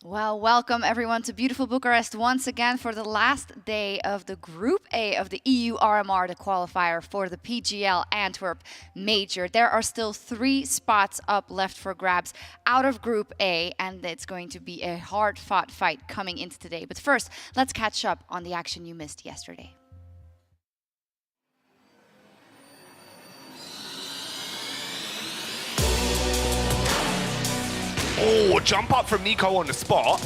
Well, welcome everyone to beautiful Bucharest once again for the last day of the Group A of the EU RMR, the qualifier for the PGL Antwerp Major. There are still 3 spots up left for grabs out of Group A, and it's going to be a hard-fought fight coming into today. But first, let's catch up on the action you missed yesterday. Oh, jump up from Nico on the spot.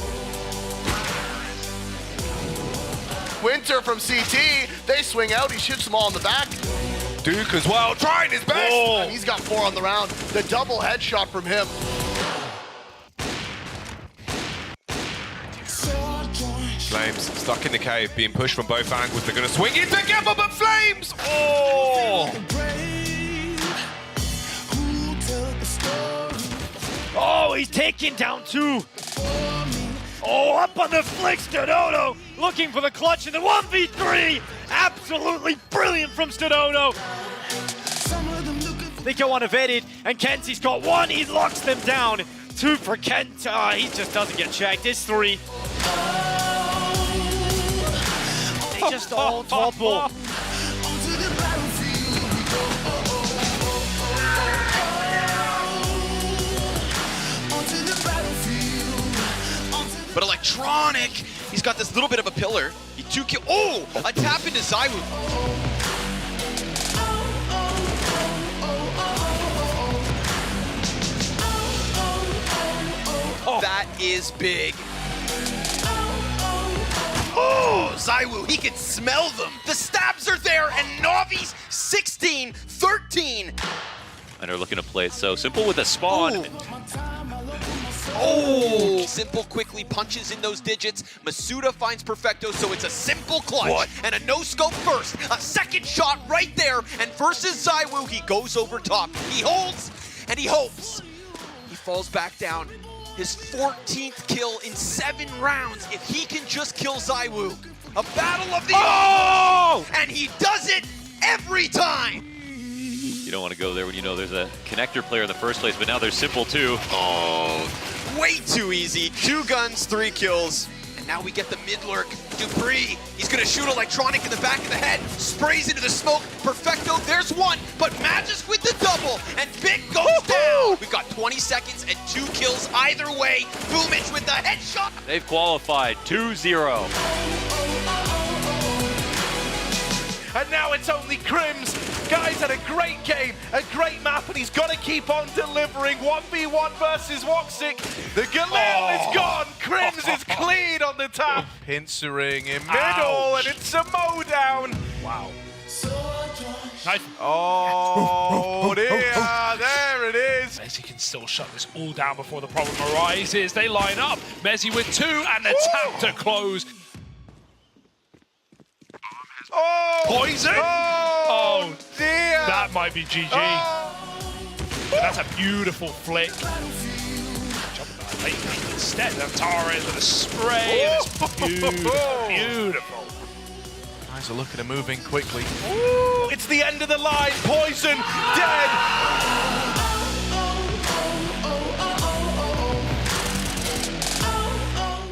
Winter from CT, they swing out, he shoots them all in the back. Duke as well, trying his best. Oh. And he's got 4 on the round. The double headshot from him. Flames stuck in the cave, being pushed from both angles. They're going to swing it together, but Flames! Oh! Oh, he's taking down 2. Oh, up on the flick, Stodono looking for the clutch in the 1v3. Absolutely brilliant from Stodono. Nico unabated, and Kenzie's got 1. He locks them down. 2 for Kent. He just doesn't get checked. It's 3. They just all topple. But Electronic, he's got this little bit of a pillar. He 2 kill. Oh, a tap into Zywoo. Oh. That is big. Oh, Zywoo, he can smell them. The stabs are there, and Navi's 16-13. And are looking to play it so simple with a spawn. Ooh. Oh! Simple quickly punches in those digits. Masuda finds Perfecto, so it's a simple clutch. And a no-scope first. A second shot right there. And versus ZywOo, he goes over top. He holds, and he hopes. He falls back down. His 14th kill in 7 rounds. If he can just kill ZywOo. A battle of the and he does it every time. You don't want to go there when you know there's a connector player in the first place, but now there's Simple too. Oh, way too easy. 2 guns, 3 kills. And now we get the mid lurk. Dupree, he's gonna shoot Electronic in the back of the head, sprays into the smoke. Perfecto, there's one, but Magisk with the double, and Vic goes down. We've got 20 seconds and 2 kills either way. Boomich with the headshot. They've qualified 2-0. And now it's only Crims. Guys had a great game, a great map, and he's got to keep on delivering. 1v1 versus Woxic. The Galil is gone. Crims is clean on the top. Pincering in middle, and it's a mow down. Wow. Nice. Oh, dear. There it is. Messi can still shut this all down before the problem arises. They line up. Messi with 2 and the tap to close. Oh, Poison? Oh, dear. That might be GG. That's a beautiful flick. Jumping back late instead. Tara with a spray. And it's beautiful. Beautiful. Guys are looking at moving quickly. Ooh, it's the end of the line. Poison, dead.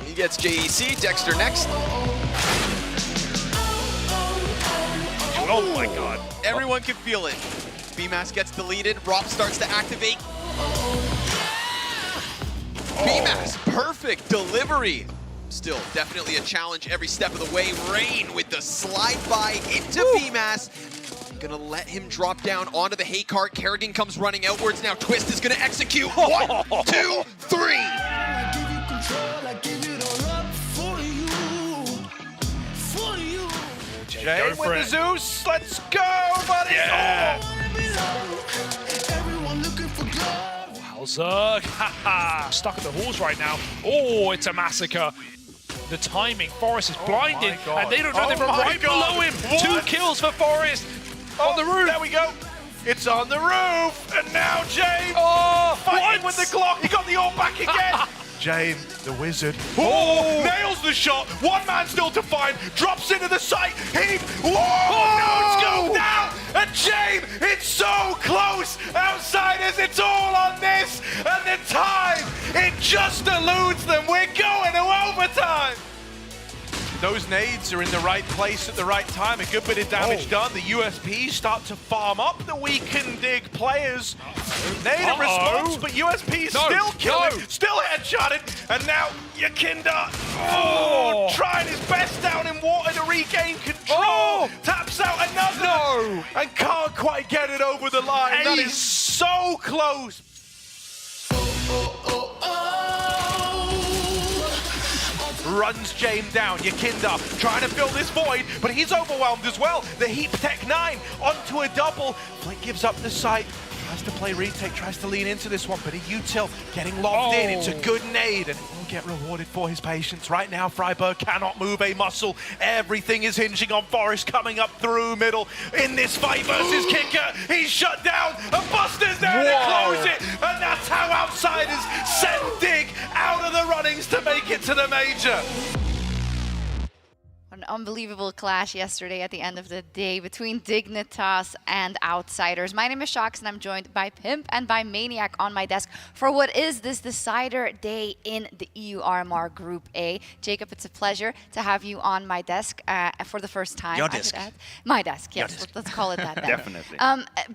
He gets JEC, Dexter next. Oh my god. Everyone can feel it. BMAS gets deleted, Rob starts to activate. BMAS, perfect delivery. Still, definitely a challenge every step of the way. Rain with the slide by into BMAS. Gonna let him drop down onto the hay cart. Kerrigan comes running outwards now. Twist is gonna execute. 1, 2, 3. Jay with the Zeus. Let's go, buddy. Yeah. Hauser. Haha. Stuck at the halls right now. Oh, it's a massacre. The timing. Forest is blinded, and they don't know they're right below him. What? 2 kills for Forest on the roof. There we go. It's on the roof, and now James fighting with the Glock. He got the ult back again. James, the wizard. Oh, nails the shot. 1 man still to find. Drops into the site. Heap. Whoa! No scope now. And James, it's so close. Outsiders, it's all on this. And the time, it just eludes them. We're going to overtime. Those nades are in the right place at the right time. A good bit of damage done. The USPs start to farm up the weaken dig players. Nade in response, but USPs still killing, still headshotted. And now Yakinda, trying his best down in water to regain control. Taps out another. And can't quite get it over the line. That is so close. Runs James down. Yakinda trying to fill this void, but he's overwhelmed as well. The Heap Tech 9 onto a double. Flink gives up the site. Tries to play retake, tries to lean into this one, but a util getting locked in. It's a good nade, and he will get rewarded for his patience. Right now, Freiburg cannot move a muscle. Everything is hinging on Forest coming up through middle. In this fight versus Kicker, he's shut down. A Buster's there to close it, and that's how Outsiders send Dig out of the runnings to make it to the major. An unbelievable clash yesterday at the end of the day between Dignitas and Outsiders. My name is Shox, and I'm joined by Pimp and by Maniac on my desk for what is this decider day in the EU RMR Group A. Jacob, it's a pleasure to have you on my desk for the first time. Your desk. My desk, yes. Let's call it that then. Definitely.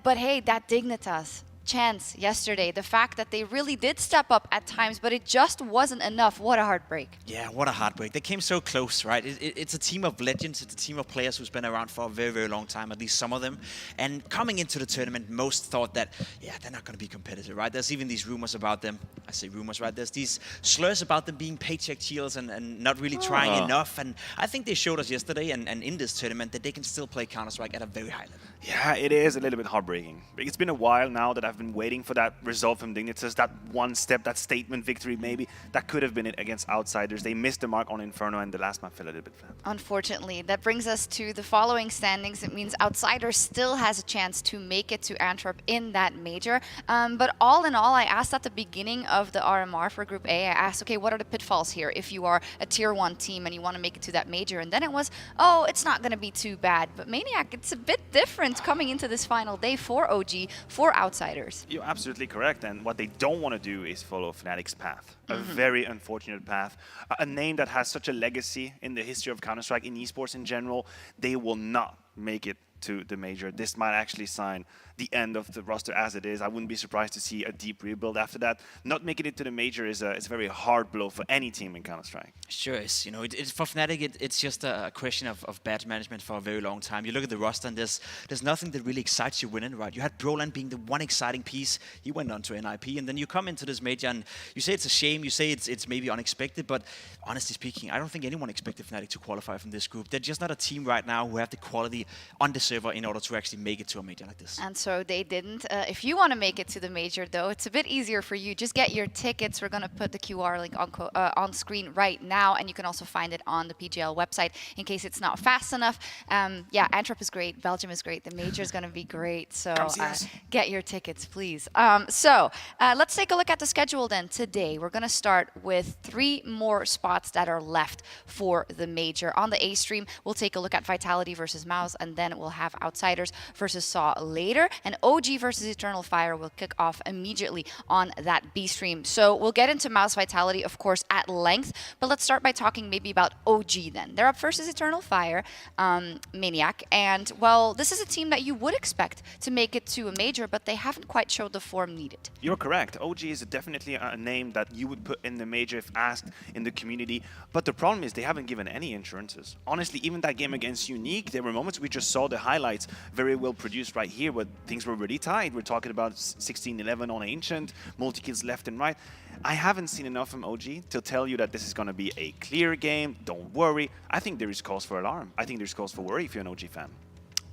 But hey, that Dignitas chance yesterday, the fact that they really did step up at times, but it just wasn't enough. What a heartbreak. Yeah, what a heartbreak. They came so close, right? It's a team of legends. It's a team of players who's been around for a very, very long time, at least some of them. And coming into the tournament, most thought that, yeah, they're not going to be competitive, right? There's even these rumors about them. I say rumors, right? There's these slurs about them being paycheck cheaters and not really trying enough. And I think they showed us yesterday and in this tournament that they can still play Counter-Strike at a very high level. Yeah, it is a little bit heartbreaking. It's been a while now that I've been waiting for that result from Dignitas, that one step, that statement victory maybe. That could have been it against Outsiders. They missed the mark on Inferno, and the last map fell a little bit flat. Unfortunately, that brings us to the following standings. It means Outsiders still has a chance to make it to Antwerp in that major. But all in all, I asked at the beginning of the RMR for Group A, I asked, okay, what are the pitfalls here if you are a tier 1 team and you want to make it to that major? And then it was, oh, it's not going to be too bad. But Maniac, it's a bit different coming into this final day for OG, for Outsiders. You're absolutely correct, and what they don't want to do is follow Fnatic's path. A very unfortunate path. A name that has such a legacy in the history of Counter-Strike, in esports in general. They will not make it to the major. This might actually sign the end of the roster as it is. I wouldn't be surprised to see a deep rebuild after that. Not making it to the major is a very hard blow for any team in Counter-Strike. Sure is. You know, it's for Fnatic, it's just a question of bad management for a very long time. You look at the roster and there's nothing that really excites you winning, right? You had Broland being the one exciting piece. He went on to NIP, and then you come into this major and you say it's a shame, you say it's maybe unexpected, but honestly speaking, I don't think anyone expected Fnatic to qualify from this group. They're just not a team right now who have the quality on the server in order to actually make it to a major like this. And so they didn't. If you want to make it to the major, though, it's a bit easier for you. Just get your tickets. We're going to put the QR link on screen right now, and you can also find it on the PGL website in case it's not fast enough. Yeah, Antwerp is great. Belgium is great. The major is going to be great. So get your tickets, please. Let's take a look at the schedule then. Today, we're going to start with 3 more spots that are left for the major. On the A stream, we'll take a look at Vitality versus Mouse, and then we'll have Outsiders versus Saw later. And OG versus Eternal Fire will kick off immediately on that B stream. So we'll get into Mouse Vitality, of course, at length. But let's start by talking maybe about OG then. They're up versus Eternal Fire, Maniac. And, well, this is a team that you would expect to make it to a major, but they haven't quite showed the form needed. You're correct. OG is definitely a name that you would put in the major if asked in the community. But the problem is they haven't given any insurances. Honestly, even that game against Unique, there were moments we just saw the highlights very well produced right here, but things were really tight. We're talking about 16-11 on Ancient, multi-kills left and right. I haven't seen enough from OG to tell you that this is going to be a clear game. Don't worry. I think there is cause for alarm. I think there's cause for worry if you're an OG fan.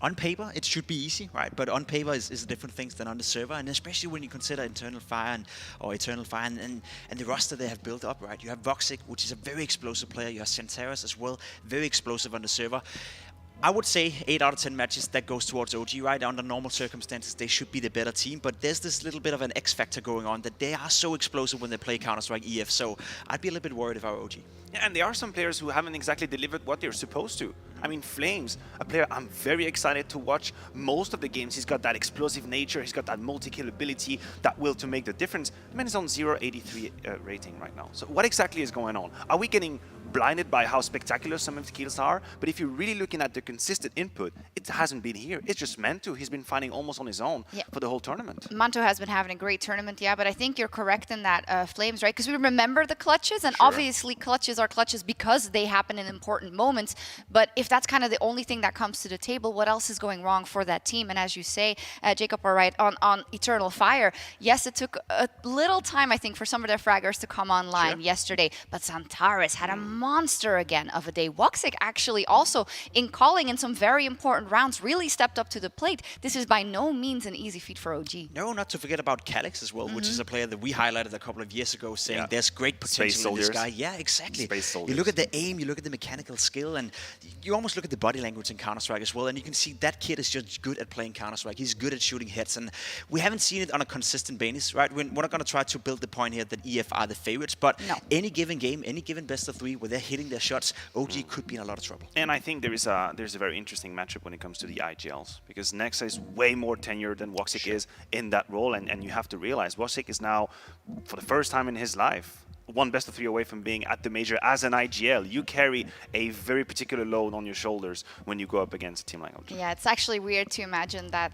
On paper, it should be easy, right? But on paper is different things than on the server, and especially when you consider Eternal Fire and the roster they have built up, right? You have Voxic, which is a very explosive player. You have Centeras as well, very explosive on the server. I would say 8 out of 10 matches that goes towards OG, right? Under normal circumstances, they should be the better team, but there's this little bit of an X factor going on that they are so explosive when they play Counter-Strike EF, so I'd be a little bit worried if I were OG. Yeah, and there are some players who haven't exactly delivered what they're supposed to. I mean, Flames, a player I'm very excited to watch. Most of the games, he's got that explosive nature, he's got that multi-kill ability, that will to make the difference. The man is on 0.83 rating right now. So what exactly is going on? Are we getting blinded by how spectacular some of the kills are? But if you're really looking at the consistent input, it hasn't been here. It's just meant to. He's been fighting almost on his own for the whole tournament. Manto has been having a great tournament, yeah, but I think you're correct in that, Flames, right? Because we remember the clutches, and obviously clutches are clutches because they happen in important moments. But if that's kind of the only thing that comes to the table, what else is going wrong for that team? And as you say, Jacob, are right, on Eternal Fire, yes, it took a little time, I think, for some of their fraggers to come online yesterday, but Santaris had a monster again of a day. Voxic actually also, in calling in some very important rounds, really stepped up to the plate. This is by no means an easy feat for OG. No, not to forget about Calix as well, which is a player that we highlighted a couple of years ago, saying there's great potential in this guy. Yeah, exactly. You look at the aim, you look at the mechanical skill, and you almost look at the body language in Counter-Strike as well, and you can see that kid is just good at playing Counter-Strike. He's good at shooting hits, and we haven't seen it on a consistent basis, right? We're not going to try to build the point here that EF are the favorites, but any given game, any given best of 3 where they're hitting their shots, OG could be in a lot of trouble. And I think there's a very interesting matchup when it comes to the IGLs, because Nexa is way more tenured than Voxic is in that role, and you have to realize Voxic is now, for the first time in his life, one best of 3 away from being at the major as an IGL. You carry a very particular load on your shoulders when you go up against a team like OG. Yeah, it's actually weird to imagine that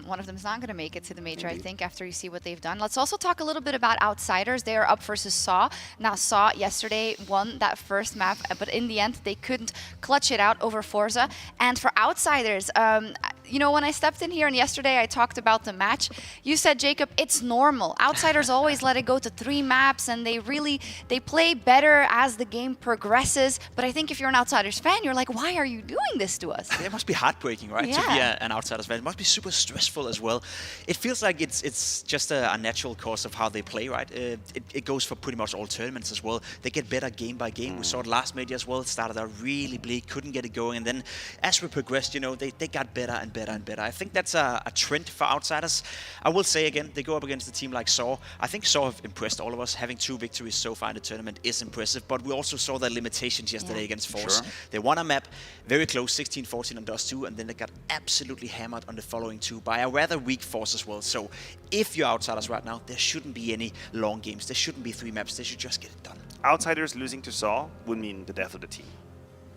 one of them is not going to make it to the major, I think, after you see what they've done. Let's also talk a little bit about Outsiders. They are up versus Saw. Now, Saw yesterday won that first map, but in the end, they couldn't clutch it out over Forza. And for Outsiders, you know, when I stepped in here and yesterday I talked about the match, you said, Jacob, it's normal. Outsiders always let it go to 3 maps, and they play better as the game progresses. But I think if you're an Outsiders fan, you're like, why are you doing this to us? It must be heartbreaking, right? Yeah. To be an Outsiders fan. It must be super stressful as well. It feels like it's just a natural course of how they play, right? It goes for pretty much all tournaments as well. They get better game by game. We saw it last major as well. It started out really bleak, couldn't get it going, and then as we progressed, you know, they got better and better and better. I think that's a trend for Outsiders. I will say again, they go up against a team like SAW. I think SAW have impressed all of us. Having 2 victories so far in the tournament is impressive, but we also saw their limitations yesterday against Force. Sure. They won a map, very close, 16-14 on Dust 2, and then they got absolutely hammered on the following 2 by a rather weak Force as well. So if you're Outsiders right now, there shouldn't be any long games. There shouldn't be 3 maps. They should just get it done. Outsiders losing to SAW would mean the death of the team.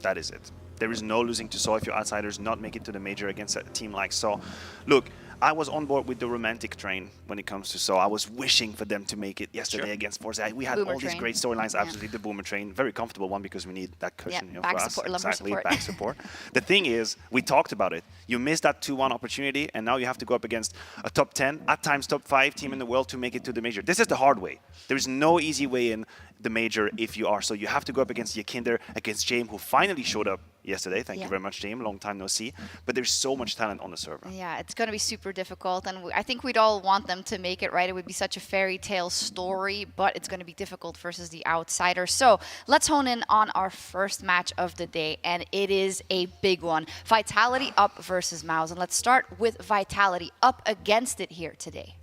That is it. There is no losing to SAW if your Outsiders not make it to the major against a team like SAW. Look, I was on board with the romantic train when it comes to SAW. I was wishing for them to make it yesterday against Force. We had Boomer all these train. great storylines, absolutely. The Boomer train, very comfortable one because we need that cushion back for us. support, lumbar Exactly, support. back support. The thing is, we talked about it. You missed that 2-1 opportunity, and now you have to go up against a top 10, at times top 5 team in the world to make it to the major. This is the hard way. There is no easy way in the major if you are. So you have to go up against Yakinder, against James, who finally showed up yesterday. Thank you very much, James. Long time no see. But there's so much talent on the server. Yeah, it's going to be super difficult, and I think we'd all want them to make it, right? It would be such a fairy tale story, but it's going to be difficult versus the Outsiders. So let's hone in on our first match of the day, and it is a big one. Vitality up versus Mouse, and let's start with Vitality up against it here today.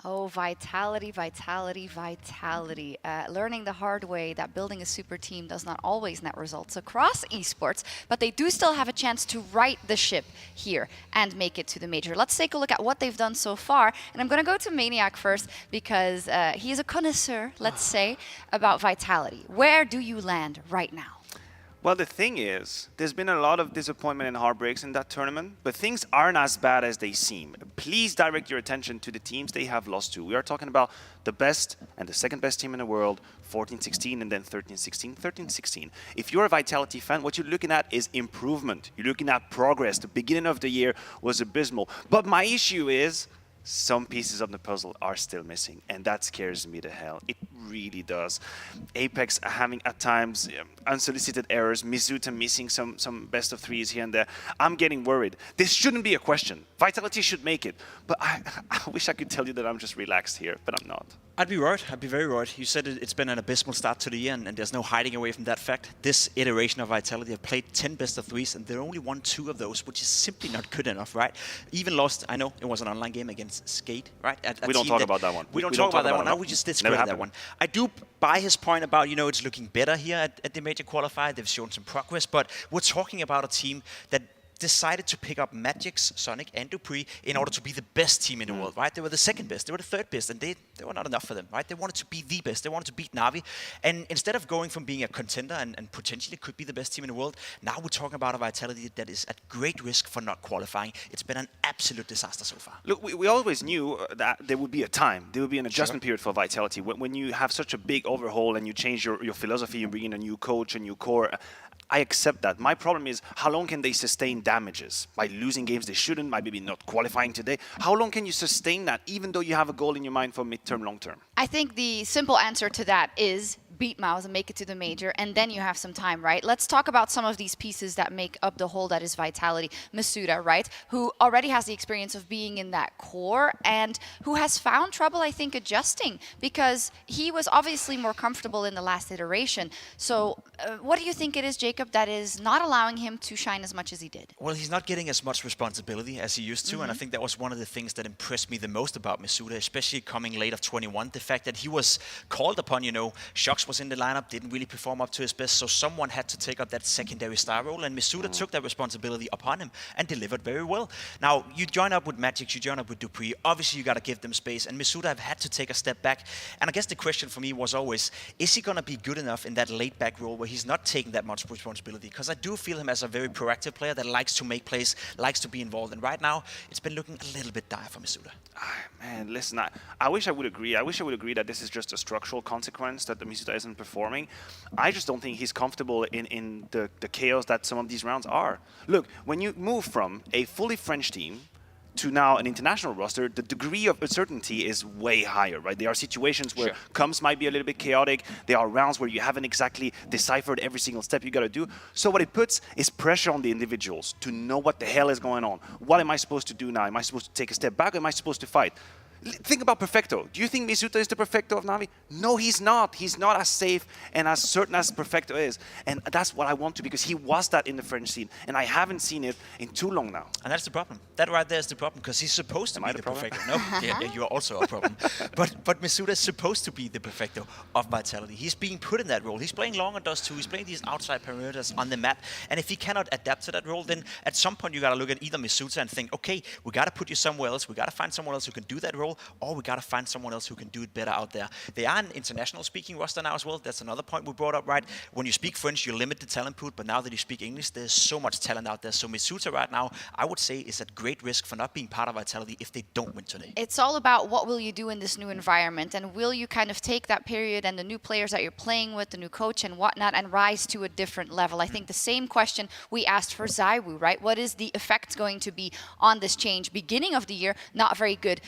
Oh, Vitality, Vitality, Vitality. Learning the hard way that building a super team does not always net results across esports, but they do still have a chance to right the ship here and make it to the major. Let's take a look at what they've done so far. And I'm going to go to Maniac first because he is a connoisseur, let's say, about Vitality. Where do you land right now? Well, the thing is, there's been a lot of disappointment and heartbreaks in that tournament, but things aren't as bad as they seem. Please direct your attention to the teams they have lost to. We are talking about the best and the second best team in the world, 14-16 and then 13-16, 13-16. If you're a Vitality fan, what you're looking at is improvement. You're looking at progress. The beginning of the year was abysmal. But my issue is, some pieces of the puzzle are still missing, and that scares me to hell. It really does. Apex having at times unsolicited errors, Mizuta missing some best of threes here and there. I'm getting worried. This shouldn't be a question. Vitality should make it, but I wish I could tell you that I'm just relaxed here, but I'm not. I'd be worried. I'd be very worried. You said it's been an abysmal start to the year, and there's no hiding away from that fact. This iteration of Vitality have played 10 best of threes, and they only won 2 of those, which is simply not good enough, right? Even lost, I know it was an online game against Skate, right? We don't talk about that one. We don't talk about that one. Now we just discredit that one. I do buy his point about, you know, it's looking better here at the major qualifier. They've shown some progress, but we're talking about a team that decided to pick up Magix, Sonic, and Dupree in order to be the best team in the world, right? They were the second best, they were the third best, and they were not enough for them, right? They wanted to be the best, they wanted to beat Na'Vi, and instead of going from being a contender and potentially could be the best team in the world, now we're talking about a Vitality that is at great risk for not qualifying. It's been an absolute disaster so far. Look, we always knew that there would be a time, there would be an adjustment period for Vitality. When you have such a big overhaul and you change your philosophy, you bring in a new coach, a new core, I accept that. My problem is, how long can they sustain damages? By losing games they shouldn't, by maybe not qualifying today. How long can you sustain that, even though you have a goal in your mind for midterm, long term? I think the simple answer to that is beat Mouse and make it to the major, and then you have some time, right? Let's talk about some of these pieces that make up the whole that is Vitality. Masuda, right? Who already has the experience of being in that core and who has found trouble, I think, adjusting because he was obviously more comfortable in the last iteration. So what do you think it is, Jacob, that is not allowing him to shine as much as he did? Well, he's not getting as much responsibility as he used to, and I think that was one of the things that impressed me the most about Masuda, especially coming late of 21. The fact that he was called upon, you know, Shox was was in the lineup, didn't really perform up to his best, so someone had to take up that secondary star role, and Masuda took that responsibility upon him and delivered very well. Now, you join up with Magic, you join up with Dupree, obviously you got to give them space, and Masuda have had to take a step back. And I guess the question for me was always, is he going to be good enough in that laid-back role where he's not taking that much responsibility? Because I do feel him as a very proactive player that likes to make plays, likes to be involved, and right now, it's been looking a little bit dire for Masuda. Man, listen, I wish I would agree. I wish I would agree that this is just a structural consequence that the Masuda isn't performing. I just don't think he's comfortable in the chaos that some of these rounds are. Look, when you move from a fully French team to now an international roster, the degree of uncertainty is way higher, right? There are situations where comps might be a little bit chaotic. There are rounds where you haven't exactly deciphered every single step you got to do. So what it puts is pressure on the individuals to know what the hell is going on. What am I supposed to do now? Am I supposed to take a step back or am I supposed to fight? Think about Perfecto. Do you think Masuda is the Perfecto of Na'Vi? No, he's not. He's not as safe and as certain as Perfecto is. And that's what I want to, because he was that in the French scene. And I haven't seen it in too long now. And that's the problem. That right there is the problem, because he's supposed to be the Perfecto. No, yeah, you're also a problem. But Masuda is supposed to be the Perfecto of Vitality. He's being put in that role. He's playing long on Dust 2. He's playing these outside perimeters on the map. And if he cannot adapt to that role, then at some point you got to look at either Masuda and think, okay, we got to put you somewhere else. We got to find someone else who can do that role, or we got to find someone else who can do it better out there. They are an international speaking roster now as well. That's another point we brought up, right? When you speak French, you limit the talent pool, but now that you speak English, there's so much talent out there. So Masuda right now, I would say, is at great risk for not being part of Vitality if they don't win today. It's all about what will you do in this new environment, and will you kind of take that period and the new players that you're playing with, the new coach and whatnot, and rise to a different level. I think the same question we asked for ZywOo, right? What is the effect going to be on this change? Beginning of the year, not very good.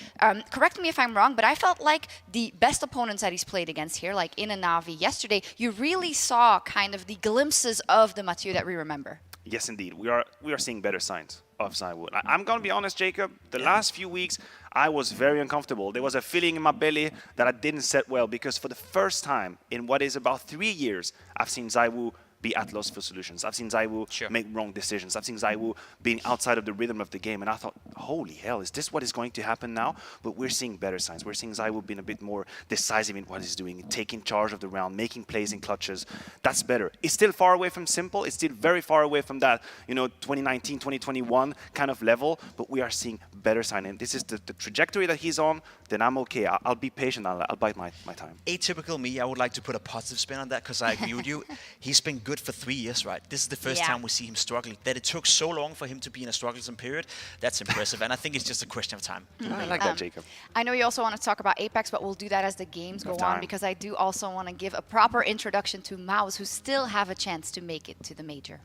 Correct me if I'm wrong, but I felt like the best opponents that he's played against here, like in a Na'Vi yesterday, you really saw kind of the glimpses of the Mathieu that we remember. Yes, indeed. We are seeing better signs of ZywOo. I'm going to be honest, Jacob. The last few weeks, I was very uncomfortable. There was a feeling in my belly that I didn't set well, because for the first time in what is about 3 years, I've seen ZywOo be at loss for solutions. I've seen ZywOo make wrong decisions. I've seen ZywOo being outside of the rhythm of the game. And I thought, holy hell, is this what is going to happen now? But we're seeing better signs. We're seeing ZywOo being a bit more decisive in what he's doing, taking charge of the round, making plays in clutches. That's better. It's still far away from simple. It's still very far away from that, 2019, 2021 kind of level. But we are seeing better signs. And this is the trajectory that he's on. Then I'm okay. I'll be patient. I'll bide my time. Atypical me, I would like to put a positive spin on that, because I agree with you. He's been good for 3 years, right? This is the first time we see him struggling. That it took so long for him to be in a troublesome period, that's impressive. And I think it's just a question of time. I like that, Jacob. I know you also want to talk about Apex, but we'll do that as the games go on, because I do also want to give a proper introduction to Mouse, who still have a chance to make it to the major.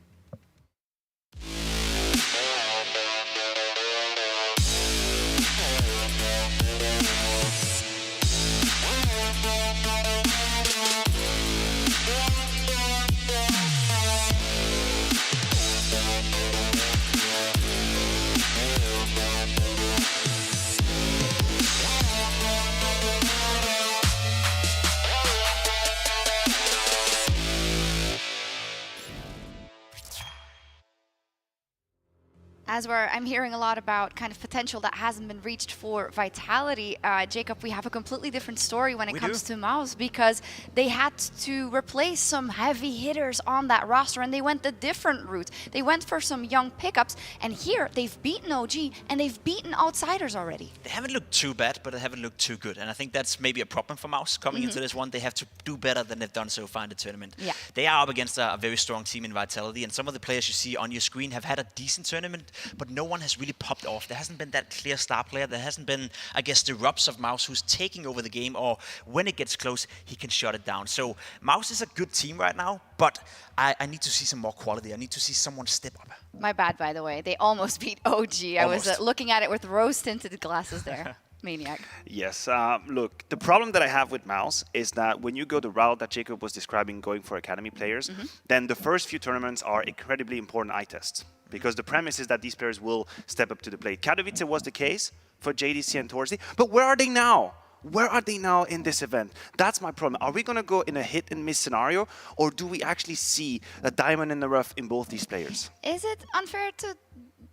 I'm hearing a lot about kind of potential that hasn't been reached for Vitality. Jacob, we have a completely different story when it comes to Mouse, because they had to replace some heavy hitters on that roster, and they went a different route. They went for some young pickups, and here they've beaten OG and they've beaten outsiders already. They haven't looked too bad, but they haven't looked too good. And I think that's maybe a problem for Mouse coming into this one. They have to do better than they've done so far in the tournament. Yeah. They are up against a very strong team in Vitality, and some of the players you see on your screen have had a decent tournament, but no one has really popped off. There hasn't been that clear star player. There hasn't been, I guess, the rubs of Mouse who's taking over the game, or when it gets close, he can shut it down. So Mouse is a good team right now, but I need to see some more quality. I need to see someone step up. My bad, by the way. They almost beat OG. I was looking at it with rose-tinted glasses there. Maniac. Yes. Look, the problem that I have with Mouse is that when you go the route that Jacob was describing, going for academy players, then the first few tournaments are incredibly important eye tests, because the premise is that these players will step up to the plate. Katowice was the case for JDC and Torsey, but where are they now? Where are they now in this event? That's my problem. Are we going to go in a hit and miss scenario, or do we actually see a diamond in the rough in both these players? Is it unfair to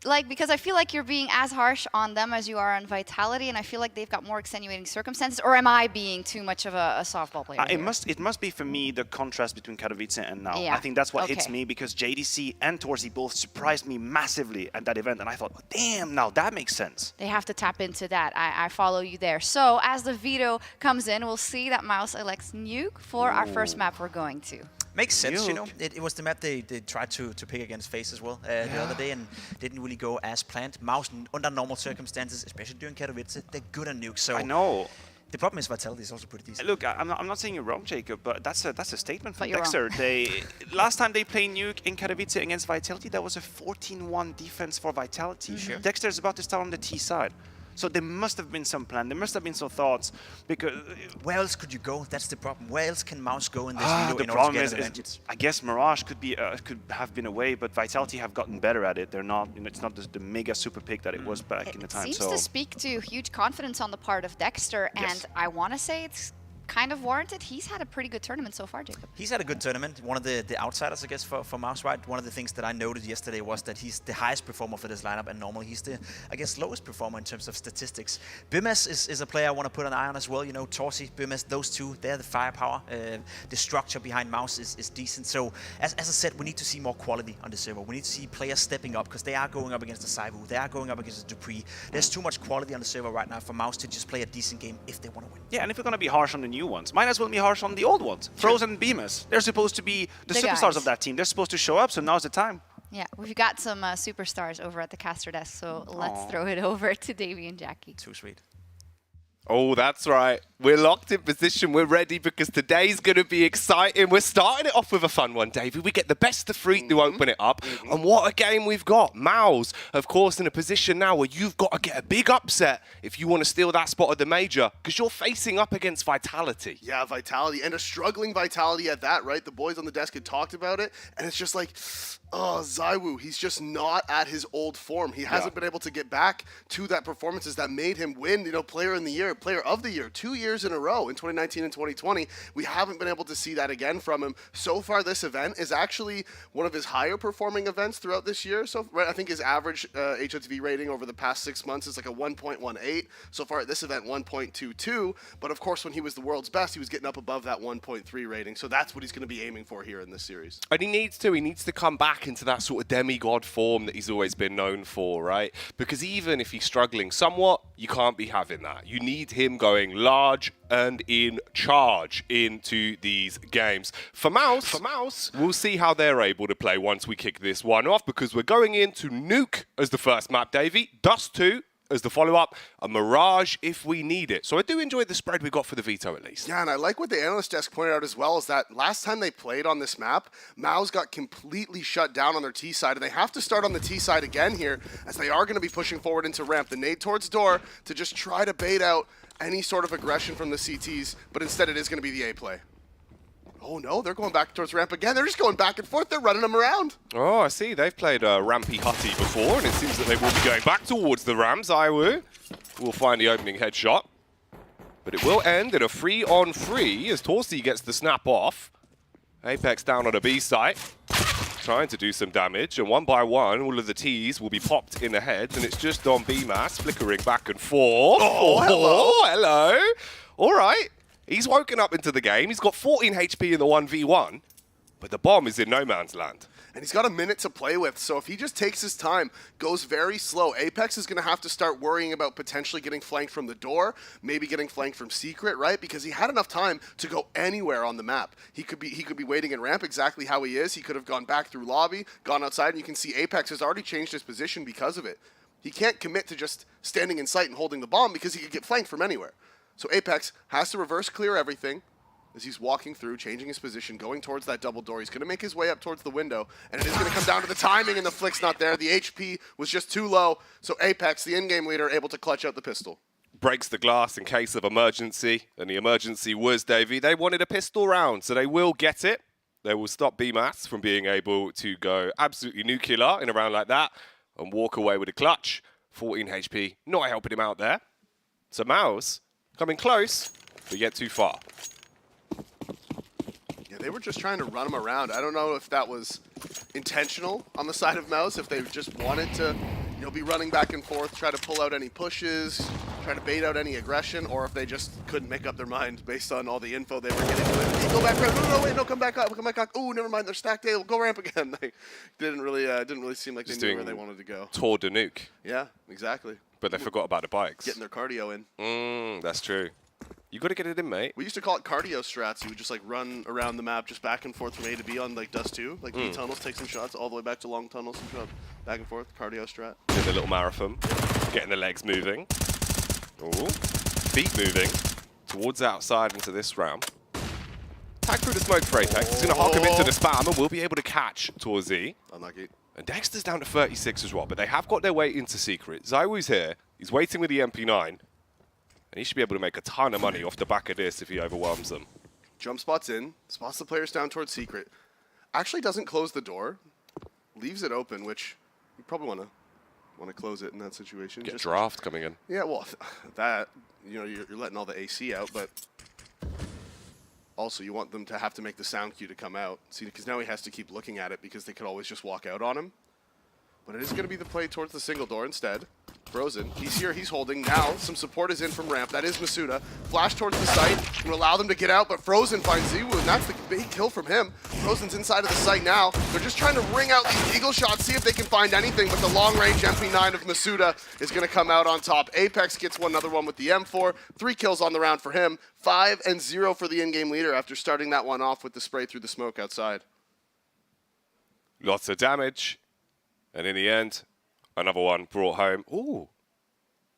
like, because I feel like you're being as harsh on them as you are on Vitality, and I feel like they've got more extenuating circumstances, or am I being too much of a softball player It must be for me the contrast between Katowice and now. Yeah. I think that's what hits Okay. me because JDC and Torsi both surprised me massively at that event, and I thought, oh, damn, now that makes sense. They have to tap into that. I follow you there. So as the veto comes in, we'll see that Mouse elects Nuke for our first map we're going to. Makes sense, you know. It was the map they tried to pick against FaZe as well the other day and didn't really go as planned. Mouse, under normal circumstances, especially during Katowice, they're good on Nuke. So I know. The problem is Vitality is also pretty decent. Look, I'm not saying you're wrong, Jacob, but that's a statement from But you're Dexter. Last time they played Nuke in Katowice against Vitality, that was a 14-1 defense for Vitality. Sure. Dexter's about to start on the T side. So there must have been some plan. There must have been some thoughts because where else could you go? That's the problem. Where else can Mouse go in this the video in order to problem get an advantage? is, I guess Mirage could have been away, but Vitality have gotten better at it. They're not, it's not the mega super pick that it was back in the time. Seems so to speak to huge confidence on the part of Dexter, and I want to say it's kind of warranted. He's had a pretty good tournament so far, Jacob. He's had a good tournament. One of the outsiders, I guess, for Mouse, right? One of the things that I noted yesterday was that he's the highest performer for this lineup, and normally he's the, I guess, lowest performer in terms of statistics. Bimes is a player I want to put an eye on as well. You know, Torsi, Bimes, those two, they're the firepower. The structure behind Mouse is decent. So, as I said, we need to see more quality on the server. We need to see players stepping up because they are going up against the Saibu. They are going up against the Dupree. There's too much quality on the server right now for Mouse to just play a decent game if they want to win. yeah, and if we're gonna be harsh on the new ones, might as well be harsh on the old ones. Frozen and Bemis. They're supposed to be the superstars guys. of that team. They're supposed to show up, so now's the time. Yeah, we've got some superstars over at the caster desk, so let's throw it over to Davey and Jackie. Too sweet. Oh, that's right. We're locked in position. We're ready because today's going to be exciting. We're starting it off with a fun one, Davey. We get the best of 3 to open it up. And what a game we've got. Mouse, of course, in a position now where you've got to get a big upset if you want to steal that spot at the major because you're facing up against Vitality. Yeah, Vitality, and a struggling Vitality at that, right? The boys on the desk had talked about it, and it's just like, oh, Zywoo, he's just not at his old form. He hasn't been able to get back to that performances that made him win, you know, player of the year, 2 years in a row in 2019 and 2020. We haven't been able to see that again from him. So far, this event is actually one of his higher performing events throughout this year. So right, I think his average HSV rating over the past 6 months is like a 1.18. So far at this event, 1.22. But of course, when he was the world's best, he was getting up above that 1.3 rating. So that's what he's going to be aiming for here in this series. And he needs to come back into that sort of demigod form that he's always been known for, right? Because even if he's struggling somewhat, you can't be having that. You need him going large and in charge into these games. For Mouse, we'll see how they're able to play once we kick this one off because we're going into Nuke as the first map, Davey. Dust 2 as the follow-up, a Mirage if we need it. So I do enjoy the spread we got for the Veto at least. Yeah, and I like what the analyst desk pointed out as well, is that last time they played on this map, Maus got completely shut down on their T side, and they have to start on the T side again here, as they are going to be pushing forward into ramp. The nade towards door to just try to bait out any sort of aggression from the CTs, but instead it is going to be the A play. Oh no, they're going back towards ramp again. They're just going back and forth. They're running them around. Oh, I see. They've played Rampy Hutty before, and it seems that they will be going back towards the Rams. Iwu will find the opening headshot. But it will end in a 3-on-3 as Torsi gets the snap off. Apex down on a B site, trying to do some damage. And one by one, all of the T's will be popped in the heads, and it's just on B-Mass, flickering back and forth. Oh, hello. Hello. All right. He's woken up into the game. He's got 14 HP in the 1v1, but the bomb is in no man's land. And he's got a minute to play with, so if he just takes his time, goes very slow, Apex is going to have to start worrying about potentially getting flanked from the door, maybe getting flanked from Secret, right? Because he had enough time to go anywhere on the map. He could be waiting in ramp exactly how he is. He could have gone back through lobby, gone outside, and you can see Apex has already changed his position because of it. He can't commit to just standing in sight and holding the bomb because he could get flanked from anywhere. So Apex has to reverse clear everything as he's walking through, changing his position, going towards that double door. He's going to make his way up towards the window, and it is going to come down to the timing, and the flick's not there. The HP was just too low, so Apex, the in-game leader, able to clutch out the pistol. Breaks the glass in case of emergency, and the emergency was, Davey. They wanted a pistol round, so they will get it. They will stop B-Mass from being able to go absolutely nuclear in a round like that and walk away with a clutch. 14 HP, not helping him out there. So Mouse coming close, but yet too far. Yeah, they were just trying to run him around. I don't know if that was intentional on the side of Mouse, if they just wanted to You'll be running back and forth, try to pull out any pushes, try to bait out any aggression, or if they just couldn't make up their mind based on all the info they were getting. Hey, go back, no, wait, no, come back up, come back up. Oh, never mind, they're stacked. Hey, we'll go ramp again. They didn't really seem like Just they knew where they wanted to go. Tour de Nuke. Yeah, exactly. But they forgot about the bikes. Getting their cardio in. That's true. You got to get it in, mate. We used to call it cardio strats. You would just like run around the map, just back and forth from A to B on like Dust 2, like B tunnels, take some shots all the way back to long tunnels, some shots back and forth, cardio strat. Doing the little marathon, getting the legs moving. Ooh, feet moving towards outside into this round. Tag through the smoke for Apex. He's going to hock him into the spam and we'll be able to catch towards Z. Unlucky. And Dexter's down to 36 as well, but they have got their way into secret. Zywoo's here. He's waiting with the MP9. And he should be able to make a ton of money off the back of this if he overwhelms them. Jump spots in, spots the players down towards secret. Actually doesn't close the door, leaves it open, which you probably want to close it in that situation. Get draft coming in. Yeah, well, that, you know, you're letting all the AC out, but also you want them to have to make the sound cue to come out. See, because now he has to keep looking at it because they could always just walk out on him. But it is going to be the play towards the single door instead. Frozen, he's here, he's holding. Now, some support is in from ramp. That is Masuda. Flash towards the site, will allow them to get out, but Frozen finds Ziwu, and that's the big kill from him. Frozen's inside of the site now. They're just trying to ring out these eagle shots, see if they can find anything, but the long-range MP9 of Masuda is going to come out on top. Apex gets another one with the M4. 3 kills on the round for him. 5-0 for the in-game leader after starting that one off with the spray through the smoke outside. Lots of damage. And in the end, another one brought home. Ooh.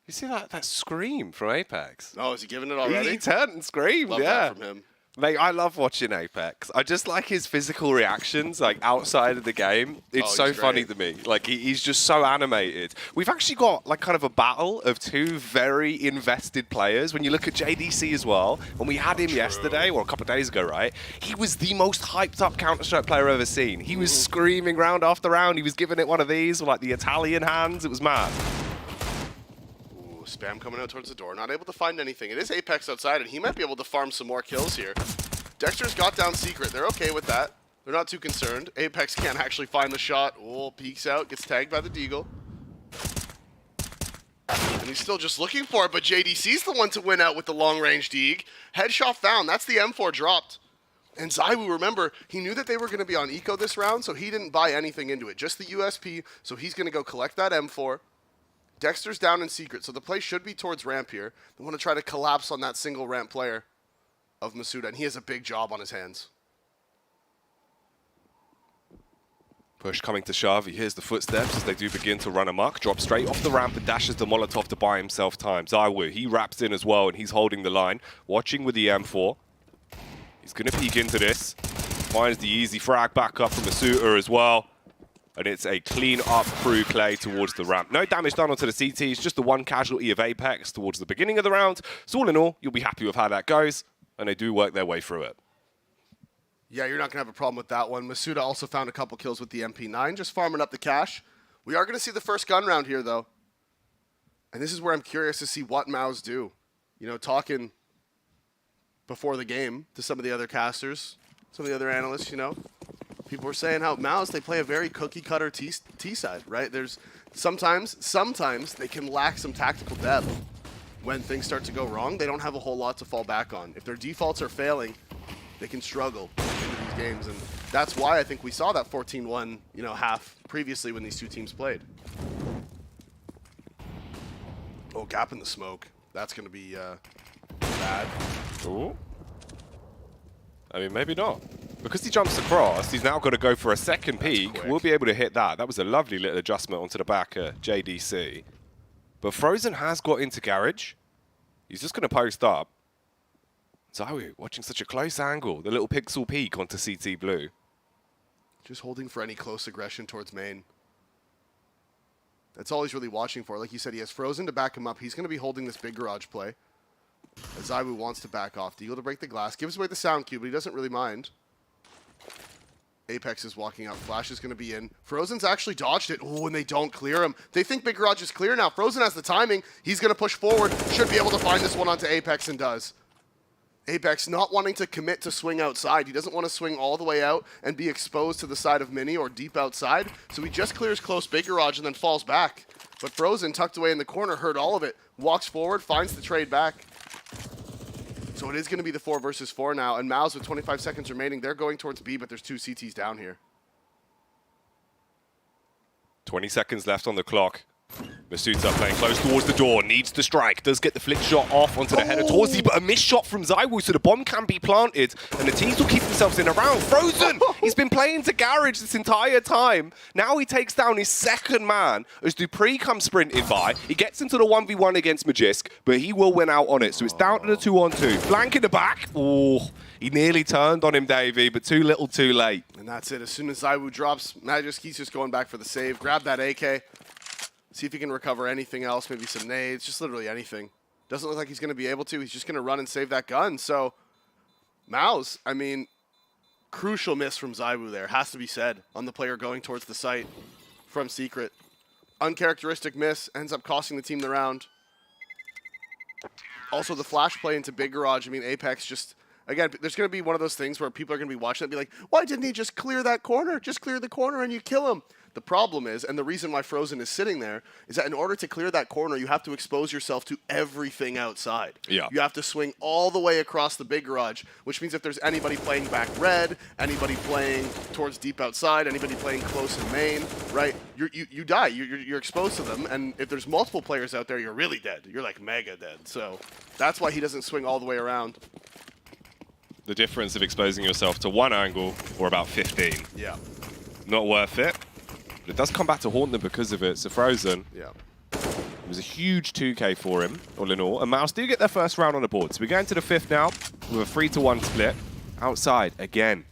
You see that scream from Apex? Oh, is he giving it already? He turned and screamed, Love yeah. that from him. Mate, I love watching Apex. I just like his physical reactions, like outside of the game. It's so funny to me. Like he's just so animated. We've actually got like kind of a battle of 2 very invested players. When you look at JDC as well, when we had him yesterday, or a couple of days ago, right? He was the most hyped up Counter-Strike player I've ever seen. He was screaming round after round. He was giving it one of these, with like the Italian hands. It was mad. Spam coming out towards the door, not able to find anything. It is Apex outside, and he might be able to farm some more kills here. Dexter's got down secret. They're okay with that. They're not too concerned. Apex can't actually find the shot. Oh, peeks out, gets tagged by the Deagle. And he's still just looking for it, but JDC's the one to win out with the long-range Deag. Headshot found. That's the M4 dropped. And Zywoo, remember, he knew that they were going to be on eco this round, so he didn't buy anything into it. Just the USP, so he's going to go collect that M4. Dexter's down in secret, so the play should be towards ramp here. They want to try to collapse on that single ramp player of Masuda, and he has a big job on his hands. Push coming to shove. He hears the footsteps as they do begin to run amok. Drops straight off the ramp and dashes the Molotov to buy himself time. Zywoo, he wraps in as well, and he's holding the line. Watching with the M4. He's going to peek into this. Finds the easy frag back up from Masuda as well. And it's a clean-up crew play towards the ramp. No damage done onto the CTs, just the one casualty of Apex towards the beginning of the round. So all in all, you'll be happy with how that goes, and they do work their way through it. Yeah, you're not going to have a problem with that one. Masuda also found a couple kills with the MP9, just farming up the cash. We are going to see the first gun round here, though. And this is where I'm curious to see what Maus do. You know, talking before the game to some of the other casters, some of the other analysts, you know. People were saying how Maus, they play a very cookie-cutter T side, right? There's sometimes they can lack some tactical depth. When things start to go wrong, they don't have a whole lot to fall back on. If their defaults are failing, they can struggle into these games, and that's why I think we saw that 14-1, you know, half previously when these two teams played. Oh, gap in the smoke. That's going to be bad. Ooh. I mean, maybe not. Because he jumps across, he's now got to go for a second peek. We'll be able to hit that. That was a lovely little adjustment onto the back of JDC. But Frozen has got into garage. He's just going to post up. Zywoo watching such a close angle. The little pixel peek onto CT Blue. Just holding for any close aggression towards main. That's all he's really watching for. Like you said, he has Frozen to back him up. He's going to be holding this big garage play. As Zywoo wants to back off. Deagle to break the glass. Gives away the sound cue, but he doesn't really mind. Apex is walking out. Flash is going to be in. Frozen's actually dodged it. Oh, and they don't clear him. They think Big Garage is clear now. Frozen has the timing. He's going to push forward. Should be able to find this one onto Apex and does. Apex not wanting to commit to swing outside. He doesn't want to swing all the way out and be exposed to the side of Mini or deep outside. So he just clears close Big Garage and then falls back. But Frozen, tucked away in the corner, heard all of it, walks forward, finds the trade back. So it is going to be the 4 versus 4 now, and Mouse with 25 seconds remaining, they're going towards B, but there's 2 CTs down here. 20 seconds left on the clock. Masuta playing close towards the door, needs to strike, does get the flick shot off onto the header towards the, but a missed shot from ZywOo, so the bomb can be planted, and the teams will keep themselves in a round. Frozen! He's been playing to Garage this entire time. Now he takes down his second man as Dupree comes sprinting by. He gets into the 1v1 against Magisk, but he will win out on it, so it's down to the 2-on-2. Flank in the back. Oh, he nearly turned on him, Davey, but too little, too late. And that's it. As soon as ZywOo drops, Magisk, he's just going back for the save. Grab that AK. See if he can recover anything else, maybe some nades, just literally anything. Doesn't look like he's going to be able to. He's just going to run and save that gun. So, Mouse, I mean, crucial miss from ZywOo there, has to be said, on the player going towards the site from Secret. Uncharacteristic miss, ends up costing the team the round. Also, the flash play into Big Garage, I mean, Apex just, again, there's going to be one of those things where people are going to be watching it and be like, why didn't he just clear that corner? Just clear the corner and you kill him. The problem is, and the reason why Frozen is sitting there, is that in order to clear that corner, you have to expose yourself to everything outside. Yeah. You have to swing all the way across the Big Garage, which means if there's anybody playing back red, anybody playing towards deep outside, anybody playing close in main, right, you die. You're exposed to them, and if there's multiple players out there, you're really dead. You're like mega dead. So that's why he doesn't swing all the way around. The difference of exposing yourself to one angle or about 15. Yeah. Not worth it. It does come back to haunt them because of it, so Frozen. Yeah. It was a huge 2K for him, all in all. And Mouse do get their first round on the board. So we're going to the 5th now with a 3-to-1 split. Outside, again,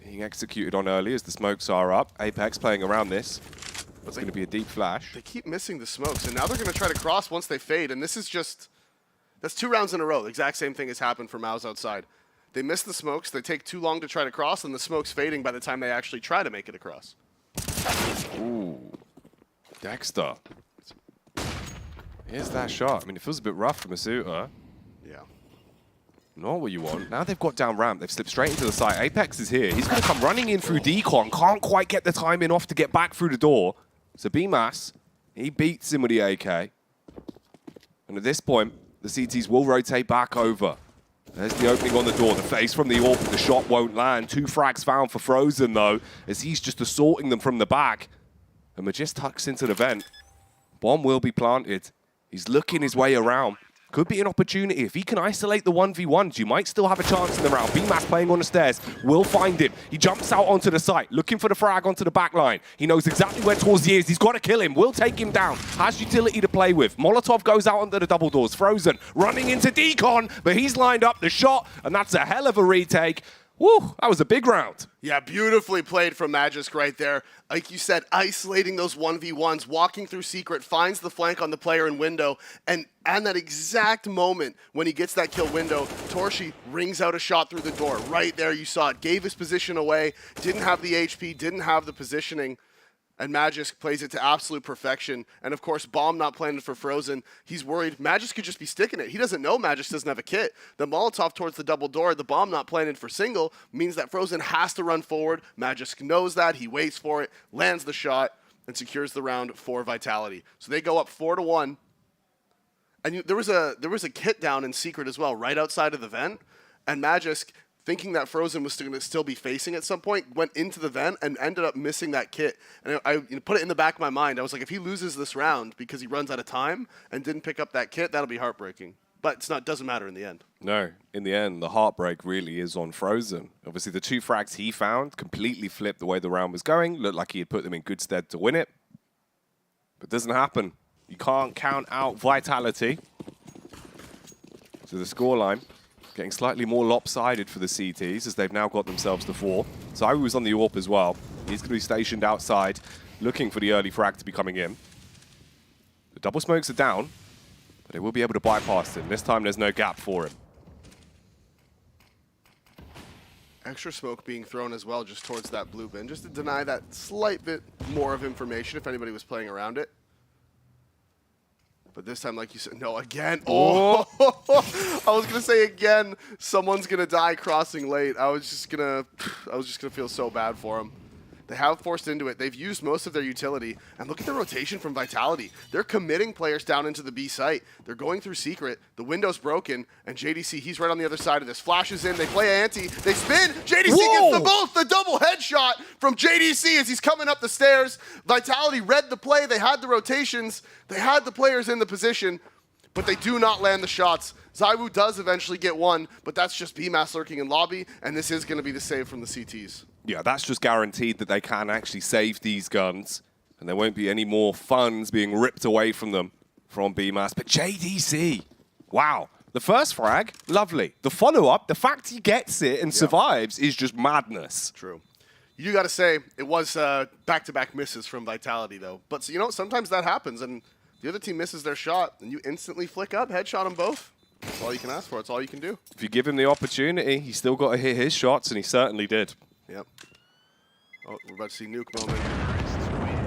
being executed on early as the smokes are up. Apex playing around this. It's going to be a deep flash. They keep missing the smokes, and now they're going to try to cross once they fade, and this is just... That's 2 rounds in a row. The exact same thing has happened for Mouse outside. They miss the smokes, they take too long to try to cross, and the smoke's fading by the time they actually try to make it across. Ooh. Dexter. Here's that shot. I mean, it feels a bit rough for Masuta. Yeah. Not what you want. Now they've got down ramp. They've slipped straight into the site. Apex is here. He's going to come running in through decon. Can't quite get the timing off to get back through the door. So B-Mass, he beats him with the AK. And at this point, the CTs will rotate back over. There's the opening on the door, the face from the AWP, but the shot won't land. 2 frags found for Frozen, though, as he's just assaulting them from the back. And Magisk tucks into the vent. Bomb will be planted. He's looking his way around. Could be an opportunity. If he can isolate the 1v1s, you might still have a chance in the round. B-Mass playing on the stairs. Will find him. He jumps out onto the site, looking for the frag onto the back line. He knows exactly where towards he is. He's got to kill him. Will take him down. Has utility to play with. Molotov goes out under the double doors. Frozen running into decon, but he's lined up the shot, and that's a hell of a retake. Woo, that was a big round. Yeah, beautifully played from Magisk right there. Like you said, isolating those 1v1s, walking through Secret, finds the flank on the player in window, and at that exact moment when he gets that kill window, Torshi rings out a shot through the door. Right there, you saw it. Gave his position away, didn't have the HP, didn't have the positioning, and Magisk plays it to absolute perfection. And of course, bomb not planted for Frozen. He's worried Magisk could just be sticking it. He doesn't know Magisk doesn't have a kit. The Molotov towards the double door, the bomb not planted for single, means that Frozen has to run forward. Magisk knows that. He waits for it, lands the shot, and secures the round for Vitality. So they go up 4-1. And there was a kit down in Secret as well, right outside of the vent. And Magisk, thinking that Frozen was going to still be facing at some point, went into the vent and ended up missing that kit. And I put it in the back of my mind. I was like, if he loses this round because he runs out of time and didn't pick up that kit, that'll be heartbreaking. But it's not. Doesn't matter in the end. No, in the end, the heartbreak really is on Frozen. Obviously, the 2 frags he found completely flipped the way the round was going. Looked like he had put them in good stead to win it. But it doesn't happen. You can't count out Vitality. So the scoreline getting slightly more lopsided for the CTs as they've now got themselves to 4. ZywOo was on the AWP as well. He's going to be stationed outside, looking for the early frag to be coming in. The double smokes are down, but they will be able to bypass him. This time there's no gap for him. Extra smoke being thrown as well just towards that blue bin, just to deny that slight bit more of information if anybody was playing around it. But this time, like you said, no, again. Oh, I was gonna say again, someone's gonna die crossing late. I was just gonna feel so bad for him. They have forced into it. They've used most of their utility. And look at the rotation from Vitality. They're committing players down into the B site. They're going through Secret. The window's broken. And JDC, he's right on the other side of this. Flashes in. They play anti. They spin. JDC gets them both. The double headshot from JDC as he's coming up the stairs. Vitality read the play. They had the rotations. They had the players in the position. But they do not land the shots. ZywOo does eventually get one, but that's just BMAS lurking in lobby, and this is going to be the save from the CTs. Yeah, that's just guaranteed that they can actually save these guns, and there won't be any more funds being ripped away from them from BMAS. But JDC, wow. The first frag, lovely. The follow-up, the fact he gets it and survives is just madness. True. You got to say, it was back-to-back misses from Vitality, though. But, you know, sometimes that happens, and the other team misses their shot, and you instantly flick up, headshot them both. That's all you can ask for. It's all you can do. If you give him the opportunity, he's still got to hit his shots, and he certainly did. Yep. Oh, we're about to see nuke moment.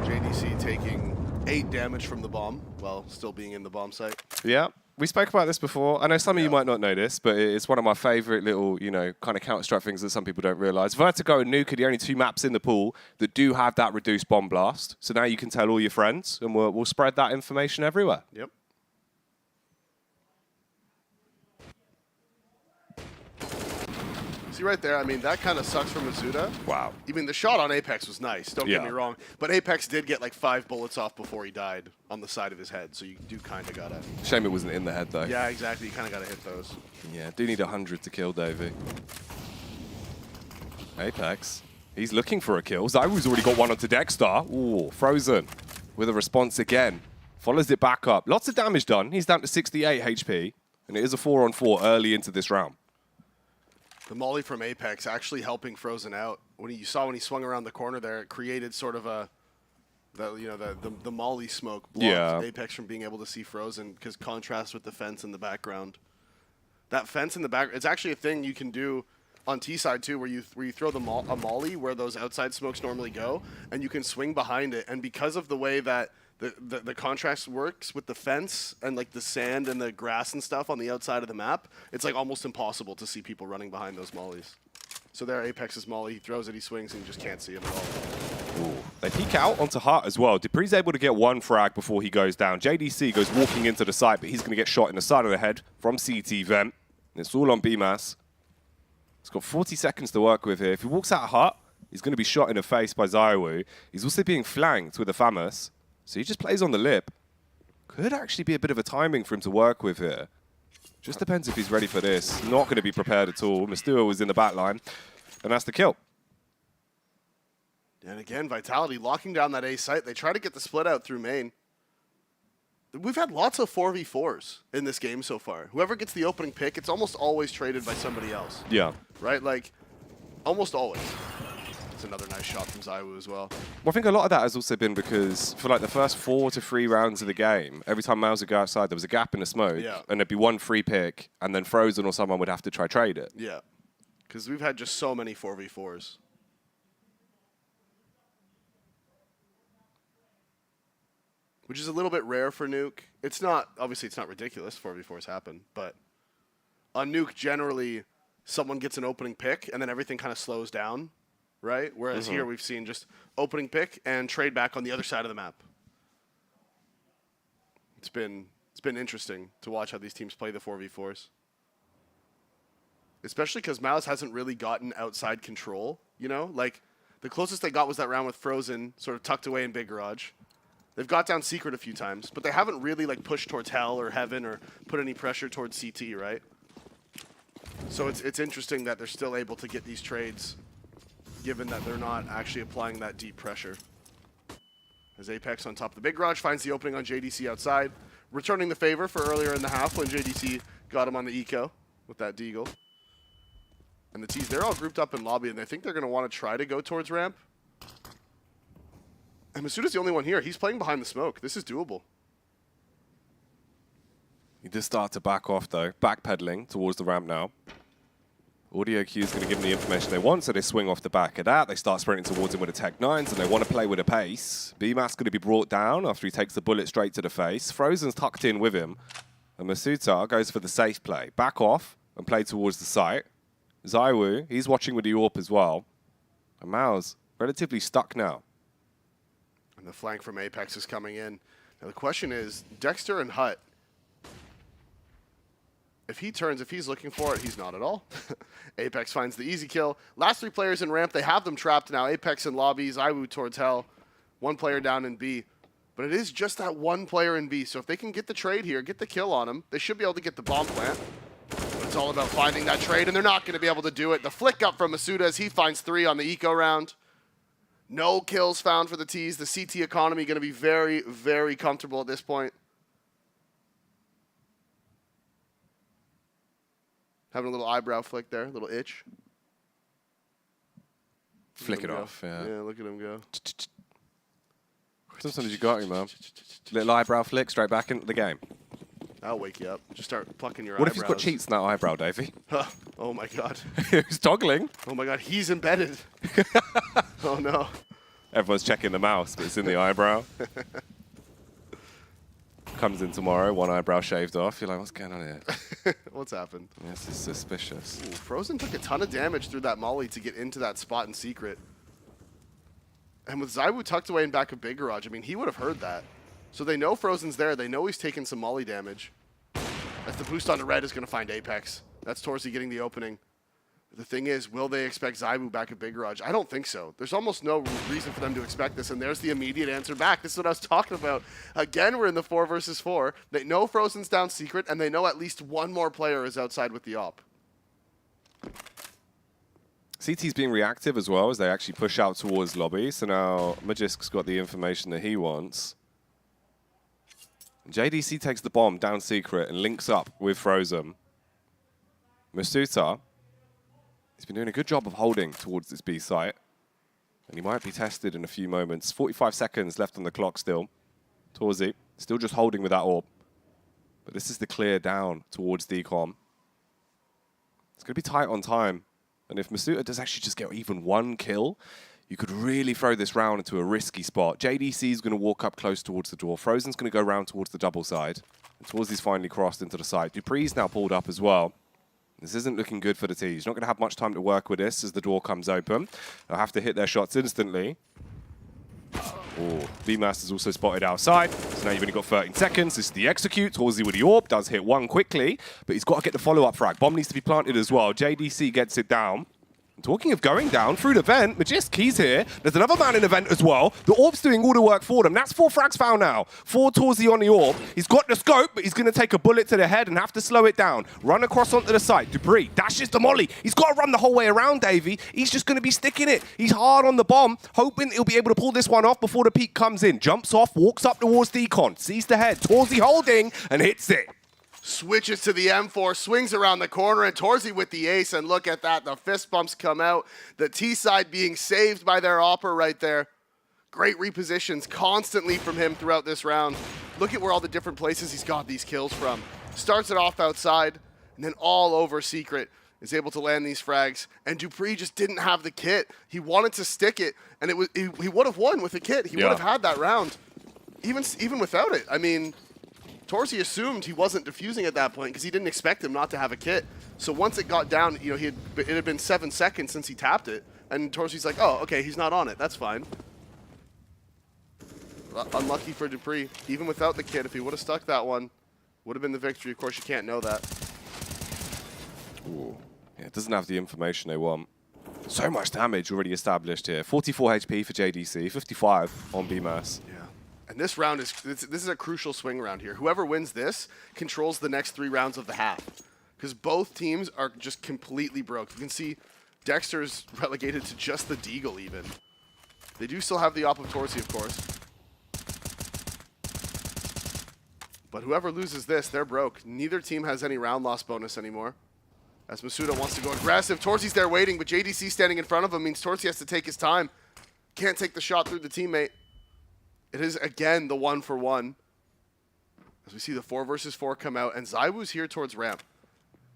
JDC taking 8 damage from the bomb while still being in the bomb site. Yeah, we spoke about this before. I know some of you might not know this, but it's one of my favorite little, you know, kind of Counter-Strike things that some people don't realize. Vertigo and Nuke are the only 2 maps in the pool that do have that reduced bomb blast. So now you can tell all your friends, and we'll spread that information everywhere. Yep. See right there, I mean, that kind of sucks for Masuda. Wow. I mean, the shot on Apex was nice, don't get me wrong. But Apex did get like 5 bullets off before he died on the side of his head, so you do kind of got to... Shame it wasn't in the head, though. Yeah, exactly. You kind of got to hit those. Yeah, do need 100 to kill Davey. Apex. He's looking for a kill. ZywOo's already got one onto Dexter. Ooh, Frozen with a response again. Follows it back up. Lots of damage done. He's down to 68 HP, and it is a 4-on-4 early into this round. The molly from Apex actually helping Frozen out. When you saw when he swung around the corner there, it created sort of the molly smoke blocked Apex from being able to see Frozen because contrast with the fence in the background. That fence in the back, it's actually a thing you can do on T side too, where you throw a molly where those outside smokes normally go, and you can swing behind it. And because of the way that the contrast works with the fence and like the sand and the grass and stuff on the outside of the map, it's like almost impossible to see people running behind those mollies. So there, Apex's molly, he throws it, he swings, and you just can't see him at all. Ooh. They peek out onto Hut as well. dupree's able to get 1 frag before he goes down. JDC goes walking into the site, but he's going to get shot in the side of the head from CT Vent. And it's all on BMAS. He's got 40 seconds to work with here. If he walks out of Hut, he's going to be shot in the face by ZywOo. He's also being flanked with a FAMAS. So he just plays on the lip. Could actually be a bit of a timing for him to work with here. Just depends if he's ready for this. Not going to be prepared at all. Mastua was in the back line, and that's the kill. And again, Vitality locking down that A site. They try to get the split out through main. We've had lots of 4v4s in this game so far. Whoever gets the opening pick, it's almost always traded by somebody else. Yeah. Right? Like, almost always. It's another nice shot from ZywOo as well. Well, I think a lot of that has also been because for like the first 4 to 3 rounds of the game, every time Miles would go outside, there was a gap in the smoke, and there'd be 1 free pick, and then Frozen or someone would have to try trade it. Yeah, because we've had just so many 4v4s. Which is a little bit rare for Nuke. It's not, obviously it's not ridiculous, 4v4s happen, but on Nuke, generally, someone gets an opening pick, and then everything kind of slows down. Right? Whereas here we've seen just opening pick and trade back on the other side of the map. It's been interesting to watch how these teams play the 4v4s. Especially because Mouse hasn't really gotten outside control, you know? Like, the closest they got was that round with Frozen, sort of tucked away in Big Garage. They've got down Secret a few times, but they haven't really, like, pushed towards Hell or Heaven or put any pressure towards CT, right? So it's interesting that they're still able to get these trades given that they're not actually applying that deep pressure. As Apex on top of the Big Garage finds the opening on JDC outside, returning the favor for earlier in the half when JDC got him on the eco with that deagle. And the T's, they're all grouped up in lobby, and I think they're going to want to try to go towards ramp. And Masuda's the only one here. He's playing behind the smoke. This is doable. He does start to back off, though. Backpedaling towards the ramp now. Audio Q is going to give them the information they want, so they swing off the back of that. They start sprinting towards him with a Tech 9s, and they want to play with a pace. BMAS going to be brought down after he takes the bullet straight to the face. Frozen's tucked in with him, and Masuda goes for the safe play. Back off and play towards the site. ZywOo, he's watching with the AWP as well. And Mao's relatively stuck now. And the flank from Apex is coming in. Now the question is, Dexter and Hut, if he's looking for it, he's not at all. Apex finds the easy kill. Last 3 players in ramp, they have them trapped now. Apex in lobby, ZywOo towards hell. 1 player down in B. But it is just that 1 player in B. So if they can get the trade here, get the kill on him, they should be able to get the bomb plant. But it's all about finding that trade, and they're not going to be able to do it. The flick up from Masuda as he finds 3 on the eco round. No kills found for the T's. The CT economy going to be very, very comfortable at this point. Having a little eyebrow flick there, a little itch. Flick it off, yeah. Yeah, look at him go. Sometimes you got him, man. Little eyebrow flick, straight back into the game. That'll wake you up. Just start plucking your What eyebrows. if he's got cheats in that eyebrow, Davey? Oh my god. He's toggling. Oh my god, he's embedded. Oh no. Everyone's checking the mouse, but it's in the eyebrow. Comes in tomorrow, 1 eyebrow shaved off. You're like, what's going on here? What's happened? This is suspicious. Ooh, Frozen took a ton of damage through that molly to get into that spot in secret. And with ZywOo tucked away in back of Big Garage, I mean, he would have heard that. So they know Frozen's there. They know he's taking some molly damage. As the boost onto red is going to find Apex. That's Torsey getting the opening. The thing is, will they expect ZywOo back at Big Garage? I don't think so. There's almost no reason for them to expect this, and there's the immediate answer back. This is what I was talking about. Again, we're in the 4 versus 4. They know Frozen's down secret, and they know at least 1 more player is outside with the op. CT's being reactive as well as they actually push out towards lobby. So now Magisk's got the information that he wants. JDC takes the bomb down secret and links up with Frozen. Masuda, he's been doing a good job of holding towards this B site. And he might be tested in a few moments. 45 seconds left on the clock still. Torsey, still just holding with that orb. But this is the clear down towards Decom. It's going to be tight on time. And if Masuda does actually just get even 1 kill, you could really throw this round into a risky spot. JDC is going to walk up close towards the door. Frozen's going to go round towards the double side. And Torsey's finally crossed into the site. Dupree's now pulled up as well. This isn't looking good for the T. He's not going to have much time to work with this as the door comes open. They'll have to hit their shots instantly. Oh, VMAS is also spotted outside. So now you've only got 13 seconds. This is the execute. Torsey with the AWP does hit 1 quickly, but he's got to get the follow-up frag. Bomb needs to be planted as well. JDC gets it down. Talking of going down through the vent, Magisk, he's here. There's another man in the vent as well. The AWP's doing all the work for them. That's 4 frags found now. 4 Torsey on the AWP. He's got the scope, but he's going to take a bullet to the head and have to slow it down. Run across onto the site. Dupree dashes the molly. He's got to run the whole way around, Davey. He's just going to be sticking it. He's hard on the bomb, hoping he'll be able to pull this one off before the peak comes in. Jumps off, walks up towards Decon, sees the head. Torsey holding and hits it. Switches to the M4, swings around the corner, and Torsey with the ace, and look at that, the fist bumps come out. The T side being saved by their opper right there. Great repositions constantly from him throughout this round. Look at where all the different places he's got these kills from. Starts it off outside, and then all over secret. Is able to land these frags, and Dupree just didn't have the kit. He wanted to stick it, and he would have won with the kit. He would have had that round, even without it. I mean, Torsey assumed he wasn't defusing at that point because he didn't expect him not to have a kit. So once it got down, you know, it had been 7 seconds since he tapped it, and Torsey's like, oh, okay, he's not on it. That's fine. Unlucky for Dupree. Even without the kit, if he would have stuck that one, would have been the victory. Of course, you can't know that. Ooh. Yeah, it doesn't have the information they want. So much damage already established here. 44 HP for JDC, 55 on BMAS. Yeah. And this round this is a crucial swing round here. Whoever wins this controls the next 3 rounds of the half. Because both teams are just completely broke. You can see Dexter's relegated to just the Deagle even. They do still have the op of Torsey, of course. But whoever loses this, they're broke. Neither team has any round loss bonus anymore. As Masuda wants to go aggressive. Torsey's there waiting, but JDC standing in front of him means Torsey has to take his time. Can't take the shot through the teammate. It is, again, the 1-for-1. As we see the 4 versus 4 come out, and ZywOo's here towards ramp.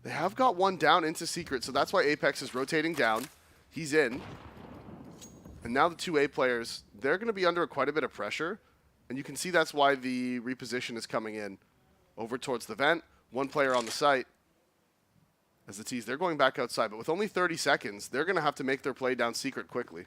They have got one down into secret, so that's why Apex is rotating down. He's in. And now the 2 A players, they're going to be under quite a bit of pressure. And you can see that's why the reposition is coming in. Over towards the vent, 1 player on the site. As the T's, they're going back outside, but with only 30 seconds, they're going to have to make their play down secret quickly.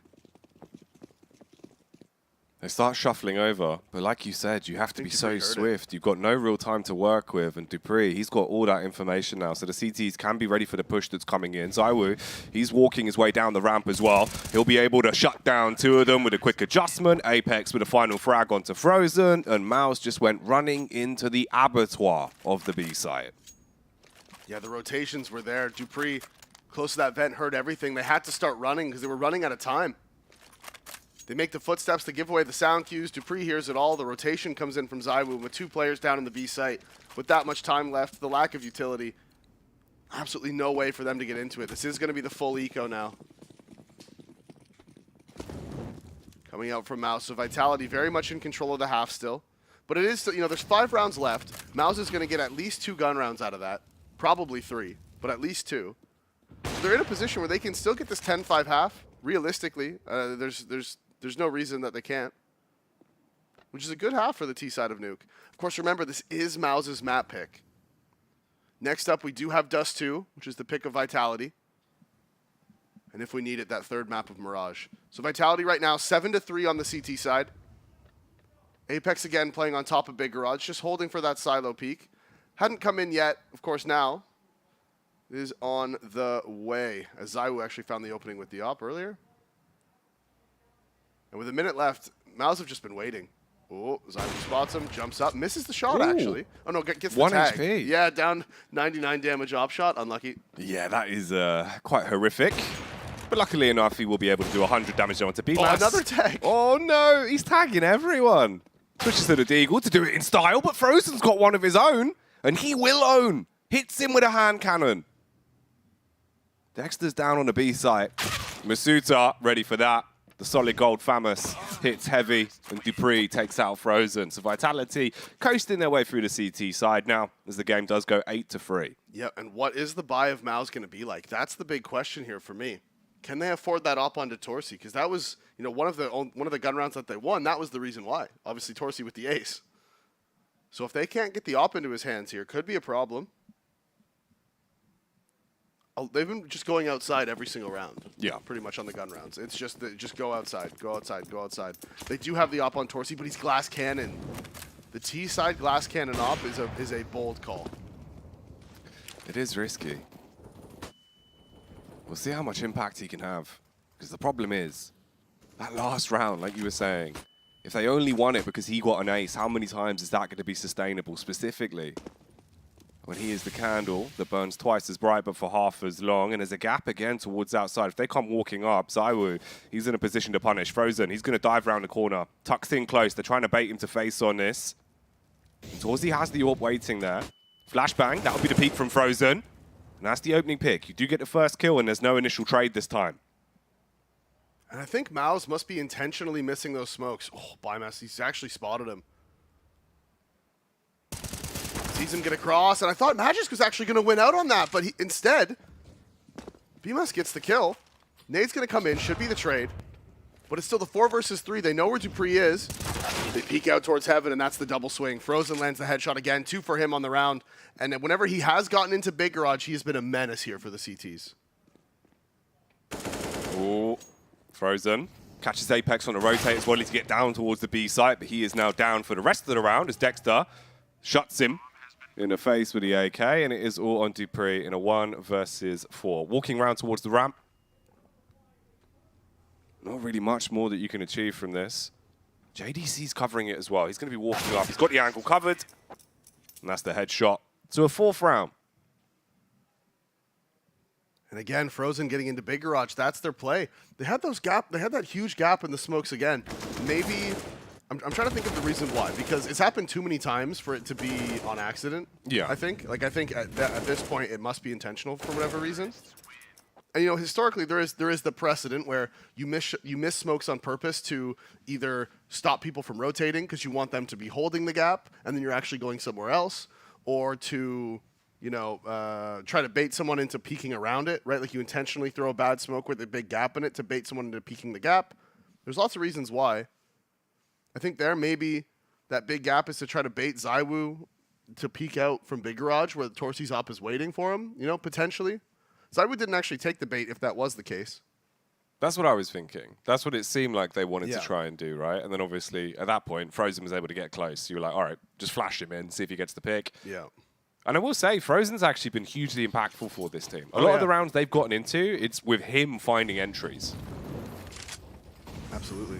They start shuffling over, but like you said, you have to be so swift. You've got no real time to work with, and Dupree, he's got all that information now, so the CTs can be ready for the push that's coming in. ZywOo, he's walking his way down the ramp as well. He'll be able to shut down 2 of them with a quick adjustment. Apex with a final frag onto Frozen, and Mouse just went running into the abattoir of the B site. Yeah, the rotations were there. Dupree, close to that vent, heard everything. They had to start running because they were running out of time. They make the footsteps to give away the sound cues. Dupree hears it all. The rotation comes in from ZywOo with 2 players down in the B site. With that much time left, the lack of utility, absolutely no way for them to get into it. This is going to be the full eco now. Coming out from Mouse. So Vitality very much in control of the half still. But it is, you know, there's 5 rounds left. Mouse is going to get at least 2 gun rounds out of that. Probably 3, but at least 2. So they're in a position where they can still get this 10-5 half. Realistically, there's no reason that they can't, which is a good half for the T side of Nuke. Of course, remember, this is Mouse's map pick. Next up, we do have Dust 2, which is the pick of Vitality. And if we need it, that 3rd map of Mirage. So Vitality right now, 7-3 on the CT side. Apex again playing on top of Big Garage, just holding for that silo peak. Hadn't come in yet, of course now. It is on the way, as ZywOo actually found the opening with the op earlier. And with a minute left, Mouse have just been waiting. Oh, ZywOo spots him, jumps up, misses the shot actually. Oh no, gets the 1 tag. HP. Yeah, down 99 damage op shot, unlucky. Yeah, that is quite horrific. But luckily enough, he will be able to do 100 damage onto B. Oh, another tag. Oh no, he's tagging everyone. Switches to the Deagle to do it in style, but Frozen's got one of his own, and he will own. Hits him with a hand cannon. Dexter's down on the B site. Masuta ready for that. The solid gold Famous hits heavy, and Dupree takes out Frozen. So Vitality coasting their way through the CT side now, as the game does go 8-3. Yeah, and what is the buy of Mouse going to be like? That's the big question here for me. Can they afford that op onto Torsi? Because that was, you know, one of the gun rounds that they won. That was the reason why. Obviously, Torsi with the ace. So if they can't get the op into his hands here, could be a problem. They've been just going outside every single round. Yeah. Pretty much on the gun rounds. It's just go outside, go outside, go outside. They do have the op on Torsi, but he's glass cannon. The T side glass cannon op is a bold call. It is risky. We'll see how much impact he can have. Because the problem is, that last round, like you were saying, if they only won it because he got an ace, how many times is that going to be sustainable specifically? When he is the candle that burns twice as bright but for half as long, and there's a gap again towards outside. If they come walking up, ZywOo, he's in a position to punish. Frozen, he's going to dive around the corner, tucks in close. They're trying to bait him to face on this. Torsi has the AWP waiting there. Flashbang, that'll be the peak from Frozen. And that's the opening pick. You do get the first kill, and there's no initial trade this time. And I think Mouse must be intentionally missing those smokes. Oh, Bymas, he's actually spotted him. Sees him get across, and I thought Magisk was actually going to win out on that, but instead, Bymas gets the kill. Nade's going to come in, should be the trade. But it's still the 4 versus 3. They know where Dupree is. They peek out towards heaven, and that's the double swing. Frozen lands the headshot again, 2 for him on the round. And then whenever he has gotten into Big Garage, he has been a menace here for the CTs. Oh, Frozen catches Apex on a rotate as well to get down towards the B site, but he is now down for the rest of the round as Dexter shuts him in the face with the AK, and it is all on Dupree in a 1 versus 4. Walking around towards the ramp. Not really much more that you can achieve from this. JDC's covering it as well. He's going to be walking up. He's got the angle covered. And that's the headshot. So a 4th round. And again, Frozen getting into Big Garage. That's their play. They had those gap. They had that huge gap in the smokes again. Maybe I'm trying to think of the reason why, because it's happened too many times for it to be on accident. Yeah. I think at this point it must be intentional for whatever reason. And you know, historically there is the precedent where you miss smokes on purpose to either stop people from rotating because you want them to be holding the gap and then you're actually going somewhere else, or to, you know, try to bait someone into peeking around it, right? Like you intentionally throw a bad smoke with a big gap in it to bait someone into peeking the gap. There's lots of reasons why. I think there maybe that big gap is to try to bait ZywOo to peek out from Big Garage where the Torsi's op is waiting for him, you know, potentially. ZywOo didn't actually take the bait if that was the case. That's what I was thinking. That's what it seemed like they wanted Yeah. to try and do, right? And then obviously, at that point, Frozen was able to get close. You were like, all right, just flash him in, see if he gets the pick. Yeah. And I will say, Frozen's actually been hugely impactful for this team. A lot of the rounds they've gotten into, it's with him finding entries. Absolutely.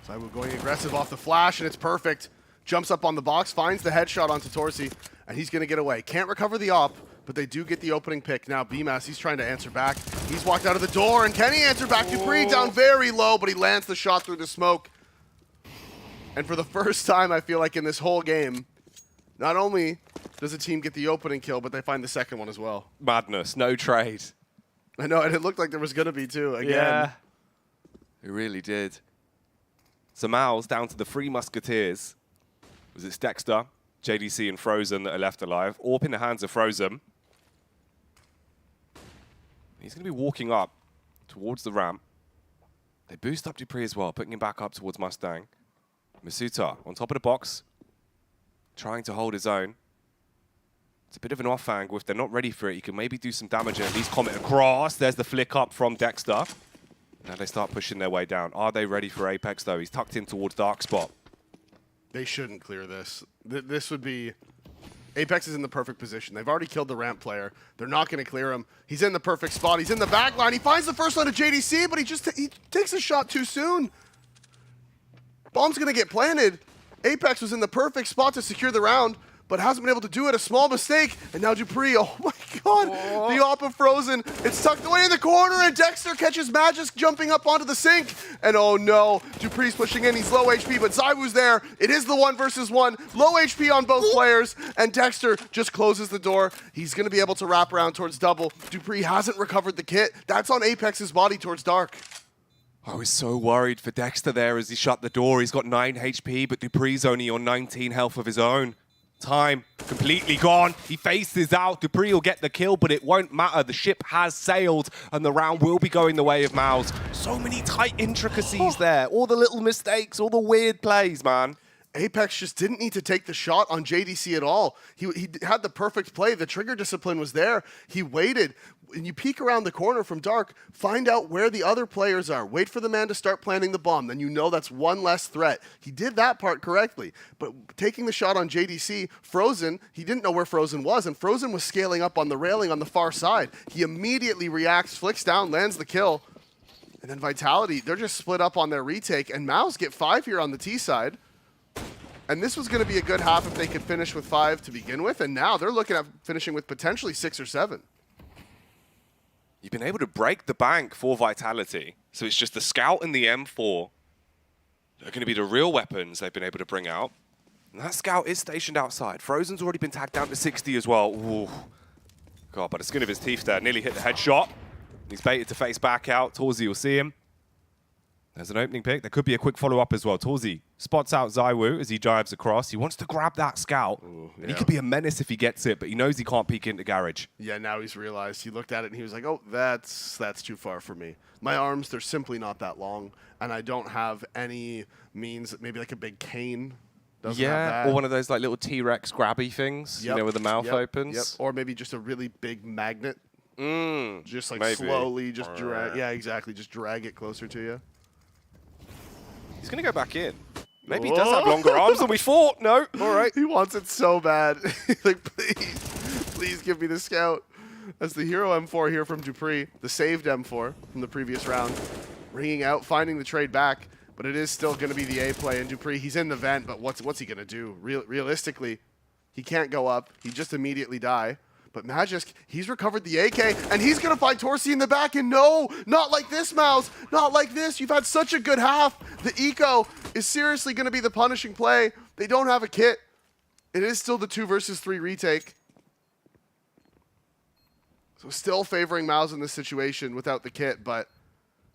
Zywoo going aggressive off the flash, and it's perfect. Jumps up on the box, finds the headshot onto Torsi, and he's going to get away. Can't recover the op, but they do get the opening pick. Now, BMAS, he's trying to answer back. He's walked out of the door, and can he answer back? dupreeh down very low, but he lands the shot through the smoke. And for the first time, I feel like in this whole game, not only does a team get the opening kill, but they find the second one as well. Madness, no trade. I know, and it looked like there was going to be too, again. It really did. So Mal's down to the 3 Musketeers. Was it Dexter, JDC, and Frozen that are left alive? Orp in the hands of Frozen. He's going to be walking up towards the ramp. They boost up dupreeh as well, putting him back up towards Mustang. Masuta on top of the box, trying to hold his own. It's a bit of an off angle. If they're not ready for it, you can maybe do some damage and at least comment across. There's the flick up from Dexter. Now they start pushing their way down. Are they ready for Apex, though? He's tucked in towards Dark Spot. They shouldn't clear this. This would be... Apex is in the perfect position. They've already killed the ramp player. They're not going to clear him. He's in the perfect spot. He's in the back line. He finds the first line of JDC, but he takes a shot too soon. Bomb's going to get planted. Apex was in the perfect spot to secure the round, but hasn't been able to do it. A small mistake. And now dupreeh, oh my god. The op of Frozen. It's tucked away in the corner, and Dexter catches Magisk jumping up onto the sink. And oh no, dupreeh's pushing in. He's low HP, but Zywoo's there. It is the 1 versus 1. Low HP on both players, and Dexter just closes the door. He's going to be able to wrap around towards double. dupreeh hasn't recovered the kit. That's on Apex's body towards Dark. I was so worried for Dexter there as he shut the door. He's got 9 HP, but dupreeh's only on 19 health of his own. Time completely gone. He faces out. dupreeh will get the kill, but it won't matter. The ship has sailed, and the round will be going the way of Mouse. So many tight intricacies there. All the little mistakes, all the weird plays, man. Apex just didn't need to take the shot on JDC at all. He had the perfect play. The trigger discipline was there. He waited. And you peek around the corner from Dark, find out where the other players are. Wait for the man to start planting the bomb. Then you know that's one less threat. He did that part correctly. But taking the shot on JDC, Frozen, he didn't know where Frozen was, and Frozen was scaling up on the railing on the far side. He immediately reacts, flicks down, lands the kill. And then Vitality, they're just split up on their retake, and Mouse get 5 here on the T side. And this was going to be a good half if they could finish with 5 to begin with, and now they're looking at finishing with potentially 6 or 7. You've been able to break the bank for Vitality. So it's just the Scout and the M4 that are going to be the real weapons they've been able to bring out. And that Scout is stationed outside. Frozen's already been tagged down to 60 as well. Ooh. God, by the skin of his teeth there. Nearly hit the headshot. He's baited to face back out. Torsi will see him. There's an opening pick. There could be a quick follow-up as well. Torsi spots out Zywoo as he dives across. He wants to grab that Scout. Ooh, and he could be a menace if he gets it, but he knows he can't peek into Garage. Yeah, now he's realized. He looked at it and he was like, oh, that's too far for me. My arms, they're simply not that long, and I don't have any means, maybe like a big cane. Doesn't have that. Or one of those like little T-Rex grabby things, you know, where the mouth opens. Yep. Or maybe just a really big magnet. Just like maybe. slowly just drag. Yeah, exactly. Just drag it closer to you. He's going to go back in. Maybe he does have longer arms than we thought. No. All right. He wants it so bad. Like, please give me the Scout. As the hero M4 here from dupreeh, the saved M4 from the previous round, ringing out, finding the trade back, but it is still going to be the A play. And dupreeh, he's in the vent, but what's he going to do? Realistically, he can't go up. He just immediately die. But Magisk, he's recovered the AK, and he's going to find Torsi in the back, and no, not like this, Mouse. Not like this. You've had such a good half. The eco is seriously going to be the punishing play. They don't have a kit. It is still the 2 versus 3 retake. So still favoring Mouse in this situation without the kit, but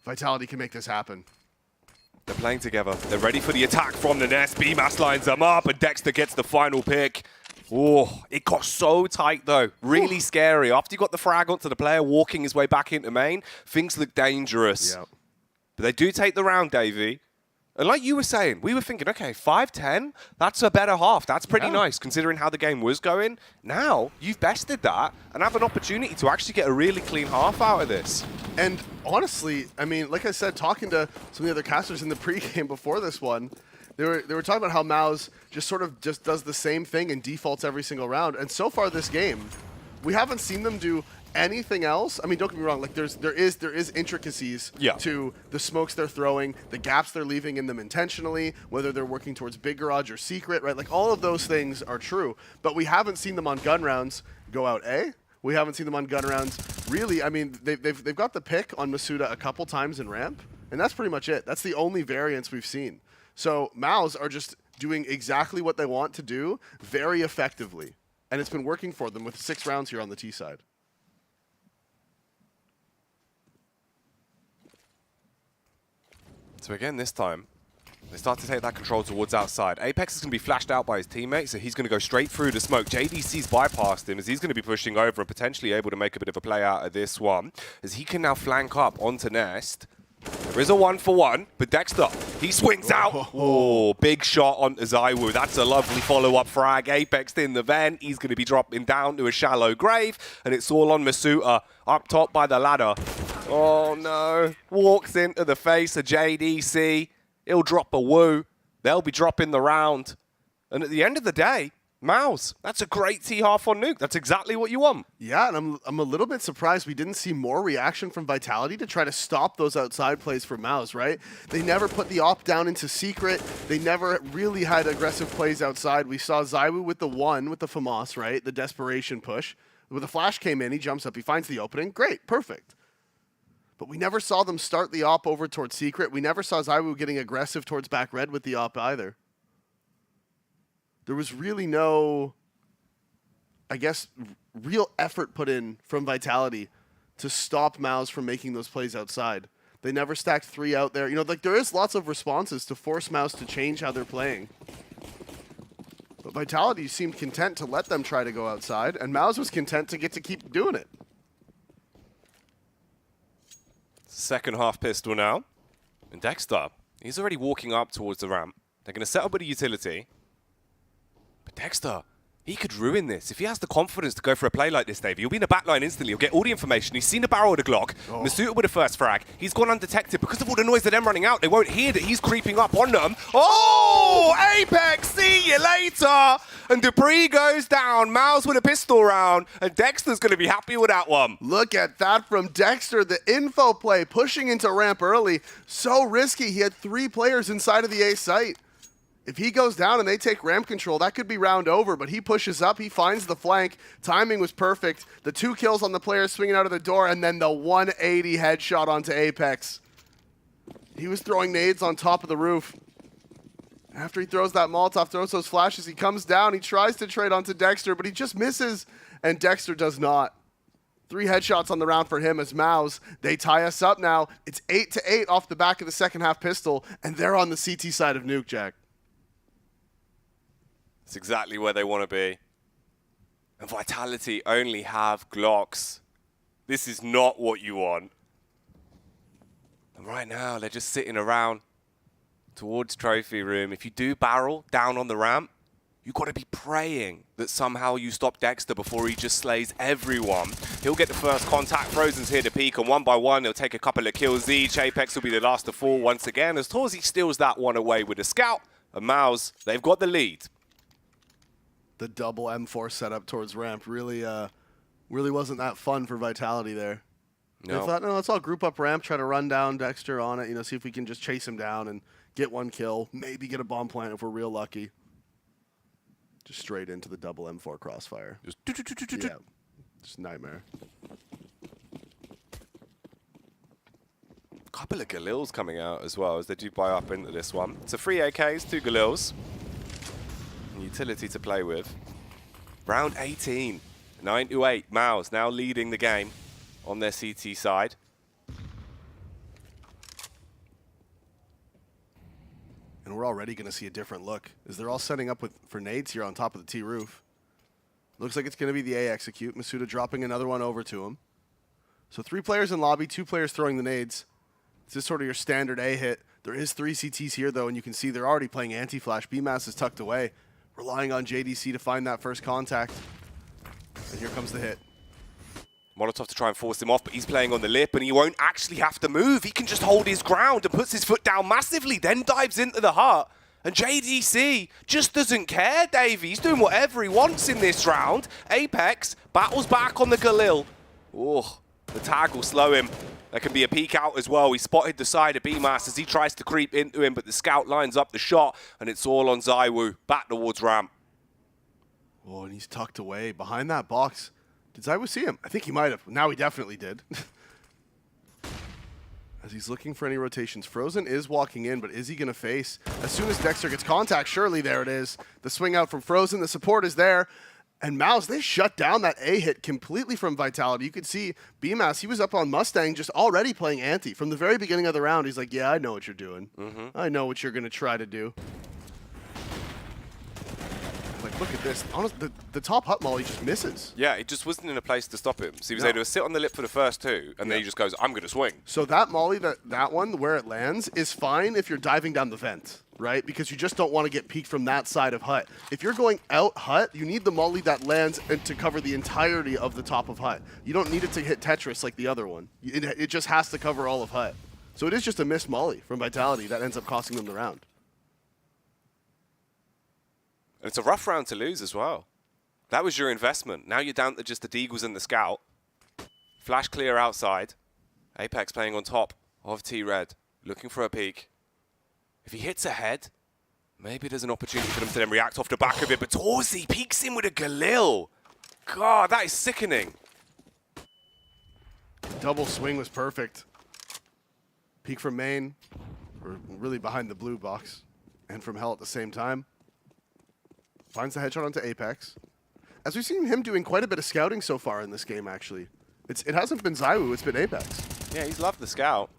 Vitality can make this happen. They're playing together. They're ready for the attack from the nest. BMAS lines them up, and Dexter gets the final pick. Oh, it got so tight, though. Really scary. After you got the frag onto the player walking his way back into main, things look dangerous. Yep. But they do take the round, Davey. And like you were saying, we were thinking, okay, 5-10, that's a better half. That's pretty nice considering how the game was going. Now, you've bested that and have an opportunity to actually get a really clean half out of this. And honestly, I mean, like I said, talking to some of the other casters in the pregame before this one, they were talking about how MOUZ just sort of just does the same thing and defaults every single round. And so far this game, we haven't seen them do anything else. I mean, don't get me wrong. Like there is intricacies to the smokes they're throwing, the gaps they're leaving in them intentionally, whether they're working towards big garage or secret, right? Like all of those things are true. But we haven't seen them on gun rounds go out A. We haven't seen them on gun rounds really. I mean, they've got the pick on Masuda a couple times in ramp, and that's pretty much it. That's the only variance we've seen. So MOUZ are just doing exactly what they want to do very effectively, and it's been working for them with 6 rounds here on the T side. So again, this time, they start to take that control towards outside. Apex is going to be flashed out by his teammate, so he's going to go straight through the smoke. JDC's bypassed him as he's going to be pushing over and potentially able to make a bit of a play out of this one, as he can now flank up onto Nest. There is a 1-for-1, but Dexter, he swings out. Oh, big shot on ZywOo. That's a lovely follow-up frag. Apex in the vent. He's going to be dropping down to a shallow grave, and it's all on Masuda up top by the ladder. Oh, no. Walks into the face of JDC. He'll drop a woo. They'll be dropping the round. And at the end of the day, MOUZ, that's a great T-half on Nuke. That's exactly what you want. Yeah, and I'm a little bit surprised we didn't see more reaction from Vitality to try to stop those outside plays for MOUZ, right? They never put the op down into secret. They never really had aggressive plays outside. We saw ZywOo with the 1 with the FAMAS, right? The desperation push. When the flash came in, he jumps up, he finds the opening. Great, perfect. But we never saw them start the op over towards secret. We never saw ZywOo getting aggressive towards back red with the op either. There was really no, I guess, real effort put in from Vitality to stop MOUZ from making those plays outside. They never stacked 3 out there. You know, like there is lots of responses to force MOUZ to change how they're playing. But Vitality seemed content to let them try to go outside, and MOUZ was content to get to keep doing it. Second half pistol now. And Dexter, he's already walking up towards the ramp. They're going to set up with a utility. But Dexter, he could ruin this. If he has the confidence to go for a play like this, Dave, he'll be in the backline instantly. He'll get all the information. He's seen the barrel of the Glock. Masuda with the first frag. He's gone undetected. Because of all the noise of them running out, they won't hear that he's creeping up on them. Oh, Apex, see you later. And Dupree goes down. MOUZ with a pistol round. And Dexter's going to be happy with that one. Look at that from Dexter. The info play, pushing into ramp early. So risky. He had 3 players inside of the A site. If he goes down and they take ramp control, that could be round over, but he pushes up, he finds the flank. Timing was perfect. The 2 kills on the players swinging out of the door, and then the 180 headshot onto Apex. He was throwing nades on top of the roof. After he throws that Molotov, throws those flashes, he comes down, he tries to trade onto Dexter, but he just misses, and Dexter does not. 3 headshots on the round for him as MOUZ. They tie us up now. It's 8-8 off the back of the second half pistol, and they're on the CT side of Nuke, Jack. It's exactly where they want to be. And Vitality only have Glocks. This is not what you want. And right now, they're just sitting around towards trophy room. If you do barrel down on the ramp, you've got to be praying that somehow you stop Dexter before he just slays everyone. He'll get the first contact. Frozen's here to peek, and 1 by 1, they'll take a couple of kills each. Apex will be the last to fall once again as Torzi steals that one away with a scout. And MOUZ, they've got the lead. The double M4 setup towards ramp really wasn't that fun for Vitality there. No. They thought, no, let's all group up ramp, try to run down Dexter on it, you know, see if we can just chase him down and get 1 kill, maybe get a bomb plant if we're real lucky. Just straight into the double M4 crossfire. Yeah, just nightmare. Couple of Galils coming out as well as they do buy up into this one. So 3 AKs, 2 Galils. Utility to play with. Round 18, 9-8. MOUZ now leading the game on their CT side. And we're already going to see a different look as they're all setting up for nades here on top of the T roof. Looks like it's going to be the A execute. Masuda dropping another one over to him. So 3 players in lobby, 2 players throwing the nades. This is sort of your standard A hit. There is 3 CTs here, though, and you can see they're already playing anti-flash. BMAS is tucked away, relying on JDC to find that first contact. And here comes the hit. Molotov to try and force him off, but he's playing on the lip, and he won't actually have to move. He can just hold his ground and puts his foot down massively, then dives into the heart. And JDC just doesn't care, Davey. He's doing whatever he wants in this round. Apex battles back on the Galil. Oh, the tag will slow him. There can be a peek out as well. He spotted the side of BMAS as he tries to creep into him, but the scout lines up the shot, and it's all on ZywOo. Back towards ramp. Oh, and he's tucked away behind that box. Did ZywOo see him? I think he might have. Now he definitely did. As he's looking for any rotations. Frozen is walking in, but is he going to face? As soon as Dexter gets contact, surely there it is. The swing out from Frozen. The support is there. And Mouse, they shut down that A hit completely from Vitality. You could see BMAS, he was up on Mustang just already playing anti. From the very beginning of the round, he's like, yeah, I know what you're doing. I know what you're going to try to do. Like, look at this. Honestly, the top hut molly just misses. Yeah, it just wasn't in a place to stop him. So he was able to sit on the lip for the first 2, and then he just goes, I'm going to swing. So that molly, that one, where it lands, is fine if you're diving down the vent, right? Because you just don't want to get peeked from that side of hut. If you're going out hut, you need the molly that lands and to cover the entirety of the top of hut. You don't need it to hit Tetris like the other one. It just has to cover all of hut. So it is just a missed molly from Vitality that ends up costing them the round. And it's a rough round to lose as well. That was your investment. Now you're down to just the Deagles and the Scout. Flash clear outside. Apex playing on top of T-Red, looking for a peek. If he hits ahead, maybe there's an opportunity for them to then react off the back of it. But Torzi peeks in with a Galil. God, that is sickening. Double swing was perfect. Peek from main, or really behind the blue box, and from hell at the same time. Finds the headshot onto Apex. As we've seen him doing quite a bit of scouting so far in this game, actually. It hasn't been ZywOo, it's been Apex. Yeah, he's loved the Scout.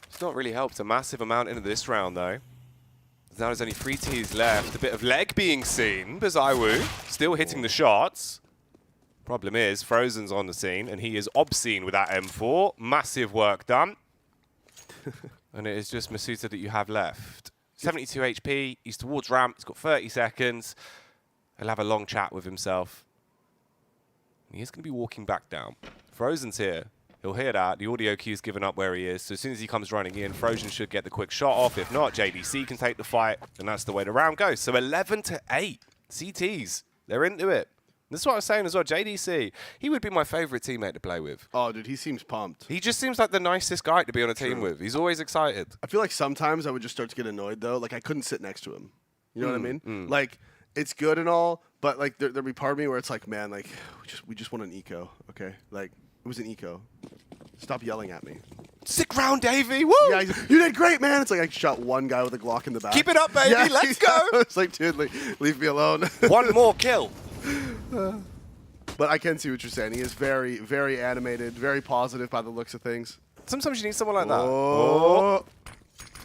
It's not really helped a massive amount into this round, though. Now there's only 3 Ts left. A bit of leg being seen, but ZywOo still hitting the shots. Problem is, Frozen's on the scene, and he is obscene with that M4. Massive work done. And it is just Masuta that you have left. 72 HP, he's towards ramp, he's got 30 seconds. He'll have a long chat with himself. He is going to be walking back down. Frozen's here. He'll hear that. The audio cue's given up where he is. So as soon as he comes running in, Frozen should get the quick shot off. If not, JDC can take the fight, and that's the way the round goes. So 11-8 CTs. They're into it. This is what I was saying as well. JDC, he would be my favorite teammate to play with. Oh, dude, he seems pumped. He just seems like the nicest guy to be on a team with. He's always excited. I feel like sometimes I would just start to get annoyed, though. Like, I couldn't sit next to him. You know what I mean? Like, it's good and all, but, like, there'd be part of me where it's like, man, like, we just want an eco, okay? Like, it was an eco. Stop yelling at me. Sick round, Davey. Woo! Yeah, you did great, man. It's like I shot one guy with a Glock in the back. Keep it up, baby. Yeah, Let's go. It's like, dude, leave me alone. One more kill. But I can see what you're saying. He is very, very animated, very positive by the looks of things. Sometimes you need someone like that. Oh.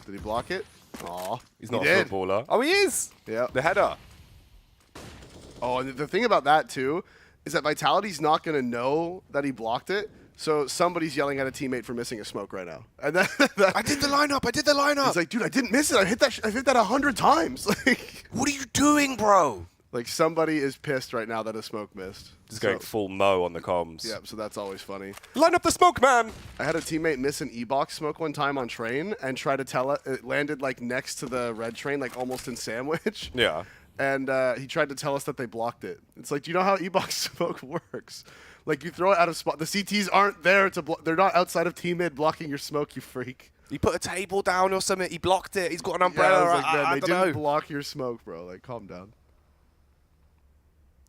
Did he block it? Aw. He's not a footballer. Oh, he is. Yeah. The header. Oh, and the thing about that, too, is that Vitality's not going to know that he blocked it. So somebody's yelling at a teammate for missing a smoke right now. And I did the lineup. I did the lineup. He's like, dude, I didn't miss it. I hit that 100 times. Like, what are you doing, bro? Like, somebody is pissed right now that a smoke missed. Just going full Mo on the comms. Yeah, so that's always funny. Line up the smoke, man! I had a teammate miss an E-box smoke one time on train and try to tell it landed, like, next to the red train, like, almost in sandwich. Yeah. And he tried to tell us that they blocked it. It's like, do you know how E-box smoke works? Like, you throw it out of spot. The CTs aren't there to block. They're not outside of team mid blocking your smoke, you freak. He put a table down or something. He blocked it. He's got an umbrella. Yeah, I was like, man, I they don't didn't know. block your smoke, bro. Like, calm down.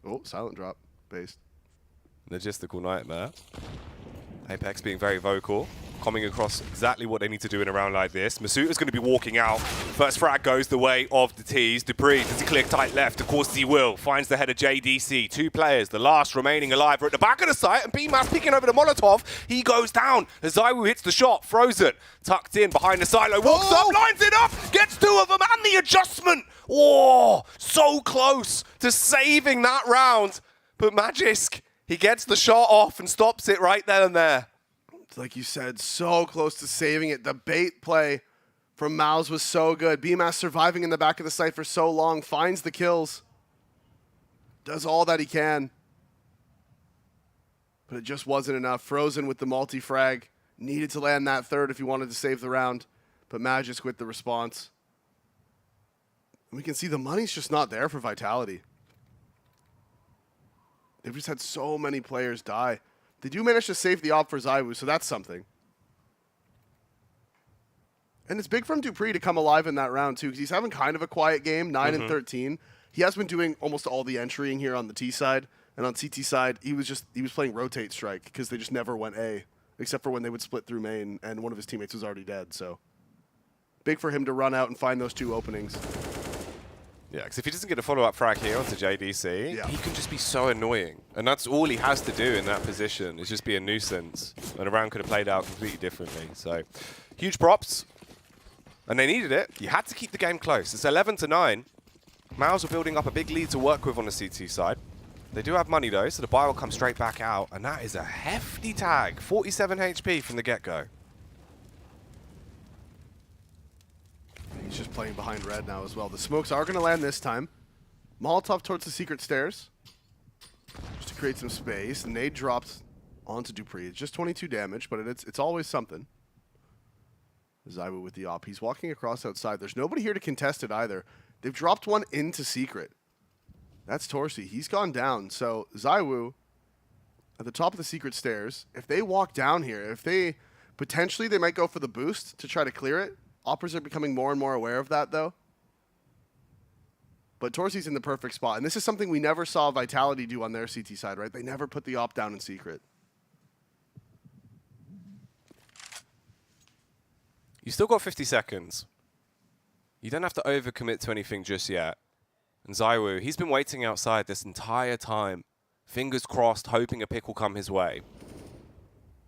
Oh, silent drop. Based. Logistical nightmare. Apex being very vocal, coming across exactly what they need to do in a round like this. Masuta's going to be walking out. First frag goes the way of the T's. Dupree, does he clear tight left? Of course he will. Finds the head of JDC. 2 players, the last remaining alive, are at the back of the site, and BMAS picking over the Molotov. He goes down as ZywOo hits the shot. Frozen, tucked in behind the silo, walks up, lines it up, gets 2 of them, and the adjustment. Oh, so close to saving that round. But Magisk, he gets the shot off and stops it right then and there. Like you said, so close to saving it. The bait play from Mouse was so good. BMAS surviving in the back of the site for so long, finds the kills, does all that he can. But it just wasn't enough. Frozen with the multi-frag. Needed to land that third if he wanted to save the round. But Magisk with the response. And we can see the money's just not there for Vitality. They've just had so many players die. They do manage to save the op for ZywOo, so that's something. And it's big from dupreeh to come alive in that round, too, because he's having kind of a quiet game, 9 and 13. He has been doing almost all the entrying here on the T side. And on CT side, he was playing rotate strike because they just never went A, except for when they would split through main, and one of his teammates was already dead. So big for him to run out and find those 2 openings. Yeah, because if he doesn't get a follow-up frag here onto JDC, he can just be so annoying. And that's all he has to do in that position, is just be a nuisance. And a round could have played out completely differently. So, huge props. And they needed it. You had to keep the game close. It's 11-9. Mouse are building up a big lead to work with on the CT side. They do have money, though, so the buy will come straight back out. And that is a hefty tag. 47 HP from the get-go. He's just playing behind red now as well. The smokes are going to land this time. Molotov towards the secret stairs. Just to create some space. The nade dropped onto dupreeh. It's just 22 damage, but it's always something. ZywOo with the op. He's walking across outside. There's nobody here to contest it either. They've dropped one into secret. That's Torsi. He's gone down. So ZywOo at the top of the secret stairs. If they walk down here, if they potentially they might go for the boost to try to clear it. Oppers are becoming more and more aware of that, though. But Torsi's in the perfect spot. And this is something we never saw Vitality do on their CT side, right? They never put the op down in secret. You still got 50 seconds. You don't have to overcommit to anything just yet. And ZywOo, he's been waiting outside this entire time. Fingers crossed, hoping a pick will come his way.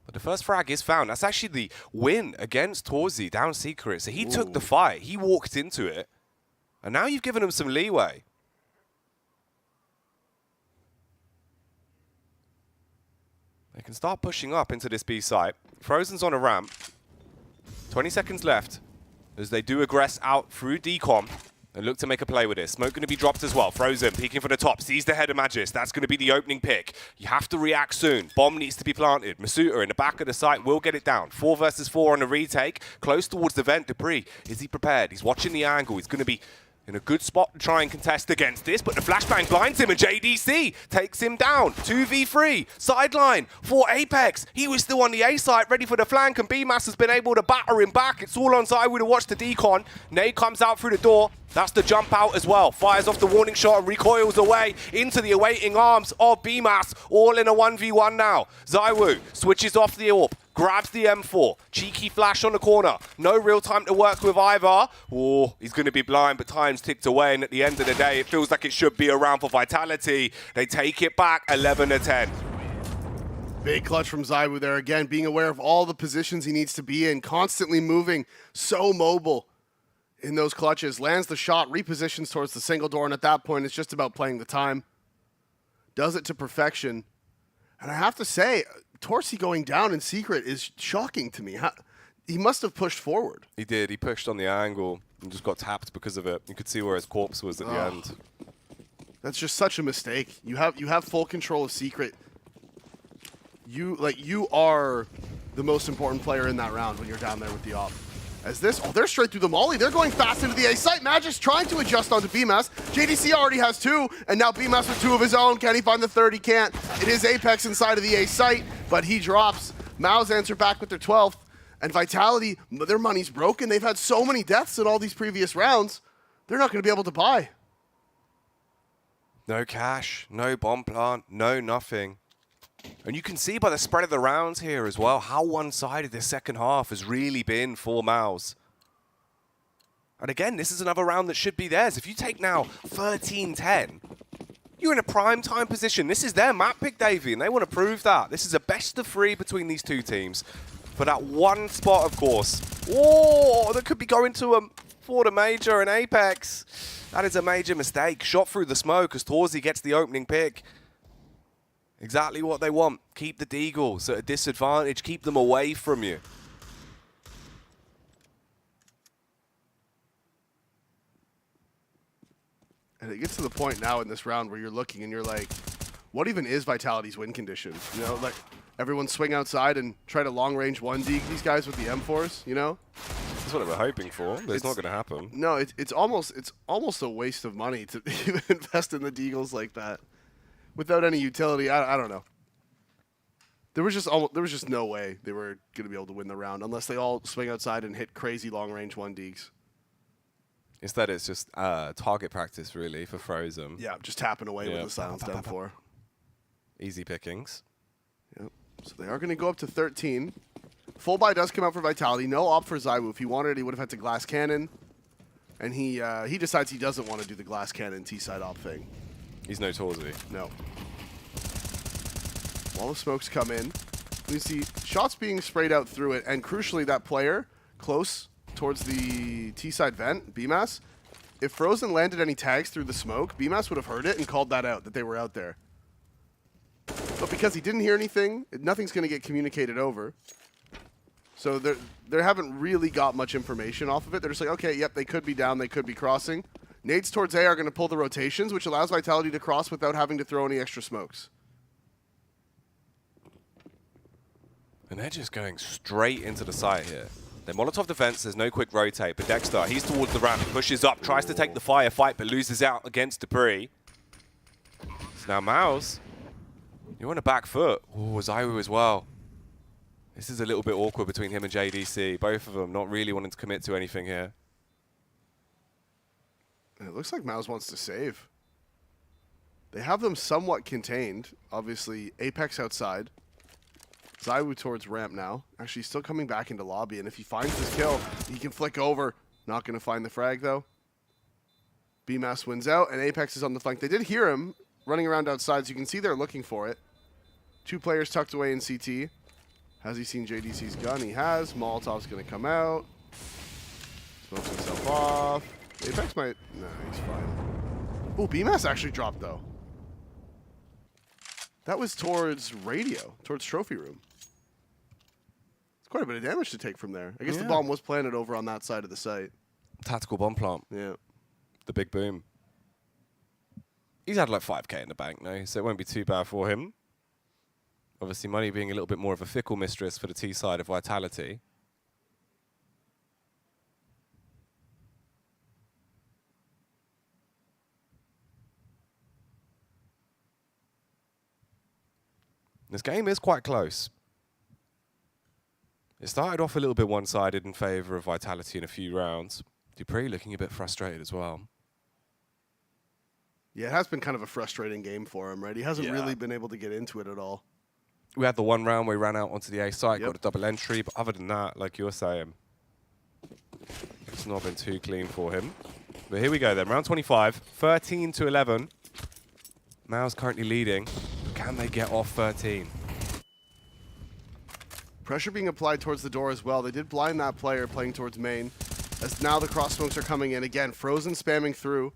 But the first frag is found. That's actually the win against Torsi down secret. So he took the fight. He walked into it. And now you've given him some leeway. They can start pushing up into this B site. Frozen's on a ramp. 20 seconds left as they do aggress out through decom. And look to make a play with this. Smoke going to be dropped as well. Frozen peeking for the top. Sees the head of Magisk. That's going to be the opening pick. You have to react soon. Bomb needs to be planted. Masuta in the back of the site will get it down. 4 versus 4 on the retake. Close towards the vent. dupreeh. Is he prepared? He's watching the angle. He's going to be in a good spot to try and contest against this, but the flashbang blinds him and JDC takes him down. 2v3, sideline for Apex. He was still on the A site, ready for the flank, and BMAS has been able to batter him back. It's all on ZywOo to watch the decon. Nade comes out through the door. That's the jump out as well. Fires off the warning shot and recoils away into the awaiting arms of BMAS. All in a 1v1 now. ZywOo switches off the AWP. Grabs the M4. Cheeky flash on the corner. No real time to work with either. Oh, he's going to be blind, but time's ticked away. And at the end of the day, it feels like it should be a round for Vitality. They take it back 11-10. Big clutch from ZywOo there again, being aware of all the positions he needs to be in, constantly moving, so mobile in those clutches. Lands the shot, repositions towards the single door, and at that point, it's just about playing the time. Does it to perfection. And I have to say, Torsi going down in secret is shocking to me. He must have pushed forward. He did. He pushed on the angle and just got tapped because of it. You could see where his corpse was at the end. That's just such a mistake. You have full control of secret. You are the most important player in that round when you're down there with the op. As this, they're straight through the molly. They're going fast into the A site. Magisk trying to adjust onto BMAS. JDC already has 2, and now BMAS with 2 of his own. Can he find the third? He can't. It is Apex inside of the A site, but he drops. Mao's answer back with their 12th. And Vitality, their money's broken. They've had so many deaths in all these previous rounds. They're not going to be able to buy. No cash, no bomb plant, no nothing. And you can see by the spread of the rounds here as well how one-sided this second half has really been for Mouse. And again, this is another round that should be theirs. If you take now 13-10, you're in a prime time position. This is their map pick, Davey, and they want to prove that. This is a best of 3 between these two teams. For that one spot, of course. Oh, that could be going to for the major and Apex. That is a major mistake. Shot through the smoke as Torsi gets the opening pick. Exactly what they want. Keep the Deagles at a disadvantage. Keep them away from you. And it gets to the point now in this round where you're looking and you're like, what even is Vitality's win condition? You know, like everyone swing outside and try to long range 1D these guys with the M4s, you know? That's what we're hoping for, but it's not going to happen. No, it's almost a waste of money to even invest in the Deagles like that without any utility. I don't know. There was just no way they were going to be able to win the round unless they all swing outside and hit crazy long range 1Ds. Instead, it's just target practice, really, for Frozen. Yeah, just tapping away with the silenced M4. Easy pickings. Yep. So they are going to go up to 13. Full buy does come out for Vitality. No op for ZywOo. If he wanted it, he would have had to glass cannon. And he decides he doesn't want to do the glass cannon T-side op thing. He's no Torzy. No. While the smokes come in, we see shots being sprayed out through it, and crucially, that player close towards the T-side vent, BMAS, if Frozen landed any tags through the smoke, BMAS would have heard it and called that out, that they were out there. But because he didn't hear anything, nothing's going to get communicated over. So they haven't really got much information off of it. They're just like, okay, yep, they could be down, they could be crossing. Nades towards A are going to pull the rotations, which allows Vitality to cross without having to throw any extra smokes. And they're just going straight into the site here. They're Molotov defense, there's no quick rotate, but Dexter, he's towards the ramp, pushes up, tries to take the firefight, but loses out against Debris. So now Mouse, you're on a back foot. Oh, ZywOo as well. This is a little bit awkward between him and JDC. Both of them not really wanting to commit to anything here. And it looks like Mouse wants to save. They have them somewhat contained. Obviously, Apex outside. ZywOo towards ramp now. Actually, he's still coming back into lobby, and if he finds this kill, he can flick over. Not going to find the frag, though. BMAS wins out, and Apex is on the flank. They did hear him running around outside, so you can see they're looking for it. 2 players tucked away in CT. Has he seen JDC's gun? He has. Molotov's going to come out. Smokes himself off. Apex might... No, he's fine. Oh, BMAS actually dropped, though. That was towards radio, towards trophy room. It's quite a bit of damage to take from there. I guess the bomb was planted over on that side of the site. Tactical bomb plant. Yeah. The big boom. He's had like 5k in the bank now, so it won't be too bad for him. Obviously, money being a little bit more of a fickle mistress for the T side of Vitality. This game is quite close. It started off a little bit one-sided in favor of Vitality in a few rounds. Dupree looking a bit frustrated as well. Yeah, it has been kind of a frustrating game for him, right? He hasn't really been able to get into it at all. We had the one round where he ran out onto the A site, got a double entry, but other than that, like you're saying, it's not been too clean for him. But here we go then, round 25, 13-11. Mao's currently leading. Can they get off 13? Pressure being applied towards the door as well. They did blind that player playing towards main. As now the cross smokes are coming in. Again, Frozen spamming through.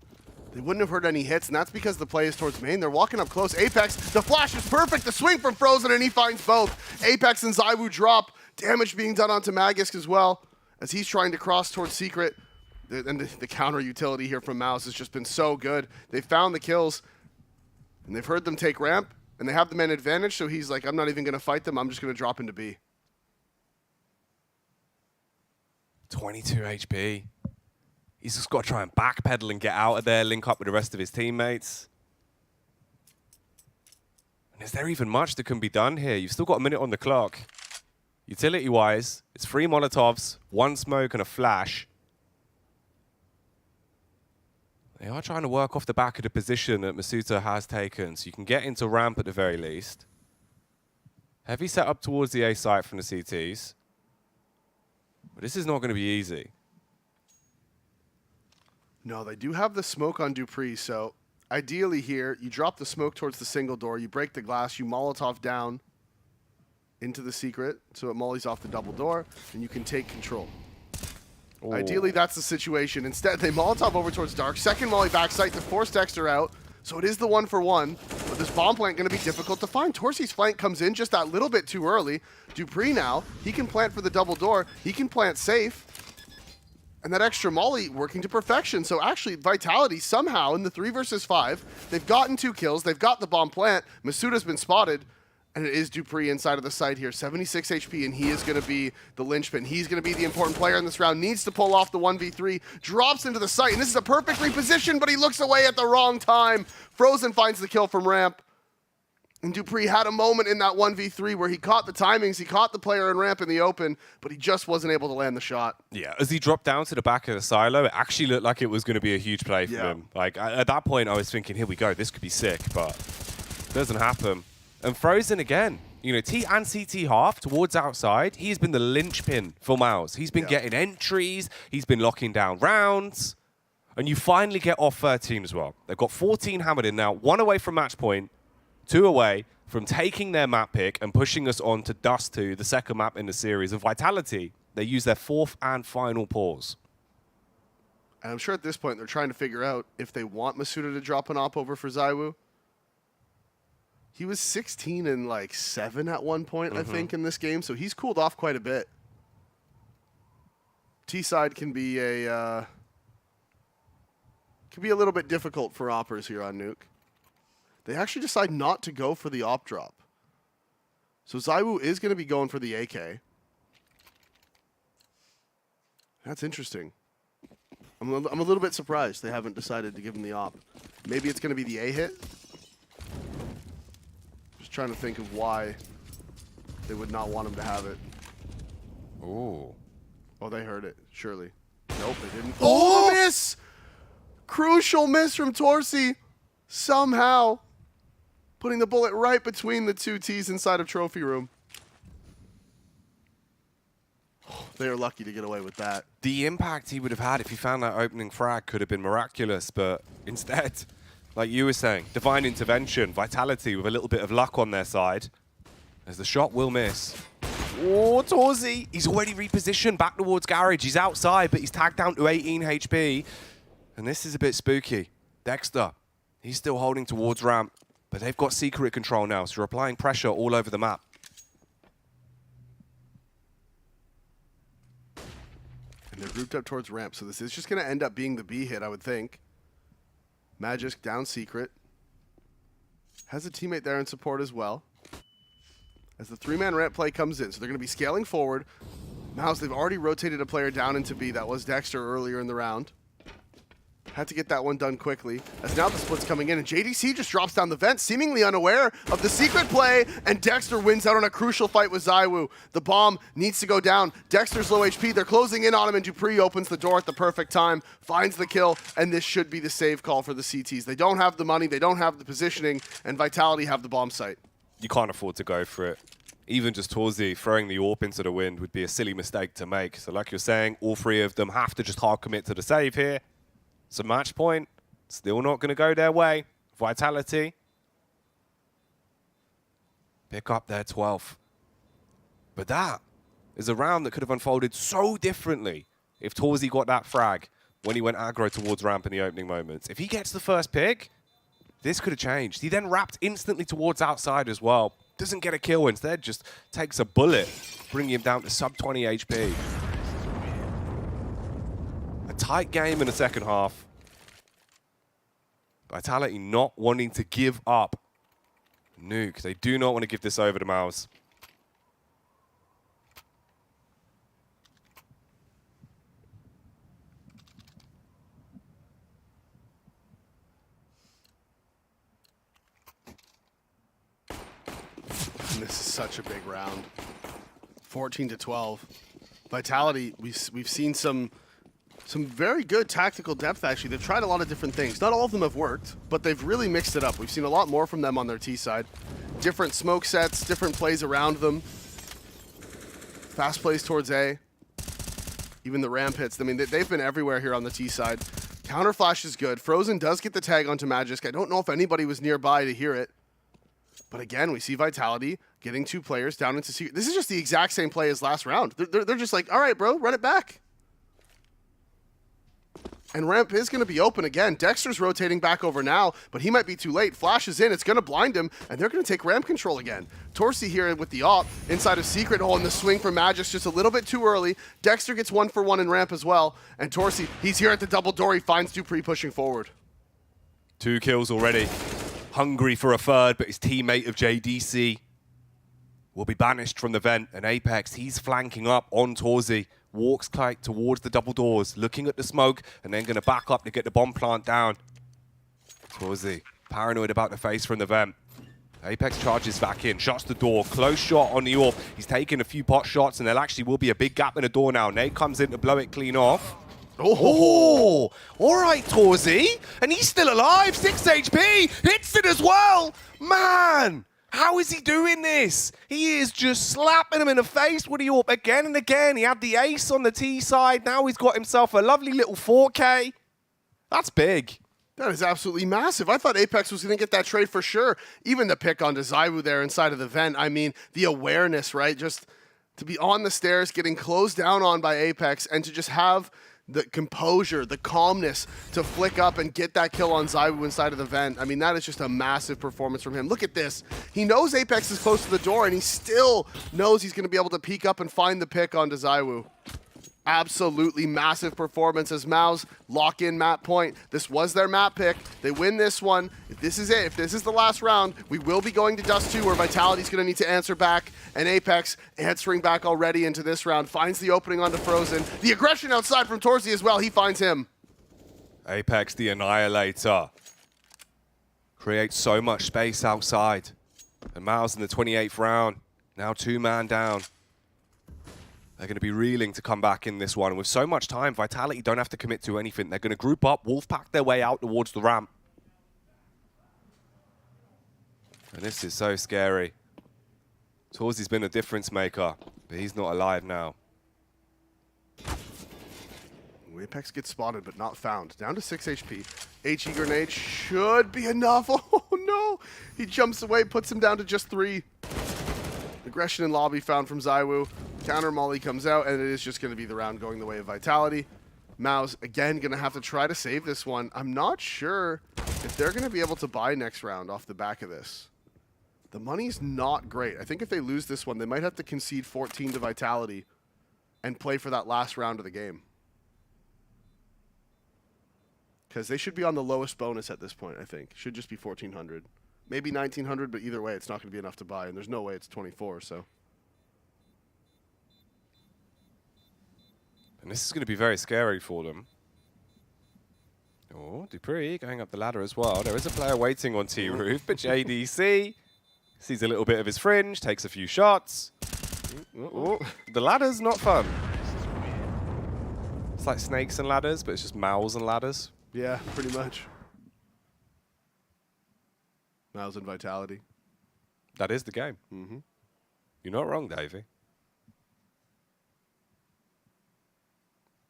They wouldn't have heard any hits, and that's because the play is towards main. They're walking up close. Apex, the flash is perfect. The swing from Frozen, and he finds both. Apex and ZywOo drop. Damage being done onto Magisk as well, as he's trying to cross towards Secret. And the counter utility here from Mouse has just been so good. They found the kills, and they've heard them take ramp, and they have the man advantage, so he's like, I'm not even going to fight them. I'm just going to drop into B. 22 HP. He's just got to try and backpedal and get out of there, link up with the rest of his teammates. And is there even much that can be done here? You've still got a minute on the clock. Utility-wise, it's 3 Molotovs, 1 smoke, and a flash. They are trying to work off the back of the position that Masuta has taken, so you can get into ramp at the very least. Heavy set up towards the A site from the CTs. But this is not going to be easy. No, they do have the smoke on Dupree, so ideally here, you drop the smoke towards the single door, you break the glass, you Molotov down into the secret, so it mollies off the double door, and you can take control. Ideally, that's the situation. Instead, they Molotov over towards Dark. Second molly backside to force Dexter out. So it is the 1-for-1, but this bomb plant going to be difficult to find. Torsi's flank comes in just that little bit too early. dupreeh now, he can plant for the double door. He can plant safe. And that extra molly working to perfection. So actually, Vitality somehow in the 3 versus 5, they've gotten 2 kills. They've got the bomb plant. Masuda's been spotted. And it is dupreeh inside of the site here. 76 HP, and he is going to be the linchpin. He's going to be the important player in this round. Needs to pull off the 1v3. Drops into the site, and this is a perfect reposition, but he looks away at the wrong time. Frozen finds the kill from ramp. And dupreeh had a moment in that 1v3 where he caught the timings, he caught the player in ramp in the open, but he just wasn't able to land the shot. Yeah, as he dropped down to the back of the silo, it actually looked like it was going to be a huge play for him. Like, at that point, I was thinking, here we go, this could be sick, but it doesn't happen. And Frozen again, you know, T and CT half towards outside. He's been the linchpin for MOUZ. He's been getting entries. He's been locking down rounds. And you finally get off 13 as well. They've got 14 hammered in now, 1 away from match point, 2 away from taking their map pick and pushing us on to Dust 2, the second map in the series. Of Vitality, they use their 4th and final pause. And I'm sure at this point they're trying to figure out if they want Masuda to drop an op over for ZywOo. He was 16 and like 7 at one point, I think, in this game, so he's cooled off quite a bit. T-side can be a little bit difficult for oppers here on Nuke. They actually decide not to go for the op drop. So ZywOo is going to be going for the AK. That's interesting. I'm a little bit surprised they haven't decided to give him the op. Maybe it's going to be the A hit. Trying to think of why they would not want him to have it. Ooh. Oh, they heard it, surely. Nope, they didn't. Oh, miss! Crucial miss from Torsi. Somehow putting the bullet right between the 2 T's inside of Trophy Room. Oh, they are lucky to get away with that. The impact he would have had if he found that opening frag could have been miraculous, but instead, like you were saying, divine intervention, Vitality with a little bit of luck on their side, as the shot will miss. Oh, Torsi! He's already repositioned back towards Garage. He's outside, but he's tagged down to 18 HP. And this is a bit spooky. Dexter, he's still holding towards ramp, but they've got secret control now, so they're applying pressure all over the map. And they're grouped up towards ramp, so this is just going to end up being the B hit, I would think. Magisk down secret. Has a teammate there in support as well. As the 3-man ramp play comes in. So they're going to be scaling forward. MOUZ, they've already rotated a player down into B. That was Dexter earlier in the round. Had to get that one done quickly. As now the split's coming in, and JDC just drops down the vent, seemingly unaware of the secret play, and Dexter wins out on a crucial fight with ZywOo. The bomb needs to go down. Dexter's low HP. They're closing in on him, and dupreeh opens the door at the perfect time, finds the kill, and this should be the save call for the CTs. They don't have the money, they don't have the positioning, and Vitality have the bomb site. You can't afford to go for it. Even just Torsi throwing the AWP into the wind would be a silly mistake to make. So like you're saying, all 3 of them have to just hard commit to the save here. So match point, still not going to go their way. Vitality pick up their 12th. But that is a round that could have unfolded so differently if Torsi got that frag when he went aggro towards ramp in the opening moments. If he gets the first pick, this could have changed. He then wrapped instantly towards outside as well. Doesn't get a kill, instead just takes a bullet, bringing him down to sub 20 HP. A tight game in the second half. Vitality not wanting to give up Nuke. They do not want to give this over to MOUZ. This is such a big round. 14-12. Vitality, we've seen some very good tactical depth, actually. They've tried a lot of different things. Not all of them have worked, but they've really mixed it up. We've seen a lot more from them on their T side. Different smoke sets, different plays around them. Fast plays towards A. Even the ramp hits. I mean, they've been everywhere here on the T side. Counter flash is good. Frozen does get the tag onto Magisk. I don't know if anybody was nearby to hear it. But again, we see Vitality getting 2 players down into secret. This is just the exact same play as last round. They're just like, all right, bro, run it back. And ramp is going to be open again. Dexter's rotating back over now, but he might be too late. Flashes in, it's going to blind him, and they're going to take ramp control again. Torsi here with the op inside of Secret. Oh, and the swing for Magic's just a little bit too early. Dexter gets 1 for 1 in ramp as well. And Torsi, he's here at the double door. He finds Dupree pushing forward. 2 kills already. Hungry for a third, but his teammate of JDC will be banished from the vent. And Apex, he's flanking up on Torsi. Walks tight towards the double doors, looking at the smoke, and then going to back up to get the bomb plant down. Torsi, paranoid about the face from the vent. Apex charges back in, shuts the door, close shot on the AWP. He's taking a few pot shots, and there actually will be a big gap in the door now. Nate comes in to blow it clean off. Oh, all right, Torsi. And he's still alive, 6 HP, hits it as well. Man, how is he doing this? He is just slapping him in the face with the AWP again and again. He had the ace on the T side. Now he's got himself a lovely little 4K. That's big. That is absolutely massive. I thought Apex was going to get that trade for sure. Even the pick onto Zywoo there inside of the vent. I mean, the awareness, right? Just to be on the stairs, getting closed down on by Apex, and to just have the composure, the calmness to flick up and get that kill on Zywoo inside of the vent. I mean, that is just a massive performance from him. Look at this. He knows Apex is close to the door, and he still knows he's going to be able to peek up and find the pick onto Zywoo. Absolutely massive performance as Maus lock in map point. This was their map pick. They win this one. If this is it, if this is the last round, we will be going to Dust 2 where Vitality's going to need to answer back. And Apex answering back already into this round. Finds the opening onto Frozen. The aggression outside from Torsi as well. He finds him. Apex the Annihilator. Creates so much space outside. And Maus in the 28th round. Now 2-man down. They're going to be reeling to come back in this one. And with so much time, Vitality don't have to commit to anything. They're going to group up, Wolfpack their way out towards the ramp. And this is so scary. Torsi's been a difference maker, but he's not alive now. Apex gets spotted, but not found. Down to 6 HP. HE grenade should be enough. Oh, no. He jumps away, puts him down to just 3. Aggression in lobby found from Zywoo. Counter Molly comes out, and it is just going to be the round going the way of Vitality. Maus, again, going to have to try to save this one. I'm not sure if they're going to be able to buy next round off the back of this. The money's not great. I think if they lose this one, they might have to concede 14 to Vitality and play for that last round of the game. Because they should be on the lowest bonus at this point, I think. Should just be 1,400. Maybe 1,900, but either way, it's not going to be enough to buy, and there's no way it's 24, so... And this is going to be very scary for them. Oh, Dupree going up the ladder as well. There is a player waiting on T-Roof, but JDC sees a little bit of his fringe, takes a few shots. Oh, the ladder's not fun. It's like snakes and ladders, but it's just Maus and ladders. Yeah, pretty much. Maus and Vitality. That is the game. Mm-hmm. You're not wrong, Davey.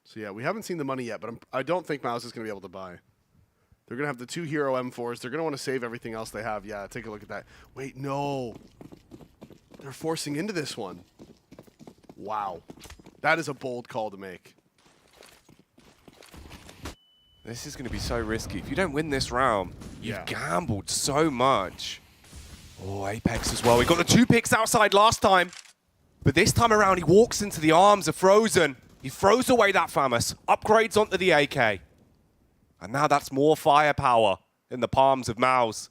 So yeah, we haven't seen the money yet, but I don't think Maus is going to be able to buy. They're going to have the 2 hero M4s. They're going to want to save everything else they have. Yeah, take a look at that. Wait, no. They're forcing into this one. Wow. That is a bold call to make. This is going to be so risky. If you don't win this round, you've gambled so much. Oh, Apex as well. We got the 2 picks outside last time. But this time around, he walks into the arms of Frozen. He throws away that Famous, upgrades onto the AK. And now that's more firepower in the palms of Maus.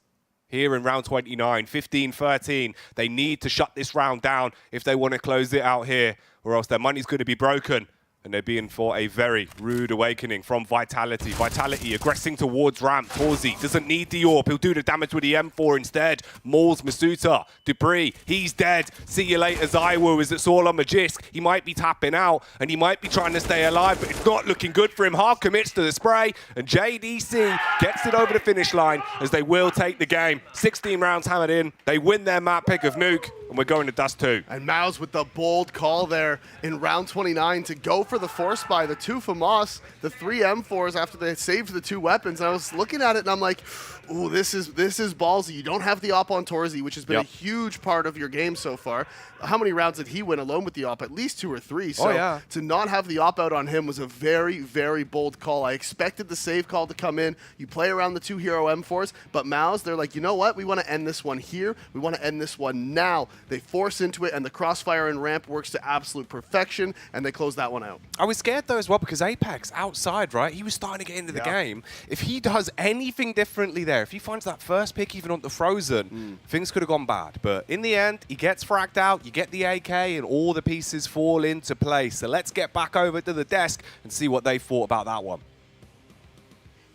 Here in round 29, 15-13. They need to shut this round down if they want to close it out here, or else their money's going to be broken. And they're being for a very rude awakening from Vitality. Vitality aggressing towards ramp. Torsi doesn't need the AWP. He'll do the damage with the M4 instead. Mauls Masuta. Dupree, he's dead. See you later, Zywoo, as it's all on Magisk. He might be tapping out, and he might be trying to stay alive, but it's not looking good for him. Half commits to the spray, and JDC gets it over the finish line as they will take the game. 16 rounds hammered in. They win their map pick of Nuke. And we're going to dust 2. And Mouse with the bold call there in round 29 to go for the force buy. The 2 FAMAS, the 3 M4s after they saved the 2 weapons. And I was looking at it and I'm like, ooh, this is ballsy. You don't have the op on Torzi, which has been a huge part of your game so far. How many rounds did he win alone with the op? At least 2 or 3. So to not have the op out on him was a very, very bold call. I expected the save call to come in. You play around the 2 hero M4s, but Mouse, they're like, you know what? We want to end this one here. We want to end this one now. They force into it, and the crossfire and ramp works to absolute perfection, and they close that one out. I was scared though as well because Apex outside, right? He was starting to get into the game. If he does anything differently there, if he finds that first pick even on the Frozen, things could have gone bad. But in the end, he gets fragged out, you get the AK, and all the pieces fall into place. So let's get back over to the desk and see what they thought about that one.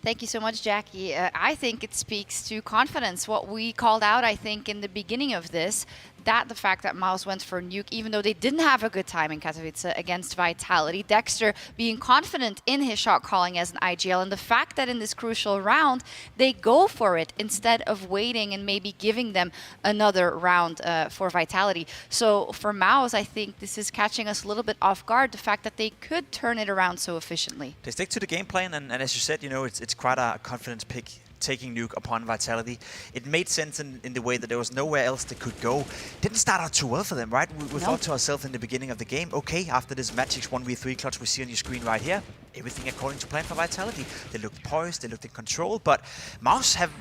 Thank you so much, Jackie. I think it speaks to confidence. What we called out, I think, in the beginning of this, that the fact that Mouse went for Nuke, even though they didn't have a good time in Katowice against Vitality, Dexter being confident in his shot calling as an IGL, and the fact that in this crucial round, they go for it instead of waiting and maybe giving them another round for Vitality. So for Mouse, I think this is catching us a little bit off guard, the fact that they could turn it around so efficiently. They stick to the game plan, and as you said, you know, it's quite a confidence pick, taking Nuke upon Vitality. It made sense in the way that there was nowhere else they could go. Didn't start out too well for them, right? We thought to ourselves in the beginning of the game, okay, after this Magic's 1v3 clutch we see on your screen right here, everything according to plan for Vitality. They looked poised, they looked in control, but Mouse have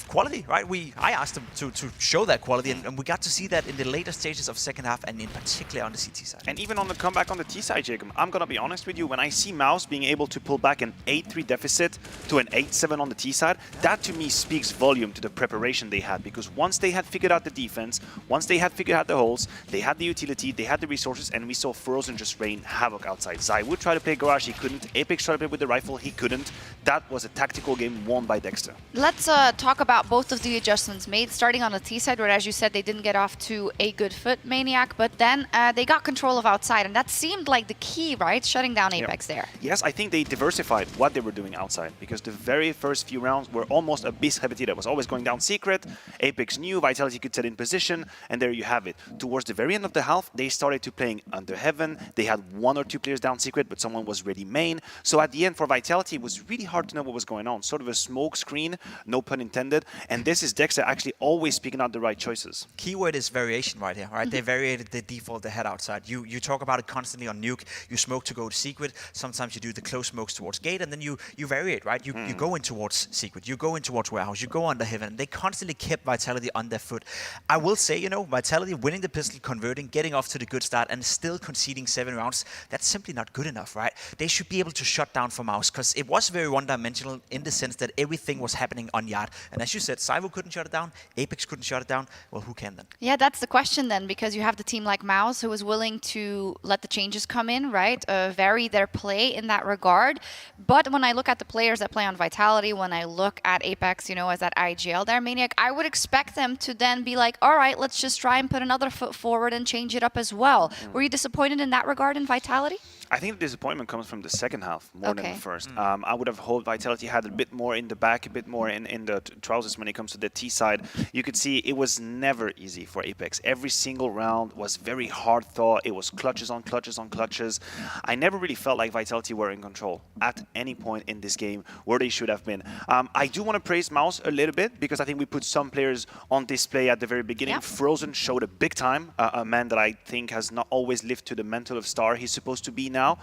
quality, right? I asked them to show that quality, and we got to see that in the later stages of second half, and in particular on the CT side. And even on the comeback on the T side, Jacob, I'm gonna be honest with you, when I see Mouse being able to pull back an 8-3 deficit to an 8-7 on the T side, that to me speaks volume to the preparation they had, because once they had figured out the defense, once they had figured out the holes, they had the utility, they had the resources, and we saw Frozen just rain havoc outside. Zai would try to play Garage, he couldn't. Apex tried to play with the rifle, he couldn't. That was a tactical game won by Dexter. Let's talk about both of the adjustments made, starting on the T side, where, as you said, they didn't get off to a good foot, Maniac, but then they got control of outside, and that seemed like the key, right? Shutting down Apex there. Yes, I think they diversified what they were doing outside, because the very first few rounds were almost Abyss heavy that was always going down secret. Apex knew, Vitality could set in position, and there you have it. Towards the very end of the half, they started to playing under heaven. They had 1 or 2 players down secret, but someone was ready main. So at the end for Vitality, it was really hard to know what was going on. Sort of a smoke screen, no pun intended. And this is Dexter actually always speaking out the right choices. Keyword is variation right here, right? They variated the default they had outside. You talk about it constantly on Nuke. You smoke to go to secret. Sometimes you do the close smokes towards gate, and then you vary it, right? You go in towards secret. You go in towards warehouse. You go under heaven. They constantly kept Vitality on their foot. I will say, you know, Vitality winning the pistol, converting, getting off to the good start, and still conceding 7 rounds, that's simply not good enough, right? They should be able to shut down for Mouse, because it was very one-dimensional in the sense that everything was happening on Yard. And as you said, Cyvo couldn't shut it down, Apex couldn't shut it down. Well, who can then? Yeah, that's the question then, because you have the team like Mouse who is willing to let the changes come in, right? Vary their play in that regard. But when I look at the players that play on Vitality, when I look at Apex, you know, as that IGL there, Maniac, I would expect them to then be like, all right, let's just try and put another foot forward and change it up as well. Were you disappointed in that regard in Vitality? I think the disappointment comes from the second half more than the first. I would have hoped Vitality had a bit more in the back, a bit more in the trousers when it comes to the T side. You could see it was never easy for Apex. Every single round was very hard thought. It was clutches on clutches on clutches. I never really felt like Vitality were in control at any point in this game where they should have been. I do want to praise Mouse a little bit, because I think we put some players on display at the very beginning. Yep. Frozen showed a big time, a man that I think has not always lived to the mental of star he's supposed to be now.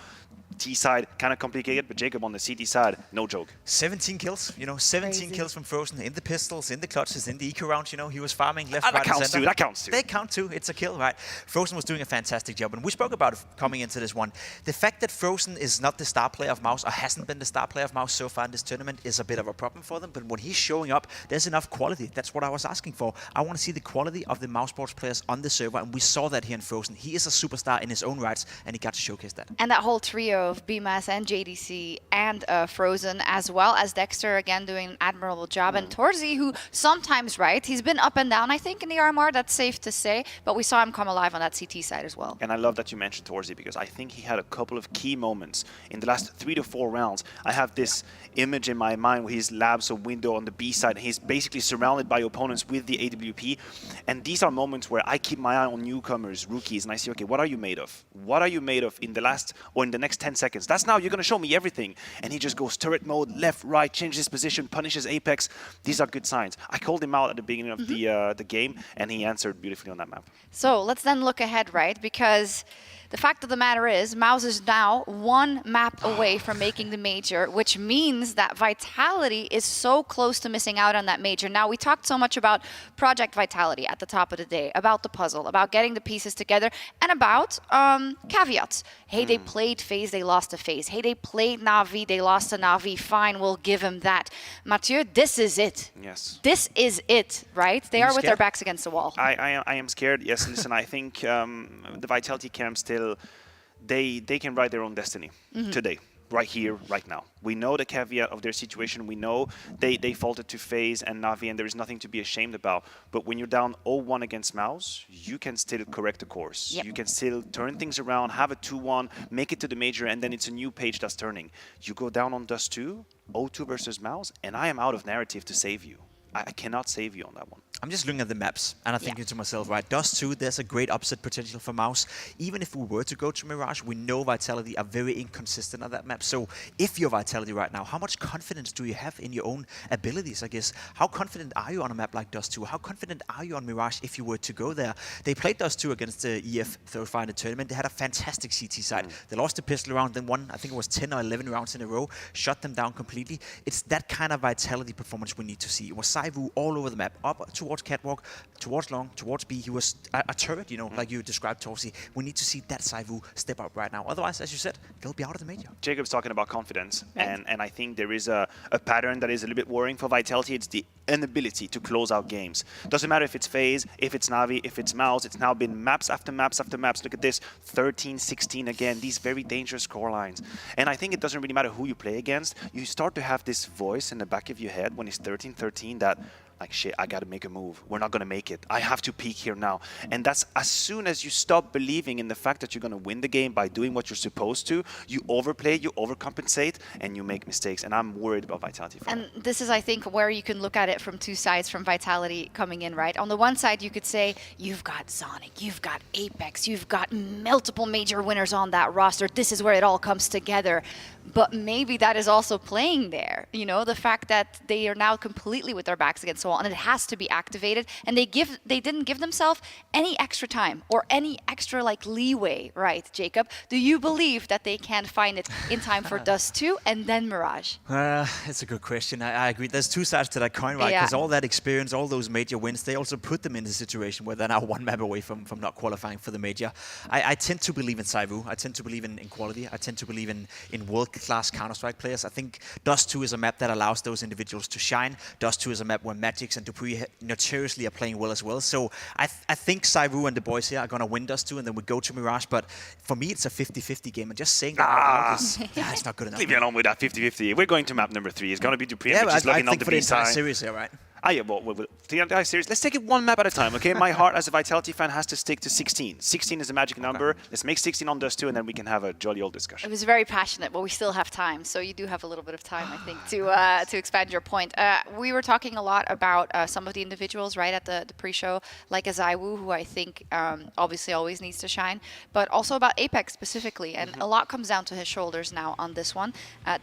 T side kind of complicated, but Jacob on the CT side, no joke. 17 kills, you know, 17 kills from Frozen in the pistols, in the clutches, in the eco rounds. You know, he was farming left, right, and center. That counts too. They count too. It's a kill, right? Frozen was doing a fantastic job, and we spoke about it coming into this one. The fact that Frozen is not the star player of Mouse, or hasn't been the star player of Mouse so far in this tournament, is a bit of a problem for them. But when he's showing up, there's enough quality. That's what I was asking for. I want to see the quality of the Mouse Sports players on the server, and we saw that here in Frozen. He is a superstar in his own rights, and he got to showcase that. And that whole trio of BMS and JDC and Frozen, as well as Dexter, again, doing an admirable job. And Torzy, who sometimes, right, he's been up and down, I think, in the RMR, that's safe to say, but we saw him come alive on that CT side as well. And I love that you mentioned Torzy, because I think he had a couple of key moments in the last 3 to 4 rounds. I have this image in my mind where he's labs a window on the B side, and he's basically surrounded by opponents with the AWP. And these are moments where I keep my eye on newcomers, rookies, and I see, okay, what are you made of? What are you made of in the last or in the next 10 seconds? That's now, you're going to show me everything. And he just goes turret mode, left, right, changes his position, punishes Apex. These are good signs. I called him out at the beginning of the game, and he answered beautifully on that map. So let's then look ahead, right? Because the fact of the matter is, Mouse is now 1 map away from making the major, which means that Vitality is so close to missing out on that major. Now, we talked so much about Project Vitality at the top of the day, about the puzzle, about getting the pieces together, and about caveats. Hey, they played FaZe, they lost to FaZe. Hey, they played Na'Vi, they lost to Na'Vi. Fine, we'll give him that. Mathieu, this is it. Yes. This is it, right? They are with their backs against the wall. I am scared. Yes, listen, I think the Vitality camp still, they can write their own destiny today, right here, right now. We know the caveat of their situation. We know they faltered to FaZe and Na'Vi, and there is nothing to be ashamed about. But when you're down 0-1 against Mouse, you can still correct the course. Yep. You can still turn things around, have a 2-1, make it to the major, and then it's a new page that's turning. You go down on Dust 2, 0-2 versus Mouse, and I am out of narrative to save you. I cannot save you on that one. I'm just looking at the maps, and I'm thinking to myself, right, Dust 2, there's a great upset potential for Mouse. Even if we were to go to Mirage, we know Vitality are very inconsistent on that map. So if you're Vitality right now, how much confidence do you have in your own abilities, I guess? How confident are you on a map like Dust 2? How confident are you on Mirage if you were to go there? They played Dust 2 against the EF third final tournament. They had a fantastic CT side. They lost the pistol round, then won, I think it was 10 or 11 rounds in a row, shut them down completely. It's that kind of Vitality performance we need to see. It was Saivu all over the map, up towards Catwalk, towards Long, towards B. He was a turret, you know, like you described, Torzy. We need to see that Saivu step up right now. Otherwise, as you said, they'll be out of the major. Jacob's talking about confidence, and I think there is a pattern that is a little bit worrying for Vitality. It's the inability to close out games. Doesn't matter if it's FaZe, if it's Na'Vi, if it's Mouse. It's now been maps after maps after maps. Look at this, 13-16 again. These very dangerous score lines. And I think it doesn't really matter who you play against. You start to have this voice in the back of your head when it's 13-13 that, like, shit, I gotta make a move. We're not gonna make it. I have to peak here now. And that's as soon as you stop believing in the fact that you're gonna win the game by doing what you're supposed to, you overplay, you overcompensate, and you make mistakes. And I'm worried about Vitality. And this is, I think, where you can look at it from 2 sides from Vitality coming in, right? On the one side, you could say, you've got Sonic, you've got Apex, you've got multiple major winners on that roster. This is where it all comes together. But maybe that is also playing there. You know, the fact that they are now completely with their backs against the wall, and it has to be activated. And they didn't give themselves any extra time or any extra like leeway, right, Jacob? Do you believe that they can find it in time for Dust 2 and then Mirage? It's a good question. I agree. There's 2 sides to that coin, right? Because all that experience, all those major wins, they also put them in the situation where they're now 1 map away from not qualifying for the major. I tend to believe in Saivu. I tend to believe in quality. I tend to believe in world-class Counter-Strike players. I think Dust 2 is a map that allows those individuals to shine. Dust 2 is a map where Magix and Dupree notoriously are playing well as well. So I think Saivu and the boys here are going to win Dust 2, and then we go to Mirage. But for me, it's a 50-50 game. And just saying that out loud is, it's not good enough. Leave me alone with that 50-50. We're going to map number 3. It's going to be Dupree, yeah, which is looking I on think the for the B entire side. series here, right? Yeah, well, the entire series. Let's take it 1 map at a time, okay? My heart as a Vitality fan has to stick to 16. 16 is the magic number. Let's make 16 on Dust 2, and then we can have a jolly old discussion. It was very passionate, but we still have time. So you do have a little bit of time, I think, to expand your point. We were talking a lot about some of the individuals, right, at the pre-show, like Azaiwu, who I think obviously always needs to shine, but also about Apex specifically. And a lot comes down to his shoulders now on this one.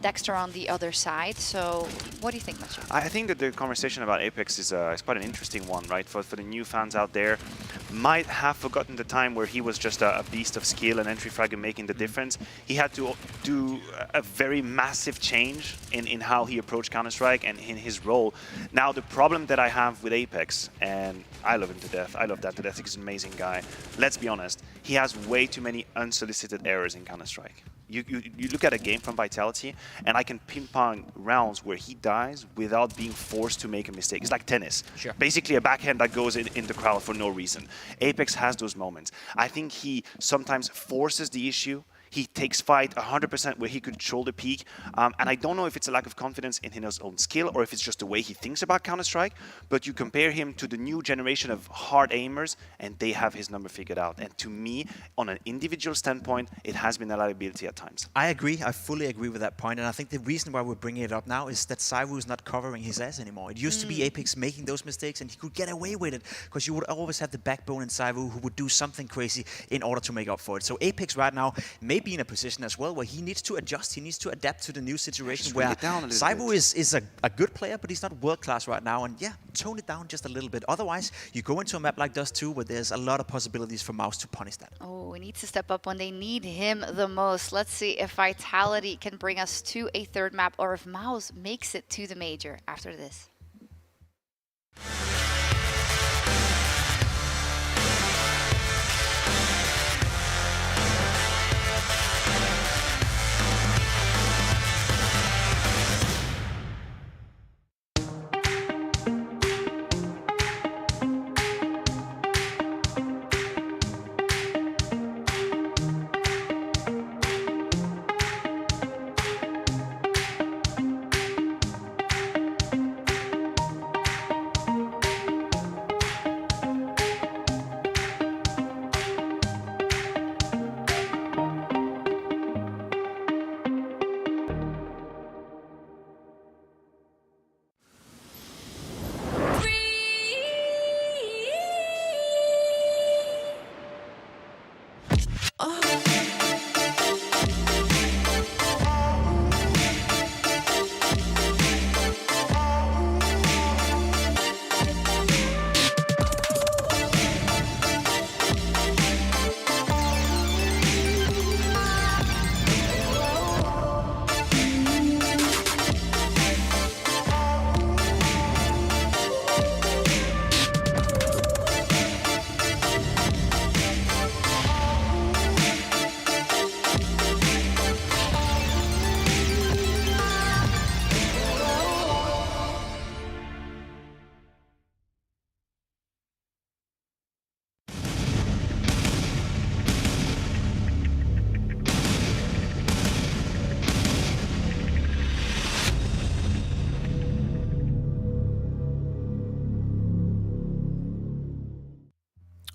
Dexter on the other side. So what do you think, Mathieu? I think that the conversation about Apex is quite an interesting one, right? For the new fans out there, might have forgotten the time where he was just a beast of skill and entry frag and making the difference. He had to do a very massive change in how he approached Counter-Strike and in his role. Now, the problem that I have with Apex, and I love him to death, I love that to death, he's an amazing guy. Let's be honest, he has way too many unsolicited errors in Counter-Strike. You look at a game from Vitality, and I can pinpoint rounds where he dies without being forced to make a mistake. It's like tennis. Sure. Basically a backhand that goes in the crowd for no reason. Apex has those moments. I think he sometimes forces the issue. He takes fight 100% where he could shoulder peak. And I don't know if it's a lack of confidence in his own skill or if it's just the way he thinks about Counter-Strike, but you compare him to the new generation of hard aimers and they have his number figured out. And to me, on an individual standpoint, it has been a liability at times. I agree. I fully agree with that point. And I think the reason why we're bringing it up now is that ZywOo is not covering his ass anymore. It used to be Apex making those mistakes and he could get away with it because you would always have the backbone in ZywOo who would do something crazy in order to make up for it. So Apex right now may be in a position as well where he needs to adjust. He needs to adapt to the new situation where ZywOo is a good player, but he's not world class right now. And yeah, tone it down just a little bit. Otherwise, you go into a map like Dust 2 where there's a lot of possibilities for Mouse to punish that. Oh, he needs to step up when they need him the most. Let's see if Vitality can bring us to a third map or if Mouse makes it to the major after this.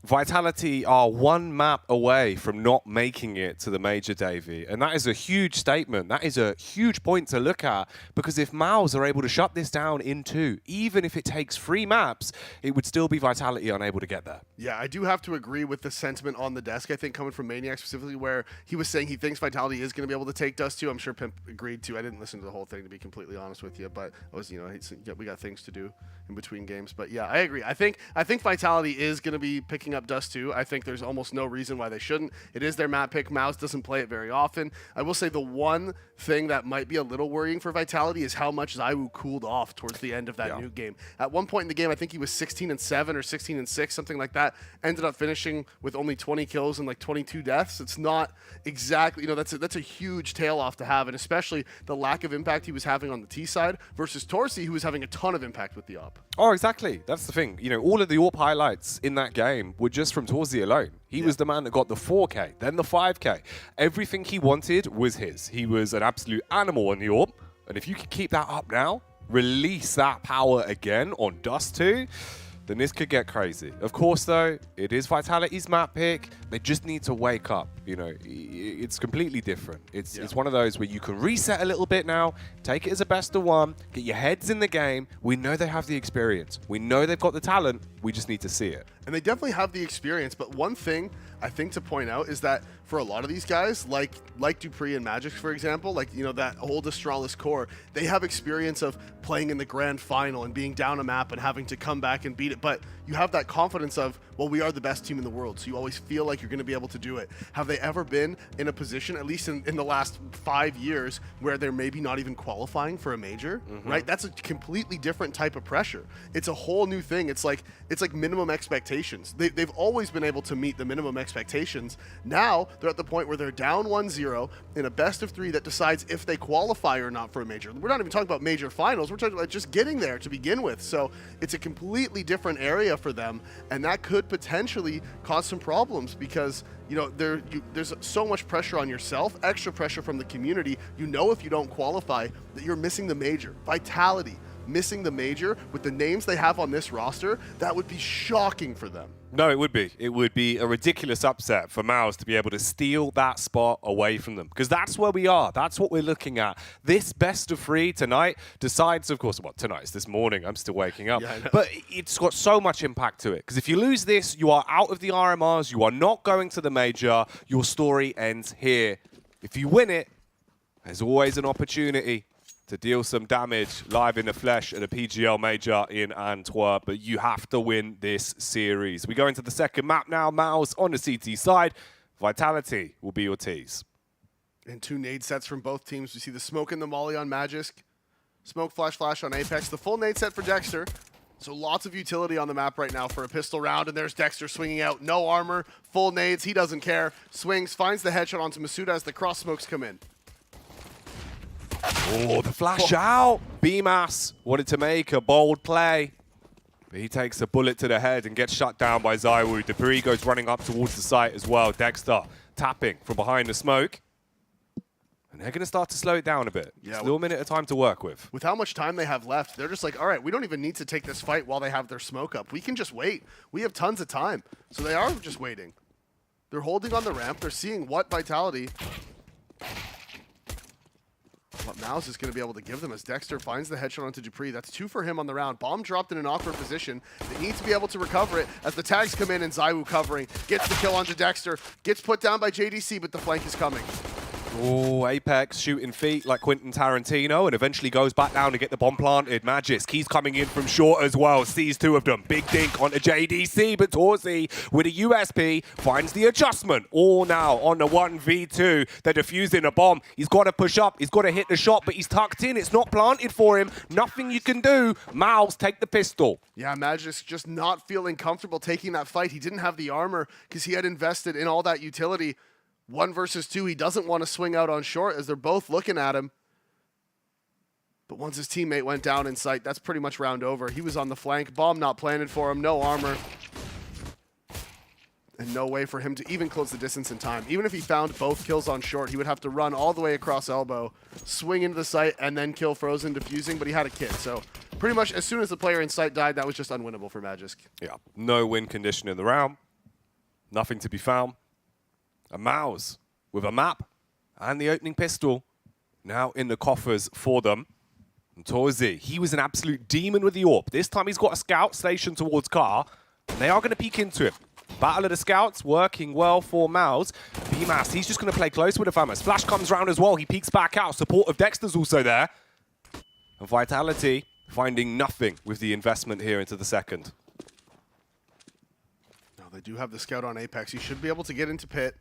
Vitality are one map away from not making it to the major, Davey. And that is a huge statement. That is a huge point to look at, because if Mouse are able to shut this down in 2, even if it takes 3 maps, it would still be Vitality unable to get there. Yeah, I do have to agree with the sentiment on the desk, I think, coming from Maniac specifically, where he was saying he thinks Vitality is going to be able to take Dust 2. I'm sure Pimp agreed too. I didn't listen to the whole thing, to be completely honest with you, but I was, we got things to do in between games. But yeah, I agree. I think Vitality is going to be picking up Dust 2. I think there's almost no reason why they shouldn't. It is their map pick. Mouse doesn't play it very often. I will say the one thing that might be a little worrying for Vitality is how much ZywOo cooled off towards the end of that new game. At one point in the game, I think he was 16-7 or 16-6, something like that. Ended up finishing with only 20 kills and like 22 deaths. It's not exactly, that's a huge tail off to have, and especially the lack of impact he was having on the T side versus Torsi, who was having a ton of impact with the AWP. Oh, exactly. That's the thing. All of the AWP highlights in that game were just from Torsi alone. He was the man that got the 4K, then the 5K. Everything he wanted was his. He was an absolute animal on the AWP, and if you can keep that up now, release that power again on Dust 2, then this could get crazy. Of course, though, it is Vitality's map pick. They just need to wake up. It's completely different. It's one of those where you can reset a little bit now, take it as a best of 1, get your heads in the game. We know they have the experience. We know they've got the talent. We just need to see it. And they definitely have the experience, but one thing I think to point out is that for a lot of these guys, like Dupree and Magic, for example, that old Astralis core, they have experience of playing in the grand final and being down a map and having to come back and beat it. But you have that confidence of, well, we are the best team in the world, so you always feel like you're going to be able to do it. Have they ever been in a position, at least in the last 5 years, where they're maybe not even qualifying for a major, right? That's a completely different type of pressure. It's a whole new thing. It's like minimum expectations. They've always been able to meet the minimum expectations. Now they're at the point where they're down 1-0 in a best of 3 that decides if they qualify or not for a major. We're not even talking about major finals. We're talking about just getting there to begin with. So it's a completely different area for them, and that could potentially cause some problems because You know, there's so much pressure on yourself, extra pressure from the community. You know, if you don't qualify, that you're missing the major. Vitality missing the major with the names they have on this roster, that would be shocking for them. No, it would be. It would be a ridiculous upset for Mouse to be able to steal that spot away from them. Because that's where we are. That's what we're looking at. This best of 3 tonight decides, of course, what, tonight is this morning. I'm still waking up. Yeah, but it's got so much impact to it. Because if you lose this, you are out of the RMRs. You are not going to the major. Your story ends here. If you win it, there's always an opportunity to deal some damage live in the flesh at a PGL major in Antwerp, but you have to win this series. We go into the second map now. Mouse on the CT side. Vitality will be your tease. And 2 nade sets from both teams. We see the smoke and the molly on Magisk. Smoke flash on Apex. The full nade set for Dexter. So lots of utility on the map right now for a pistol round, and there's Dexter swinging out. No armor, full nades, he doesn't care. Swings, finds the headshot onto Masuda as the cross smokes come in. Oh, the flash out. BMAS wanted to make a bold play, but he takes a bullet to the head and gets shut down by ZywOo. Debris goes running up towards the site as well. Dexter tapping from behind the smoke. And they're going to start to slow it down a bit. Yeah, Just a little minute of time to work with. With how much time they have left, they're just like, all right, we don't even need to take this fight while they have their smoke up. We can just wait. We have tons of time. So they are just waiting. They're holding on the ramp. They're seeing what Vitality... what Mouse is going to be able to give them as Dexter finds the headshot onto Dupree. That's 2 for him on the round. Bomb dropped in an awkward position. They need to be able to recover it as the tags come in and ZywOo covering. Gets the kill onto Dexter. Gets put down by JDC, but the flank is coming. Oh, Apex shooting feet like Quentin Tarantino and eventually goes back down to get the bomb planted. Magisk, he's coming in from short as well. Sees 2 of them. Big dink onto JDC, but Torsi with a USP finds the adjustment. All now on the 1v2. They're defusing a bomb. He's got to push up. He's got to hit the shot, but he's tucked in. It's not planted for him. Nothing you can do. Mouse, take the pistol. Yeah, Magisk just not feeling comfortable taking that fight. He didn't have the armor because he had invested in all that utility. 1 versus 2, he doesn't want to swing out on short as they're both looking at him. But once his teammate went down in sight, that's pretty much round over. He was on the flank, bomb not planted for him, no armor. And no way for him to even close the distance in time. Even if he found both kills on short, he would have to run all the way across elbow, swing into the site, and then kill Frozen defusing, but he had a kit. So pretty much as soon as the player in sight died, that was just unwinnable for Magisk. Yeah, no win condition in the round. Nothing to be found. A Mouse with a map and the opening pistol now in the coffers for them. And Torsi, he was an absolute demon with the AWP. This time he's got a scout stationed towards Car, and they are going to peek into him. Battle of the Scouts working well for Mouse. BMAS, he's just going to play close with the Famas. Flash comes round as well. He peeks back out. Support of Dexter's also there. And Vitality finding nothing with the investment here into the second. Now they do have the scout on Apex. He should be able to get into pit.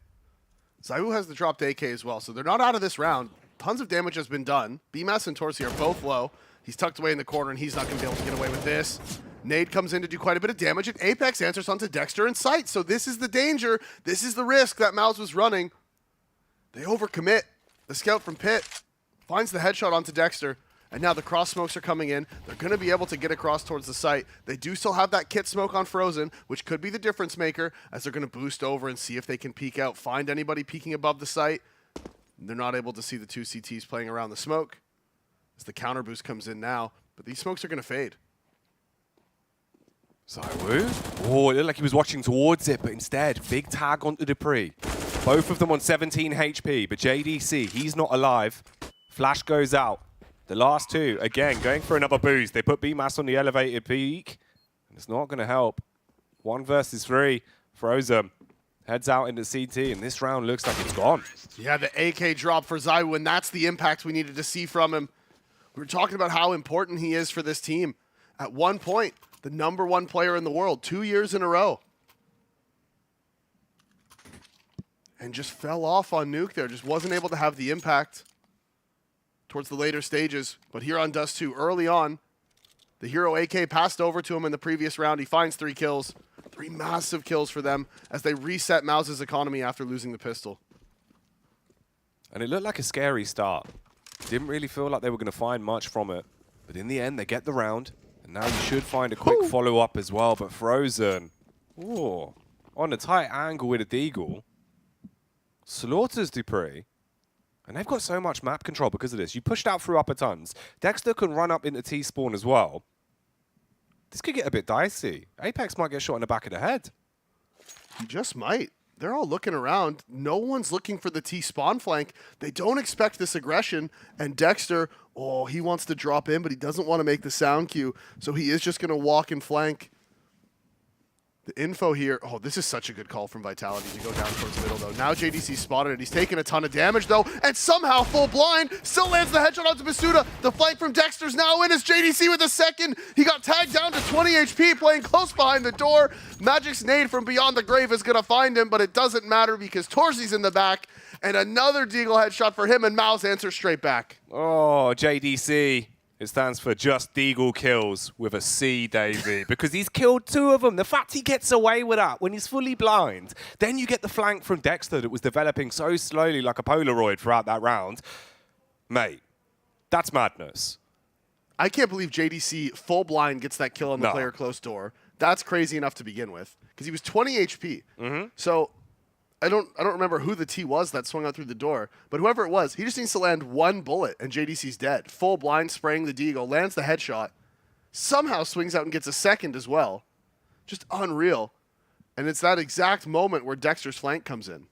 ZywOo has the dropped AK as well, so they're not out of this round. Tons of damage has been done. BMAS and Torsi are both low. He's tucked away in the corner, and he's not going to be able to get away with this. Nade comes in to do quite a bit of damage, and Apex answers onto Dexter in sight. So this is the danger. This is the risk that Mouse was running. They overcommit. The scout from pit finds the headshot onto Dexter. And now the cross smokes are coming in. They're going to be able to get across towards the site. They do still have that kit smoke on Frozen, which could be the difference maker, as they're going to boost over and see if they can peek out, find anybody peeking above the site. They're not able to see the 2 CTs playing around the smoke as the counter boost comes in now. But these smokes are going to fade. ZywOo. Oh, it looked like he was watching towards it, but instead, big tag onto Dupree. Both of them on 17 HP, but JDC, he's not alive. Flash goes out. The last 2, again, going for another boost. They put BMAS on the elevated peak, and it's not going to help. 1 versus 3. Frozen heads out into CT, and this round looks like it's gone. Yeah, the AK drop for ZywOo, and that's the impact we needed to see from him. We were talking about how important he is for this team. At one point, the #1 player in the world, 2 years in a row. And just fell off on Nuke there, just wasn't able to have the impact towards the later stages. But here on Dust 2, early on, the hero AK passed over to him in the previous round. He finds 3 kills. 3 massive kills for them as they reset Mouse's economy after losing the pistol. And it looked like a scary start. Didn't really feel like they were going to find much from it. But in the end, they get the round. And now you should find a quick follow-up as well. But Frozen, ooh, on a tight angle with a deagle. slaughters Dupree. And they've got so much map control because of this. You pushed out through upper tons. Dexter can run up into T-spawn as well. This could get a bit dicey. Apex might get shot in the back of the head. He just might. They're all looking around. No one's looking for the T-spawn flank. They don't expect this aggression. And Dexter, oh, he wants to drop in, but he doesn't want to make the sound cue. So he is just going to walk and flank. The info here, oh, this is such a good call from Vitality to go down towards middle, though. Now JDC spotted it. He's taking a ton of damage, though, and somehow full blind still lands the headshot onto Masuda. The flank from Dexter's now in as JDC with a second. He got tagged down to 20 HP, playing close behind the door. Magic's nade from beyond the grave is going to find him, but it doesn't matter because Torzy's in the back, and another Deagle headshot for him, and Mao's answers straight back. Oh, JDC. It stands for Just Deagle Kills with a C, Davey, because he's killed 2 of them. The fact he gets away with that when he's fully blind, then you get the flank from Dexter that was developing so slowly like a Polaroid throughout that round. Mate, that's madness. I can't believe JDC full blind gets that kill on the player close door. That's crazy enough to begin with because he was 20 HP. So I don't remember who the T was that swung out through the door, but whoever it was, he just needs to land 1 bullet and JDC's dead. Full blind spraying the Deagle, lands the headshot, somehow swings out and gets a second as well. Just unreal. And it's that exact moment where Dexter's flank comes in.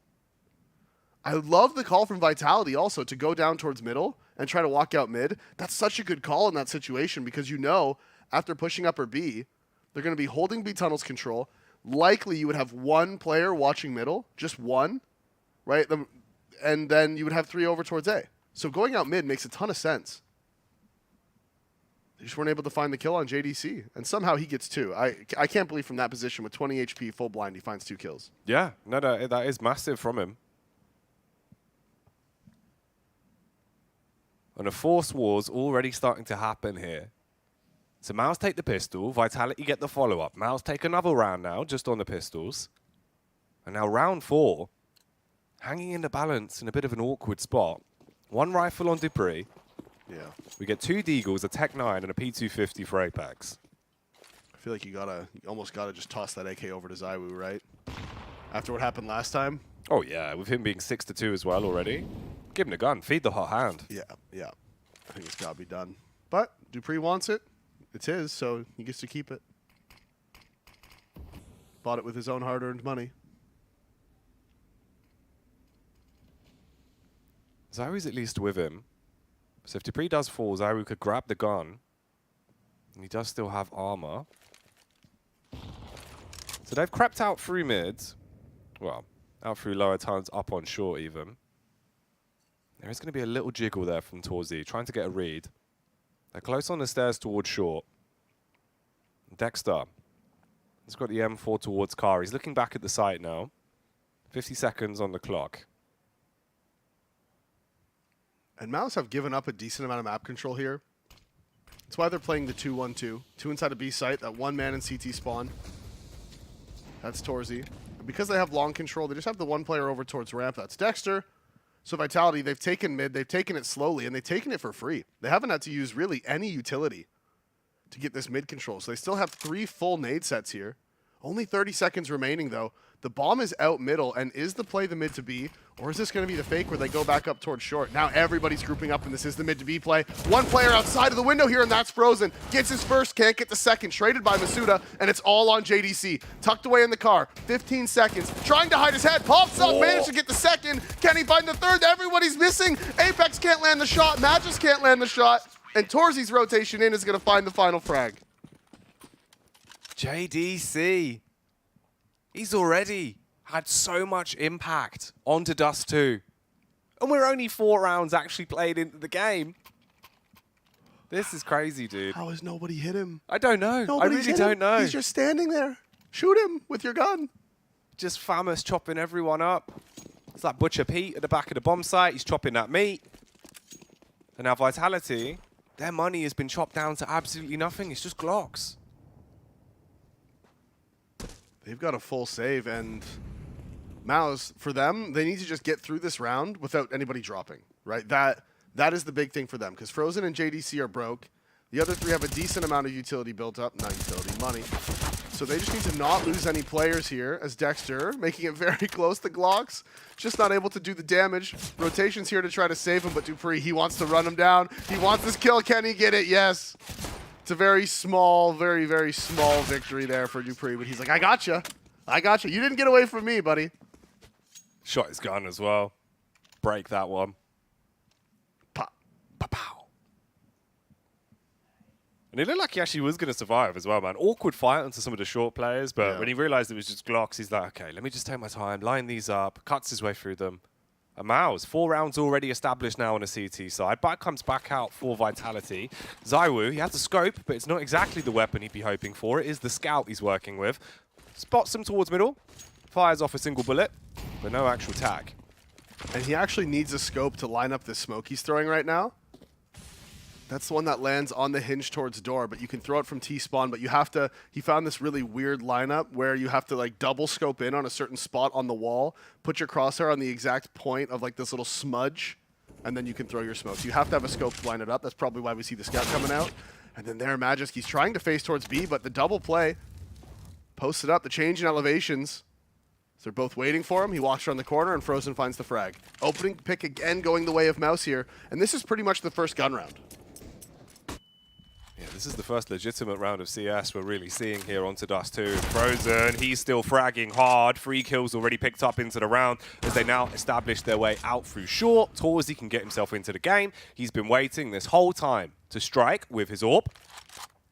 I love the call from Vitality also to go down towards middle and try to walk out mid. That's such a good call in that situation because you know after pushing upper B, they're going to be holding B tunnels control. Likely you would have 1 player watching middle, just 1, right? And then you would have 3 over towards A. So going out mid makes a ton of sense. They just weren't able to find the kill on JDC, and somehow he gets 2. I can't believe from that position with 20 HP, full blind, he finds 2 kills. Yeah, no, that is massive from him. And a force war's already starting to happen here. So Mouse take the pistol, Vitality get the follow-up. Mouse take another round now, just on the pistols. And now round 4, hanging in the balance in a bit of an awkward spot. 1 rifle on Dupree. Yeah. We get 2 Deagles, a Tech 9, and a P250 for Apex. I feel like you almost gotta just toss that AK over to Zywoo, right? After what happened last time? Oh yeah, with him being 6-2 as well already. Give him the gun, feed the hot hand. Yeah. I think it's gotta be done. But Dupree wants it. It's his, so he gets to keep it. Bought it with his own hard-earned money. Zywoo's at least with him. So if Dupree does fall, Zywoo could grab the gun. And he does still have armor. So they've crept out through mids. Well, out through lower tons, up on short even. There is going to be a little jiggle there from Torzy, trying to get a read. They're close on the stairs towards short. Dexter has got the M4 towards car. He's looking back at the site now. 50 seconds on the clock. And Mouse have given up a decent amount of map control here. That's why they're playing the 2-1-2. 2 inside a B site, that 1 man in CT spawn. That's Torzy. And because they have long control, they just have the 1 player over towards ramp. That's Dexter. So Vitality, they've taken mid, they've taken it slowly, and they've taken it for free. They haven't had to use really any utility to get this mid control. So they still have 3 full nade sets here. Only 30 seconds remaining, though. The bomb is out middle, and is the play the mid to B, or is this going to be the fake where they go back up towards short? Now everybody's grouping up, and this is the mid to B play. 1 player outside of the window here, and that's Frozen. Gets his first, can't get the second. Traded by Masuda, and it's all on JDC. Tucked away in the car. 15 seconds. Trying to hide his head. Pops up, managed to get the second. Can he find the third? Everybody's missing. Apex can't land the shot. Magis can't land the shot. And Torzy's rotation in is going to find the final frag. JDC. He's already had so much impact onto Dust 2. And we're only 4 rounds actually played into the game. This is crazy, dude. How has nobody hit him? I don't know. I really don't know. He's just standing there. Shoot him with your gun. Just Famous chopping everyone up. It's like Butcher Pete at the back of the bomb site. He's chopping that meat. And now Vitality, their money has been chopped down to absolutely nothing. It's just Glocks. They've got a full save, and Mouse, for them, they need to just get through this round without anybody dropping, right? That is the big thing for them, because Frozen and JDC are broke. The other three have a decent amount of utility built up. Not utility, money. So they just need to not lose any players here as Dexter, making it very close to Glocks. Just not able to do the damage. Rotation's here to try to save him, but Dupree, he wants to run him down. He wants this kill. Can he get it? Yes. It's a very small, very, very small victory there for Dupree, but he's like, I got you. I got you. You didn't get away from me, buddy. Shot his gun as well. Break that one. Pow. Pow, pow. And it looked like he actually was going to survive as well, man. Awkward fight onto some of the short players, but when he realized it was just Glocks, he's like, okay, let me just take my time, line these up, cuts his way through them. And Maus, 4 rounds already established now on the CT side. But comes back out for Vitality. ZywOo, he has a scope, but it's not exactly the weapon he'd be hoping for. It is the scout he's working with. Spots him towards middle, fires off a single bullet, but no actual tag. And he actually needs a scope to line up the smoke he's throwing right now. That's the one that lands on the hinge towards door, but you can throw it from T-spawn, but you have to, he found this really weird lineup where you have to like double scope in on a certain spot on the wall, put your crosshair on the exact point of like this little smudge, and then you can throw your smokes. You have to have a scope to line it up. That's probably why we see the scout coming out. And then there, Magisk, he's trying to face towards B, but the double play, posted up, the change in elevations. So they're both waiting for him. He walks around the corner, and Frozen finds the frag. Opening pick again, going the way of Maus here, and this is pretty much the first gun round. Yeah, this is the first legitimate round of CS we're really seeing here onto Dust 2. Frozen, he's still fragging hard. 3 kills already picked up into the round as they now establish their way out through short. Torzy can get himself into the game. He's been waiting this whole time to strike with his AWP.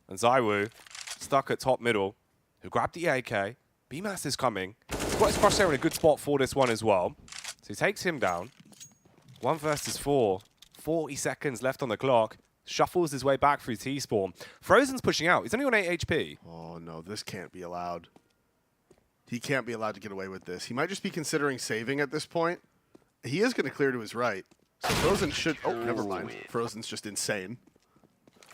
And ZywOo, stuck at top middle, who grabbed the AK. BMAS is coming. He's got his crosshair in a good spot for this one as well. So he takes him down. 1 versus 4. 40 seconds left on the clock. Shuffles his way back through T-spawn. Frozen's pushing out. He's only on 8 HP. Oh, no, this can't be allowed. He can't be allowed to get away with this. He might just be considering saving at this point. He is going to clear to his right. So Frozen should... Oh, never mind. Frozen's just insane.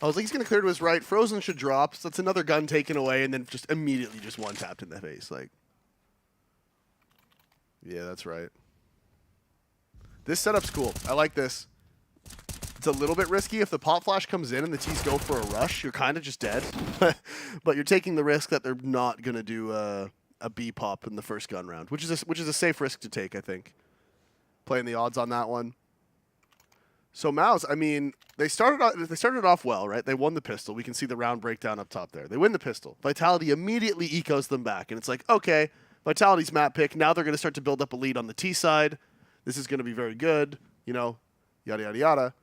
I was like, he's going to clear to his right. Frozen should drop. So that's another gun taken away and then just immediately just one-tapped in the face. Like, yeah, that's right. This setup's cool. I like this. It's a little bit risky. If the pop flash comes in and the T's go for a rush, you're kind of just dead. But you're taking the risk that they're not going to do a B pop in the first gun round, which is a safe risk to take, I think. Playing the odds on that one. So Maus, I mean, they started off well, right? They won the pistol. We can see the round breakdown up top there. They win the pistol. Vitality immediately ecos them back, and it's like, okay, Vitality's map pick. Now they're going to start to build up a lead on the T side. This is going to be very good, you know, yada yada yada.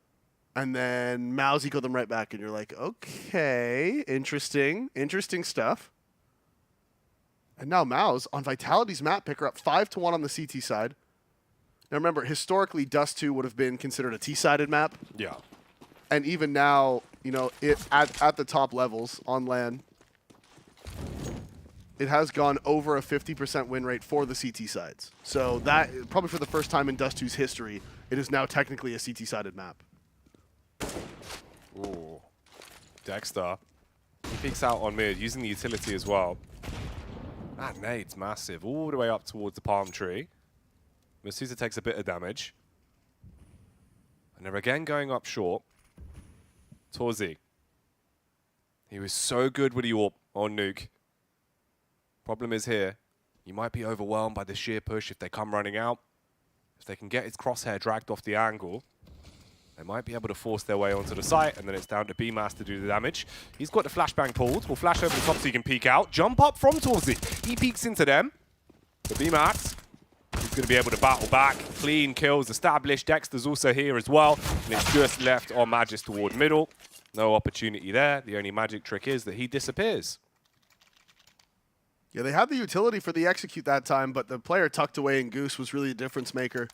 And then Maus eco them right back, and you're like, okay, interesting stuff. And now Maus, on Vitality's map pick, are up 5-1 on the CT side. Now remember, historically, Dust 2 would have been considered a T-sided map. Yeah. And even now, you know, at the top levels on LAN, it has gone over a 50% win rate for the CT sides. So that, probably for the first time in Dust 2's history, it is now technically a CT-sided map. Ooh. Dexter. He peeks out on mid, using the utility as well. That nade's massive, all the way up towards the palm tree. Masuda takes a bit of damage. And they're again going up short. Torzy. He was so good with the AWP on Nuke. Problem is here, you might be overwhelmed by the sheer push if they come running out. If they can get his crosshair dragged off the angle, they might be able to force their way onto the site, and then it's down to BMAS to do the damage. He's got the flashbang pulled. We'll flash over the top so he can peek out. Jump up from Torzy. He peeks into them. The BMAS, he's going to be able to battle back. Clean kills established. Dexter's also here as well. And it's just left on Magisk toward middle. No opportunity there. The only magic trick is that he disappears. Yeah, they had the utility for the execute that time, but the player tucked away in Goose was really a difference maker.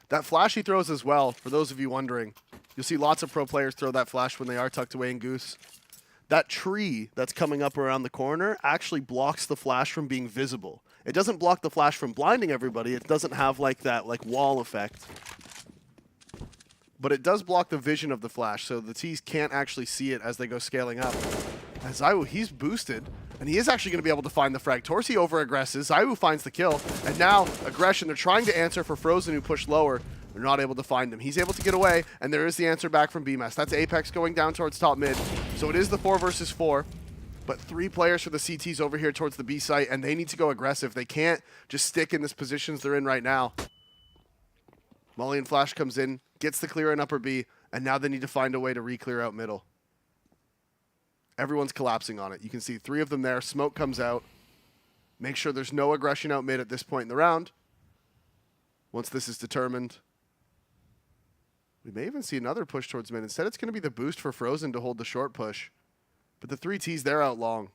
That flash he throws as well, for those of you wondering. You'll see lots of pro players throw that flash when they are tucked away in Goose. That tree that's coming up around the corner actually blocks the flash from being visible. It doesn't block the flash from blinding everybody. It doesn't have like that wall effect. But it does block the vision of the flash, so the T's can't actually see it as they go scaling up. As ZywOo, he's boosted, and he is actually going to be able to find the frag. Torzy over-aggresses, ZywOo finds the kill, and now aggression, they're trying to answer for Frozen who pushed lower. They're not able to find him. He's able to get away, and there is the answer back from BMAS. That's Apex going down towards top mid. So it is the 4 versus 4, but 3 players for the CTs over here towards the B site, and they need to go aggressive. They can't just stick in this positions they're in right now. Molly and Flash comes in, gets the clear in upper B, and now they need to find a way to re-clear out middle. Everyone's collapsing on it. You can see 3 of them there. Smoke comes out. Make sure there's no aggression out mid at this point in the round. Once this is determined, we may even see another push towards mid. Instead, it's going to be the boost for Frozen to hold the short push. But the 3 Ts, they're out long.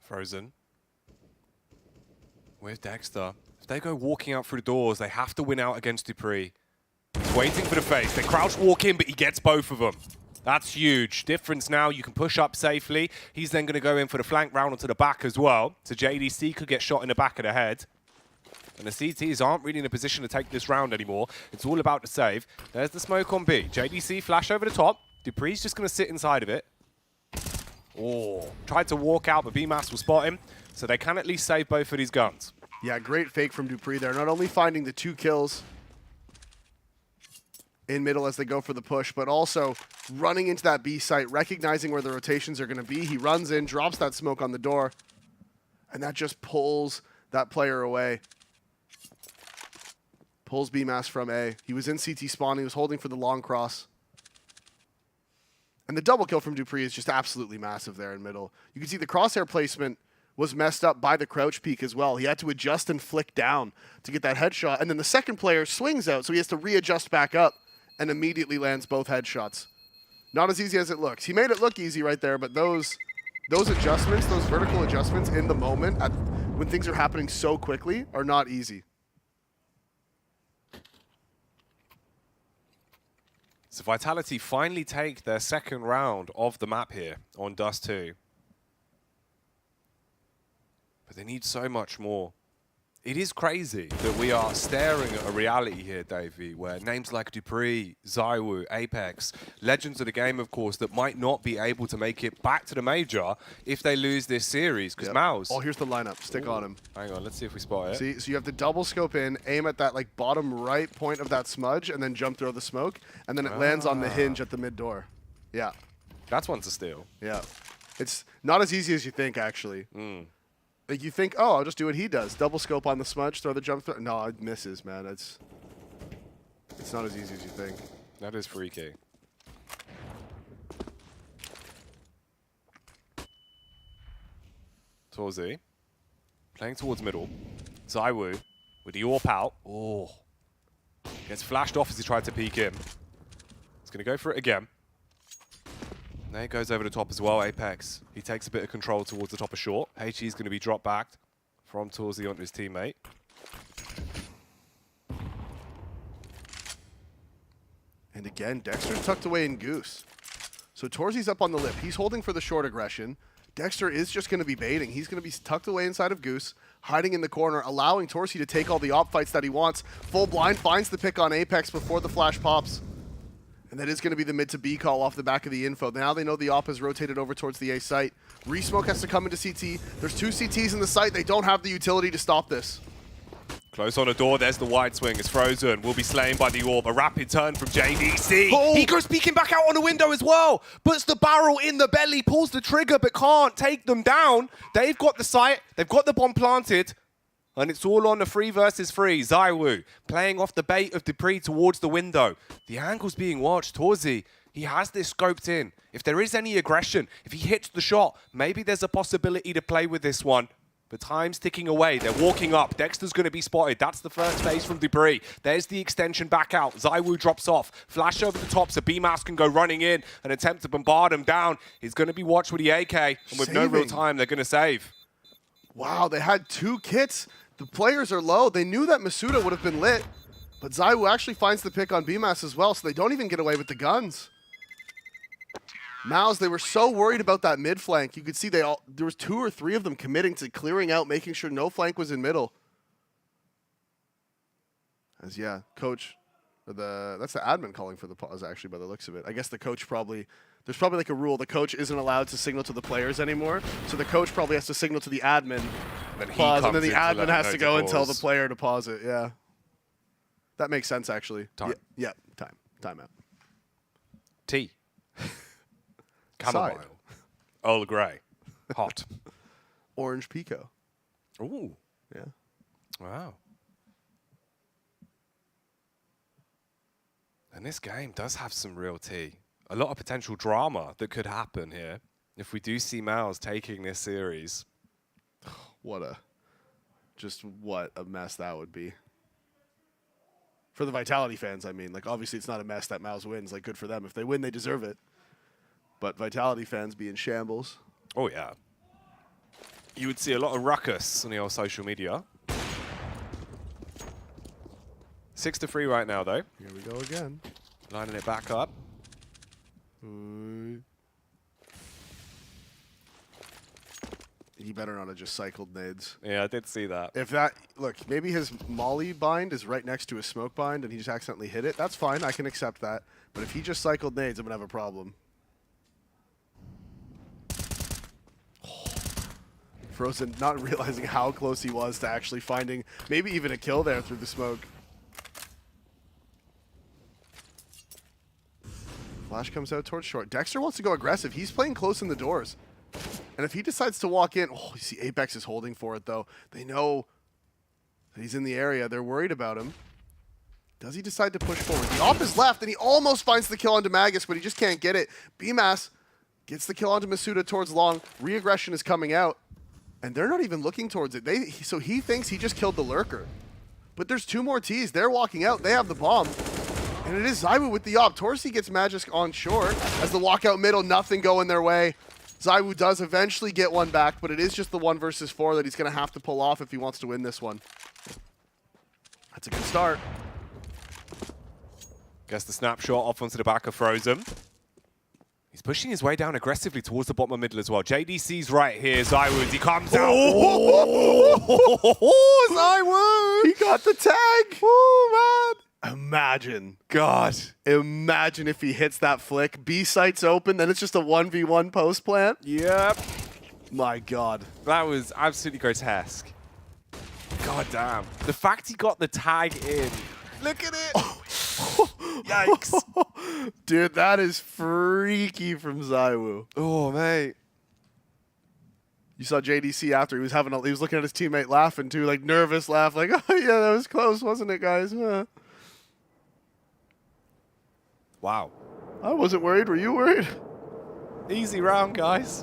Frozen. Where's Dexter? If they go walking out through the doors, they have to win out against Dupree. He's waiting for the face. They crouch walk in, but he gets both of them. That's huge. Difference now, you can push up safely. He's then going to go in for the flank round onto the back as well. So JDC could get shot in the back of the head. And the CTs aren't really in a position to take this round anymore. It's all about the save. There's the smoke on B. JDC flash over the top. Dupree's just going to sit inside of it. Oh, tried to walk out, but BMAS will spot him. So they can at least save both of these guns. Yeah, great fake from Dupree there. Not only finding the 2 kills in middle as they go for the push, but also running into that B site, recognizing where the rotations are going to be. He runs in, drops that smoke on the door, and that just pulls that player away. Pulls BMAS from A. He was in CT spawn. He was holding for the long cross. And the double kill from Dupree is just absolutely massive there in middle. You can see the crosshair placement was messed up by the crouch peek as well. He had to adjust and flick down to get that headshot. And then the second player swings out, so he has to readjust back up and immediately lands both headshots. Not as easy as it looks. He made it look easy right there, but those adjustments, those vertical adjustments in the moment when things are happening so quickly are not easy. So Vitality finally take their second round of the map here on Dust 2. But they need so much more. It is crazy that we are staring at a reality here, Davey, where names like Dupree, Zywoo, Apex, legends of the game, of course, that might not be able to make it back to the major if they lose this series. Because Mouse... Oh, here's the lineup. Stick on him. Hang on, let's see if we spot it. See, so you have to double scope in, aim at that like bottom right point of that smudge, and then jump throw the smoke, and then it lands on the hinge at the mid door. Yeah. That's one to steal. Yeah. It's not as easy as you think, actually. Like you think, oh, I'll just do what he does. Double scope on the smudge, throw the jump throw. No, it misses, man. It's not as easy as you think. That is freaky. Torzi. Playing towards middle. Zywoo with the AWP out. Oh. Gets flashed off as he tried to peek in. He's going to go for it again. There he goes over the top as well, Apex. He takes a bit of control towards the top of short. HE's going to be dropped back from Torzi onto his teammate. And again, Dexter tucked away in Goose. So Torzi's up on the lip. He's holding for the short aggression. Dexter is just going to be baiting. He's going to be tucked away inside of Goose, hiding in the corner, allowing Torzi to take all the op fights that he wants. Full blind finds the pick on Apex before the flash pops. And that is going to be the mid to B call off the back of the info. Now they know the op has rotated over towards the A site. Resmoke has to come into CT. There's 2 CTs in the site. They don't have the utility to stop this. Close on the door. There's the wide swing. It's Frozen. Will be slain by the AWP. A rapid turn from JDC. Oh. He goes peeking back out on the window as well. Puts the barrel in the belly. Pulls the trigger but can't take them down. They've got the site. They've got the bomb planted. And it's all on the 3 versus 3. Zywoo playing off the bait of Dupree towards the window. The angle's being watched. Torzi, he has this scoped in. If there is any aggression, if he hits the shot, maybe there's a possibility to play with this one. But time's ticking away. They're walking up. Dexter's going to be spotted. That's the first phase from Dupree. There's the extension back out. Zywoo drops off. Flash over the top so BMAS can go running in and attempt to bombard him down. He's going to be watched with the AK. And with no real time, they're going to save. Wow, they had 2 kits. The players are low. They knew that Masuda would have been lit, but Zywoo actually finds the pick on BMAS as well, so they don't even get away with the guns. Mouse, they were so worried about that mid flank. You could see there was 2 or 3 of them committing to clearing out, making sure no flank was in middle. As coach, that's the admin calling for the pause actually by the looks of it. I guess the coach probably There's probably like a rule. The coach isn't allowed to signal to the players anymore. So the coach probably has to signal to the admin, pause, and then the admin has to go and tell the player to pause it. Yeah. That makes sense, actually. Time. Yeah, timeout. Tea. Chamomile. Earl Grey. Hot. Orange Pico. Ooh. Yeah. Wow. And this game does have some real tea. A lot of potential drama that could happen here if we do see Miles taking this series. What a mess that would be. For the Vitality fans, I mean. Like, obviously, it's not a mess that Miles wins. Like, good for them. If they win, they deserve it. But Vitality fans be in shambles. Oh, yeah. You would see a lot of ruckus on the old social media. 6-3 right now, though. Here we go again. Lining it back up. He better not have just cycled nades. Yeah, I did see that. If that, look, maybe his molly bind is right next to his smoke bind and he just accidentally hit it. That's fine. I can accept that. But if he just cycled nades, I'm going to have a problem. Frozen not realizing how close he was to actually finding maybe even a kill there through the smoke. Flash comes out towards short. Dexter wants to go aggressive. He's playing close in the doors. And if he decides to walk in, oh, you see Apex is holding for it, though. They know that he's in the area. They're worried about him. Does he decide to push forward? The op is left, and he almost finds the kill onto Magus, but he just can't get it. BMAS gets the kill onto Masuda towards long. Re-aggression is coming out, and they're not even looking towards it. So he thinks he just killed the Lurker. But there's 2 more Ts. They're walking out. They have the bomb. And it is Zywoo with the op. Torsi gets Magisk on short. As the walkout middle, nothing going their way. Zywoo does eventually get one back, but it is just the 1 versus 4 that he's going to have to pull off if he wants to win this one. That's a good start. Gets the snapshot off onto the back of Frozen. He's pushing his way down aggressively towards the bottom of middle as well. JDC's right here. Zywoo, he comes out. Zywoo! He got the tag. Oh, man. Imagine. God. Imagine if he hits that flick. B site's open, then it's just a 1v1 post plant. Yep. My God. That was absolutely grotesque. God damn. The fact he got the tag in. Look at it. Yikes. Dude, that is freaky from Zywoo. Oh, mate. You saw JDC after he was looking at his teammate laughing too, like nervous laugh, like, oh yeah, that was close, wasn't it, guys? Wow. I wasn't worried. Were you worried? Easy round, guys.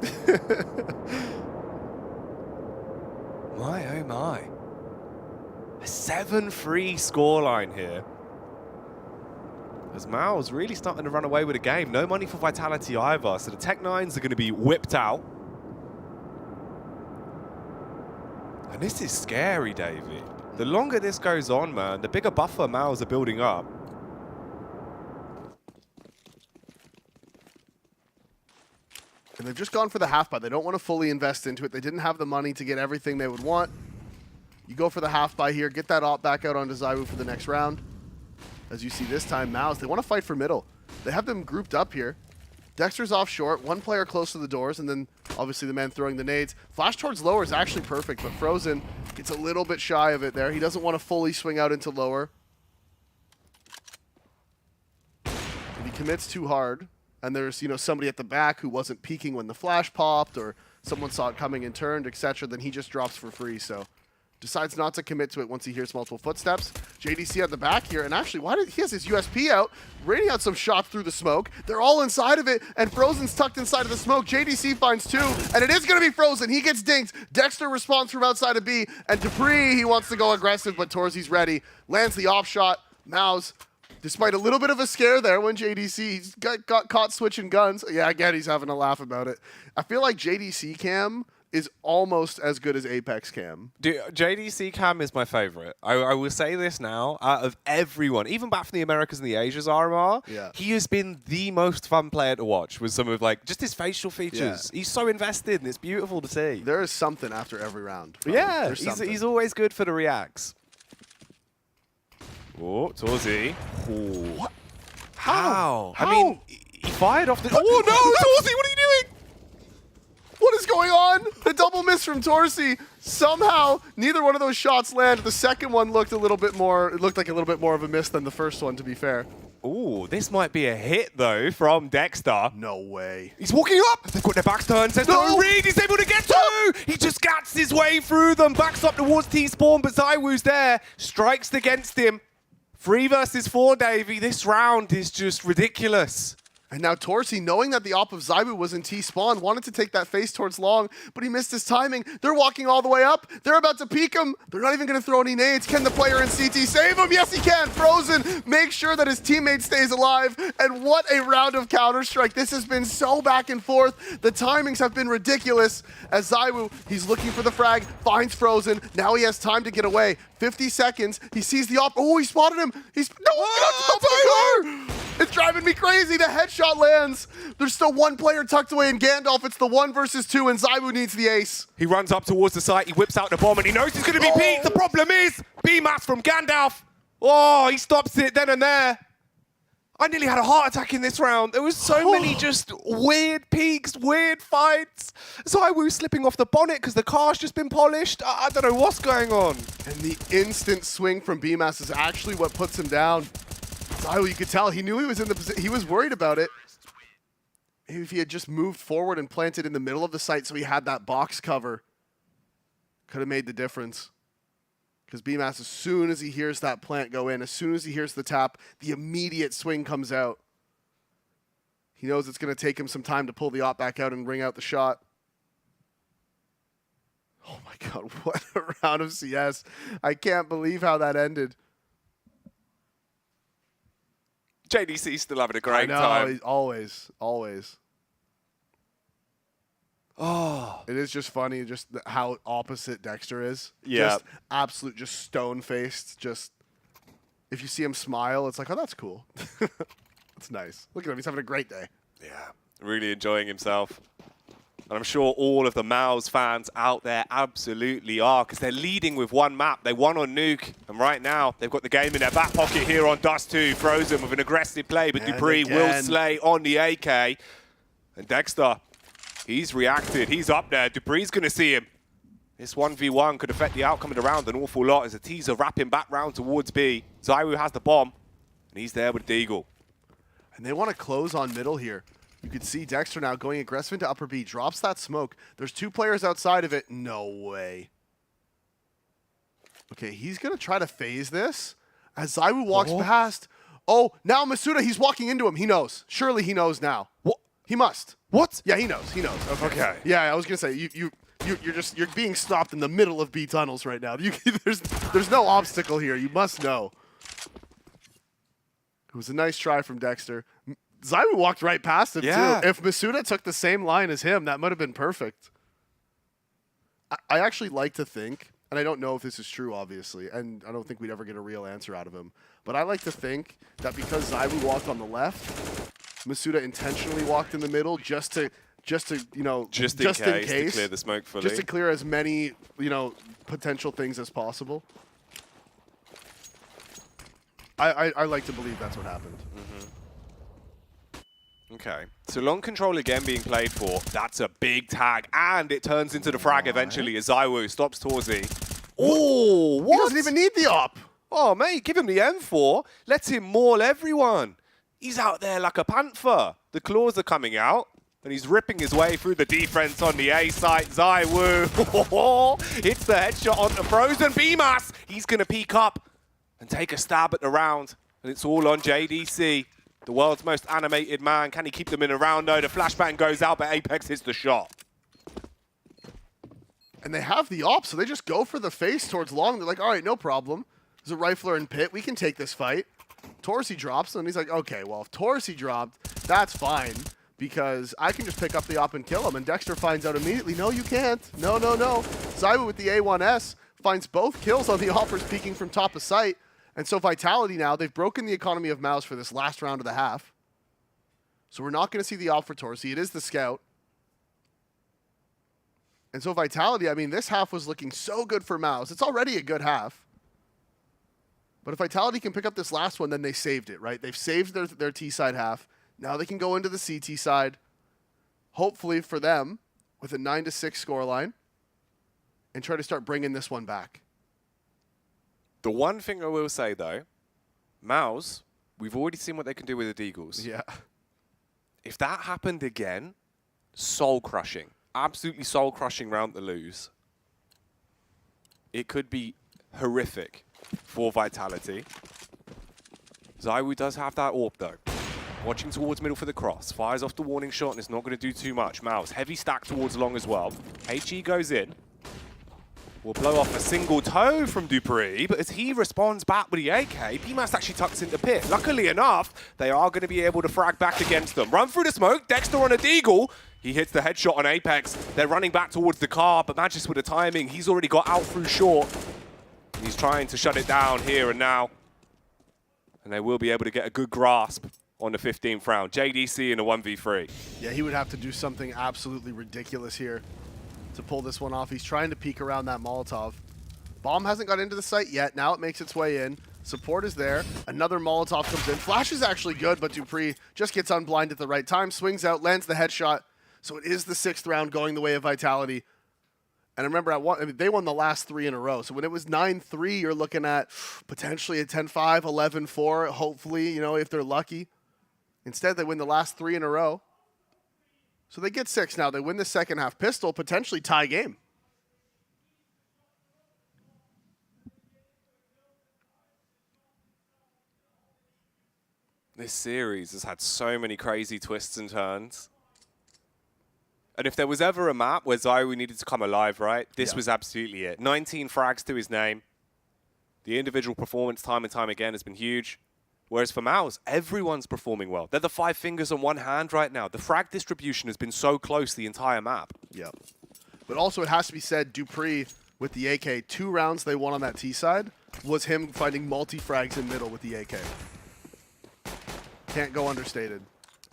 My, oh my. A 7-3 scoreline here. As Mao's really starting to run away with the game. No money for Vitality either, so the Tech-9s are going to be whipped out. And this is scary, David. The longer this goes on, man, the bigger buffer Mao's are building up. And they've just gone for the half buy. They don't want to fully invest into it. They didn't have the money to get everything they would want. You go for the half buy here, get that op back out onto Zywoo for the next round. As you see this time, Mao's, they want to fight for middle. They have them grouped up here. Dexter's off short, 1 player close to the doors, and then obviously the man throwing the nades. Flash towards lower is actually perfect, but Frozen gets a little bit shy of it there. He doesn't want to fully swing out into lower. If he commits too hard, and there's, you know, somebody at the back who wasn't peeking when the flash popped, or someone saw it coming and turned, etc., then he just drops for free. So decides not to commit to it once he hears multiple footsteps. JDC at the back here, and actually, he has his USP out, raining out some shots through the smoke. They're all inside of it, and Frozen's tucked inside of the smoke. JDC finds 2, and it is going to be Frozen. He gets dinked. Dexter responds from outside of B, and Dupree, he wants to go aggressive, but Torsi's ready. Lands the off shot. Mouse, despite a little bit of a scare there when JDC got caught switching guns. Yeah, again, he's having a laugh about it. I feel like JDC cam is almost as good as Apex cam. Dude, JDC cam is my favorite. I will say this now, out of everyone, even back from the Americas and the Asias RMR, he has been the most fun player to watch with some of, like, just his facial features. He's so invested, and it's beautiful to see. There is something after every round. Yeah, he's always good for the reacts. Oh, Torsi. What? How? I mean, He fired off the... Oh, no! Torsey, what are you doing? What is going on? The double miss from Torsey. Somehow, neither one of those shots landed. The second one looked a little bit more, it looked like a little bit more of a miss than the first one, to be fair. Ooh, this might be a hit, though, from Dexter. No way. He's walking up. They've got their backs turned. Says no read. He's able to get two. He just gats his way through them. Backs up towards T-Spawn, but ZywOo's there. Strikes against him. 3 versus 4, Davey. This round is just ridiculous. And now Torsey, knowing that the op of ZywOo was in T-Spawn, wanted to take that face towards Long, but he missed his timing. They're walking all the way up. They're about to peek him. They're not even going to throw any nades. Can the player in CT save him? Yes, he can. Frozen. Make sure that his teammate stays alive. And what a round of Counter-Strike. This has been so back and forth. The timings have been ridiculous. As ZywOo, he's looking for the frag, finds Frozen. Now he has time to get away. 50 seconds. He sees the op. Oh, he spotted him. He's no, oh, it's driving me crazy. The headshot lands. There's still one player tucked away in Gandalf. It's the 1 versus 2, and ZywOo needs the ace. He runs up towards the site. He whips out the bomb, and he knows he's going to be peaked. The problem is BMAS from Gandalf. Oh, he stops it then and there. I nearly had a heart attack in this round. There was so many just weird peaks, weird fights. ZywOo slipping off the bonnet because the car's just been polished. I don't know what's going on. And the instant swing from BMAS is actually what puts him down. ZywOo, you could tell, he knew he was in the position. He was worried about it. Maybe if he had just moved forward and planted in the middle of the site so he had that box cover, could have made the difference. Because BMAS, as soon as he hears that plant go in, as soon as he hears the tap, the immediate swing comes out. He knows it's going to take him some time to pull the op back out and ring out the shot. Oh my God, what a round of CS. I can't believe how that ended. JDC's still having a great time. time. Always, always. Oh, it is just funny, just how opposite Dexter is. Yeah, just absolute, just stone-faced. Just if you see him smile, it's like, oh, that's cool. That's nice. Look at him; he's having a great day. Yeah, really enjoying himself. And I'm sure all of the Mouse fans out there absolutely are, because they're leading with one map. They won on Nuke, and right now they've got the game in their back pocket here on Dust 2. Frozen with an aggressive play, but And Dupree again. will slay on the AK. And Dexter, he's reacted. He's up there. Dupree's going to see him. This 1v1 could affect the outcome of the round an awful lot as a teaser wrapping back round towards B. ZywOo has the bomb, and he's there with Deagle. And they want to close on middle here. You can see Dexter now going aggressive into upper B. Drops that smoke. There's 2 players outside of it. No way. Okay, he's going to try to phase this as ZywOo walks past. Oh, now Masuda, he's walking into him. He knows. Surely he knows now. What? He must. What? Yeah, he knows. He knows. Okay. Yeah, I was going to say, you're being stopped in the middle of B tunnels right now. There's no obstacle here. You must know. It was a nice try from Dexter. ZywOo walked right past him, too. If Masuda took the same line as him, that might have been perfect. I actually like to think, and I don't know if this is true, obviously, and I don't think we'd ever get a real answer out of him, but I like to think that because ZywOo walked on the left, Masuda intentionally walked in the middle just to you know, just in case to clear the smoke fully. Just to clear as many, you know, potential things as possible. I like to believe that's what happened. Okay, so long control again being played for. That's a big tag, and it turns into the frag eventually as ZywOo stops Torsey. Oh, what? He doesn't even need the op. Oh, mate, give him the M4. Let him maul everyone. He's out there like a panther. The claws are coming out, and he's ripping his way through the defense on the A site. ZywOo hits the headshot onto Frozen. BMAS, he's going to peek up and take a stab at the round, and it's all on JDC. The world's most animated man. Can he keep them in a round, though? The flashbang goes out, but Apex hits the shot. And they have the op, so they just go for the face towards Long. They're like, all right, no problem. There's a rifler in pit. We can take this fight. Torsey drops, and he's like, okay, well, if Torsey dropped, that's fine, because I can just pick up the op and kill him. And Dexter finds out immediately, no, you can't. No, no, no. ZywOo with the A1S finds both kills on the offers peeking from top of site. And so Vitality now, they've broken the economy of Mouse for this last round of the half. So we're not going to see the op for Torsey. It is the scout. And so Vitality, I mean, this half was looking so good for Mouse. It's already a good half. But if Vitality can pick up this last one, then they saved it, right? They've saved their T-side half. Now they can go into the CT side, hopefully for them, with a 9-6 scoreline, and try to start bringing this one back. The one thing I will say, though, Mouse, we've already seen what they can do with the Deagles. Yeah. If that happened again, soul-crushing. Absolutely soul-crushing round to lose. It could be horrific for Vitality. ZywOo does have that AWP, though. Watching towards middle for the cross. Fires off the warning shot, and it's not going to do too much. Mouse, heavy stack towards long as well. HE goes in. Will blow off a single toe from Dupree, but as he responds back with the AK, PMAS actually tucks into pit. Luckily enough, they are going to be able to frag back against them. Run through the smoke, Dexter on a Deagle. He hits the headshot on Apex. They're running back towards the car, but Magis with the timing, he's already got out through short. He's trying to shut it down here and now. And they will be able to get a good grasp on the 15th round. JDC in a 1v3. Yeah, he would have to do something absolutely ridiculous here to pull this one off. He's trying to peek around that Molotov. Bomb hasn't got into the site yet. Now it makes its way in. Support is there. Another Molotov comes in. Flash is actually good, but Dupree just gets unblind at the right time. Swings out, lands the headshot. So it is the 6th round going the way of Vitality. And remember, they won the last 3 in a row. So when it was 9-3, you're looking at potentially a 10-5, 11-4, hopefully, you know, if they're lucky. Instead, they win the last 3 in a row. So they get 6 now. They win the second half. Pistol, potentially tie game. This series has had so many crazy twists and turns. And if there was ever a map where ZywOo needed to come alive, right? This was absolutely it. 19 frags to his name. The individual performance time and time again has been huge. Whereas for Mouse, everyone's performing well. They're the 5 fingers on one hand right now. The frag distribution has been so close the entire map. Yeah. But also it has to be said, Dupree with the AK, 2 rounds they won on that T side was him finding multi-frags in middle with the AK. Can't go understated.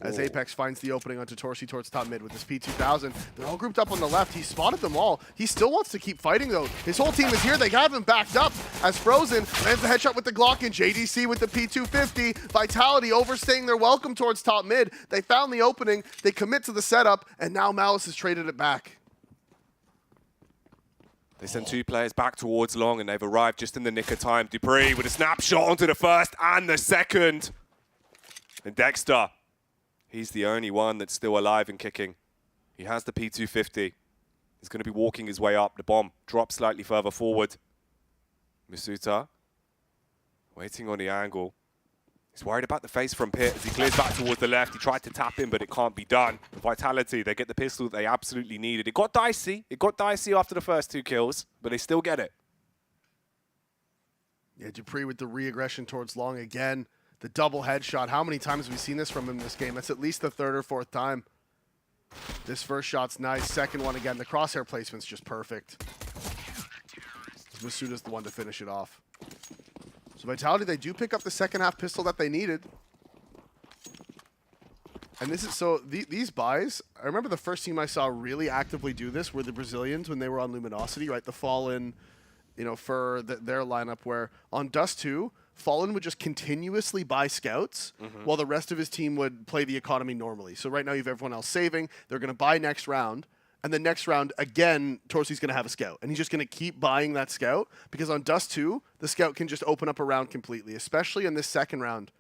As Apex finds the opening onto Torsi towards top mid with this P2000. They're all grouped up on the left. He spotted them all. He still wants to keep fighting, though. His whole team is here. They have him backed up as Frozen lands the headshot with the Glock and JDC with the P250. Vitality overstaying their welcome towards top mid. They found the opening. They commit to the setup, and now Malice has traded it back. They send 2 players back towards long, and they've arrived just in the nick of time. Dupree with a snapshot onto the first and the second. And Dexter, he's the only one that's still alive and kicking. He has the P250. He's going to be walking his way up. The bomb drops slightly further forward. Masuta waiting on the angle. He's worried about the face from pit as he clears back towards the left. He tried to tap in, but it can't be done. The Vitality, they get the pistol that they absolutely needed. It got dicey. It got dicey after the first 2 kills, but they still get it. Yeah, Dupree with the re-aggression towards long again. The double headshot. How many times have we seen this from him in this game? That's at least the 3rd or 4th time. This first shot's nice. Second one again. The crosshair placement's just perfect. Masuda's the one to finish it off. So Vitality, they do pick up the second half pistol that they needed. And this is so these buys. I remember the first team I saw really actively do this were the Brazilians when they were on Luminosity, right? The Fallen, you know, for their lineup where on Dust 2, Fallen would just continuously buy scouts while the rest of his team would play the economy normally. So right now you have everyone else saving. They're going to buy next round. And the next round, again, Torsi's going to have a scout. And he's just going to keep buying that scout because on Dust 2, the scout can just open up a round completely, especially in this second round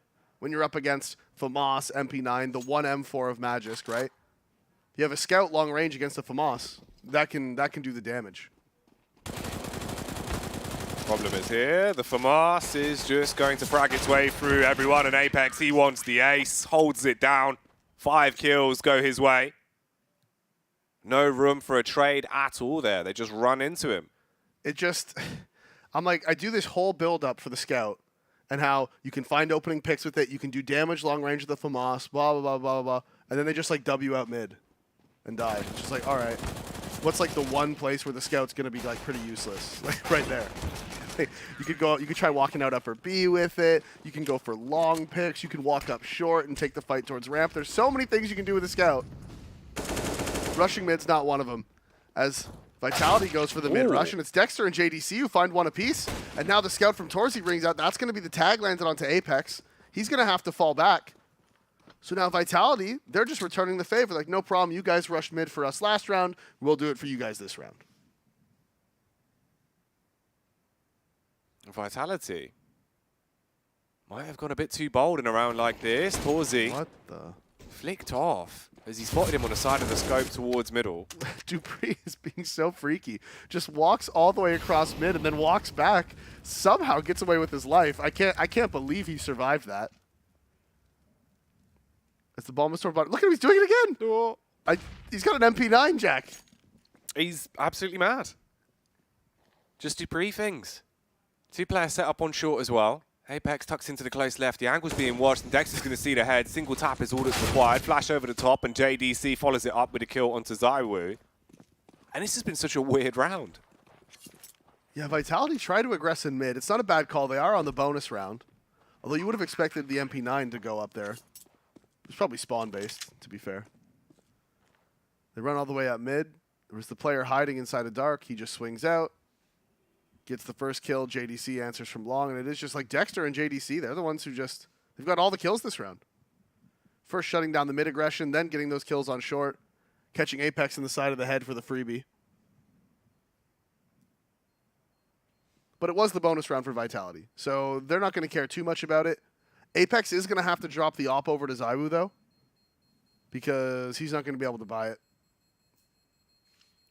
when you're up against FAMAS, MP9, the 1M4 of Magisk, right? You have a scout long range against a FAMAS. That can do the damage. Problem is here, the FAMAS is just going to frag its way through everyone, and Apex, he wants the ace, holds it down. 5 kills go his way. No room for a trade at all there. They just run into him. It just, I'm like, I do this whole build-up for the scout and how you can find opening picks with it. You can do damage long range with the FAMAS, blah, blah, blah, blah, blah. And then they just like W out mid and die. It's just like, all right. What's like the one place where the scout's going to be like pretty useless? Like right there. You could try walking out upper B with it. You can go for long picks. You can walk up short and take the fight towards ramp. There's so many things you can do with a scout. Rushing mid's not one of them. As Vitality goes for the mid rush, and it's Dexter and JDC who find one apiece. And now the scout from Torsi rings out. That's going to be the tag landed onto Apex. He's going to have to fall back. So now Vitality, they're just returning the favor. Like, no problem. You guys rushed mid for us last round. We'll do it for you guys this round. Vitality might have gone a bit too bold in a round like this. Torzi What the? flicked off as he spotted him on the side of the scope towards middle. dupreeh is being so freaky. Just walks all the way across mid and then walks back. Somehow gets away with his life. I can't believe he survived that. As the ball moves toward bottom. Look at him, he's doing it again. Oh. He's got an MP9, Jack. He's absolutely mad. Just dupreeh things. 2-player set up on short as well. Apex tucks into the close left. The angle's being watched, and Dexter's going to see the head. Single tap is all that's required. Flash over the top, and JDC follows it up with a kill onto ZywOo. And this has been such a weird round. Yeah, Vitality tried to aggress in mid. It's not a bad call. They are on the bonus round. Although you would have expected the MP9 to go up there. It's probably spawn-based, to be fair. They run all the way up mid. There was the player hiding inside a dark. He just swings out. Gets the first kill. JDC answers from long. And it is just like Dexter and JDC. They're the ones who just... They've got all the kills this round. First shutting down the mid aggression, then getting those kills on short. Catching Apex in the side of the head for the freebie. But it was the bonus round for Vitality. So they're not going to care too much about it. Apex is going to have to drop the op over to ZywOo, though, because he's not going to be able to buy it.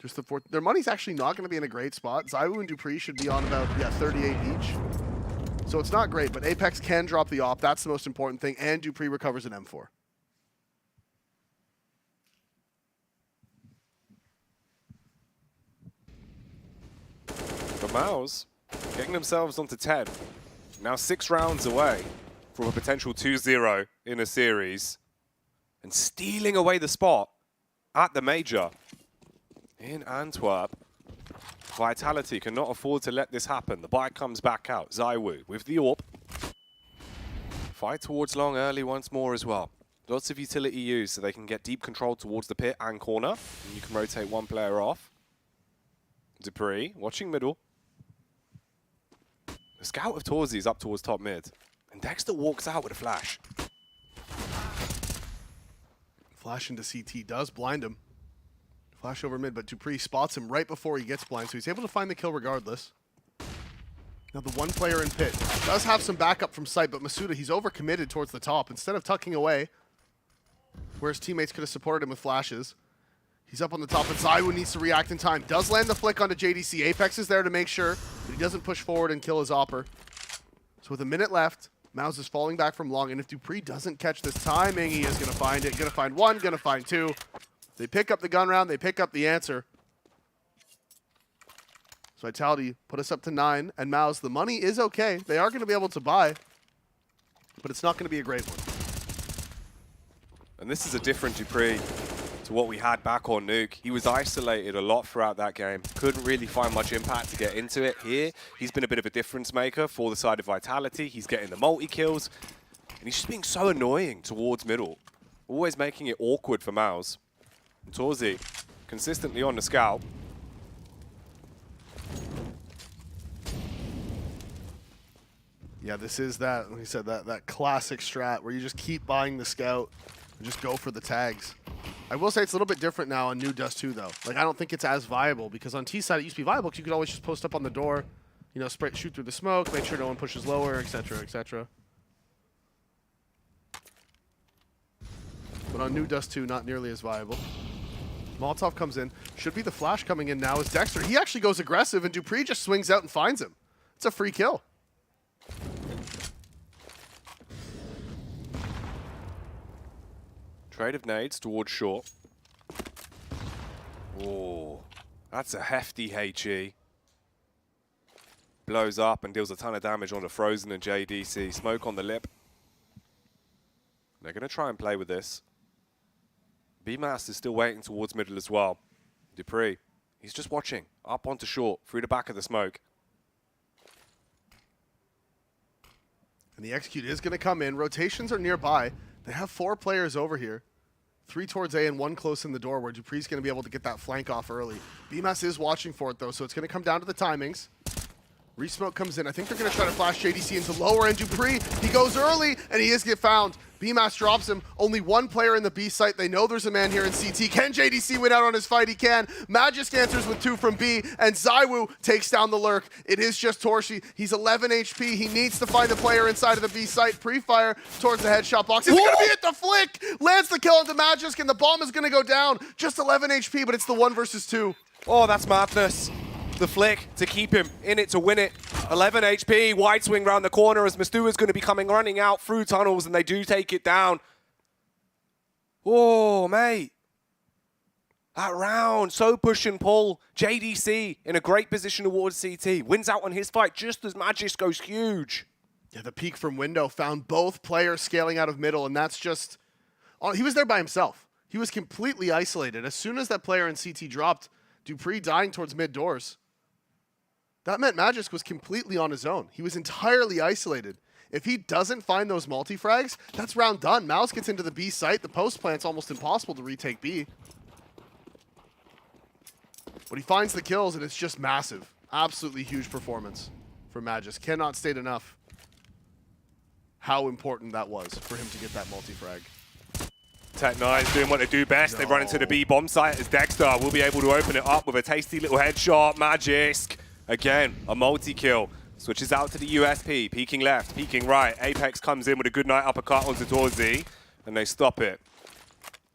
Just the fourth. Their money's actually not going to be in a great spot. ZywOo and dupreeh should be on about 38 each. So it's not great, but Apex can drop the op. That's the most important thing, and dupreeh recovers an M4. For Mouse, getting themselves onto 10. Now 6 rounds away from a potential 2-0 in a series. And stealing away the spot at the major in Antwerp. Vitality cannot afford to let this happen. The bike comes back out. ZywOo with the AWP. Fight towards long early once more as well. Lots of utility used so they can get deep control towards the pit and corner. And you can rotate one player off. dupreeh watching middle. The scout of Torzi is up towards top mid. And Dexter walks out with a flash. Flash into CT does blind him. Flash over mid, but dupreeh spots him right before he gets blind, so he's able to find the kill regardless. Now the one player in pit does have some backup from sight, but Masuda, he's overcommitted towards the top. Instead of tucking away, where his teammates could have supported him with flashes, he's up on the top, but ZywOo needs to react in time. Does land the flick onto JDC. Apex is there to make sure that he doesn't push forward and kill his opper. So with a minute left, Mouse is falling back from long, and if dupreeh doesn't catch this timing, he is going to find it. Going to find one, going to find two. They pick up the gun round, they pick up the answer. So Vitality put us up to 9, and Mouse, the money is okay. They are going to be able to buy, but it's not going to be a great one. And this is a different dupreeh to what we had back on Nuke. He was isolated a lot throughout that game. Couldn't really find much impact to get into it. Here, he's been a bit of a difference maker for the side of Vitality. He's getting the multi-kills, and he's just being so annoying towards middle. Always making it awkward for Mouse. Torzi consistently on the scout. Yeah, this is that, like I said, that classic strat where you just keep buying the scout and just go for the tags. I will say it's a little bit different now on New Dust 2, though. Like, I don't think it's as viable, because on T-side it used to be viable because you could always just post up on the door, you know, shoot through the smoke, make sure no one pushes lower, etc., etc. But on New Dust 2, not nearly as viable. Molotov comes in. Should be the flash coming in now is Dexter. He actually goes aggressive, and dupreeh just swings out and finds him. It's a free kill. Trade of nades towards short. Oh, that's a hefty HE. Blows up and deals a ton of damage on the Frozen and JDC. Smoke on the lip. They're going to try and play with this. BMAS is still waiting towards middle as well. dupreeh, he's just watching. Up onto short, through the back of the smoke. And the execute is going to come in. Rotations are nearby. They have 4 players over here. 3 towards A and 1 close in the door, where dupreeh's going to be able to get that flank off early. BMAS is watching for it, though, so it's going to come down to the timings. Resmoke comes in. I think they're going to try to flash JDC into lower, and dupreeh, he goes early, and he is get found. BMAS drops him. Only one player in the B site. They know there's a man here in CT. Can JDC win out on his fight? He can. Magisk answers with 2 from B, and ZywOo takes down the Lurk. It is just Torshi. He's 11 HP. He needs to find the player inside of the B site. Pre-fire towards the headshot box. It's going to be at the flick. Lands the kill onto Magisk, and the bomb is going to go down. Just 11 HP, but it's the 1 versus 2. Oh, that's madness. The flick to keep him in it to win it. 11 HP, wide swing round the corner as Mastua's going to be running out through tunnels, and they do take it down. Oh, mate. That round, so push and pull. JDC in a great position towards CT. Wins out on his fight just as Magisk goes huge. Yeah, the peek from window found both players scaling out of middle, and that's just... he was there by himself. He was completely isolated. As soon as that player in CT dropped, dupreeh dying towards mid doors. That meant Magisk was completely on his own. He was entirely isolated. If he doesn't find those multi-frags, that's round done. Mouse gets into the B site. The post plant's almost impossible to retake B. But he finds the kills, and it's just massive. Absolutely huge performance for Magisk. Cannot state enough how important that was for him to get that multi-frag. Tech9's doing what they do best. They run into the B bomb site as Dexter will be able to open it up with a tasty little headshot. Magisk, again, a multi-kill. Switches out to the USP, peeking left, peeking right. Apex comes in with a good night uppercut onto Torzi, and they stop it.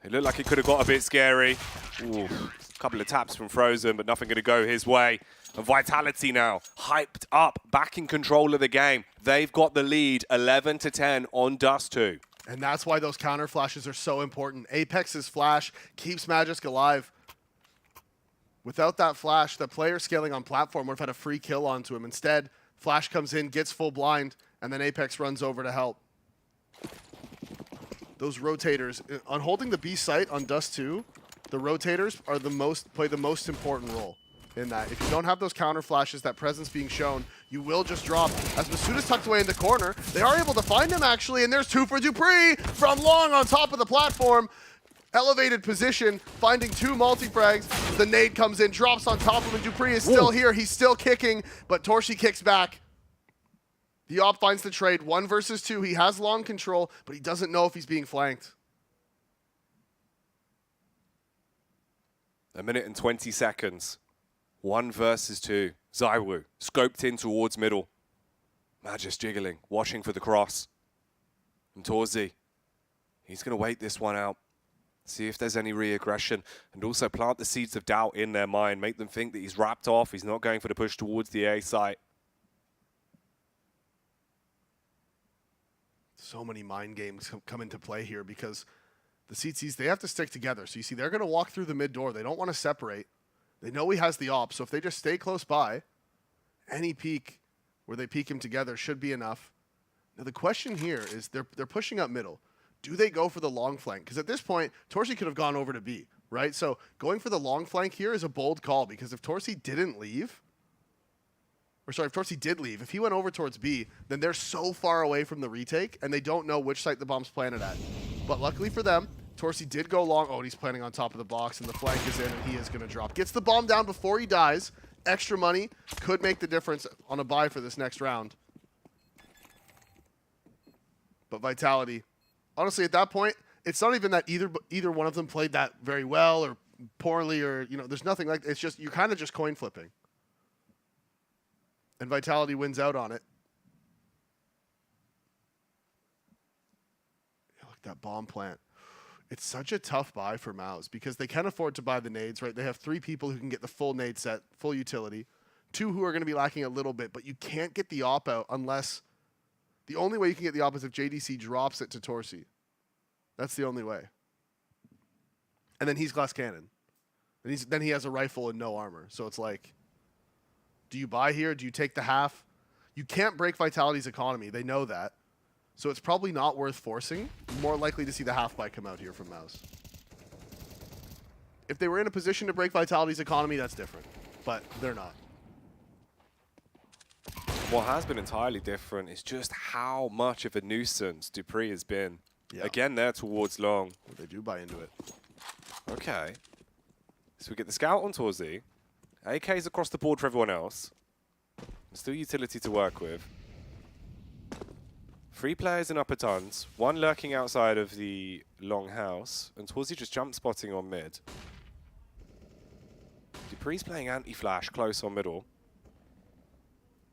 It looked like it could have got a bit scary. Ooh, a couple of taps from Frozen, but nothing going to go his way. And Vitality now, hyped up, back in control of the game. They've got the lead, 11-10 on Dust 2. And that's why those counter flashes are so important. Apex's flash keeps Magisk alive. Without that flash, the player scaling on platform would have had a free kill onto him. Instead, flash comes in, gets full blind, and then Apex runs over to help. Those rotators, on holding the B site on Dust 2, the rotators are play the most important role in that. If you don't have those counter flashes, that presence being shown, you will just drop. As Masuda's tucked away in the corner, they are able to find him actually, and there's 2 for dupreeh from long on top of the platform. Elevated position, finding 2 multi-frags. The nade comes in, drops on top of him, and dupreeh is still here. He's still kicking, but Torshi kicks back. The op finds the trade, 1 versus 2. He has long control, but he doesn't know if he's being flanked. 1 minute and 20 seconds. 1 versus 2. ZywOo scoped in towards middle. Magisk jiggling, watching for the cross. And Torzi, he's going to wait this one out. See if there's any re-aggression. And also plant the seeds of doubt in their mind. Make them think that he's wrapped off. He's not going for the push towards the A site. So many mind games come into play here because the CTs, they have to stick together. So you see, they're going to walk through the mid door. They don't want to separate. They know he has the op, so if they just stay close by, any peek where they peek him together should be enough. Now the question here is they're pushing up middle. Do they go for the long flank? Because at this point, Torsi could have gone over to B, right? So going for the long flank here is a bold call because if Torsi didn't leave, or sorry, if Torsi did leave, if he went over towards B, then they're so far away from the retake and they don't know which site the bomb's planted at. But luckily for them, Torsi did go long. Oh, and he's planning on top of the box, and the flank is in, and he is going to drop. Gets the bomb down before he dies. Extra money could make the difference on a buy for this next round. But Vitality, honestly, at that point, it's not even that either one of them played that very well or poorly, or there's nothing like that. It's just you're kind of just coin flipping, and Vitality wins out on it. Look, that bomb plant. It's such a tough buy for Mouse because they can afford to buy the nades, right? They have 3 people who can get the full nade set, full utility. 2 who are going to be lacking a little bit, but you can't get the op out unless... The only way you can get the op is if JDC drops it to Torsi. That's the only way. And then he's glass cannon. And then he has a rifle and no armor. So it's like, do you buy here? Do you take the half? You can't break Vitality's economy. They know that. So it's probably not worth forcing. More likely to see the half buy come out here from Mouse. If they were in a position to break Vitality's economy, that's different. But they're not. What has been entirely different is just how much of a nuisance dupreeh has been. Yeah. Again, there towards long. Well, they do buy into it. Okay. So we get the scout on Torzi. AK's across the board for everyone else. Still utility to work with. 3 players in upper tons, 1 lurking outside of the long house, and Torzy just jump spotting on mid. Dupree's playing anti-flash close on middle.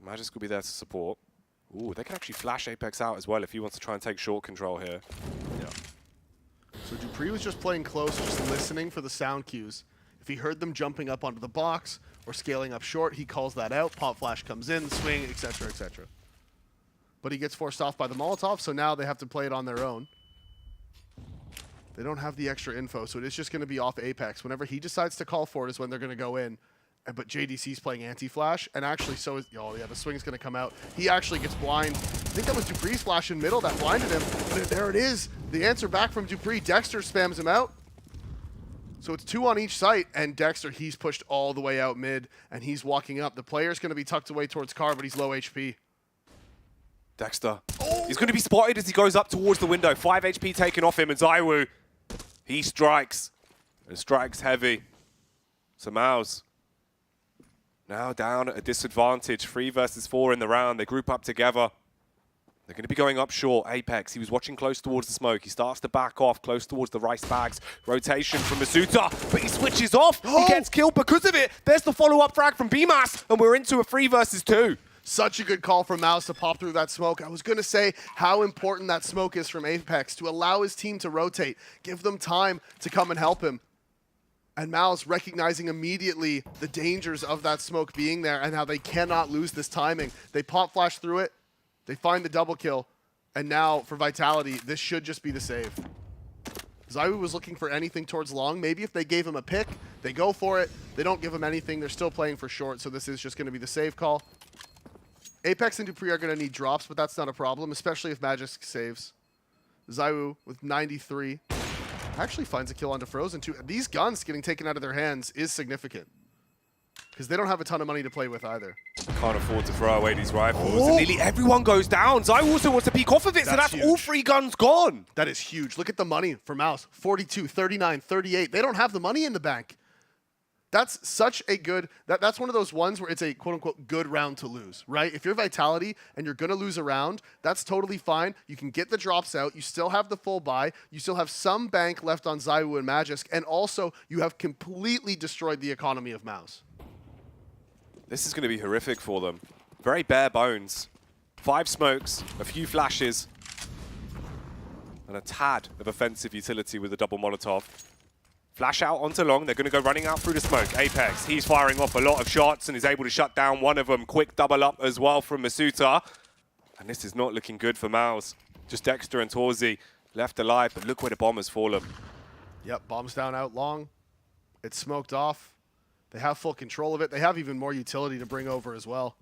Magisk will be there to support. Ooh, they can actually flash Apex out as well if he wants to try and take short control here. Yeah. So Dupree was just playing close, just listening for the sound cues. If he heard them jumping up onto the box or scaling up short, he calls that out. Pop flash comes in, swing, etc., etc. But he gets forced off by the Molotov, so now they have to play it on their own. They don't have the extra info, so it is just going to be off Apex. Whenever he decides to call for it is when they're going to go in. But JDC's playing anti-flash, and actually so is... Oh, yeah, the swing's going to come out. He actually gets blind. I think that was Dupree's flash in middle that blinded him. But there it is. The answer back from Dupree. Dexter spams him out. So it's 2 on each site, and Dexter, he's pushed all the way out mid, and he's walking up. The player's going to be tucked away towards Car, but he's low HP. Dexter. Oh. He's going to be spotted as he goes up towards the window. 5 HP taken off him, and ZywOo, he strikes. And strikes heavy. So Mouse now down at a disadvantage. 3 versus 4 in the round. They group up together. They're going to be going up short. Apex, he was watching close towards the smoke. He starts to back off close towards the rice bags. Rotation from Masuta, but he switches off. Oh. He gets killed because of it. There's the follow-up frag from BMAS, and we're into a 3 versus 2. Such a good call from Mouse to pop through that smoke. I was going to say how important that smoke is from Apex to allow his team to rotate, give them time to come and help him. And Mouse recognizing immediately the dangers of that smoke being there and how they cannot lose this timing. They pop flash through it, they find the double kill, and now for Vitality, this should just be the save. ZywOo was looking for anything towards long. Maybe if they gave him a pick, they go for it. They don't give him anything. They're still playing for short, so this is just going to be the save call. Apex and Dupree are going to need drops, but that's not a problem, especially if Magisk saves. ZywOo with 93. Actually finds a kill onto Frozen too. These guns getting taken out of their hands is significant. Because they don't have a ton of money to play with either. Can't afford to throw away these rifles. And nearly everyone goes down. ZywOo also wants to peek off of it, so that's all 3 guns gone. That is huge. Look at the money for Mouse. 42, 39, 38. They don't have the money in the bank. That's such a good... That's one of those ones where it's a quote-unquote good round to lose, right? If you're Vitality and you're going to lose a round, that's totally fine. You can get the drops out. You still have the full buy. You still have some bank left on ZywOo and Magisk. And also, you have completely destroyed the economy of Mouse. This is going to be horrific for them. Very bare bones. 5 smokes, a few flashes, and a tad of offensive utility with a double Molotov. Flash out onto long. They're going to go running out through the smoke. Apex, he's firing off a lot of shots and is able to shut down one of them. Quick double up as well from Masuta. And this is not looking good for Mouse. Just Dexter and Torzy left alive, but look where the bomb has fallen. Yep, bomb's down out long. It's smoked off. They have full control of it. They have even more utility to bring over as well.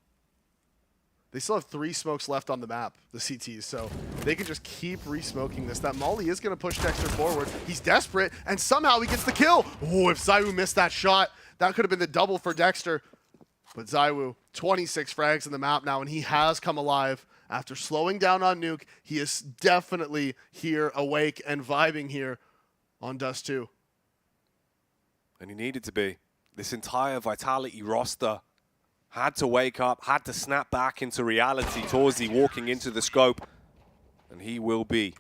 They still have 3 smokes left on the map, the CTs, so they can just keep re-smoking this. That Molly is going to push Dexter forward. He's desperate, and somehow he gets the kill. Oh, if ZywOo missed that shot, that could have been the double for Dexter. But ZywOo, 26 frags in the map now, and he has come alive. After slowing down on Nuke, he is definitely here, awake, and vibing here on Dust 2. And he needed to be. This entire Vitality roster had to wake up, had to snap back into reality. Torzy walking into the scope, and he will be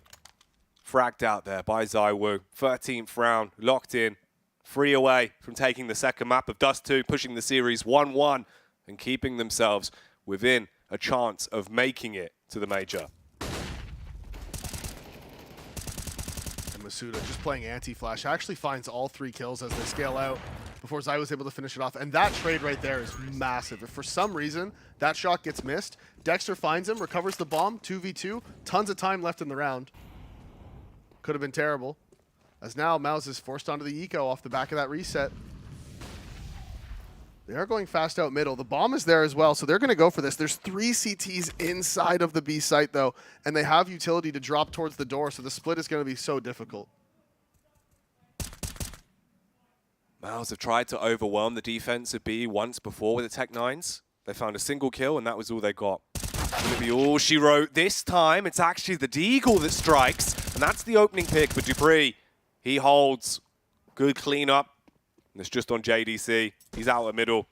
fragged out there by ZywOo. 13th round, locked in, 3 away from taking the second map of Dust 2, pushing the series 1-1 and keeping themselves within a chance of making it to the major. And Masuda just playing anti-flash actually finds all 3 kills as they scale out before ZywOo was able to finish it off. And that trade right there is massive. If for some reason that shot gets missed, Dexter finds him, recovers the bomb, 2v2, tons of time left in the round. Could have been terrible. As now Mouse is forced onto the eco off the back of that reset. They are going fast out middle. The bomb is there as well, so they're going to go for this. There's 3 CTs inside of the B site, though, and they have utility to drop towards the door, so the split is going to be so difficult. Mouse have tried to overwhelm the defense of B once before with the Tech 9s. They found a single kill, and that was all they got. It's going to be all she wrote. This time, it's actually the Deagle that strikes, and that's the opening pick for Dupree. He holds. Good cleanup. And it's just on JDC. He's out at middle.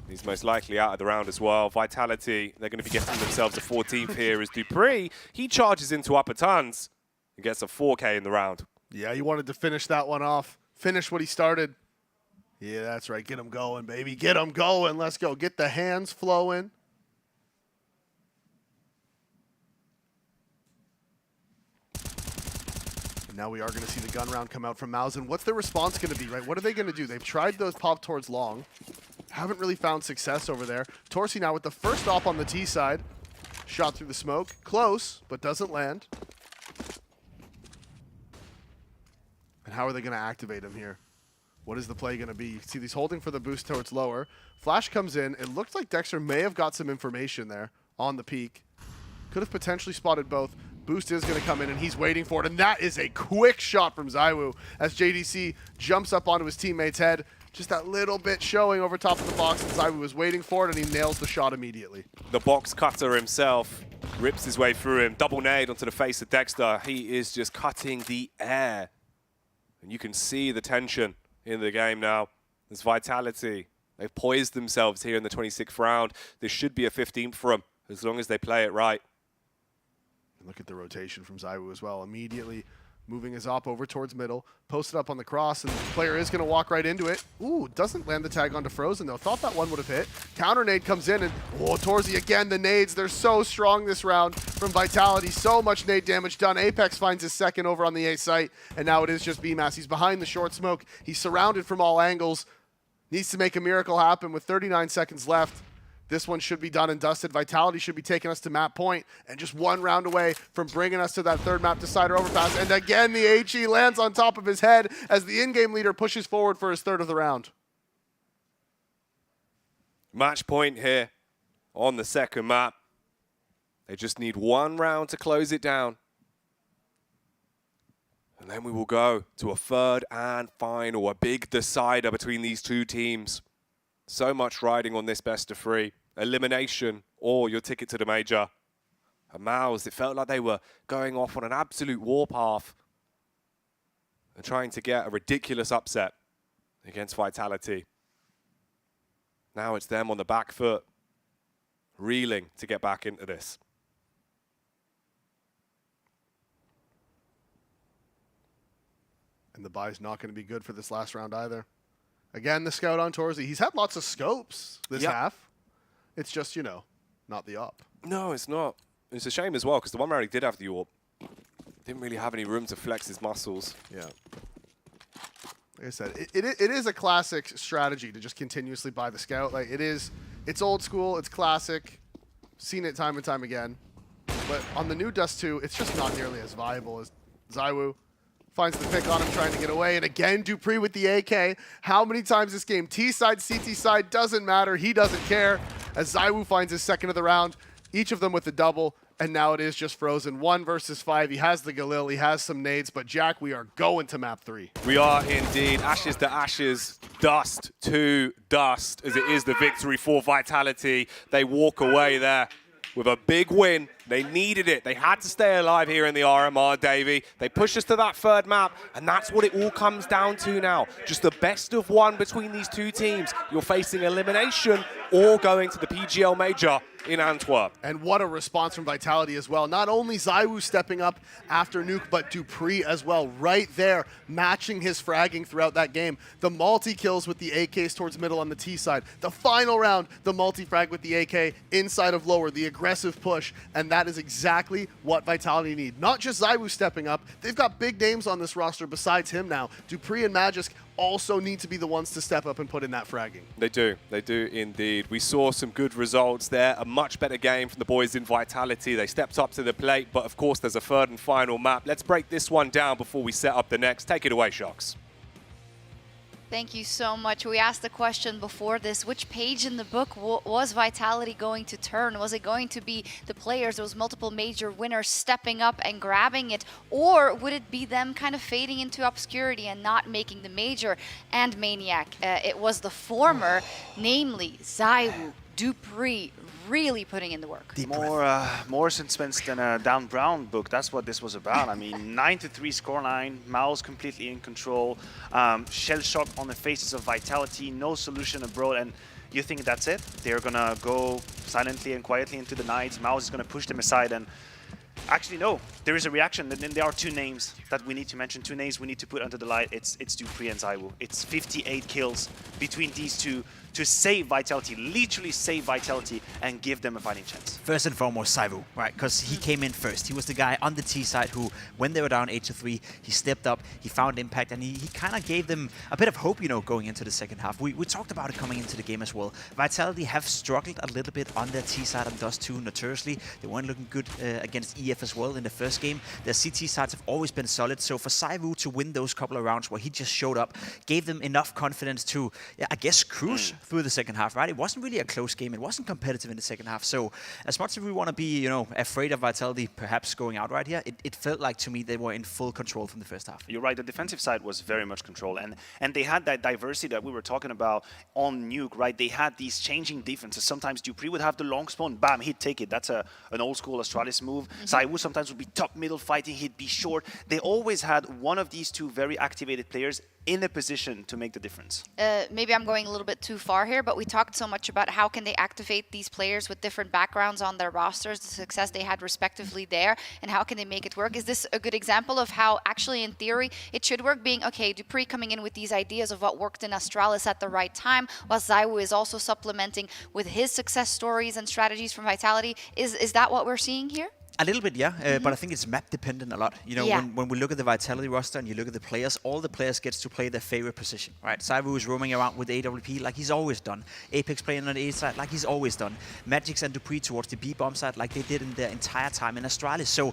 He's most likely out of the round as well. Vitality, they're going to be getting themselves a 14th here as Dupree. He charges into upper tons and gets a 4K in the round. Yeah, he wanted to finish that one off. Finish what he started. Yeah, that's right. Get him going, baby. Get him going. Let's go. Get the hands flowing. Now we are going to see the gun round come out from Mausen. What's their response going to be, right? What are they going to do? They've tried those pop towards long. Haven't really found success over there. Torsi now with the first op on the T side. Shot through the smoke. Close, but doesn't land. And how are they going to activate him here? What is the play going to be? You can see he's holding for the boost towards lower. Flash comes in. It looks like Dexter may have got some information there on the peak. Could have potentially spotted both. Boost is going to come in, and he's waiting for it. And that is a quick shot from ZywOo as JDC jumps up onto his teammate's head. Just that little bit showing over top of the box, and ZywOo was waiting for it, and he nails the shot immediately. The box cutter himself rips his way through him. Double nade onto the face of Dexter. He is just cutting the air. And you can see the tension in the game now. There's Vitality. They've poised themselves here in the 26th round. There should be a 15th for them, as long as they play it right. Look at the rotation from ZywOo as well. Immediately moving his op over towards middle. Posted up on the cross, and the player is going to walk right into it. Ooh, doesn't land the tag onto Frozen, though. Thought that one would have hit. Counter nade comes in, and Torsi again. The nades, they're so strong this round from Vitality. So much nade damage done. Apex finds his second over on the A site, and now it is just BMAS. He's behind the short smoke. He's surrounded from all angles. Needs to make a miracle happen with 39 seconds left. This one should be done and dusted. Vitality should be taking us to map point and just one round away from bringing us to that third map decider overpass. And again, the HE lands on top of his head as the in-game leader pushes forward for his third of the round. Match point here on the second map. They just need one round to close it down. And then we will go to a third and final, a big decider between these two teams. So much riding on this best of three. Elimination or your ticket to the major. And Maus, it felt like they were going off on an absolute warpath and trying to get a ridiculous upset against Vitality. Now it's them on the back foot, reeling to get back into this. And the buy's not going to be good for this last round either. Again, the scout on Torsi. He's had lots of scopes this half. It's just, you know, not the op. No, it's not. It's a shame as well, because the one round he did have the AWP didn't really have any room to flex his muscles. Yeah. Like I said, it is a classic strategy to just continuously buy the scout. Like it's old school, it's classic. Seen it time and time again. But on the new Dust 2, it's just not nearly as viable as ZywOo. Finds the pick on him, trying to get away. And again, Dupree with the AK. How many times this game? T side, CT side, doesn't matter. He doesn't care. As ZywOo finds his second of the round, each of them with a double. And now it is just Frozen. 1 versus 5. He has the Galil, he has some nades. But Jack, we are going to map 3. We are indeed. Ashes to ashes, dust to dust, as it is the victory for Vitality. They walk away there with a big win. They needed it. They had to stay alive here in the RMR, Davey. They pushed us to that third map, and that's what it all comes down to now. Just the best of one between these two teams. You're facing elimination or going to the PGL Major in Antwerp. And what a response from Vitality as well. Not only ZywOo stepping up after Nuke, but Dupree as well, right there, matching his fragging throughout that game. The multi-kills with the AKs towards middle on the T side. The final round, the multi-frag with the AK inside of lower, the aggressive push, and that is exactly what Vitality need. Not just ZywOo stepping up, they've got big names on this roster besides him now. Dupree and Magisk also need to be the ones to step up and put in that fragging. They do indeed. We saw some good results there, a much better game from the boys in Vitality. They stepped up to the plate, but of course there's a third and final map. Let's break this one down before we set up the next. Take it away, Shocks. Thank you so much. We asked the question before this, which page in the book was Vitality going to turn? Was it going to be the players, those multiple major winners stepping up and grabbing it? Or would it be them kind of fading into obscurity and not making the major? And Maniac, it was the former, namely ZywOo, Dupree, really putting in the work. More suspense than a down Brown book. That's what this was about. I mean, 9-3 scoreline. Maus completely in control. Shell shock on the faces of Vitality. No solution abroad. And you think that's it? They're gonna go silently and quietly into the Knights. Mouse is gonna push them aside, and actually no, there is a reaction, and then there are two names that we need to mention, two names we need to put under the light. It's dupreeh and ZywOo. It's 58 kills between these two to save Vitality, literally save Vitality and give them a fighting chance. First and foremost, ZywOo, right? Because he came in first. He was the guy on the T side who, when they were down 8-3, he stepped up, he found impact, and he kind of gave them a bit of hope, you know, going into the second half. We talked about it coming into the game as well. Vitality have struggled a little bit on their T side on Dust 2 notoriously. They weren't looking good against EF as well in the first game. Their CT sides have always been solid, so for ZywOo to win those couple of rounds where he just showed up, gave them enough confidence to, I guess, cruise through the second half, right? It wasn't really a close game. It wasn't competitive in the second half. So as much as we want to be, you know, afraid of Vitality perhaps going out right here, it felt like to me they were in full control from the first half. You're right. The defensive side was very much controlled, and they had that diversity that we were talking about on Nuke, right? They had these changing defenses. Sometimes dupreeh would have the long spawn, bam, he'd take it. That's an old school Astralis move. ZywOo sometimes would be top middle fighting, he'd be short. They always had one of these two very activated players in a position to make the difference. Maybe I'm going a little bit too far here, but we talked so much about how can they activate these players with different backgrounds on their rosters, the success they had respectively there, and how can they make it work? Is this a good example of how actually in theory it should work, being, okay, dupreeh coming in with these ideas of what worked in Astralis at the right time, while ZywOo is also supplementing with his success stories and strategies from Vitality. Is that what we're seeing here? A little bit, yeah, but I think it's map dependent a lot. You know, when we look at the Vitality roster and you look at the players, all the players gets to play their favorite position, right? ZywOo is roaming around with AWP like he's always done. Apex playing on the A side like he's always done. Magix and dupreeh towards the B bomb side like they did in their entire time in Astralis. So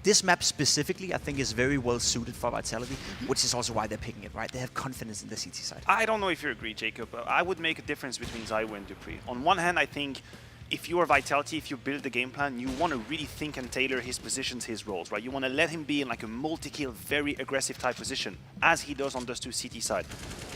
this map specifically, I think, is very well suited for Vitality, which is also why they're picking it, right? They have confidence in the CT side. I don't know if you agree, Jacob. I would make a difference between ZywOo and dupreeh. On one hand, I think if you are Vitality, if you build the game plan, you want to really think and tailor his positions, his roles, right? You want to let him be in like a multi-kill, very aggressive type position, as he does on Dust 2 CT side.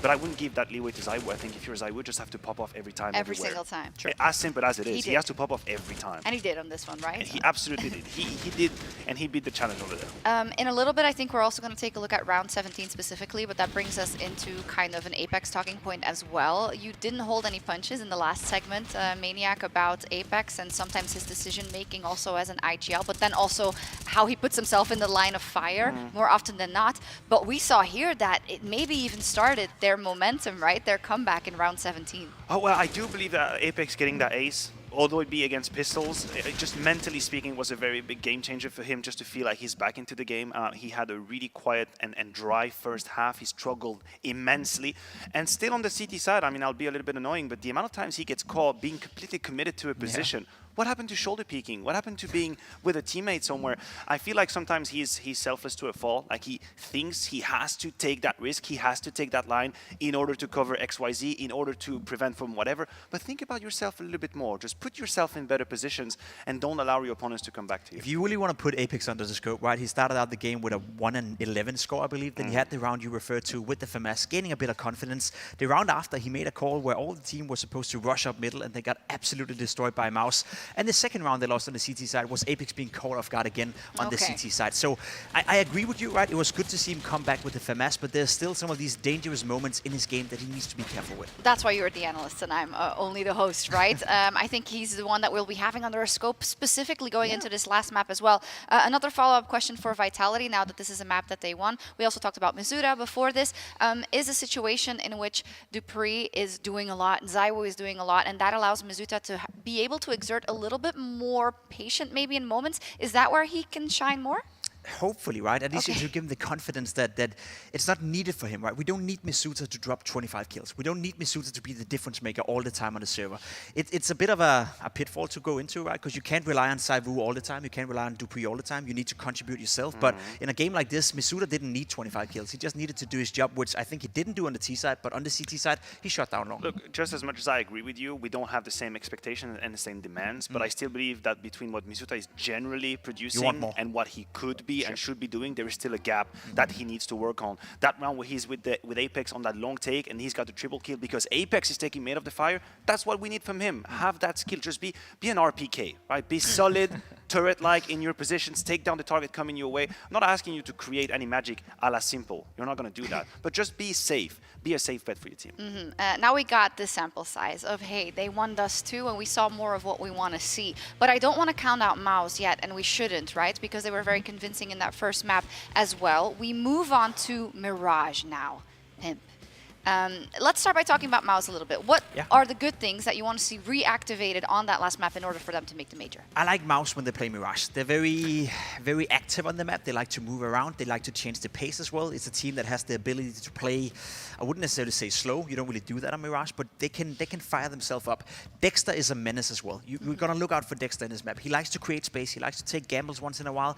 But I wouldn't give that leeway to ZywOo. I think if you're ZywOo, just have to pop off every time, Every everywhere. single time. Sure. As simple as it is, he has to pop off every time. And he did on this one, right? And he absolutely did. He did, and he beat the challenge over there. In a little bit, I think we're also going to take a look at round 17 specifically, but that brings us into kind of an Apex talking point as well. You didn't hold any punches in the last segment, Maniac, about Apex and sometimes his decision-making also as an IGL, but then also how he puts himself in the line of fire more often than not. But we saw here that it maybe even started their momentum, right? Their comeback in round 17. Oh, well, I do believe that Apex getting that ace, although it be against pistols, it just mentally speaking was a very big game changer for him just to feel like he's back into the game. He had a really quiet and dry first half. He struggled immensely. And still on the CT side, I mean, I'll be a little bit annoying, but the amount of times he gets caught being completely committed to a position. What happened to shoulder peeking? What happened to being with a teammate somewhere? I feel like sometimes he's selfless to a fault. Like he thinks he has to take that risk. He has to take that line in order to cover XYZ, in order to prevent from whatever. But think about yourself a little bit more. Just put yourself in better positions and don't allow your opponents to come back to you. If you really want to put Apex under the scope, right, he started out the game with a 1-11 score, I believe. Then he had the round you referred to with the FAMAS, gaining a bit of confidence. The round after, he made a call where all the team was supposed to rush up middle and they got absolutely destroyed by Mouse. And the second round they lost on the CT side was Apex being caught off guard again on the CT side. So I agree with you, right? It was good to see him come back with the FAMAS, but there's still some of these dangerous moments in his game that he needs to be careful with. That's why you're the analyst and I'm only the host, right? I think he's the one that we'll be having under a scope specifically going into this last map as well. Another follow-up question for Vitality, now that this is a map that they won. We also talked about Missouri before this. Is a situation in which dupreeh is doing a lot and ZywOo is doing a lot, and that allows Mizuta to be able to exert a little bit more patient maybe in moments. Is that where he can shine more? Hopefully, right? At least you should give him the confidence that it's not needed for him, right? We don't need Misuta to drop 25 kills. We don't need Misuta to be the difference maker all the time on the server. It's a bit of a pitfall to go into, right? Because you can't rely on ZywOo all the time. You can't rely on dupreeh all the time. You need to contribute yourself. But in a game like this, Misuta didn't need 25 kills. He just needed to do his job, which I think he didn't do on the T side. But on the CT side, he shut down long. Look, just as much as I agree with you, we don't have the same expectations and the same demands. But I still believe that between what Misuta is generally producing and what he could be and should be doing, there is still a gap that he needs to work on. That round where he's with Apex on that long take and he's got the triple kill because Apex is taking Made of the Fire, that's what we need from him. Have that skill. Just be an RPK, right? Be solid, turret-like in your positions, take down the target coming your way. I'm not asking you to create any magic a la simple. You're not going to do that. But just be safe. Be a safe bet for your team. Now we got the sample size of, hey, they won Dust 2 and we saw more of what we want to see. But I don't want to count out Mouse yet, and we shouldn't, right? Because they were very convincing in that first map as well. We move on to Mirage now. Pimp. Let's start by talking about Mouse a little bit. What are the good things that you want to see reactivated on that last map in order for them to make the major? I like Mouse when they play Mirage. They're very, very active on the map. They like to move around. They like to change the pace as well. It's a team that has the ability to play, I wouldn't necessarily say slow. You don't really do that on Mirage, but they can fire themselves up. Dexter is a menace as well. We're going to look out for Dexter in this map. He likes to create space. He likes to take gambles once in a while.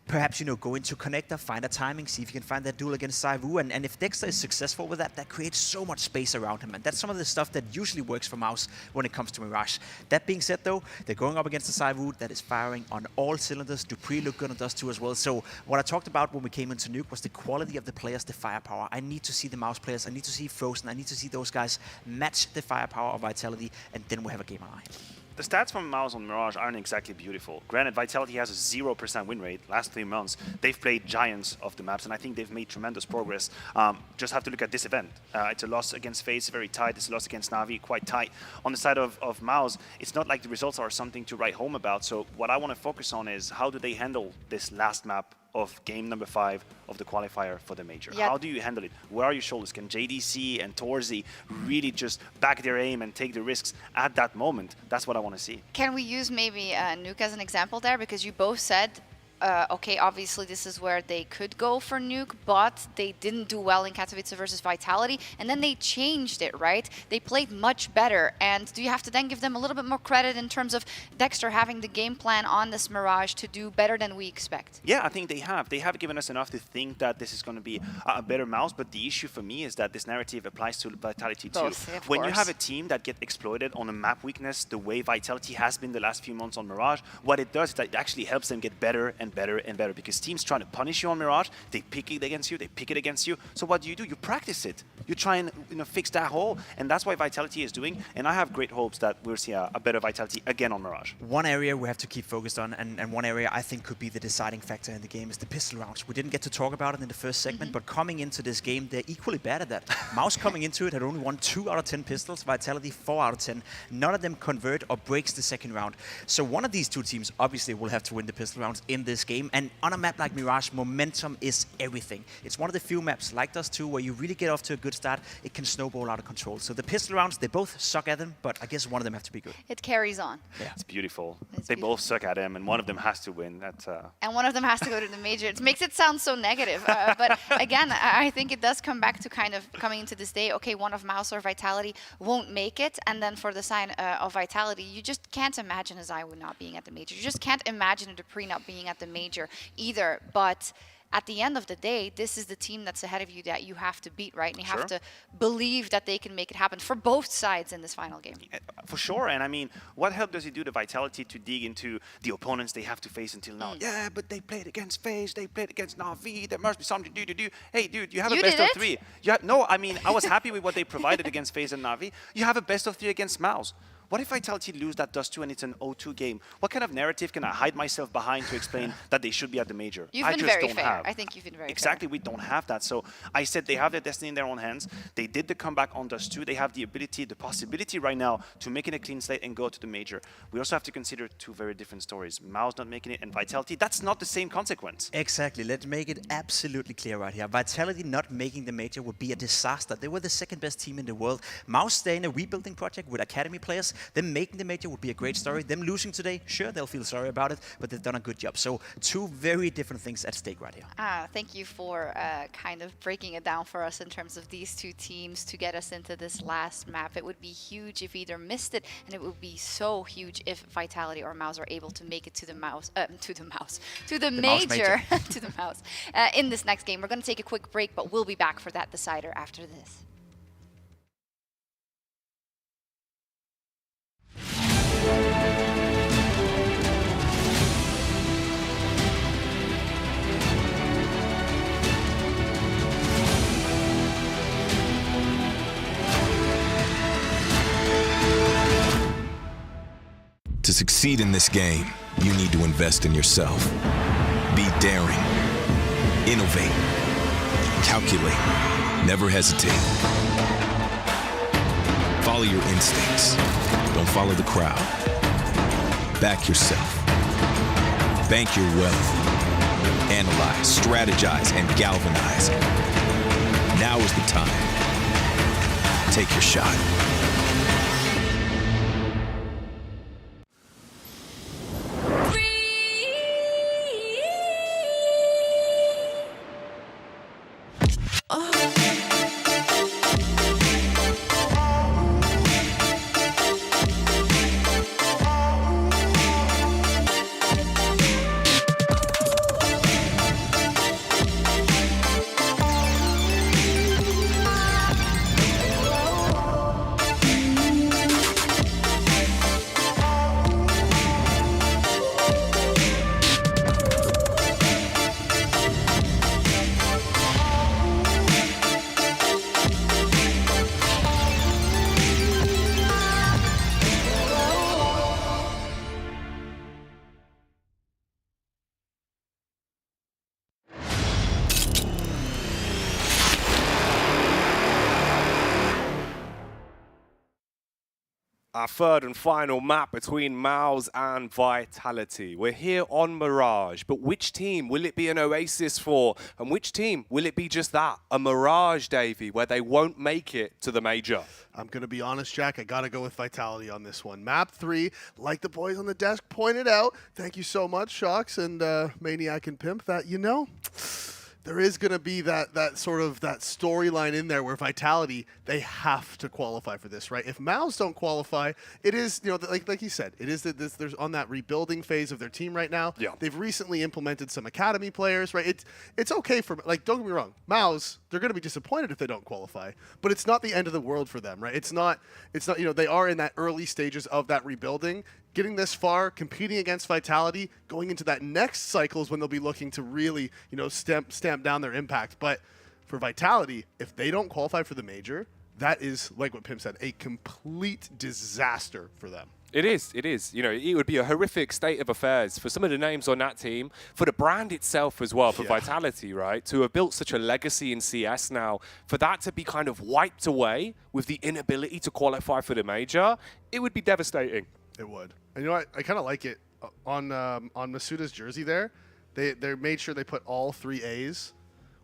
Perhaps, go into connector, find a timing, see if you can find that duel against Saivu. And if Dexter is successful with that, that creates so much space around him, and that's some of the stuff that usually works for Mouse when it comes to Mirage. That being said, though, they're going up against the Saivu that is firing on all cylinders. Dupree looked good on Dust 2 as well. So what I talked about when we came into Nuke was the quality of the players, the firepower. I need to see the Mouse players. I need to see Frozen. I need to see those guys match the firepower of Vitality, and then we have a game on our hands. The stats from Mouse on Mirage aren't exactly beautiful. Granted, Vitality has a 0% win rate last 3 months. They've played giants of the maps, and I think they've made tremendous progress. Just have to look at this event. It's a loss against FaZe, very tight. It's a loss against Na'Vi, quite tight. On the side of Mouse, it's not like the results are something to write home about. So what I want to focus on is how do they handle this last map of game number 5 of the qualifier for the major. How do you handle it? Where are your shoulders? Can JDC and Torzi really just back their aim and take the risks at that moment? That's what I want to see. Can we use maybe Nuke as an example there? Because you both said, okay, obviously this is where they could go for Nuke, but they didn't do well in Katowice versus Vitality, and then they changed it, right? They played much better, and do you have to then give them a little bit more credit in terms of Dexter having the game plan on this Mirage to do better than we expect? Yeah, I think they have. They have given us enough to think that this is going to be a better Mouse, but the issue for me is that this narrative applies to Vitality too. When you have a team that gets exploited on a map weakness the way Vitality has been the last few months on Mirage, what it does is that it actually helps them get better and better and better, because teams trying to punish you on Mirage, they pick it against you, they pick it against you. So what do? You practice it. You try and fix that hole, and that's what Vitality is doing. And I have great hopes that we'll see a better Vitality again on Mirage. One area we have to keep focused on, and one area I think could be the deciding factor in the game, is the pistol rounds. We didn't get to talk about it in the first segment, but coming into this game, they're equally bad at that. Mouse coming into it had only won 2 out of 10 pistols, Vitality 4 out of 10. None of them convert or breaks the second round. So one of these two teams obviously will have to win the pistol rounds in this game. And on a map like Mirage, momentum is everything. It's one of the few maps like Dust 2 where you really get off to a good start, it can snowball out of control. So the pistol rounds, they both suck at them, but I guess one of them have to be good. It carries on. Yeah. It's beautiful. They both suck at them, and one of them has to win. And one of them has to go to the major. It makes it sound so negative. But again, I think it does come back to kind of coming into this day, okay, one of Mouse or Vitality won't make it, and then for the sign of Vitality, you just can't imagine a Zywoo not being at the major. You just can't imagine a Dupree not being at the major either. But at the end of the day, this is the team that's ahead of you that you have to beat, right? And you have to believe that they can make it happen for both sides in this final game. For sure. And I mean, what help does it do to Vitality to dig into the opponents they have to face until now? Yeah, but they played against FaZe, they played against Na'Vi, there must be something to do. Hey, dude, you have a best of 3. No, I mean, I was happy with what they provided against FaZe and Na'Vi. You have a best of 3 against Mouse. What if Vitality lose that Dust 2 and it's an 0-2 game? What kind of narrative can I hide myself behind to explain that they should be at the major? You've been very fair. I think you've been very fair. Exactly, we don't have that. So I said they have their destiny in their own hands. They did the comeback on Dust 2. They have the ability, the possibility right now to make it a clean slate and go to the major. We also have to consider 2 very different stories. Mouse not making it and Vitality, that's not the same consequence. Exactly. Let's make it absolutely clear right here. Vitality not making the major would be a disaster. They were the second best team in the world. Mouse, they're in a rebuilding project with academy players. Them making the major would be a great story. Them losing today, sure, they'll feel sorry about it, but they've done a good job. So 2 very different things at stake right here. Thank you for kind of breaking it down for us in terms of these 2 teams to get us into this last map. It would be huge if either missed it, and it would be so huge if Vitality or Mouse are able to make it to the major, to the Mouse. In this next game, we're going to take a quick break, but we'll be back for that decider after this. To succeed in this game, you need to invest in yourself. Be daring. Innovate. Calculate. Never hesitate. Follow your instincts. Don't follow the crowd. Back yourself. Bank your wealth. Analyze, strategize, and galvanize. Now is the time. Take your shot. Our third and final map between Mouse and Vitality. We're here on Mirage, but which team will it be an oasis for? And which team will it be just that, a Mirage, Davey, where they won't make it to the major? I'm going to be honest, Jack. I got to go with Vitality on this one. Map 3, like the boys on the desk pointed out, thank you so much, Shocks and Maniac and Pimp, that, you know, there is going to be that storyline in there where Vitality, they have to qualify for this, right? If Mouse don't qualify, it is, you know, like you said, it is that there's on that rebuilding phase of their team right now. Yeah. They've recently implemented some academy players, right? It's okay for, like, don't get me wrong, Mouse, they're going to be disappointed if they don't qualify, but it's not the end of the world for them, right? It's not, you know, they are in that early stages of that rebuilding. Getting this far, competing against Vitality, going into that next cycle is when they'll be looking to really, you know, stamp down their impact. But for Vitality, if they don't qualify for the major, that is, like what Pim said, a complete disaster for them. It is. You know, it would be a horrific state of affairs for some of the names on that team, for the brand itself as well, for Vitality, right? To have built such a legacy in CS now, for that to be kind of wiped away with the inability to qualify for the major, it would be devastating. It would. And you know what? I kind of like it. On Masuda's jersey there, they made sure they put all 3 A's,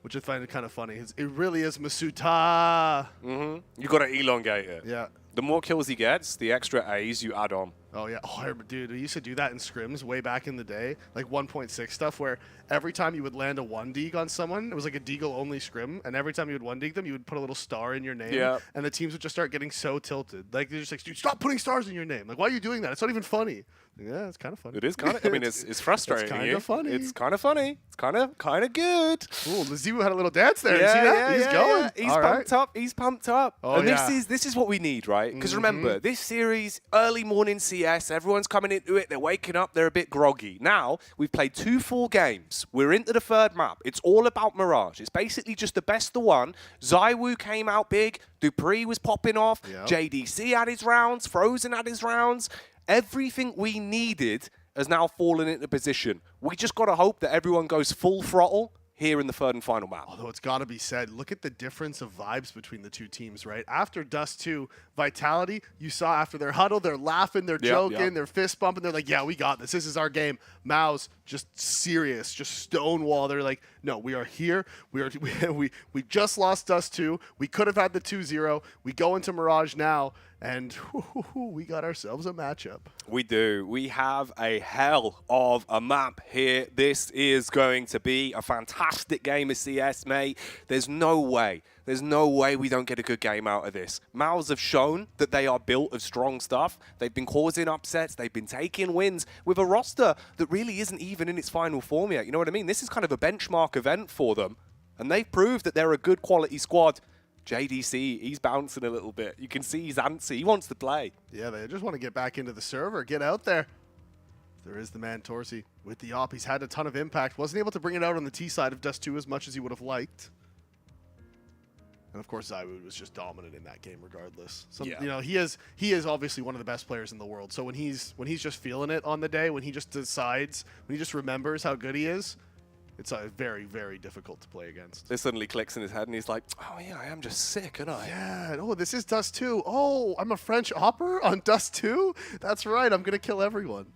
which I find it kind of funny. It really is Masuta. Mm-hmm. You got to elongate it. Yeah. The more kills he gets, the extra A's you add on. Oh, yeah. Oh, dude, we used to do that in scrims way back in the day, like 1.6 stuff, where every time you would land a 1-deagle on someone, it was like a deagle-only scrim, and every time you would 1-deagle them, you would put a little star in your name, and the teams would just start getting so tilted. Like, they're just like, dude, stop putting stars in your name. Like, why are you doing that? It's not even funny. Yeah, it's kind of funny. It is kind of, I mean, it's frustrating. It's kind of funny. It's kind of funny. It's kind of good. Ooh, Lazibu had a little dance there. You see that? He's going. Yeah. He's pumped up. He's pumped up. Oh, and this is what we need, right? Because remember, this series, early morning CS, everyone's coming into it. They're waking up. They're a bit groggy. Now, we've played 2 full games. We're into the third map. It's all about Mirage. It's basically just the best of one. ZywOo came out big. Dupree was popping off. Yep. JDC had his rounds. Frozen had his rounds. Everything we needed has now fallen into position. We just got to hope that everyone goes full throttle here in the third and final map. Although it's got to be said, look at the difference of vibes between the two teams, right? After Dust 2, Vitality, you saw after their huddle, they're laughing, they're joking, they're fist bumping, they're like, yeah, we got this. This is our game. Mouse, just serious, just stonewall. They're like, no, we are here. We just lost Dust 2. We could have had the 2-0. We go into Mirage now, and we got ourselves a matchup. We do. We have a hell of a map here. This is going to be a fantastic game of CS, mate. There's no way we don't get a good game out of this. Mouse have shown that they are built of strong stuff. They've been causing upsets. They've been taking wins with a roster that really isn't even in its final form yet. You know what I mean? This is kind of a benchmark event for them. And they've proved that they're a good quality squad. JDC, he's bouncing a little bit. You can see he's antsy. He wants to play. Yeah, they just want to get back into the server, get out there. There is the man, Torsi, with the op. He's had a ton of impact. Wasn't able to bring it out on the T side of Dust 2 as much as he would have liked. And of course, Zywoo was just dominant in that game, regardless. Yeah. You know, he is obviously one of the best players in the world. So when he's just feeling it on the day, when he just decides, when he just remembers how good he is, it's very, very difficult to play against. It suddenly clicks in his head, and he's like, "Oh yeah, I am just sick, aren't I?" Yeah. Oh, this is Dust 2. Oh, I'm a French opera on Dust 2. That's right. I'm gonna kill everyone.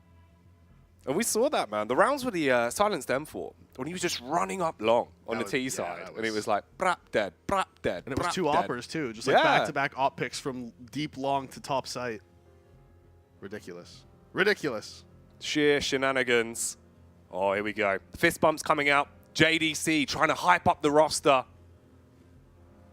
And we saw that, man. The rounds with the silenced M4, when he was just running up long on the T side, and it was like, brap dead, And it was two dead. operas, too. Just like back-to-back op picks from deep long to top site. Ridiculous. Ridiculous. Sheer shenanigans. Oh, here we go. Fist bumps coming out. JDC trying to hype up the roster.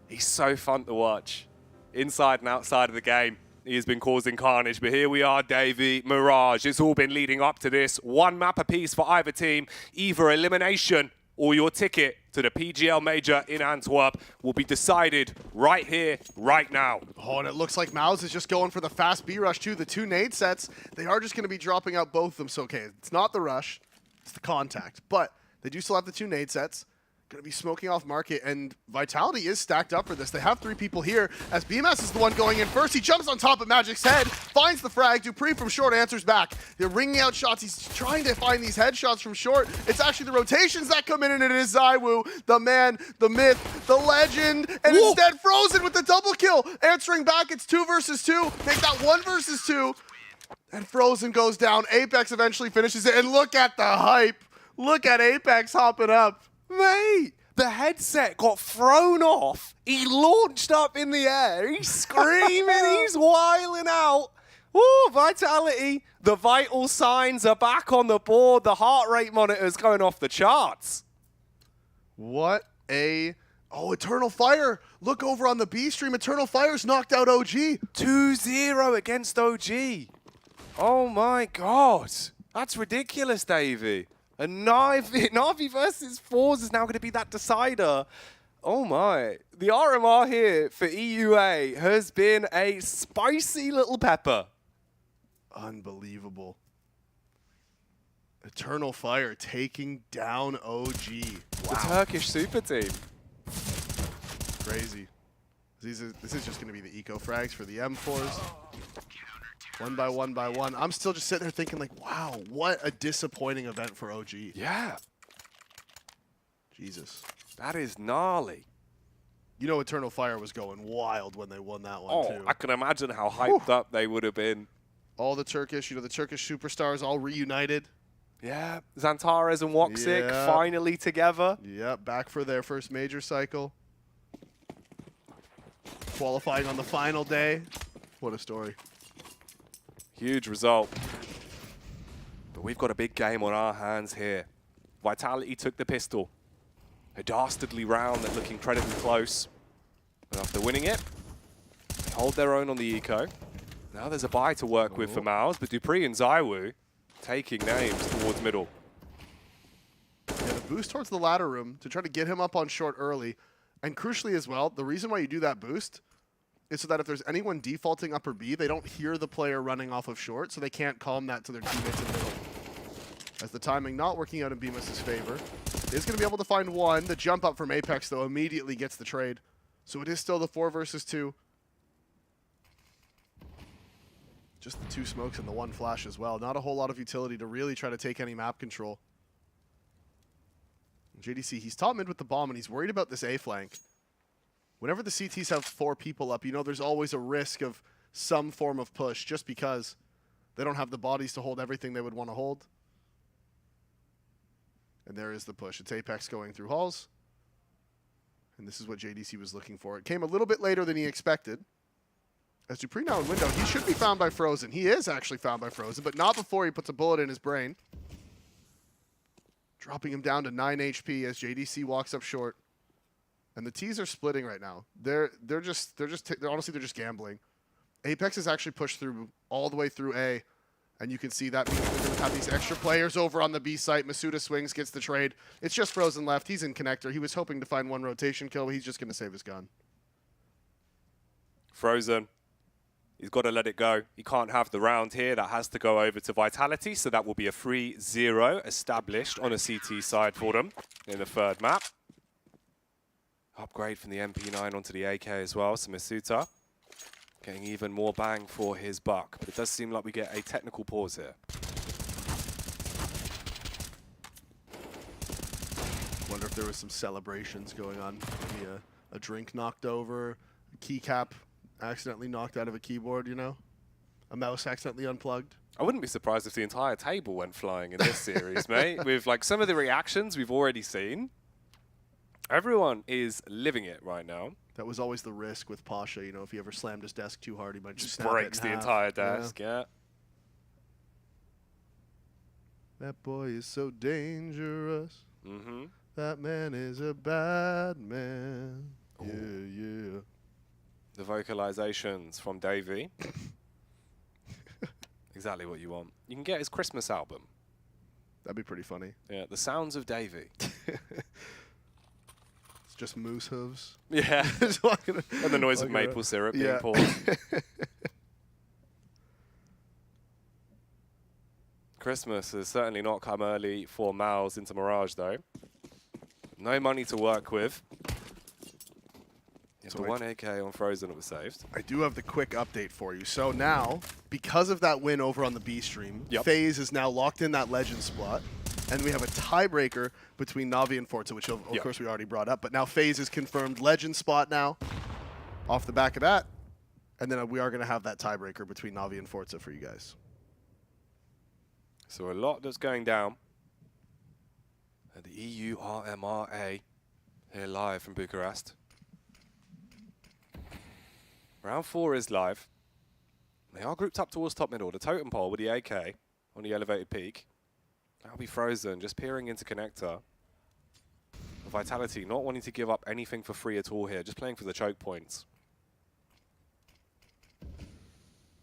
He's so fun to watch. Inside and outside of the game. He has been causing carnage, but here we are, Davey, Mirage. It's all been leading up to this. One map apiece for either team. Either elimination or your ticket to the PGL Major in Antwerp will be decided right here, right now. Oh, and it looks like Mouse is just going for the fast B rush too. The two nade sets, they are just going to be dropping out both of them. So, okay, it's not the rush, it's the contact. But they do still have the two nade sets. Going to be smoking off market, and Vitality is stacked up for this. They have three people here, as BMS is the one going in first. He jumps on top of Magic's head, finds the frag. Dupree from short answers back. They're ringing out shots. He's trying to find these headshots from short. It's actually the rotations that come in, and it is Zywoo, the man, the myth, the legend, and instead Frozen with the double kill. Answering back, it's 2 versus 2. Make that 1 versus 2. And Frozen goes down. Apex eventually finishes it, and look at the hype. Look at Apex hopping up. Mate, the headset got thrown off. He launched up in the air. He's screaming. He's wiling out. Woo, Vitality. The vital signs are back on the board. The heart rate monitor's going off the charts. What a... Oh, Eternal Fire. Look over on the B stream. Eternal Fire's knocked out OG. 2-0 against OG. Oh, my God. That's ridiculous, Davey. And Na'Vi versus Fours is now going to be that decider. Oh my. The RMR here for EUA has been a spicy little pepper. Unbelievable. Eternal Fire taking down OG. The Turkish super team. Crazy. This is just going to be the eco frags for the M4s. One by one. I'm still just sitting there thinking like, wow, what a disappointing event for OG. Yeah. Jesus. That is gnarly. You know Eternal Fire was going wild when they won that one, too. I can imagine how hyped up they would have been. All the Turkish, the Turkish superstars all reunited. Yeah. Xantares and Woxic finally together. Yeah, back for their first major cycle. Qualifying on the final day. What a story. Huge result. But we've got a big game on our hands here. Vitality took the pistol. A dastardly round that looked incredibly close. But after winning it, they hold their own on the eco. Now there's a buy to work with for Mouse, but Dupree and Zywoo taking names towards middle. Yeah, the boost towards the ladder room to try to get him up on short early. And crucially as well, the reason why you do that boost is so that if there's anyone defaulting upper B, they don't hear the player running off of short, so they can't calm that to their teammates in middle. As the timing not working out in BMS's favor, is going to be able to find one. The jump up from Apex, though, immediately gets the trade. So it is still the 4 versus 2. Just the 2 smokes and the 1 flash as well. Not a whole lot of utility to really try to take any map control. JDC, he's top mid with the bomb, and he's worried about this A flank. Whenever the CTs have 4 people up, there's always a risk of some form of push just because they don't have the bodies to hold everything they would want to hold. And there is the push. It's Apex going through halls. And this is what JDC was looking for. It came a little bit later than he expected. As Dupree now in window, he should be found by Frozen. He is actually found by Frozen, but not before he puts a bullet in his brain. Dropping him down to 9 HP as JDC walks up short. And the T's are splitting right now. They're honestly just gambling. Apex has actually pushed through all the way through A, and you can see that means they're going to have these extra players over on the B site. Masuda swings, gets the trade. It's just Frozen left. He's in connector. He was hoping to find 1 rotation kill, but he's just going to save his gun. Frozen. He's got to let it go. He can't have the round here. That has to go over to Vitality, so that will be a 3-0 established on a CT side for them in the 3rd map. Upgrade from the MP9 onto the AK as well, so Masuta getting even more bang for his buck. But it does seem like we get a technical pause here. Wonder if there was some celebrations going on. Maybe a drink knocked over, a keycap accidentally knocked out of a keyboard, you know? A mouse accidentally unplugged. I wouldn't be surprised if the entire table went flying in this series, mate. With like some of the reactions we've already seen. Everyone is living it right now. That was always the risk with Pasha, you know, if he ever slammed his desk too hard, he might just breaks the entire desk, yeah. That boy is so dangerous. Mm-hmm. That man is a bad man. Ooh. Yeah, yeah. The vocalizations from Davey. Exactly what you want. You can get his Christmas album. That'd be pretty funny. Yeah, The Sounds of Davey. It's just moose hooves. Yeah. And the noise of maple syrup being poured. Christmas has certainly not come early for Miles into Mirage, though. No money to work with. So the 1 AK on Frozen that was saved. I do have the quick update for you. So now, because of that win over on the B stream, FaZe is now locked in that Legend spot. And we have a tiebreaker between Na'Vi and Forza, which of course we already brought up. But now FaZe is confirmed Legend spot now off the back of that. And then we are going to have that tiebreaker between Na'Vi and Forza for you guys. So a lot that's going down at the EU RMR here live from Bucharest. Round 4 is live. They are grouped up towards top middle. The totem pole with the AK on the elevated peak. That'll be Frozen, just peering into connector. Vitality not wanting to give up anything for free at all here, just playing for the choke points.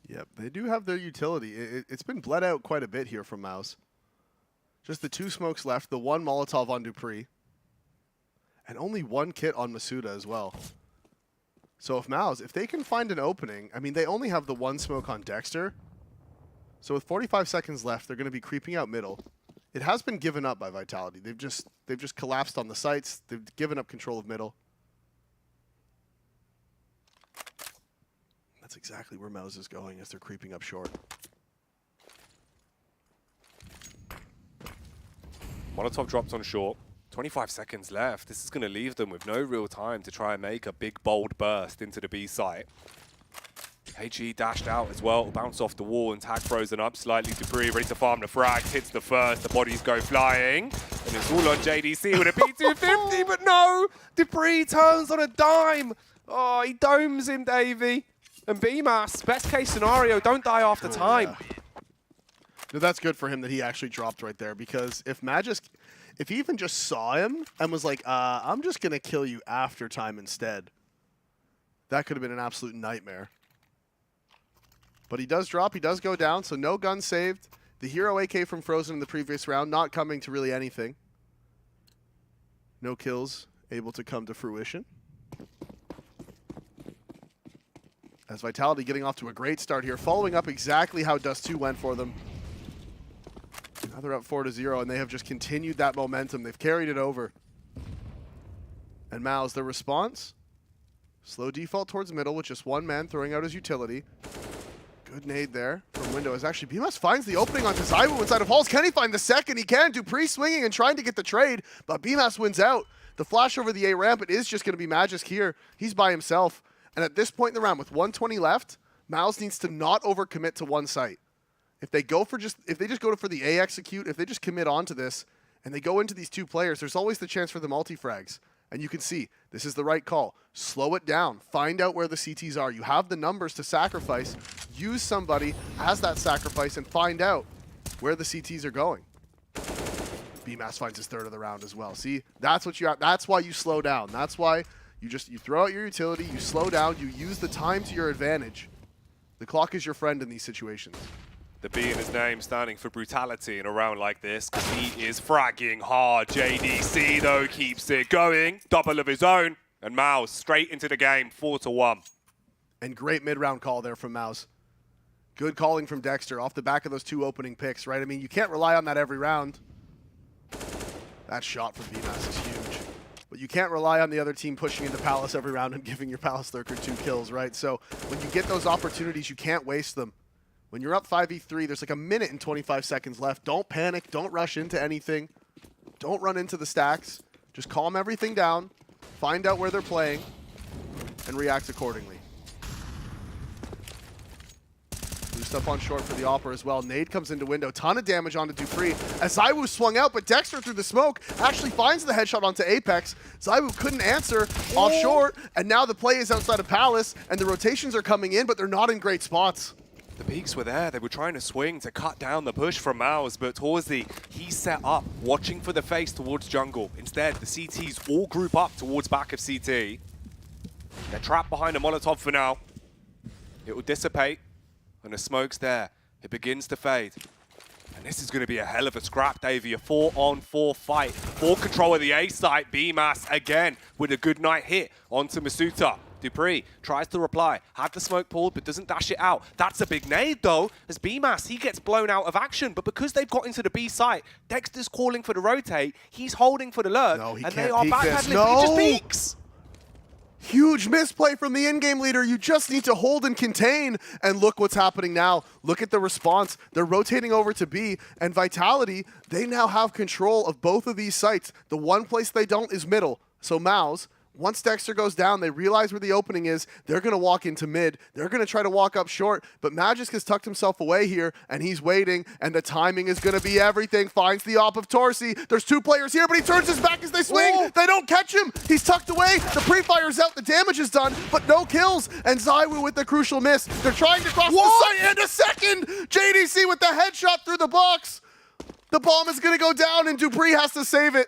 Yep, they do have their utility. It's been bled out quite a bit here from Mouse. Just the 2 smokes left, the 1 Molotov on Dupree, and only 1 kit on Masuda as well. So if Mouse, if they can find an opening, I mean, they only have the 1 smoke on Dexter. So with 45 seconds left, they're going to be creeping out middle. It has been given up by Vitality. They've just collapsed on the sites. They've given up control of middle. That's exactly where Mouse is going as they're creeping up short. Molotov dropped on short. 25 seconds left. This is going to leave them with no real time to try and make a big, bold burst into the B site. HE dashed out as well, bounce off the wall and tag Frozen up slightly. Dupree ready to farm the frag, hits the first, the bodies go flying. And it's all on JDC with a P250, but no! Dupree turns on a dime. Oh, he domes him, Davey. And BMAS, best case scenario, don't die after time. Yeah. No, that's good for him that he actually dropped right there, because if he even just saw him and was like, I'm just going to kill you after time instead, that could have been an absolute nightmare. But he does drop, he does go down, so no gun saved. The hero AK from Frozen in the previous round, not coming to really anything. No kills able to come to fruition. As Vitality getting off to a great start here, following up exactly how Dust 2 went for them. Now they're up 4-0, and they have just continued that momentum. They've carried it over. And Miles, their response? Slow default towards middle with just 1 man throwing out his utility. Good nade there from Window as actually BMS finds the opening onto Zaiwu inside of Halls. Can he find the second? He can. Dupree swinging and trying to get the trade, but BMS wins out. The flash over the A ramp, it is just going to be Magisk here. He's by himself. And at this point in the round, with 120 left, Miles needs to not overcommit to one site. If they just go for the A execute, if they just commit onto this, and they go into these 2 players, there's always the chance for the multi-frags. And you can see, this is the right call. Slow it down. Find out where the CTs are. You have the numbers to sacrifice. Use somebody as that sacrifice and find out where the CTs are going. BMAS finds his 3rd of the round as well. See, that's why you slow down. That's why you throw out your utility, you slow down, you use the time to your advantage. The clock is your friend in these situations. The B in his name standing for brutality in a round like this, because he is fragging hard. JDC, though, keeps it going. Double of his own. And Mouse straight into the game, 4-1. And great mid-round call there from Mouse. Good calling from Dexter off the back of those 2 opening picks, right? I mean, you can't rely on that every round. That shot from BMAS is huge. But you can't rely on the other team pushing into Palace every round and giving your Palace Lurker 2 kills, right? So when you get those opportunities, you can't waste them. When you're up 5v3, there's like a minute and 25 seconds left. Don't panic. Don't rush into anything. Don't run into the stacks. Just calm everything down, find out where they're playing, and react accordingly. Boost up on short for the Opera as well. Nade comes into window. Ton of damage onto Dupree. As ZywOo swung out, but Dexter through the smoke actually finds the headshot onto Apex. ZywOo couldn't answer off short, and now the play is outside of Palace, and the rotations are coming in, but they're not in great spots. The peaks were there. They were trying to swing to cut down the push from Mouse, but Torzy, he's set up, watching for the face towards jungle. Instead, the CTs all group up towards back of CT. They're trapped behind a Molotov for now. It will dissipate, and the smoke's there. It begins to fade. And this is going to be a hell of a scrap, Davey. A 4-on-4 fight. Full control of the A site. BMAS again with a good night hit onto Masuta. Dupree tries to reply, had the smoke pulled, but doesn't dash it out. That's a big nade, though, as BMAS, he gets blown out of action. But because they've got into the B site, Dexter's calling for the rotate, he's holding for the lurk, No, he and can't they are peek this. backpedaling. No! He just peeks. Huge misplay from the in-game leader. You just need to hold and contain. And look what's happening now. Look at the response. They're rotating over to B. And Vitality, they now have control of both of these sites. The one place they don't is middle. So Mouse, once Dexter goes down, they realize where the opening is. They're going to walk into mid. They're going to try to walk up short. But Magisk has tucked himself away here, and he's waiting. And the timing is going to be everything. Finds the op of Torzy. There's two players here, but he turns his back as they swing. Whoa. They don't catch him. He's tucked away. The pre-fire's out. The damage is done, but no kills. And ZywOo with the crucial miss. They're trying to cross the site. And a second. JDC with the headshot through the box. The bomb is going to go down, and Dupree has to save it.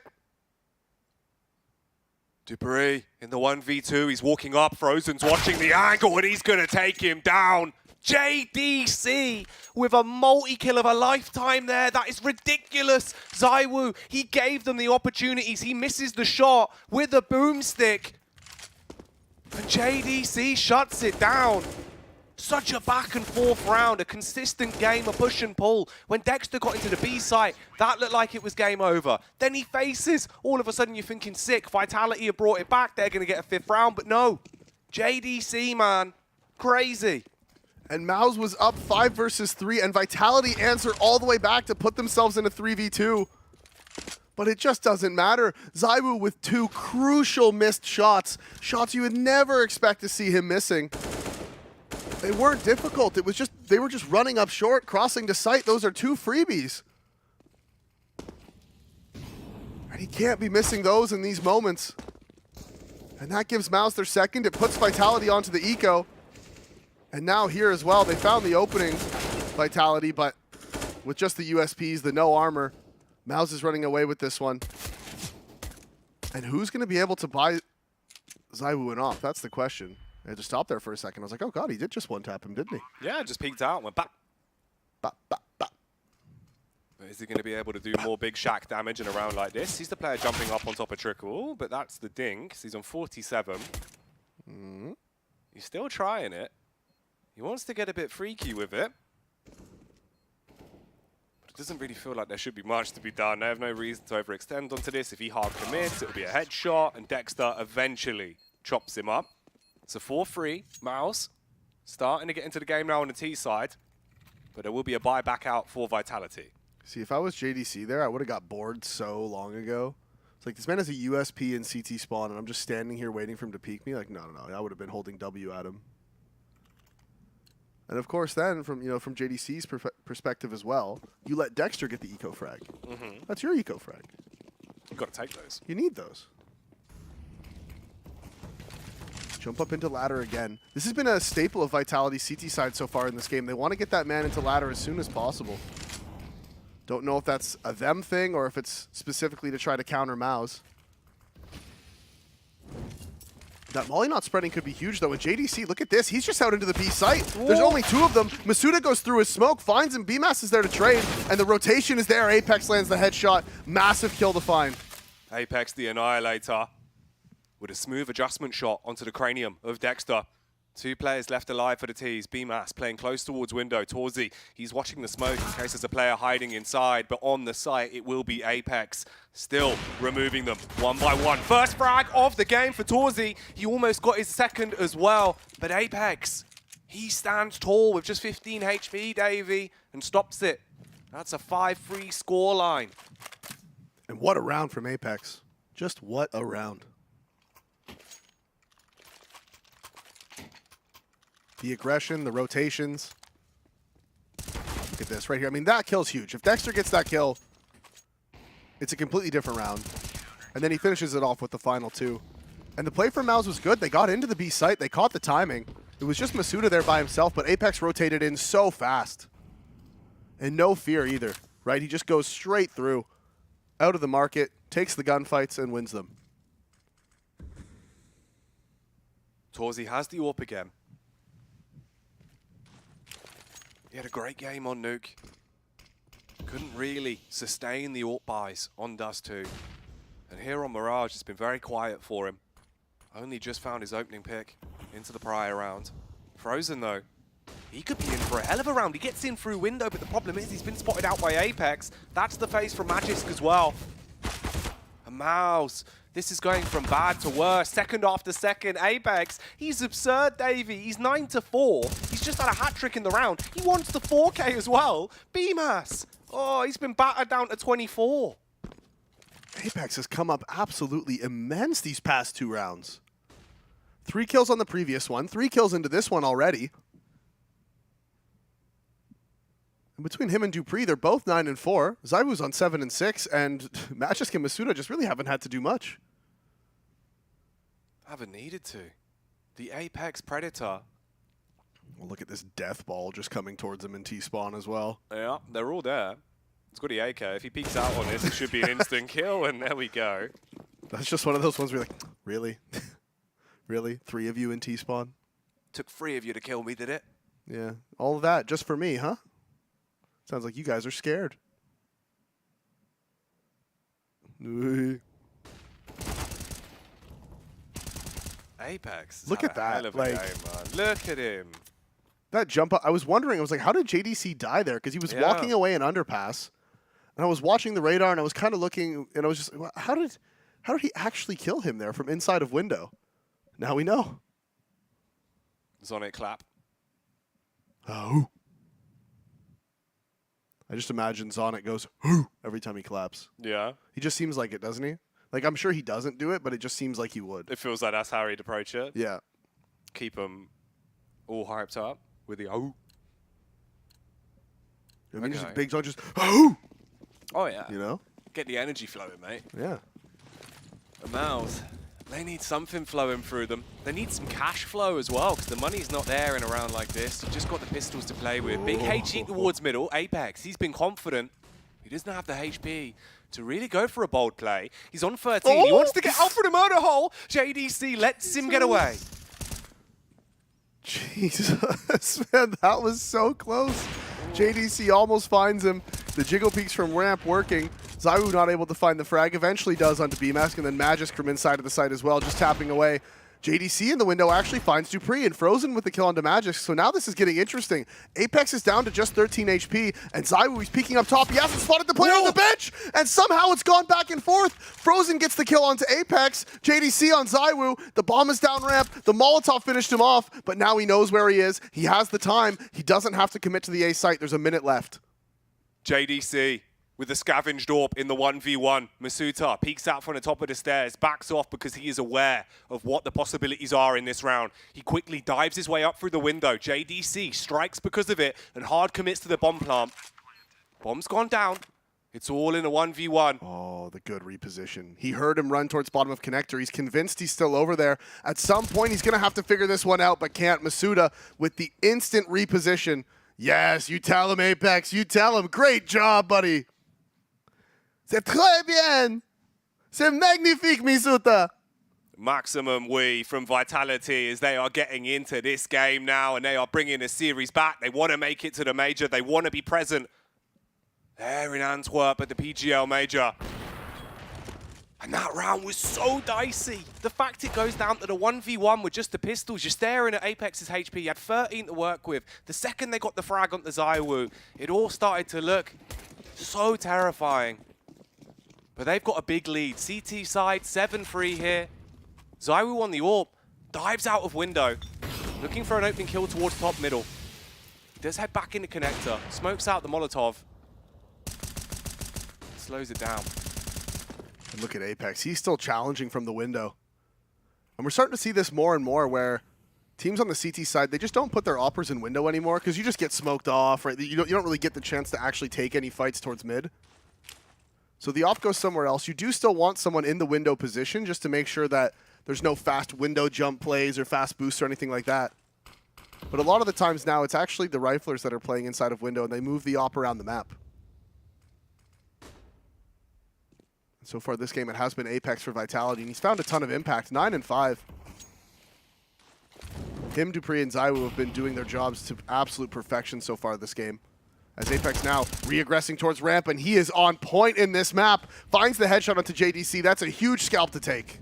Dupree in the 1v2, he's walking up, Frozen's watching the angle, and he's gonna take him down. JDC with a multi-kill of a lifetime there. That is ridiculous. ZywOo, he gave them the opportunities. He misses the shot with a boomstick. And JDC shuts it down. Such a back and forth round, a consistent game of push and pull. When Dexter got into the B site, that looked like it was game over. Then he faces, all of a sudden you're thinking sick. Vitality have brought it back, they're gonna get a 5th round, but no. JDC, man, crazy. And Mouse was up 5 versus 3, and Vitality answer all the way back to put themselves in a 3v2. But it just doesn't matter. ZywOo with 2 crucial missed shots. Shots you would never expect to see him missing. They weren't difficult. It was just, they were just running up short, crossing to sight. Those are 2 freebies. And he can't be missing those in these moments. And that gives Mouse their second. It puts Vitality onto the eco. And now here as well, they found the opening, Vitality, but with just the USPs, the no armor, Mouse is running away with this one. And who's going to be able to buy ZywOo and off? That's the question. I had to stop there for a second. I was like, oh god, he did just one-tap him, didn't he? Yeah, just peeked out and went back. Bop, bop, bop. But is he going to be able to do more big shack damage in a round like this? He's the player jumping up on top of Trickle, but that's the ding, 'cause he's on 47. He's still trying it. He wants to get a bit freaky with it. But it doesn't really feel like there should be much to be done. They have no reason to overextend onto this. If he hard commits, it'll be a headshot, and Dexter eventually chops him up. It's a 4-3, Mouse starting to get into the game now on the T side, but there will be a buy back out for Vitality. See, if I was JDC there, I would have got bored so long ago. It's like, this man has a USP in CT spawn, and I'm just standing here waiting for him to peek me. Like, no, I would have been holding W at him. And of course, then from from JDC's perspective as well, you let Dexter get the eco frag. That's your eco frag. You've got to take those. You need those. Jump up into ladder again. This has been a staple of Vitality's CT side so far in this game. They want to get that man into ladder as soon as possible. Don't know if that's a them thing or if it's specifically to try to counter Mouse. That Molly not spreading could be huge, though. And JDC, look at this. He's just out into the B site. Whoa. There's only 2 of them. Masuda goes through his smoke, finds him. BMAS is there to trade, and the rotation is there. Apex lands the headshot. Massive kill to find. Apex the Annihilator with a smooth adjustment shot onto the cranium of Dexter. 2 players left alive for the T's. BMAS playing close towards window. Torzy, he's watching the smoke in case there's a player hiding inside, but on the site it will be Apex. Still removing them one by one. First frag of the game for Torzy. He almost got his second as well, but Apex, he stands tall with just 15 HP, Davey, and stops it. That's a 5-3 scoreline. And what a round from Apex. Just what a round. The aggression, the rotations. Look at this right here. I mean, that kill's huge. If Dexter gets that kill, it's a completely different round. And then he finishes it off with the final 2. And the play from Mouse was good. They got into the B site. They caught the timing. It was just Masuda there by himself, but Apex rotated in so fast. And no fear either, right? He just goes straight through, out of the market, takes the gunfights, and wins them. Torzy has the AWP again. He had a great game on Nuke. Couldn't really sustain the AWP buys on Dust 2. And here on Mirage, it's been very quiet for him. Only just found his opening pick into the prior round. Frozen though, he could be in for a hell of a round. He gets in through window, but the problem is he's been spotted out by Apex. That's the face from Magisk as well. And Mouse, this is going from bad to worse, second after second. Apex, he's absurd, Davey. He's 9-4. He's just had a hat trick in the round. He wants the 4K as well. BMAS, oh, he's been battered down to 24. Apex has come up absolutely immense these past 2 rounds. 3 kills on the previous one, 3 kills into this one already. And between him and Dupree, they're both 9-4. Zywu's on 7-6, and Magisk and Masuda just really haven't had to do much. Haven't needed to. The Apex Predator. Well, look at this death ball just coming towards him in T-spawn as well. Yeah, they're all there. It's got the AK. If he peeks out on this, it should be an instant kill, and there we go. That's just one of those ones where you're like, really? Really? 3 of you in T-spawn? Took 3 of you to kill me, did it? Yeah. All of that just for me, huh? Sounds like you guys are scared. Apex. Look at that. Hell of a Like, game, man. Look at him. that jump up, I was wondering, I was like, how did JDC die there? Because he was walking away in underpass. And I was watching the radar, and I was kind of looking, and I was just, well, how did he actually kill him there from inside of window? Now we know. Sonic clap. Oh. I just imagine Sonic goes, "Hoo," every time he claps. Yeah. He just seems like it, doesn't he? Like, I'm sure he doesn't do it, but it just seems like he would. It feels like that's how he'd approach it. Yeah. Keep them all hyped up with the oh. I mean, Okay. just big John just, oh! Oh, yeah. You know? Get the energy flowing, mate. Yeah. The Mouths, they need something flowing through them. They need some cash flow as well, because the money's not there in a round like this. You've just got the pistols to play with. Big HE towards middle. Apex, he's been confident. He doesn't have the HP to really go for a bold play. He's on 13. He wants to get out for the murder hole. JDC lets him get away. Jesus, man, that was so close. JDC almost finds him. The jiggle peaks from ramp working. Zywoo not able to find the frag. Eventually does onto B-Mask, and then Magisk from inside of the site as well, just tapping away. JDC in the window actually finds Dupree and Frozen with the kill onto Magisk. So now this is getting interesting. Apex is down to just 13 HP, and Zywoo is peeking up top. He hasn't spotted the player on the bench, and somehow it's gone back and forth. Frozen gets the kill onto Apex. JDC on Zywoo. The bomb is down ramp. The Molotov finished him off, but now he knows where he is. He has the time. He doesn't have to commit to the A site. There's a minute left. JDC with the scavenged AWP in the 1v1. Masuda peeks out from the top of the stairs, backs off because he is aware of what the possibilities are in this round. He quickly dives his way up through the window. JDC strikes because of it and hard commits to the bomb plant. Bomb's gone down. It's all in a 1v1. Oh, the good reposition. He heard him run towards bottom of connector. He's convinced he's still over there. At some point, he's going to have to figure this one out, but can't. Masuda with the instant reposition. Yes, you tell him, Apex. You tell him. Great job, buddy. C'est très bien. C'est magnifique, Masuda. Maximum we from Vitality as they are getting into this game now and they are bringing a series back. They want to make it to the major. They want to be present there in Antwerp at the PGL major. And that round was so dicey. The fact it goes down to the 1v1 with just the pistols, you're staring at Apex's HP. He had 13 to work with. The second they got the frag onto ZywOo, it all started to look so terrifying. But they've got a big lead. CT side, 7-3 here. ZywOo on the AWP, dives out of window, looking for an opening kill towards top middle. He does head back into connector, smokes out the Molotov, slows it down. And look at Apex. He's still challenging from the window. And we're starting to see this more and more where teams on the CT side, they just don't put their oppers in window anymore because you just get smoked off, right? You don't really get the chance to actually take any fights towards mid. So the op goes somewhere else. You do still want someone in the window position just to make sure that there's no fast window jump plays or fast boosts or anything like that. But a lot of the times now, it's actually the riflers that are playing inside of window and they move the op around the map. So far this game, it has been Apex for Vitality, and he's found a ton of impact, 9 and 5. Him, dupreeh, and ZywOo have been doing their jobs to absolute perfection so far this game. As Apex now re-aggressing towards ramp, and he is on point in this map. Finds the headshot onto JDC. That's a huge scalp to take.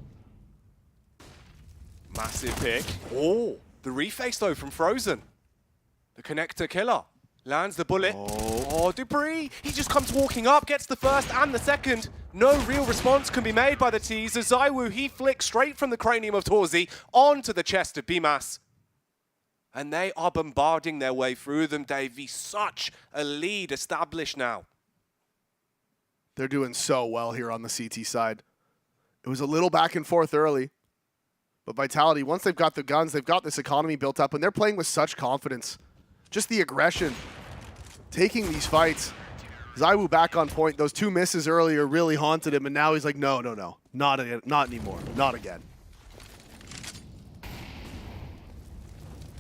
Massive pick. Oh, the reface though from Frozen. The connector killer. Lands the bullet. Oh, dupreeh. He just comes walking up, gets the first and the second. No real response can be made by the T's. As ZywOo, he flicks straight from the cranium of Torzi onto the chest of BMAS. And they are bombarding their way through them, Davey. Such a lead established now. They're doing so well here on the CT side. It was a little back and forth early. But Vitality, once they've got the guns, they've got this economy built up, and they're playing with such confidence. Just the aggression. Taking these fights. ZywOo back on point. Those 2 misses earlier really haunted him, and now he's like, no. Not anymore. Not again.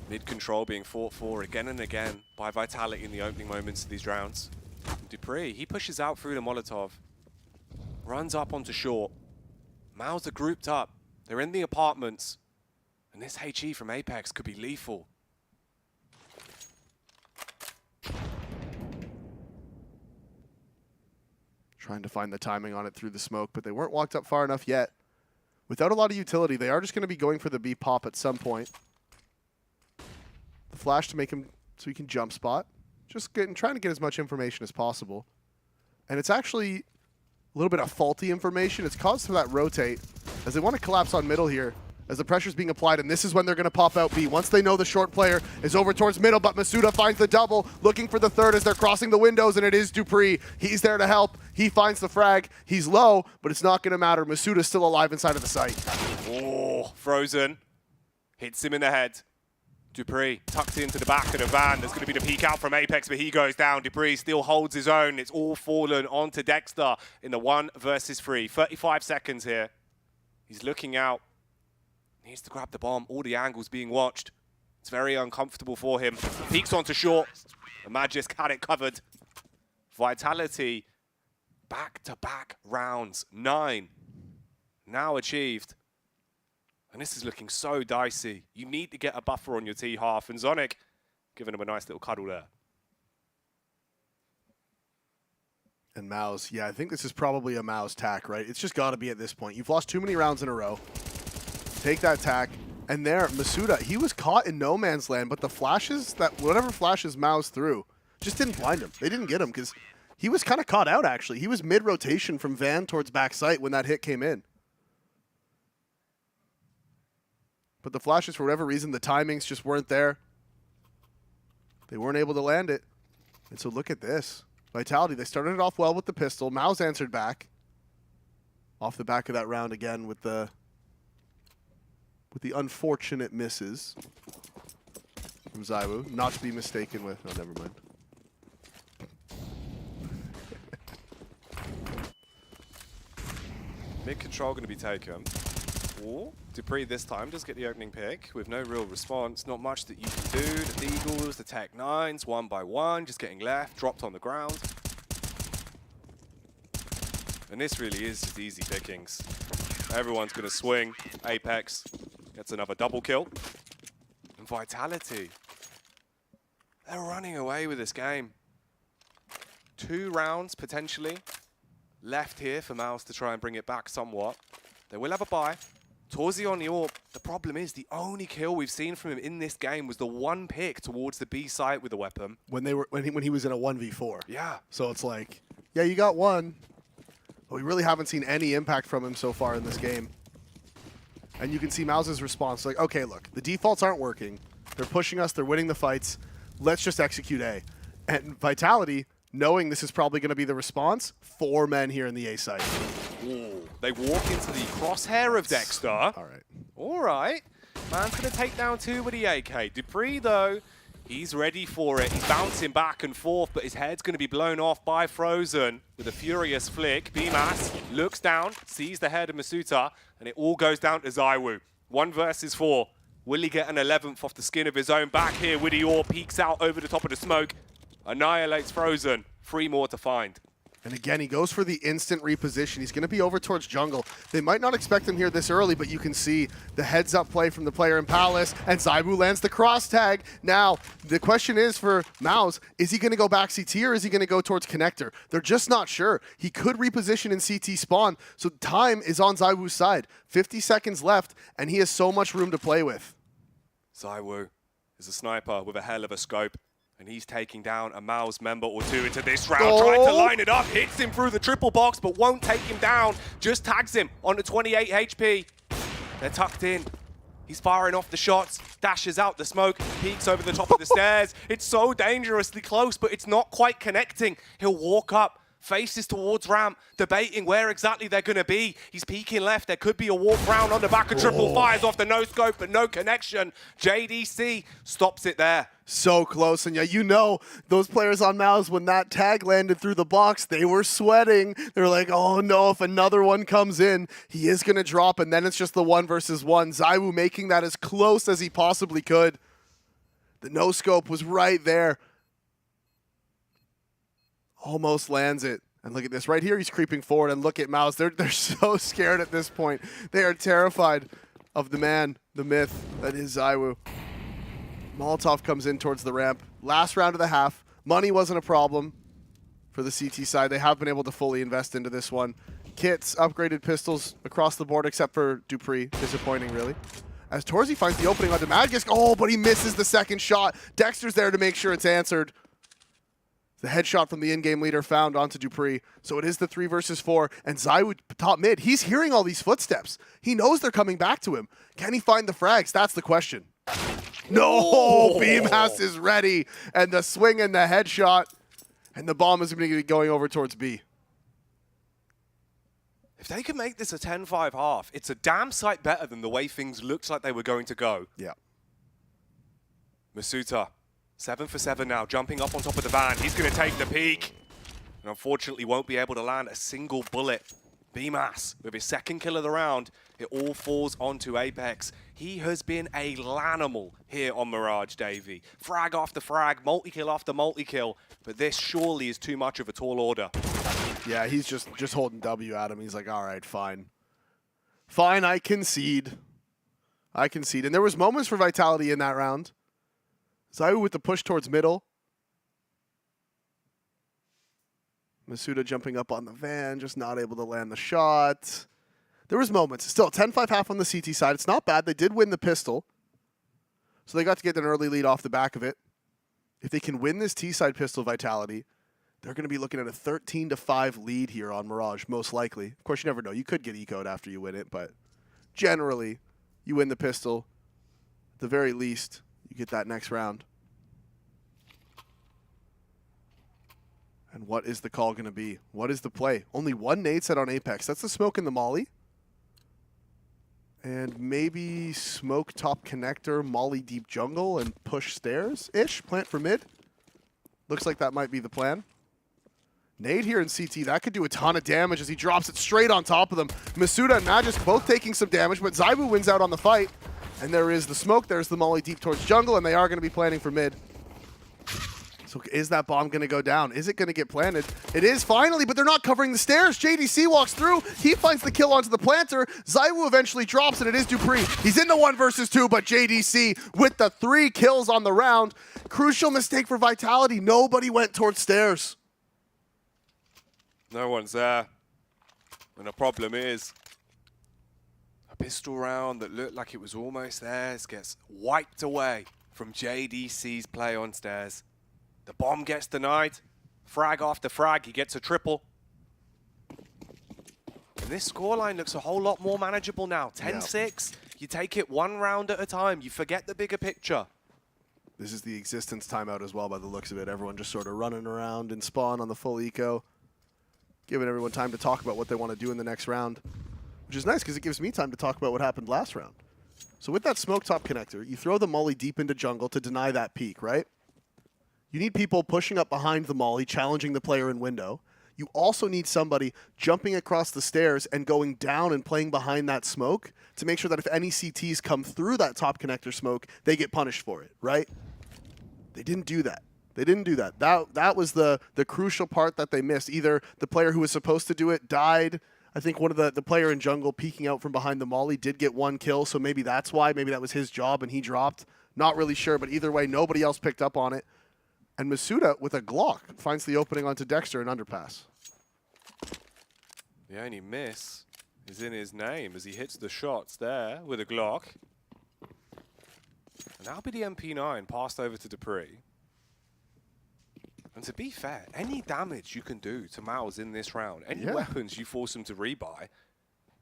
Mid control being fought for again and again by Vitality in the opening moments of these rounds. And dupreeh, he pushes out through the Molotov. Runs up onto short. Maus are grouped up. They're in the apartments. And this HE from Apex could be lethal. Trying to find the timing on it through the smoke, but they weren't walked up far enough yet. Without a lot of utility, they are just going to be going for the B pop at some point. The flash to make him so he can jump spot. Just trying to get as much information as possible. And it's actually a little bit of faulty information. It's caused for that rotate as they want to collapse on middle here as the pressure's being applied, and this is when they're going to pop out B. Once they know the short player is over towards middle, but Masuda finds the double, looking for the third as they're crossing the windows, and it is dupreeh. He's there to help. He finds the frag. He's low, but it's not going to matter. Masuda's still alive inside of the site. Oh, Frozen. Hits him in the head. dupreeh tucked into the back of the van. There's going to be the peek out from Apex, but he goes down. dupreeh still holds his own. It's all fallen onto Dexter in the 1 versus 3. 35 seconds here. He's looking out. Needs to grab the bomb. All the angles being watched. It's very uncomfortable for him. Peeks onto short. The Magisk had it covered. Vitality. Back-to-back rounds. 9. Now achieved. And this is looking so dicey. You need to get a buffer on your T half. And Zonic giving him a nice little cuddle there. And Maus, yeah, I think this is probably a Maus tack, right? It's just got to be at this point. You've lost too many rounds in a row. Take that tack. And there, Masuda, he was caught in no man's land, but the flashes, whatever flashes Maus threw, just didn't blind him. They didn't get him because he was kind of caught out, actually. He was mid-rotation from van towards back sight when that hit came in. But the flashes, for whatever reason, the timings just weren't there. They weren't able to land it. And so look at this. Vitality, they started it off well with the pistol. Maus answered back. Off the back of that round again with the unfortunate misses from ZywOo. Not to be mistaken with... Oh, never mind. Mid-control going to be taken. Ooh, dupreeh this time does get the opening pick with no real response. Not much that you can do. The Deagles, the Tech 9s, one by one, just getting left, dropped on the ground. And this really is just easy pickings. Everyone's going to swing. Apex gets another double kill. And Vitality, they're running away with this game. 2 rounds, potentially. left here for Mouse to try and bring it back somewhat. They will have a buy. Torzi on the AWP. The problem is the only kill we've seen from him in this game was the one pick towards the B site with the weapon. When he was in a 1v4. Yeah. So it's like, yeah, you got one. But we really haven't seen any impact from him so far in this game. And you can see Mouse's response, like, okay, look, the defaults aren't working. They're pushing us, they're winning the fights. Let's just execute A. And Vitality, knowing this is probably going to be the response, 4 men here in the A site. Ooh, they walk into the crosshair of Dexter. All right. All right. Man's going to take down 2 with the AK. Dupree, though, he's ready for it. He's bouncing back and forth, but his head's going to be blown off by Frozen with a furious flick. BMAS looks down, sees the head of Masuta, and it all goes down to Zywoo. 1 versus 4. Will he get an 11th off the skin of his own? Back here, Woody Orr peeks out over the top of the smoke. Annihilates Frozen. 3 more to find. And again, he goes for the instant reposition. He's going to be over towards jungle. They might not expect him here this early, but you can see the heads-up play from the player in Palace, and Zywoo lands the cross tag. Now, the question is for Mouse, is he going to go back CT or is he going to go towards connector? They're just not sure. He could reposition in CT spawn, so time is on Zywoo's side. 50 seconds left, and he has so much room to play with. Zywoo is a sniper with a hell of a scope. And he's taking down a Mouse member or 2 into this round. Trying to line it up, hits him through the triple box, but won't take him down. Just tags him onto 28 HP. They're tucked in. He's firing off the shots, dashes out the smoke, peeks over the top of the stairs. It's so dangerously close, but it's not quite connecting. He'll walk up, faces towards ramp, debating where exactly they're going to be. He's peeking left. There could be a walk round on the back of triple fires off the no-scope, but no connection. JDC stops it there. So close, and yeah, you know, those players on Mouse, when that tag landed through the box, they were sweating. They're like, oh no, if another one comes in, he is going to drop, and then it's just the 1 versus 1. Zywoo making that as close as he possibly could. The no-scope was right there. Almost lands it. And look at this. Right here, he's creeping forward, and look at Mouse. They're so scared at this point. They are terrified of the man, the myth that is Zywoo. Molotov comes in towards the ramp. Last round of the half. Money wasn't a problem for the CT side. They have been able to fully invest into this one. Kits, upgraded pistols across the board except for Dupree. Disappointing, really. As Torzi finds the opening onto Magisk. Oh, but he misses the second shot. Dexter's there to make sure it's answered. The headshot from the in-game leader found onto Dupree. So it is the 3 versus 4. And Zywoo top mid. He's hearing all these footsteps. He knows they're coming back to him. Can he find the frags? That's the question. No, BMAS is ready, and the swing and the headshot, and the bomb is going to be going over towards B. If they can make this a 10-5 half, it's a damn sight better than the way things looked like they were going to go. Yeah. Masuta, 7 for 7 now, jumping up on top of the van. He's going to take the peak, and unfortunately won't be able to land a single bullet. BMAS, with his 2nd kill of the round, it all falls onto Apex. He has been a lanimal here on Mirage, Davey. Frag after frag, multi-kill after multi-kill, but this surely is too much of a tall order. Yeah, he's just holding W at him. He's like, all right, fine. Fine, I concede. I concede. And there was moments for Vitality in that round. Zywoo with the push towards middle. Masuda jumping up on the van, just not able to land the shot. There was moments. Still, 10-5 half on the CT side. It's not bad. They did win the pistol. So they got to get an early lead off the back of it. If they can win this T-side pistol Vitality, they're going to be looking at a 13-5 lead here on Mirage, most likely. Of course, you never know. You could get eco'd after you win it, but generally, you win the pistol. At the very least, you get that next round. And what is the call going to be? What is the play? Only 1 nade set on Apex. That's the smoke and the molly. And maybe smoke top connector, molly deep jungle, and push stairs-ish. Plant for mid. Looks like that might be the plan. Nade here in CT. That could do a ton of damage as he drops it straight on top of them. Masuda and Magisk both taking some damage, but Zywoo wins out on the fight. And there is the smoke. There's the molly deep towards jungle, and they are going to be planning for mid. So is that bomb going to go down? Is it going to get planted? It is finally, but they're not covering the stairs. JDC walks through. He finds the kill onto the planter. Zywoo eventually drops, and it is Dupree. He's in the 1 versus 2, but JDC with the 3 kills on the round. Crucial mistake for Vitality. Nobody went towards stairs. No one's there. And the problem is, a pistol round that looked like it was almost theirs gets wiped away from JDC's play on stairs. The bomb gets denied. Frag after frag, he gets a triple. And this scoreline looks a whole lot more manageable now. 10-6. You take it one round at a time. You forget the bigger picture. This is the existence timeout as well by the looks of it. Everyone just sort of running around in spawn on the full eco. Giving everyone time to talk about what they want to do in the next round. Which is nice because it gives me time to talk about what happened last round. So with that smoke top connector, you throw the molly deep into jungle to deny that peek, right? You need people pushing up behind the molly, challenging the player in window. You also need somebody jumping across the stairs and going down and playing behind that smoke to make sure that if any CTs come through that top connector smoke, they get punished for it, right? They didn't do that. They didn't do that. That was the crucial part that they missed. Either the player who was supposed to do it died. I think one of the player in jungle peeking out from behind the molly did get one kill, so maybe that's why. Maybe that was his job and he dropped. Not really sure, but either way, nobody else picked up on it. And Masuda, with a Glock, finds the opening onto Dexter and underpass. The only miss is in his name as he hits the shots there with a Glock. And that'll be the MP9 passed over to Dupree. And to be fair, any damage you can do to Mouse in this round, any weapons you force him to rebuy,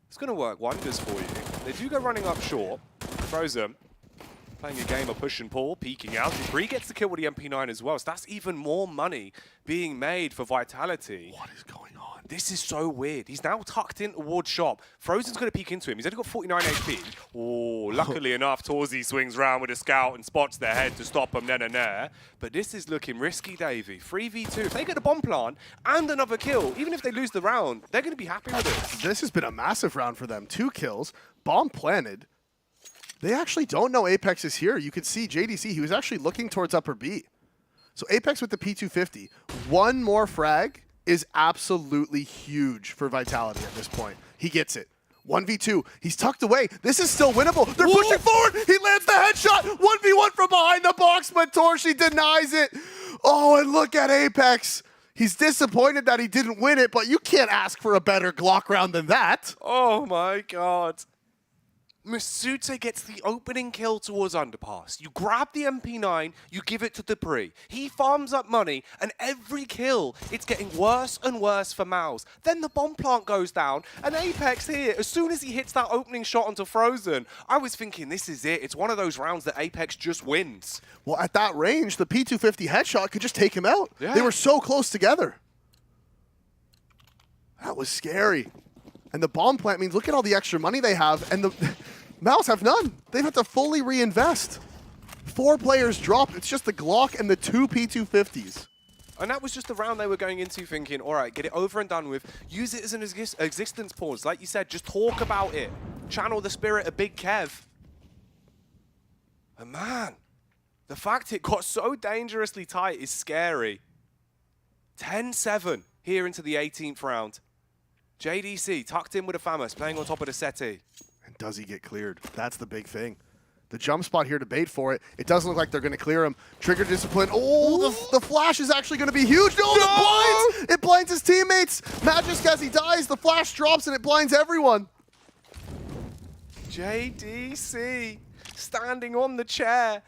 it's going to work wonders for you. They do go running up short. Frozen playing a game of push and pull, peeking out. Dupree gets the kill with the MP9 as well, so that's even more money being made for Vitality. What is going on? This is so weird. He's now tucked in towards shop. Frozen's going to peek into him. He's only got 49 HP. Oh, luckily enough, Torzi swings round with a scout and spots their head to stop him then and there. But this is looking risky, Davey. 3v2. If they get a bomb plant and another kill, even if they lose the round, they're going to be happy with it. This has been a massive round for them. 2 kills, bomb planted. They actually don't know Apex is here. You could see JDC, he was actually looking towards upper B. So Apex with the P250. One more frag is absolutely huge for Vitality at this point. He gets it. 1v2. He's tucked away. This is still winnable. They're pushing forward. He lands the headshot. 1v1 from behind the box, but Torshi denies it. Oh, and look at Apex. He's disappointed that he didn't win it, but you can't ask for a better Glock round than that. Oh my God. Masuda gets the opening kill towards underpass. You grab the MP9, you give it to Dupree. He farms up money, and every kill, it's getting worse and worse for Mouse. Then the bomb plant goes down, and Apex here, as soon as he hits that opening shot onto Frozen, I was thinking, this is it. It's one of those rounds that Apex just wins. Well, at that range, the P250 headshot could just take him out. Yeah. They were so close together. That was scary. And the bomb plant means look at all the extra money they have, and the Mouse have none. They've had to fully reinvest. 4 players dropped. It's just the Glock and the 2 P250s. And that was just the round they were going into thinking, all right, get it over and done with. Use it as an existence pause. Like you said, just talk about it. Channel the spirit of Big Kev. And man, the fact it got so dangerously tight is scary. 10-7 here into the 18th round. JDC tucked in with a Famous, playing on top of the settee. And does he get cleared? That's the big thing. The jump spot here to bait for it. It doesn't look like they're going to clear him. Trigger discipline. Oh, the flash is actually going to be huge. No, the blinds! It blinds his teammates. Magisk, as he dies, the flash drops and it blinds everyone. JDC standing on the chair,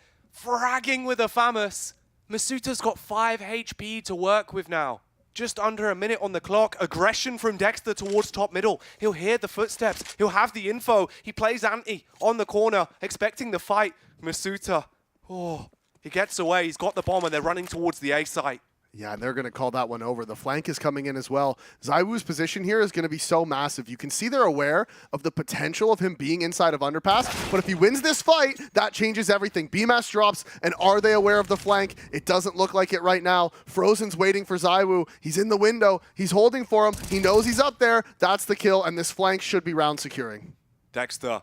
fragging with a Famous. Masuda's got 5 HP to work with now. Just under a minute on the clock. Aggression from Dexter towards top middle. He'll hear the footsteps. He'll have the info. He plays anti on the corner, expecting the fight. Masuda, oh, he gets away. He's got the bomb and they're running towards the A site. Yeah, and they're going to call that one over. The flank is coming in as well. ZywOo's position here is going to be so massive. You can see they're aware of the potential of him being inside of underpass, but if he wins this fight, that changes everything. BMAS drops, and are they aware of the flank? It doesn't look like it right now. Frozen's waiting for ZywOo. He's in the window. He's holding for him. He knows he's up there. That's the kill, and this flank should be round securing. Dexter,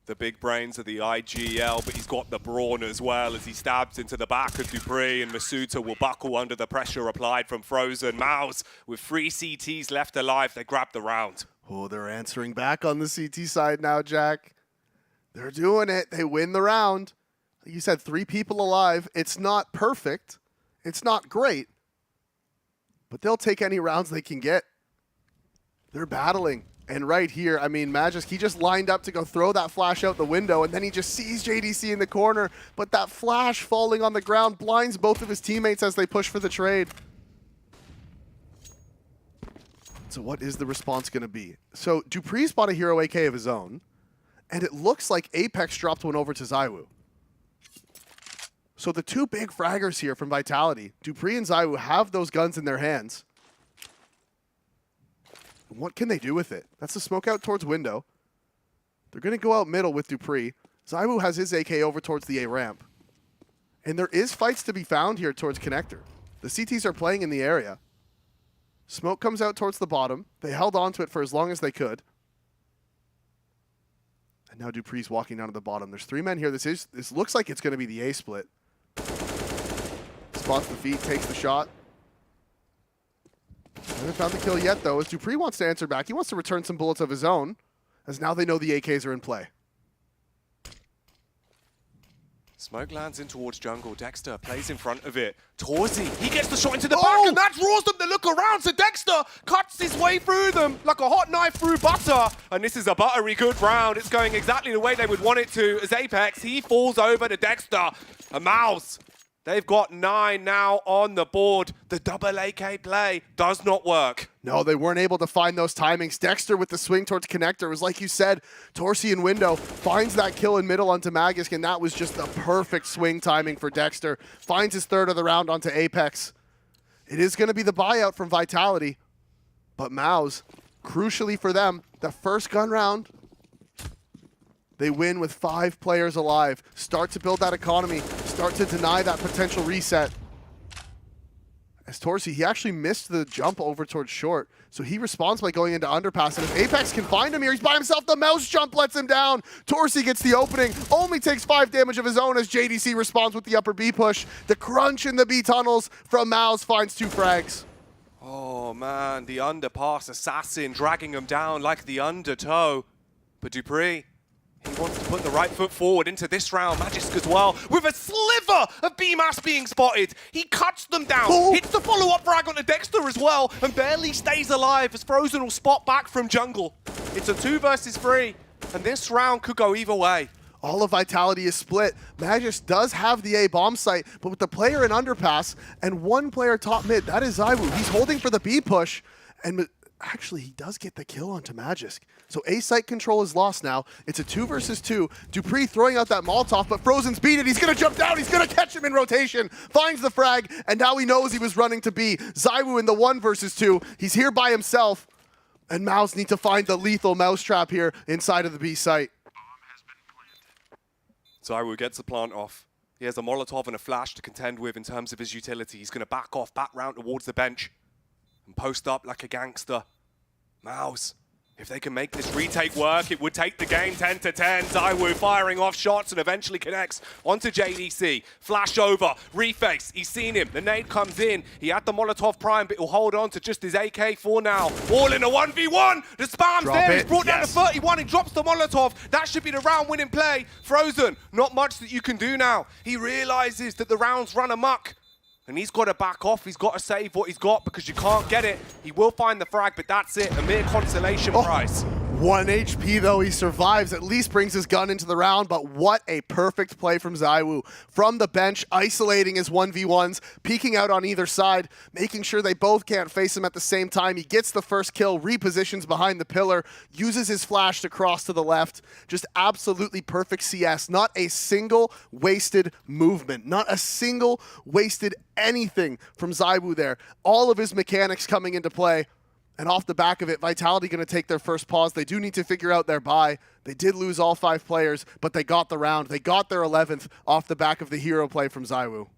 the big brains of the IGL, but he's got the brawn as well as he stabs into the back of Dupree, and Masuda will buckle under the pressure applied from Frozen. Mouse, with 3 CTs left alive, they grab the round. Oh, they're answering back on the CT side now, Jack. They're doing it. They win the round. Like you said, 3 people alive. It's not perfect. It's not great. But they'll take any rounds they can get. They're battling. And right here, I mean, Magisk, he just lined up to go throw that flash out the window, and then he just sees JDC in the corner, but that flash falling on the ground blinds both of his teammates as they push for the trade. So what is the response going to be? So Dupree's bought a hero AK of his own, and it looks like Apex dropped one over to ZywOo. So the two big fraggers here from Vitality, Dupree and ZywOo, have those guns in their hands. What can they do with it? That's the smoke out towards window. They're going to go out middle with Dupree. ZywOo has his AK over towards the A ramp. And there is fights to be found here towards connector. The CTs are playing in the area. Smoke comes out towards the bottom. They held on to it for as long as they could. And now Dupree's walking down to the bottom. There's 3 men here. This looks like it's going to be the A split. Spots the feet, takes the shot. Haven't found the kill yet, though, as Dupree wants to answer back. He wants to return some bullets of his own, as now they know the AKs are in play. Smoke lands in towards jungle. Dexter plays in front of it. Torzy, he gets the shot into the back, and that draws them to look around. So Dexter cuts his way through them like a hot knife through butter. And this is a buttery good round. It's going exactly the way they would want it to. As Apex, he falls over to Dexter. A mouse. They've got 9 now on the board. The double AK play does not work. No, they weren't able to find those timings. Dexter with the swing towards connector. It was like you said, Torzy in window finds that kill in middle onto Magisk, and that was just the perfect swing timing for Dexter. Finds his third of the round onto Apex. It is going to be the buyout from Vitality, but Mouse, crucially for them, the first gun round, they win with 5 players alive. Start to build that economy. Start to deny that potential reset. As Torzy, he actually missed the jump over towards short. So he responds by going into underpass. And if Apex can find him here, he's by himself. The mouse jump lets him down. Torzy gets the opening. Only takes 5 damage of his own as JDC responds with the upper B push. The crunch in the B tunnels from Mouse finds 2 frags. Oh man, the underpass assassin dragging him down like the undertow. But Dupree, he wants to put the right foot forward into this round. Magisk as well, with a sliver of B-Mass being spotted. He cuts them down, hits the follow-up frag onto Dexter as well, and barely stays alive as Frozen will spot back from jungle. It's a 2 versus 3, and this round could go either way. All of Vitality is split. Magisk does have the A bomb site, but with the player in underpass and 1 player top mid, that is ZywOo. He's holding for the B push, and actually, he does get the kill onto Magisk. So A site control is lost now. It's a 2 versus 2. Dupree throwing out that Molotov, but Frozen's beat it. He's going to jump down. He's going to catch him in rotation. Finds the frag, and now he knows he was running to B. ZywOo in the 1 versus 2. He's here by himself, and Mouse need to find the lethal mousetrap here inside of the B site. ZywOo gets the plant off. He has a Molotov and a flash to contend with in terms of his utility. He's going to back off, back round towards the bench, and post up like a gangster. Mouse, if they can make this retake work, it would take the game 10-10. ZywOo firing off shots and eventually connects onto JDC. Flash over, reface, he's seen him. The nade comes in. He had the Molotov prime, but he'll hold on to just his AK for now. All in a 1v1. The spam's there. He's brought down to 31. He drops the Molotov. That should be the round-winning play. Frozen, not much that you can do now. He realizes that the rounds run amok. And he's got to back off. He's got to save what he's got because you can't get it. He will find the frag, but that's it. A mere consolation prize. 1 HP though, he survives, at least brings his gun into the round, but what a perfect play from ZywOo. From the bench, isolating his 1v1s, peeking out on either side, making sure they both can't face him at the same time. He gets the first kill, repositions behind the pillar, uses his flash to cross to the left. Just absolutely perfect CS. Not a single wasted movement, not a single wasted anything from ZywOo there. All of his mechanics coming into play. And off the back of it, Vitality going to take their first pause. They do need to figure out their buy. They did lose all 5 players, but they got the round. They got their 11th off the back of the hero play from ZywOo.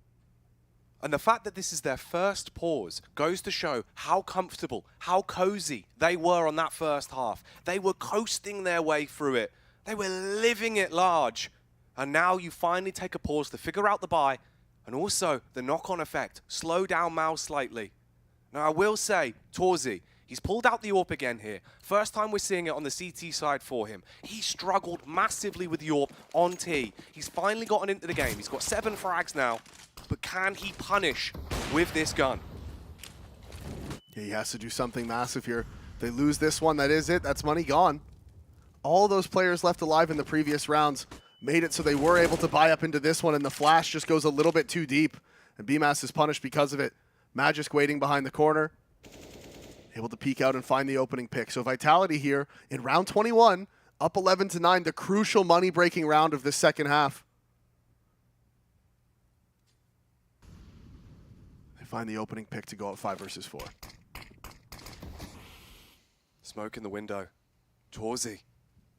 And the fact that this is their first pause goes to show how comfortable, how cozy they were on that first half. They were coasting their way through it. They were living it large. And now you finally take a pause to figure out the buy and also the knock-on effect. Slow down Mouse slightly. Now I will say, Torzy, he's pulled out the AWP again here. First time we're seeing it on the CT side for him. He struggled massively with the AWP on T. He's finally gotten into the game. He's got 7 frags now. But can he punish with this gun? Yeah, he has to do something massive here. they lose this one, that is it. That's money gone. All those players left alive in the previous rounds made it so they were able to buy up into this one, and the flash just goes a little bit too deep, and BMAS is punished because of it. Magisk waiting behind the corner, able to peek out and find the opening pick. So Vitality here in round 21, up 11-9, the crucial money-breaking round of this second half. They find the opening pick to go up 5 versus 4. Smoke in the window. Torzy.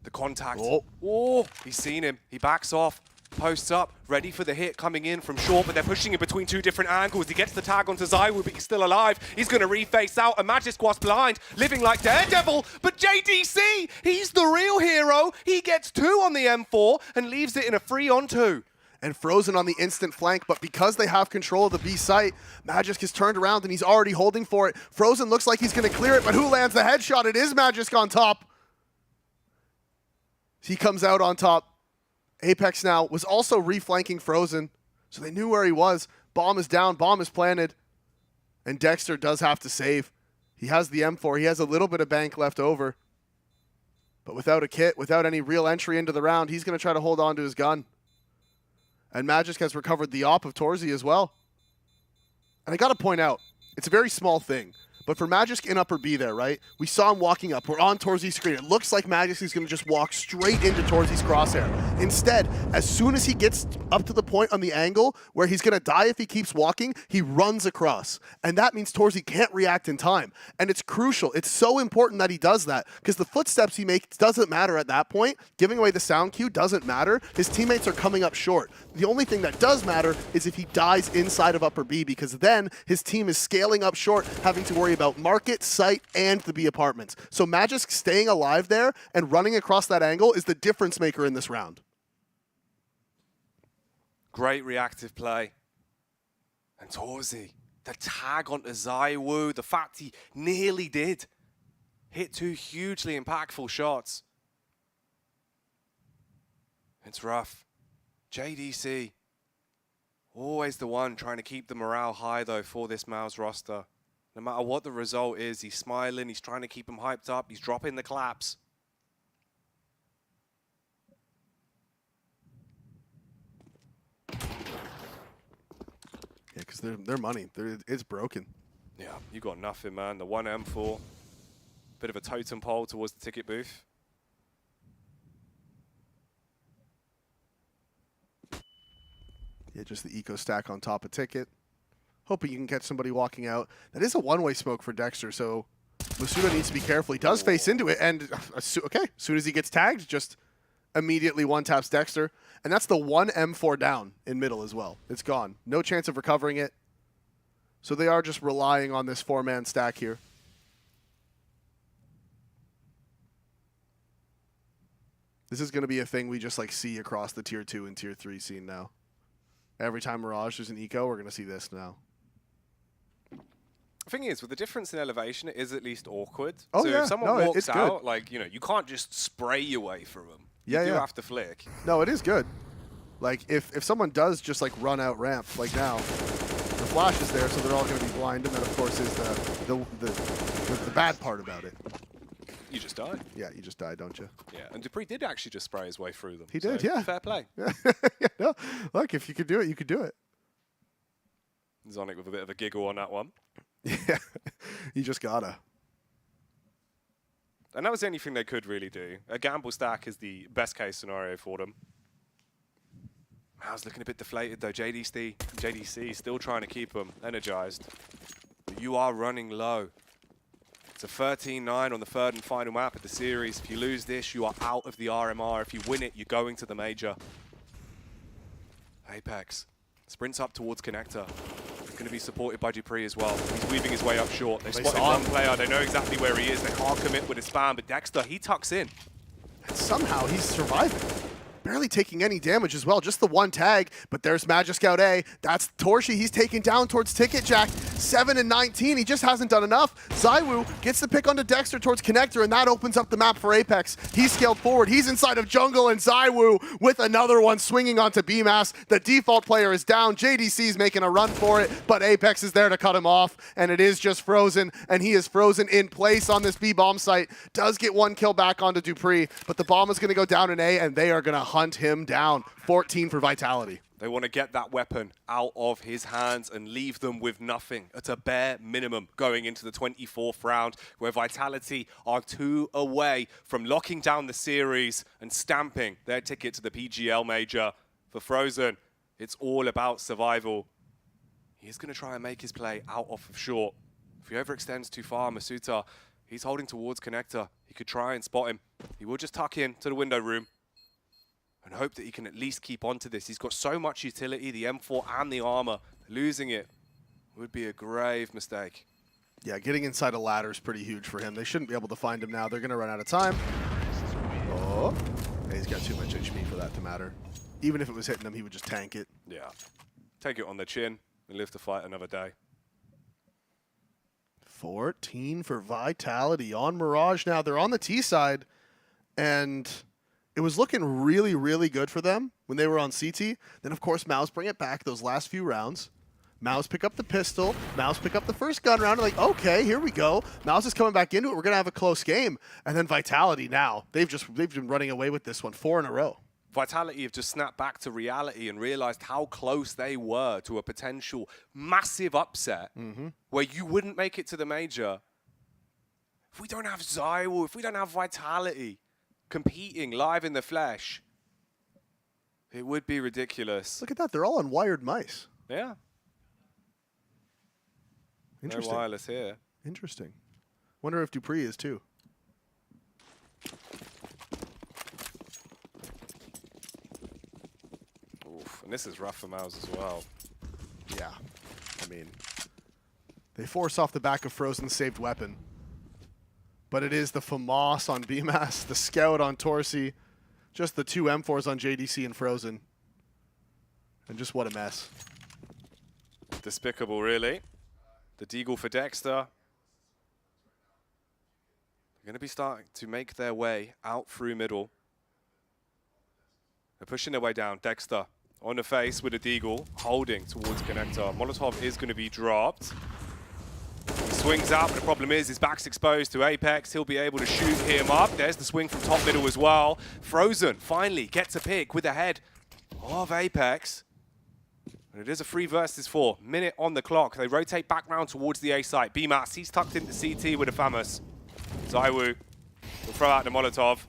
The contact. Oh, He's seen him. He backs off. Posts up. Ready for the hit coming in from short, but they're pushing him between two different angles. He gets the tag onto ZywOo, but he's still alive. He's going to reface out. And Magisk was blind, living like Daredevil. But JDC, he's the real hero. He gets 2 on the M4 and leaves it in a 3-on-2. And Frozen on the instant flank, but because they have control of the B site, Magisk is turned around and he's already holding for it. Frozen looks like he's going to clear it, but who lands the headshot? It is Magisk on top. He comes out on top. Apex now was also reflanking Frozen, so they knew where he was. Bomb is down, bomb is planted, and Dexter does have to save. He has the M4, he has a little bit of bank left over, but without a kit, without any real entry into the round, he's going to try to hold on to his gun. And Magisk has recovered the op of Torzy as well. And I got to point out, it's a very small thing, but for Magisk in upper B there, right? We saw him walking up. We're on Torzy's screen. It looks like Magisk is going to just walk straight into Torzy's crosshair. Instead, as soon as he gets up to the point on the angle where he's going to die if he keeps walking, he runs across. And that means Torzy can't react in time. And it's crucial. It's so important that he does that because the footsteps he makes doesn't matter at that point. Giving away the sound cue doesn't matter. His teammates are coming up short. The only thing that does matter is if he dies inside of upper B, because then his team is scaling up short, having to worry about market, site, and the B apartments. So Magisk staying alive there and running across that angle is the difference maker in this round. Great reactive play. And Torzy, the tag onto ZywOo, the fact he nearly did. Hit 2 hugely impactful shots. It's rough. JDC, always the one trying to keep the morale high though for this Mouse roster. No matter what the result is, he's smiling, he's trying to keep him hyped up, he's dropping the claps. Yeah, because their money, it's broken. Yeah, you got nothing, man. The 1 M4, bit of a totem pole towards the ticket booth. Yeah, just the eco stack on top of ticket. Hoping you can catch somebody walking out. That is a one-way smoke for Dexter, so Masuda needs to be careful. He does face into it, and okay, as soon as he gets tagged, just immediately one-taps Dexter. And that's the 1 M4 down in middle as well. It's gone. No chance of recovering it. So they are just relying on this 4-man stack here. This is going to be a thing we just like see across the tier 2 and tier 3 scene now. Every time Mirage is an eco, we're going to see this now. The thing is, with the difference in elevation, it is at least awkward. Oh, so yeah. if someone walks it's out, good. like, you know, you can't just spray your way through them. Yeah, you do yeah. have to flick. No, it is good. Like, if someone does just, like, run out ramp, like now, the flash is there, so they're all going to be blind, and that, of course, is the bad part about it. You just die. Yeah, you just die, don't you? Yeah, and Dupree did actually just spray his way through them. He did, so yeah. Fair play. Yeah, no, look, if you could do it, you could do it. Zonic with a bit of a giggle on that one. Yeah, you just gotta. And that was the only thing they could really do. A gamble stack is the best case scenario for them. I was looking a bit deflated though. JDC still trying to keep them energized. But you are running low. It's a 13-9 on the 3rd and final map of the series. If you lose this, you are out of the RMR. If you win it, you're going to the major. Apex sprints up towards Connector. Going to be supported by Dupree as well. He's weaving his way up short. They spotted one player. They know exactly where he is. They can't commit with his spam, but Dexter, he tucks in. And somehow he's surviving. barely taking any damage as well. Just the one tag, but there's Magic Scout A. That's Torshi. He's taken down towards Ticket Jack. 7 and 19. He just hasn't done enough. ZywOo gets the pick onto Dexter towards Connector, and that opens up the map for Apex. He's scaled forward. He's inside of jungle, and ZywOo with another one swinging onto BMAS. The default player is down. JDC's making a run for it, but Apex is there to cut him off, and it is just frozen, and he is frozen in place on this B bomb site. Does get one kill back onto Dupree, but the bomb is going to go down in A, and they are going to hunt him down. 14 for Vitality. They want to get that weapon out of his hands and leave them with nothing at a bare minimum going into the 24th round, where Vitality are 2 away from locking down the series and stamping their ticket to the PGL Major. For Frozen, it's all about survival. He's going to try and make his play out off of short. If he overextends too far, Masuta, he's holding towards Connector. He could try and spot him. He will just tuck in to the window room and hope that he can at least keep on to this. He's got so much utility, the M4 and the armor. Losing it would be a grave mistake. Yeah, getting inside a ladder is pretty huge for him. They shouldn't be able to find him now. They're going to run out of time. Oh, yeah, he's got too much HP for that to matter. Even if it was hitting him, he would just tank it. Yeah. Take it on the chin and live to fight another day. 14 for Vitality on Mirage now. They're on the T side, and it was looking really, really good for them when they were on CT. Then, of course, Mouse bring it back those last few rounds. Mouse pick up the pistol. Mouse pick up the first gun round. Like, okay, here we go. Mouse is coming back into it. We're going to have a close game. And then Vitality now. They've been running away with this one 4 in a row. Vitality have just snapped back to reality and realized how close they were to a potential massive upset where you wouldn't make it to the major. If we don't have ZywOo, if we don't have Vitality competing live in the flesh, it would be ridiculous. Look at that. They're all on wired mice. Yeah. Interesting. No wireless here. Interesting. Wonder if Dupree is too. Oof, and this is rough for Mouse as well. Yeah. I mean, they force off the back of Frozen's saved weapon. But it is the FAMAS on BMAS, the Scout on Torsi, just the 2 M4s on JDC and Frozen. And just what a mess. Despicable, really. The Deagle for Dexter. They're going to be starting to make their way out through middle. They're pushing their way down. Dexter on the face with a Deagle, holding towards Connector. Molotov is going to be dropped. He swings out, but the problem is his back's exposed to Apex. He'll be able to shoot him up. There's the swing from top middle as well. Frozen finally gets a pick with the head of Apex. And it is a 3 versus 4. Minute on the clock. They rotate back round towards the A site. BMAS, he's tucked into CT with a FAMAS. ZywOo will throw out the Molotov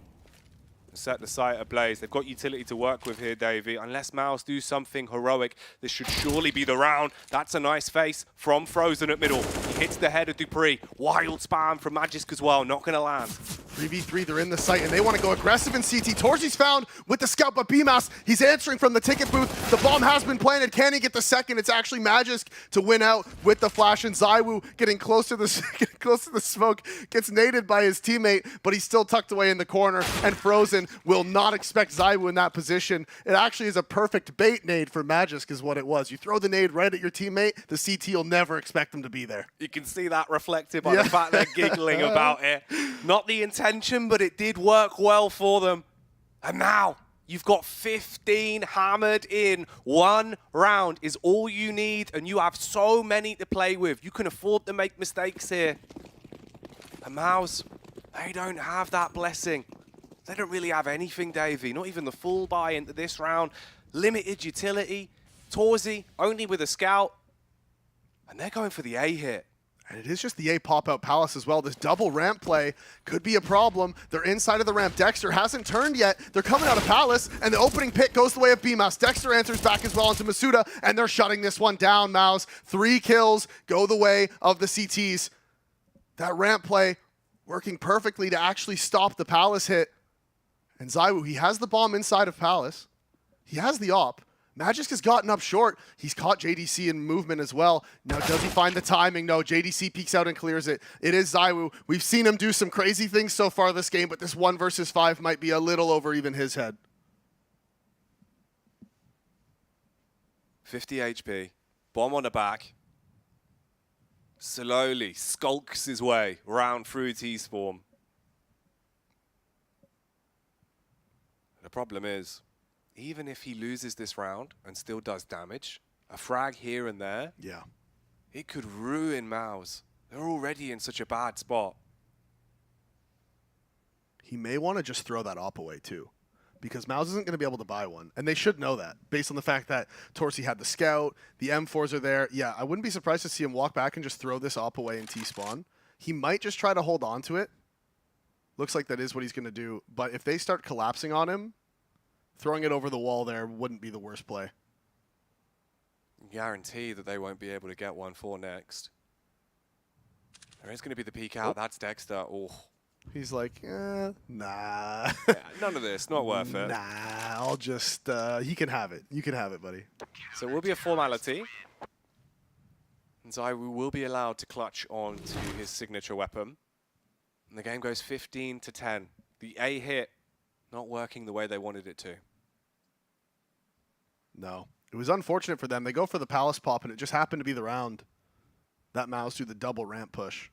and set the site ablaze. They've got utility to work with here, Davey. Unless Mouse do something heroic, this should surely be the round. That's a nice face from Frozen at middle. He hits the head of Dupree. Wild spam from Magisk as well. Not going to land. 3v3, they're in the site, and they want to go aggressive in CT. Torsi's found with the scout, but BMAS, he's answering from the ticket booth. The bomb has been planted. Can he get the second? It's actually Magisk to win out with the flash, and ZywOo getting close to the smoke, gets naded by his teammate, but he's still tucked away in the corner, and Frozen will not expect ZywOo in that position. It actually is a perfect bait nade for Magisk is what it was. You throw the nade right at your teammate, the CT will never expect him to be there. You can see that reflected by the fact they're giggling about it. Not the intention, but it did work well for them. And now you've got 15 hammered in. 1 round is all you need, and you have so many to play with. You can afford to make mistakes here. And Mouse, they don't have that blessing. They don't really have anything, Davey. Not even the full buy into this round. Limited utility. Torsi only with a scout. And they're going for the A hit. And it is just the A pop-out Palace as well. This double ramp play could be a problem. They're inside of the ramp. Dexter hasn't turned yet. They're coming out of Palace, and the opening pick goes the way of BMAS. Dexter answers back as well into Masuda, and they're shutting this one down, Mouse. 3 kills go the way of the CTs. That ramp play working perfectly to actually stop the Palace hit. And ZywOo, he has the bomb inside of Palace. He has the op. Magisk has gotten up short. He's caught JDC in movement as well. Now, does he find the timing? No, JDC peeks out and clears it. It is ZywOo. We've seen him do some crazy things so far this game, but this 1 versus 5 might be a little over even his head. 50 HP. Bomb on the back. Slowly skulks his way round through T-Spawn. The problem is, even if he loses this round and still does damage, a frag here and there, yeah, it could ruin Mouse. They're already in such a bad spot. He may want to just throw that op away too, because Mouse isn't going to be able to buy one. And they should know that, based on the fact that Torsi had the scout, the M4s are there. Yeah, I wouldn't be surprised to see him walk back and just throw this op away in T-spawn. He might just try to hold on to it. Looks like that is what he's going to do. But if they start collapsing on him, throwing it over the wall there wouldn't be the worst play. Guarantee that they won't be able to get 1-4 next. There is going to be the peek out. That's Dexter. Oh. He's like, nah. Yeah, none of this. Not worth it. Nah, I'll just, he can have it. You can have it, buddy. So it will be a formality. And Zaiwu will be allowed to clutch on to his signature weapon. And the game goes 15-10. The A hit not working the way they wanted it to. No. It was unfortunate for them. They go for the Palace pop, and it just happened to be the round that Mouse do the double ramp push.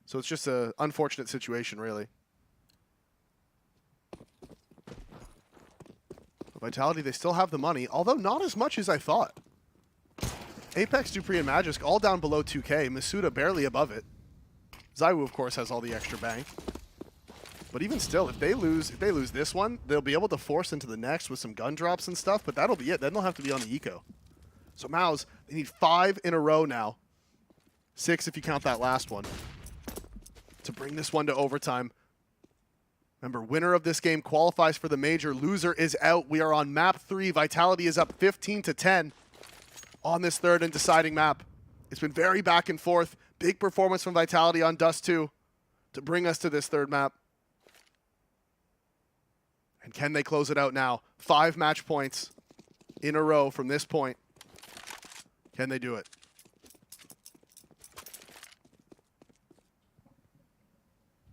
So it's just an unfortunate situation, really. Vitality, they still have the money, although not as much as I thought. Apex, Dupree, and Magisk all down below 2K. Masuda barely above it. Zaiwu, of course, has all the extra bank. But even still, if they lose this one, they'll be able to force into the next with some gun drops and stuff, but that'll be it. Then they'll have to be on the eco. So Mouse, they need 5 in a row now. 6 if you count that last one, to bring this one to overtime. Remember, winner of this game qualifies for the major. Loser is out. We are on map 3. Vitality is up 15-10 on this third and deciding map. It's been very back and forth. Big performance from Vitality on Dust 2 to bring us to this third map. And can they close it out now? 5 match points in a row from this point. Can they do it?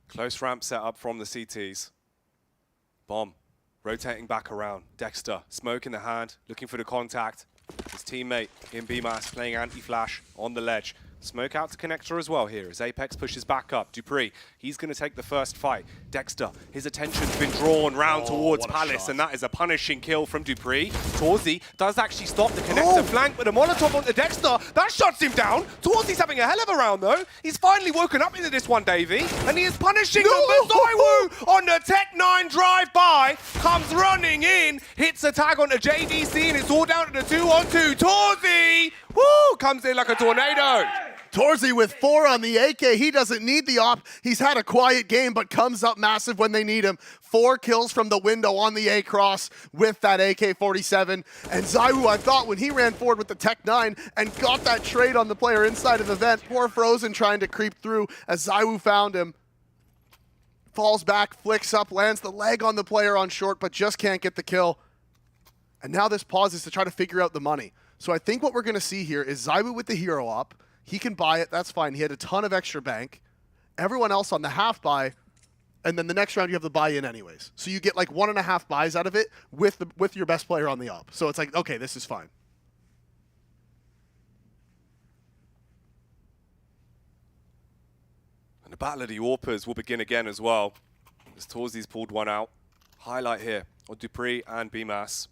Close ramp set up from the CTs. Bomb rotating back around. Dexter, smoke in the hand, looking for the contact. His teammate in BMAS playing anti-flash on the ledge. Smoke out to connector as well here as Apex pushes back up. Dupree, he's going to take the first fight. Dexter, his attention's been drawn round towards Palace, and that is a punishing kill from Dupree. Torsi does actually stop the connector flank, but a Molotov onto Dexter. That shuts him down. Torsi's having a hell of a round, though. He's finally woken up into this one, Davey, and he is punishing them. But Zaiwu on the Tech-9 drive-by comes running in, hits a tag onto JDC, and it's all down to the 2-on-2. Torsi, woo, comes in like a tornado. Torsi with 4 on the AK. He doesn't need the op. He's had a quiet game, but comes up massive when they need him. 4 kills from the window on the A-Cross with that AK-47. And Zaiwu, I thought, when he ran forward with the Tech-9 and got that trade on the player inside of the vent, poor Frozen trying to creep through as Zaiwu found him. Falls back, flicks up, lands the leg on the player on short, but just can't get the kill. And now this pauses to try to figure out the money. So I think what we're going to see here is Zaiwu with the hero op. He can buy it, that's fine. He had a ton of extra bank. Everyone else on the half buy, and then the next round you have the buy-in anyways. So you get like 1.5 buys out of it with your best player on the op. So it's like, okay, this is fine. And the Battle of the Orpers will begin again as well, as Torsi's pulled one out. Highlight here on Dupree and BMAS.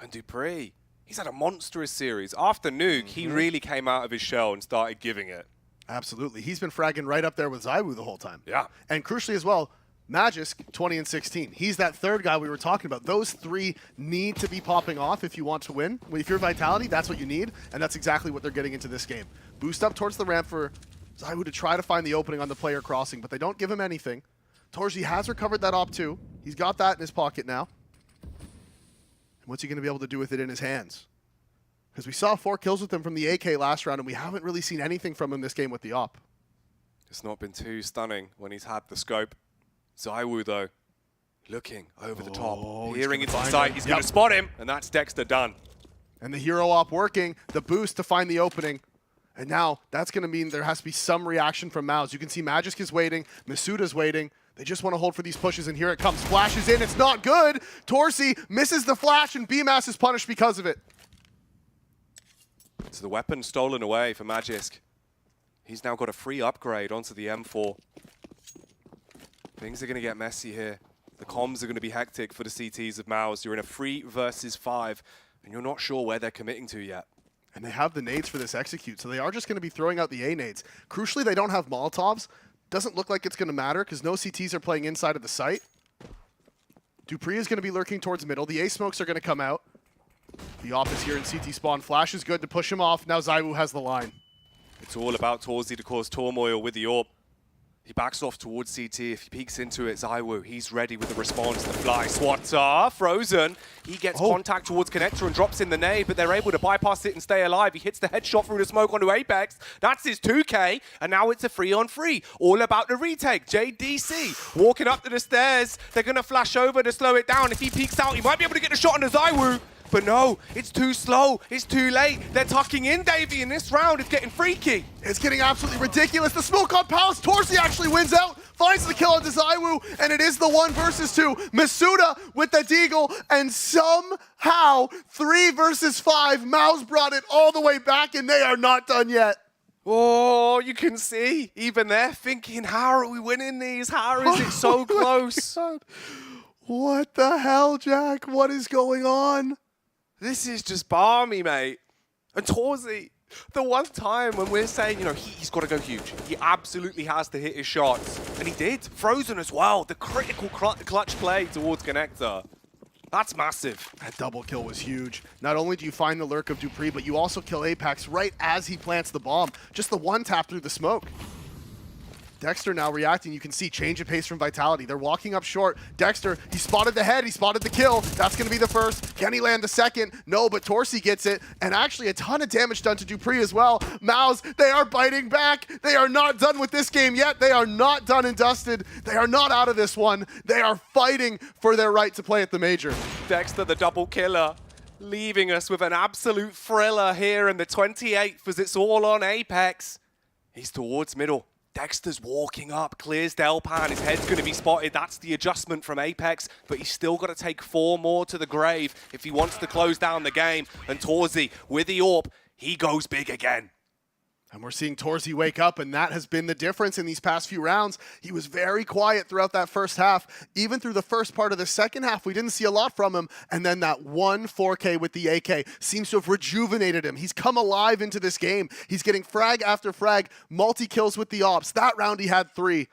And Dupree, he's had a monstrous series. After Nuke, he really came out of his shell and started giving it. Absolutely. He's been fragging right up there with Zaiwu the whole time. Yeah. And crucially as well, Magisk, 20 and 16. He's that third guy we were talking about. Those 3 need to be popping off if you want to win. If you're Vitality, that's what you need, and that's exactly what they're getting into this game. Boost up towards the ramp for Zaiwu to try to find the opening on the player crossing, but they don't give him anything. Torsi has recovered that op too. He's got that in his pocket now. What's he going to be able to do with it in his hands? Because we saw 4 kills with him from the AK last round, and we haven't really seen anything from him this game with the op. It's not been too stunning when he's had the scope. Zaiwu, though, looking over the top, peering into sight. He's going to spot him, and that's Dexter done. And the hero op working, the boost to find the opening. And now that's going to mean there has to be some reaction from Mouse. You can see Magisk is waiting, Masuda's waiting. They just want to hold for these pushes, and here it comes. Flashes in, it's not good. Torsi misses the flash, and BMAS is punished because of it. So the weapon stolen away for Magisk. He's now got a free upgrade onto the M4. Things are going to get messy here. The comms are going to be hectic for the CTs of Maus. You're in a 3 versus 5, and you're not sure where they're committing to yet. And they have the nades for this execute, so they are just going to be throwing out the A nades. Crucially, they don't have Molotovs. Doesn't look like it's going to matter because no CTs are playing inside of the site. dupreeh is going to be lurking towards middle. The A smokes are going to come out. The op is here in CT spawn. Flash is good to push him off. Now ZywOo has the line. It's all about Torzy to cause turmoil with the AWP. He backs off towards CT. If he peeks into it, ZywOo, he's ready with the response. The fly swatter, frozen. He gets contact towards Connector and drops in the nade, but they're able to bypass it and stay alive. He hits the headshot through the smoke onto Apex. That's his 2K, and now it's a 3-on-3. All about the retake. JDC walking up to the stairs. They're going to flash over to slow it down. If he peeks out, he might be able to get a shot on the ZywOo. But no, it's too slow. It's too late. They're tucking in, Davey, in this round. It's getting freaky. It's getting absolutely ridiculous. The smoke on Palace. Torzy actually wins out, finds the kill on ZywOo, and it is the 1 versus 2. Masuda with the deagle, and somehow 3 versus 5. Maus brought it all the way back, and they are not done yet. Oh, you can see, even they're thinking, how are we winning these? How is it so close? God. What the hell, Jack? What is going on? This is just balmy, mate. And Torzy, the one time when we're saying, you know, he's got to go huge. He absolutely has to hit his shots. And he did. Frozen as well. The critical clutch play towards Connector. That's massive. That double kill was huge. Not only do you find the lurk of dupreeh, but you also kill Apex right as he plants the bomb. Just the one tap through the smoke. Dexter now reacting. You can see change of pace from Vitality. They're walking up short. Dexter, he spotted the head. He spotted the kill. That's going to be the first. Can he land the second? No, but Torzy gets it. And actually a ton of damage done to dupreeh as well. Maus, they are biting back. They are not done with this game yet. They are not done and dusted. They are not out of this one. They are fighting for their right to play at the major. Dexter, the double killer, leaving us with an absolute thriller here in the 28th as it's all on Apex. He's towards middle. Dexter's walking up, clears Delpan, his head's going to be spotted. That's the adjustment from Apex, but he's still got to take 4 more to the grave if he wants to close down the game. And Torzy, with the AWP, he goes big again. And we're seeing Torzy wake up, and that has been the difference in these past few rounds. He was very quiet throughout that first half. Even through the first part of the second half, we didn't see a lot from him. And then that 1 4K with the AK seems to have rejuvenated him. He's come alive into this game. He's getting frag after frag, multi-kills with the ops. That round he had 3.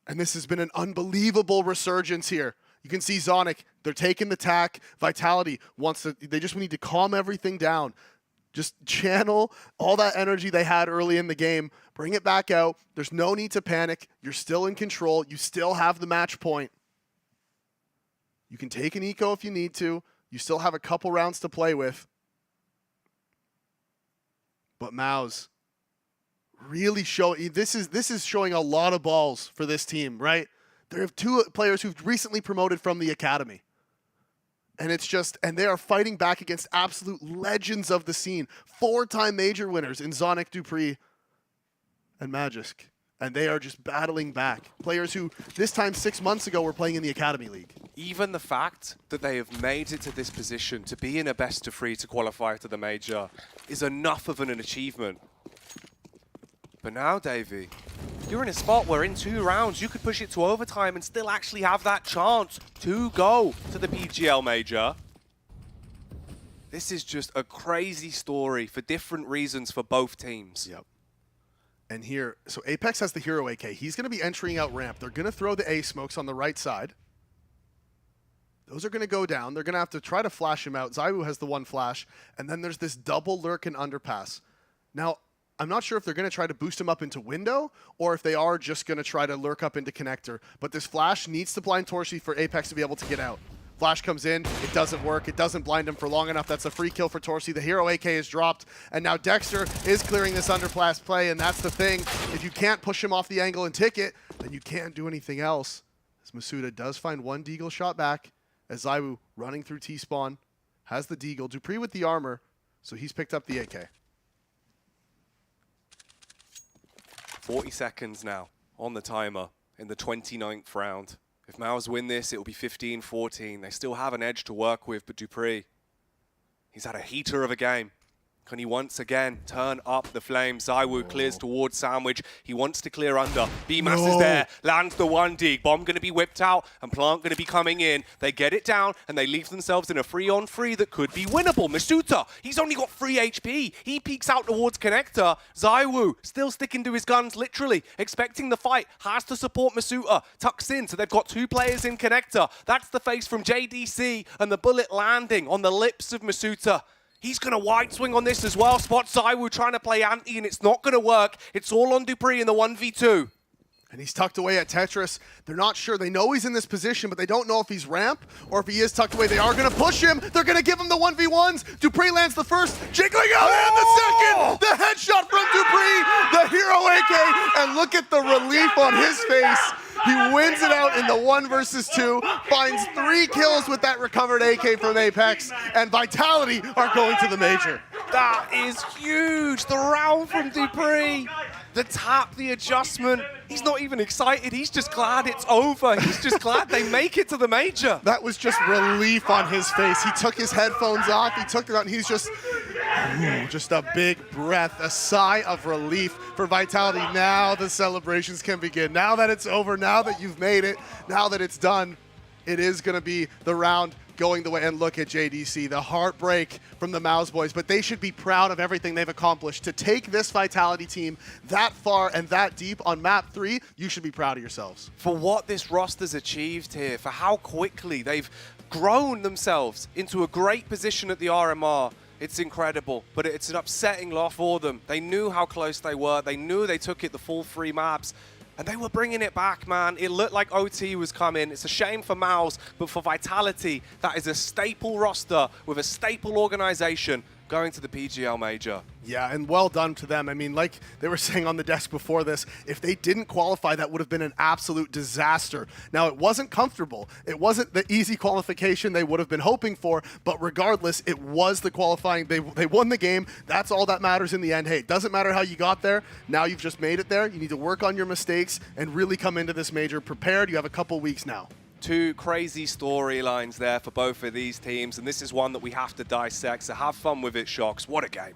And this has been an unbelievable resurgence here. You can see Zonic, they're taking the tack. Vitality wants to, they just need to calm everything down. Just channel all that energy they had early in the game. Bring it back out. There's no need to panic. You're still in control. You still have the match point. You can take an eco if you need to. You still have a couple rounds to play with. But Maus really this is showing a lot of balls for this team, right? They have 2 players who've recently promoted from the academy. And it's just, and they are fighting back against absolute legends of the scene. 4-time major winners in Zonic, dupreeh, and Magisk. And they are just battling back. Players who, this time 6 months ago, were playing in the Academy League. Even the fact that they have made it to this position, to be in a best of 3 to qualify to the major, is enough of an achievement. But now, Davey, you're in a spot where in 2 rounds you could push it to overtime and still actually have that chance to go to the PGL Major. This is just a crazy story for different reasons for both teams. Yep. And here, so Apex has the hero AK. He's going to be entering out ramp. They're going to throw the A smokes on the right side. Those are going to go down. They're going to have to try to flash him out. ZywOo has the 1 flash. And then there's this double lurk and underpass. Now, I'm not sure if they're going to try to boost him up into window or if they are just going to try to lurk up into connector. But this flash needs to blind Torzy for Apex to be able to get out. Flash comes in. It doesn't work. It doesn't blind him for long enough. That's a free kill for Torzy. The hero AK is dropped. And now Dexter is clearing this underpass play. And that's the thing. If you can't push him off the angle and ticket, then you can't do anything else. As Masuda does find 1 deagle shot back. As ZywOo running through T-spawn has the deagle. dupreeh with the armor. So he's picked up the AK. 40 seconds now on the timer in the 29th round. If Maus win this, it will be 15-14. They still have an edge to work with, but dupreeh, He's had a heater of a game. Can he once again turn up the flames? ZywOo clears towards Sandwich. He wants to clear under. BMAS is there. Lands the 1D. Bomb going to be whipped out and Plant going to be coming in. They get it down and they leave themselves in a 3-on-3 that could be winnable. Masuta, he's only got 3 HP. He peeks out towards Connector. ZywOo still sticking to his guns, literally. Expecting the fight. Has to support Masuta. Tucks in, so they've got 2 players in Connector. That's the face from JDC and the bullet landing on the lips of Masuta. He's going to wide swing on this as well. Spots ZywOo trying to play anti, and it's not going to work. It's all on dupreeh in the 1v2. And he's tucked away at Tetris. They're not sure. They know he's in this position, but they don't know if he's ramp or if he is tucked away. They are going to push him. They're going to give him the 1v1s. dupreeh lands the first, jiggling out, and the second. The headshot from dupreeh, the hero AK. And look at the relief on his face. He wins it out in the 1 versus 2, finds 3 kills with that recovered AK from Apex, and Vitality are going to the major. That is huge. The round from dupreeh. The tap, the adjustment. He's not even excited. He's just glad it's over. He's just glad they make it to the major. That was just relief on his face. He took his headphones off. He took them out, and he's just a big breath, a sigh of relief for Vitality. Now the celebrations can begin. Now that it's over, now that you've made it, now that it's done, it is going to be the round going the way. And look at JDC, the heartbreak from the Mouse boys, but they should be proud of everything they've accomplished. To take this Vitality team that far and that deep on map 3, you should be proud of yourselves. For what this roster's achieved here, for how quickly they've grown themselves into a great position at the RMR. It's incredible, but it's an upsetting loss for them. They knew how close they were. They knew they took it the full 3 maps. And they were bringing it back, man. It looked like OT was coming. It's a shame for Mouse, but for Vitality, that is a staple roster with a staple organization going to the PGL Major. Yeah, and well done to them. I mean, like they were saying on the desk before this, if they didn't qualify, that would have been an absolute disaster. Now, it wasn't comfortable. It wasn't the easy qualification they would have been hoping for, but regardless, it was the qualifying. They won the game. That's all that matters in the end. Hey, it doesn't matter how you got there. Now you've just made it there. You need to work on your mistakes and really come into this major prepared. You have a couple weeks now. 2 crazy storylines there for both of these teams, and this is one that we have to dissect, so have fun with it, Shocks. What a game.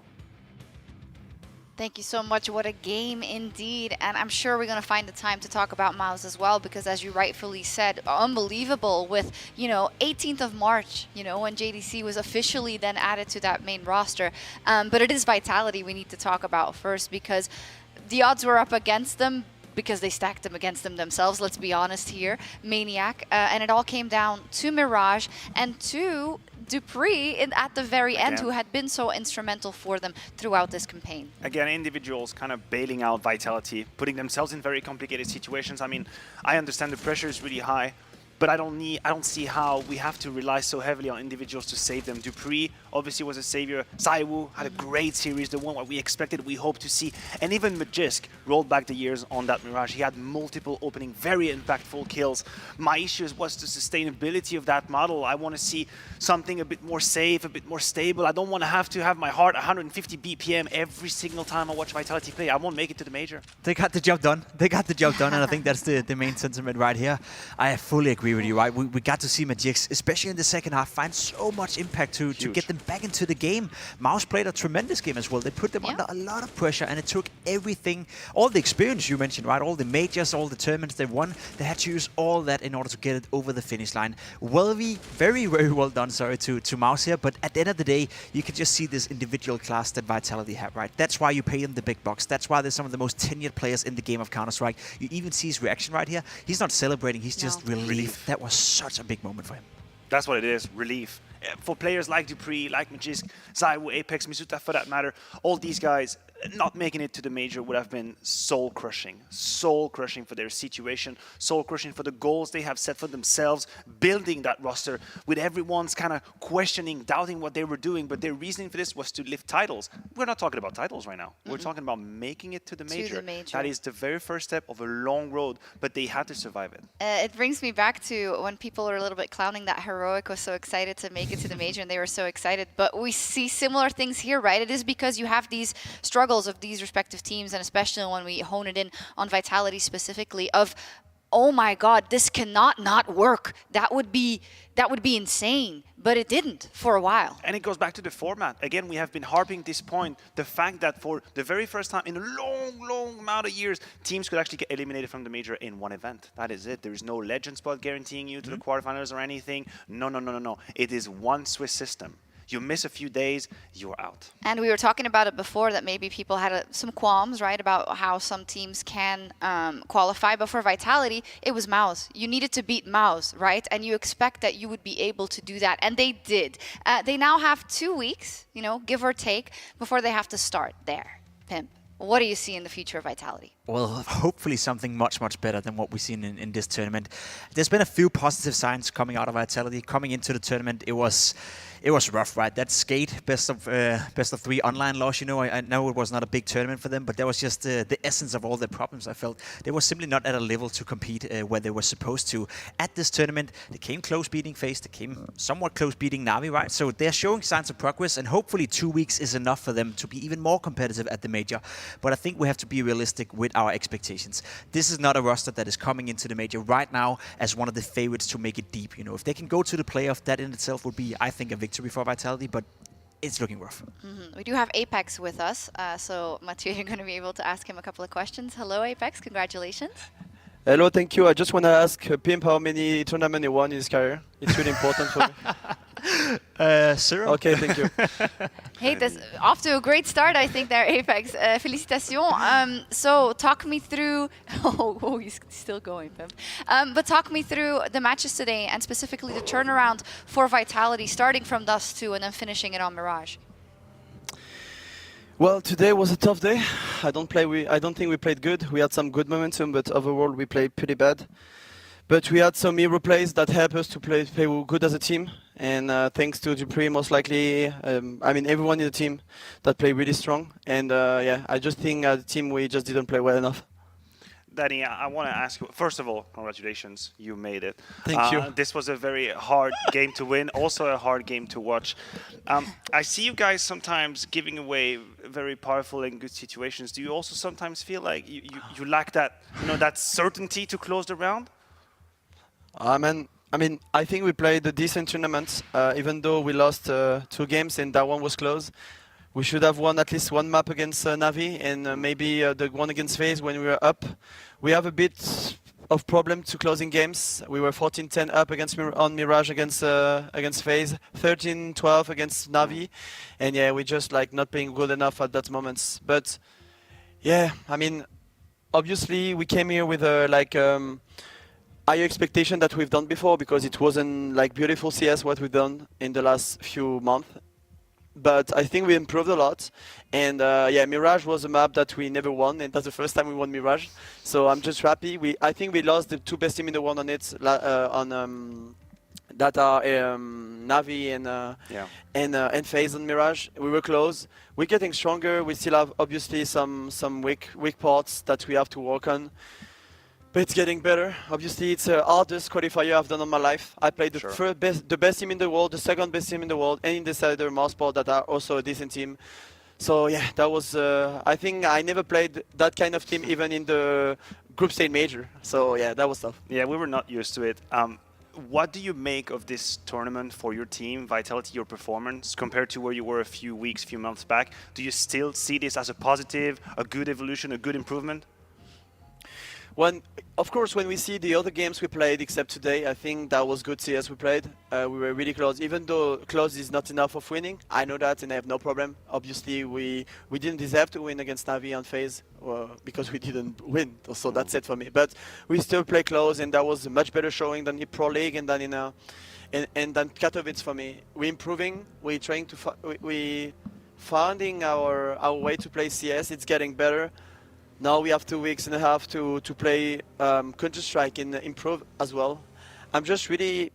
Thank you so much. What a game indeed. And I'm sure we're going to find the time to talk about Mouse as well, because as you rightfully said, unbelievable with, 18th of March, when JDC was officially then added to that main roster. But it is Vitality we need to talk about first, because the odds were up against them, because they stacked them against them themselves, let's be honest here, Maniac. And it all came down to Mirage and to dupreeh at the very end, who had been so instrumental for them throughout this campaign. Again, individuals kind of bailing out Vitality, putting themselves in very complicated situations. I mean, I understand the pressure is really high, but I don't see how we have to rely so heavily on individuals to save them. dupreeh obviously was a savior. ZywOo had a great series, the one what we expected, we hoped to see. And even Magisk rolled back the years on that Mirage. He had multiple opening, very impactful kills. My issue was the sustainability of that model. I want to see something a bit more safe, a bit more stable. I don't want to have my heart 150 BPM every single time I watch Vitality play. I won't make it to the major. They got the job done. They got the job done, and I think that's the main sentiment right here. I fully agree with you, right? We got to see Magisk, especially in the second half, find so much impact to get them back into the game. Mouse played a tremendous game as well. They put them under a lot of pressure, and it took everything, all the experience you mentioned, right? All the majors, all the tournaments they won, they had to use all that in order to get it over the finish line. Very, very well done, sorry, to Mouse here, but at the end of the day, you can just see this individual class that Vitality have, right? That's why you pay them the big bucks. That's why they're some of the most tenured players in the game of Counter-Strike. You even see his reaction right here. He's not celebrating, he's just relieved. That was such a big moment for him. That's what it is, relief. For players like dupreeh, like Magisk, ZywOo, Apex, Masuta for that matter, all these guys, not making it to the major would have been soul-crushing for their situation, soul-crushing for the goals they have set for themselves, building that roster with everyone's kind of questioning, doubting what they were doing, but their reasoning for this was to lift titles. We're not talking about titles right now. We're talking about making it to the major. That is the very first step of a long road, but they had to survive it. It brings me back to when people were a little bit clowning that Heroic was so excited to make it to the major, and they were so excited. But we see similar things here, right? It is because you have these struggles of these respective teams, and especially when we hone it in on Vitality specifically, of oh my God, this cannot not work. That would be insane. But it didn't for a while. And it goes back to the format. Again, we have been harping this point, the fact that for the very first time in a long amount of years, teams could actually get eliminated from the major in one event. That is it. There is no legend spot guaranteeing you to the quarterfinals or anything. No. It is one Swiss system. You miss a few days, you're out. And we were talking about it before that maybe people had some qualms, right, about how some teams can qualify. But for Vitality, it was Maus. You needed to beat Maus, right? And you expect that you would be able to do that. And they did. They now have 2 weeks, give or take, before they have to start there. Pimp, what do you see in the future of Vitality? Well, hopefully something much better than what we've seen in this tournament. There's been a few positive signs coming out of Vitality. Coming into the tournament, it was rough, right? That Skate best of 3 online loss, I know it was not a big tournament for them, but that was just the essence of all the problems I felt. They were simply not at a level to compete where they were supposed to. At this tournament, they came close beating FaZe, they came somewhat close beating Na'Vi, right? So they're showing signs of progress, and hopefully 2 weeks is enough for them to be even more competitive at the major. But I think we have to be realistic with our expectations. This is not a roster that is coming into the major right now as one of the favorites to make it deep. If they can go to the playoff, that in itself would be, I think, a victory for Vitality, but it's looking rough. We do have Apex with us, so Mathieu, you're going to be able to ask him a couple of questions. Hello, Apex. Congratulations. Hello, thank you. I just want to ask Pimp how many tournaments he won in his career. It's really important for me. 0. Okay, thank you. Hey, that's off to a great start, I think, there, Apex. Félicitations. So talk me through... Oh, he's still going, Pimp. But talk me through the matches today, and specifically the turnaround for Vitality, starting from Dust 2 and then finishing it on Mirage. Well, today was a tough day. I don't think we played good. We had some good momentum, but overall we played pretty bad. But we had some hero plays that helped us to play good as a team. And thanks to dupreeh, most likely, everyone in the team that played really strong. And I just think as a team we just didn't play well enough. Danny, I want to ask you, first of all, congratulations, you made it. Thank you. This was a very hard game to win, also a hard game to watch. I see you guys sometimes giving away very powerful and good situations. Do you also sometimes feel like you lack that, that certainty to close the round? I think we played a decent tournament, even though we lost 2 games and that one was close. We should have won at least 1 map against Na'Vi and maybe the one against FaZe when we were up. We have a bit of problem to closing games. We were 14-10 up on Mirage against FaZe, 13-12 against Na'Vi, and we just not playing good enough at that moment. But obviously we came here with a higher expectation that we've done before because it wasn't beautiful CS what we've done in the last few months. But I think we improved a lot, and Mirage was a map that we never won, and that's the first time we won Mirage. So I'm just happy. I think we lost the 2 best team in the world on it, that are Na'Vi and FaZe on Mirage. We were close. We're getting stronger. We still have obviously some weak parts that we have to work on. But it's getting better. Obviously, it's the hardest qualifier I've done in my life. I played the best team in the world, the second best team in the world, and in Decider, Mousesport that are also a decent team. So that was. I think I never played that kind of team even in the group stage major. So that was tough. Yeah, we were not used to it. What do you make of this tournament for your team, Vitality, your performance, compared to where you were a few months back? Do you still see this as a positive, a good evolution, a good improvement? Of course, when we see the other games we played, except today, I think that was good CS we played. We were really close, even though close is not enough of winning. I know that, and I have no problem. Obviously, we didn't deserve to win against Na'Vi on FaZe because we didn't win. So that's it for me. But we still play close, and that was a much better showing than in Pro League and than and than Katowice for me. We're improving. We're trying to we finding our way to play CS. It's getting better. Now we have 2.5 weeks to play Counter-Strike and improve as well. I'm just really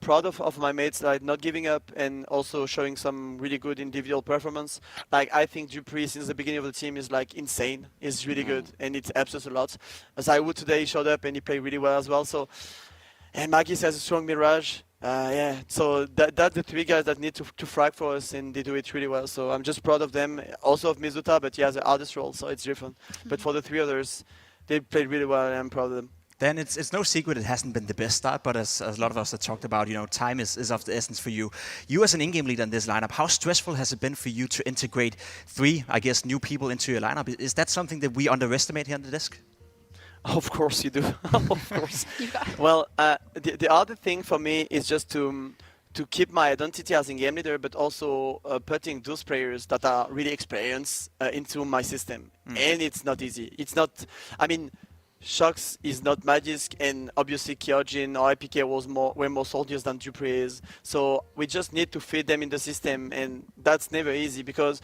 proud of my mates, not giving up and also showing some really good individual performance. I think dupreeh since the beginning of the team is insane. He's really good and it helps us a lot. As I would today, he showed up and he played really well as well. So, and Magis has a strong Mirage. So that's the 3 guys that need to frag for us, and they do it really well. So I'm just proud of them. Also of Mizuta, but he has the hardest role, so it's different. But for the 3 others, they played really well, and I'm proud of them. Then it's no secret it hasn't been the best start, but as a lot of us have talked about, time is of the essence for you. You as an in-game leader in this lineup, how stressful has it been for you to integrate 3, I guess, new people into your lineup? Is that something that we underestimate here on the desk? Of course you do. Of course. Well, the other thing for me is just to keep my identity as in-game leader, but also putting those players that are really experienced into my system. And it's not easy. It's not, Shox is not Magisk, and obviously Kyojin or IPK were more soldiers than Dupree is. So we just need to fit them in the system, and that's never easy because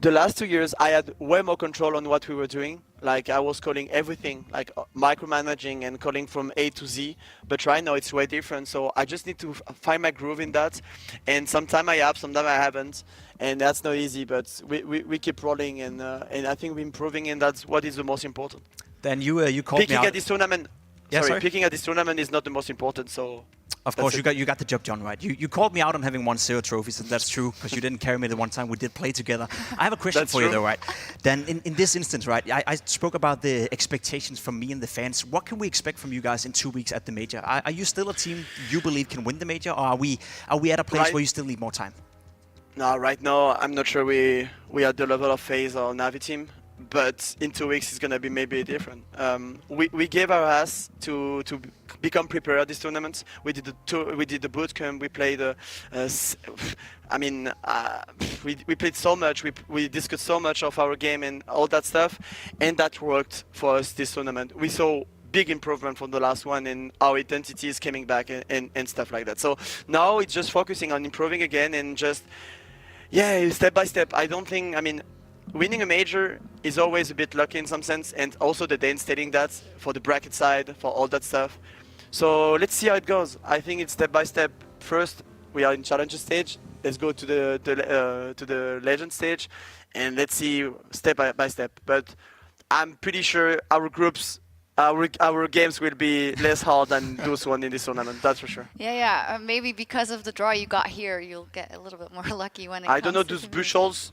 the last 2 years I had way more control on what we were doing. Like I was calling everything, like micromanaging and calling from A to Z. But right now it's way different. So I just need to find my groove in that. And sometimes I have, sometimes I haven't. And that's not easy, but we keep rolling, and I think we're improving, and that's what is the most important. Then you called picking me out. At this tournament. Yeah, sorry. Picking at this tournament is not the most important. So of course you got the job done right. You called me out on having won 0 trophies, and that's true because you didn't carry me the one time we did play together. I have a question for you though, right? Then in this instance, right? I spoke about the expectations from me and the fans. What can we expect from you guys in 2 weeks at the major? Are you still a team you believe can win the major, or are we at a place where you still need more time? No, right now I'm not sure we are at the level of FaZe or Navi team. But in 2 weeks it's gonna be maybe different. We gave our ass to become prepared at this tournament. We did the boot camp. We played. We played so much. We discussed so much of our game and all that stuff, and that worked for us this tournament. We saw big improvement from the last one, and our identity is coming back and stuff like that. So now it's just focusing on improving again and just step by step. I don't think. Winning a major is always a bit lucky in some sense, and also the Danes stating that for the bracket side, for all that stuff. So let's see how it goes. I think it's step by step. First, we are in challenger stage. Let's go to the legend stage, and let's see step by step. But I'm pretty sure our groups. Our games will be less hard than those one in this tournament, that's for sure. Yeah. Maybe because of the draw you got here, you'll get a little bit more lucky when it comes I don't know those Buchholz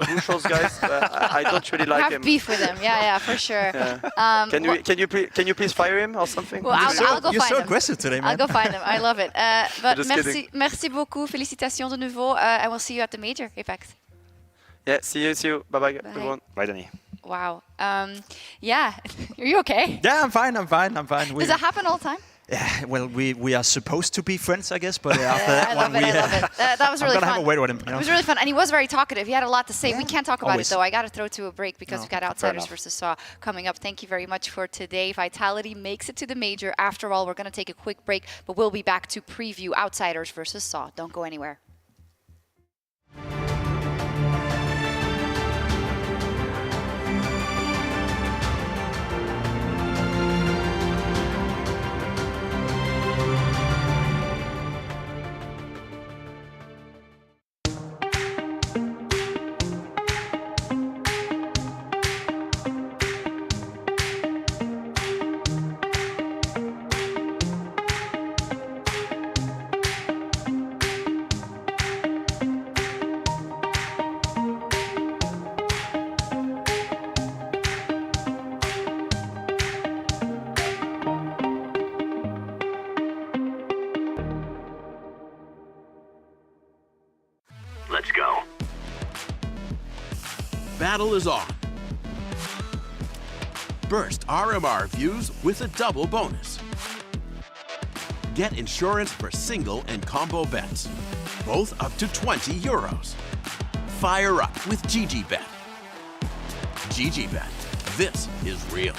guys. I don't really like him. Have beef with him. Yeah, for sure. Yeah. Can you please fire him or something? Well, I'll go find him. You're so aggressive today, man. I'll go find him. I love it. But merci beaucoup. Félicitations de nouveau. And we'll see you at the major, Apex. Yeah, see you. Bye, everyone. Bye, Danny. Wow. Yeah. Are you okay? Yeah, I'm fine. Does that happen all the time? Yeah, well, we are supposed to be friends, I guess, but after that I love it. That was really I'm gonna fun. have a word with him. It was really fun, and he was very talkative. He had a lot to say. Yeah. We can't talk about Always. it, though. I got to throw to a break because we've got Outsiders versus SAW coming up. Thank you very much for today. Vitality makes it to the major. After all, we're going to take a quick break, but we'll be back to preview Outsiders versus SAW. Don't go anywhere. Let's go. Battle is on. Burst RMR views with a double bonus. Get insurance for single and combo bets, both up to €20. Fire up with GGBet. GGBet, this is real.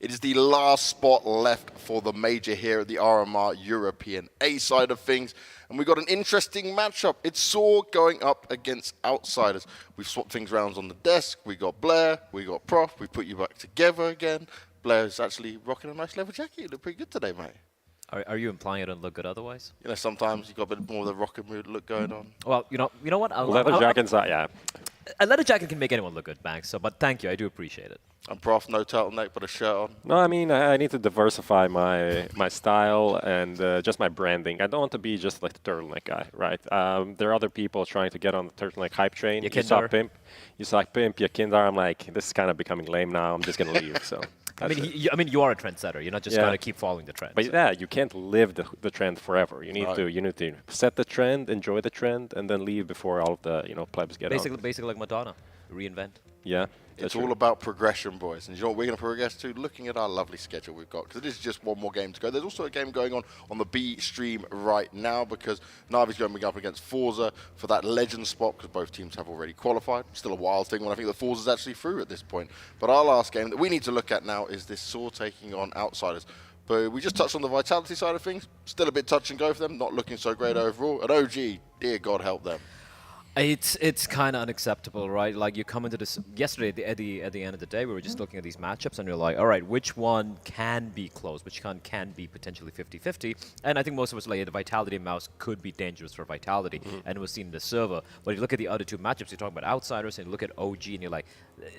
It is the last spot left for the major here at the RMR European A side of things. And we've got an interesting matchup. It's Saw going up against Outsiders. We've swapped things around on the desk. We got Blair, we got Prof. We put you back together again. Blair's actually rocking a nice leather jacket. You look pretty good today, mate. Are you implying it don't look good otherwise? You know, sometimes you've got a bit more of the rocker mood look going on. Well, you know what? Leather jackets, yeah. A leather jacket can make anyone look good, Banks. So, but thank you, I do appreciate it. And Prof, no turtleneck, but a shirt on. No, I mean, I need to diversify my style and just my branding. I don't want to be just like the turtleneck guy, right? There are other people trying to get on the turtleneck hype train. You saw Pimp, Yakindar. I'm like, this is kind of becoming lame now. I'm just going to leave, so. I mean, you are a trendsetter. You're not just going to keep following the trend. But yeah, you can't live the trend forever. You need to set the trend, enjoy the trend, and then leave before all of the plebs get on. Basically like Madonna, reinvent. Yeah. It's all about progression, boys. And you know what we're going to progress to? Looking at our lovely schedule we've got. Because it is just one more game to go. There's also a game going on the B stream right now because Navi's going to be up against Forza for that legend spot because both teams have already qualified. Still a wild thing when I think that Forza's actually through at this point. But our last game that we need to look at now is this Saw taking on Outsiders. But we just touched on the Vitality side of things. Still a bit touch and go for them. Not looking so great overall. And OG, dear God help them. It's kind of unacceptable, right? Like you come into this yesterday at the end of the day, we were just looking at these matchups, and you're like, all right, which one can be close, which one can be potentially 50-50? And I think most of us like the Vitality mouse could be dangerous for Vitality, and it was seen in the server. But if you look at the other two matchups, you're talking about Outsiders, and you look at OG, and you're like,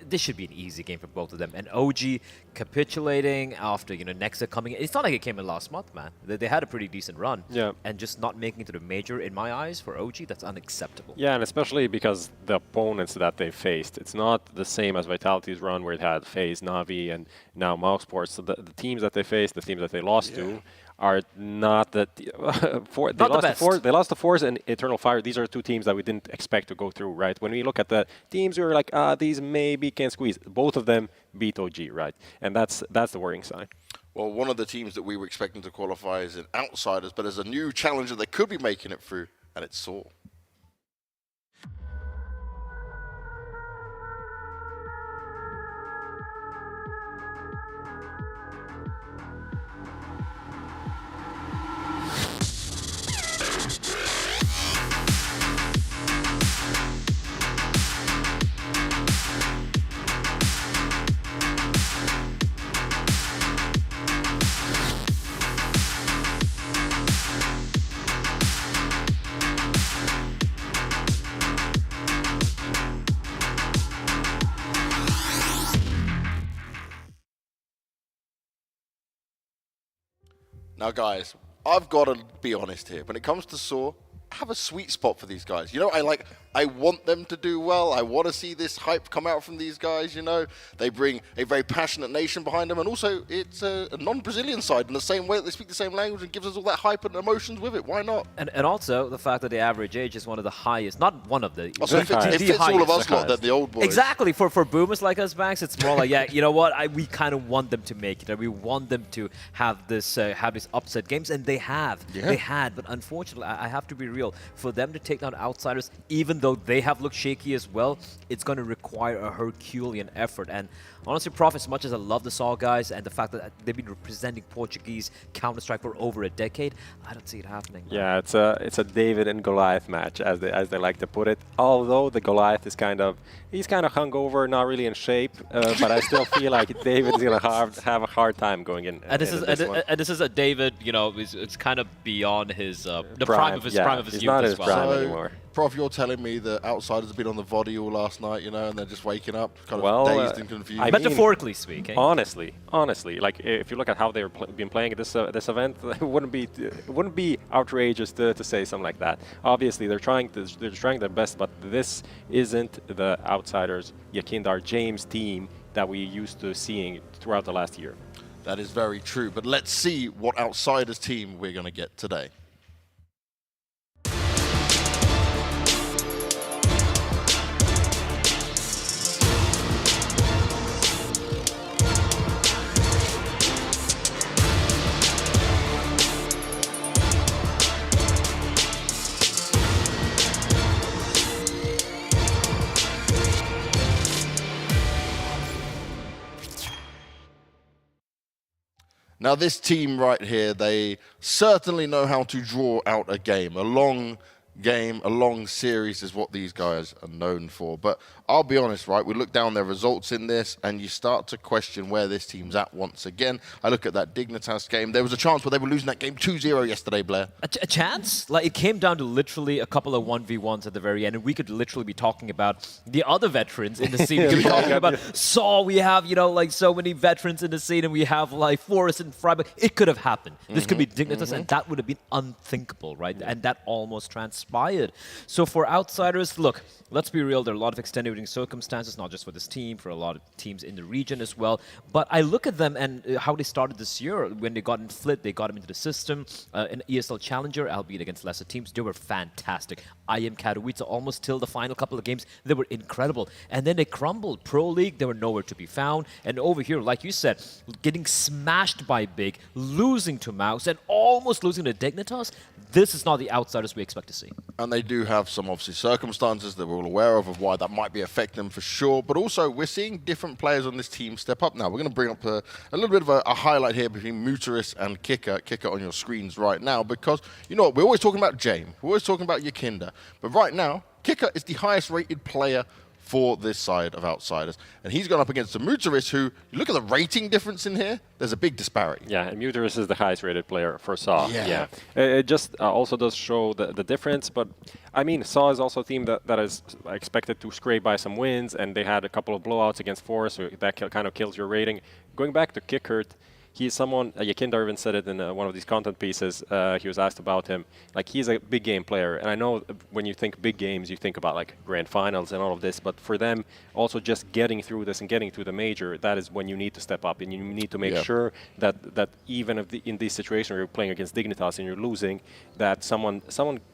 this should be an easy game for both of them. And OG capitulating after Nexa coming in. It's not like it came in last month, man. They had a pretty decent run, and just not making it to the major, in my eyes, for OG, that's unacceptable. Yeah, and especially because the opponents that they faced, it's not the same as Vitality's run where it had FaZe, Na'Vi, and now Mousesports. So the teams that they faced, the teams that they lost to, are not that. They lost to Force and Eternal Fire. These are two teams that we didn't expect to go through, right? When we look at the teams, we were like, these maybe can squeeze. Both of them beat OG, right? And that's the worrying sign. Well, one of the teams that we were expecting to qualify is an Outsiders, but there's a new challenger that could be making it through, and it's Saw. Now, guys, I've got to be honest here. When it comes to Saw, I have a sweet spot for these guys. I want them to do well. I want to see this hype come out from these guys, They bring a very passionate nation behind them, and also it's a non-Brazilian side in the same way that they speak the same language and gives us all that hype and emotions with it. Why not? And also the fact that the average age is one of the highest, not one of the... It fits all of us lot, the old boys. Exactly. For boomers like us, Max, it's more like, you know what? We kind of want them to make it. We want them to have this upset games, and they have. Yeah. They had, but unfortunately, I have to be real. For them to take down Outsiders, even though they have looked shaky as well, it's going to require a Herculean effort. And honestly, Prof, as much as I love the Saw guys and the fact that they've been representing Portuguese Counter-Strike for over a decade, I don't see it happening. Yeah, it's a David and Goliath match, as they like to put it. Although the Goliath is he's kind of hungover, not really in shape, but I still feel like David's going to have a hard time going in. And this is a David, it's kind of beyond his the prime of his He's not his prime anymore. Prof, you're telling me that Outsiders have been on the VOD all last night, and they're just waking up, kind of dazed and confused. Metaphorically speaking. Honestly, like if you look at how they've been playing at this event, it wouldn't be outrageous to say something like that. Obviously, they're trying their best, but this isn't the Outsiders, Yakindar, James team that we used to seeing throughout the last year. That is very true, but let's see what Outsiders team we're going to get today. Now, this team right here, they certainly know how to draw out a game. A long game, a long series is what these guys are known for. But I'll be honest, right? We look down their results in this, and you start to question where this team's at once again. I look at that Dignitas game. There was a chance where they were losing that game 2-0 yesterday, Blair. A chance? Like, it came down to literally a couple of 1v1s at the very end, and we could literally be talking about the other veterans in the scene. We could be talking about Saw. We have, you know, like, so many veterans in the scene, and we have, like, Forrest and Freiburg. It could have happened. This could be Dignitas, and that would have been unthinkable, right? And that almost transpired. So for outsiders, look, let's be real. There are a lot of extenuating circumstances, not just for this team, for a lot of teams in the region as well. But I look at them and how they started this year. When they got in Flit, they got them into the system. An ESL challenger, albeit against lesser teams, they were fantastic. IM Katowice, almost till the final couple of games, they were incredible. And then they crumbled. Pro League, they were nowhere to be found. And over here, like you said, getting smashed by Big, losing to Mouse, and almost losing to Dignitas. This is not the outsiders we expect to see. And they do have some, obviously, circumstances that we're all aware of why that might be affecting them for sure. But also, we're seeing different players on this team step up now. We're going to bring up a little bit of a highlight here between Muteris and Kicker. Kicker on your screens right now because, you know what, we're always talking about James. We're always talking about Yakinda. But right now, Kicker is the highest rated player for this side of outsiders. And he's gone up against the Muteris, who, you look at the rating difference in here, there's a big disparity. Yeah, and Muteris is the highest rated player for Saw. Yeah. It just also does show the difference, but I mean, Saw is also a team that is expected to scrape by some wins, and they had a couple of blowouts against Forest, so that kind of kills your rating. Going back to Kickert, he's someone, Yakinda even said it in one of these content pieces, he was asked about him, like he's a big game player, and I know when you think big games, you think about like grand finals and all of this, but for them, also just getting through this and getting to the major, that is when you need to step up, and you need to make sure that even if in these situations where you're playing against Dignitas and you're losing, that someone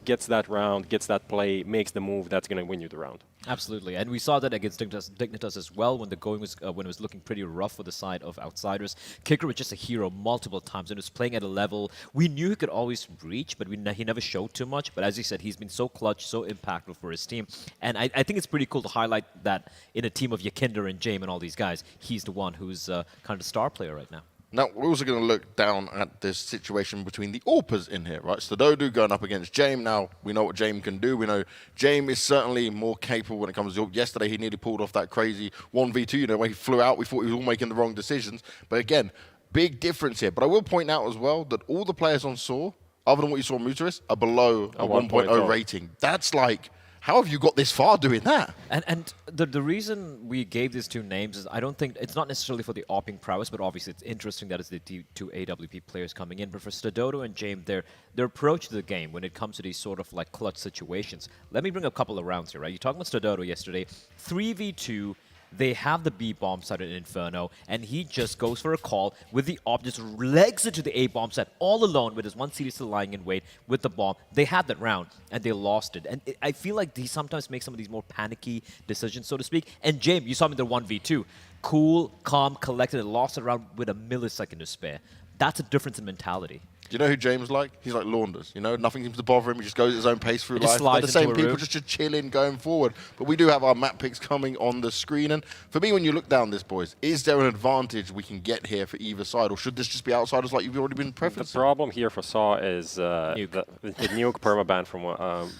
gets that round, gets that play, makes the move that's going to win you the round. Absolutely, and we saw that against Dignitas as well when the going was when it was looking pretty rough for the side of outsiders. Kicker was just a hero multiple times and was playing at a level we knew he could always reach, but he never showed too much. But as you said, he's been so clutch, so impactful for his team, and I think it's pretty cool to highlight that in a team of Yakinda and Jame and all these guys, he's the one who's kind of the star player right now. Now, we're also going to look down at this situation between the AWPers in here, right? Stododu going up against Jame. Now, we know what Jame can do. We know Jame is certainly more capable when it comes to AWP. Yesterday, he nearly pulled off that crazy 1v2, you know, when he flew out. We thought he was all making the wrong decisions. But again, big difference here. But I will point out as well that all the players on Saw, other than what you saw Muteris, are below a 1.0 rating. That's like, how have you got this far doing that? And the reason we gave these two names is I don't think it's not necessarily for the AWPing prowess, but obviously it's interesting that it's the two AWP players coming in. But for Stododo and James, their approach to the game when it comes to these sort of like clutch situations. Let me bring a couple of rounds here, right? You talked about Stododo yesterday, 3v2. They have the B bomb site at Inferno, and he just goes for a call with the AWP, just legs it to the A bomb site all alone with his one CD still lying in wait with the bomb. They had that round, and they lost it. And I feel like he sometimes makes some of these more panicky decisions, so to speak. And James, you saw him in the 1v2. Cool, calm, collected, and lost it round with a millisecond to spare. That's a difference in mentality. Do you know who James like? He's like Launders, you know? Nothing seems to bother him. He just goes at his own pace through life. They're the same people, just chilling, going forward. But we do have our map picks coming on the screen. And for me, when you look down this, boys, is there an advantage we can get here for either side? Or should this just be outsiders like you've already been preferencing? The problem here for Saw is the nuke permaban from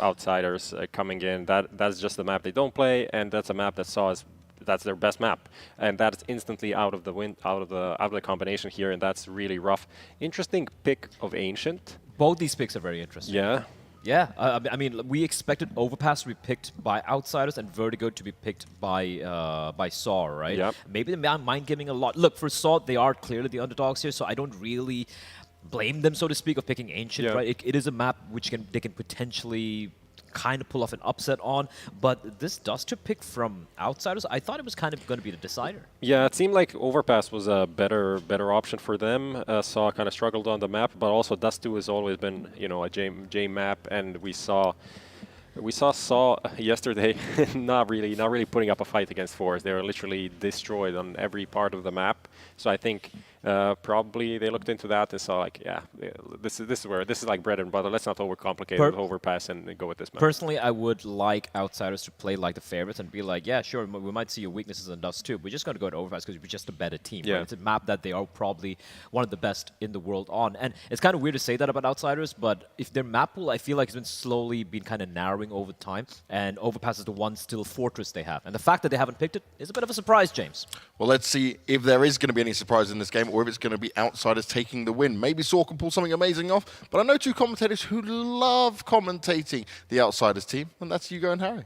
outsiders coming in. That's just the map they don't play, and that's a map that Saw is... That's their best map, and that's instantly out of the combination here, and that's really rough. Interesting pick of Ancient. Both these picks are very interesting. Yeah. Yeah, I mean, we expected Overpass to be picked by outsiders and Vertigo to be picked by Saw, right? Yep. Maybe they're mind-giving a lot. Look, for Saw, they are clearly the underdogs here, so I don't really blame them, so to speak, of picking Ancient, right? It is a map which they can potentially kind of pull off an upset on, but this Dust to pick from outsiders, I thought it was kind of going to be the decider. Yeah, it seemed like Overpass was a better option for them. Saw kind of struggled on the map, but also Dust 2 has always been, you know, a J map, and we saw Saw yesterday not really putting up a fight against Forest. They were literally destroyed on every part of the map. So I think probably they looked into that and saw like, yeah, this is like bread and butter. Let's not overcomplicate it, overpass and go with this map. Personally, I would like outsiders to play like the favorites and be like, yeah, sure, we might see your weaknesses in Dust too. We're just going to go to overpass because we're just a better team. Yeah. Right? It's a map that they are probably one of the best in the world on. And it's kind of weird to say that about outsiders, but if their map pool, I feel like it's been slowly been kind of narrowing over time, and overpass is the one still fortress they have. And the fact that they haven't picked it is a bit of a surprise, James. Well, let's see if there is going to be any surprise in this game or if it's going to be outsiders taking the win. Maybe Saw can pull something amazing off, but I know two commentators who love commentating the outsiders team, and that's Hugo and Harry.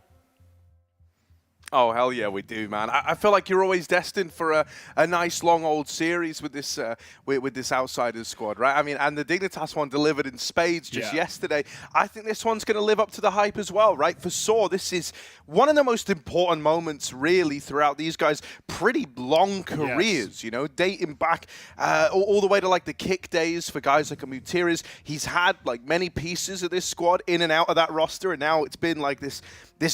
Oh, hell yeah, we do, man. I feel like you're always destined for a nice, long, old series with this Outsiders squad, right? I mean, and the Dignitas one delivered in spades just yesterday. I think this one's going to live up to the hype as well, right? For Saw, this is one of the most important moments, really, throughout these guys' pretty long careers, you know, dating back all the way to, like, the kick days for guys like Amutiris. He's had, like, many pieces of this squad in and out of that roster, and now it's been, like, this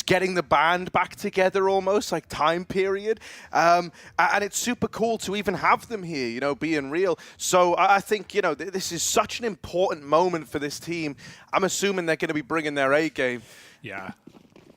getting the band back together almost, like time period. And it's super cool to even have them here, you know, being real. So I think, you know, this is such an important moment for this team. I'm assuming they're going to be bringing their A game. Yeah.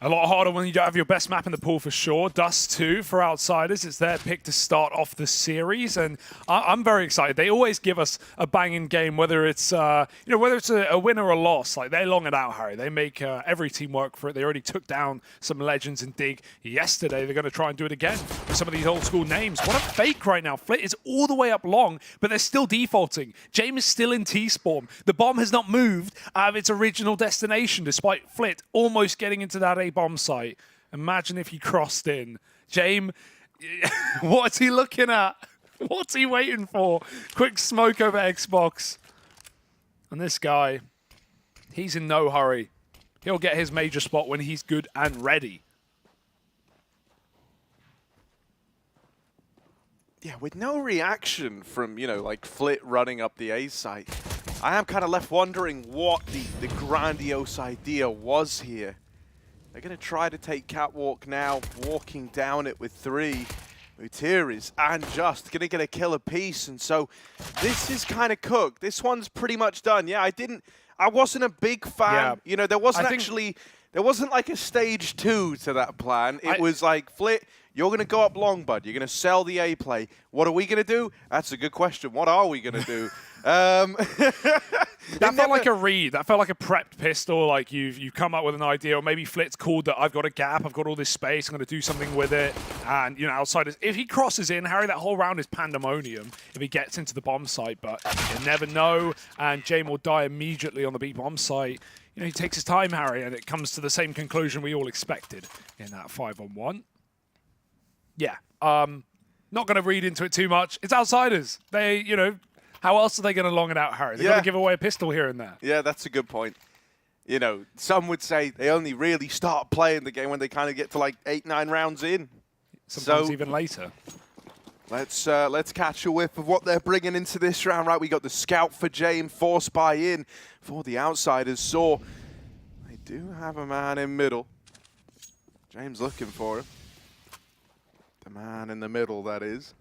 A lot harder when you don't have your best map in the pool for sure. Dust 2 for outsiders. It's their pick to start off the series, and I'm very excited. They always give us a banging game, whether it's whether it's a win or a loss. Like, they long it out, Harry. They make every team work for it. They already took down some legends in Dig yesterday. They're going to try and do it again with some of these old school names. What a fake right now. Flit is all the way up long, but they're still defaulting. James is still in T-spawn. The bomb has not moved out of its original destination, despite Flit almost getting into that A bomb site. Imagine if he crossed in. James, what's he looking at? What's he waiting for? Quick smoke over Xbox. And this guy, he's in no hurry. He'll get his major spot when he's good and ready. Yeah, with no reaction from, you know, like Flit running up the A site, I am kind of left wondering what the grandiose idea was here. They're going to try to take Catwalk now, walking down it with 3. Utiris and Just going to get a kill apiece, and so this is kind of cooked. This one's pretty much done. Yeah, I wasn't a big fan. Yeah. You know, there wasn't like a stage 2 to that plan. It was like, Flit, you're going to go up long, bud. You're going to sell the A play. What are we going to do? That's a good question. What are we going to do? That felt like a read. That felt like a prepped pistol. Like you've come up with an idea, or maybe Flit's called that I've got a gap, I've got all this space, I'm going to do something with it. And, you know, outsiders, if he crosses in, Harry, that whole round is pandemonium if he gets into the bomb site, but you never know. And James will die immediately on the B bomb site. You know, he takes his time, Harry, and it comes to the same conclusion we all expected in that 5-on-1. Yeah. Not going to read into it too much. It's outsiders. They, you know, how else are they going to long it out, Harry? They're going to give away a pistol here and there. Yeah, that's a good point. You know, some would say they only really start playing the game when they kind of get to like 8-9 rounds in. Sometimes even later. Let's catch a whiff of what they're bringing into this round. Right, we got the scout for James, force buy in for the outsiders. Saw they do have a man in middle. James looking for him. The man in the middle, that is.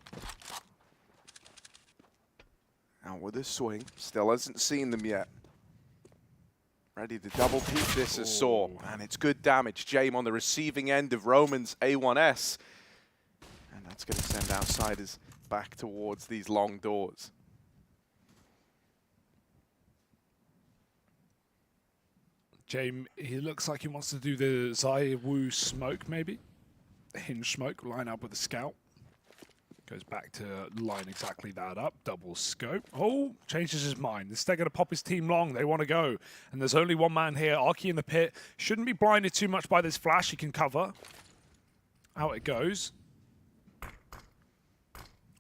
Out with a swing. Still hasn't seen them yet. Ready to double peek this as Saw. And it's good damage. James on the receiving end of Roman's A1S. And that's going to send outsiders back towards these long doors. James, he looks like he wants to do the Zai-Wu smoke, maybe. The hinge smoke, line up with the scout. Goes back to line exactly that up. Double scope. Oh, changes his mind. Instead, going to pop his team long. They want to go. And there's only one man here. Arky in the pit. Shouldn't be blinded too much by this flash. He can cover. Out it goes.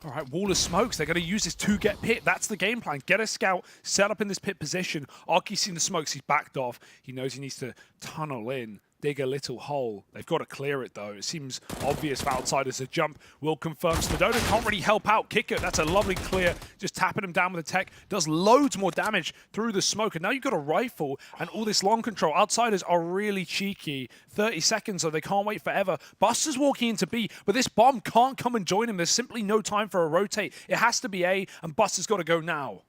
All right, wall of smokes. They're going to use this to get pit. That's the game plan. Get a scout, set up in this pit position. Arky's seen the smokes. He's backed off. He knows he needs to tunnel in dig a little hole. They've got to clear it, though. It seems obvious for Outsiders. The jump will confirm. Stododo can't really help out Kicker. That's a lovely clear. Just tapping him down with the tech. Does loads more damage through the smoke. And now you've got a rifle and all this long control. Outsiders are really cheeky. 30 seconds, so they can't wait forever. Buster's walking into B, but this bomb can't come and join him. There's simply no time for a rotate. It has to be A, and Buster's got to go now.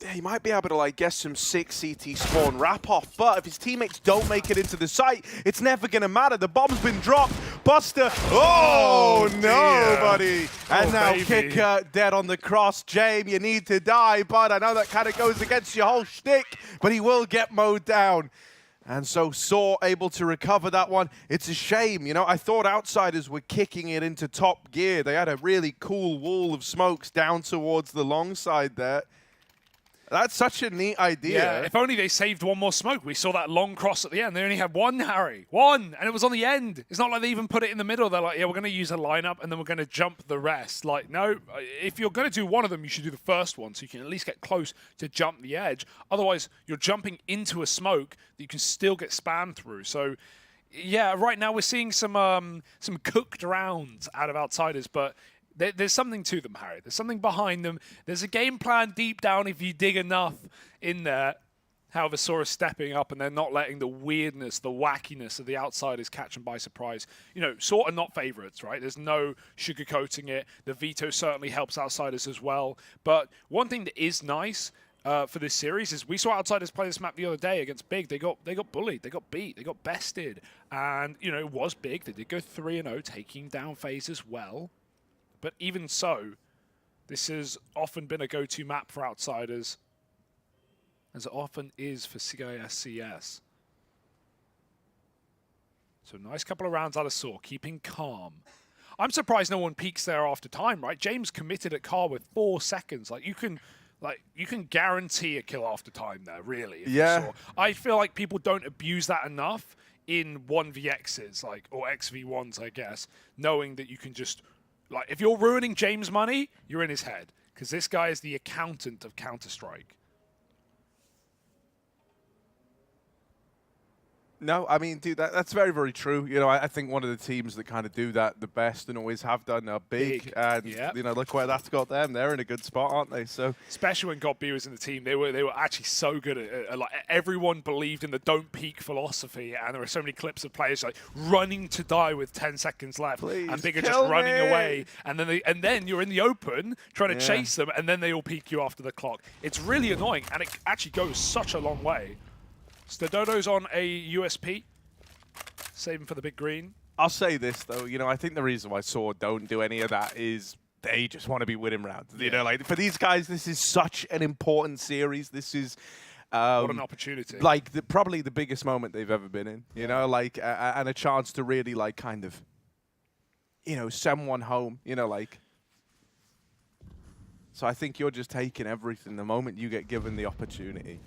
Yeah, he might be able to like get some 6 CT spawn wrap off, but if his teammates don't make it into the site, it's never gonna matter. The bomb's been dropped. Buster, oh no, buddy. And now baby. Kicker dead on the cross. James, you need to die, but I know that kind of goes against your whole shtick, but he will get mowed down. And so Saw able to recover that one. It's a shame, you know, I thought Outsiders were kicking it into top gear. They had a really cool wall of smokes down towards the long side there. That's such a neat idea. Yeah, if only they saved one more smoke. We saw that long cross at the end. They only had one, Harry. One! And it was on the end. It's not like they even put it in the middle. They're like, yeah, we're going to use a lineup and then we're going to jump the rest. Like, no, if you're going to do one of them, you should do the first one so you can at least get close to jump the edge. Otherwise, you're jumping into a smoke that you can still get spammed through. So, yeah, right now we're seeing some cooked rounds out of Outsiders, but there's something to them, Harry. There's something behind them. There's a game plan deep down if you dig enough in there. However, Saw is stepping up and they're not letting the weirdness, the wackiness of the Outsiders catch them by surprise. You know, Saw are not favorites, right? There's no sugarcoating it. The Veto certainly helps Outsiders as well. But one thing that is nice for this series is we saw Outsiders play this map the other day against Big. They got bullied. They got beat. They got bested. And, you know, it was Big. They did go 3-0, taking down FaZe as well. But even so, this has often been a go-to map for Outsiders, as it often is for CISCS. So nice couple of rounds out of Saw, keeping calm. I'm surprised no one peeks there after time, right? James committed at Car with 4 seconds. You can guarantee a kill after time there, really. Yeah. I feel like people don't abuse that enough in 1vx's, or XV1s, I guess, knowing that you can just. If you're ruining James' money, you're in his head. Because this guy is the accountant of Counter-Strike. No, I mean, dude, that's very, very true. You know, I think one of the teams that kind of do that the best and always have done are Big. And, you know, look where that's got them. They're in a good spot, aren't they? So, especially when God B was in the team, they were actually so good at everyone believed in the don't peek philosophy, and there were so many clips of players running to die with 10 seconds left, and Big are just running away, and then you're in the open trying to chase them, and then they all peek you after the clock. It's really annoying, and it actually goes such a long way. Stododo's on a USP, saving for the big green. I'll say this, though. You know, I think the reason why Saw don't do any of that is they just want to be winning rounds. You know, for these guys, this is such an important series. This is... what an opportunity. Probably the biggest moment they've ever been in, you know, and a chance to really, kind of, you know, send one home, you know, So I think you're just taking everything the moment you get given the opportunity.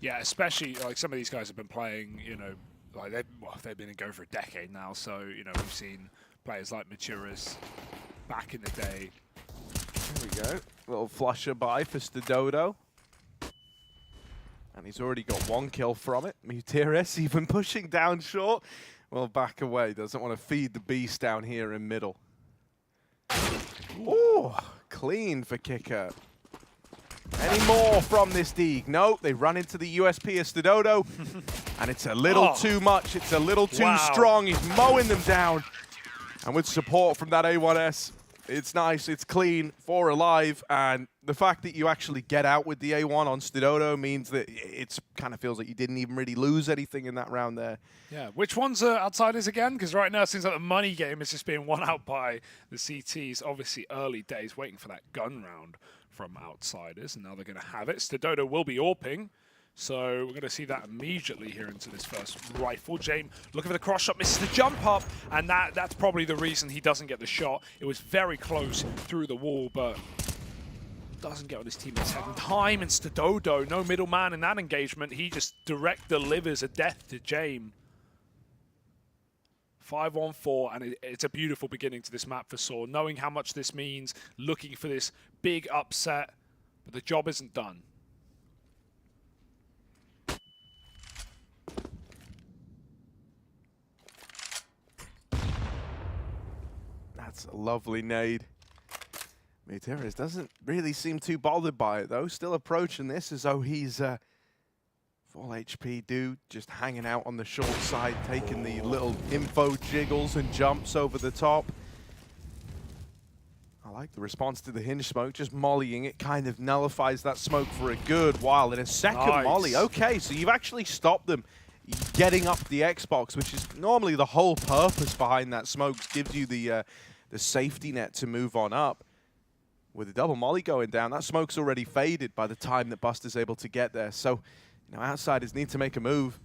Yeah, especially some of these guys have been playing, you know, they've been in Go for a decade now. So, you know, we've seen players like Maturis back in the day. There we go. Little flusher by for Stododo. And he's already got 1 kill from it. Mutiris even pushing down short. Well, back away. Doesn't want to feed the beast down here in middle. Ooh, clean for Kicker. Any more from this Deeg? No, they run into the USP of Stododo, and it's a little too much. It's a little too strong. He's mowing them down. And with support from that A1S, it's nice, it's clean, 4 alive, and the fact that you actually get out with the A1 on Stododo means that it kind of feels like you didn't even really lose anything in that round there. Yeah, which ones are Outsiders again? Because right now it seems like the money game is just being won out by the CTs. Obviously early days, waiting for that gun round from Outsiders, and now they're going to have it. Stododo will be AWPing, so we're going to see that immediately here into this first rifle. James looking for the cross shot, misses the jump up, and that's probably the reason he doesn't get the shot. It was very close through the wall, but doesn't get on his teammate's head in time, and Stododo, no middleman in that engagement. He just direct delivers a death to James. 5-on-4, and it's a beautiful beginning to this map for Saw, knowing how much this means, looking for this big upset, but the job isn't done. That's a lovely nade. Gutierrez doesn't really seem too bothered by it, though. Still approaching this as though he's full HP dude, just hanging out on the short side, taking the little info jiggles and jumps over the top. I like the response to the hinge smoke, just mollying it kind of nullifies that smoke for a good while. And a second molly. Okay, so you've actually stopped them getting up the Xbox, which is normally the whole purpose behind that smoke. Gives you the safety net to move on up. With a double molly going down, that smoke's already faded by the time that Buster's able to get there. So, you know, outsiders need to make a move.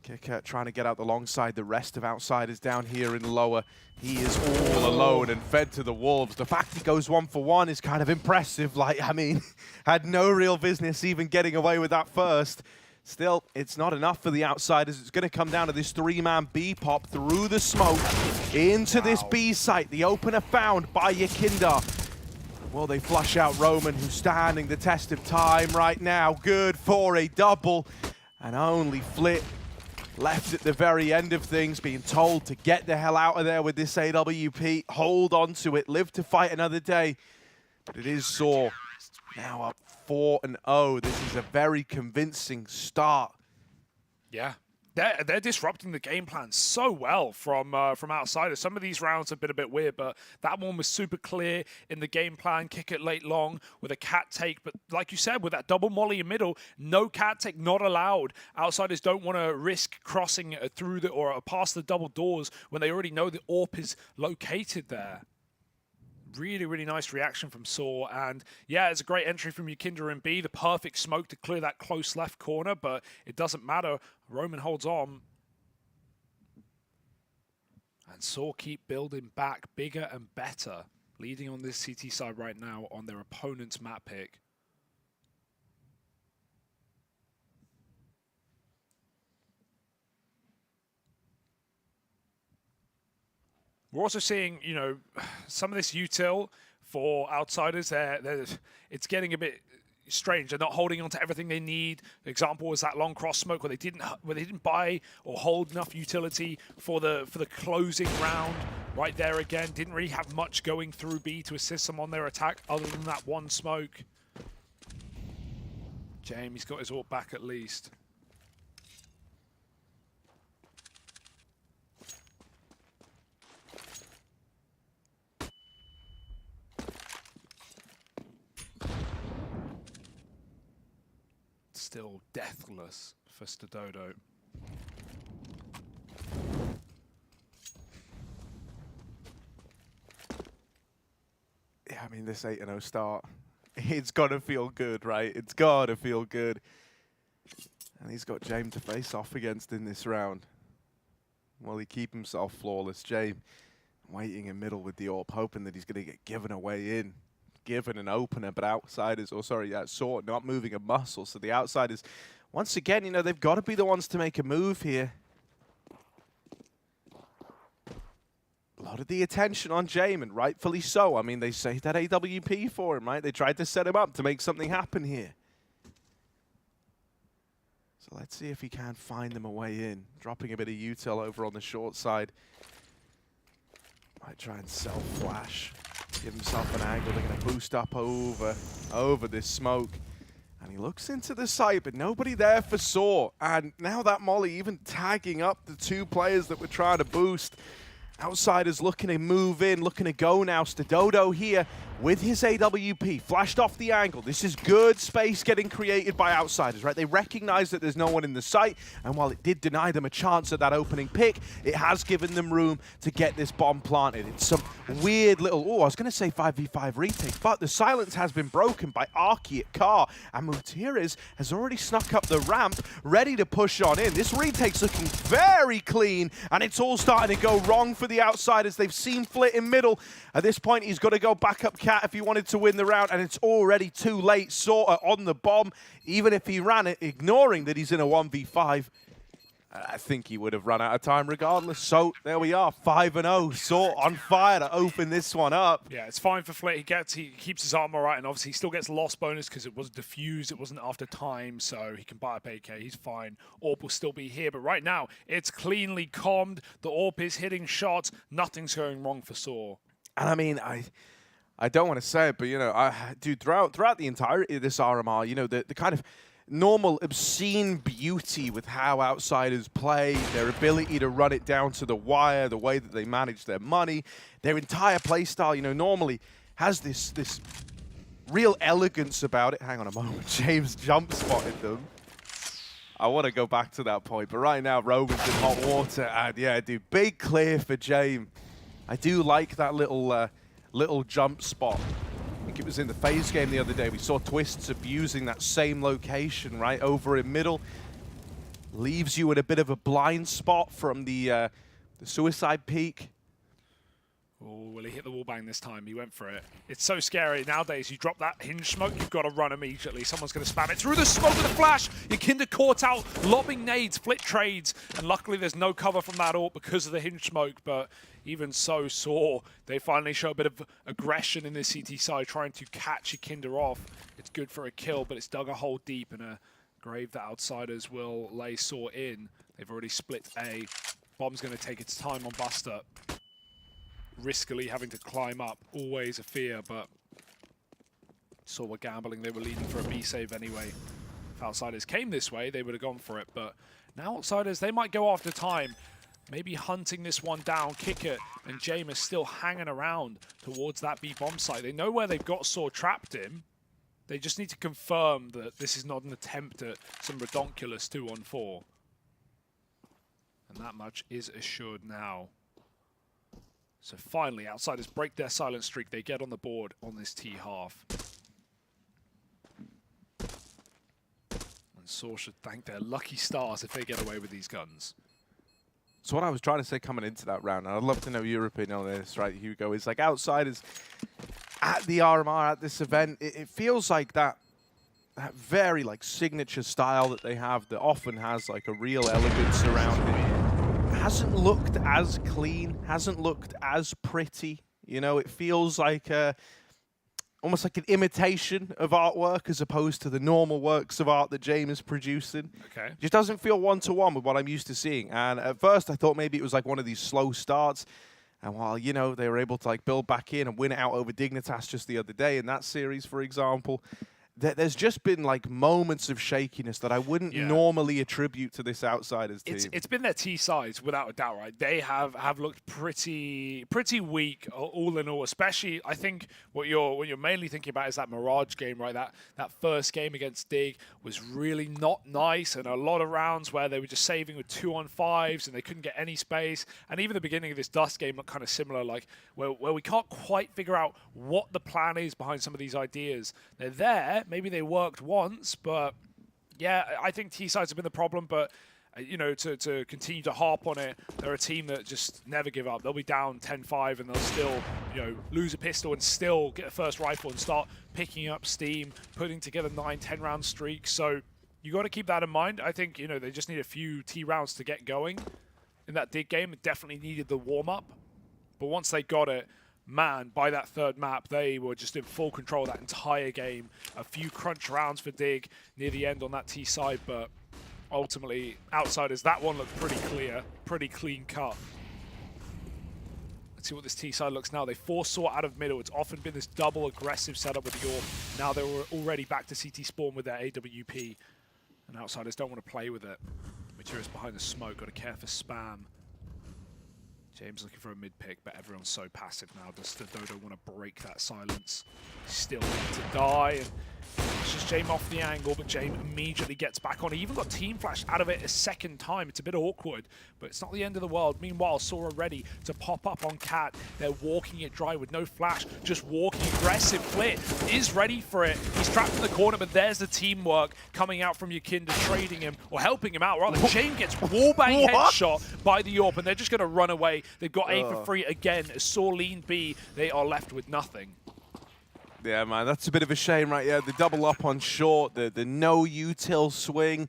Kicker trying to get out the long side. The rest of outsiders down here in lower. He is all alone and fed to the wolves. The fact he goes 1 for 1 is kind of impressive. Like, I mean, had no real business even getting away with that first. Still, it's not enough for the outsiders. It's going to come down to this 3-man B pop through the smoke into this B site. The opener found by Yakinda. Well, they flush out Roman, who's standing the test of time right now. Good for a double. And only Flit left at the very end of things, being told to get the hell out of there with this AWP. Hold on to it. Live to fight another day. But it is Saw now up 4-0. This is a very convincing start. Yeah. They're disrupting the game plan so well from outsiders. Some of these rounds have been a bit weird, but that one was super clear in the game plan. Kick it late long with a cat take. But like you said, with that double molly in middle, no cat take, not allowed. Outsiders don't want to risk crossing through the or past the double doors when they already know the AWP is located there. Really, really nice reaction from Saw. And yeah, it's a great entry from Yakinda in B. The perfect smoke to clear that close left corner, but it doesn't matter. Roman holds on. And Saw keep building back bigger and better, leading on this CT side right now on their opponent's map pick. We're also seeing, you know, some of this util for outsiders. It's getting a bit strange. They're not holding on to everything they need. The example was that long cross smoke where they didn't buy or hold enough utility for the closing round. Right there again, didn't really have much going through B to assist them on their attack other than that one smoke. Jamie's got his AWP back at least. Still deathless for Stododo. Yeah, I mean, this 8-0 start, it's got to feel good, right? It's got to feel good. And he's got James to face off against in this round. Will he keep himself flawless? James waiting in middle with the AWP, hoping that he's going to get given away in. Given an opener, but outsiders, or sorry, Saw not moving a muscle. So the outsiders, once again, you know, they've got to be the ones to make a move here. A lot of the attention on James, and rightfully so. I mean, they saved that AWP for him, right? They tried to set him up to make something happen here. So let's see if he can find them a way in. Dropping a bit of util over on the short side. Might try and self-flash. Give himself an angle. They're going to boost up over this smoke. And he looks into the site, but nobody there for Saw. And now that molly even tagging up the two players that were trying to boost. Outsiders looking to move in, looking to go now. Stododo here with his AWP, flashed off the angle. This is good space getting created by outsiders, right? They recognize that there's no one in the site, and while it did deny them a chance at that opening pick, it has given them room to get this bomb planted. It's some weird little, I was going to say 5v5 retake, but the silence has been broken by Arky at Car, and Gutierrez has already snuck up the ramp, ready to push on in. This retake's looking very clean, and it's all starting to go wrong for the outsiders. They've seen Flit in middle. At this point, he's got to go back up Cat if he wanted to win the round, and it's already too late. Sorta on the bomb, even if he ran it, ignoring that he's in a 1v5. I think he would have run out of time regardless. So there we are, 5-0. Saw on fire to open this one up. Yeah, it's fine for Flit. He keeps his armor right, and obviously he still gets loss bonus because it was diffused. It wasn't after time, so he can buy up AK. He's fine. AWP will still be here, but right now it's cleanly calmed. The AWP is hitting shots. Nothing's going wrong for Saw. And I mean, I don't want to say it, but you know, dude, throughout the entirety of this RMR, you know, the kind of normal obscene beauty with how Outsiders play, their ability to run it down to the wire, the way that they manage their money, their entire playstyle, you know, normally has this real elegance about it. Hang on a moment, James jump spotted them. I want to go back to that point, but right now Roman's in hot water, and yeah, dude, big clear for James. I do like that little jump spot. I think it was in the FaZe game the other day. We saw Twists abusing that same location, right, over in middle. Leaves you in a bit of a blind spot from the suicide peak. Oh, well, he hit the wall bang this time. He went for it. It's so scary. Nowadays, you drop that hinge smoke, you've got to run immediately. Someone's going to spam it through the smoke with a flash. Your Kinder caught out, lobbing nades, Flit trades, and luckily there's no cover from that AWP because of the hinge smoke, but even so, Saw, they finally show a bit of aggression in the CT side, trying to catch your Kinder off. It's good for a kill, but it's dug a hole deep in a grave that Outsiders will lay Saw in. They've already split A. Bomb's going to take its time on Buster. Riskily having to climb up, always a fear, but Saw were gambling. They were leading for a B save anyway. If Outsiders came this way, they would have gone for it, but now Outsiders, they might go after time, maybe hunting this one down, kick it, and James is still hanging around towards that B bomb site. They know where they've got Saw trapped in. They just need to confirm that this is not an attempt at some redonkulous 2-on-4. And that much is assured now. So finally, Outsiders break their silent streak. They get on the board on this T half. And Saw should thank their lucky stars if they get away with these guns. So what I was trying to say coming into that round, and I'd love to know your opinion on this, right, Hugo, is like Outsiders at the RMR, at this event, it feels like that very like signature style that they have that often has like a real elegance around it. Hasn't looked as clean, hasn't looked as pretty. You know, it feels like almost like an imitation of artwork as opposed to the normal works of art that James is producing. Okay. Just doesn't feel one-to-one with what I'm used to seeing. And at first I thought maybe it was like one of these slow starts. And while, you know, they were able to like build back in and win it out over Dignitas just the other day in that series, for example, there's just been like moments of shakiness that I wouldn't normally attribute to this Outsiders team. It's been their T sides without a doubt, right? They have looked pretty weak all in all. Especially, I think what you're mainly thinking about is that Mirage game, right? That first game against Dig was really not nice, and a lot of rounds where they were just saving with 2-on-5s and they couldn't get any space. And even the beginning of this Dust game looked kind of similar, like where we can't quite figure out what the plan is behind some of these ideas. They're there. Maybe they worked once, but yeah, I think T-sides have been the problem, but you know, to continue to harp on it, they're a team that just never give up. They'll be down 10-5 and they'll still, you know, lose a pistol and still get a first rifle and start picking up steam, putting together 9-10 round streaks. So you got to keep that in mind. I think, you know, they just need a few T rounds to get going. In that Dig game, it definitely needed the warm-up, but once they got it, man, by that third map, they were just in full control that entire game. A few crunch rounds for Dig near the end on that T side, but ultimately, Outsiders, that one looked pretty clear, pretty clean cut. Let's see what this T side looks now. They force Saw out of middle. It's often been this double aggressive setup with the AWP. Now they were already back to CT spawn with their AWP, and Outsiders don't want to play with it. Materials behind the smoke, got to care for spam. James looking for a mid-pick, but everyone's so passive now. Does the Dodo want to break that silence? Still need to die, and it's just James off the angle, but James immediately gets back on. He even got team flashed out of it a second time. It's a bit awkward, but it's not the end of the world. Meanwhile, Saw are ready to pop up on Cat. They're walking it dry with no flash, just walking aggressive. Flit is ready for it. He's trapped in the corner, but there's the teamwork coming out from Yakinda, trading him, or helping him out, rather. James gets wallbang headshot by the AWP, and they're just going to run away. They've got A for free again. As Saw lean B, they are left with nothing. Yeah, man, that's a bit of a shame, right? Yeah, the double up on short, the no util swing.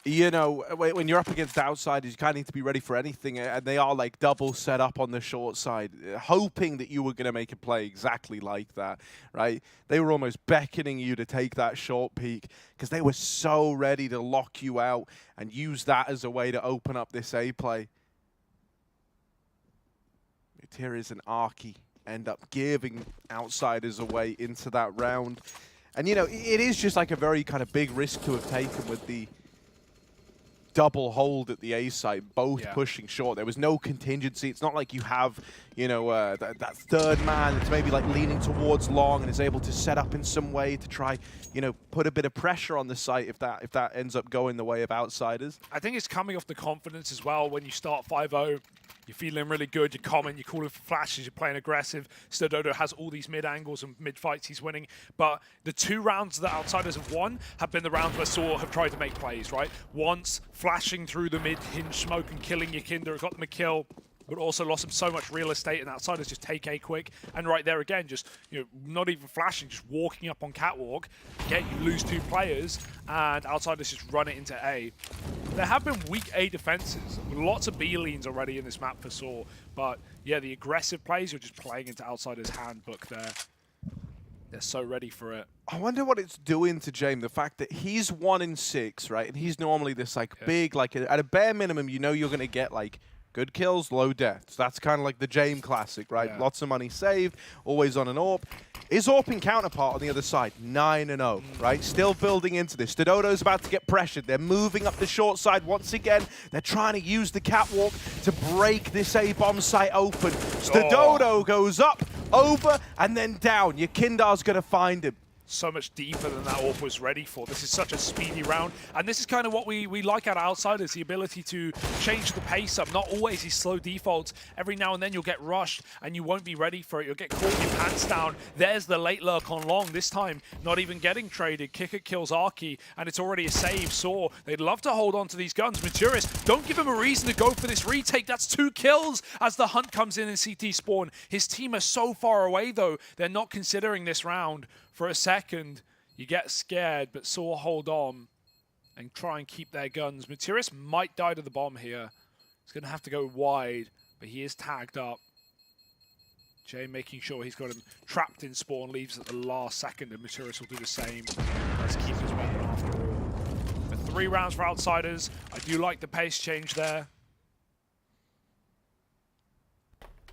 You know, when you're up against outsiders, you kind of need to be ready for anything, and they are like double set up on the short side, hoping that you were going to make a play exactly like that, right? They were almost beckoning you to take that short peek because they were so ready to lock you out and use that as a way to open up this A play. Materis and Arky end up giving outsiders away into that round. And, you know, it is just like a very kind of big risk to have taken with the double hold at the A side, both pushing short. There was no contingency. It's not like you have, you know, that third man that's maybe like leaning towards long and is able to set up in some way to try, you know, put a bit of pressure on the site if that ends up going the way of outsiders. I think it's coming off the confidence as well when you start 5-0. You're feeling really good, you're calling, you're calling for flashes, you're playing aggressive. Stododo has all these mid-angles and mid-fights he's winning. But the 2 rounds that outsiders have won have been the rounds where Saw have tried to make plays, right? Once flashing through the mid-hinge smoke and killing Yakinda, got them a kill, but also lost them so much real estate, and outsiders just take A quick. And right there again, just, you know, not even flashing, just walking up on catwalk, you lose 2 players, and outsiders just run it into A. There have been weak A defenses, with lots of B leans already in this map for Saw, but yeah, the aggressive plays, you're just playing into outsiders' handbook there. They're so ready for it. I wonder what it's doing to James, the fact that he's 1-6, right? And he's normally this like big, like at a bare minimum, you know you're going to get like good kills, low deaths. That's kind of like the James classic, right? Yeah. Lots of money saved, always on an AWP. His AWPing counterpart on the other side, 9-0, right? Still building into this. Stododo's about to get pressured. They're moving up the short side once again. They're trying to use the catwalk to break this A-bomb site open. Stododo goes up, over, and then down. Yakindar's going to find him. So much deeper than that AWP was ready for. This is such a speedy round, and this is kind of what we like out of outsiders, the ability to change the pace up. Not always these slow defaults. Every now and then you'll get rushed and you won't be ready for it. You'll get caught with your pants down. There's the late lurk on long, this time not even getting traded. Kicker kills Arky, and it's already a save. Saw, they'd love to hold on to these guns. Materis, don't give him a reason to go for this retake. That's 2 kills as the hunt comes in CT spawn. His team are so far away though, they're not considering this round. For a second, you get scared, but Saw hold on and try and keep their guns. Materis might die to the bomb here. He's going to have to go wide, but he is tagged up. Jay making sure he's got him trapped in spawn, leaves at the last second, and Materis will do the same. Let's keep his weapon after all. But 3 rounds for outsiders. I do like the pace change there.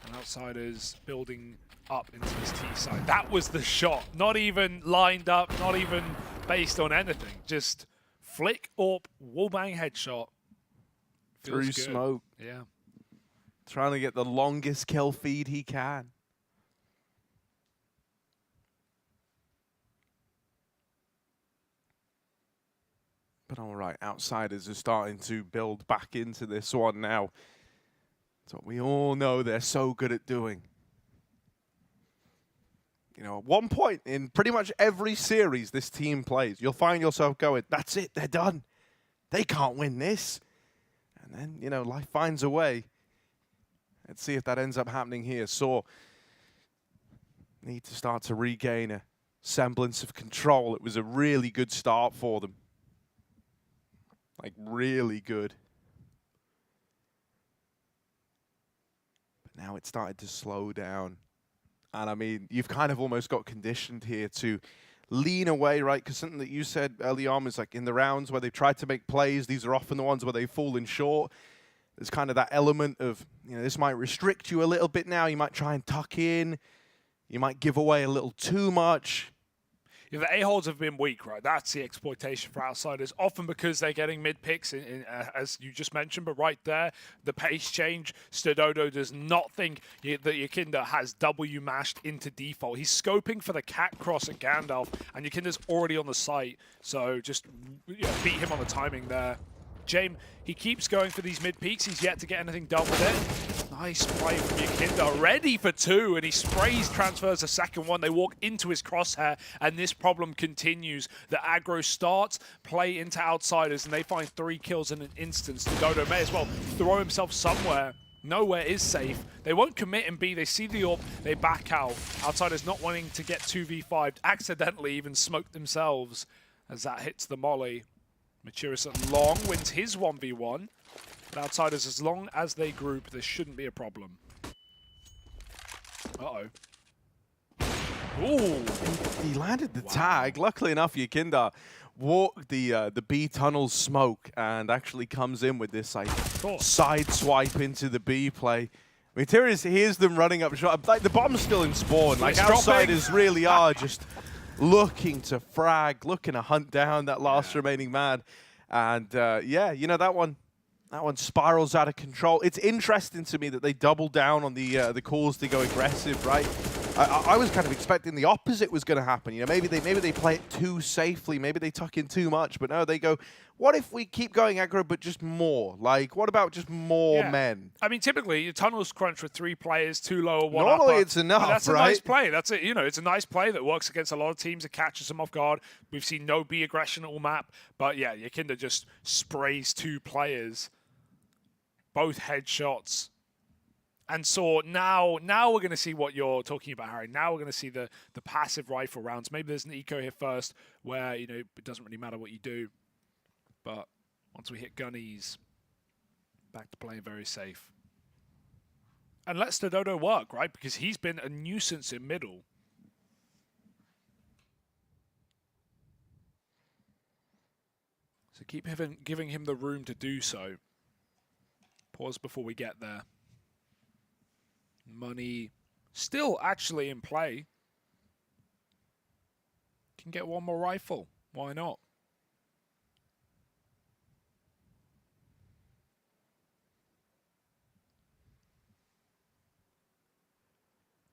And outsiders building up into this T side. That was the shot. Not even lined up, not even based on anything. Just flick, AWP, wallbang headshot. Feels Through good. smoke. Yeah. Trying to get the longest kill feed he can. But all right, outsiders are starting to build back into this one now. That's what we all know they're so good at doing. You know, at one point in pretty much every series this team plays, you'll find yourself going, that's it, they're done. They can't win this. And then, you know, life finds a way. Let's see if that ends up happening here. Saw need to start to regain a semblance of control. It was a really good start for them. Like, really good. But now it started to slow down. And I mean, you've kind of almost got conditioned here to lean away, right? Because something that you said early on is like in the rounds where they've tried to make plays, these are often the ones where they've fallen short. There's kind of that element of, you know, this might restrict you a little bit now. You might try and tuck in. You might give away a little too much. Yeah, the A-holds have been weak, right? That's the exploitation for outsiders, often because they're getting mid-picks, as you just mentioned, but right there, the pace change. Stododo does not think that Yakinda has W mashed into default. He's scoping for the cat cross at Gandalf, and Yakinda's already on the site, so just beat him on the timing there. James, he keeps going for these mid-peaks. He's yet to get anything done with it. Nice play from Yakinda, ready for 2, and he sprays, transfers a second one. They walk into his crosshair, and this problem continues. The aggro starts, play into outsiders, and they find 3 kills in an instant. Stododo may as well throw himself somewhere. Nowhere is safe. They won't commit in B. They see the AWP, they back out. Outsiders not wanting to get 2v5'd, accidentally even smoked themselves as that hits the molly. Maturus at long wins his 1v1. But Outsiders, as long as they group, there shouldn't be a problem. Uh-oh. Ooh. He landed the tag. Luckily enough, Yakinda walked the B tunnel smoke and actually comes in with this like side swipe into the B play. Maturus hears them running up shot. Like the bomb's still in spawn. Like Outsiders really are just looking to frag, looking to hunt down that last remaining man. And yeah, you know, that one spirals out of control. It's interesting to me that they double down on the calls to go aggressive, right? I was kind of expecting the opposite was going to happen. You know, maybe they play it too safely, maybe they tuck in too much, but no, they go, what if we keep going aggro, but just more? Like, what about just more men? I mean, typically, your tunnels crunch with 3 players, 2 lower, 1 Normally upper. it's enough, That's a right? nice play. That's it. You know, it's a nice play that works against a lot of teams. It catches them off guard. We've seen no B aggression all map, but yeah, Yakinda just sprays 2 players, both headshots. And so now we're going to see what you're talking about, Harry. Now we're going to see the passive rifle rounds. Maybe there's an eco here first where, you know, it doesn't really matter what you do. But once we hit gunnies, back to playing very safe. And let Stododo work, right? Because he's been a nuisance in middle. So keep giving him the room to do so. Pause before we get there. Money still actually in play. Can get one more rifle. Why not?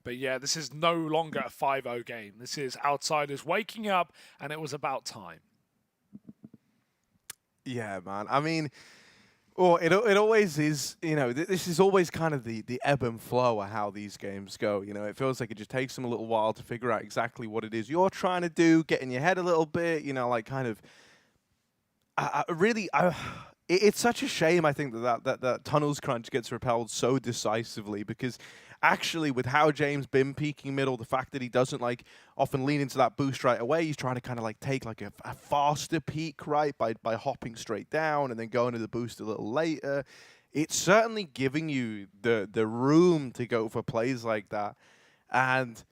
But yeah, this is no longer a 5-0 game. This is Outsiders waking up, and it was about time. Yeah, man. I mean, it always is, you know, this is always kind of the ebb and flow of how these games go. You know, it feels like it just takes them a little while to figure out exactly what it is you're trying to do, get in your head a little bit, you know, like kind of... It's such a shame, I think, that Tunnels Crunch gets repelled so decisively, because actually with how James been peeking middle, the fact that he doesn't like often lean into that boost right away, he's trying to kind of like take like a faster peak, right, by hopping straight down and then going to the boost a little later. It's certainly giving you the room to go for plays like that. And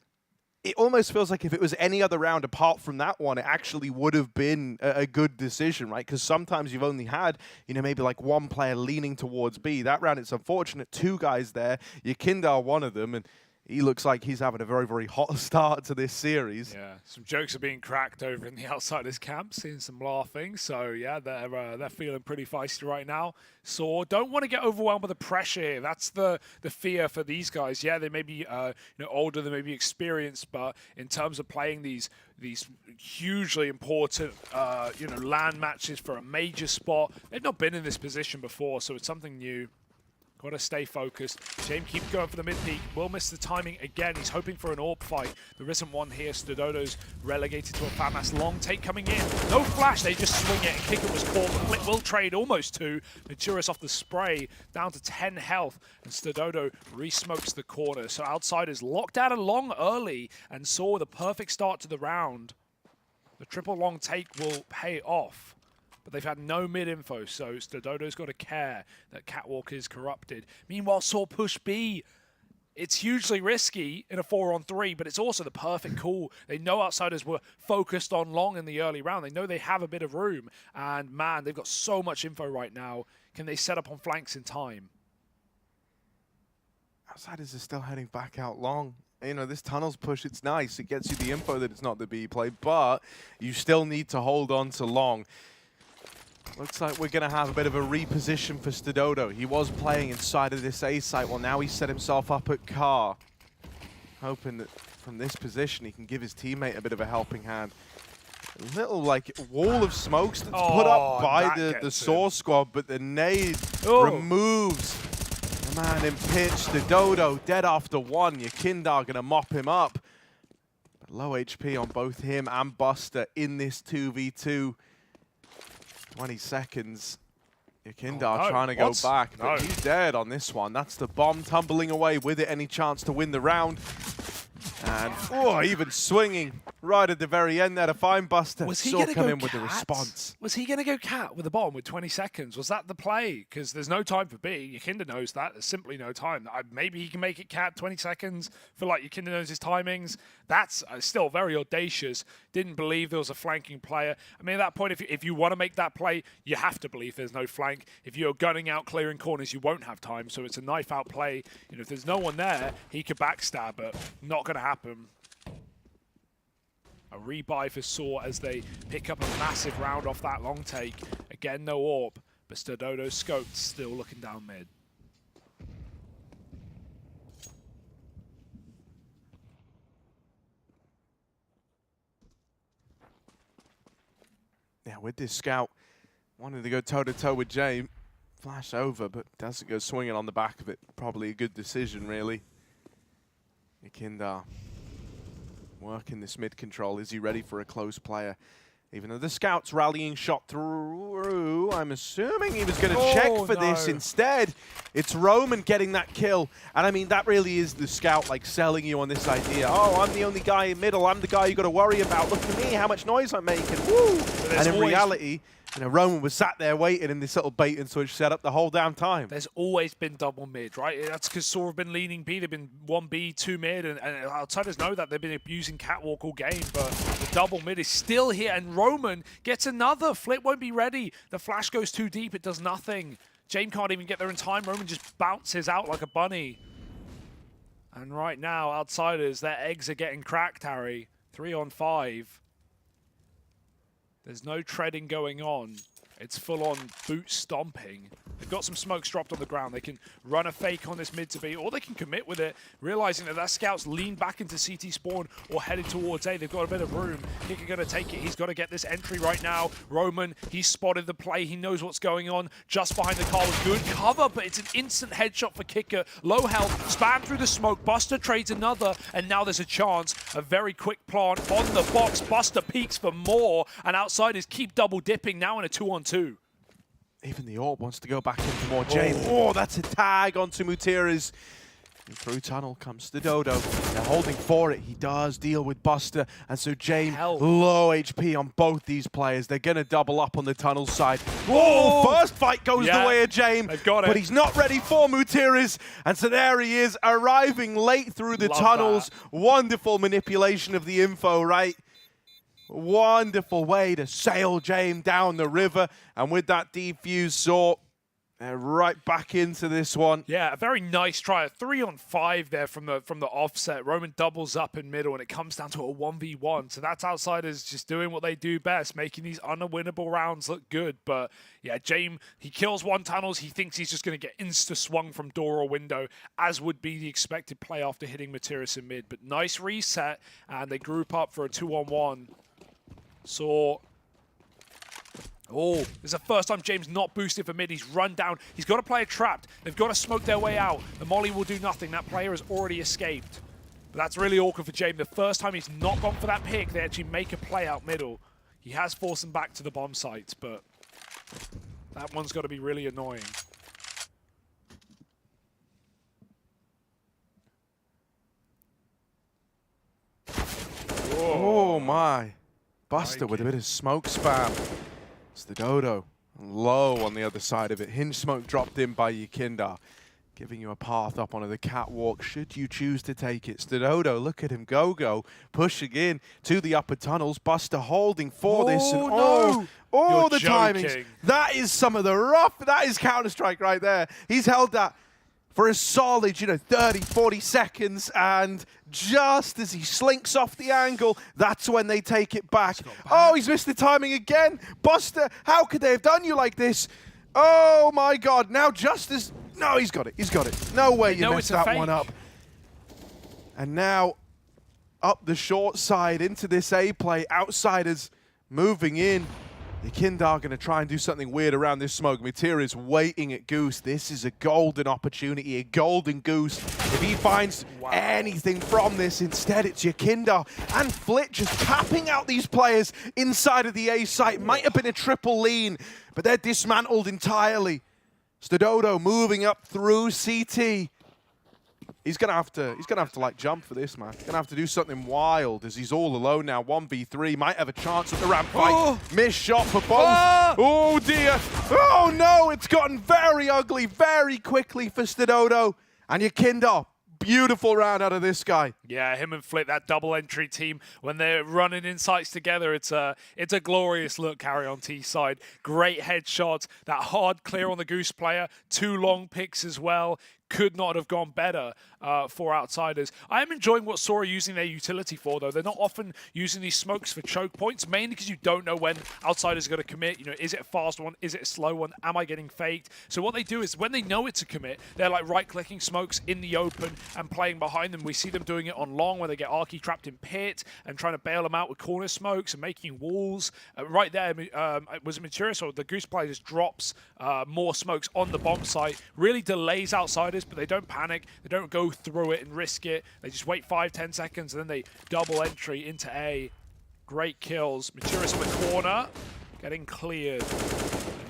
it almost feels like if it was any other round apart from that one, it actually would have been a good decision, right? Because sometimes you've only had, you know, maybe like one player leaning towards B. That round, it's unfortunate. 2 guys there. Yakinda, one of them, and he looks like he's having a very, very hot start to this series. Yeah, some jokes are being cracked over in the Outsiders camp, seeing some laughing. So yeah, they're feeling pretty feisty right now. So don't want to get overwhelmed by the pressure here. That's the fear for these guys. Yeah, they may be you know, older, they may be experienced, but in terms of playing these hugely important you know, LAN matches for a major spot, they've not been in this position before, so it's something new. Got to stay focused. James keeps going for the mid-peak. Will miss the timing again. He's hoping for an AWP fight. There isn't one here. Stododo's relegated to a FAMAS. Long take coming in. No flash. They just swing it. And Kicker was caught. The Flip will trade almost to Maturus off the spray. Down to 10 health. And Stododo re-smokes the corner. So Outsiders locked out a long early and saw the perfect start to the round. The triple long take will pay off. But they've had no mid-info, so Stododo's got to care that Catwalk is corrupted. Meanwhile, Saw push B. It's hugely risky in a 4-on-3, but it's also the perfect call. They know Outsiders were focused on long in the early round. They know they have a bit of room. And, man, they've got so much info right now. Can they set up on flanks in time? Outsiders are still heading back out long. You know, this tunnels push, it's nice. It gets you the info that it's not the B play, but you still need to hold on to long. Looks like we're going to have a bit of a reposition for Stododo. He was playing inside of this A site. Well, now he's set himself up at Car. Hoping that from this position he can give his teammate a bit of a helping hand. A little, like, wall of smokes that's put up by the Saw squad, but the nade removes the man in pitch. Stododo dead after 1. Yakinda going to mop him up. But low HP on both him and Buster in this 2v2. 20 seconds. Yakinda trying to go back, but he's dead on this one. That's the bomb tumbling away with it. Any chance to win the round? And even swinging right at the very end there to find Buster. Was he Saw going to come go in with the cat? response. Was he going to go cat with the bomb with 20 seconds? Was that the play? Because there's no time for B. Yakinda knows that. There's simply no time. Maybe he can make it cat 20 seconds. Feel like Yakinda knows his timings. That's still very audacious. Didn't believe there was a flanking player. I mean, at that point, if you want to make that play, you have to believe there's no flank. If you're gunning out, clearing corners, you won't have time. So it's a knife out play. You know, if there's no one there, he could backstab, but not going to happen. A rebuy for Saw as they pick up a massive round off that long take. Again, no AWP, but Stododo scoped, still looking down mid. Yeah, with this scout, wanted to go toe-to-toe with James. Flash over, but doesn't go swinging on the back of it. Probably a good decision, really. Yakinda working this mid control. Is he ready for a close player? Even though the scout's rallying shot through, I'm assuming he was going to check for this. Instead, it's Roman getting that kill. And I mean, that really is the scout like selling you on this idea. Oh, I'm the only guy in middle. I'm the guy you got to worry about. Look at me, how much noise I'm making. Woo! And in reality, you know, Roman was sat there waiting in this little bait and switch setup the whole damn time. There's always been double mid, right? That's because Saw have been leaning B. They've been 1B, 2 mid, and outsiders know that they've been abusing catwalk all game, but the double mid is still here, and Roman gets another. Flip won't be ready. The flash goes too deep. It does nothing. James can't even get there in time. Roman just bounces out like a bunny. And right now, outsiders, their eggs are getting cracked, Harry. 3 on 5. There's no treading going on. It's full-on boot stomping. They've got some smokes dropped on the ground. They can run a fake on this mid to B, or they can commit with it, realizing that scout's lean back into CT spawn or headed towards A. They've got a bit of room. Kicker going to take it. He's got to get this entry right now. Roman, he's spotted the play. He knows what's going on. Just behind the car was good cover, but it's an instant headshot for Kicker. Low health, spam through the smoke. Buster trades another, and now there's a chance. A very quick plant on the box. Buster peeks for more, and outsiders keep double dipping now in a 2-on-2. Even the AWP wants to go back into more James. Oh, that's a tag onto Mutiras. And through tunnel comes the Dodo. They're holding for it. He does deal with Buster. And so James, low HP on both these players. They're going to double up on the tunnel side. Whoa, first fight goes the way of James. They've got it. But he's not ready for Mutiras. And so there he is, arriving late through the tunnels. That. Wonderful manipulation of the info, right? Wonderful way to sail James down the river, and with that defuse Saw, they're right back into this one. Yeah, a very nice try. A 3-on-5 there from the offset. Roman doubles up in middle, and it comes down to a 1v1. So that's outsiders just doing what they do best, making these unwinnable rounds look good. But yeah, James, he kills one tunnels. He thinks he's just going to get insta-swung from door or window, as would be the expected play after hitting Matiris in mid. But nice reset, and they group up for a 2-on-1. Saw. Oh, this is the first time James not boosted for mid. He's run down. He's got to play a trapped. They've got to smoke their way out. The molly will do nothing. That player has already escaped. But that's really awkward for James. The first time he's not gone for that pick, they actually make a play out middle. He has forced them back to the bomb sites, but that one's got to be really annoying. Oh my. Buster with a bit of smoke spam. It's the Dodo. Low on the other side of it. Hinge smoke dropped in by Yakinda, giving you a path up onto the catwalk should you choose to take it. Stododo, look at him go, pushing in to the upper tunnels. Buster holding for this. And the timings. That is some of the rough. That is Counter-Strike right there. He's held that for a solid, 30, 40 seconds, and just as he slinks off the angle, that's when they take it back. Oh, he's missed the timing again. Buster, how could they have done you like this? Oh my God, now Justice, no, he's got it. No way you messed that one up. And now, up the short side into this A play, outsiders moving in. The Kindar going to try and do something weird around this smoke. Meteor is waiting at Goose. This is a golden opportunity, a golden Goose. If he finds anything from this, instead it's Yakinda and Flit just tapping out these players inside of the A site. Might have been a triple lean, but they're dismantled entirely. Stododo moving up through CT. He's gonna have to like jump for this, man. He's gonna have to do something wild as he's all alone now. 1v3, might have a chance at the ramp fight. Missed shot for both. Oh dear. Oh no, it's gotten very ugly very quickly for Stododo. And Yakinder, beautiful round out of this guy. Yeah, him and Flit, that double entry team, when they're running insights together, it's a glorious look. Carry on T side, great headshots, that hard clear on the Goose player, 2 long picks as well. Could not have gone better for Outsiders. I am enjoying what Sora are using their utility for, though. They're not often using these smokes for choke points, mainly because you don't know when Outsiders are going to commit. You know, is it a fast one? Is it a slow one? Am I getting faked? So what they do is when they know it's a commit, they're like right-clicking smokes in the open and playing behind them. We see them doing it on long, where they get Arky trapped in pit and trying to bail them out with corner smokes and making walls. Right there, was it Maturius or the Goose player just drops more smokes on the bomb site, really delays Outsiders, but they don't panic, they don't go through it and risk it. They just wait 5-10 seconds and then they double entry into A. Great kills. Maturius on the corner, getting cleared. And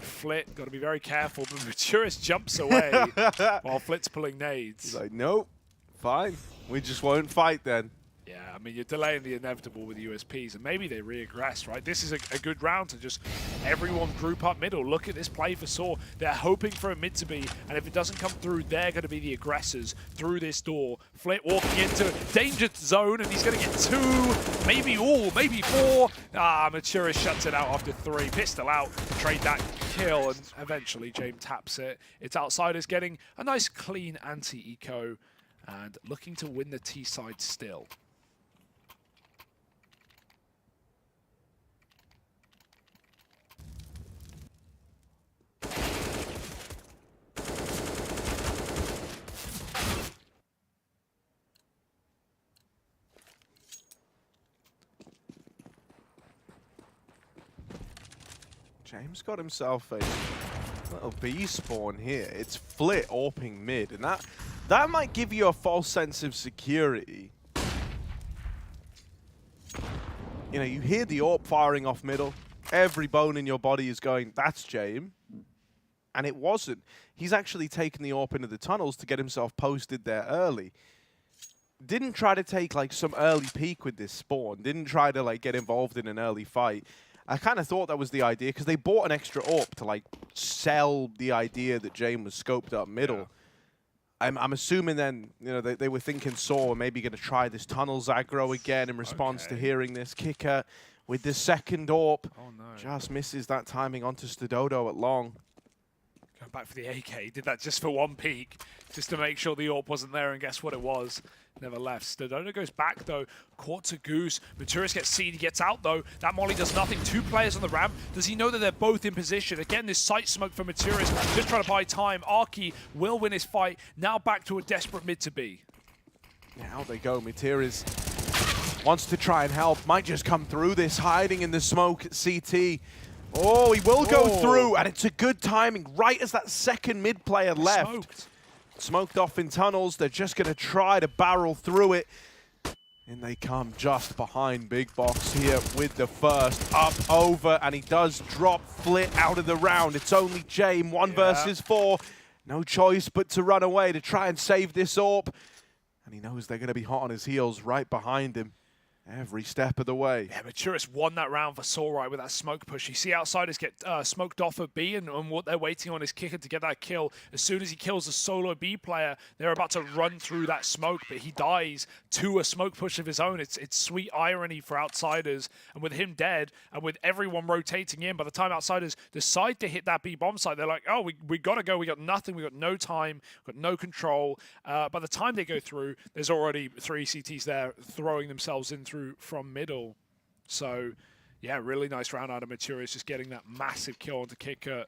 Flit, got to be very careful, but Maturius jumps away while Flit's pulling nades. He's like, nope, fine. We just won't fight then. Yeah, I mean, you're delaying the inevitable with USPs, and maybe they regress, right? This is a good round to just everyone group up middle. Look at this play for Saw. They're hoping for a mid to be, and if it doesn't come through, they're going to be the aggressors through this door. Flit walking into danger zone, and he's going to get 2, maybe all, maybe 4. Maturius shuts it out after 3. Pistol out, trade that kill, and eventually James taps it. It's Outsiders getting a nice clean anti-eco, and looking to win the T side still. James got himself a little B spawn here. It's Flit AWPing mid, and that might give you a false sense of security. You know, you hear the AWP firing off middle. Every bone in your body is going, that's James. And it wasn't. He's actually taken the AWP into the tunnels to get himself posted there early. Didn't try to take like some early peek with this spawn. Didn't try to like get involved in an early fight. I kind of thought that was the idea because they bought an extra AWP to like sell the idea that James was scoped up middle. Yeah. I'm assuming then, you know, they were thinking Saw were maybe going to try this tunnels aggro again in response to hearing this kicker with the second AWP. Oh no. Just misses that timing onto Stododo at long. Going back for the AK, did that just for 1 peek, just to make sure the AWP wasn't there, and guess what it was? Never left. Stododo goes back though, caught to Goose. Maturius gets seen, he gets out though. That molly does nothing. 2 players on the ramp. Does he know that they're both in position? Again, this sight smoke for Maturius, just trying to buy time. Arky will win his fight. Now back to a desperate mid to be. Now they go. Maturius wants to try and help. Might just come through this, hiding in the smoke at CT. Oh, he will go through, and it's a good timing. Right as that second mid player left. Smoked off in tunnels. They're just going to try to barrel through it. And they come just behind Big Box here with the first. Up, over, and he does drop Flit out of the round. It's only James, 1 versus 4. No choice but to run away to try and save this AWP. And he knows they're going to be hot on his heels right behind him. Every step of the way. Yeah, Maturius won that round for Saw with that smoke push. You see Outsiders get smoked off at B, and what they're waiting on is Kicker to get that kill. As soon as he kills a solo B player, they're about to run through that smoke, but he dies to a smoke push of his own. It's sweet irony for Outsiders, and with him dead, and with everyone rotating in, by the time Outsiders decide to hit that B bomb site, they're like, oh, we got to go. We got nothing. We got no time. We got no control. By the time they go through, there's already 3 CTs there throwing themselves in through from middle. So yeah, really nice round out of Maturius, just getting that massive kill onto Kicker.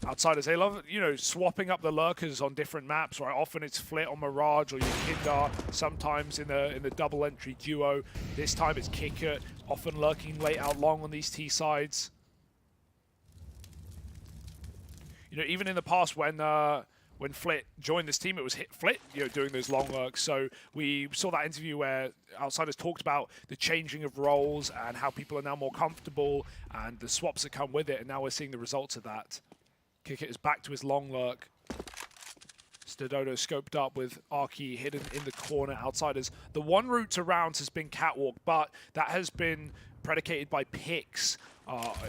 Outsiders, they love, you know, swapping up the lurkers on different maps, right? Often it's Flit on Mirage or Yakinder, sometimes in the double entry duo. This time it's Kicker, often lurking late out long on these T sides. You know, even in the past when Flit joined this team, it was Flit, you know, doing those long lurks. So we saw that interview where Outsiders talked about the changing of roles and how people are now more comfortable and the swaps that come with it. And now we're seeing the results of that. Kicker is back to his long lurk. Stododo scoped up with Arki hidden in the corner. Outsiders. The one route to rounds has been catwalk, but that has been predicated by picks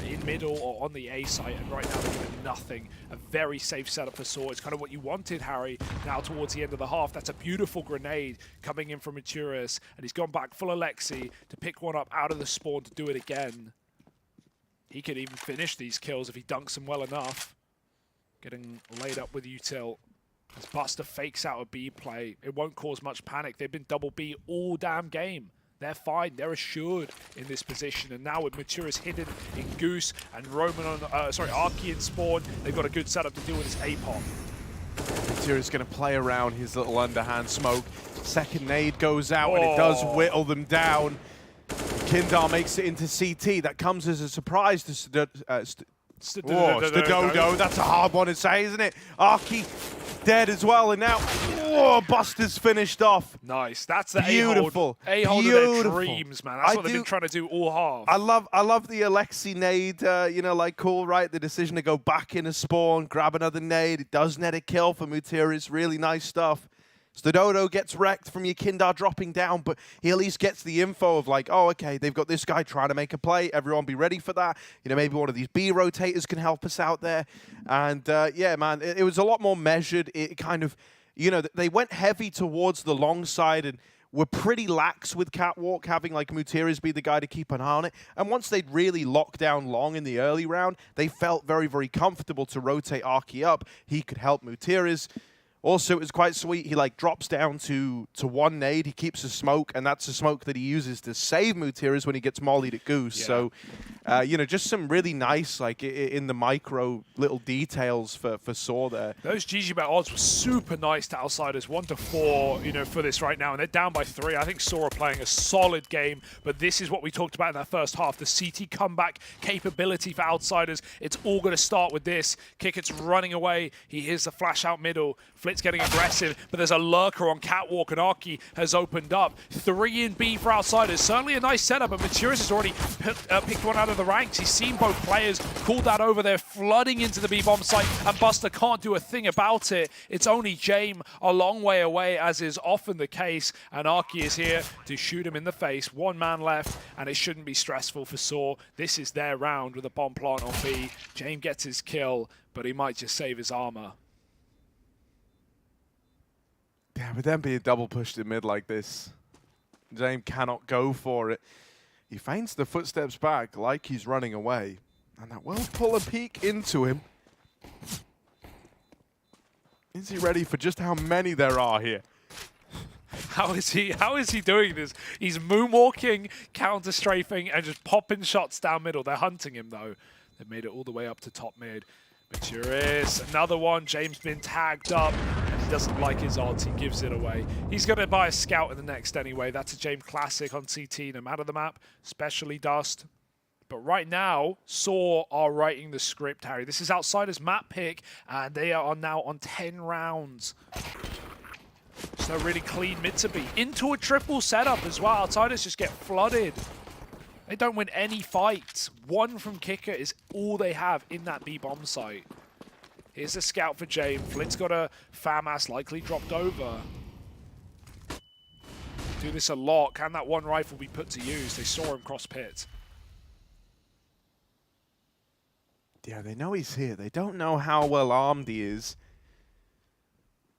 in middle or on the A site, and right now they're doing nothing. A very safe setup for Saw. It's kind of what you wanted, Harry, now towards the end of the half. That's a beautiful grenade coming in from Maturis, and he's gone back full Alexi to pick one up out of the spawn to do it again. He could even finish these kills if he dunks them well enough. Getting laid up with Util. As Buster fakes out a B play, it won't cause much panic. They've been double B all damn game. They're fine. They're assured in this position. And now with Maturis hidden in Goose and Roman on, Arki in spawn, they've got a good setup to deal with this APOP. Maturis going to play around his little underhand smoke. Second nade goes out and it does whittle them down. Kindar makes it into CT. That comes as a surprise to Stododo. That's a hard one to say, isn't it? Arki dead as well, and now Buster's finished off. Nice. That's the beautiful. A-hold of their dreams, man. That's what they've been trying to do all half. I love the Alexi nade, cool, right? The decision to go back in a spawn, grab another nade. It does net a kill for Mutiris. Really nice stuff. Stododo gets wrecked from your Kindar dropping down, but he at least gets the info of like, oh, okay, they've got this guy trying to make a play. Everyone be ready for that. Maybe one of these B rotators can help us out there. And yeah, man, it was a lot more measured. It kind of, they went heavy towards the long side and were pretty lax with Catwalk, having like Mutiris be the guy to keep an eye on it. And once they'd really locked down long in the early round, they felt very, very comfortable to rotate Arki up. He could help Mutiris. Also, it was quite sweet. He drops down to one nade. He keeps a smoke, and that's a smoke that he uses to save Mutiris when he gets mollied at Goose. Yeah. So, just some really nice, in the micro little details for Saw there. Those GG bet odds were super nice to Outsiders, 1-4, for this right now, and they're down by 3. I think Saw are playing a solid game, but this is what we talked about in that first half. The CT comeback capability for Outsiders. It's all going to start with this. Kickett's running away. He hears the flash out middle. Flit's getting aggressive, but there's a lurker on Catwalk, and Arki has opened up. 3 in B for Outsiders. Certainly a nice setup, but Maturis has already picked one out of the ranks. He's seen both players, called that over there, flooding into the B-bomb site, and Buster can't do a thing about it. It's only Jame a long way away, as is often the case, and Arki is here to shoot him in the face. 1 man left, and it shouldn't be stressful for Saw. This is their round with a bomb plant on B. Jame gets his kill, but he might just save his armor. Yeah, with them being double pushed in mid like this, Jame cannot go for it. He feints the footsteps back like he's running away, and that will pull a peek into him. Is he ready for just how many there are here? How is he doing this? He's moonwalking, counter-strafing, and just popping shots down middle. They're hunting him, though. They've made it all the way up to top mid. Maturis, another one. James been tagged up, and he doesn't like his odds. He gives it away. He's going to buy a scout in the next anyway. That's a James classic on CT, no matter the map, especially Dust. But right now, Saw are writing the script, Harry. This is Outsiders map pick, and they are now on 10 rounds. So really clean mid to be. Into a triple setup as well. Outsiders just get flooded. They don't win any fights. 1 from Kicker is all they have in that B-bomb site. Here's a scout for Jame. Flint's got a FAMAS likely dropped over. Do this a lot. Can that one rifle be put to use? They saw him cross pit. Yeah, they know he's here. They don't know how well armed he is.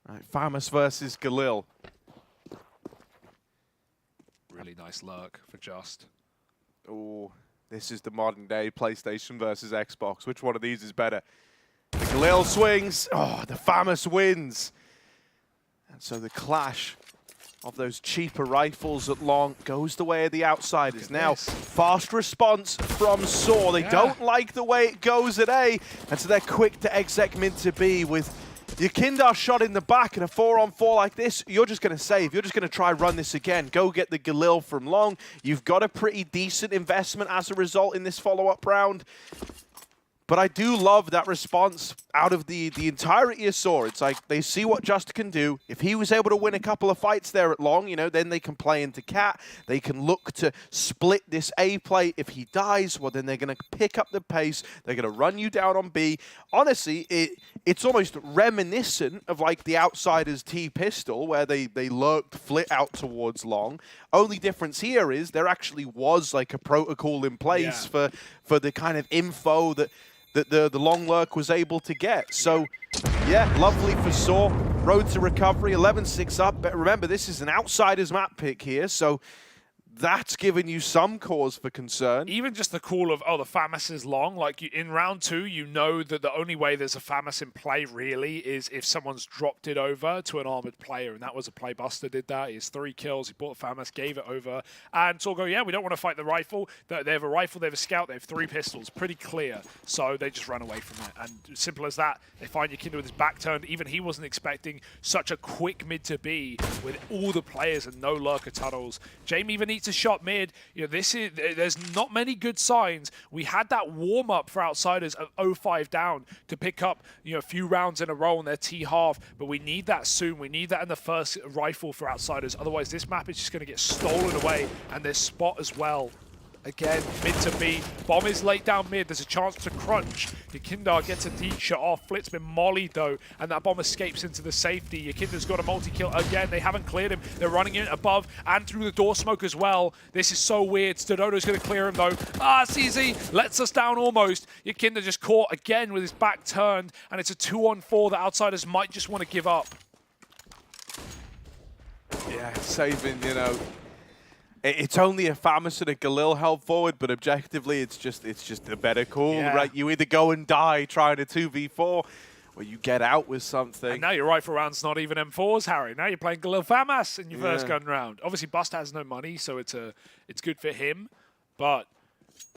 Right, FAMAS versus Galil. Really nice lurk for Just. Oh, this is the modern day PlayStation versus Xbox. Which one of these is better? The Galil swings. Oh, the FAMAS wins. And so the clash of those cheaper rifles at long goes the way of the Outsiders. Now, fast response from Saw. They don't like the way it goes at A, and so they're quick to exec mid to B with your Kindar shot in the back and a 4-on-4 like this. You're just going to save. You're just going to try run this again. Go get the Galil from long. You've got a pretty decent investment as a result in this follow-up round. But I do love that response out of the entirety of Saw. It's like they see what Just can do. If he was able to win a couple of fights there at long, you know, then they can play into Cat. They can look to split this A play. If he dies, well, then they're going to pick up the pace. They're going to run you down on B. Honestly, it's almost reminiscent of like the Outsiders T pistol, where they lurked flit out towards long. Only difference here is there actually was like a protocol in place for the kind of info that the long lurk was able to get. So, yeah, lovely for Saw. Road to recovery, 11-6 up. But remember, this is an Outsiders map pick here, so that's given you some cause for concern. Even just the call of, oh, the FAMAS is long. Like, in round 2, you know that the only way there's a FAMAS in play, really, is if someone's dropped it over to an armored player. And that was a play. Buster did that. He has 3 kills. He bought the FAMAS, gave it over. And so go, yeah, we don't want to fight the rifle. They have a rifle, they have a scout, they have 3 pistols. Pretty clear. So they just run away from it. And simple as that. They find Yakinda with his back turned. Even he wasn't expecting such a quick mid to be with all the players and no lurker tunnels. Jamie even eats a shot mid. You know, there's not many good signs. We had that warm up for Outsiders of 0-5 down to pick up, you know, a few rounds in a row on their T half, but we need that soon. We need that in the first rifle for Outsiders. Otherwise, this map is just going to get stolen away, and there's spot as well. Again, mid to B. Bomb is laid down mid. There's a chance to crunch. Yakinda gets a deep shot off. Flit's been mollied though, and that bomb escapes into the safety. Yakinda's got a multi-kill again. They haven't cleared him. They're running in above and through the door smoke as well. This is so weird. Stododo's going to clear him though. CZ lets us down almost. Yakinda just caught again with his back turned, and it's a 2-on-4 that Outsiders might just want to give up. Yeah, saving, you know. It's only a FAMAS and a Galil held forward, but objectively, it's just a better call, right? You either go and die trying a 2v4, or you get out with something. And now your rifle round's not even M4s, Harry. Now you're playing Galil FAMAS in your first gun round. Obviously, Buster has no money, so it's good for him. But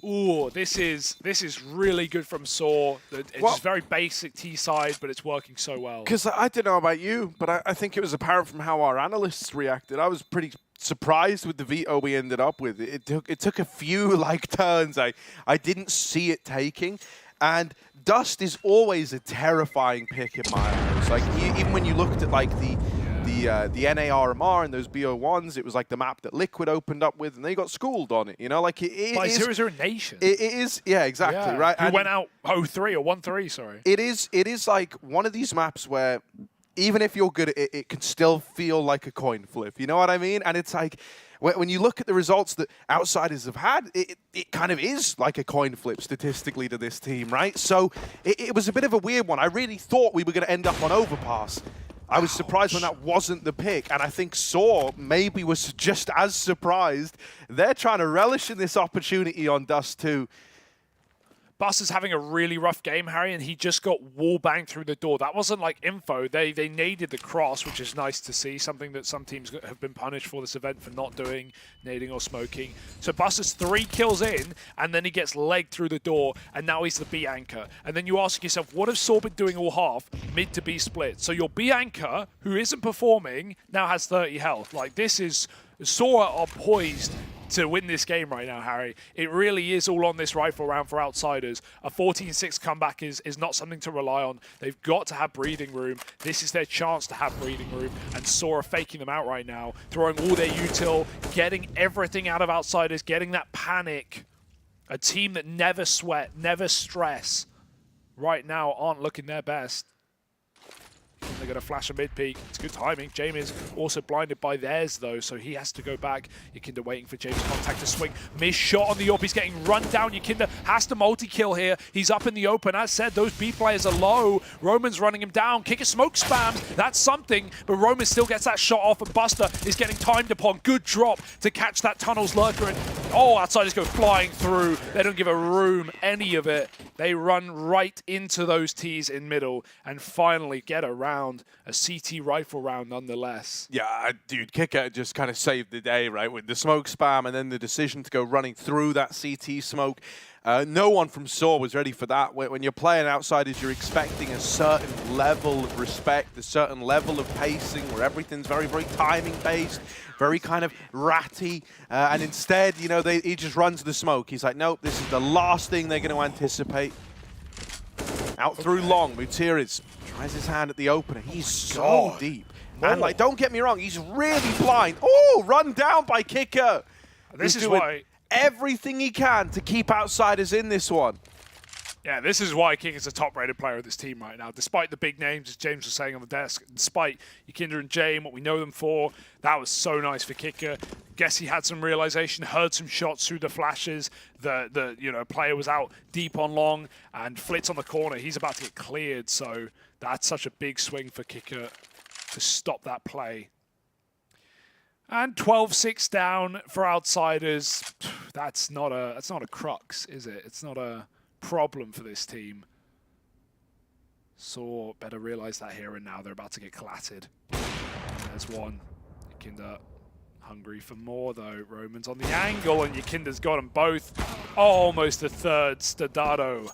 ooh, this is really good from Saw. It's just very basic T side, but it's working so well. Because I don't know about you, but I think it was apparent from how our analysts reacted. I was pretty surprised with the veto we ended up with. It took a few like turns I didn't see it taking, and Dust is always a terrifying pick in my eyes. Like even when you looked at like the NA RMR and those BO1s, it was like the map that Liquid opened up with, and they got schooled on it. You know, like it by is 0-0 Nation. It is, yeah, exactly, right. Who went out 0-3 or 1-3? Sorry. It is like one of these maps where, even if you're good at it, it can still feel like a coin flip. You know what I mean? And it's like, when you look at the results that Outsiders have had, it kind of is like a coin flip statistically to this team, right? So it was a bit of a weird one. I really thought we were going to end up on Overpass. I was surprised when that wasn't the pick, and I think Saw maybe was just as surprised. They're trying to relish in this opportunity on Dust too. Buster's having a really rough game, Harry, and he just got wall banged through the door. That wasn't like info. They naded the cross, which is nice to see, something that some teams have been punished for this event for not doing, nading or smoking. So Buster's 3 kills in, and then he gets legged through the door, and now he's the B anchor. And then you ask yourself, what have Saw been doing all half? Mid to B split. So your B anchor, who isn't performing, now has 30 health. Like, this is... Saw are poised to win this game right now, Harry. It really is all on this rifle round for Outsiders. A 14-6 comeback is not something to rely on. They've got to have breathing room. This is their chance to have breathing room, and Saw are faking them out right now, throwing all their util, getting everything out of Outsiders, getting that panic. A team that never sweat, never stress, right now aren't looking their best. They're going to flash a mid-peak. It's good timing. Jamie's also blinded by theirs, though, so he has to go back. Yakinda waiting for James' contact to swing. Missed shot on the AWP. He's getting run down. Yakinda has to multi-kill here. He's up in the open. As said, those B players are low. Roman's running him down. Kick a smoke spams. That's something, but Roman still gets that shot off, and Buster is getting timed upon. Good drop to catch that Tunnels lurker. And Outsiders go flying through. They don't give a room any of it. They run right into those T's in middle and finally get around a CT rifle round nonetheless. Yeah, dude, Kicker just kind of saved the day, right? With the smoke spam and then the decision to go running through that CT smoke. No one from Saw was ready for that. When you're playing Outsiders, you're expecting a certain level of respect, a certain level of pacing where everything's very, very timing-based, very kind of ratty. And instead, you know, he just runs the smoke. He's like, nope, this is the last thing they're going to anticipate. Out through long, Mutiris tries his hand at the opener. He's so God. deep. And like, don't get me wrong, he's really blind. Oh, run down by Kicker. This He's is doing why everything he can to keep Outsiders in this one. Yeah, this is why King is a top-rated player of this team right now. Despite the big names, as James was saying on the desk, despite Yakinda and Jame, what we know them for, that was so nice for Kicker. Guess he had some realization, heard some shots through the flashes. The player was out deep on long, and Flitz on the corner. He's about to get cleared, so that's such a big swing for Kicker to stop that play. And 12-6 down for Outsiders. That's not a crux, is it? It's not a problem for this team. So better realize that here and now. They're about to get clattered. There's one. Yakinda hungry for more though. Roman's on the angle and Yakinda's got them both. Oh, almost a third. Stadado.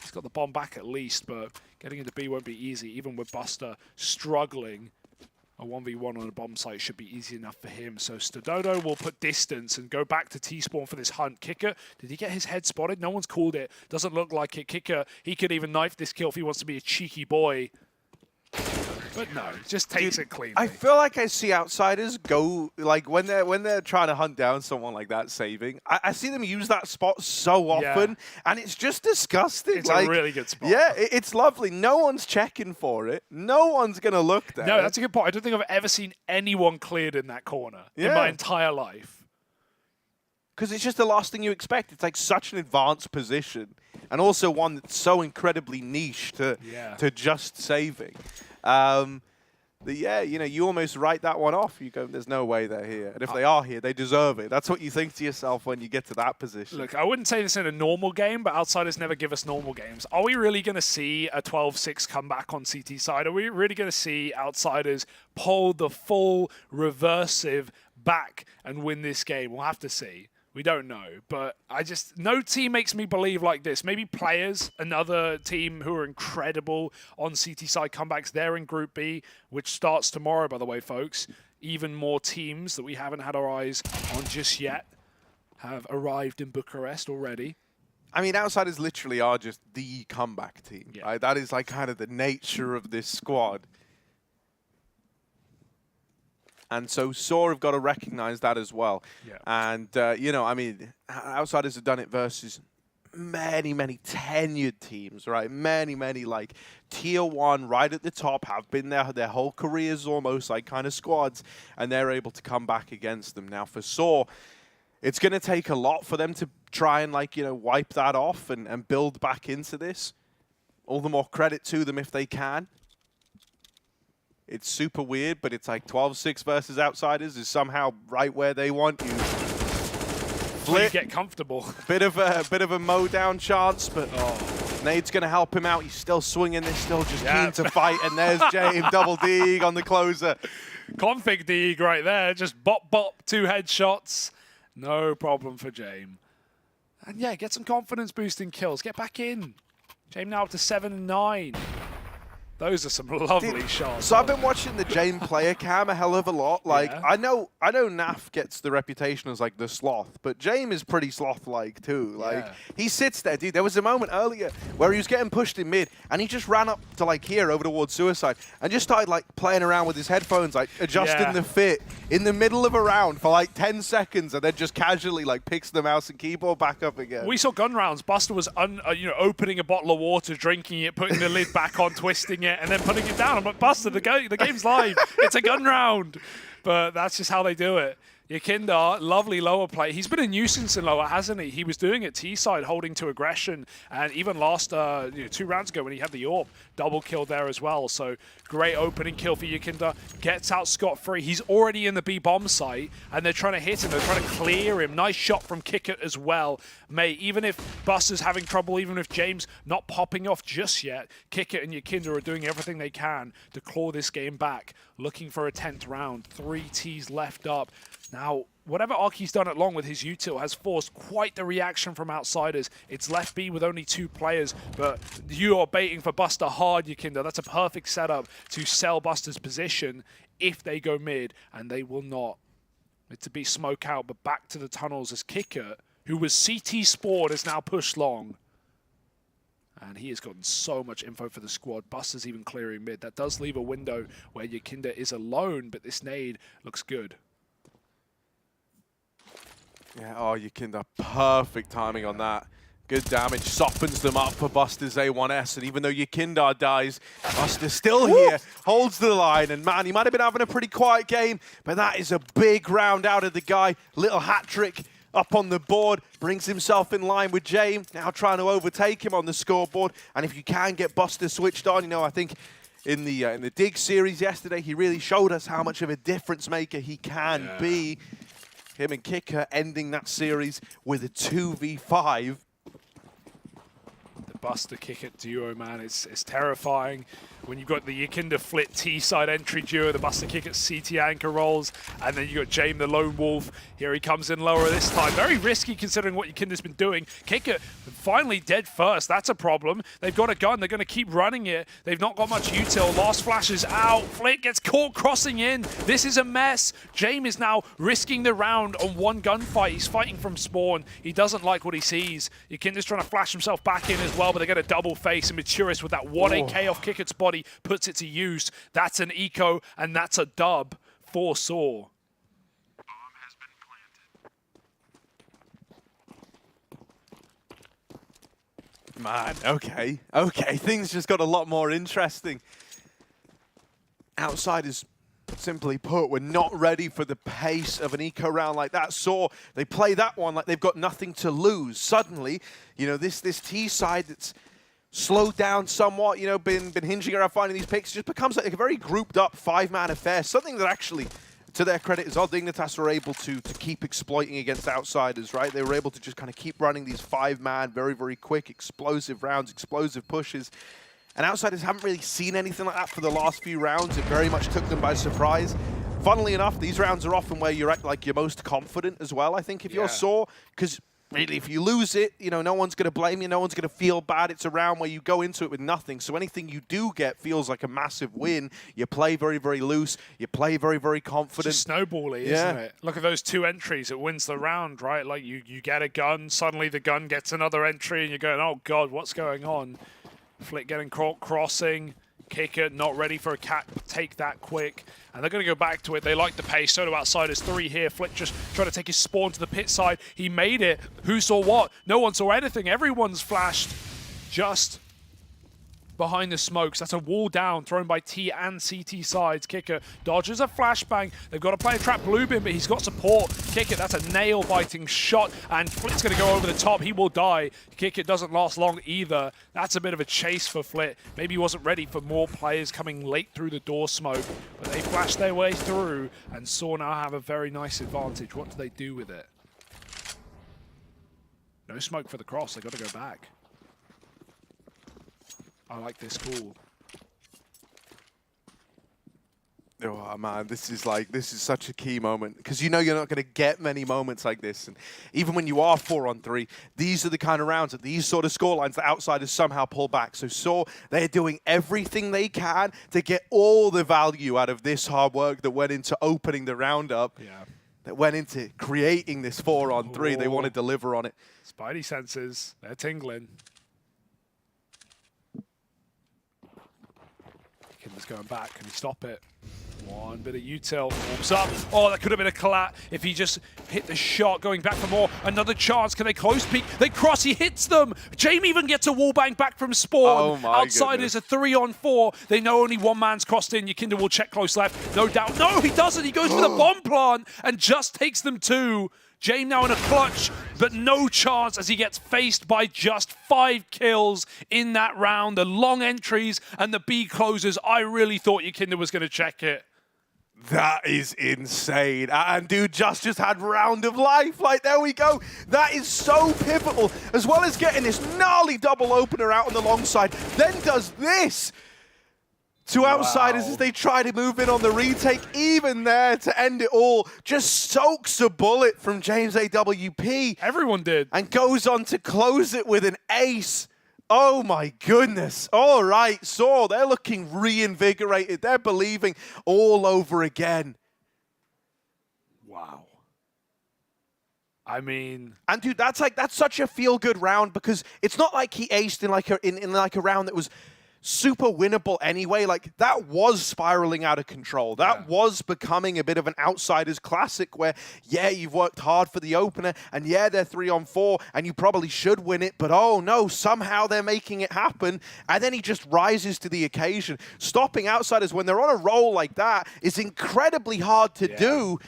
He's got the bomb back at least, but getting into B won't be easy. Even with Buster struggling, a 1v1 on a bomb site should be easy enough for him. So Stododo will put distance and go back to T-spawn for this hunt. Kicker, did he get his head spotted? No one's called it. Doesn't look like it. Kicker, he could even knife this kill if he wants to be a cheeky boy. But no, just takes it cleanly. I feel like I see Outsiders go, like when they're trying to hunt down someone like that saving, I see them use that spot so often, and it's just disgusting. It's like, a really good spot. Yeah, it's lovely. No one's checking for it. No one's going to look there. No, that's a good point. I don't think I've ever seen anyone cleared in that corner in my entire life. Because it's just the last thing you expect. It's like such an advanced position, and also one that's so incredibly niche to just saving. But yeah, you almost write that one off. You go, there's no way they're here. And if they are here, they deserve it. That's what you think to yourself when you get to that position. Look, I wouldn't say this in a normal game, but Outsiders never give us normal games. Are we really going to see a 12-6 comeback on CT side? Are we really going to see Outsiders pull the full reversive back and win this game? We'll have to see. We don't know, but no team makes me believe like this. Maybe players, another team who are incredible on CT side comebacks. They're in Group B, which starts tomorrow, by the way, folks. Even more teams that we haven't had our eyes on just yet have arrived in Bucharest already. I mean, Outsiders literally are just the comeback team. Yeah. Right? That is like kind of the nature of this squad. And so Saw have got to recognize that as well. Yeah. And, I mean, Outsiders have done it versus many, many tenured teams, right? Many, many, like, tier 1 right at the top have been there their whole careers almost, like, kind of squads, and they're able to come back against them. Now, for Saw, it's going to take a lot for them to try and, like, wipe that off and build back into this. All the more credit to them if they can. It's super weird, but it's like 12-6 versus Outsiders is somehow right where they want you. You get comfortable. Bit of a mow down chance, but Nade's going to help him out. He's still swinging this, still just keen to fight. And there's James, double Deeg on the closer. Config Deeg right there. Just bop, 2 headshots. No problem for James. And yeah, get some confidence boosting kills. Get back in. James now up to 7 and 9. Those are some lovely shots. So I've been watching the Jane player cam a hell of a lot. Like I know Naf gets the reputation as like the sloth, but Jane is pretty sloth-like too. Like he sits there, dude. There was a moment earlier where he was getting pushed in mid, and he just ran up to like here over towards Suicide, and just started like playing around with his headphones, like adjusting the fit in the middle of a round for like 10 seconds, and then just casually like picks the mouse and keyboard back up again. We saw gun rounds. Buster was opening a bottle of water, drinking it, putting the lid back on, twisting it, and then putting it down. I'm like, Buster, the game's live. It's a gun round. But that's just how they do it. Yakinda, lovely lower play. He's been a nuisance in lower, hasn't he? He was doing it T-side, holding to aggression, and even last 2 rounds ago when he had the AWP, double kill there as well. So great opening kill for Yakinda. Gets out scot-free. He's already in the B bomb site, and they're trying to hit him. They're trying to clear him. Nice shot from Kickert as well. Even if Buster's having trouble, even if James not popping off just yet, Kickert and Yakinda are doing everything they can to claw this game back. Looking for a 10th round. 3 Ts left up. Now, whatever Arky's done at long with his util has forced quite the reaction from Outsiders. It's left B with only 2 players, but you are baiting for Buster hard, Yakinda. That's a perfect setup to sell Buster's position if they go mid, and they will not. It's to be smoke out, but back to the tunnels as Kicker, who was CT Sport, is now pushed long. And he has gotten so much info for the squad. Buster's even clearing mid. That does leave a window where Yakinda is alone, but this nade looks good. Yeah, oh, Yakinda, perfect timing on that. Good damage, softens them up for Buster's A1S, and even though Yakinda dies, Buster's still here, holds the line, and man, he might have been having a pretty quiet game, but that is a big round out of the guy. Little hat trick up on the board, brings himself in line with James, now trying to overtake him on the scoreboard, and if you can get Buster switched on, you know, I think in the Dig series yesterday, he really showed us how much of a difference maker he can be. Him and Kicker ending that series with a 2v5. The Buster Kicker duo, man, it's terrifying. When you've got the Yakinda Flit T-side entry duo, the Buster Kick at CT anchor rolls, and then you got James the Lone Wolf. Here he comes in lower this time. Very risky considering what Yakinda's been doing. Kicker finally dead first. That's a problem. They've got a gun. They're going to keep running it. They've not got much util. Last flash is out. Flit gets caught crossing in. This is a mess. James is now risking the round on one gunfight. He's fighting from spawn. He doesn't like what he sees. Yakinda's trying to flash himself back in as well, but they get a double face, and Maturis with that 1 AK off Kicker's body puts it to use. That's an eco, and that's a dub for Saw. Man, okay, things just got a lot more interesting. Outsiders, simply put, were not ready for the pace of an eco round like that. Saw, they play that one like they've got nothing to lose. Suddenly, you know, this T side that's slowed down somewhat, you know, been hinging around finding these picks, just becomes like a very grouped up 5-man affair. Something that actually, to their credit, is Dignitas were able to keep exploiting against outsiders, right? They were able to just kind of keep running these 5-man, very, very quick, explosive rounds, explosive pushes. And outsiders haven't really seen anything like that for the last few rounds. It very much took them by surprise. Funnily enough, these rounds are often where you're at like your most confident as well, I think, if you're Saw, because really, if you lose it, you know, no one's going to blame you, no one's going to feel bad. It's a round where you go into it with nothing. So anything you do get feels like a massive win. You play very, very loose. You play very, very confident. It's just snowbally, isn't it? Look at those 2 entries. It wins the round, right? Like, you get a gun, suddenly the gun gets another entry, and you're going, oh, God, what's going on? Flick getting caught crossing. Kicker not ready for a cat take that quick, and they're going to go back to it. They like the pace. So do outsiders. 3 here. Flick just trying to take his spawn to the pit side. He made it. Who saw what? No one saw anything. Everyone's flashed just behind the smokes. That's a wall down thrown by T and CT sides. Kicker dodges a flashbang. They've got to play a trap blue bin, but he's got support. Kicker, that's a nail-biting shot, and Flit's going to go over the top. He will die. Kicker doesn't last long either. That's a bit of a chase for Flit. Maybe he wasn't ready for more players coming late through the door smoke, but they flashed their way through, and Saw now have a very nice advantage. What do they do with it? No smoke for the cross. They've got to go back. I like this call. Oh man, this is such a key moment, because you know you're not going to get many moments like this. And even when you are 4-on-3, these are the kind of rounds at these sort of scorelines that outsiders somehow pull back. So Saw, they're doing everything they can to get all the value out of this hard work that went into opening the round up. Yeah. That went into creating this 4-on-3. They want to deliver on it. Spidey senses, they're tingling. Kimber's going back. Can he stop it? One bit of util. Warms up. Oh, that could have been a collat if he just hit the shot. Going back for more. Another chance. Can they close peek? They cross. He hits them. Jamie even gets a wallbang back from spawn. Oh my Outsiders goodness. a 3-on-4. They know only one man's crossed in. Yakinda will check close left. No doubt. No, he doesn't. He goes for the bomb plant and just takes them 2. James now in a clutch, but no chance as he gets faced by just 5 kills in that round. The long entries and the B closes. I really thought Yakinda was going to check it. That is insane. And dude just had round of life. Like, there we go. That is so pivotal. As well as getting this gnarly double opener out on the long side, then does this to outsiders as they try to move in on the retake. Even there to end it all, just soaks a bullet from James AWP. Everyone did. And goes on to close it with an ace. Oh my goodness. All right, Saw, they're looking reinvigorated. They're believing all over again. Wow. I mean, and dude, that's such a feel-good round because it's not like he aced in like a round that was super winnable anyway. Like, that was spiraling out of control. That was becoming a bit of an outsider's classic where, yeah, you've worked hard for the opener, and yeah, they're 3-on-4, and you probably should win it, but oh no, somehow they're making it happen, and then he just rises to the occasion. Stopping outsiders when they're on a roll like that is incredibly hard to do,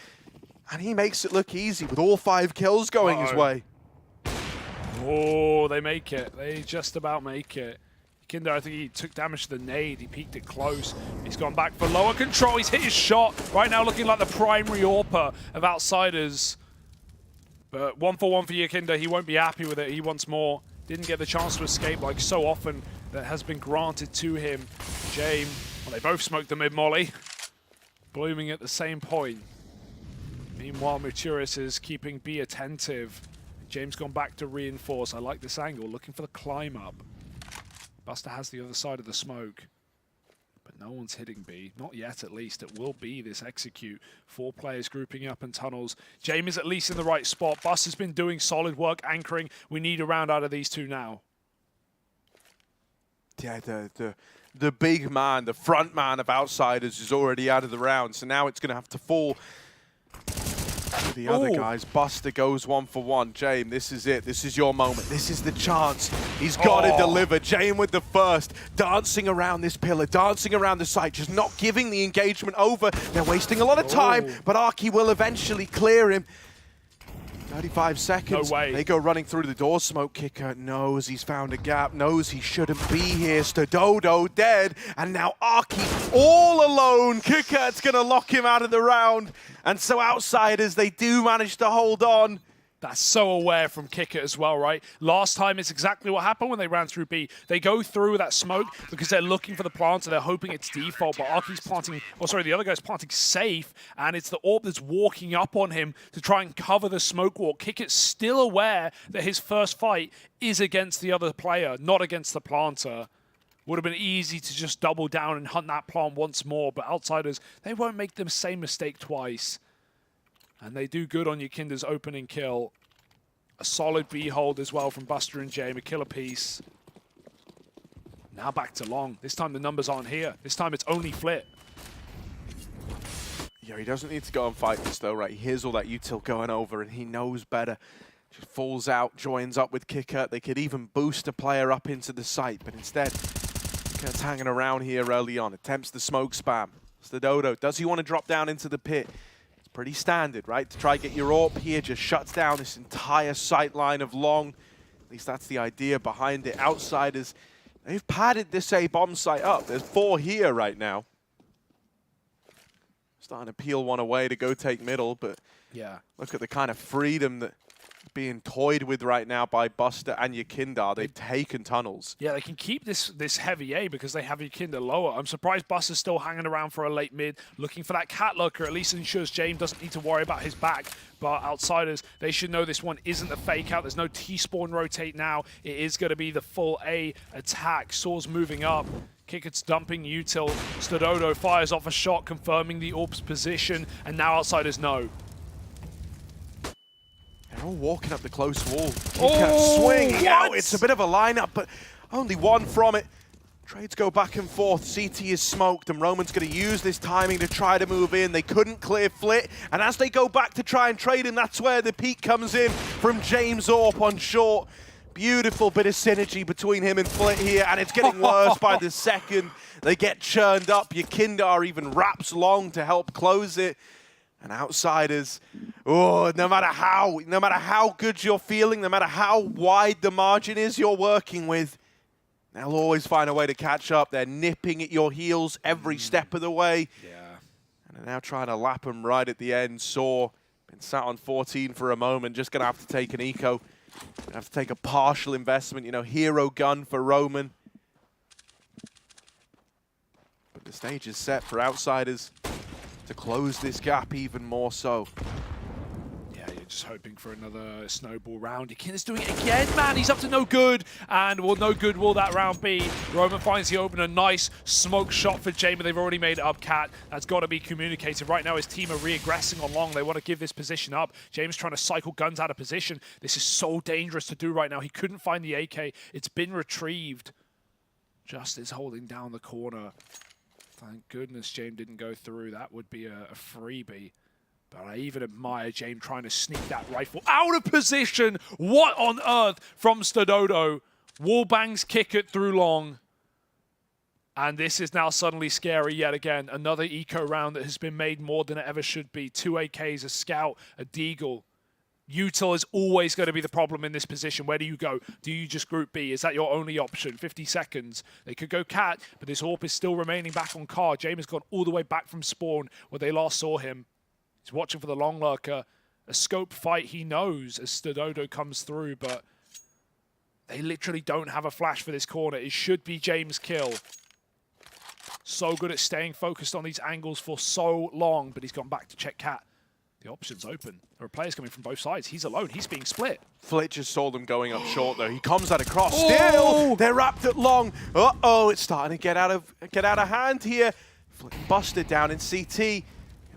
and he makes it look easy with all 5 kills going his way. Oh, they make it. They just about make it. Kinder, I think he took damage to the nade. He peeked it close. He's gone back for lower control. He's hit his shot. Right now looking like the primary AWPer of outsiders. But 1-for-1 for Yakinda. He won't be happy with it. He wants more. Didn't get the chance to escape like so often that has been granted to him. James, well, they both smoked the mid-molly. Blooming at the same point. Meanwhile, Maturius is keeping B attentive. James gone back to reinforce. I like this angle, looking for the climb up. Buster has the other side of the smoke, but no one's hitting B. Not yet, at least. It will be this execute. 4 players grouping up in tunnels. James is at least in the right spot. Buster's been doing solid work anchoring. We need a round out of these 2 now. Yeah, the big man, the front man of outsiders is already out of the round, so now it's going to have to fall to the other guys. Buster goes 1-for-1. James, this is it. This is your moment. This is the chance. He's got to deliver. James with the first, dancing around this pillar, dancing around the site, just not giving the engagement over. They're wasting a lot of time, but Arky will eventually clear him. 35 seconds. No way. They go running through the door. Smoke Kicker knows he's found a gap, knows he shouldn't be here. Stododo dead, and now Arky all alone. Kicker's going to lock him out of the round. And so outsiders, they do manage to hold on. That's so aware from Kicker as well, right? Last time, it's exactly what happened when they ran through B. They go through that smoke because they're looking for the plant, and they're hoping it's default, but Arky's planting, the other guy's planting safe, and it's the AWP that's walking up on him to try and cover the smoke walk. Kicker's still aware that his first fight is against the other player, not against the planter. Would have been easy to just double down and hunt that plant once more, but outsiders, they won't make the same mistake twice. And they do good on Yakinda's opening kill. A solid B hold as well from Buster and James, a kill apiece. Now back to long. This time the numbers aren't here. This time it's only Flit. Yeah, he doesn't need to go and fight this though, right? He hears all that util going over and he knows better. Just falls out, joins up with Kicker. They could even boost a player up into the site, but instead, Kicker's hanging around here early on. Attempts the smoke spam. Stododo, does he want to drop down into the pit? Pretty standard, right? To try to get your AWP here, just shuts down this entire sight line of long. At least that's the idea behind it. Outsiders, they've padded this A bomb site up. There's 4 here right now. Starting to peel one away to go take middle, but yeah, look at the kind of freedom that being toyed with right now by Buster and Yakinda. They've taken tunnels. Yeah, they can keep this heavy A because they have Yakinda lower. I'm surprised Buster's still hanging around for a late mid, looking for that cat lurker. At least ensures James doesn't need to worry about his back. But outsiders, they should know this one isn't a fake out. There's no T-spawn rotate now. It is going to be the full A attack. Saw's moving up. Kicker's dumping util. Stododo fires off a shot, confirming the AWP's position. And now outsiders know. They're all walking up the close wall. Kicker swinging out. It's a bit of a lineup, but only one from it. Trades go back and forth. CT is smoked, and Roman's going to use this timing to try to move in. They couldn't clear Flit, and as they go back to try and trade him, that's where the peek comes in from James AWP on short. Beautiful bit of synergy between him and Flit here, and it's getting worse by the second. They get churned up. Yakinda even wraps long to help close it. And outsiders, no matter how good you're feeling, no matter how wide the margin is you're working with, they'll always find a way to catch up. They're nipping at your heels every step of the way. Yeah. And they're now trying to lap them right at the end. Saw, been sat on 14 for a moment, just going to have to take an eco. Gonna have to take a partial investment, hero gun for Roman. But the stage is set for outsiders to close this gap even more so. Yeah, just hoping for another snowball round. Yakinda's doing it again, man. He's up to no good. And well, no good will that round be. Roman finds the opener. Nice smoke shot for Jamie. They've already made it up, Cat. That's got to be communicated. Right now, his team are re-aggressing on long. They want to give this position up. James trying to cycle guns out of position. This is so dangerous to do right now. He couldn't find the AK. It's been retrieved. Justice holding down the corner. Thank goodness James didn't go through. That would be a freebie. But I even admire James trying to sneak that rifle out of position. What on earth from Stododo? Wallbangs kick it through long. And this is now suddenly scary yet again. Another eco round that has been made more than it ever should be. 2 AKs, a scout, a deagle. Util is always going to be the problem in this position. Where do you go? Do you just group B? Is that your only option? 50 seconds. They could go Cat, but this AWP is still remaining back on car. James has gone all the way back from spawn where they last saw him. He's watching for the long lurker. A scope fight he knows as Stododo comes through, but they literally don't have a flash for this corner. It should be James' kill. So good at staying focused on these angles for so long, but he's gone back to check Cat. The option's open. There are players coming from both sides. He's alone. He's being split. Flit just saw them going up short, though. He comes at a cross. Still, they're wrapped at long. Uh-oh, it's starting to get out of hand here. Flit busted down in CT.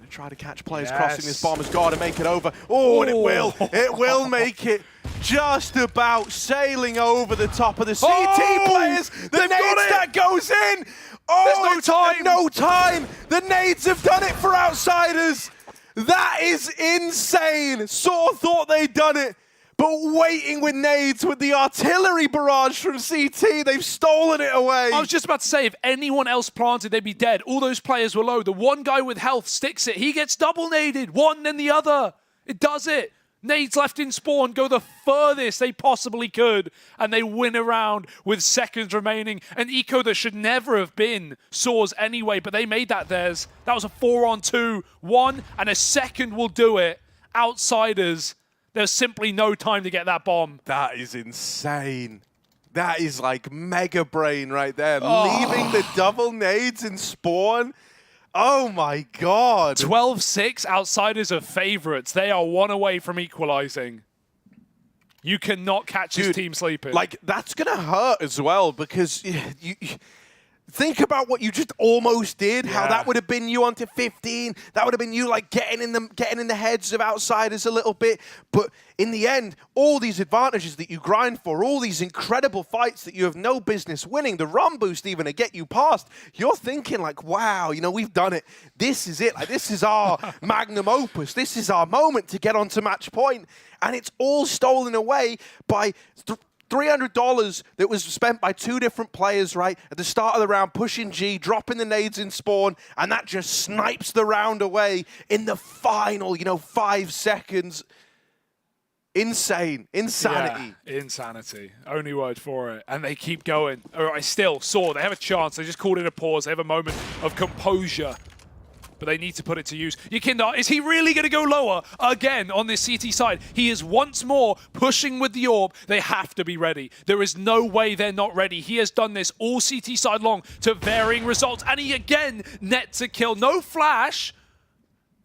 Try to catch players crossing this bomb. Has got to make it over. Oh, and it will make it. Just about sailing over the top of the CT players. The nades that goes in. Oh, there's no time. No time. The nades have done it for Outsiders. That is insane. Sort of thought they'd done it. But waiting with nades with the artillery barrage from CT, they've stolen it away. I was just about to say, if anyone else planted, they'd be dead. All those players were low. The one guy with health sticks it. He gets double naded. One then the other. It does it. Nades left in spawn go the furthest they possibly could, and they win a round with seconds remaining. An eco that should never have been Soars anyway, but they made that theirs. That was a 4-on-2. 1 and a second will do it. Outsiders. There's simply no time to get that bomb. That is insane. That is like mega brain right there. Leaving the double nades in spawn. Oh my God. 12-6, Outsiders are favorites. They are 1 away from equalizing. You cannot catch this team sleeping. Like, that's going to hurt as well because you think about what you just almost did, how that would have been you onto 15. That would have been you like getting in the heads of Outsiders a little bit. But in the end, all these advantages that you grind for, all these incredible fights that you have no business winning, the run boost even to get you past, you're thinking like, wow, you know, we've done it. This is it. Like, this is our magnum opus. This is our moment to get onto match point. And it's all stolen away by $300 that was spent by 2 different players, right? At the start of the round, pushing G, dropping the nades in spawn, and that just snipes the round away in the final, 5 seconds. Insane. Insanity. Yeah, insanity. Only word for it. And they keep going. All right, still, Saw, they have a chance. They just called it a pause. They have a moment of composure. But they need to put it to use. Yakinda, is he really going to go lower again on this CT side? He is once more pushing with the AWP. They have to be ready. There is no way they're not ready. He has done this all CT side long to varying results. And he again nets a kill. No flash.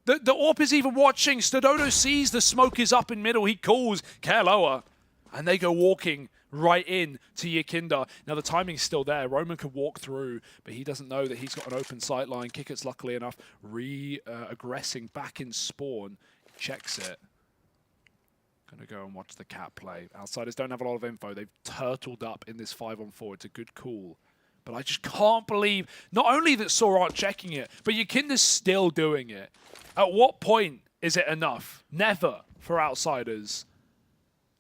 The AWP is even watching. Stododo sees the smoke is up in middle. He calls Lower. And they go walking right in to Yakinda. Now the timing's still there. Roman could walk through, but he doesn't know that he's got an open sight line. Kickert's luckily enough aggressing back in spawn. Checks it. Gonna go and watch the Cat play. Outsiders don't have a lot of info. They've turtled up in this 5-on-4. It's a good call. But I just can't believe not only that Saw aren't checking it, but Yakinda's still doing it. At what point is it enough? Never for Outsiders.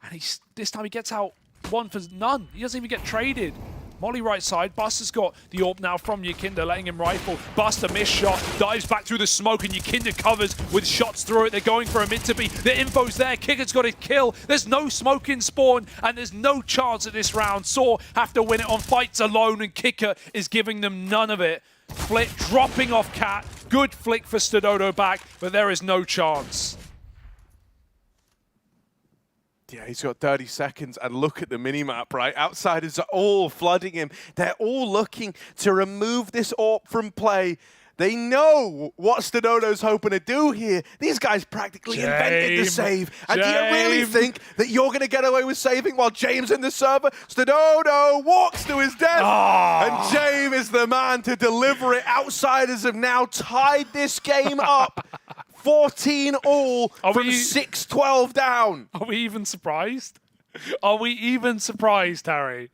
And this time he gets out 1 for none. He doesn't even get traded. Molly right side. Buster's got the AWP now from Yakinda, letting him rifle. Buster missed shot, dives back through the smoke, and Yakinda covers with shots through it. They're going for a mid-to-be. The info's there. Kickert's got his kill. There's no smoke in spawn, and there's no chance at this round. Saw have to win it on fights alone, and Kicker is giving them none of it. Flit dropping off Cat. Good flick for Stododo back, but there is no chance. Yeah, he's got 30 seconds, and look at the minimap, right? Outsiders are all flooding him. They're all looking to remove this AWP from play. They know what Stododo's hoping to do here. These guys practically invented the save. And do you really think that you're going to get away with saving while James in the server? Stododo walks to his death. And James is the man to deliver it. Outsiders have now tied this game up. 14 all from 6-12 down. Are we even surprised? Are we even surprised, Harry?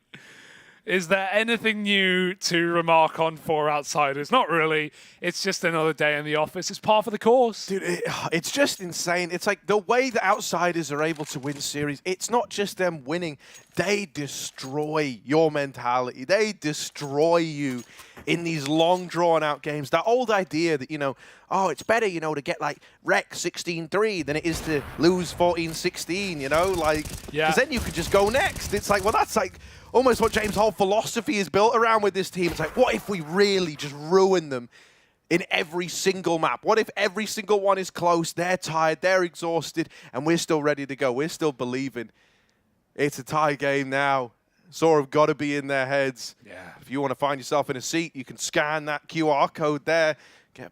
Is there anything new to remark on for Outsiders? Not really. It's just another day in the office. It's par for the course. Dude, it's just insane. It's like the way the Outsiders are able to win series, it's not just them winning. They destroy your mentality. They destroy you in these long, drawn-out games. That old idea that, it's better, to get, wreck 16-3 than it is to lose 14-16, Because then you could just go next. It's like, well, that's almost what James' whole philosophy is built around with this team. It's like, what if we really just ruin them in every single map? What if every single one is close, they're tired, they're exhausted, and we're still ready to go? We're still believing. It's a tie game now. Saw have got to be in their heads. Yeah. If you want to find yourself in a seat, you can scan that QR code there.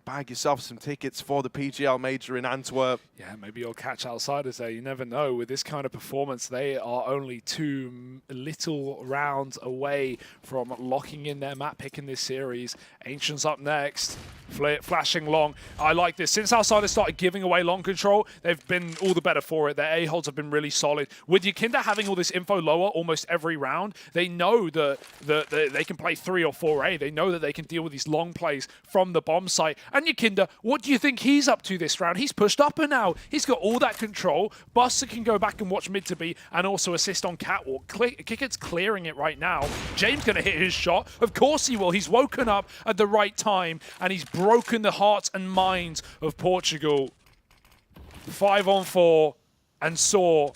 Bag yourself some tickets for the PGL Major in Antwerp. Yeah, maybe you'll catch Outsiders there. You never know. With this kind of performance, they are only 2 little rounds away from locking in their map pick in this series. Ancients up next. Flashing long. I like this. Since Outsiders started giving away long control, they've been all the better for it. Their A-holds have been really solid. With Yakinda having all this info lower almost every round, they know that they can play 3 or 4A. They know that they can deal with these long plays from the bomb site. And Yakinda, what do you think he's up to this round? He's pushed upper now. He's got all that control. Buster can go back and watch mid to B and also assist on Catwalk. Kickett's clearing it right now. James going to hit his shot. Of course he will. He's woken up at the right time and he's broken the hearts and minds of Portugal. 5-on-4 and Saw.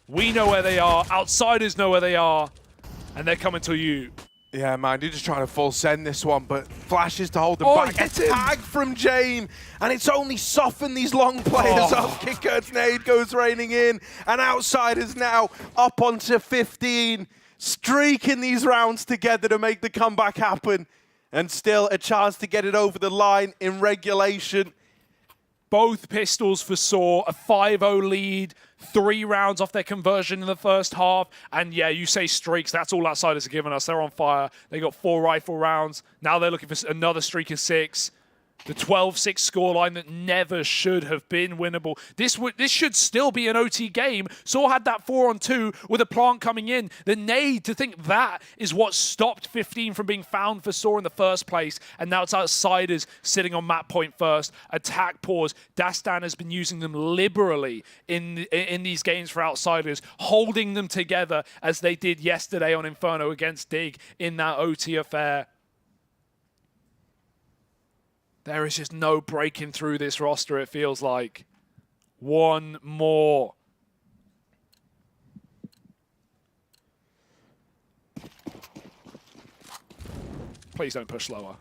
We know where they are. Outsiders know where they are. And they're coming to you. Yeah, man, you're just trying to full send this one, but flashes to hold them back. A tag from Jame, and it's only softened these long players up. Kicker's nade goes raining in, and Outsiders now up onto 15, streaking these rounds together to make the comeback happen, and still a chance to get it over the line in regulation. Both pistols for Saw, a 5-0 lead, 3 rounds off their conversion in the first half. And yeah, you say streaks, that's all Outsiders are giving us. They're on fire. They got 4 rifle rounds. Now they're looking for another streak of 6. The 12-6 scoreline that never should have been winnable. This should still be an OT game. Saw had that 4-on-2 with a plant coming in. The nade, to think that is what stopped 15 from being found for Saw in the first place. And now it's Outsiders sitting on map point first. Attack pause. Dastan has been using them liberally in these games for Outsiders, holding them together as they did yesterday on Inferno against Dig in that OT affair. There is just no breaking through this roster, it feels like. One more. Please don't push lower.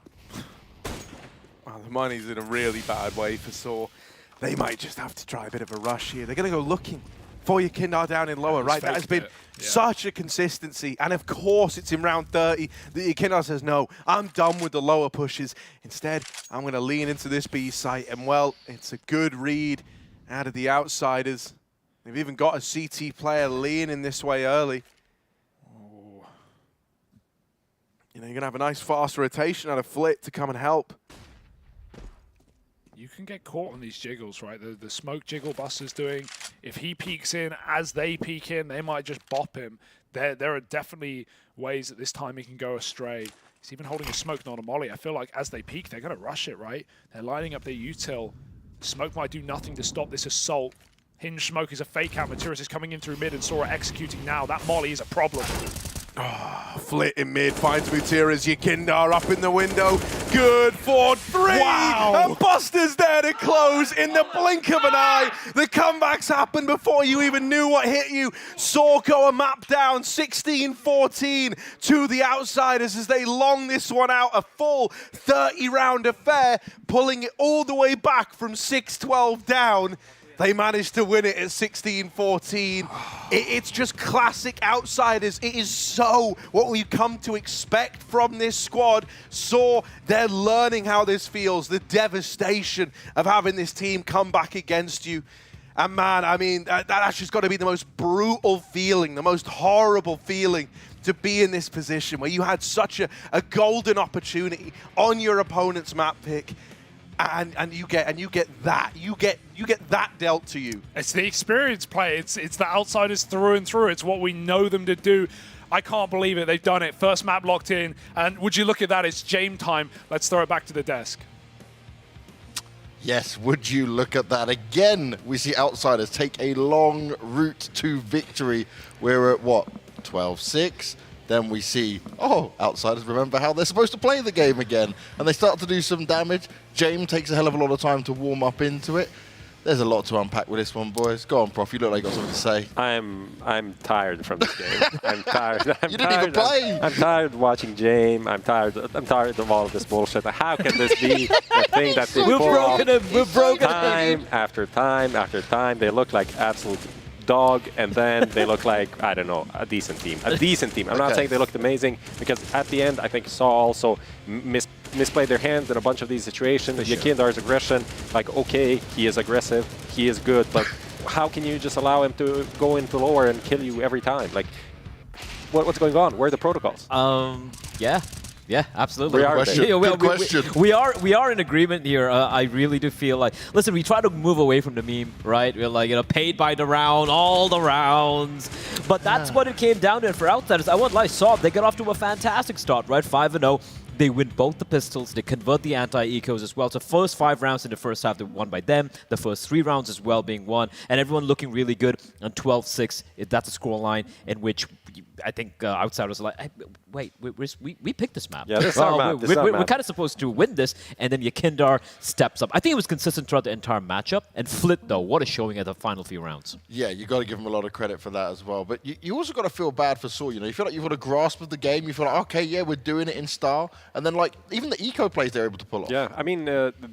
Well, the money's in a really bad way for Saw. They might just have to try a bit of a rush here. They're going to go looking for Yakinda down in lower, right? That has been such a consistency. And of course, it's in round 30 that Yakinda says, no, I'm done with the lower pushes. Instead, I'm going to lean into this B site. And well, it's a good read out of the Outsiders. They've even got a CT player leaning this way early. You're going to have a nice fast rotation out of Flit to come and help. You can get caught on these jiggles, right? The smoke jiggle Buster's doing. If he peeks in as they peek in, they might just bop him. There are definitely ways that this time he can go astray. He's even holding a smoke, not a molly. I feel like as they peek, they're going to rush it, right? They're lining up their util. Smoke might do nothing to stop this assault. Hinge smoke is a fake out. Materis is coming in through mid and Sora executing now. That molly is a problem. Flit in mid finds Mutiras. Yakinda up in the window. Good for 3. Wow. And Buster's there to close in the blink of an eye. The comebacks happened before you even knew what hit you. Sorko a map down 16-14 to the Outsiders as they long this one out. A full 30-round affair, pulling it all the way back from 6-12 down. They managed to win it at 16-14. It's just classic Outsiders. It is so what we've come to expect from this squad. They're learning how this feels, the devastation of having this team come back against you. And man, I mean, that's just got to be the most brutal feeling, the most horrible feeling to be in this position where you had such a golden opportunity on your opponent's map pick. And you get that dealt to you. It's the experience play. It's the Outsiders through and through. It's what we know them to do. I can't believe it. They've done it. First map locked in. And would you look at that? It's James time. Let's throw it back to the desk. Yes, would you look at that again? We see Outsiders take a long route to victory. We're at what, 12-6? Then we see, Outsiders remember how they're supposed to play the game again. And they start to do some damage. James takes a hell of a lot of time to warm up into it. There's a lot to unpack with this one, boys. Go on, Prof. You look like you got something to say. I'm tired from this game. I'm tired. You didn't even play. I'm tired of watching James. I'm tired of all of this bullshit. How can this be the thing that they pull off? We've broken him. Time after time after time. They look like absolute dog, and then they look like, I don't know, a decent team. I'm not saying they looked amazing, because at the end, I think Saw also misplayed their hands in a bunch of these situations. Yakindar's aggression, like, okay, he is aggressive, he is good, but how can you just allow him to go into lower and kill you every time? Like, what's going on? Where are the protocols? Yeah, absolutely. Good question. We are in agreement here. I really do feel like, listen, we try to move away from the meme, right? We're like, paid by the round, all the rounds. But that's what it came down to for Outsiders. I won't lie, Saw, they get off to a fantastic start, right? 5-0. They win both the pistols. They convert the anti-ecos as well. So first 5 rounds in the first half, they won by them. The first 3 rounds as well being won. And everyone looking really good. And 12-6, that's a scoreline in which I think Outsiders are like, hey, wait, we picked this map. Yeah, this is our map. We're kind of supposed to win this. And then Yakindar steps up. I think it was consistent throughout the entire matchup. And Flit, though, what a showing at the final few rounds. Yeah, you got to give him a lot of credit for that as well. But you also got to feel bad for Saw. You feel like you've got a grasp of the game. You feel like, okay, yeah, we're doing it in style. And then, like, even the eco plays they're able to pull off. Yeah, I mean,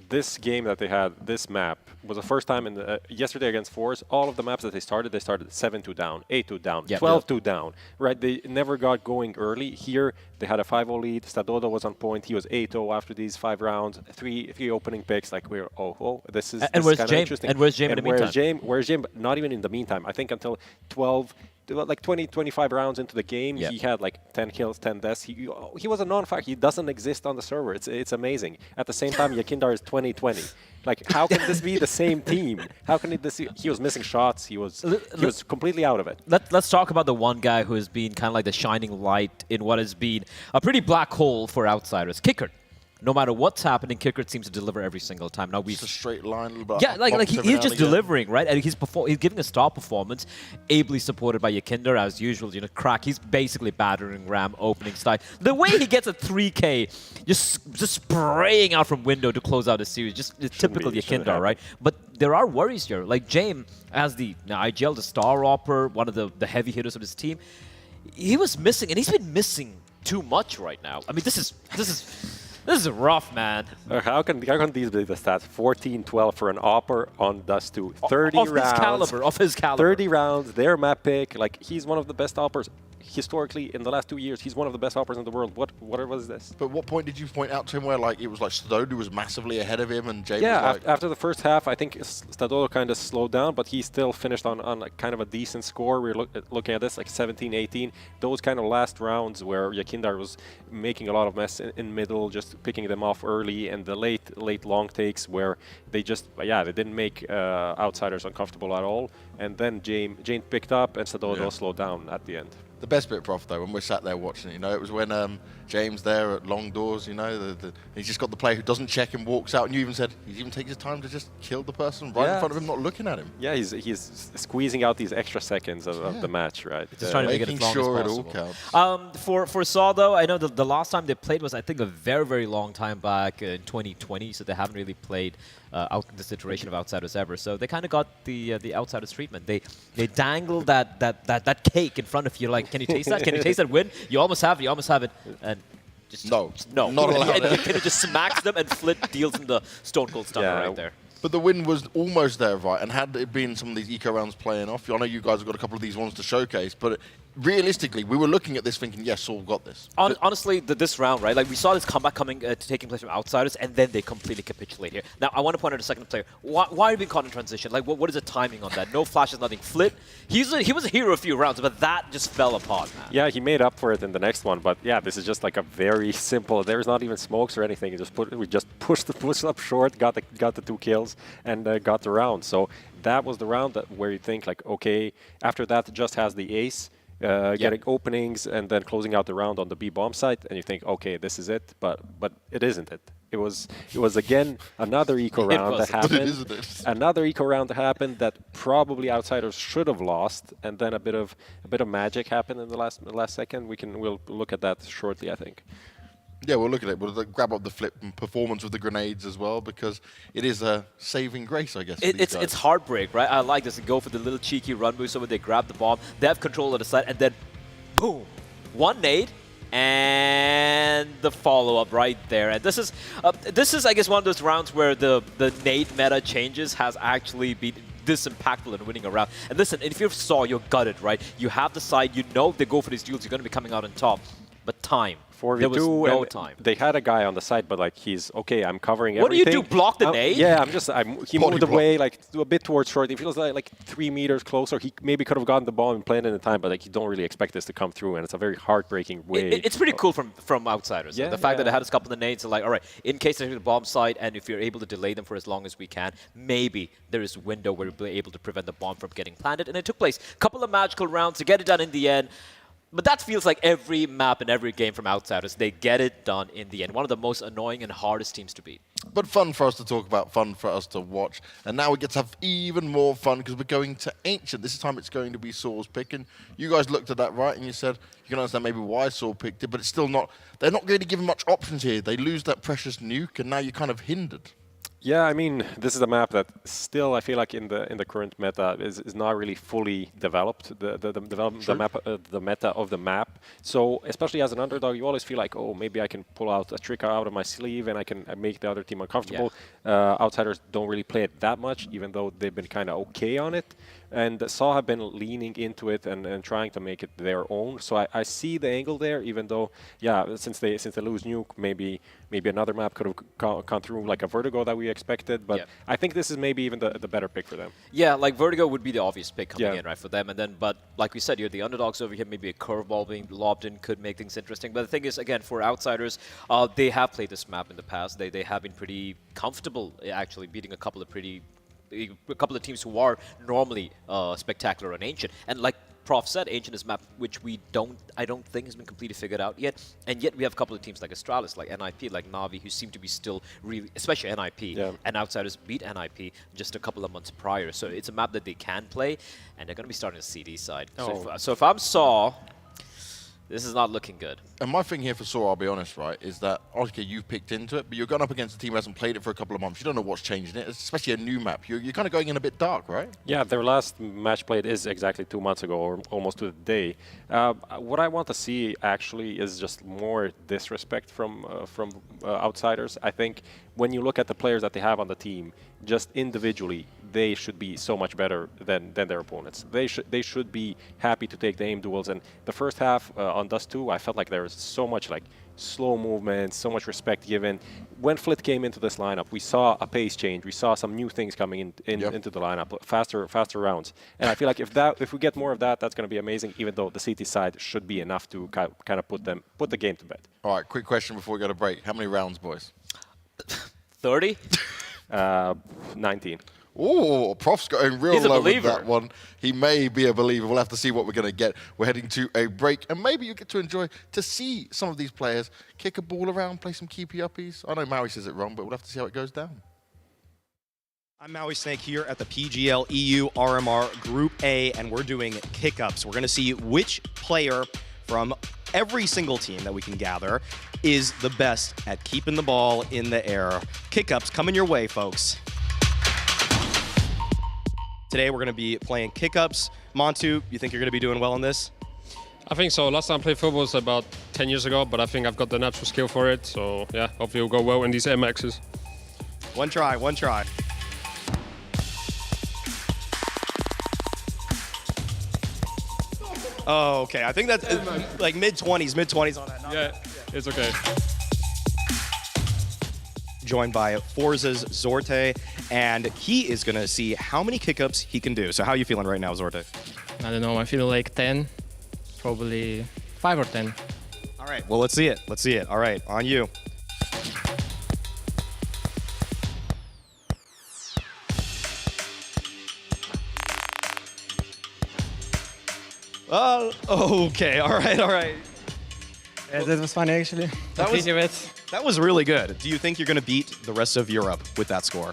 this game that they had, this map, was the first time in the yesterday against Force. All of the maps that they started 7-2 down, 8-2 down, 12-2 down. Right? They never got going early. Here, they had a 5-0 lead. Stadodo was on point. He was 8-0 after these 5 rounds. Three opening picks. Like, we're, this is kind of interesting. And where's James in the meantime? Where's James? Not even in the meantime. I think until 20, 25 rounds into the game, he had like 10 kills, 10 deaths. He was a non-factor. He doesn't exist on the server. It's amazing. At the same time, Yakindar is 20-20. Like, how can this be the same team? How can it? He was missing shots. He was completely out of it. Let's talk about the one guy who has been kind of like the shining light in what has been a pretty black hole for Outsiders, Kickert. No matter what's happening, Kickert seems to deliver every single time. Now it's a straight line. Yeah, like he's just delivering, right? And he's giving a star performance, ably supported by Yakinder as usual. Crack. He's basically battering ram, opening style. The way he gets a 3K, just spraying out from window to close out the series, just typical Yakinder, right? But there are worries here. Like James, as the IGL, the star opper, one of the heavy hitters of his team, he was missing, and he's been missing too much right now. I mean, this is rough, man. How can these be the stats? 14-12 for an Opper on Dust 2. 30 rounds. Of his caliber. 30 rounds, their map pick. Like, he's one of the best Oppers. Historically, in the last 2 years, he's one of the best Oppers in the world. What was this? But what point did you point out to him where, like, it was like Stadodo was massively ahead of him and James was like... after the first half, I think Stadodo kind of slowed down, but he still finished on like kind of a decent score. We're looking at this, like 17-18. Those kind of last rounds where Yakindar was making a lot of mess in middle, just picking them off early, and the late long takes where they just, they didn't make Outsiders uncomfortable at all. And then James picked up and Stadodo slowed down at the end. The best bit, Prof, though, when we're sat there watching it, it was when James there at long doors, he's just got the player who doesn't check and walks out, and you even said he even takes his time to just kill the person right in front of him, not looking at him. Yeah, he's squeezing out these extra seconds of the match, right? Just trying to make it as long sure as it possible. all counts. For Saw, though, I know the last time they played was, I think, a very, very long time back in 2020, so they haven't really played this iteration of Outsiders ever. So they kind of got the Outsiders treatment. They dangle that cake in front of you, like, can you taste that? Can you taste that win? You almost have it. And just no, not allowed. and he kind of just smacks them, and Flit deals him the Stone Cold Stunner right there. but the win was almost there, right? And had it been some of these eco rounds playing off, I know you guys have got a couple of these ones to showcase, but realistically, we were looking at this thinking, yes, Saul got this. Honestly, this round, right? Like we saw this comeback taking place from Outsiders, and then they completely capitulate here. Now, I want to point out a second player. Why are you being caught in transition? Like, what is the timing on that? No flashes, nothing. Flit. He was a hero a few rounds, but that just fell apart, man. Yeah, he made up for it in the next one, but yeah, this is just like a very simple. There's not even smokes or anything. We just pushed up short, got the 2 kills, and got the round. So that was the round where you think like, okay, after that, just has the ace. Getting openings and then closing out the round on the B bomb site, and you think, okay, this is it, but it isn't it. It was again another eco round that happened. Another eco round that happened that probably Outsiders should have lost, and then a bit of magic happened in the last second. We'll look at that shortly, I think. Yeah, we'll look at it. We'll grab up the flip and performance with the grenades as well, because it is a saving grace, I guess. It's heartbreak, right? I like this. They go for the little cheeky run move, so when they grab the bomb, they have control of the side, and then boom, 1 nade, and the follow-up right there. And this is, I guess, one of those rounds where the nade meta changes has actually been this impactful in winning a round. And listen, if you saw, you're gutted, right? You have the side, you know if they go for these duels, you're going to be coming out on top. But time. There was no time. They had a guy on the side, but like he's okay. I'm covering everything. What do you do? Block the nade? Yeah, he moved away like a bit towards short. He feels like 3 meters closer. He maybe could have gotten the ball and played it in time, but like you don't really expect this to come through, and it's a very heartbreaking way. It's pretty cool from Outsiders. Yeah, the fact that they had a couple of nades, like, all right, in case they hit the bomb side, and if you're able to delay them for as long as we can, maybe there is a window where we'll be able to prevent the bomb from getting planted. And it took place. A couple of magical rounds to get it done in the end. But that feels like every map and every game from Outsiders. They get it done in the end. One of the most annoying and hardest teams to beat. But fun for us to talk about, fun for us to watch. And now we get to have even more fun because we're going to Ancient. This time it's going to be Saul's pick. And you guys looked at that, right? And you said you can understand maybe why Saul picked it, but it's still not. They're not going to give him much options here. They lose that precious nuke, and now you're kind of hindered. Yeah, I mean, this is a map that still I feel like in the current meta is not really fully developed. The meta of the map. So especially as an underdog, you always feel like, oh, maybe I can pull out a trick out of my sleeve and I can make the other team uncomfortable. Yeah. Outsiders don't really play it that much, even though they've been kind of okay on it. And SAW have been leaning into it and trying to make it their own. So I see the angle there, even though, yeah, since they lose nuke, maybe another map could have gone through like a Vertigo that we expected. But I think this is maybe even the better pick for them. Yeah, like Vertigo would be the obvious pick coming in, right, for them. And then, but like we said, you're the underdogs over here. Maybe a curveball being lobbed in could make things interesting. But the thing is, again, for Outsiders, they have played this map in the past. They have been pretty comfortable actually beating a couple of teams who are normally spectacular on Ancient. And like Prof said, Ancient is a map which I don't think has been completely figured out yet. And yet we have a couple of teams like Astralis, like NIP, like Na'Vi, who seem to be still really, especially NIP, and Outsiders beat NIP just a couple of months prior. So it's a map that they can play, and they're going to be starting the CD side. Oh. So if I'm SAW, this is not looking good. And my thing here for SAW, I'll be honest, right, is that, okay, you've picked into it, but you're going up against a team who hasn't played it for a couple of months. You don't know what's changing it, especially a new map. You're kind of going in a bit dark, right? Yeah, their last match played is exactly 2 months ago, or almost to the day. What I want to see, actually, is just more disrespect from Outsiders. I think when you look at the players that they have on the team, just individually, they should be so much better than their opponents. They should be happy to take the aim duels. And the first half on Dust 2, I felt like there was so much like slow movement, so much respect given. When Flit came into this lineup, we saw a pace change. We saw some new things coming into the lineup, faster rounds. And I feel like if we get more of that, that's going to be amazing. Even though the CT side should be enough to kind of put the game to bed. All right, quick question before we go to break. How many rounds, boys? 30. 19. Oh, Prof's going real low with that one. He may be a believer. We'll have to see what we're going to get. We're heading to a break, and maybe you get to see some of these players kick a ball around, play some keepy-uppies. I know Maui says it wrong, but we'll have to see how it goes down. I'm Maui Snake here at the PGL EU RMR Group A, and we're doing kick-ups. We're going to see which player from every single team that we can gather is the best at keeping the ball in the air. Kick-ups coming your way, folks. Today we're going to be playing kick-ups. Montu, you think you're going to be doing well in this? I think so. Last time I played football was about 10 years ago, but I think I've got the natural skill for it. So yeah, hopefully it'll go well in these MXs. One try. Oh, okay. I think that's like mid-20s on that. Yeah, it's okay. Joined by Forza's Zorte, and he is going to see how many kick-ups he can do. So how are you feeling right now, Zorte? I don't know. I feel like 10, probably 5 or 10. All right. Well, let's see it. Let's see it. All right. On you. Oh, okay. All right. All right. Yeah, that was funny, actually. That was really good. Do you think you're going to beat the rest of Europe with that score?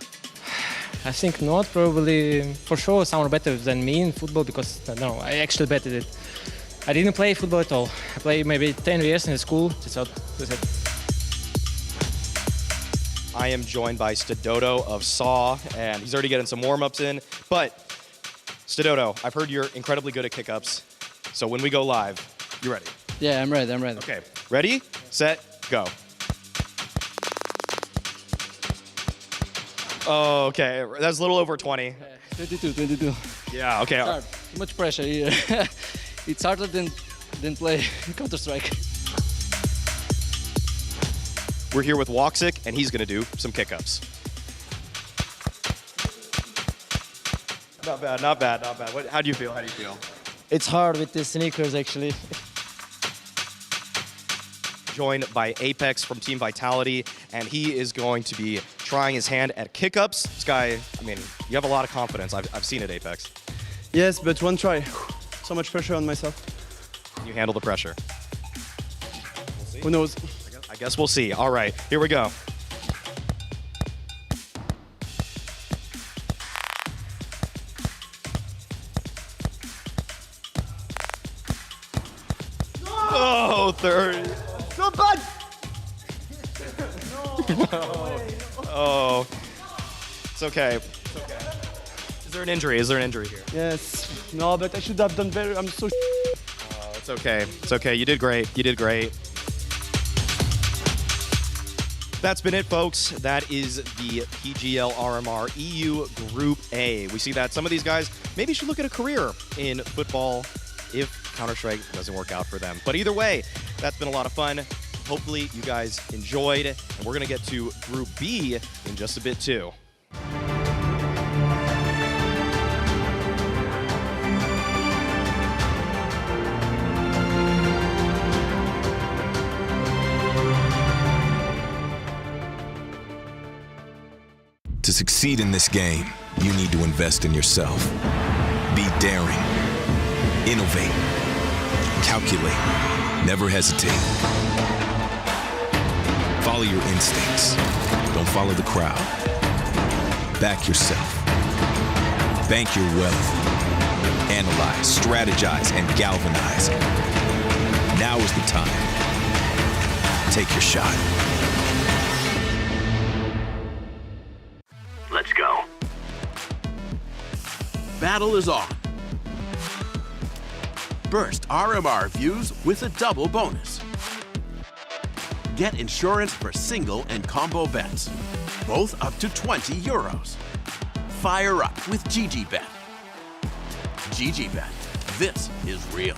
I think not. Probably, for sure, someone better than me in football because, no, I actually betted it. I didn't play football at all. I played maybe 10 years in school. That's it. I am joined by Stadoto of SAW, and he's already getting some warm-ups in. But, Stadoto, I've heard you're incredibly good at kick-ups. So when we go live, you ready? Yeah, I'm ready. Okay, ready, set, go. Oh, okay, that's a little over 20. 22. Yeah, okay. It's hard. Too much pressure here. It's harder than play Counter-Strike. We're here with Woxic, and he's going to do some kick-ups. Not bad, not bad, not bad. How do you feel? It's hard with the sneakers, actually. Joined by Apex from Team Vitality, and he is going to be trying his hand at kick-ups. This guy, I mean, you have a lot of confidence. I've seen it, Apex. Yes, but one try. So much pressure on myself. Can you handle the pressure? Who knows? I guess we'll see. All right, here we go. Oh, 30. So bad! Oh, it's okay. Is there an injury? Here? Yes. No, but I should have done better. I'm so. Oh, it's okay. It's okay. You did great. That's been it, folks. That is the PGL RMR EU Group A. We see that some of these guys maybe should look at a career in football if Counter-Strike doesn't work out for them. But either way, that's been a lot of fun. Hopefully you guys enjoyed, and we're going to get to Group B in just a bit too. To succeed in this game, you need to invest in yourself. Be daring. Innovate. Calculate. Never hesitate. Follow your instincts. Don't follow the crowd. Back yourself. Bank your wealth. Analyze, strategize, and galvanize. Now is the time. Take your shot. Let's go. Battle is on. Burst RMR views with a double bonus. Get insurance for single and combo bets, both up to 20 euros. Fire up with GGBet. GGBet, this is real.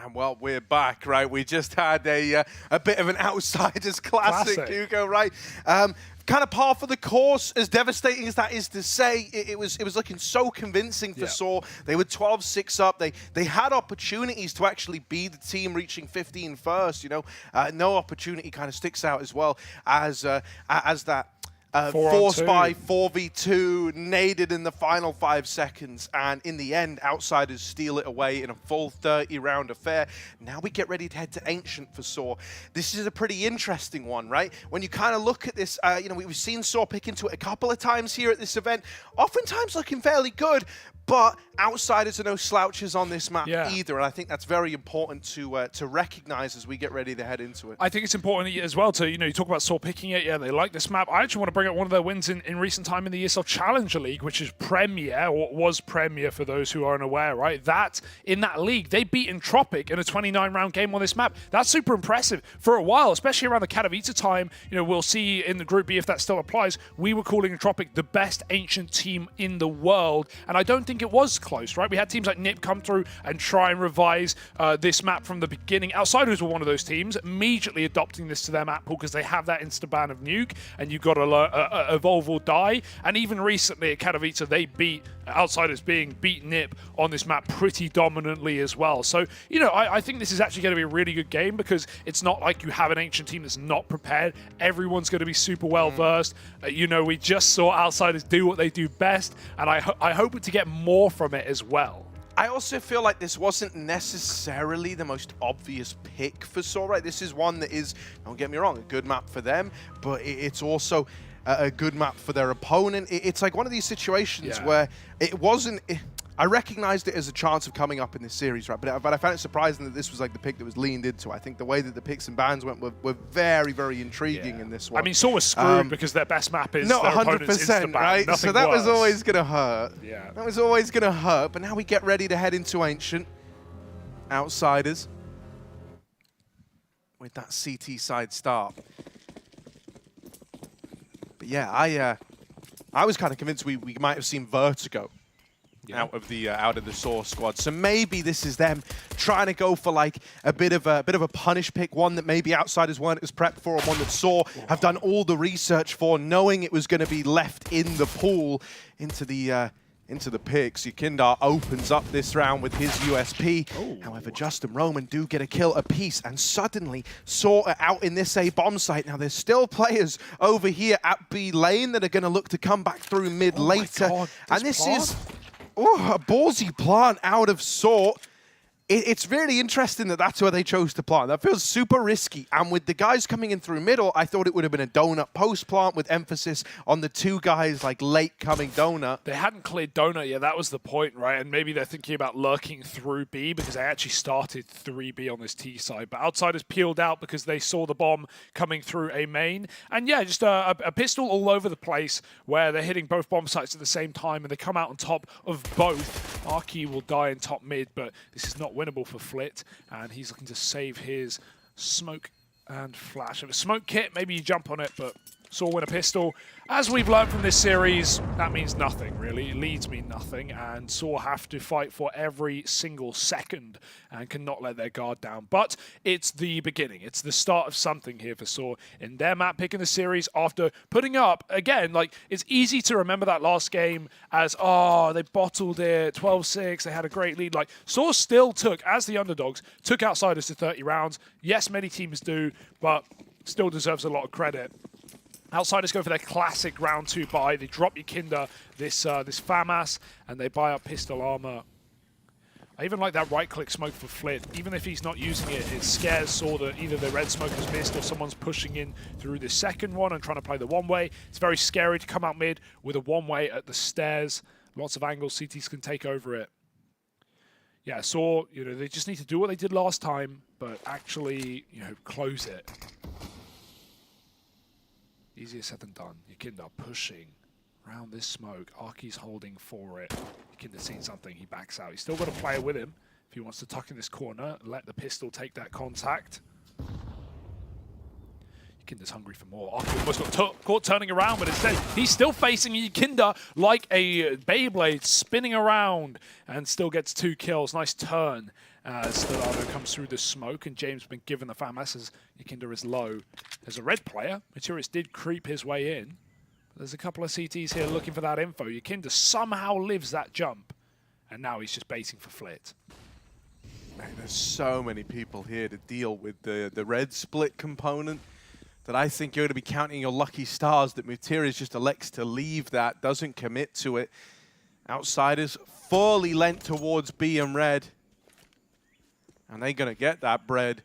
And well, we're back, right? We just had a bit of an outsiders classic, Hugo, right? Kind of par for the course, as devastating as that is to say. It was looking so convincing for Saw. They were 12-6 up. They had opportunities to actually be the team reaching 15 first. You know, no opportunity kind of sticks out as well as that. Forced by 4v2, naded in the final 5 seconds, and in the end, outsiders steal it away in a full 30-round affair. Now we get ready to head to Ancient for Saw. This is a pretty interesting one, right? When you kind of look at this, you know, we've seen Saw pick into it a couple of times here at this event, oftentimes looking fairly good, but outsiders are no slouches on this map either, and I think that's very important to recognize as we get ready to head into it. I think it's important as well to, you talk about Saw picking it. Yeah, they like this map. I actually want to bring up one of their wins in recent time in the ESL Challenger League, which is Premier, or was Premier for those who are unaware, right? In that league, they beat Entropic in a 29-round game on this map. That's super impressive. For a while, especially around the Katowice time, we'll see in the Group B if that still applies, we were calling Entropic the best Ancient team in the world, and I don't think it was close, right? We had teams like NiP come through and try and revise this map from the beginning. Outsiders were one of those teams, immediately adopting this to their map pool because they have that insta-ban of Nuke, and you've got to evolve or die. And even recently at Katowice, they beat Outsiders beat NiP on this map pretty dominantly as well. So, I think this is actually going to be a really good game because it's not like you have an Ancient team that's not prepared. Everyone's going to be super well versed. We just saw Outsiders do what they do best, and I hope to get more from it as well. I also feel like this wasn't necessarily the most obvious pick for Saw, right? This is one that is, don't get me wrong, a good map for them, but it's also a good map for their opponent. It's like one of these situations where it wasn't... I recognized it as a chance of coming up in this series, right? But I found it surprising that this was like the pick that was leaned into. I think the way that the picks and bans went were very, very intriguing in this one. I mean, Saw was screwed because their best map is their 100%, right? So that was always going to hurt. Yeah. That was always going to hurt. But now we get ready to head into Ancient. Outsiders. With that CT side start. But yeah, I was kind of convinced we might have seen Vertigo out of the Saw squad. So maybe this is them trying to go for like a bit of a punish pick, one that maybe Outsiders weren't as prepped for, and one that Saw have done all the research for, knowing it was going to be left in the pool into the picks. Yukindar opens up this round with his USP. However, Justin Roman do get a kill apiece, and suddenly Saw are out in this A bomb site. Now, there's still players over here at B lane that are going to look to come back through mid later. And this is a ballsy plant out of Saw. It's really interesting that that's where they chose to plant. That feels super risky. And with the guys coming in through middle, I thought it would have been a donut post plant with emphasis on the two guys like late coming donut. They hadn't cleared donut yet. That was the point, right? And maybe they're thinking about lurking through B because they actually started 3B on this T side. But Outsiders peeled out because they saw the bomb coming through A main. And yeah, just a pistol all over the place where they're hitting both bomb sites at the same time and they come out on top of both. Arky will die in top mid, but this is not winnable for Flit, and he's looking to save his smoke and flash. If a smoke kit, maybe you jump on it, but Saw win a pistol. As we've learned from this series, that means nothing, really. Leads mean nothing, and Saw have to fight for every single second and cannot let their guard down. But it's the beginning. It's the start of something here for Saw in their map pick in the series after putting up, again, like, it's easy to remember that last game as, they bottled it, 12-6, they had a great lead. Like, Saw still took, as the underdogs, took Outsiders to 30 rounds. Yes, many teams do, but still deserves a lot of credit. Outsiders go for their classic round 2 buy. They drop Yukindar, this FAMAS, and they buy up pistol armor. I even like that right-click smoke for Flit. Even if he's not using it, it scares Saw that either the red smoke has missed or someone's pushing in through the second one and trying to play the one-way. It's very scary to come out mid with a one-way at the stairs. Lots of angles, CTs can take over it. Yeah, Saw, they just need to do what they did last time, but actually, close it. Easier said than done. Yukindar pushing around this smoke. Arky's holding for it. Yukindar's seen something. He backs out. He's still got a player with him. If he wants to tuck in this corner, let the pistol take that contact. Yukindar's hungry for more. Arky almost got caught turning around, but instead he's still facing Yukindar like a Beyblade, spinning around and still gets 2 kills. Nice turn. as Donato comes through the smoke, and James been given the FAMAS as Yakinda is low. There's a red player. Maturius did creep his way in. But there's a couple of CTs here looking for that info. Yakinda somehow lives that jump, and now he's just baiting for Flit. Man, there's so many people here to deal with the red split component that I think you're going to be counting your lucky stars that Maturius just elects to leave that, doesn't commit to it. Outsiders fully lent towards B and red. And they're going to get that bread.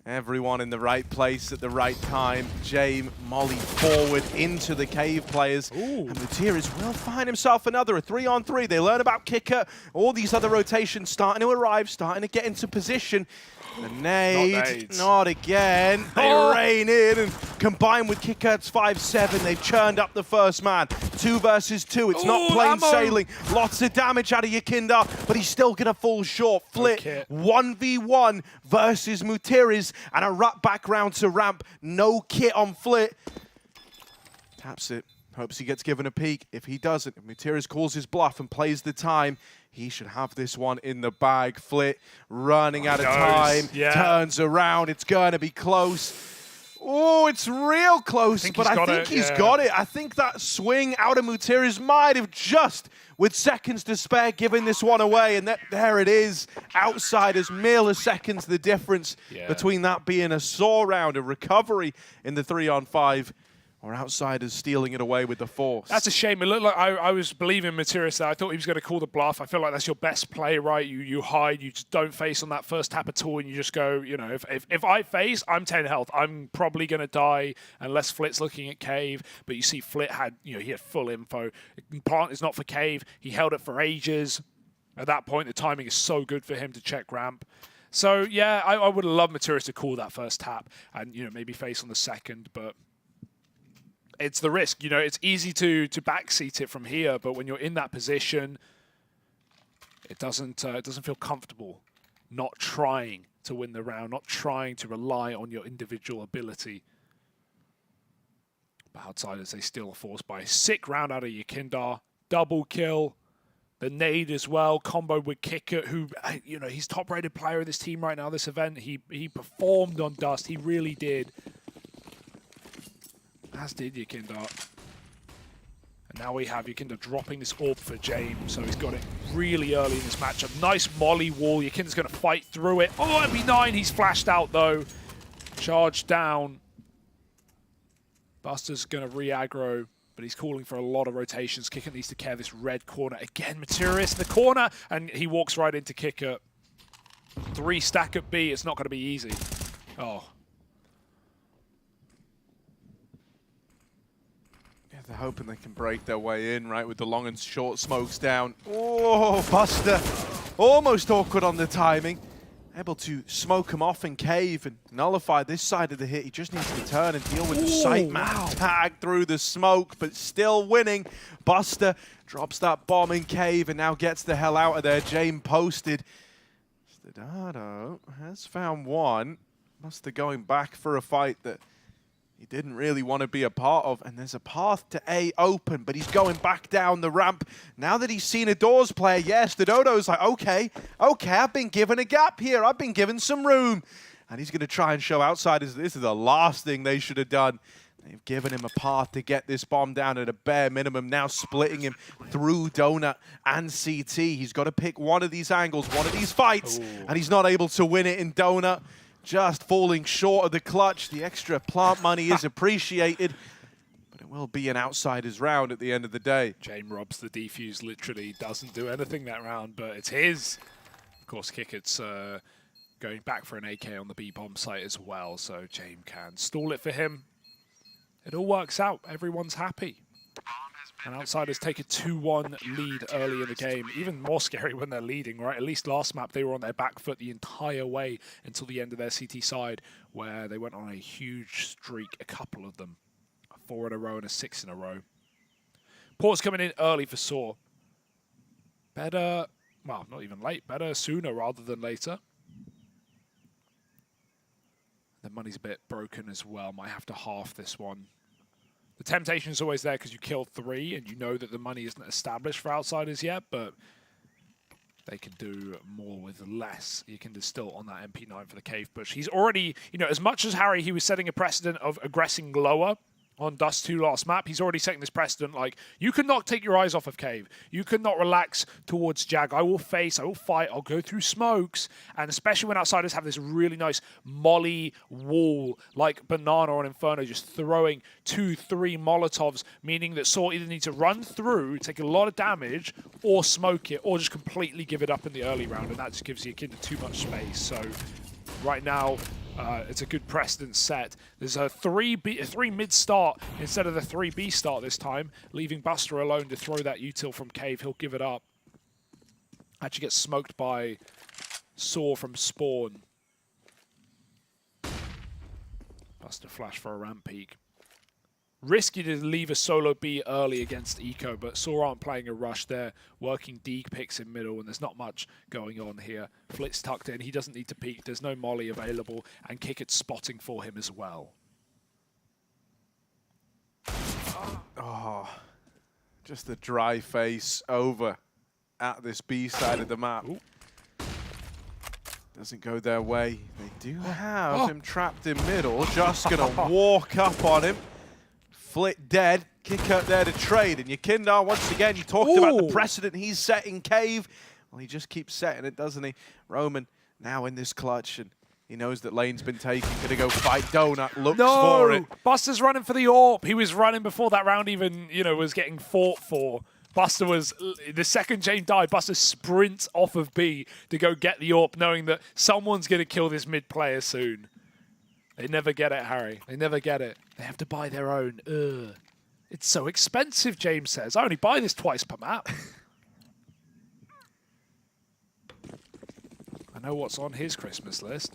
Everyone in the right place at the right time. James, Molly forward into the cave players. Ooh. And Maturius will find himself a 3-on-3. They learn about Kicker. All these other rotations starting to arrive, starting to get into position. The nade, not again. They rain in, and combined with Kicker's 5-7, they've churned up the first man. 2 versus 2, it's not plain sailing. Lots of damage out of Yakinda, but he's still gonna fall short. Flit, 1v1 versus Mutiris, and a back round to ramp. No kit on Flit. Taps it, hopes he gets given a peek. If he doesn't, if Mutiris calls his bluff and plays the time, he should have this one in the bag. Flit running out of time, turns around. It's going to be close. Oh, it's real close, but I think he's got it. I think that swing out of Mutiris might have just, with seconds to spare, given this one away. And there it is. Outsiders, milliseconds the difference between that being a saw round, a recovery in the 3-on-5. Or Outsiders stealing it away with the force. That's a shame. It looked like I was believing Maturius there. I thought he was going to call the bluff. I feel like that's your best play, right? You hide, you just don't face on that first tap at all, and you just go, you know, if I face, I'm 10 health. I'm probably going to die unless Flit's looking at Cave. But you see Flit had, you know, he had full info. Plant is not for Cave. He held it for ages. At that point, the timing is so good for him to check ramp. So, yeah, I would have loved Maturius to call that first tap and, you know, maybe face on the second, but it's the risk. You know, it's easy to backseat it from here, but when you're in that position, it doesn't feel comfortable not trying to win the round, not trying to rely on your individual ability. But Outsiders, they still are forced by a sick round out of Yakinda. Double kill. The nade as well, combo with Kicker, who, you know, he's top-rated player of this team right now, this event. He performed on Dust. He really did. As did Yakinda. And now we have Yakinda dropping this orb for James, so he's got it really early in this matchup. Nice molly wall. Yakinda's going to fight through it. Oh, MB9, he's flashed out though. Charged down. Buster's going to re-aggro, but he's calling for a lot of rotations. Kicker needs to care this red corner. Again, Maturius in the corner, and he walks right into Kicker. 3 stack at B, it's not going to be easy. Oh. They're hoping they can break their way in, right, with the long and short smokes down. Oh, Buster. Almost awkward on the timing. Able to smoke him off in cave and nullify this side of the hit. He just needs to turn and deal with the sight man tag through the smoke, but still winning. Buster drops that bomb in cave and now gets the hell out of there. James posted. Stadado has found one. Buster going back for a fight that he didn't really want to be a part of, and there's a path to A open, but he's going back down the ramp. Now that he's seen a doors player, yes, the Dodo's like, okay, I've been given a gap here. I've been given some room. And he's going to try and show Outsiders this is the last thing they should have done. They've given him a path to get this bomb down at a bare minimum, now splitting him through Donut and CT. He's got to pick one of these angles, one of these fights, and he's not able to win it in Donut. Just falling short of the clutch. The extra plant money is appreciated, but it will be an Outsiders round at the end of the day. James robs the defuse, literally doesn't do anything that round, but it's his. Of course, Kickett's going back for an AK on the B-bomb site as well, so James can stall it for him. It all works out. Everyone's happy. And Outsiders take a 2-1 lead early in the game. Even more scary when they're leading, right? At least last map, they were on their back foot the entire way until the end of their CT side, where they went on a huge streak, a couple of them. A 4 in a row and a 6 in a row. Port's coming in early for Saw. Better, well, not even late. Better sooner rather than later. The money's a bit broken as well. Might have to half this one. The temptation is always there because you kill 3 and you know that the money isn't established for Outsiders yet, but they can do more with less. Yakinda's still on that MP9 for the cave push. He's already, as much as Harry, he was setting a precedent of aggressing lower on Dust 2 last map, he's already setting this precedent, like, you cannot take your eyes off of Cave. You cannot relax towards Jag. I will face, I will fight, I'll go through smokes, and especially when outsiders have this really nice molly wall, like Banana on Inferno, just throwing 2-3 Molotovs, meaning that Saw either needs to run through, take a lot of damage, or smoke it, or just completely give it up in the early round, and that just gives Yakinda too much space. So right now, it's a good precedent set. There's a 3 mid start instead of the 3B start this time, leaving Buster alone to throw that util from Cave. He'll give it up. Actually gets smoked by Saw from Spawn. Buster flash for a ramp peek. Risky to leave a solo B early against Eco, but Saw aren't playing a rush there, working D picks in middle, and there's not much going on here. Flitz tucked in, he doesn't need to peek, there's no molly available, and Kick It's spotting for him as well. Oh, just the dry face over at this B side of the map. Ooh. Doesn't go their way. They do have him trapped in middle, just gonna walk up on him. Flit dead, Kick out there to trade, and Yakinda, once again, you talked about the precedent he's setting Cave. Well, he just keeps setting it, doesn't he? Roman now in this clutch, and he knows that lane's been taken, gonna go fight Donut, looks for it. Buster's running for the AWP. He was running before that round even, was getting fought for. Buster was, the second James died, Buster sprints off of B to go get the AWP, knowing that someone's gonna kill this mid player soon. They never get it, Harry. They never get it. They have to buy their own. Ugh. It's so expensive, James says. I only buy this twice per map. I know what's on his Christmas list.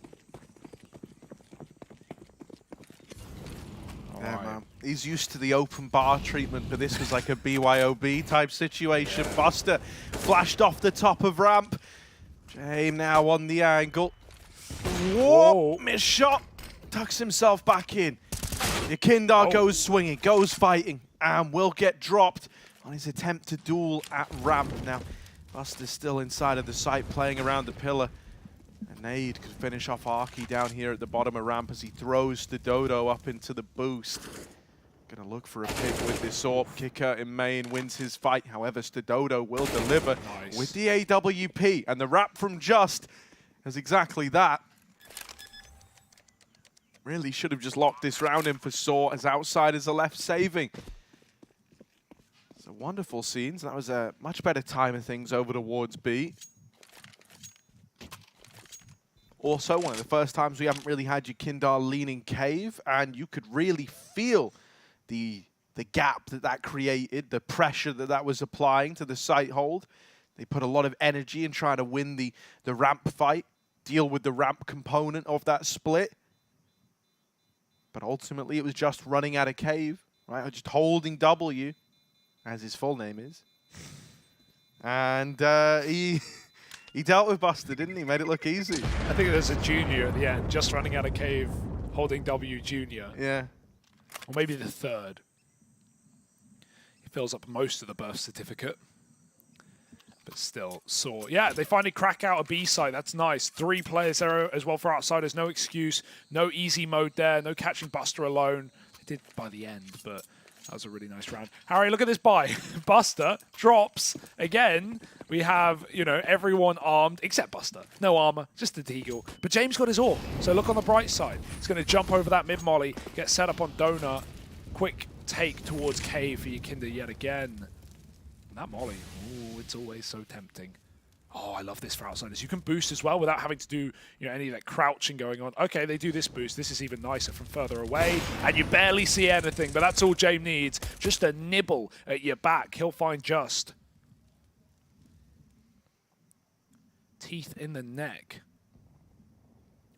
Yeah, man. He's used to the open bar treatment, but this was like a BYOB type situation. Buster flashed off the top of ramp. James now on the angle. Whoa! Missed shot. Tucks himself back in. Yakinda goes swinging, goes fighting, and will get dropped on his attempt to duel at ramp. Now, Buster's still inside of the site, playing around the pillar. And Nade could finish off Arky down here at the bottom of ramp as he throws the Dodo up into the boost. Gonna look for a pick with this AWP. Kicker in main wins his fight. However, Stododo will deliver with the AWP. And the wrap from Just is exactly that. Really should have just locked this round in for Saw as outsiders are left saving. So wonderful scenes. That was a much better time of things over towards B. Also, one of the first times we haven't really had Yakinda leaning Cave, and you could really feel the gap that created, the pressure that was applying to the site hold. They put a lot of energy in trying to win the ramp fight, deal with the ramp component of that split. But ultimately, it was just running out of Cave, right? Or just holding W, as his full name is. And he dealt with Buster, didn't he? Made it look easy. I think there's a junior at the end, just running out of Cave, holding W junior. Yeah. Or maybe the third. He fills up most of the birth certificate. But still, Saw. Yeah, they finally crack out a B site. That's nice. 3 players there as well for outsiders. No excuse. No easy mode there. No catching Buster alone. They did by the end, but that was a really nice round. Harry, look at this buy. Buster drops. Again, we have, everyone armed except Buster. No armor, just a deagle. But James got his AWP, so look on the bright side. He's going to jump over that mid-molly, get set up on Donut. Quick take towards Cave for Yakinda yet again. That molly, ooh, it's always so tempting. Oh, I love this for outsiders. You can boost as well without having to do any of that crouching going on. Okay, they do this boost. This is even nicer from further away. And you barely see anything, but that's all James needs. Just a nibble at your back. He'll find Just. Teeth in the neck.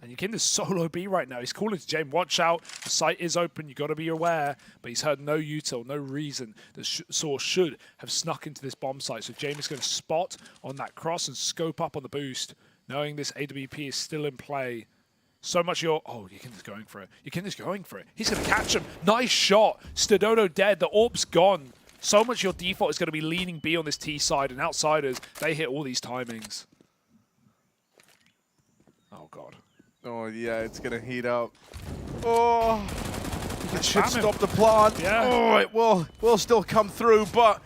And Yakinda's solo B right now. He's calling to James, watch out. The site is open. You got to be aware. But he's heard no util, no reason that Saw should have snuck into this bomb site. So James is going to spot on that cross and scope up on the boost, knowing this AWP is still in play. So much Yakinda's going for it. Yakinda's going for it. He's going to catch him. Nice shot. Stododo dead. The AWP's gone. So much your default is going to be leaning B on this T side, and Outsiders, they hit all these timings. Oh, God. Oh, yeah, it's going to heat up. Oh, it should Spam him. stop the plant. Yeah. Oh, it will still come through, but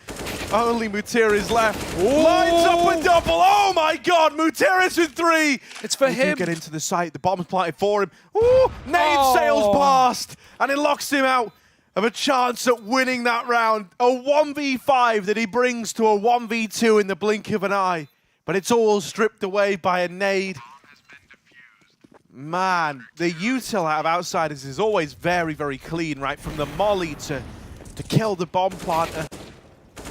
only Mutierrez left. Lines up a double. Oh, my God. Mutierrez with 3. It's for they him. do get into the site. The bomb's planted for him. Ooh, nade sails past, and it locks him out of a chance at winning that round. A 1v5 that he brings to a 1v2 in the blink of an eye. But it's all stripped away by a nade. Man, the util out of Outsiders is always very, very clean, right? From the molly to kill the bomb planter.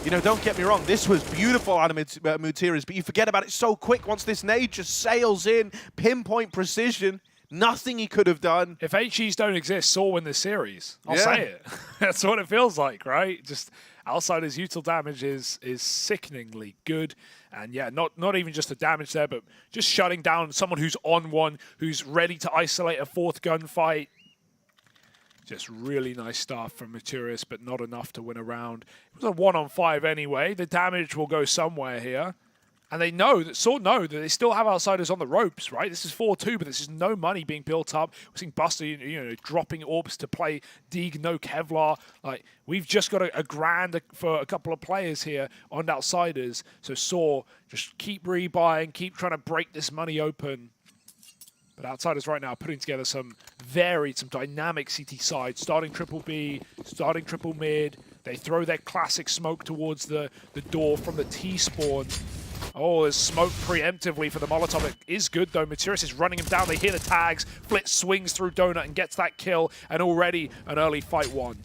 You know, don't get me wrong, this was beautiful out of Mutierrez, but you forget about it so quick once this nade just sails in, pinpoint precision, nothing he could have done. If HEs don't exist, Saw win this series. I'll Yeah. say it. That's what it feels like, right? Just Outsiders' util damage is sickeningly good. And yeah, not even just the damage there, but just shutting down someone who's on one, who's ready to isolate a 4th gunfight. Just really nice stuff from Mutierrez, but not enough to win a round. It was a 1-on-5 anyway. The damage will go somewhere here. And they know that Sword know that they still have Outsiders on the ropes, right? This is 4-2, but this is no money being built up. We're seeing Buster, you know, dropping orbs to play Deeg, no Kevlar. Like, we've just got a grand for a couple of players here on Outsiders. So Saw, just keep rebuying, keep trying to break this money open. But Outsiders right now putting together some dynamic CT sides, starting triple B, starting triple mid. They throw their classic smoke towards the door from the T-spawn. Oh, there's smoke preemptively for the Molotov. It is good, though. Mutierrez is running him down. They hear the tags. Flitz swings through Donut and gets that kill. And already an early fight won.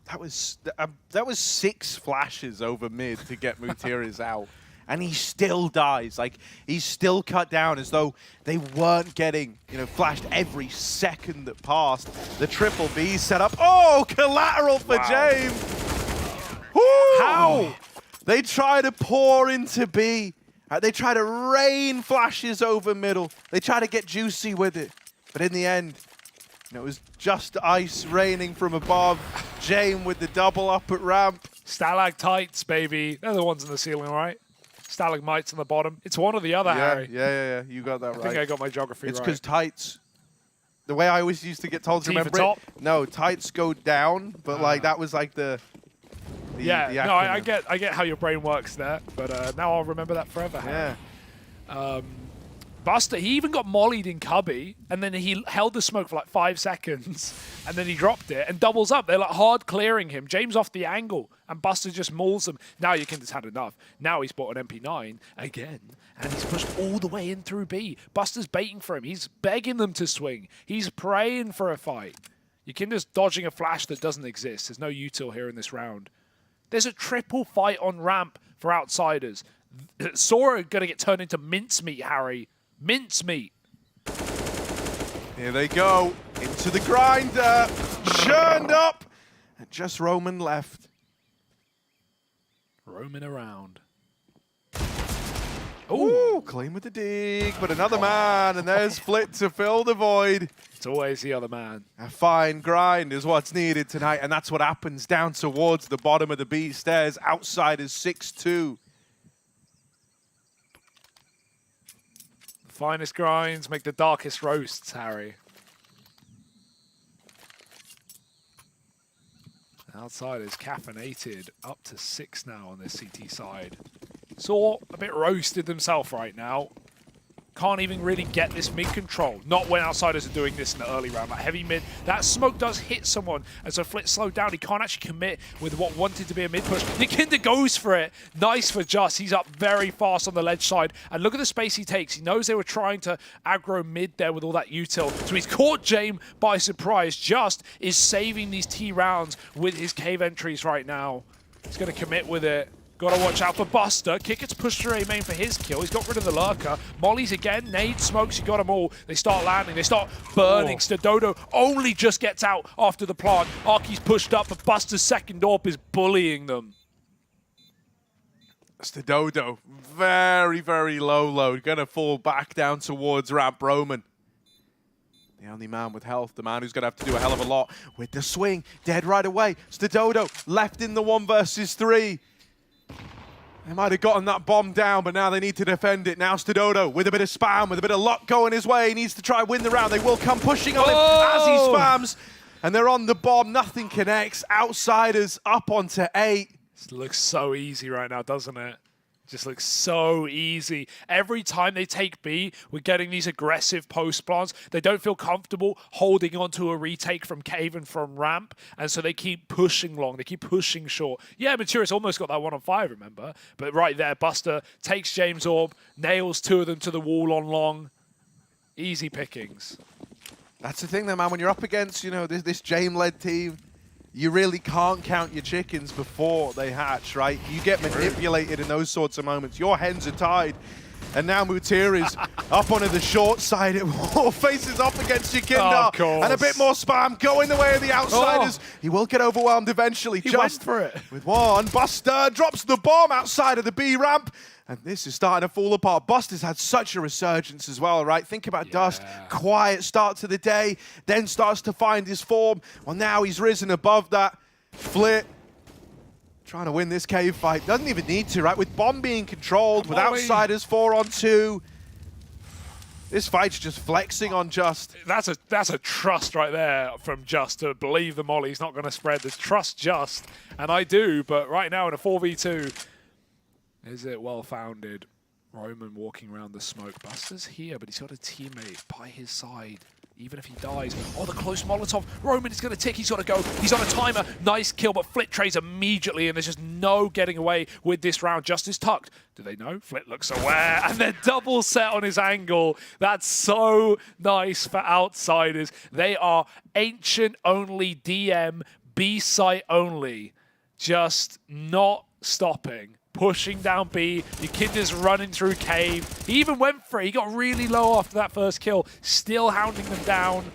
That was 6 flashes over mid to get Mutierrez out. And he still dies. Like, he's still cut down as though they weren't getting, you know, flashed every second that passed. The triple B set up. Oh, collateral for James. Woo! How? They try to pour into B. They try to rain flashes over middle. They try to get juicy with it. But in the end, you know, it was just ice raining from above. James with the double up at ramp. Stalactites, baby. They're the ones in the ceiling, right? Stalagmites on the bottom. It's one or the other, Harry. Yeah. You got that right. I think I got my geography It's right. because tights. The way I always used to get told to T for remember top? it. No, tights go down, but like that was like the yeah, no, acronym. I get how your brain works there, but now I'll remember that forever, Harry. Yeah. Buster, he even got mollied in Cubby, and then he held the smoke for like 5 seconds, and then he dropped it and doubles up. They're like hard clearing him. James off the angle, and Buster just mauls him. Now Yakinda's had enough. Now he's bought an MP9 again, and he's pushed all the way in through B. Buster's baiting for him. He's begging them to swing. He's praying for a fight. Yakinda's dodging a flash that doesn't exist. There's no util here in this round. There's a triple fight on ramp for Outsiders. Sora going to get turned into mincemeat, Harry. Mincemeat. Here they go into the grinder, churned up, and just Roman left. Roaming around. Ooh, clean with the dig, but another man, and there's Flit to fill the void. It's always the other man. A fine grind is what's needed tonight, and that's what happens down towards the bottom of the B stairs. Outsiders 6-2. Finest grinds make the darkest roasts, Harry. Outsiders caffeinated up to 6 now on this CT side. Saw a bit roasted themselves right now. Can't even really get this mid control. Not when Outsiders are doing this in the early round. Like heavy mid, that smoke does hit someone. And so Flit slowed down. He can't actually commit with what wanted to be a mid push. Yakinda goes for it. Nice for Just. He's up very fast on the ledge side. And look at the space he takes. He knows they were trying to aggro mid there with all that util. So he's caught James by surprise. Just is saving these T rounds with his cave entries right now. He's going to commit with it. Got to watch out for Buster. Kick gets pushed through A main for his kill. He's got rid of the lurker. Molly's again. Nade smokes. He got them all. They start landing. They start burning. Stadodo only just gets out after the plant. Arky's pushed up, but Buster's second AWP is bullying them. Stadodo, very, very low load. Going to fall back down towards ramp Roman. The only man with health, the man who's going to have to do a hell of a lot with the swing. Dead right away. Stododo left in the 1 versus 3. They might have gotten that bomb down, but now they need to defend it. Now Stododo with a bit of spam, with a bit of luck going his way. He needs to try and win the round. They will come pushing on him as he spams. And they're on the bomb. Nothing connects. Outsiders up onto 8. This looks so easy right now, doesn't it? Just looks so easy. Every time they take B, we're getting these aggressive post plants. They don't feel comfortable holding onto a retake from cave and from ramp, and so they keep pushing long. They keep pushing short. Yeah, Matura's almost got that 1-on-5, remember? But right there, Buster takes James Orb, nails 2 of them to the wall on long. Easy pickings. That's the thing, though, man. When you're up against, you know, this James-led team, you really can't count your chickens before they hatch, right? You get manipulated in those sorts of moments. Your hens are tied. And now Mutir is up onto the short side. It faces up against Yakinda. And a bit more spam going the way of the outsiders. He will get overwhelmed eventually. He went for it. With one. Buster drops the bomb outside of the B ramp. And this is starting to fall apart. Buster's had such a resurgence as well, right? Think about Dust. Quiet start to the day, then starts to find his form. Well, now he's risen above that. Flit trying to win this cave fight. Doesn't even need to, right? With bomb being controlled, with outsiders 4-on-2. This fight's just flexing on Just. That's a trust right there from Just to believe the molly's not going to spread. There's trust Just, and I do, but right now in a 4v2, is it well-founded? Roman walking around the smoke. Buster's here, but he's got a teammate by his side. Even if he dies. Oh, the close Molotov. Roman is going to tick. He's got to go. He's on a timer. Nice kill, but Flit trays immediately, and there's just no getting away with this round. Just is tucked. Do they know? Flit looks aware, and they're double set on his angle. That's so nice for outsiders. They are Ancient-only DM, B-site only. Just not stopping. Pushing down B, Yakinda's running through cave. He even went for it. He got really low after that first kill, still hounding them down.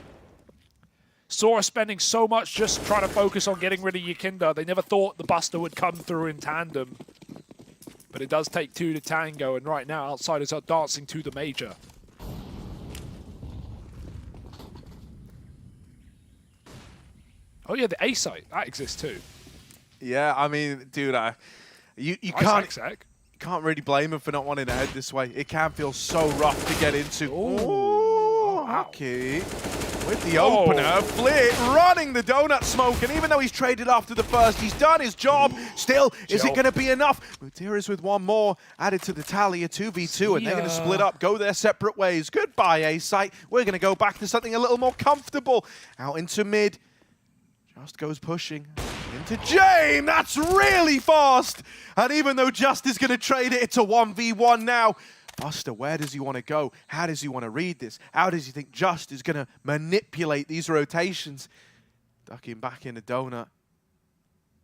Sora spending so much just trying to focus on getting rid of Yakinda. They never thought the Buster would come through in tandem. But it does take 2 to tango, and right now outsiders are dancing to the major. Oh yeah, the A site, that exists too. Yeah, I mean, dude, you can't really blame him for not wanting to head this way. It can feel so rough to get into. Ooh, okay. With the opener, Flit running the donut smoke, and even though he's traded after the first, he's done his job. Still, is it going to be enough? Mutiris with one more added to the tally, a 2v2, and they're going to split up, go their separate ways. Goodbye, A-site. We're going to go back to something a little more comfortable. Out into mid. Just goes pushing. Into James, that's really fast! And even though Just is going to trade it, it's a 1v1 now. Buster, where does he want to go? How does he want to read this? How does he think Just is going to manipulate these rotations? Ducking back in a donut.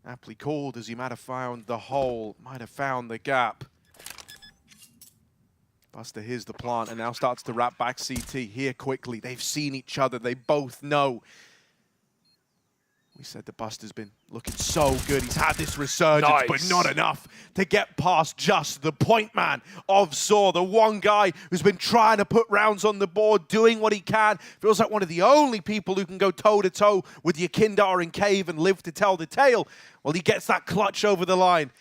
Aptly called, as he might have found the hole, might have found the gap. Buster hears the plant and now starts to wrap back CT here quickly. They've seen each other, they both know. We said that Buster's been looking so good. He's had this resurgence, but not enough to get past Just the point man of Saw, the one guy who's been trying to put rounds on the board, doing what he can. Feels like one of the only people who can go toe-to-toe with Yakinda in cave and live to tell the tale. Well, he gets that clutch over the line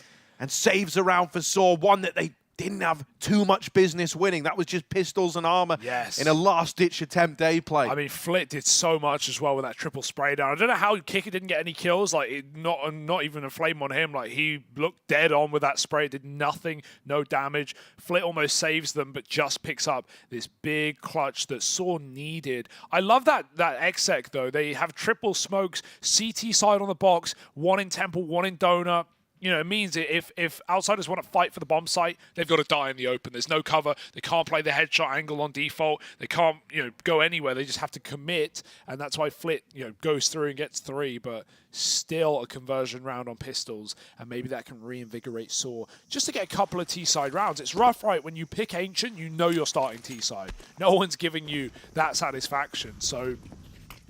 and saves a round for Saw, one that they didn't have too much business winning. That was just pistols and armor in a last-ditch attempt A play. I mean, Flit did so much as well with that triple spray down. I don't know how Kicker didn't get any kills. Like, not even a flame on him. Like, he looked dead on with that spray. It did nothing, no damage. Flit almost saves them, but just picks up this big clutch that Saw needed. I love that exec, though. They have triple smokes, CT side on the box, one in Temple, one in Donut. You know, it means if outsiders want to fight for the bomb site, they've got to die in the open. There's no cover. They can't play the headshot angle on default. They can't, go anywhere. They just have to commit, and that's why Flit, goes through and gets 3, but still a conversion round on pistols, and maybe that can reinvigorate Saw just to get a couple of T-side rounds. It's rough, right? When you pick Ancient, you know you're starting T-side. No one's giving you that satisfaction, so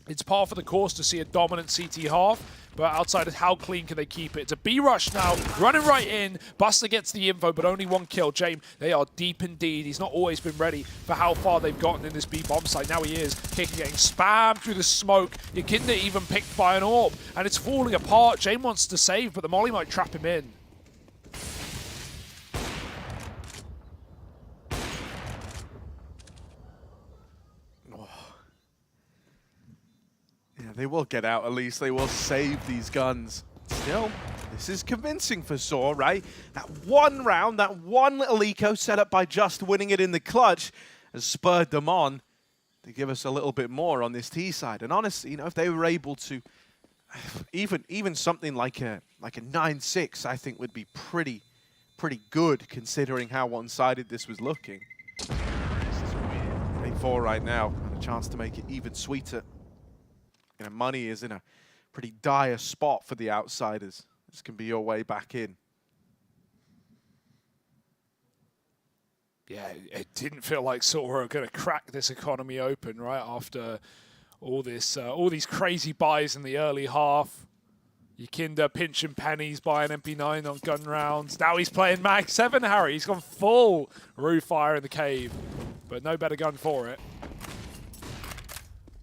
It's par for the course to see a dominant CT half, but outside of how clean can they keep it? It's a B rush now, running right in. Buster gets the info, but only one kill. James, they are deep indeed. He's not always been ready for how far they've gotten in this B bomb site. Now he is. Kicking, getting spammed through the smoke. Yakinda even picked by an orb, and it's falling apart. James wants to save, but the molly might trap him in. Yeah, they will get out at least. They will save these guns. Still, this is convincing for Saw, right? That one round, that one little eco set up by just winning it in the clutch has spurred them on to give us a little bit more on this T side. And honestly, you know, if they were able to, even something like a 9-6, I think would be pretty good considering how one-sided this was looking. 8-4 right now, and a chance to make it even sweeter. You know, money is in a pretty dire spot for the outsiders. This can be your way back in. Yeah, it didn't feel like Saw were going to crack this economy open, right, after all these crazy buys in the early half. Yakinda pinching pennies, buying MP9 on gun rounds. Now he's playing Mag 7, Harry. He's gone full roof fire in the cave, but no better gun for it.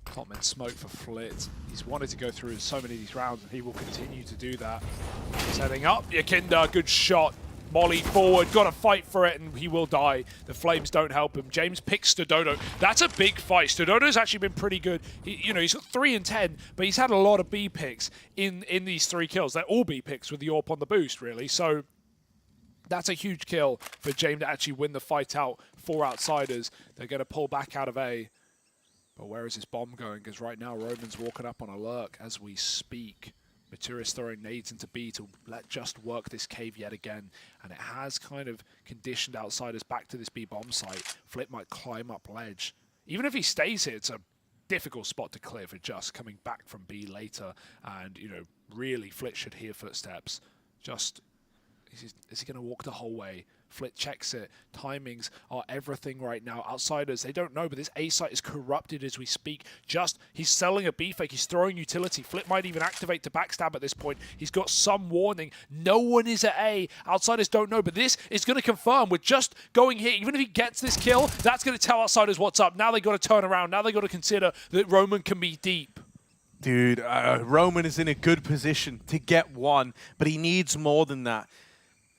Clotman smoke for Flit. He's wanted to go through so many of these rounds, and he will continue to do that. Setting up, Yakinda, good shot. Molly forward, got to fight for it, and he will die. The flames don't help him. James picks Stododo. That's a big fight. Stododo's actually been pretty good. He's got 3 and 10, but he's had a lot of B picks in these 3 kills. They're all B picks with the AWP on the boost, really. So that's a huge kill for James to actually win the fight out for outsiders. They're going to pull back out of A. But where is this bomb going? Because right now, Roman's walking up on a lurk as we speak. Matura's throwing nades into B to let Just work this cave yet again. And it has kind of conditioned outsiders back to this B bomb site. Flip might climb up ledge. Even if he stays here, it's a difficult spot to clear for Just coming back from B later. And, you know, really Flit should hear footsteps. Just, is he going to walk the whole way? Flit checks it. Timings are everything right now. Outsiders, they don't know, but this A site is corrupted as we speak. Just, he's selling a B fake. He's throwing utility. Flit might even activate to backstab at this point. He's got some warning. No one is at A. Outsiders don't know, but this is going to confirm with Just going here. Even if he gets this kill, that's going to tell outsiders what's up. Now they got to turn around. Now they got to consider that Roman can be deep. Dude, Roman is in a good position to get one, but he needs more than that.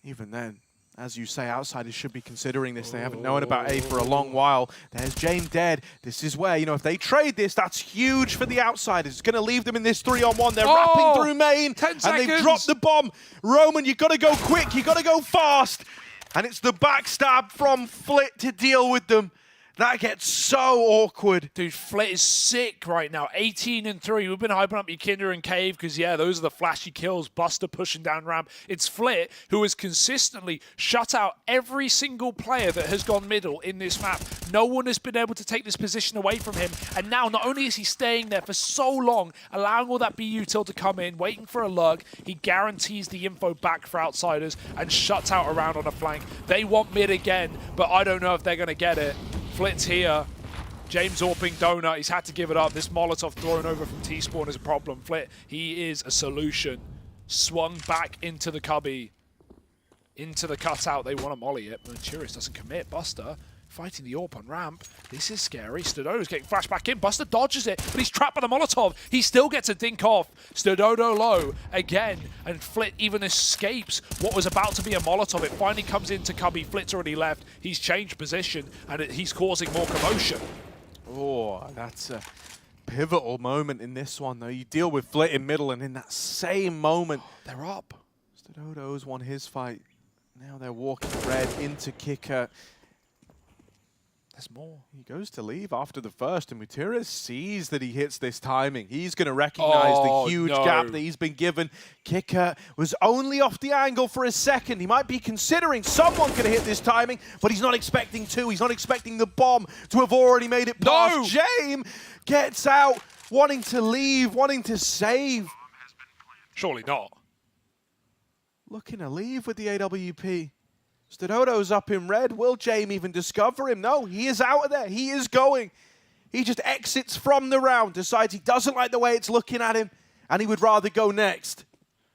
Even then, as you say, outsiders should be considering this. They haven't known about A for a long while. There's James dead. This is where, you know, if they trade this, that's huge for the outsiders. It's going to leave them in this 3-on-1. They're wrapping through main, 10 seconds. And they've dropped the bomb. Roman, you've got to go quick. You've got to go fast. And it's the backstab from Flit to deal with them. That gets so awkward. Dude, Flit is sick right now. 18 and 3. We've been hyping up Yakinda and Cave because, yeah, those are the flashy kills. Buster pushing down ramp. It's Flit who has consistently shut out every single player that has gone middle in this map. No one has been able to take this position away from him. And now, not only is he staying there for so long, allowing all that B util to come in, waiting for a lurk, he guarantees the info back for outsiders and shuts out around on a flank. They want mid again, but I don't know if they're going to get it. Flit's here. James AWPing Donut. He's had to give it up. This Molotov thrown over from T-Spawn is a problem. Flit, he is a solution. Swung back into the cubby. Into the cutout. They want to molly it. Maturius doesn't commit. Buster fighting the AWP on ramp. This is scary. Stododo's getting flashed back in. Buster dodges it, but he's trapped by the Molotov. He still gets a dink off. Stododo low again, and Flit even escapes what was about to be a Molotov. It finally comes into cubby. Flit's already left. He's changed position, and he's causing more commotion. Oh, that's a pivotal moment in this one, though. You deal with Flit in middle, and in that same moment, they're up. Stododo's won his fight. Now they're walking red into kicker. There's more. He goes to leave after the first, and Mutira sees that he hits this timing. He's going to recognize the huge gap that he's been given. Kicker was only off the angle for a second. He might be considering someone could hit this timing, but he's not expecting to. He's not expecting the bomb to have already made it past. James gets out, wanting to leave, wanting to save. Surely not. Looking to leave with the AWP. Stododo's up in red. Will James even discover him? No, he is out of there. He is going. He just exits from the round, decides he doesn't like the way it's looking at him, and he would rather go next.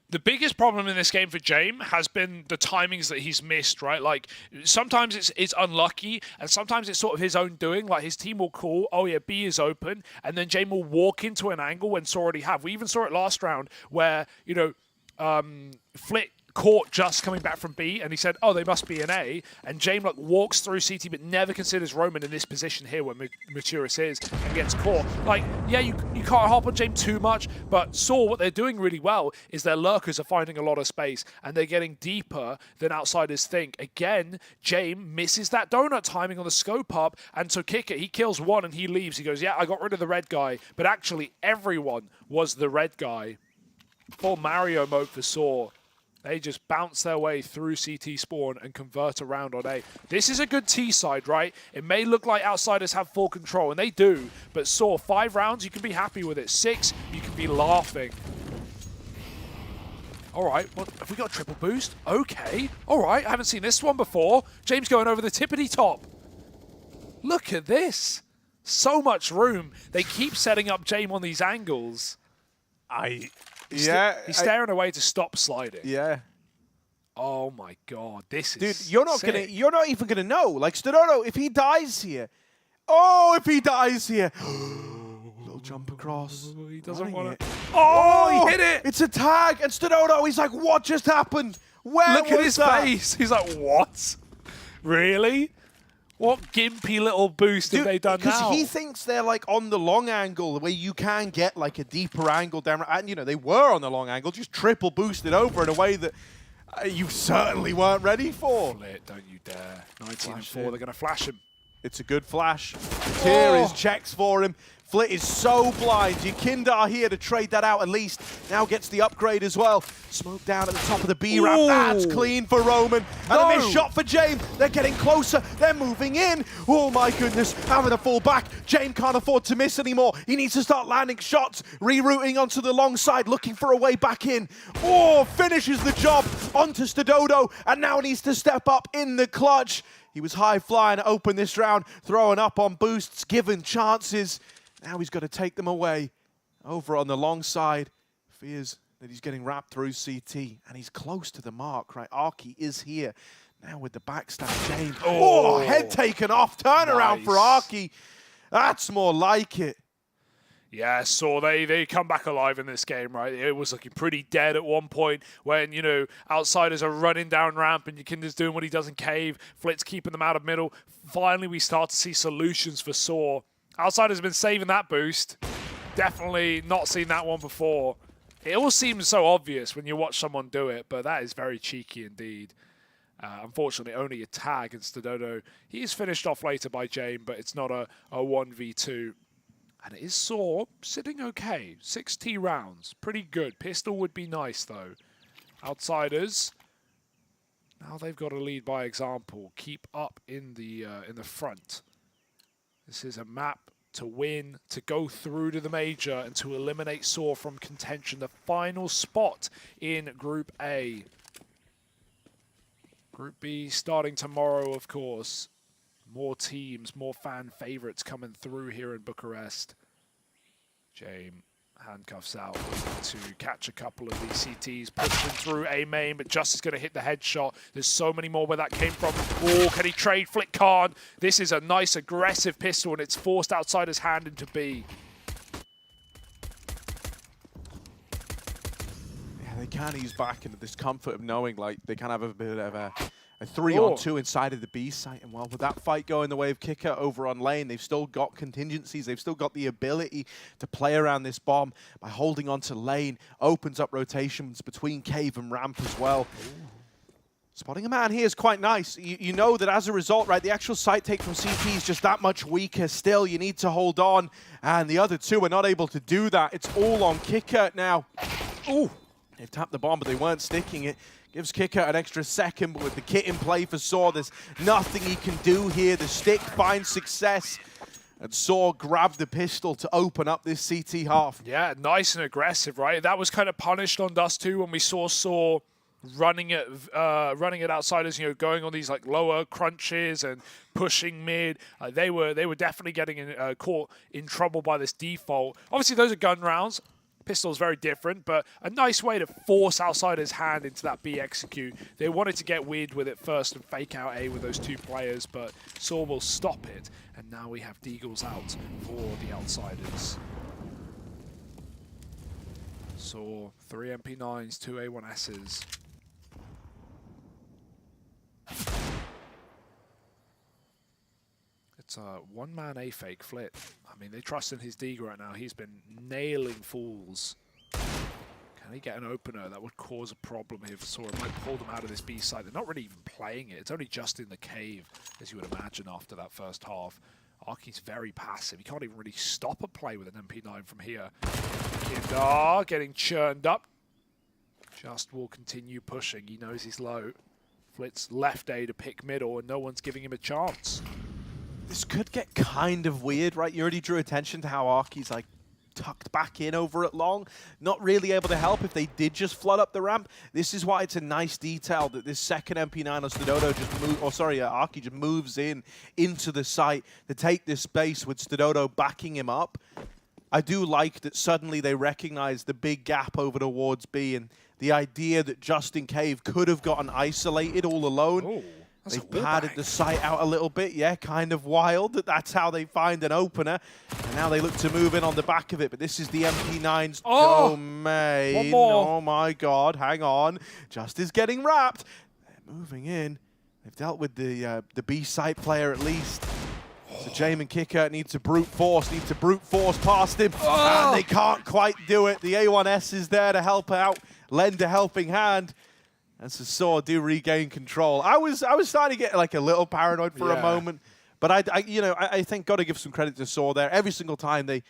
The biggest problem in this game for James has been the timings that he's missed, right? Like, sometimes it's unlucky, and sometimes it's sort of his own doing. Like, his team will call, oh yeah, B is open, and then James will walk into an angle when Saw already have. We even saw it last round where, you know, Flit caught just coming back from B, and he said, oh, they must be an A, and James like walks through CT but never considers Roman in this position here where Maturis is and gets caught. Like, yeah, you can't hop on James too much, but Saw, what they're doing really well is their lurkers are finding a lot of space, and they're getting deeper than outsiders think. Again, James misses that donut timing on the scope up, and so Kicker, he kills one and he leaves. He goes, yeah, I got rid of the red guy, but actually everyone was the red guy. Full Mario mode for Saw. They just bounce their way through CT spawn and convert around on A. This is a good T side, right? It may look like outsiders have full control, and they do, but Saw, 5 rounds, you can be happy with it. 6, you can be laughing. All right, well, have we got a triple boost? Okay. All right, I haven't seen this one before. James going over the tippity top. Look at this. So much room. They keep setting up James on these angles. He's staring away to stop sliding. Yeah. Oh my God, this Dude, is you're not even gonna know. Like Stododo, if he dies here. Oh, if he dies here. Little jump across. He doesn't want it. to. Oh, he hit it. It's a tag, and Stododo, he's like, what just happened? Where Look was at his that? face. He's like, what? Really? What gimpy little boost have they done now? Because he thinks they're like on the long angle, where you can get like a deeper angle down. And, you know, they were on the long angle, just triple boosted over in a way that you certainly weren't ready for. Flit, don't you dare. 19 and 4, they're going to flash him. It's a good flash. Here is checks for him. Flit is so blind. Yakindar here to trade that out at least. Now gets the upgrade as well. Smoke down at the top of the B ramp. That's clean for Roman. And a missed shot for James. They're getting closer. They're moving in. Oh my goodness. Having to fall back. James can't afford to miss anymore. He needs to start landing shots. Rerouting onto the long side. Looking for a way back in. Oh, finishes the job onto Stododo. And now needs to step up in the clutch. He was high flying to open this round. Throwing up on boosts. Given chances. Now he's got to take them away. Over on the long side, fears that he's getting wrapped through CT, and he's close to the mark, right? Arky is here. Now with the backstab, James. Oh, head taken off. Turnaround for Arky. That's more like it. Yeah, so they come back alive in this game, right? It was looking pretty dead at one point when, you know, outsiders are running down ramp and Yakinda's doing what he does in cave. Flit's keeping them out of middle. Finally, we start to see solutions for Saw. Outsiders have been saving that boost. Definitely not seen that one before. It all seems so obvious when you watch someone do it, but that is very cheeky indeed. Unfortunately, only a tag in Stododo. He is finished off later by James, but it's not a 1v2. And it is Saw sitting okay. 6T rounds. Pretty good. Pistol would be nice, though. Outsiders. Now they've got to lead by example. Keep up in the front. This is a map to win, to go through to the major, and to eliminate Saw from contention. The final spot in Group A. Group B starting tomorrow, of course. More teams, more fan favorites coming through here in Bucharest. James handcuffs out to catch a couple of these CTs, pushing through A main, but just is going to hit the headshot. There's so many more where that came from. Oh, can he trade? Flick can't. This is a nice aggressive pistol, and it's forced Outsider's hand into B. Yeah, they can ease back into this comfort of knowing like they can have a bit of a 3-on-2 inside of the B site. And well, with that fight going the way of Kicker over on lane, they've still got contingencies. They've still got the ability to play around this bomb by holding on to lane. Opens up rotations between cave and ramp as well. Ooh. Spotting a man here is quite nice. You know that as a result, right, the actual site take from CT is just that much weaker. Still, you need to hold on. And the other two are not able to do that. It's all on Kicker now. Ooh, they've tapped the bomb, but they weren't sticking it. Gives Kicker an extra second, but with the kit in play for Saw, there's nothing he can do here. The stick finds success, and Saw grabbed the pistol to open up this CT half. Yeah, nice and aggressive, right? That was kind of punished on Dust 2 when we saw Saw running at outsiders, going on these like lower crunches and pushing mid. They were definitely getting caught in trouble by this default. Obviously, those are gun rounds. Pistol's very different, but a nice way to force outsiders' hand into that B execute. They wanted to get weird with it first and fake out A with those two players, but Saw will stop it. And now we have Deagles out for the outsiders. Saw 3 MP9s, 2 A1Ss. It's a one-man A-fake Flit. I mean, they trust in his Deagle right now. He's been nailing fools. Can he get an opener? That would cause a problem here for Saw. It might pull them out of this B side. They're not really even playing it. It's only just in the cave, as you would imagine after that first half. Arky's very passive. He can't even really stop a play with an MP9 from here. Kindar getting churned up. Just will continue pushing. He knows he's low. Flit's left A to pick middle, and no one's giving him a chance. This could get kind of weird, right? You already drew attention to how Arky's like tucked back in over at long, not really able to help if they did just flood up the ramp. This is why it's a nice detail that this second MP9 on Stododo just Arky just moves into the site to take this space with Stododo backing him up. I do like that suddenly they recognize the big gap over towards B and the idea that Justin Cave could have gotten isolated all alone. Ooh. They padded the site out a little bit, yeah, kind of wild that's how they find an opener. And now they look to move in on the back of it, but this is the MP9's domain. One more. Oh my god, hang on. Just is getting wrapped. They're moving in. They've dealt with the B site player at least. So Jamin Kicker needs to brute force past him. And they can't quite do it. The A1S is there to help out, lend a helping hand. And so Saw do regain control. I was starting to get like a little paranoid for a moment, but I think got to give some credit to Saw there. Every single time there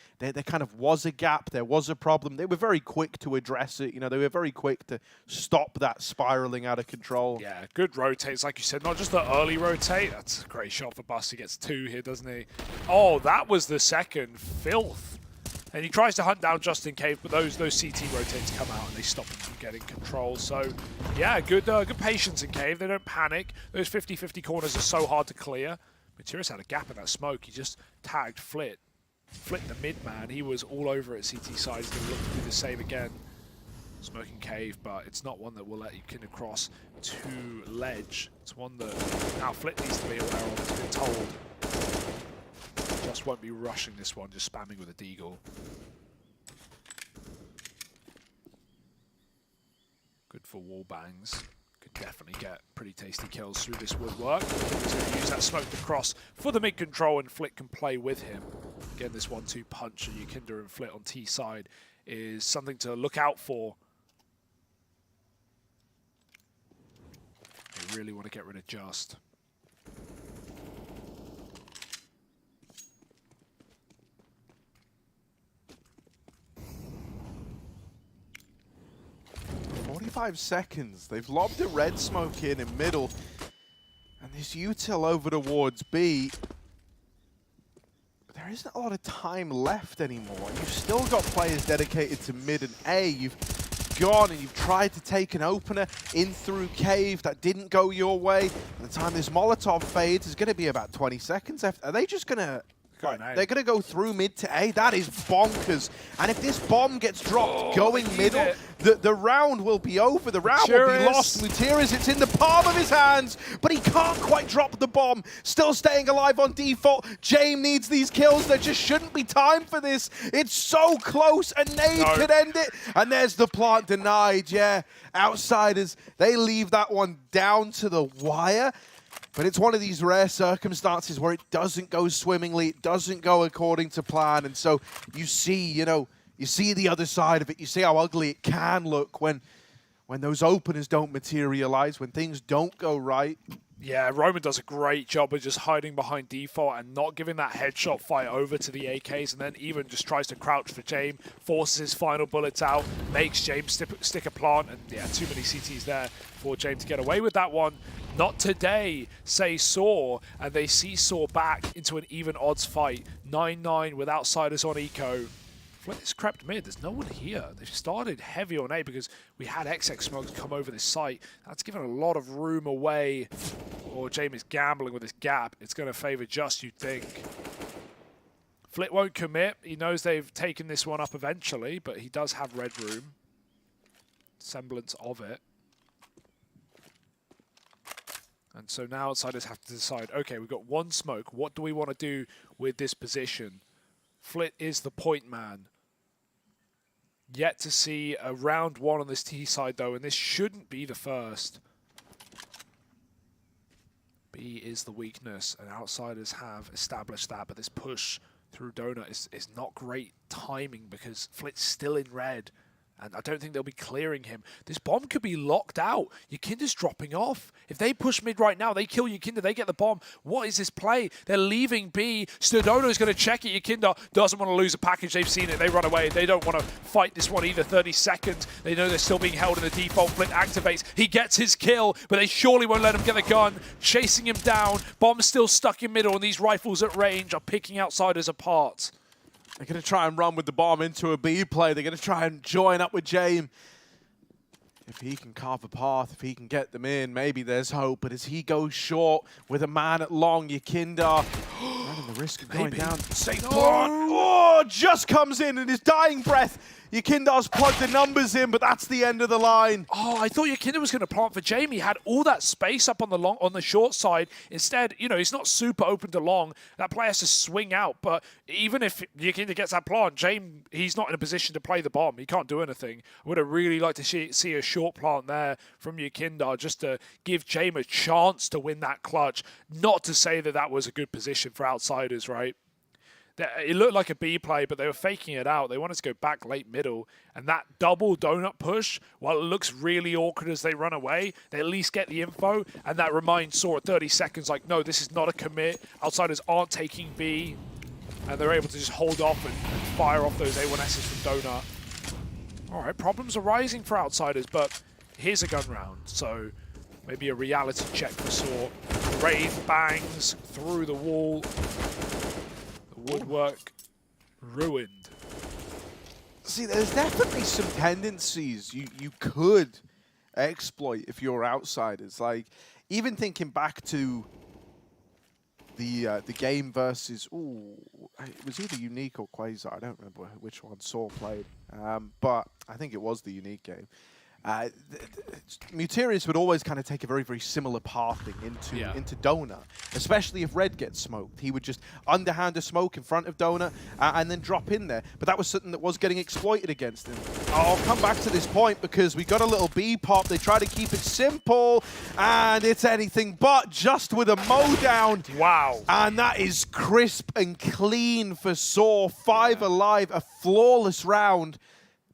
kind of was a gap, there was a problem. They were very quick to address it. They were very quick to stop that spiraling out of control. Yeah, good rotates, like you said. Not just the early rotate. That's a great shot for Bus. He gets 2 here, doesn't he? Oh, that was the second. Filth. And he tries to hunt down Justin Cave, but those CT rotates come out and they stop him from getting control. So, yeah, good patience in Cave. They don't panic. Those 50-50 corners are so hard to clear. Materius had a gap in that smoke. He just tagged Flit. Flit the mid man. He was all over at CT side. He's going to look to do the same again. Smoking Cave, but it's not one that will let you kin across to ledge. It's one that now Flit needs to be aware of. It's been told. Just won't be rushing this one, just spamming with a Deagle. Good for wall bangs. Could definitely get pretty tasty kills through this woodwork. He's going to use that smoke to cross for the mid control, and Flit can play with him. Again, this 1-2 punch of Yukinder and Flit on T side is something to look out for. They really want to get rid of Just. Seconds. They've lobbed a red smoke in middle. And this util over towards B. But there isn't a lot of time left anymore. You've still got players dedicated to mid and A. You've gone and you've tried to take an opener in through Cave. That didn't go your way. By the time this Molotov fades, is going to be about 20 seconds left. Are they just going to... They're going to go through mid to A. That is bonkers. And if this bomb gets dropped going middle, the round will be over. The round will be lost. Mutiras, it's in the palm of his hands, but he can't quite drop the bomb. Still staying alive on default. James needs these kills. There just shouldn't be time for this. It's so close. A nade could end it. And there's the plant denied. Yeah, outsiders, they leave that one down to the wire. But it's one of these rare circumstances where it doesn't go swimmingly, it doesn't go according to plan, and so you see, you see the other side of it. You see how ugly it can look when those openers don't materialize, when things don't go right. Yeah, Roman does a great job of just hiding behind default and not giving that headshot fight over to the AKs, and then even just tries to crouch for James, forces his final bullets out, makes James stick a plant, and yeah, too many CTs there for James to get away with that one. Not today, say Saw, and they see Saw back into an even odds fight. 9-9 with outsiders on eco. Flit is crept mid. There's no one here. They've started heavy on A because we had XX smokes come over this site. That's given a lot of room away. Or Jamie's gambling with this gap. It's going to favor Just, you'd think. Flit won't commit. He knows they've taken this one up eventually, but he does have red room. Semblance of it. And so now outsiders have to decide, okay, we've got one smoke. What do we want to do with this position? Flit is the point man. Yet to see a round one on this T side, though, and this shouldn't be the first. B is the weakness, and outsiders have established that, but this push through Donut is not great timing because Flit's still in red. And I don't think they'll be clearing him. This bomb could be locked out. Yakinda's dropping off. If they push mid right now, they kill Yakinda, they get the bomb. What is this play? They're leaving B. Stodono's going to check it. Yakinda doesn't want to lose a package. They've seen it. They run away. They don't want to fight this one either. 30 seconds. They know they're still being held in the default. Flit activates. He gets his kill, but they surely won't let him get the gun. Chasing him down. Bomb's still stuck in middle, and these rifles at range are picking outsiders apart. They're going to try and run with the bomb into a B play. They're going to try and join up with James. If he can carve a path, if he can get them in, maybe there's hope. But as he goes short with a man at long, Yakinda running the risk of going down. Safe plant. Oh, just comes in his dying breath. Yakinda's plugged the numbers in, but that's the end of the line. Oh, I thought Yakinda was going to plant for Jamie. He had all that space up on the short side. Instead, you know, he's not super open to long. That player has to swing out. But even if Yakinda gets that plant, Jamie, he's not in a position to play the bomb. He can't do anything. I would have really liked to see a short plant there from Yakinda just to give Jamie a chance to win that clutch. Not to say that that was a good position for outsiders, right? It looked like a B play, but they were faking it out. They wanted to go back late middle. And that double donut push, while it looks really awkward as they run away, they at least get the info. And that reminds Saw at 30 seconds, like, no, this is not a commit. Outsiders aren't taking B. And they're able to just hold off and fire off those A1Ss from Donut. All right, problems are rising for outsiders, but here's a gun round. So maybe a reality check for Saw. Rave bangs through the wall. Woodwork ruined. See, there's definitely some tendencies you could exploit if you're outsiders. Like, even thinking back to the game versus, it was either Unique or Quasar. I don't remember which one Saw played, but I think it was the Unique game. Mutirius would always kind of take a very, very similar pathing into Donut, especially if Red gets smoked. He would just underhand a smoke in front of Donut and then drop in there. But that was something that was getting exploited against him. I'll come back to this point because we got a little B pop. They try to keep it simple, and it's anything but just with a mow down. Wow. And that is crisp and clean for Saw. 5 alive, a flawless round.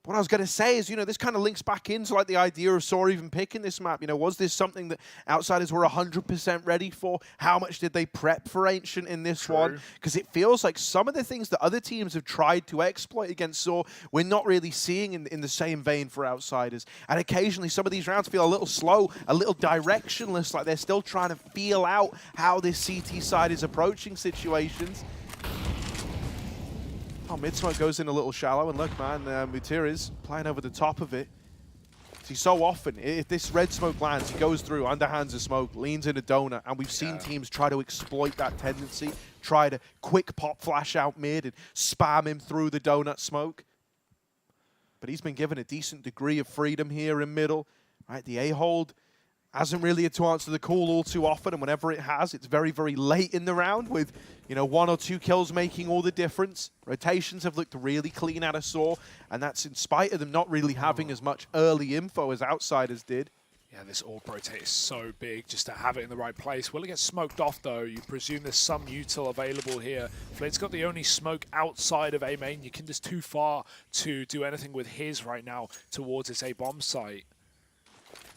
What I was going to say is, you know, this kind of links back into like the idea of Saw even picking this map. You know, was this something that outsiders were 100% ready for? How much did they prep for Ancient in this one? Because it feels like some of the things that other teams have tried to exploit against Saw, we're not really seeing in the same vein for outsiders. And occasionally some of these rounds feel a little slow, a little directionless, like they're still trying to feel out how this CT side is approaching situations. Oh, mid-smoke goes in a little shallow, and look, man, Mutiri's playing over the top of it. See, so often, if this red smoke lands, he goes through, underhands the smoke, leans into Donut, and we've seen teams try to exploit that tendency, try to quick pop flash out mid and spam him through the Donut smoke. But he's been given a decent degree of freedom here in middle, right? The A-hold hasn't really had to answer the call all too often, and whenever it has, it's very, very late in the round with, you know, 1 or 2 kills making all the difference. Rotations have looked really clean out of Saw, and that's in spite of them not really having as much early info as outsiders did. Yeah, this AWP rotate is so big just to have it in the right place. Will it get smoked off, though? You presume there's some util available here. Flit's got the only smoke outside of A main. Yakinda's too far to do anything with his right now towards this A bomb site.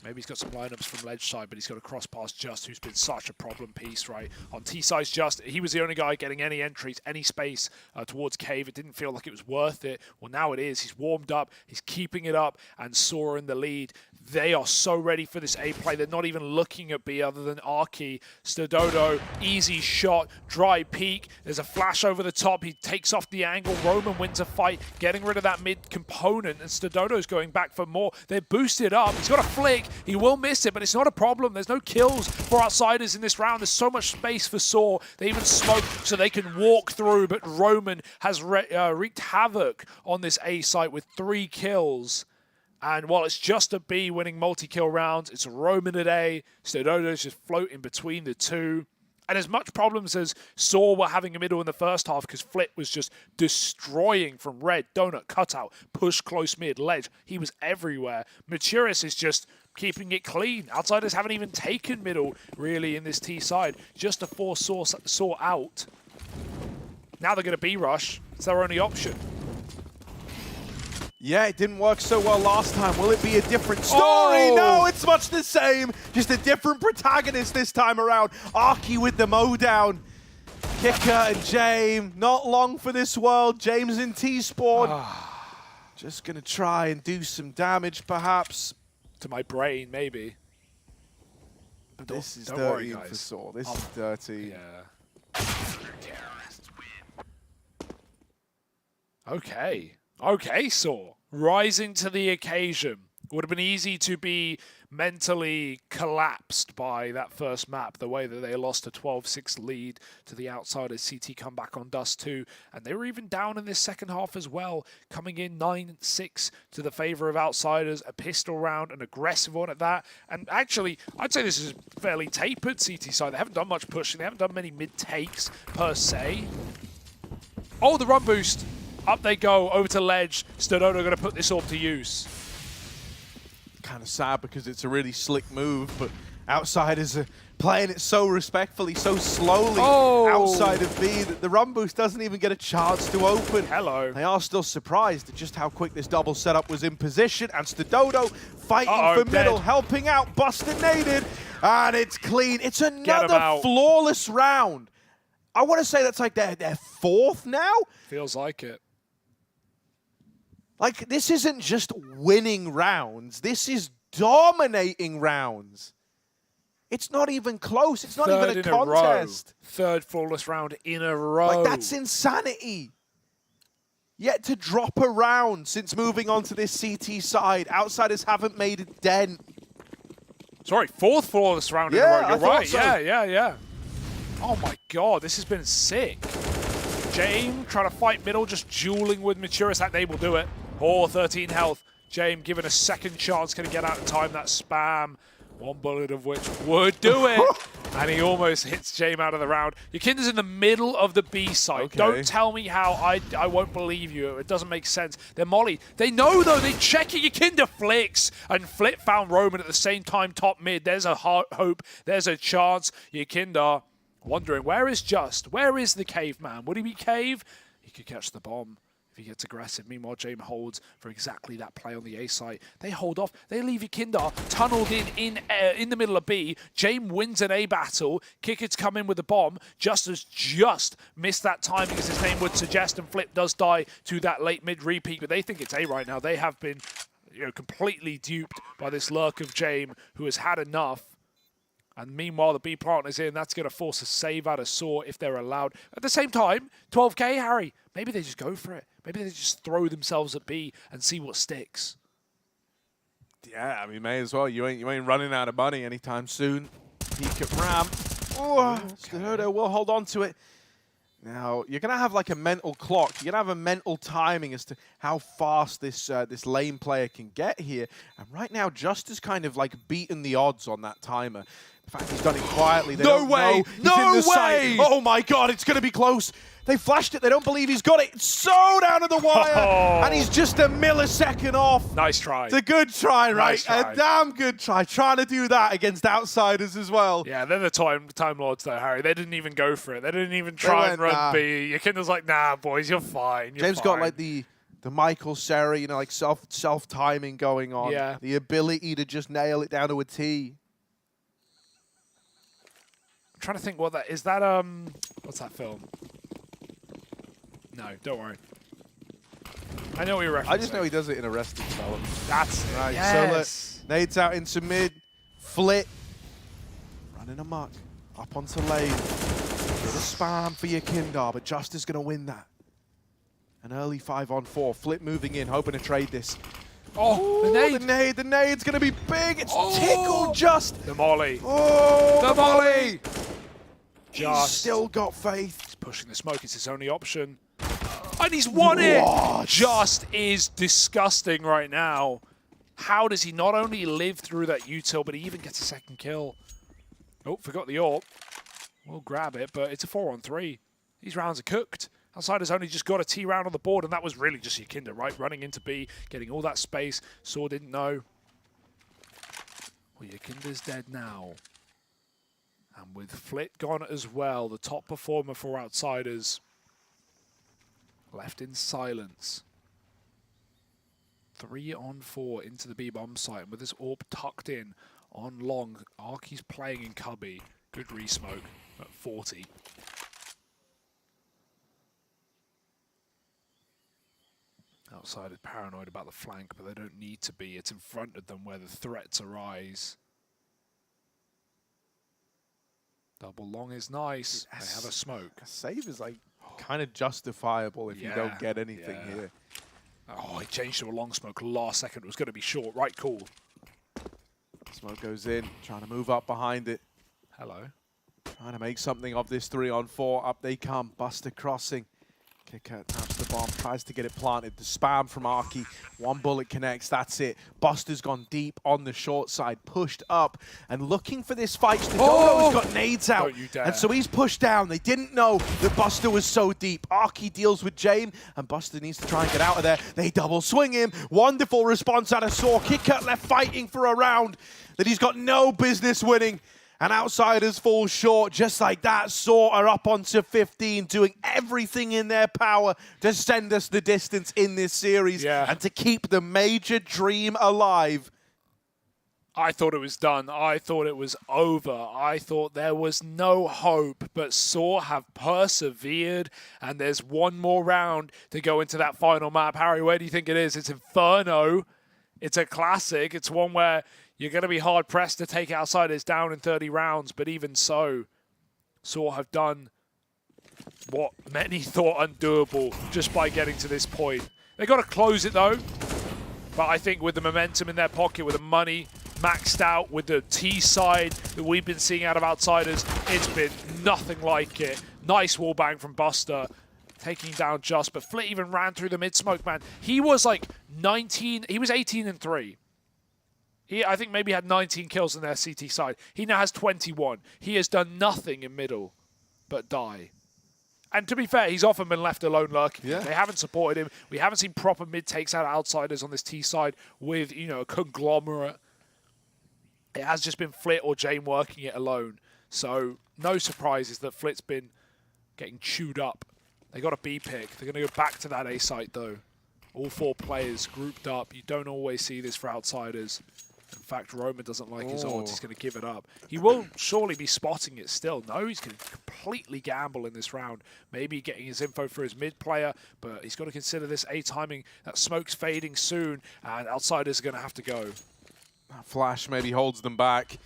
Maybe he's got some lineups from ledge side, but he's got a cross past Just, who's been such a problem piece, right? On T-side's Just, he was the only guy getting any entries, any space towards Cave. It didn't feel like it was worth it. Well, now it is. He's warmed up, he's keeping it up, and Sora in the lead. They are so ready for this A play. They're not even looking at B other than Arki. Stododo, easy shot, dry peek. There's a flash over the top. He takes off the angle. Roman wins a fight, getting rid of that mid component, and Stododo's going back for more. They're boosted up. He's got a flick. He will miss it, but it's not a problem. There's no kills for Outsiders in this round. There's so much space for Saw. They even smoke so they can walk through, but Roman has wreaked havoc on this A site with 3 kills. And while it's just a B winning multi-kill rounds, it's Roman at A. Stododo's just floating between the two. And as much problems as Saw were having a middle in the first half, because Flit was just destroying from red, donut, cutout, push, close mid, ledge. He was everywhere. Maturis is just keeping it clean. Outsiders haven't even taken middle, really, in this T side. Just to force Saw out. Now they're going to B-rush. It's their only option. Yeah, it didn't work so well last time. Will it be a different story? Oh! No, it's much the same. Just a different protagonist this time around. Arki with the mow down. Kicker and James, not long for this world. James in T-spawn. Just going to try and do some damage, perhaps. To my brain, maybe. But this is don't dirty worry, for guys. Saw. This is dirty. Yeah. Okay. Okay, Saw. Rising to the occasion. Would have been easy to be mentally collapsed by that first map, the way that they lost a 12-6 lead to the Outsiders. CT come back on Dust 2, and they were even down in this second half as well, coming in 9-6 to the favor of Outsiders, a pistol round, an aggressive one at that. And actually, I'd say this is fairly tapered CT side. They haven't done much pushing, they haven't done many mid-takes per se. Oh, the run boost. Up they go, over to ledge. Stododo going to put this orb to use. Kind of sad because it's a really slick move, but Outsiders are playing it so respectfully, so slowly outside of B that the run boost doesn't even get a chance to open. Hello. They are still surprised at just how quick this double setup was in position, and Stododo fighting for middle, helping out, busted naded, and it's clean. It's another flawless round. I want to say that's like their fourth now? Feels like it. Like, this isn't just winning rounds. This is dominating rounds. It's not even close. It's not even a contest. Third flawless round in a row. Like, that's insanity. Yet to drop a round since moving on to this CT side. Outsiders haven't made a dent. Sorry, fourth flawless round in a row. You're right. So. Yeah. Oh my god, this has been sick. James trying to fight middle, just dueling with Maturis. That they will do it. 13 health. James given a second chance. Can he get out in time? That spam. One bullet of which would do it. And he almost hits James out of the round. Yakinda's in the middle of the B site. Okay. Don't tell me how. I won't believe you. It doesn't make sense. They're molly. They know, though. They're checking. Yakinda flicks. And Flit found Roman at the same time top mid. There's a hope. There's a chance. Yakinda wondering, where is Just? Where is the caveman? Would he be cave? He could catch the bomb if he gets aggressive. Meanwhile, James holds for exactly that play on the A site. They hold off. They leave Yakinda tunneled in the middle of B. James wins an A battle. Kicker's come in with the bomb. Just missed that timing, as his name would suggest, and Flip does die to that late mid repeat. But they think it's A right now. They have been, completely duped by this lurk of James, who has had enough. And meanwhile, the B plant is in. That's going to force a save out of Saw if they're allowed. At the same time, 12k, Harry. Maybe they just go for it. Maybe they just throw themselves at B and see what sticks. Yeah, I mean, may as well. You ain't running out of money anytime soon. Peek at Ram. Oh, Stododo will hold on to it. Now, you're going to have like a mental clock. You're going to have a mental timing as to how fast this lane player can get here. And right now, Just has kind of like beaten the odds on that timer. In fact, he's done it quietly. They don't know. He's in the site. Oh my god, it's going to be close. They flashed it. They don't believe he's got it. It's so down to the wire. And he's just a millisecond off. Nice try. It's a good try, right? Nice try. A damn good try. Trying to do that against Outsiders as well. Yeah, they're the Time Lords though, Harry. They didn't even go for it. They didn't even try and run B. Yakinda's like, nah, boys, you're fine. James got like the The Michael Serra, you know, like self-timing going on. Yeah. The ability to just nail it down to a T. I'm trying to think what that is. That what's that film? No, don't worry. I know what you're referencing. I just know he does it in Arrested Development. That's right. Yes. So look, Nade's out into mid. Flit. Running amok. Up onto lane. Bit of spam for your Kindar, but Just is going to win that. An early 5-on-4. Flit moving in, hoping to trade this. Oh, the nade. The nade's going to be big. It's tickled Just. The molly. Oh, the molly. He's Just still got faith. He's pushing the smoke. It's his only option. And he's won it. Just is disgusting right now. How does he not only live through that util, but he even gets a second kill? Oh, forgot the AWP. We'll grab it, but it's a 4-on-3. These rounds are cooked. Outsiders only just got a T round on the board, and that was really just Yakinda, right? Running into B, getting all that space. Saw didn't know. Well, Yakinda's dead now. And with Flit gone as well, the top performer for Outsiders left in silence. 3-on-4 into the B-bomb site, and with this AWP tucked in on long, Arky's playing in cubby. Good re-smoke at 40. Outsiders paranoid about the flank, but they don't need to be. It's in front of them where the threats arise. Double long is nice. They have a smoke. A save is like kind of justifiable if you don't get anything here. Oh, he changed to a long smoke last second. It was going to be short. Right, cool. Smoke goes in, trying to move up behind it. Hello. Trying to make something of this 3-on-4. Up they come. Buster crossing. Kicker taps the bomb, tries to get it planted. The spam from Arky. One bullet connects, that's it. Buster's gone deep on the short side, pushed up and looking for this fight. The Dodo's got nades out. Don't you dare. And so he's pushed down. They didn't know that Buster was so deep. Arky deals with Jame, and Buster needs to try and get out of there. They double swing him. Wonderful response out of Saw. Kicker left fighting for a round that he's got no business winning. And Outsiders fall short just like that. Saw are up onto 15, doing everything in their power to send us the distance in this series and to keep the major dream alive. I thought it was done. I thought it was over. I thought there was no hope, but Saw have persevered, and there's one more round to go into that final map. Harry, where do you think it is? It's Inferno. It's a classic. It's one where you're going to be hard-pressed to take Outsiders down in 30 rounds, but even so, Saw have done what many thought undoable just by getting to this point. They got to close it, though. But I think with the momentum in their pocket, with the money maxed out, with the T side that we've been seeing out of Outsiders, it's been nothing like it. Nice wall bang from Buster, taking down Just, but Flit even ran through the mid-smoke, man. He was like 19, he was 18-3. He, I think, maybe had 19 kills on their CT side. He now has 21. He has done nothing in middle but die. And to be fair, he's often been left alone lurking. Yeah. They haven't supported him. We haven't seen proper mid takes out of Outsiders on this T side with, you know, a conglomerate. It has just been Flit or Jane working it alone. So no surprises that Flit's been getting chewed up. They got a B pick. They're going to go back to that A site, though. All four players grouped up. You don't always see this for Outsiders. In fact, Roman doesn't like his odds. He's going to give it up. He will surely be spotting it still. No, he's going to completely gamble in this round. Maybe getting his info for his mid player, but he's got to consider this A timing. That smoke's fading soon, and Outsiders are going to have to go. That flash maybe holds them back.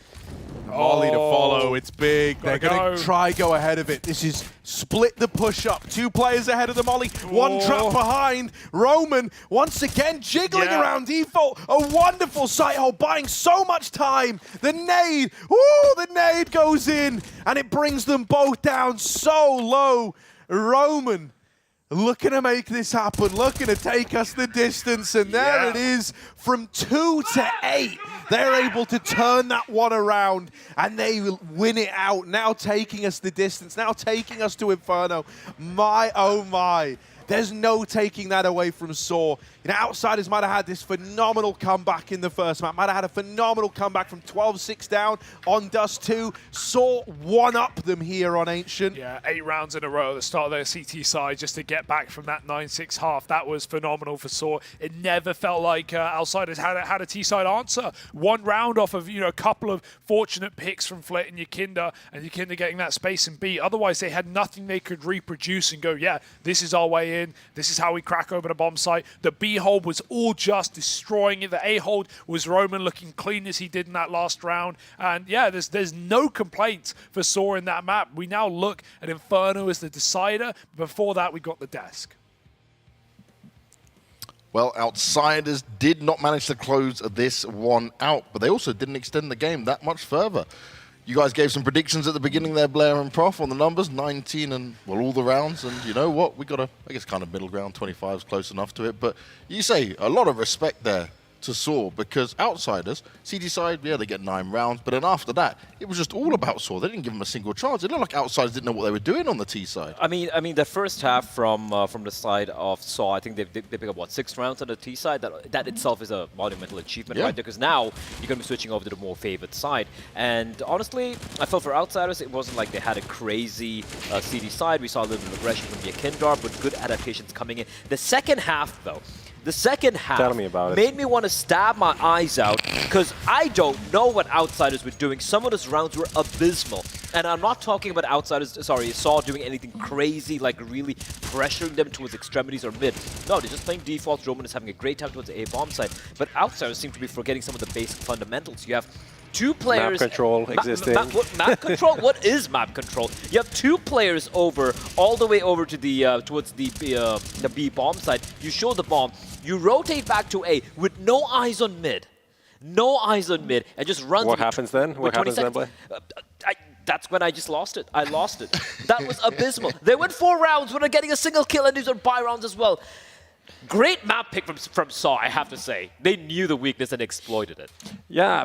Molly to follow, it's big. They're going to try go ahead of it. This is split the push-up. Two players ahead of the Molly, one trap behind. Roman, once again, jiggling around default. A wonderful sight hole, buying so much time. The nade, the nade goes in, and it brings them both down so low. Roman looking to make this happen, looking to take us the distance, and there it is, from 2 to 8. They're able to turn that one around, and they win it out, now taking us the distance, now taking us to Inferno. My, oh my. There's no taking that away from Saw. You know, Outsiders might have had this phenomenal comeback in the first map, might have had a phenomenal comeback from 12-6 down on Dust 2. Saw one-up them here on Ancient. Yeah, 8 rounds in a row at the start of their CT side just to get back from that 9-6 half. That was phenomenal for Saw. It never felt like Outsiders had a T-side answer. One round off of, you know, a couple of fortunate picks from Flit and Yakinda getting that space in B. Otherwise, they had nothing they could reproduce and go, yeah, this is our way in. This is how we crack open a bomb site. The B hold was all just destroying it. The A hold was Roman looking clean as he did in that last round. And yeah, there's no complaints for Saw in that map. We now look at Inferno as the decider. Before that, we got the desk. Well, Outsiders did not manage to close this one out, but they also didn't extend the game that much further. You guys gave some predictions at the beginning there, Blair and Prof, on the numbers, 19 and, well, all the rounds. And you know what? We got a, I guess, kind of middle ground, 25 is close enough to it. But you say a lot of respect there to Saw, because Outsiders, CT side, yeah, they get 9 rounds. But then after that, it was just all about Saw. They didn't give them a single chance. It looked like Outsiders didn't know what they were doing on the T side. I mean, the first half from the side of Saw, I think they pick up, what, 6 rounds on the T side? That itself is a monumental achievement, right? Because now you're going to be switching over to the more favored side. And honestly, I felt for Outsiders, it wasn't like they had a crazy CD side. We saw a little bit of aggression from Yakindar, but good adaptations coming in. The second half, though, the second half Tell me about it. made me want to stab my eyes out because I don't know what Outsiders were doing. Some of those rounds were abysmal. And I'm not talking about Outsiders, sorry, Saw doing anything crazy, like really pressuring them towards extremities or mid. No, they're just playing defaults. Roman is having a great time towards the A-bomb side. But Outsiders seem to be forgetting some of the basic fundamentals. You have 2 players. Map control existing. Map control? What is map control? You have 2 players over, all the way over to the towards the B bomb side. You show the bomb. You rotate back to A with no eyes on mid. No eyes on mid. And just runs. What happens then? What happens then, Blake? That's when I just lost it. I lost it. That was abysmal. They went 4 rounds without getting a single kill, and these are buy rounds as well. Great map pick from Saw, I have to say. They knew the weakness and exploited it. Yeah,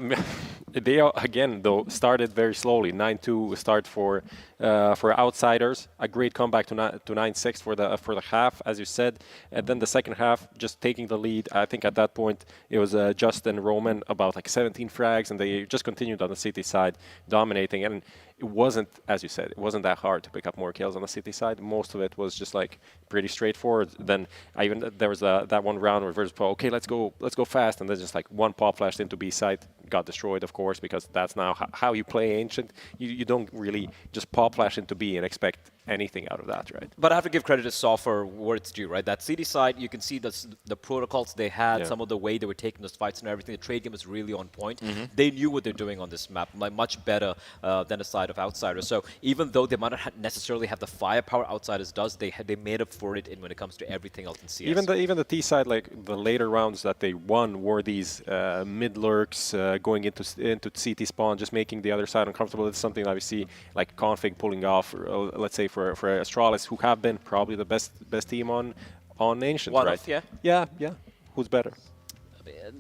they again though started very slowly. 9-2 start for Outsiders. A great comeback to 9-6 for the half, as you said, and then the second half just taking the lead. I think at that point it was Justin Roman about like 17 frags, and they just continued on the CT side dominating. And it wasn't, as you said, it wasn't that hard to pick up more kills on the CT side. Most of it was just like pretty straightforward. Then there was that one round where Versus okay, let's go fast, and then just like one pop flashed into B side, got destroyed, of course, because that's now how you play Ancient. You don't really just pop flash into B and expect anything out of that, right? But I have to give credit to Saw for where it's due, right? That CD side, you can see the protocols they had, some of the way they were taking those fights and everything. The trade game was really on point. They knew what they're doing on this map, like much better than the side of Outsiders. So even though they might not necessarily have the firepower Outsiders does, they made up for it when it comes to everything else in CS. Even the T side, like the later rounds that they won, were these mid lurks going into CT spawn, just making the other side uncomfortable. It's something that we see like Config pulling off, let's say for Astralis, who have been probably the best team on Ancient, One right? of, yeah. Yeah. Who's better?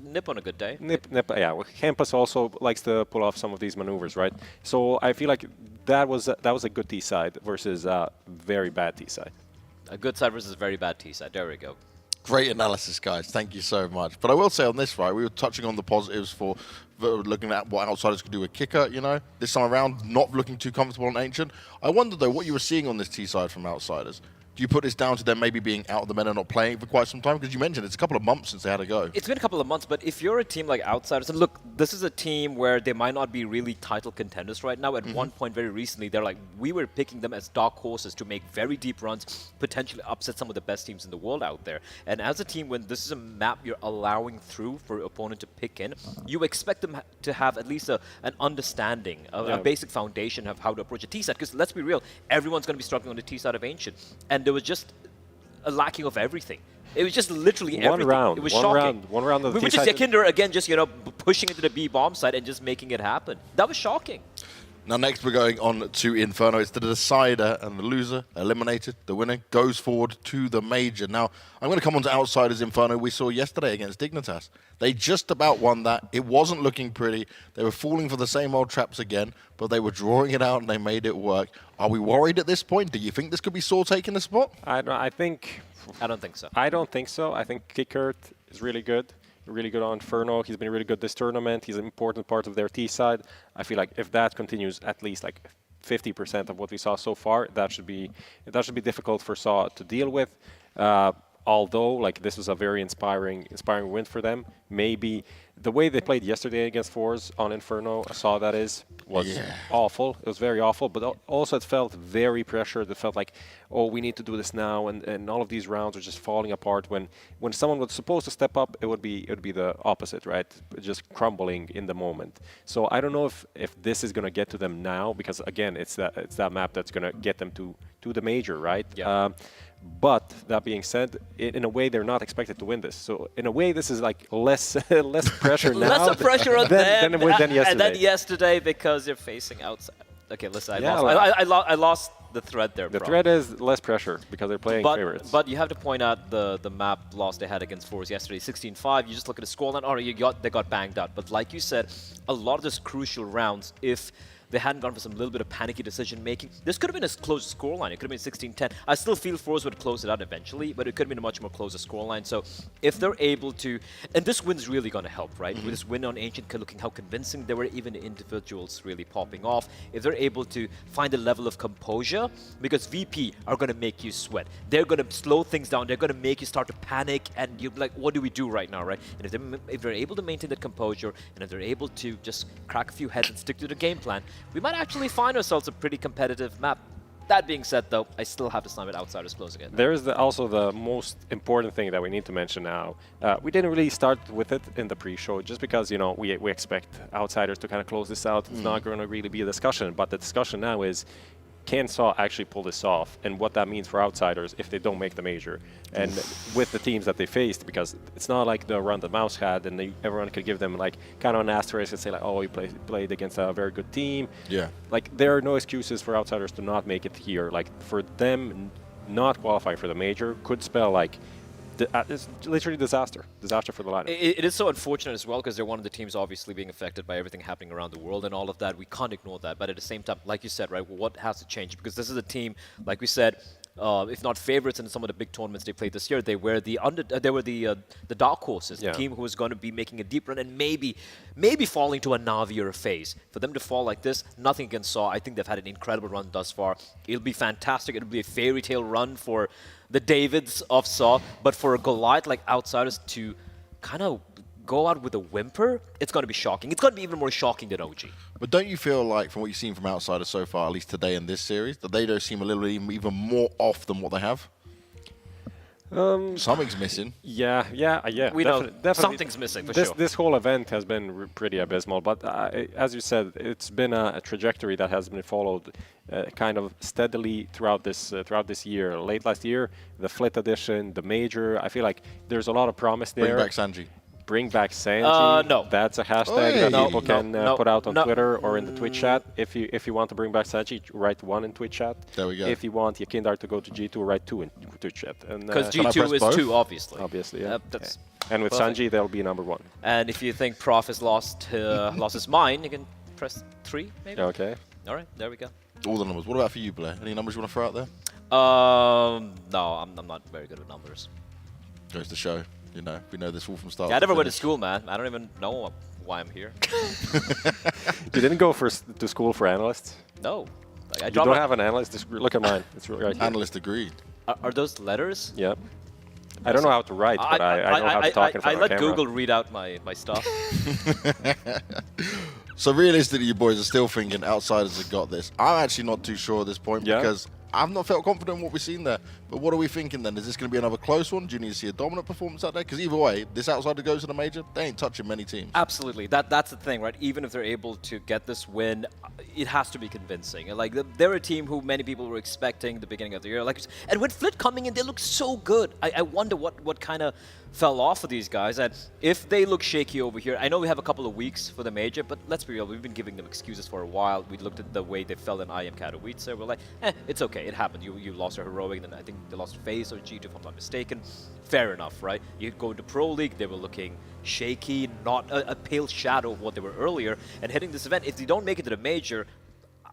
Nip on a good day. Nip, yeah. Well, Campus also likes to pull off some of these maneuvers, right? So I feel like that was a good T side versus a very bad T side. A good side versus a very bad T side. There we go. Great analysis, guys. Thank you so much. But I will say on this, right, we were touching on the positives for looking at what Outsiders could do with Kicker, you know. This time around, not looking too comfortable on Ancient. I wonder, though, what you were seeing on this T side from Outsiders. Do you put this down to them maybe being out of the meta, not playing for quite some time? Because you mentioned it's a couple of months since they had to go. It's been a couple of months, but if you're a team like Outsiders, and look, this is a team where they might not be really title contenders right now. At one point very recently, they're like, we were picking them as dark horses to make very deep runs, potentially upset some of the best teams in the world out there. And as a team, when this is a map you're allowing through for your opponent to pick in, you expect them to have at least an understanding, a basic foundation of how to approach a T side. Because let's be real, everyone's going to be struggling on the T side of Ancient. And there was just a lacking of everything. It was just literally everything. Round. It was shocking. One round of the Which is Yakinder again, just pushing into the B bomb side and just making it happen. That was shocking. Now next we're going on to Inferno. It's the decider, and the loser, eliminated, the winner, goes forward to the major. Now, I'm going to come on to Outsiders Inferno we saw yesterday against Dignitas. They just about won that. It wasn't looking pretty. They were falling for the same old traps again, but they were drawing it out and they made it work. Are we worried at this point? Do you think this could be Saw taking the spot? I don't think so. I don't think so. I think Kickert is really good. Really good on Inferno. He's been really good this tournament. He's an important part of their T side. I feel like if that continues at least like 50% of what we saw so far, that should be difficult for Saw to deal with. Although like this was a very inspiring win for them. Maybe the way they played yesterday against Fours on Inferno, I saw that was awful. It was very awful, but also it felt very pressured. It felt like, oh, we need to do this now, and all of these rounds are just falling apart. When someone was supposed to step up, it would be the opposite, right? Just crumbling in the moment. So I don't know if this is going to get to them now, because again, it's that map that's going to get them to the major, right? Yeah. But that being said, in a way, they're not expected to win this. So in a way, this is like less pressure now. Less pressure on them than yesterday. And then yesterday, because they're facing outside. Okay, listen, I lost the thread there, The bro. thread is less pressure because they're playing favorites. But you have to point out the map loss they had against Fours yesterday, 16-5. You just look at the scoreline, they got banged out. But like you said, a lot of those crucial rounds, if they hadn't gone for some little bit of panicky decision-making, this could have been a close scoreline. It could have been 16-10. I still feel Fours would close it out eventually, but it could have been a much more closer scoreline. So if they're able to... And this win's really going to help, right? With this win on Ancient, looking how convincing they were, even the individuals really popping off. If they're able to find a level of composure, because VP are going to make you sweat. They're going to slow things down. They're going to make you start to panic, and you're like, what do we do right now, right? And if they're able to maintain that composure, and if they're able to just crack a few heads and stick to the game plan, we might actually find ourselves a pretty competitive map. That being said, though, I still have to slam it Outsiders closing it. There is also the most important thing that we need to mention now. We didn't really start with it in the pre-show, just because, you know, we expect Outsiders to kind of close this out. It's not going to really be a discussion, but the discussion now is, can Saw actually pull this off, and what that means for Outsiders if they don't make the major, and with the teams that they faced, because it's not like the run that Mouse had, and everyone could give them like kind of an asterisk and say like, oh, he played against a very good team. Yeah. Like there are no excuses for Outsiders to not make it here. Like for them not qualifying for the major could spell like it's literally disaster for the lineup. It is so unfortunate as well, because they're one of the teams obviously being affected by everything happening around the world and all of that. We can't ignore that. But at the same time, like you said, right, what has to change? Because this is a team, like we said, if not favorites in some of the big tournaments they played this year, they were the dark horses, the team who was going to be making a deep run and maybe falling to a Na'Vi or a FaZe. For them to fall like this, nothing against Saw. I think they've had an incredible run thus far. It'll be fantastic. It'll be a fairy tale run for the Davids of Saw, but for a Goliath like Outsiders to kind of go out with a whimper, it's going to be shocking. It's going to be even more shocking than OG. But don't you feel like, from what you've seen from Outsiders so far, at least today in this series, that they don't seem a little even more off than what they have? Something's missing. Yeah. We know definitely. something's missing for sure. This whole event has been pretty abysmal, but as you said, it's been a trajectory that has been followed kind of steadily throughout this year. Late last year, the Flit edition, the major. I feel like there's a lot of promise there. Bring back Sanji. Bring back Sanji. No. That's a hashtag that people can put out on Twitter or in the Twitch chat. If you want to bring back Sanji, write 1 in Twitch chat. There we go. If you want Yakindar to go to G2, write 2 in Twitch chat. Because G2 is 2, obviously. Obviously, yeah. That's and with perfect. Sanji, they'll be number 1. And if you think Prof has lost his mind, you can press 3, maybe. Okay. All right, there we go. All the numbers. What about for you, Blair? Any numbers you want to throw out there? No, I'm not very good with numbers. Goes to show. You know, we know this all from start. Yeah, I never went to school, man. I don't even know why I'm here. You didn't go to school for analysts? No. Like, you don't have an analyst? Look at mine. It's right here. Analyst agreed. Are those letters? Yeah. I don't know how to write, but I know how to talk in front of a camera. I let Google read out my stuff. So realistically, you boys are still thinking Outsiders have got this. I'm actually not too sure at this point because I've not felt confident in what we've seen there. But what are we thinking then? Is this going to be another close one? Do you need to see a dominant performance out there? Because either way, this Outsider goes to the major, they ain't touching many teams. Absolutely. That's the thing, right? Even if they're able to get this win, it has to be convincing. And like they're a team who many people were expecting the beginning of the year. And with Flit coming in, they look so good. I wonder what kind of fell off for these guys. And if they look shaky over here, I know we have a couple of weeks for the major, but let's be real, we've been giving them excuses for a while. We looked at the way they fell in IM Katowice. We're like, it's okay, it happened. You lost a heroic, and then I think they lost FaZe or G2 if I'm not mistaken. Fair enough, right? You go to Pro League, they were looking shaky, not a pale shadow of what they were earlier. And hitting this event, if they don't make it to the major,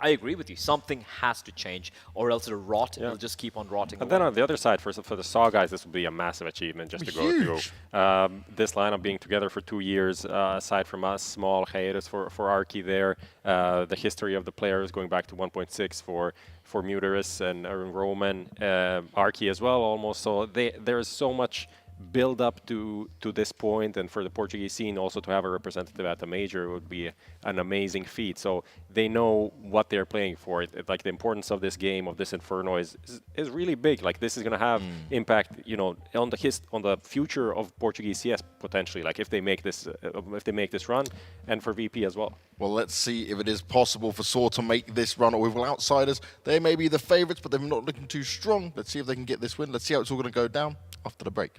I agree with you. Something has to change, or else it'll rot. It'll just keep on rotting. And then on the other side, for the SAW guys, this would be a massive achievement just to go through this lineup being together for 2 years. Aside from us, small hiatus for Arki there. The history of the players going back to 1.6 for Muterus and Roman, Arki as well, almost. So there's so much build up to this point, and for the Portuguese scene also to have a representative at the major would be an amazing feat. So they know what they're playing for. Like the importance of this game, of this Inferno is really big. Like this is going to have impact, you know, on the future of Portuguese CS potentially. Like if they make this run, and for VP as well. Well, let's see if it is possible for SAW to make this run, or with outsiders. They may be the favourites, but they're not looking too strong. Let's see if they can get this win. Let's see how it's all going to go down after the break.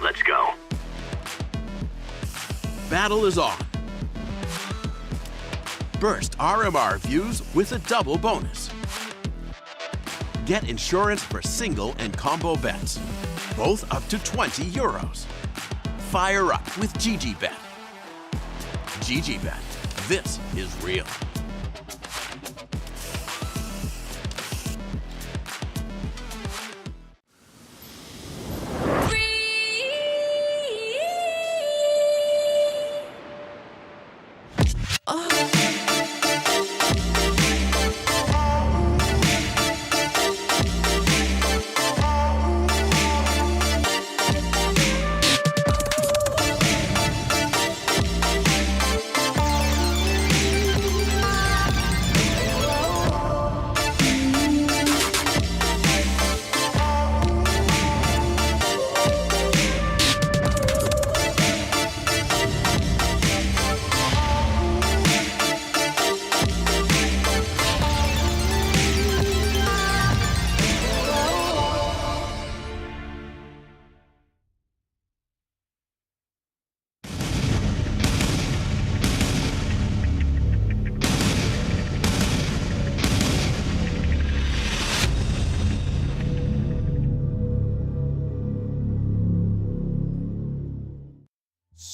Let's go. Battle is on. Burst RMR views with a double bonus. Get insurance for single and combo bets, both up to 20 euros. Fire up with GGBet. GGBet, this is real.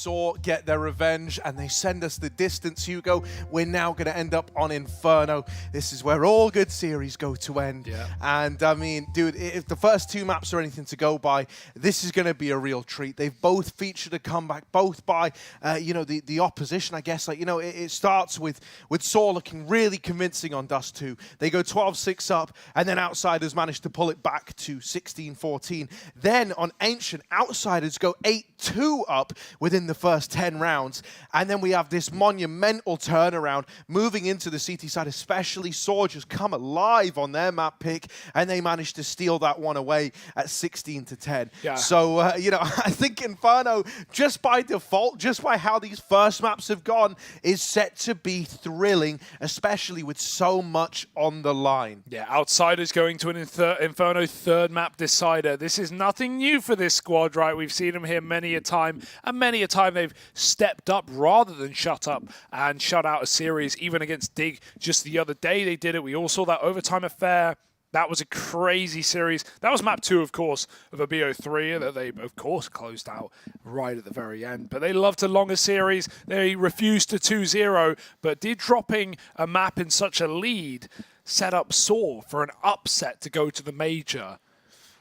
SAW get their revenge, and they send us the distance, Hugo. We're now going to end up on Inferno. This is where all good series go to end. Yeah. And I mean, dude, if the first two maps are anything to go by, this is going to be a real treat. They've both featured a comeback, both by, you know, the opposition, I guess. Like, you know, it starts with SAW looking really convincing on Dust 2. They go 12-6 up, and then Outsiders manage to pull it back to 16-14. Then on Ancient, Outsiders go 8-2 up within the first 10 rounds. And then we have this monumental turnaround moving into the CT side, especially SAW just come alive on their map pick, and they managed to steal that one away at 16-10. Yeah. So, you know, I think Inferno, just by default, just by how these first maps have gone, is set to be thrilling, especially with so much on the line. Yeah, Outsiders going to an Inferno third map decider. This is nothing new for this squad, right? We've seen them here many a time, and many a time they've stepped up rather than shut up and shut out a series. Even against Dig just the other day they did it. We all saw that overtime affair. That was a crazy series. That was map 2, of course, of a BO3 that they, of course, closed out right at the very end. But they love to long a series. They refused to 2-0, but did dropping a map in such a lead set up SAW for an upset to go to the major.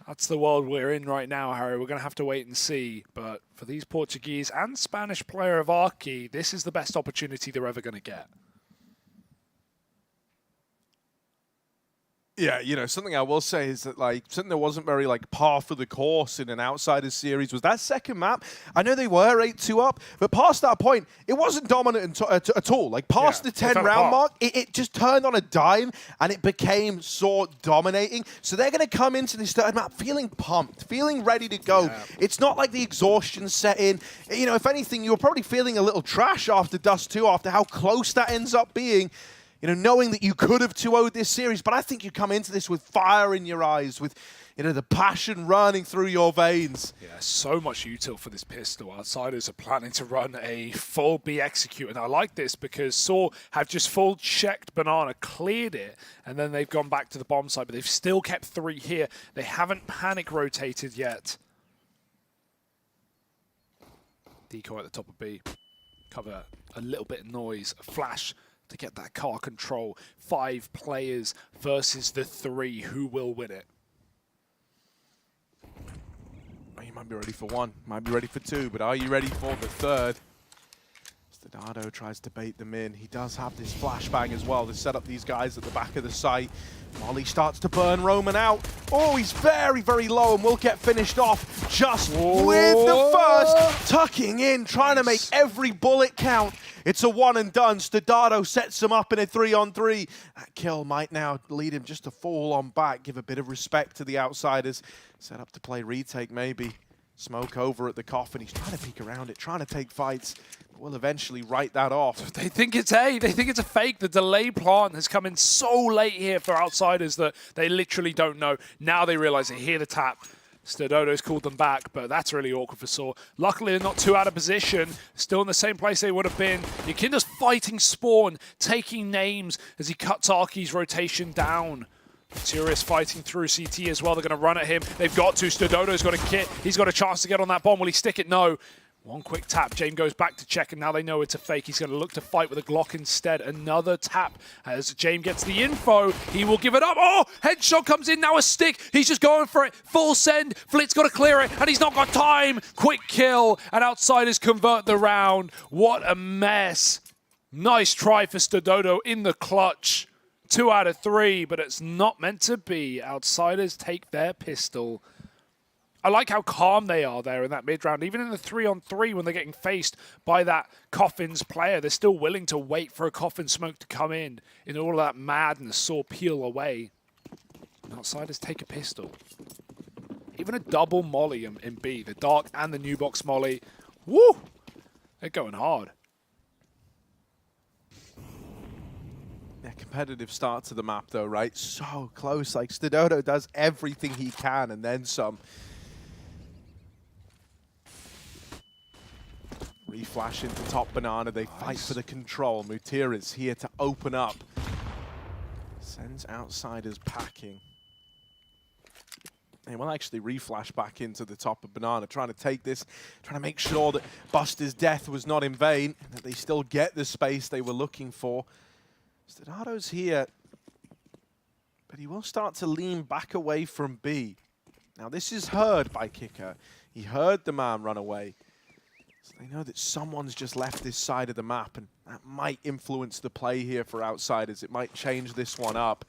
That's the world we're in right now, Harry. We're going to have to wait and see. But for these Portuguese and Spanish player of Arki, this is the best opportunity they're ever going to get. Yeah, you know, something I will say is that, like, something that wasn't very, like, par for the course in an Outsiders series was that second map. I know they were 8-2 up, but past that point, it wasn't dominant at all. Like, past the 10-round mark, it just turned on a dime, and it became so dominating. So they're going to come into this third map feeling pumped, feeling ready to go. Yeah. It's not like the exhaustion set in. You know, if anything, you were probably feeling a little trash after Dust 2, after how close that ends up being. You know, knowing that you could have 2-0'd this series, but I think you come into this with fire in your eyes, with, you know, the passion running through your veins. Yeah, so much util for this pistol. Outsiders are planning to run a full B execute, and I like this because Saw have just full checked Banana, cleared it, and then they've gone back to the bomb site, but they've still kept 3 here. They haven't panic rotated yet. Decoy at the top of B. Cover a little bit of noise, a flash to get that car control. 5 players versus the 3. Who will win it? Oh, you might be ready for 1, might be ready for 2, but are you ready for the 3rd? Stadado tries to bait them in. He does have this flashbang as well to set up these guys at the back of the site. Molly starts to burn Roman out. Oh, he's very, very low and will get finished off just with the first. Tucking in, trying to make every bullet count. It's a one and done. Stadado sets him up in a 3-on-3. That kill might now lead him just to fall on back, give a bit of respect to the Outsiders. Set up to play retake maybe. Smoke over at the coffin. He's trying to peek around it, trying to take fights. We'll eventually write that off. They think it's A. They think it's a fake. The delay plant has come in so late here for Outsiders that they literally don't know. Now they realize they hear the tap. Stadodo's called them back, but that's really awkward for Saw. Luckily, they're not too out of position. Still in the same place they would have been. Yakinda's fighting Spawn, taking names as he cuts Arki's rotation down. Sirius fighting through CT as well. They're going to run at him. They've got to. Stadodo's got a kit. He's got a chance to get on that bomb. Will he stick it? No. One quick tap. James goes back to check, and now they know it's a fake. He's going to look to fight with a Glock instead. Another tap as James gets the info. He will give it up. Oh, headshot comes in. Now a stick. He's just going for it. Full send. Flit's got to clear it, and he's not got time. Quick kill, and Outsiders convert the round. What a mess. Nice try for Stadodo in the clutch. 2 out of 3, but it's not meant to be. Outsiders take their pistol. I like how calm they are there in that mid-round. Even in the 3-on-3 when they're getting faced by that Coffin's player, they're still willing to wait for a Coffin smoke to come in all of that madness, Saw peel away. Outsiders take a pistol. Even a double molly in B, the Dark and the new box molly. Woo! They're going hard. Yeah, competitive start to the map though, right? So close. Like, Stadodo does everything he can and then some. Reflash into top Banana. They fight for the control. Mutir is here to open up. Sends Outsiders packing. They will actually reflash back into the top of Banana, trying to take this, trying to make sure that Buster's death was not in vain, and that they still get the space they were looking for. Stadodo's here, but he will start to lean back away from B. Now this is heard by Kicker. He heard the man run away. So they know that someone's just left this side of the map, and that might influence the play here for Outsiders. It might change this one up.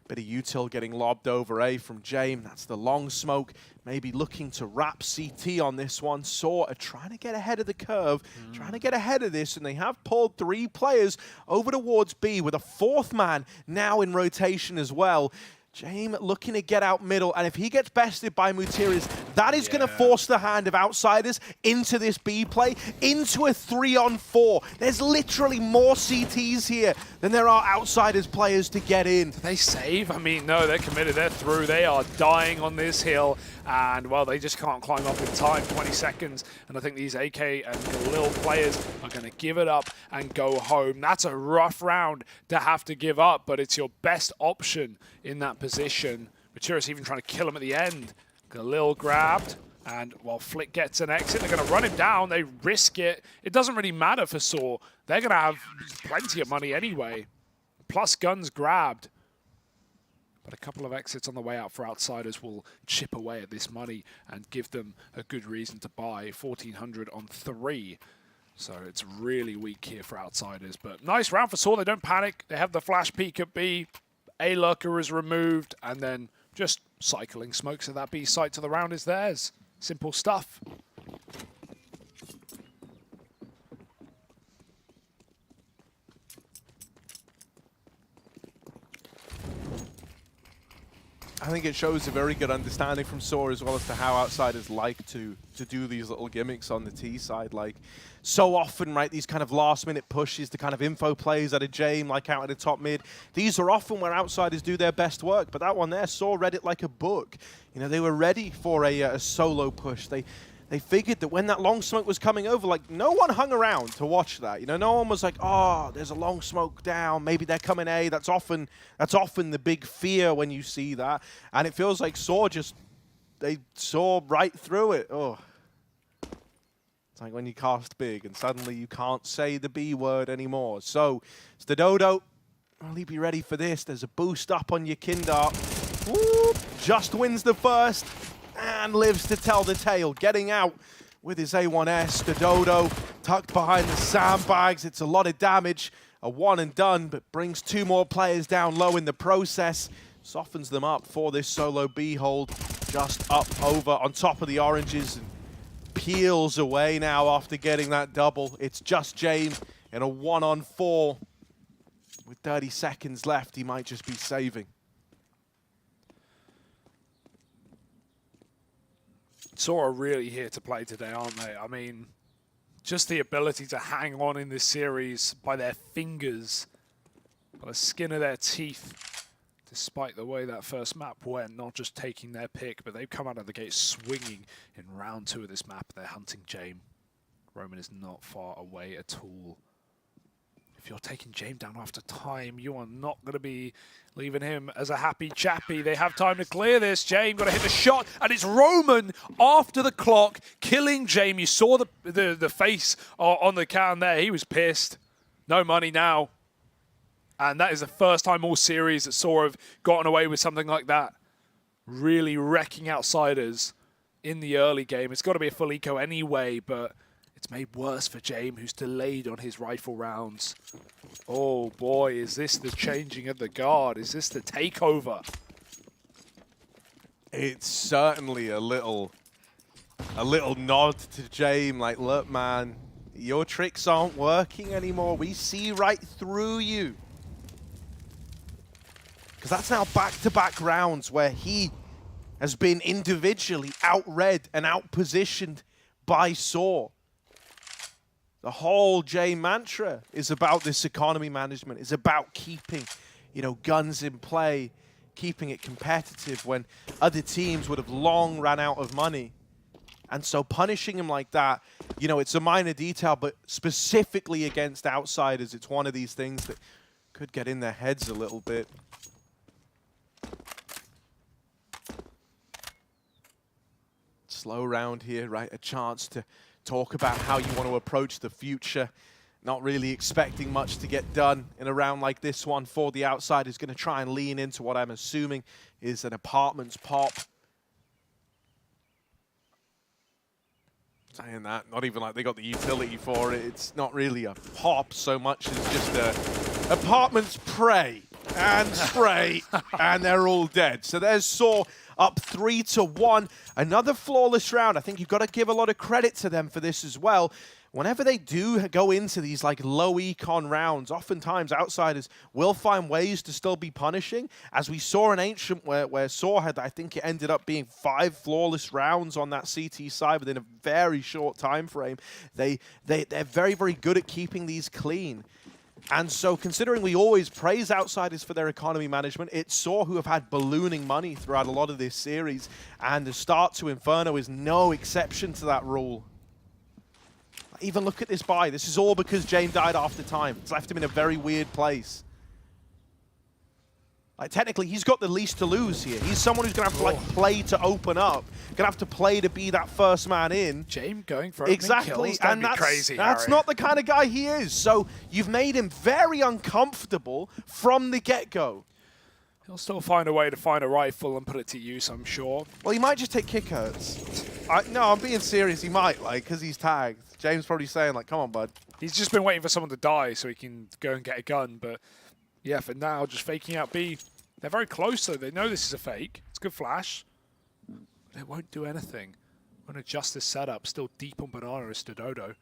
Bit of util getting lobbed over A from James. That's the long smoke. Maybe looking to wrap CT on this one. Saw are trying to get ahead of the curve, trying to get ahead of this, and they have pulled 3 players over towards B with a 4th man now in rotation as well. James looking to get out middle, and if he gets bested by Mutiris, that is going to force the hand of Outsiders into this B play, into a 3-on-4. There's literally more CTs here than there are Outsiders players to get in. Do they save? I mean, no, they're committed. They're through. They are dying on this hill, and, well, they just can't climb up in time. 20 seconds, and I think these AK and Galil players are going to give it up and go home. That's a rough round to have to give up, but it's your best option in that position. Maturis even trying to kill him at the end. Galil grabbed, and while Flick gets an exit, they're going to run him down. They risk it. It doesn't really matter for Saw. They're going to have plenty of money anyway. Plus guns grabbed. But a couple of exits on the way out for Outsiders will chip away at this money and give them a good reason to buy 1,400 on 3. So it's really weak here for Outsiders. But nice round for Saw. They don't panic. They have the flash peek at B. A lurker is removed. And then just cycling smokes at that B site to the round is theirs. Simple stuff. I think it shows a very good understanding from Saw as well as to how Outsiders like to do these little gimmicks on the T side. Like, so often, right, these kind of last-minute pushes, the kind of info plays out of Jame, like out of the top mid, these are often where Outsiders do their best work. But that one there, Saw read it like a book. You know, they were ready for a solo push. They figured that when that long smoke was coming over, like, no one hung around to watch that. You know, no one was like, oh, there's a long smoke down. Maybe they're coming A. That's often the big fear when you see that. And it feels like Saw they saw right through it. Oh. It's like when you cast big and suddenly you can't say the B word anymore. So, it's the Dodo. Will he be ready for this? There's a boost up on your Kindart. Whoop. Just wins the first. And lives to tell the tale, getting out with his A1S. The Dodo tucked behind the sandbags. It's a lot of damage. A one and done, but brings 2 more players down low in the process. Softens them up for this solo B hold. Just up over on top of the oranges. And peels away now after getting that double. It's just Jame in a 1-on-4. With 30 seconds left, he might just be saving. Saw are really here to play today, aren't they? I mean, just the ability to hang on in this series by their fingers, by the skin of their teeth, despite the way that first map went, not just taking their pick, but they've come out of the gate swinging in round 2 of this map. They're hunting Jame. Roman is not far away at all. If you're taking Jame down after time, you are not going to be leaving him as a happy chappy. They have time to clear this. Jame got to hit the shot, and it's Roman after the clock killing Jame. You saw the face on the can there. He was pissed. No money now. And that is the first time all series that Saw have gotten away with something like that. Really wrecking Outsiders in the early game. It's got to be a full eco anyway, but it's made worse for Jame, who's delayed on his rifle rounds. Oh boy, is this the changing of the guard? Is this the takeover? It's certainly a little nod to Jame, like, look, man, your tricks aren't working anymore. We see right through you. Because that's now back-to-back rounds where he has been individually outread and outpositioned by Saw. The whole J mantra is about this economy management. It's about keeping, guns in play, keeping it competitive when other teams would have long ran out of money. And so punishing him like that, it's a minor detail, but specifically against Outsiders, it's one of these things that could get in their heads a little bit. Slow round here, right? A chance to talk about how you want to approach the future. Not really expecting much to get done in a round like this one for the Outsiders. Going to try and lean into what I'm assuming is an apartments pop. Saying that, not even like they got the utility for it. It's not really a pop so much as just a apartments pray and spray and they're all dead. So there's Saw up 3-1. Another flawless round. I think you've got to give a lot of credit to them for this as well. Whenever they do go into these like low econ rounds, oftentimes Outsiders will find ways to still be punishing. As we saw in Ancient where Saw had, I think it ended up being 5 flawless rounds on that CT side within a very short time frame. They're very, very good at keeping these clean. And so considering we always praise Outsiders for their economy management, it's Saw who have had ballooning money throughout a lot of this series. And the start to Inferno is no exception to that rule. Even look at this buy. This is all because Jame died after time. It's left him in a very weird place. Like, technically, he's got the least to lose here. He's someone who's going to have to play to open up. Going to have to play to be that first man in. Jame going for opening kills. And that's not the kind of guy he is. So you've made him very uncomfortable from the get-go. He'll still find a way to find a rifle and put it to use, I'm sure. Well, he might just take kick hurts. No, I'm being serious. He might, like, because he's tagged. James probably saying, like, come on, bud. He's just been waiting for someone to die so he can go and get a gun. But yeah, for now, just faking out B. They're very close, though. They know this is a fake. It's a good flash. But it won't do anything. Won't adjust this setup. Still deep on Banana is Dodo.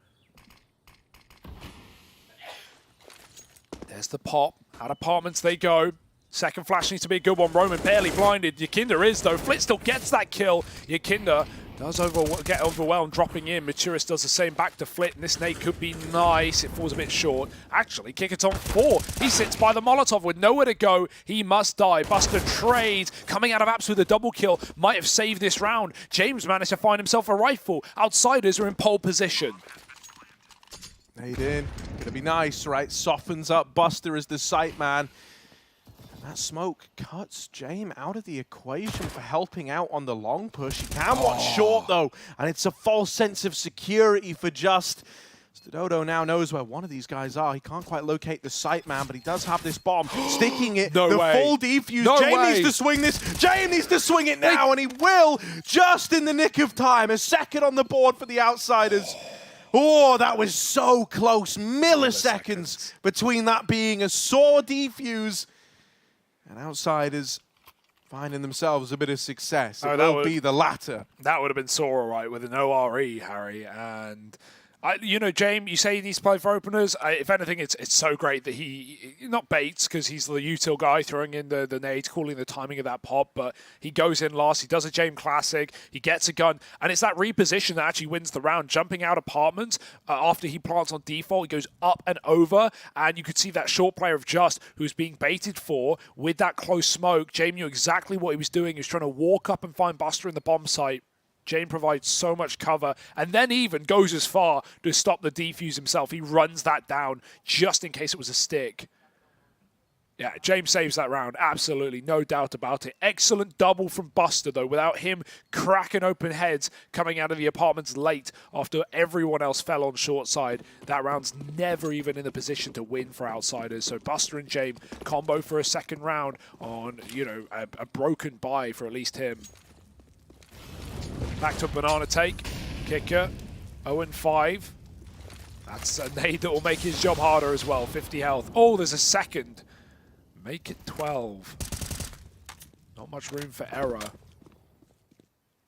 There's the pop. Out apartments they go. Second flash needs to be a good one. Roman barely blinded. Yakinda is, though. Flit still gets that kill. Yakinda does get overwhelmed, dropping in. Maturis does the same back to Flit, and this nade could be nice. It falls a bit short. Actually, Kicker's on 4. He sits by the Molotov with nowhere to go. He must die. Buster trades, coming out of Apps with a double kill. Might have saved this round. James managed to find himself a rifle. Outsiders are in pole position. Nade in. Gonna be nice, right? Softens up Buster as the sight man. That smoke cuts James out of the equation for helping out on the long push. He can watch short, though, and it's a false sense of security for Just. Dodo now knows where one of these guys are. He can't quite locate the sight man, but he does have this bomb. Sticking it, No way. full defuse. No James way. needs to swing this. James needs to swing it now, and he will, just in the nick of time. A second on the board for the Outsiders. Oh, that was so close. Milliseconds between that being a Saw defuse and Outsiders finding themselves a bit of success. It will be the latter. That would have been sore, all right, with an ORE, Harry. And, you know, James, you say he needs to play for openers. If anything, it's so great that he, not baits, because he's the util guy throwing in the nades, calling the timing of that pop, but he goes in last. He does a James classic. He gets a gun. And it's that reposition that actually wins the round. Jumping out apartments after he plants on default, he goes up and over. And you could see that short player of Just, who's being baited for with that close smoke. James knew exactly what he was doing. He was trying to walk up and find Buster in the bomb site. Jane provides so much cover and then even goes as far to stop the defuse himself. He runs that down just in case it was a stick. Yeah, James saves that round. Absolutely, no doubt about it. Excellent double from Buster, though, without him cracking open heads coming out of the apartments late after everyone else fell on short side. That round's never even in a position to win for Outsiders. So Buster and James combo for a second round on, you know, a broken bye for at least him. Back to a banana take. Kicker, 0-5. That's a nade that will make his job harder as well. 50 health. Oh, there's a second. Make it 12. Not much room for error.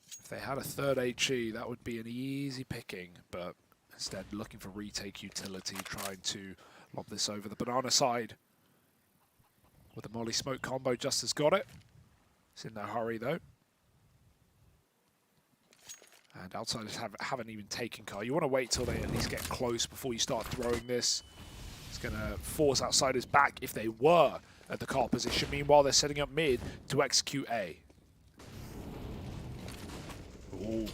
If they had a third HE, that would be an easy picking, but instead looking for retake utility, trying to lob this over the banana side. With the Molly Smoke combo, Just has got it. It's in no hurry, though. And Outsiders haven't even taken car. You want to wait till they at least get close before you start throwing this. It's going to force Outsiders back if they were at the car position. Meanwhile, they're setting up mid to execute A. Ooh,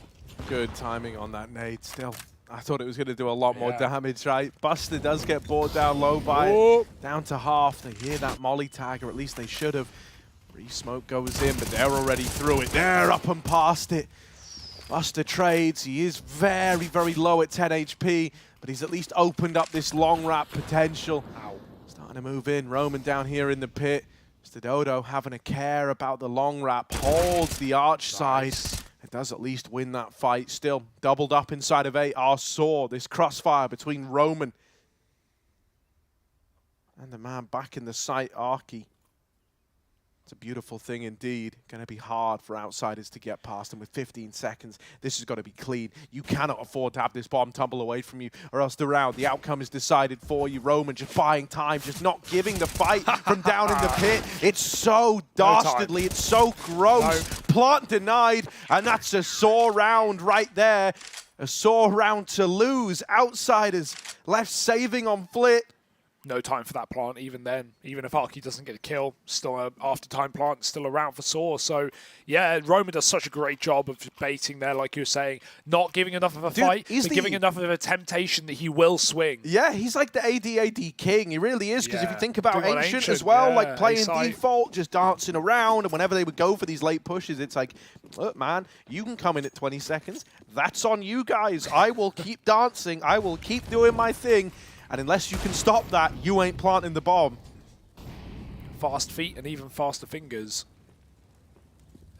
good timing on that nade still. I thought it was going to do a lot more damage, right? Buster does get brought down low by it, down to half. They hear that Molly tag, or at least they should have. Re-smoke goes in, but they're already through it. They're up and past it. Buster trades. He is very, very low at 10 HP, but he's at least opened up this long wrap potential. Starting to move in. Roman down here in the pit. Mr. Dodo having a care about the long wrap. Holds the arch side. It does at least win that fight. Still doubled up inside of 8. Our Saw, this crossfire between Roman and the man back in the site, Arky. It's a beautiful thing indeed. Going to be hard for Outsiders to get past, and with 15 seconds, this has got to be clean. You cannot afford to have this bomb tumble away from you, or else the outcome is decided for you. Roman just buying time, just not giving the fight from down in the pit. It's so dastardly, it's so gross. Plant denied, and that's a Saw round right there. A Saw round to lose. Outsiders left saving on Flit. No time for that plant even then. Even if Arky doesn't get a kill, still a after-time plant, still around for Saw. So, yeah, Roman does such a great job of baiting there, like you were saying. Not giving enough of a fight, but giving enough of a temptation that he will swing. Yeah, he's like the AD king. He really is, because if you think about Ancient as well, like playing default, just dancing around, and whenever they would go for these late pushes, it's like, look, man, you can come in at 20 seconds. That's on you guys. I will keep dancing. I will keep doing my thing. And unless you can stop that, you ain't planting the bomb. fast feet and even faster fingers.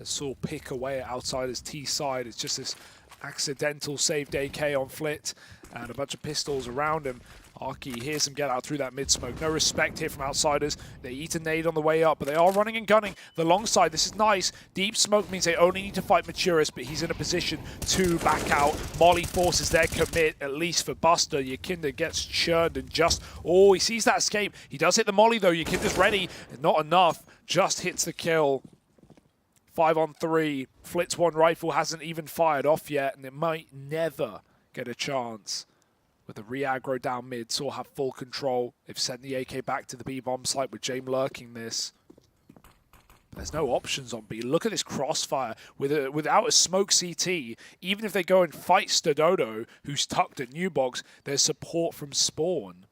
As Saul pick away at Outsider's T side, it's just this accidental saved AK on Flit and a bunch of pistols around him. Arky hears him get out through that mid-smoke. No respect here from Outsiders. They eat a nade on the way up, but they are running and gunning. The long side, this is nice. Deep smoke means they only need to fight Maturis, but he's in a position to back out. Molly forces their commit, at least for Buster. Yakinda gets churned and just... Oh, he sees that escape. He does hit the Molly, though. Yakinda's ready. Not enough. Just hits the kill. 5 on 3. Flit's one rifle hasn't even fired off yet, and it might never get a chance. With the re-aggro down mid, Saw have full control. They've sent the AK back to the B-bomb site with James lurking this. But there's no options on B. Look at this crossfire. Without a smoke CT, even if they go and fight Stododo, who's tucked at New Box, there's support from Spawn.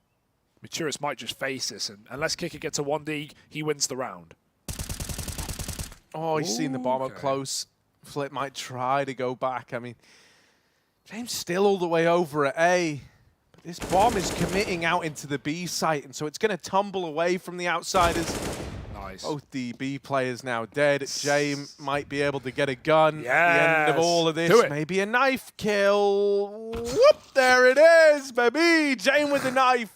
Maturis might just face this, and unless Kicker gets a 1D, he wins the round. Oh, he's seen the bomb up close. Flit might try to go back. I mean, James still all the way over at A. But this bomb is committing out into the B site, and so it's going to tumble away from the Outsiders. Nice. Both the B players now dead. James might be able to get a gun at the end of all of this. Maybe a knife kill. Whoop, there it is, baby. James with the knife.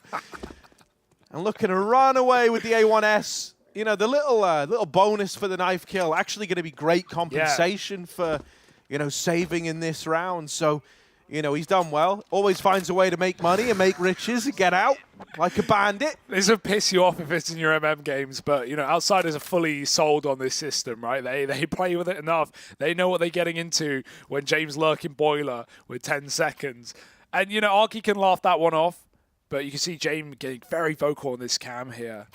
And looking to run away with the A1S. You know, the little bonus for the knife kill actually going to be great compensation for, you know, saving in this round. So, you know, he's done well. Always finds a way to make money and make riches and get out like a bandit. This will piss you off if it's in your MM games, but, you know, Outsiders are fully sold on this system, right? They play with it enough. They know what they're getting into when James lurking Boiler with 10 seconds. And, you know, Arky can laugh that one off, but you can see James getting very vocal on this cam here.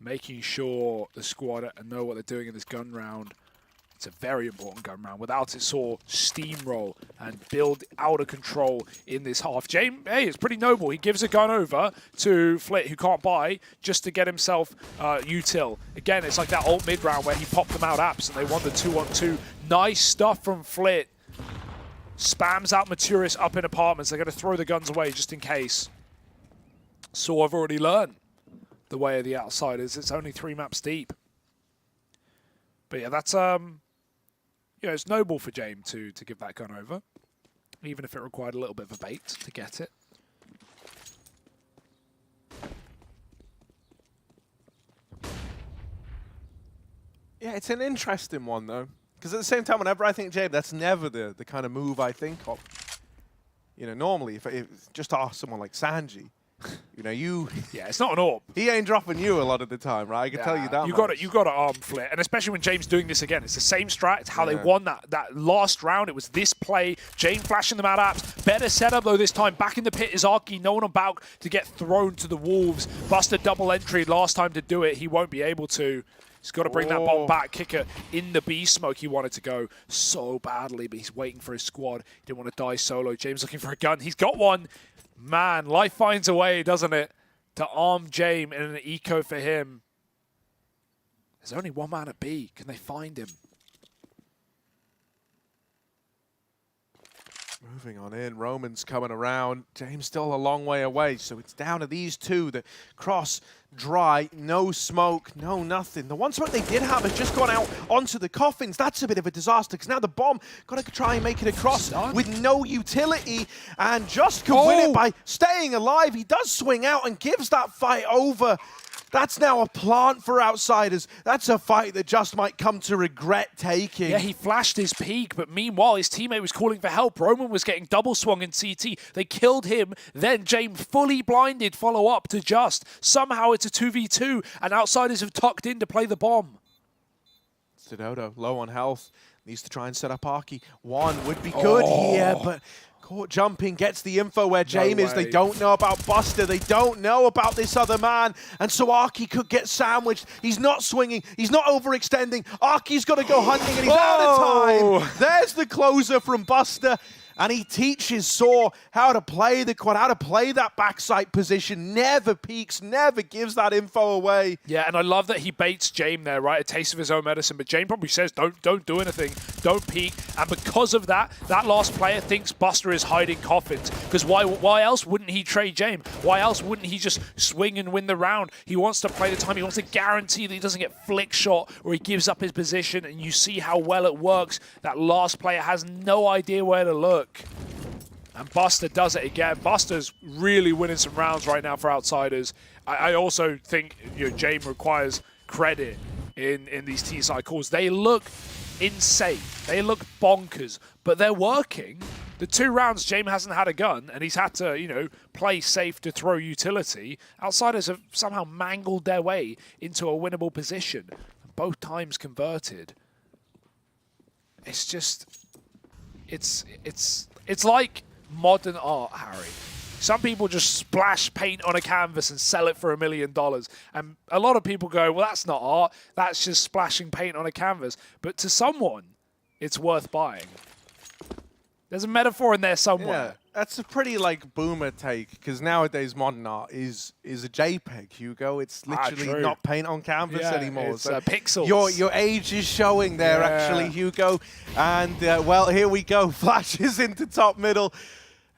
Making sure the squad know what they're doing in this gun round. It's a very important gun round. Without it, Saw steamroll and build out of control in this half. James, hey, it's pretty noble. He gives a gun over to Flit, who can't buy, just to get himself util. Again, it's like that old mid round where he popped them out apps and they won the 2-on-2. Nice stuff from Flit. Spams out Maturis up in apartments. They're going to throw the guns away just in case. Saw have already learned the way of the Outsiders. It's only 3 maps deep. But yeah, that's you know, it's noble for James to give that gun over, even if it required a little bit of a bait to get it. Yeah, it's an interesting one though, because at the same time, whenever I think James, that's never the kind of move I think of. You know, normally if just ask someone like Sanji. You know, yeah, it's not an AWP. He ain't dropping you a lot of the time, right? I can tell you that. You got to arm Flit, and especially when James doing this again. It's the same strat. It's how they won that last round. It was this play. James flashing them out apps. Better setup though this time. Back in the pit is Arky. No one about to get thrown to the wolves. Buster double entry last time to do it. He won't be able to. He's got to bring that bomb back. Kicker in the B smoke. He wanted to go so badly, but he's waiting for his squad. He didn't want to die solo. James looking for a gun. He's got one. Man, life finds a way, doesn't it, to arm James in an eco for him. There's only one man at B. Can they find him? Moving on in, Roman's coming around. James still a long way away, so it's down to these two. The cross, dry, no smoke, no nothing. The one smoke they did have has just gone out onto the coffins. That's a bit of a disaster, because now the bomb got to try and make it across with no utility, and Just could win it by staying alive. He does swing out and gives that fight over. That's now a plant for Outsiders. That's a fight that Just might come to regret taking. Yeah, he flashed his peak, but meanwhile, his teammate was calling for help. Roman was getting double swung in CT. They killed him. Then James, fully blinded, follow up to Just. Somehow it's a 2v2, and Outsiders have tucked in to play the bomb. Stododo, low on health. Needs to try and set up Arky. One would be good here, but caught jumping, gets the info where James is. They don't know about Buster. They don't know about this other man. And so Arky could get sandwiched. He's not swinging. He's not overextending. Arky's got to go hunting, and he's out of time. There's the closer from Buster. And he teaches Saw how to play the quad, how to play that backside position, never peeks, never gives that info away. Yeah, and I love that he baits James there, right? A taste of his own medicine, but James probably says, don't do anything, don't peek. And because of that, that last player thinks Buster is hiding coffins. Because why else wouldn't he trade James? Why else wouldn't he just swing and win the round? He wants to play the time. He wants to guarantee that he doesn't get flick shot or he gives up his position, and you see how well it works. That last player has no idea where to look. And Buster does it again. Buster's really winning some rounds right now for Outsiders. I also think James requires credit in these T-side calls. They look insane. They look bonkers, but they're working. The 2 rounds, James hasn't had a gun, and he's had to, play safe to throw utility. Outsiders have somehow mangled their way into a winnable position. Both times converted. It's just, it's like modern art, Harry. Some people just splash paint on a canvas and sell it for $1 million. And a lot of people go, well, that's not art. That's just splashing paint on a canvas. But to someone, it's worth buying. There's a metaphor in there somewhere. Yeah, that's a pretty boomer take, because nowadays modern art is a JPEG, Hugo. It's literally not paint on canvas anymore. It's pixels. Your age is showing there, actually, Hugo. And well, here we go. Flashes into top middle.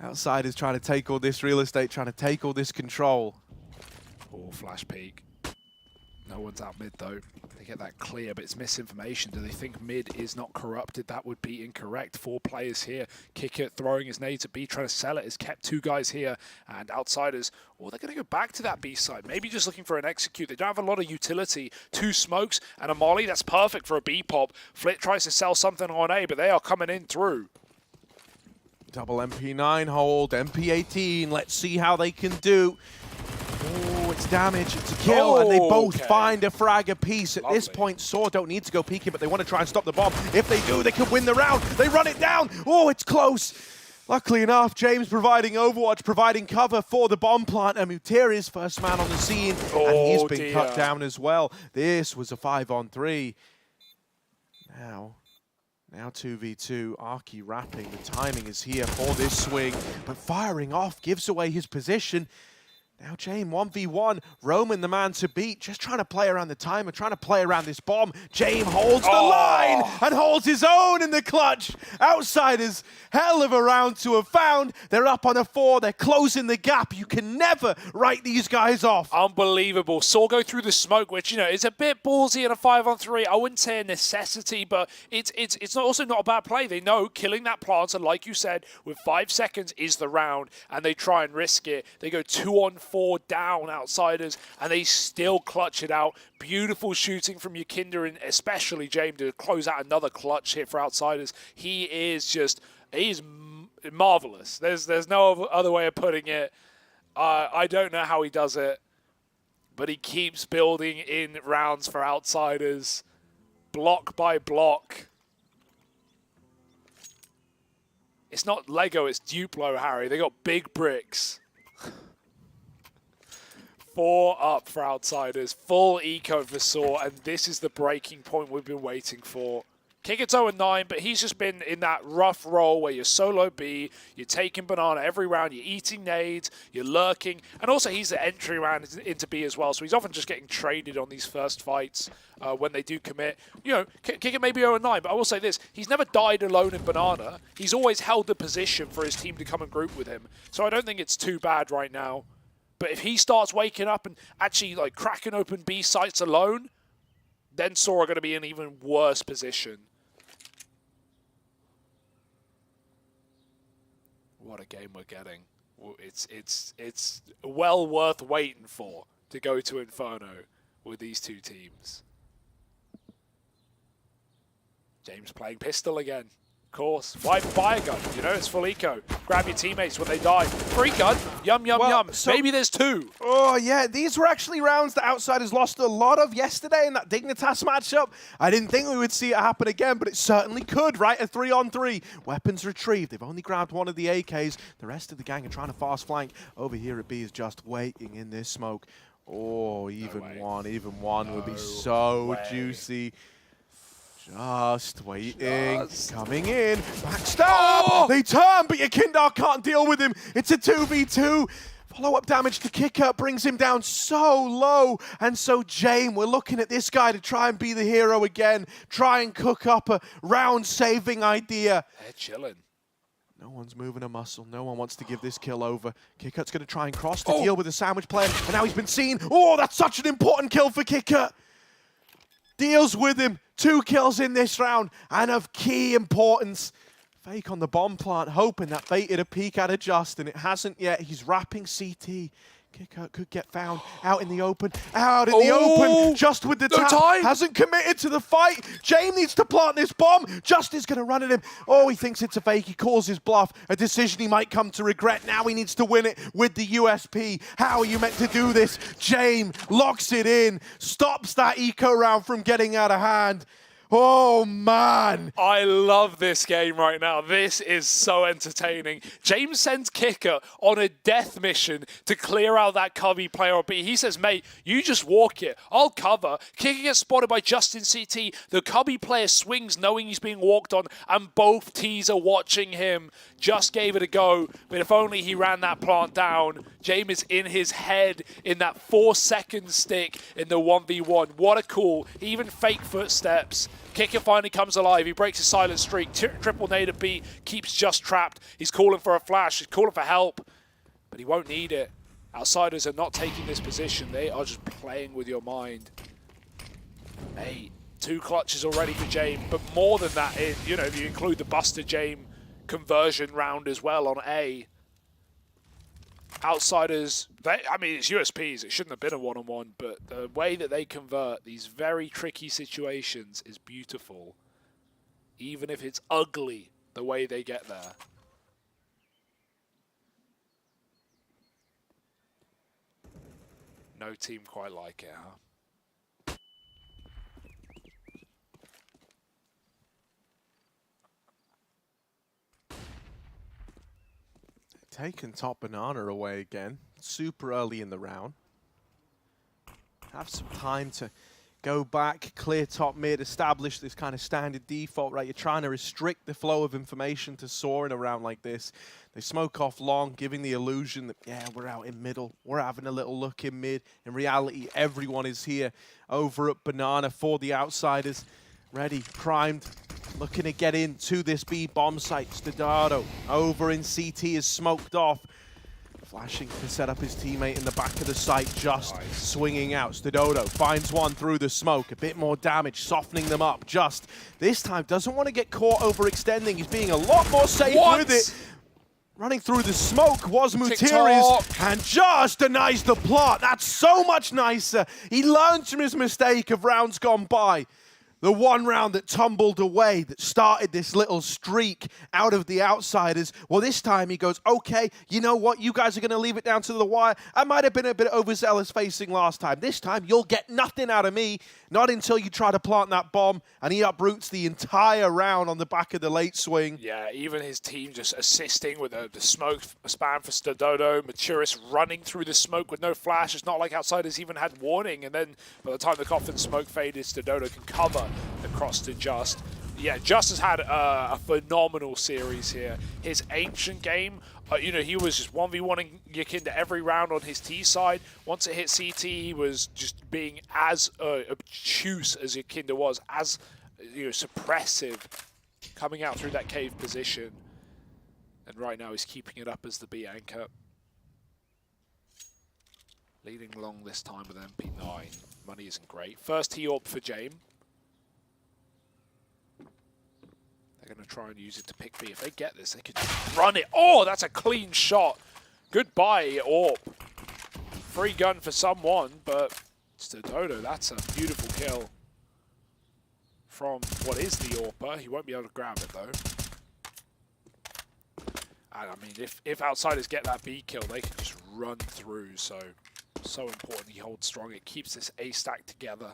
Outsiders trying to take all this real estate, trying to take all this control. Oh, flash peek. No one's out mid, though. They get that clear, but it's misinformation. Do they think mid is not corrupted? That would be incorrect. 4 players here. Kicker throwing his nades at B, trying to sell it. Has kept 2 guys here. And Outsiders, they're going to go back to that B side. Maybe just looking for an execute. They don't have a lot of utility. 2 smokes and a molly. That's perfect for a B pop. Flit tries to sell something on A, but they are coming in through. Double MP9 hold, MP18. Let's see how they can do. Oh, it's damage, it's a kill, and they both find a frag apiece. At this point, Saw don't need to go peeking, but they want to try and stop the bomb. If they do, they could win the round. They run it down. Oh, it's close. Luckily enough, James providing Overwatch, providing cover for the bomb plant, and Mutira's first man on the scene, and he's been cut down as well. This was a 5-on-3. Now 2v2, Arky wrapping. The timing is here for this swing, but firing off gives away his position. Now James 1v1, Roman the man to beat, just trying to play around the timer, trying to play around this bomb. James holds the line and holds his own in the clutch. Outsiders, hell of a round to have found. They're up on a 4, they're closing the gap. You can never write these guys off. Unbelievable. Saw go through the smoke, which, is a bit ballsy in a 5-on-3. I wouldn't say a necessity, but it's also not a bad play. They know killing that plant, and like you said, with 5 seconds is the round, and they try and risk it. They go 2-on-4 down, Outsiders, and they still clutch it out. Beautiful shooting from Yukinder, and especially James to close out another clutch hit for Outsiders. He's marvelous. There's no other way of putting it. I don't know how he does it, but he keeps building in rounds for Outsiders, block by block. It's not Lego, it's Duplo, Harry. They got big bricks. 4 up for Outsiders, full eco for Saw, and this is the breaking point we've been waiting for. Kicker's 0-9, but he's just been in that rough role where you're solo B, you're taking banana every round, you're eating nades, you're lurking, and also he's the entry round into B as well, so he's often just getting traded on these first fights when they do commit. Kicker may be 0-9, but I will say this, he's never died alone in banana. He's always held the position for his team to come and group with him, so I don't think it's too bad right now. But if he starts waking up and actually cracking open B sites alone, then Saw are going to be in an even worse position. What a game we're getting. It's well worth waiting for to go to Inferno with these 2 teams. James playing pistol again. Course. Why buy a gun? It's full eco. Grab your teammates when they die. Free gun. Yum, yum, yum. So, maybe there's 2. Oh, yeah. These were actually rounds that Outsiders lost a lot of yesterday in that Dignitas matchup. I didn't think we would see it happen again, but it certainly could, right? A 3-on-3. Weapons retrieved. They've only grabbed one of the AKs. The rest of the gang are trying to fast flank. Over here at B is just waiting in this smoke. Oh, even one would be so juicy. Just waiting, coming in, backstab! They turn, but Yakindar can't deal with him. It's a 2v2. Follow-up damage to Kicker brings him down so low. And so Jame, we're looking at this guy to try and be the hero again, try and cook up a round-saving idea. They're chilling. No one's moving a muscle. No one wants to give this kill over. Kikut's going to try and cross to deal with the sandwich player. And now he's been seen. Oh, that's such an important kill for Kikut. Deals with him. 2 kills in this round. And of key importance. Fake on the bomb plant, hoping that baited a peek at a Just, and it hasn't yet. He's wrapping CT. Kikut could get found out in the open. Out in the open. Just with the tap. Hasn't committed to the fight. Jame needs to plant this bomb. Just is going to run at him. Oh, he thinks it's a fake. He calls his bluff. A decision he might come to regret. Now he needs to win it with the USP. How are you meant to do this? Jame locks it in. Stops that eco round from getting out of hand. Oh, man. I love this game right now. This is so entertaining. James sends Kicker on a death mission to clear out that Cubby player on B. He says, mate, you just walk it. I'll cover. Kicker gets spotted by Justin CT. The Cubby player swings knowing he's being walked on, and both T's are watching him. Just gave it a go, but if only he ran that plant down. James is in his head in that 4-second stick in the 1v1. What a call. Even fake footsteps. Kicker finally comes alive. He breaks his silent streak. Triple nade at B. Keeps Just trapped. He's calling for a flash. He's calling for help. But he won't need it. Outsiders are not taking this position. They are just playing with your mind. Mate, 2 clutches already for Jame. But more than that, if you include the Buster Jame conversion round as well on A. Outsiders, it's USPs. It shouldn't have been a one-on-one, but the way that they convert these very tricky situations is beautiful. Even if it's ugly, the way they get there. No team quite like it, huh? Taking top banana away again. Super early in the round. Have some time to go back, clear top mid, establish this kind of standard default, right? You're trying to restrict the flow of information to soar in a round like this. They smoke off long, giving the illusion that, yeah, we're out in middle. We're having a little look in mid. In reality, everyone is here over at banana for the outsiders. Ready, primed, looking to get into this B bomb site. Stodado over in CT is smoked off. Flashing to set up his teammate in the back of the site, Just swinging out. Stodado finds one through the smoke. A bit more damage, softening them up. Just this time doesn't want to get caught overextending. He's being a lot more safe with it. Running through the smoke was Mutiris, and Just denies the plot. That's so much nicer. He learned from his mistake of rounds gone by. The one round that tumbled away, that started this little streak out of the outsiders. Well, this time he goes, okay, you know what? You guys are going to leave it down to the wire. I might have been a bit overzealous facing last time. This time, you'll get nothing out of me. Not until you try to plant that bomb, and he uproots the entire round on the back of the late swing. Yeah, even his team just assisting with the smoke spam for Stodado. Maturis running through the smoke with no flash. It's not like outsiders even had warning, and then by the time the coffin smoke faded, Stodado can cover across to Just. Yeah, Just has had a phenomenal series here. His ancient game, he was just 1v1ing Yakinda every round on his T side. Once it hit CT, he was just being as obtuse as Yakinda was, as suppressive, coming out through that cave position. And right now he's keeping it up as the B anchor. Leading long this time with MP9. Money isn't great. First T-AWP for Jame. They're going to try and use it to pick B. If they get this, they could run it. Oh, that's a clean shot. Goodbye, AWP. Free gun for someone, but Stodado, that's a beautiful kill from what is the AWPer. He won't be able to grab it, though. And, I mean, if outsiders get that B kill, they can just run through. So important he holds strong. It keeps this A stack together.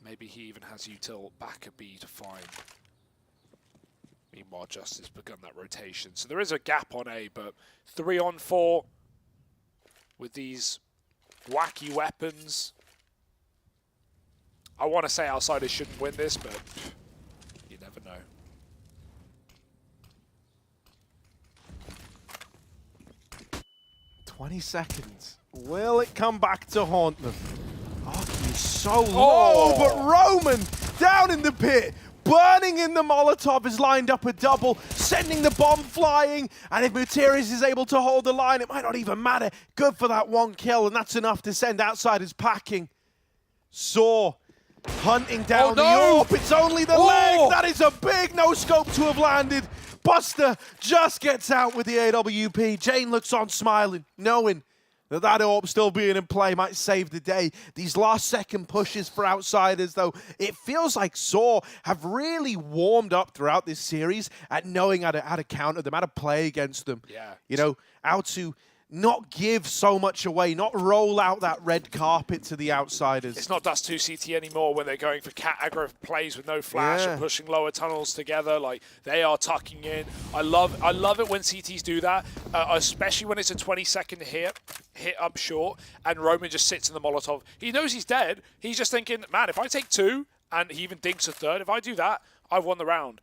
Maybe he even has util back a B to find. Meanwhile, Just has begun that rotation. So there is a gap on A, but 3-on-4 with these wacky weapons. I want to say Outsiders shouldn't win this, but you never know. "20 seconds. Will it come back to haunt them?" Arky is so low, but Roman down in the pit, burning in the Molotov, is lined up a double, sending the bomb flying, and if Mutiris is able to hold the line, it might not even matter. Good for that 1 kill, and that's enough to send Outsiders packing. Saw hunting down the AWP. It's only the leg. That is a big no-scope to have landed. Buster just gets out with the AWP. Jane looks on smiling, knowing that AWP still being in play might save the day. These last second pushes for Outsiders, though, it feels like Saw have really warmed up throughout this series at knowing how to counter them, how to play against them. Yeah. You know, how to not give so much away, not roll out that red carpet to the Outsiders. It's not Dust 2 CT anymore when they're going for cat aggro plays with no flash and pushing lower tunnels together. Like, they are tucking in. I love it when CTs do that, especially when it's a 20-second hit up short, and Roman just sits in the Molotov. He knows he's dead. He's just thinking, man, if I take 2, and he even dinks a 3rd, if I do that, I've won the round.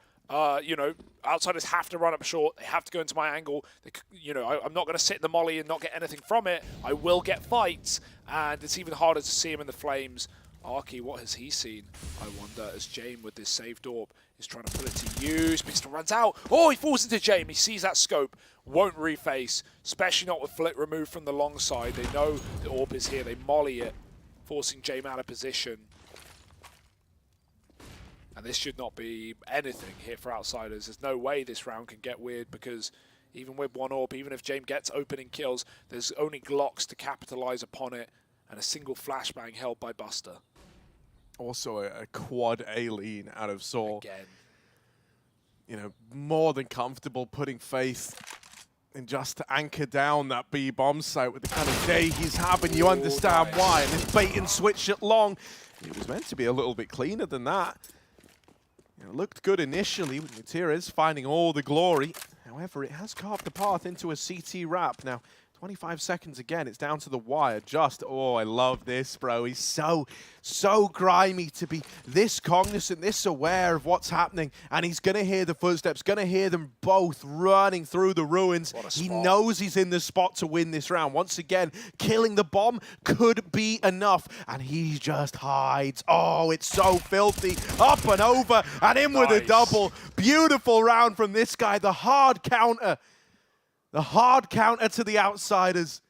You know, Outsiders have to run up short. They have to go into my angle. You know, I'm not going to sit in the molly and not get anything from it. I will get fights, and it's even harder to see him in the flames. Arky, what has he seen? I wonder, as Jame with this saved AWP is trying to put it to use. Pistol runs out. Oh, he falls into Jame. He sees that scope. Won't reface, especially not with Flit removed from the long side. They know the AWP is here. They molly it, forcing Jame out of position. And this should not be anything here for Outsiders. There's no way this round can get weird, because even with 1 AWP, even if Jame gets opening kills, there's only Glocks to capitalize upon it, and a single flashbang held by Buster. Also a quad A-lean out of Saw. Again. You know, more than comfortable putting faith in just to anchor down that B bomb site with the kind of day he's having. You understand why. And this bait and switch at long, it was meant to be a little bit cleaner than that. You know, looked good initially with Mutiris finding all the glory. However, it has carved the path into a CT wrap. Now, 25 seconds again, it's down to the wire. Just, oh, I love this, bro. He's so grimy to be this cognizant, this aware of what's happening. And he's going to hear the footsteps, going to hear them both running through the ruins. He knows he's in the spot to win this round. Once again, killing the bomb could be enough. And he just hides. Oh, it's so filthy. Up and over and in with a double. Beautiful round from this guy. The hard counter. The hard counter to the Outsiders.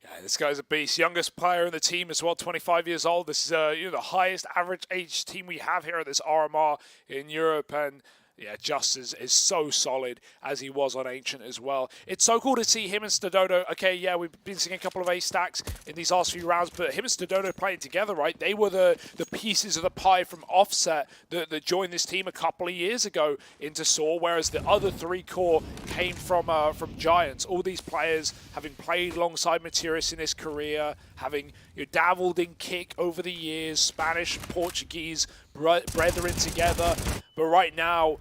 Yeah, this guy's a beast. Youngest player in the team as well, 25 years old. This is you know, the highest average age team we have here at this RMR in Europe. And yeah, Just is so solid, as he was on Ancient as well. It's so cool to see him and Stododo. Okay, yeah, we've been seeing a couple of ace stacks in these last few rounds, but him and Stododo playing together, right? They were the pieces of the pie from Offset that joined this team a couple of years ago into Saw, whereas the other 3 core came from Giants. All these players having played alongside Mutiris in his career, having dabbled in kick over the years, Spanish and Portuguese brethren together. But right now,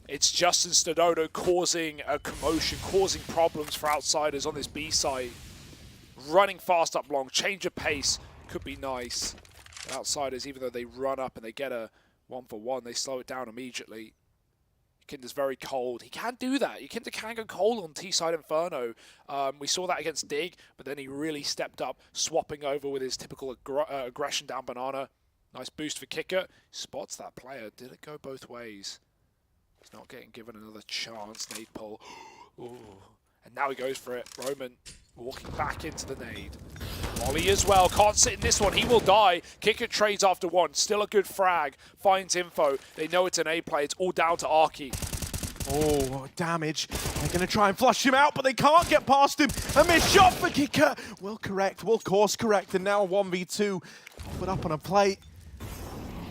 it's Justin Stododo causing a commotion, causing problems for Outsiders on this B side. Running fast up long, change of pace could be nice. But Outsiders, even though they run up and they get a 1-for-1, they slow it down immediately. Kinder's very cold. He can do that. Kinder can go cold on T-side Inferno. We saw that against Dig, but then he really stepped up, swapping over with his typical aggression down Banana. Nice boost for Kicker. Spots that player. Did it go both ways? He's not getting given another chance. Nade pull. Ooh. And now he goes for it. Roman walking back into the nade. Molly as well. Can't sit in this one. He will die. Kicker trades after 1. Still a good frag. Finds info. They know it's an A play. It's all down to Arky. Oh, damage. They're going to try and flush him out, but they can't get past him. A missed shot for Kicker. Will course correct, and now 1v2. Put up on a plate.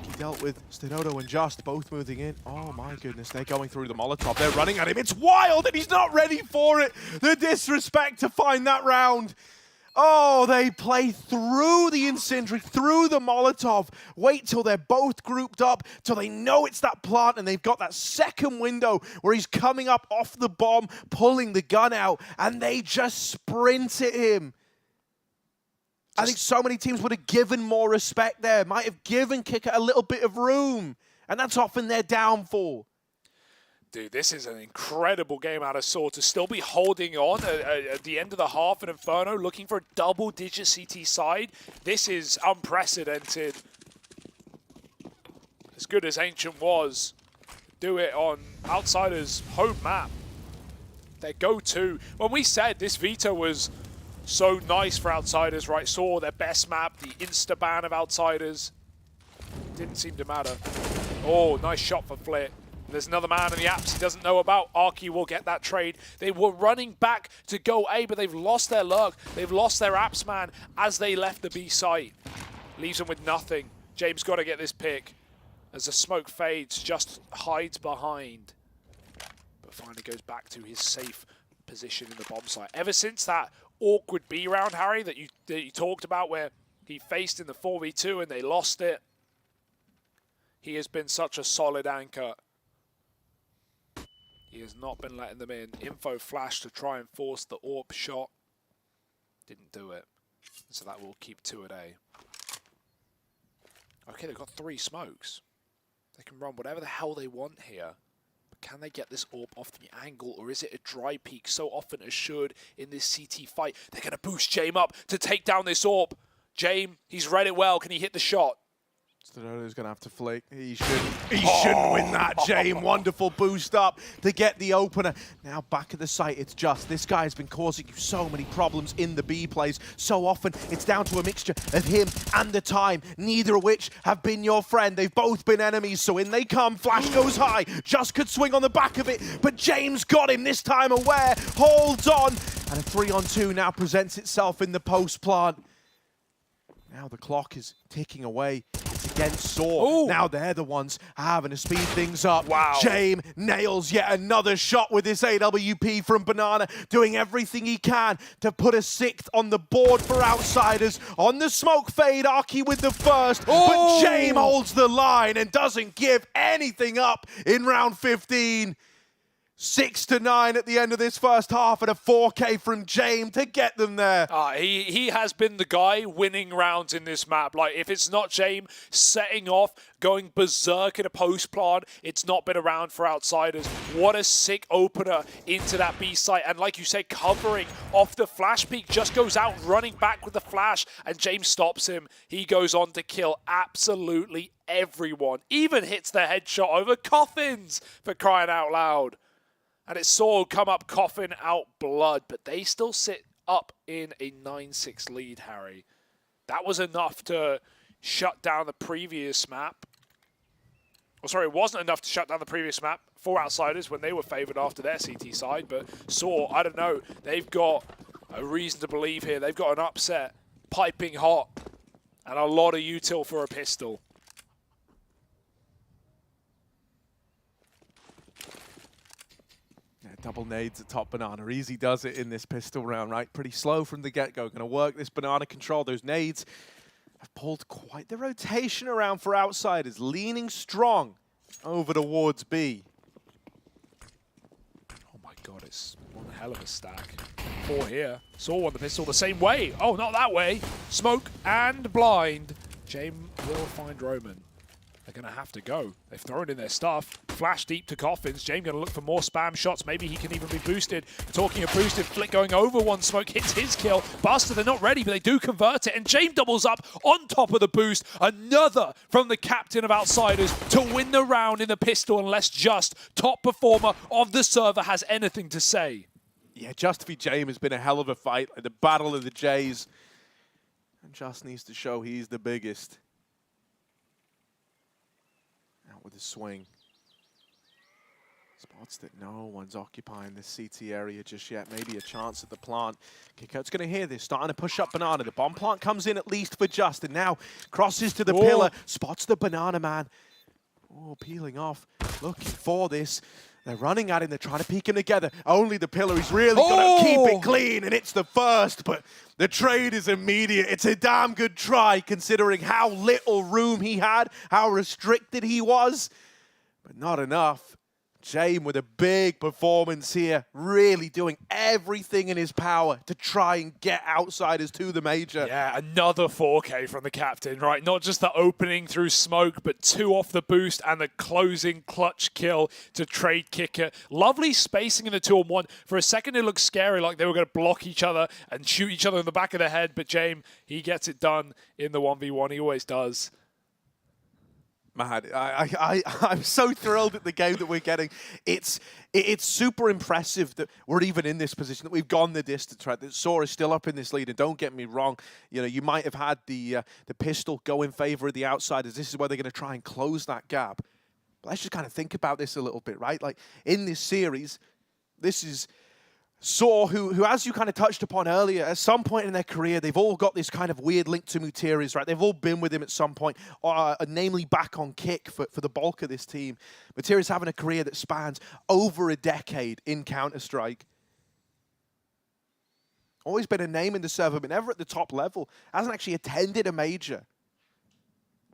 He dealt with Stododo and Just both moving in. Oh my goodness, they're going through the Molotov. They're running at him. It's wild, and he's not ready for it. The disrespect to find that round. Oh, they play through the Incendiary, through the Molotov. Wait till they're both grouped up, till they know it's that plant, and they've got that second window where he's coming up off the bomb, pulling the gun out, and they just sprint at him. I think so many teams would have given more respect there, might have given Kicker a little bit of room, and that's often their downfall. Dude, this is an incredible game out of Saw to still be holding on at the end of the half at Inferno, looking for a double-digit CT side. This is unprecedented. As good as Ancient was, do it on Outsiders' home map. Their go-to. When we said this Veto was so nice for Outsiders, right? Saw their best map, the insta-ban of Outsiders. Didn't seem to matter. Oh, nice shot for Flit. There's another man in the apps he doesn't know about. Arky will get that trade. They were running back to go A, but they've lost their luck. They've lost their apps man as they left the B site. Leaves them with nothing. James got to get this pick. As the smoke fades, just hides behind. But finally goes back to his safe position in the bomb site. Ever since that awkward B round, Harry, that you talked about where he faced in the 4v2 and they lost it, he has been such a solid anchor. He has not been letting them in. Info flash to try and force the AWP shot. Didn't do it. So that will keep 2 at A. Okay, they've got 3 smokes. They can run whatever the hell they want here. But can they get this AWP off the angle, or is it a dry peek so often as should in this CT fight? They're going to boost Jame up to take down this AWP. Jame, he's read it well. Can he hit the shot? Stododo's going to have to flick. He shouldn't win that, Jame. Wonderful boost up to get the opener. Now back at the site, it's just. This guy has been causing you so many problems in the B plays. So often, it's down to a mixture of him and the time, neither of which have been your friend. They've both been enemies, so in they come. Flash goes high. Just could swing on the back of it, but James got him this time aware. Holds on, and a 3-on-2 now presents itself in the post plant. Now the clock is ticking away. It's against Saw. Now they're the ones having to speed things up. Wow. Jame nails yet another shot with this AWP from Banana, doing everything he can to put a 6th on the board for Outsiders. On the smoke fade, Arky with the first, but Jame holds the line and doesn't give anything up in round 15. 6-9 at the end of this first half, and a 4K from Jame to get them there. He has been the guy winning rounds in this map. Like, if it's not Jame setting off, going berserk in a post plant, it's not been around for Outsiders. What a sick opener into that B site. And like you say, covering off the flash peak, just goes out running back with the flash, and James stops him. He goes on to kill absolutely everyone. Even hits the headshot over Coffins, for crying out loud. And it's Saw come up coughing out blood, but they still sit up in a 9-6 lead, Harry. That was enough to shut down the previous map. Oh, sorry, it wasn't enough to shut down the previous map for Outsiders when they were favored after their CT side, but Saw, I don't know, they've got a reason to believe here. They've got an upset piping hot and a lot of util for a pistol. Double nades at top Banana. Easy does it in this pistol round, right? Pretty slow from the get-go. Going to work this Banana control. Those nades have pulled quite the rotation around for Outsiders, leaning strong over towards B. Oh my god, it's one hell of a stack. 4 here. Saw one the pistol the same way. Oh, not that way. Smoke and blind. Jame will find Roman. They're going to have to go. They've thrown in their stuff. Flash deep to Coffins. Jame going to look for more spam shots. Maybe he can even be boosted. Talking of boosted, Flick going over one smoke. Hits his kill. Buster, they're not ready, but they do convert it. And Jame doubles up on top of the boost. Another from the captain of Outsiders to win the round in the pistol, unless Just, top performer of the server, has anything to say. Yeah, Just v Jame has been a hell of a fight. Like the battle of the Jays. And Just needs to show he's the biggest. With his swing. Spots that no one's occupying this CT area just yet. Maybe a chance at the plant. Kickout's going to hear this, starting to push up Banana. The bomb plant comes in at least for Justin. Now crosses to the pillar, spots the Banana man. Oh, peeling off, looking for this. They're running at him, they're trying to peek him together. Only the pillar, he's really got to keep it clean, and it's the first, but the trade is immediate. It's a damn good try, considering how little room he had, how restricted he was, but not enough. James with a big performance here, really doing everything in his power to try and get outsiders to the major. Yeah, another 4K from the captain, right? Not just the opening through smoke, but 2 off the boost and the closing clutch kill to trade kicker. Lovely spacing in the 2-on-1. For a second, it looked scary, like they were going to block each other and shoot each other in the back of the head, but James, he gets it done in the 1v1. He always does. Man, I'm so thrilled at the game that we're getting. It's super impressive that we're even in this position, that we've gone the distance, right? That Saw is still up in this lead, and don't get me wrong, you know, you might have had the pistol go in favor of the outsiders. This is where they're going to try and close that gap. But let's just kind of think about this a little bit, right? Like, in this series, this is Saw, who, as you kind of touched upon earlier, at some point in their career, they've all got this kind of weird link to Mutierrez, right? They've all been with him at some point, namely back on kick for the bulk of this team. Mutierrez having a career that spans over a decade in Counter-Strike. Always been a name in the server, but never at the top level. Hasn't actually attended a major.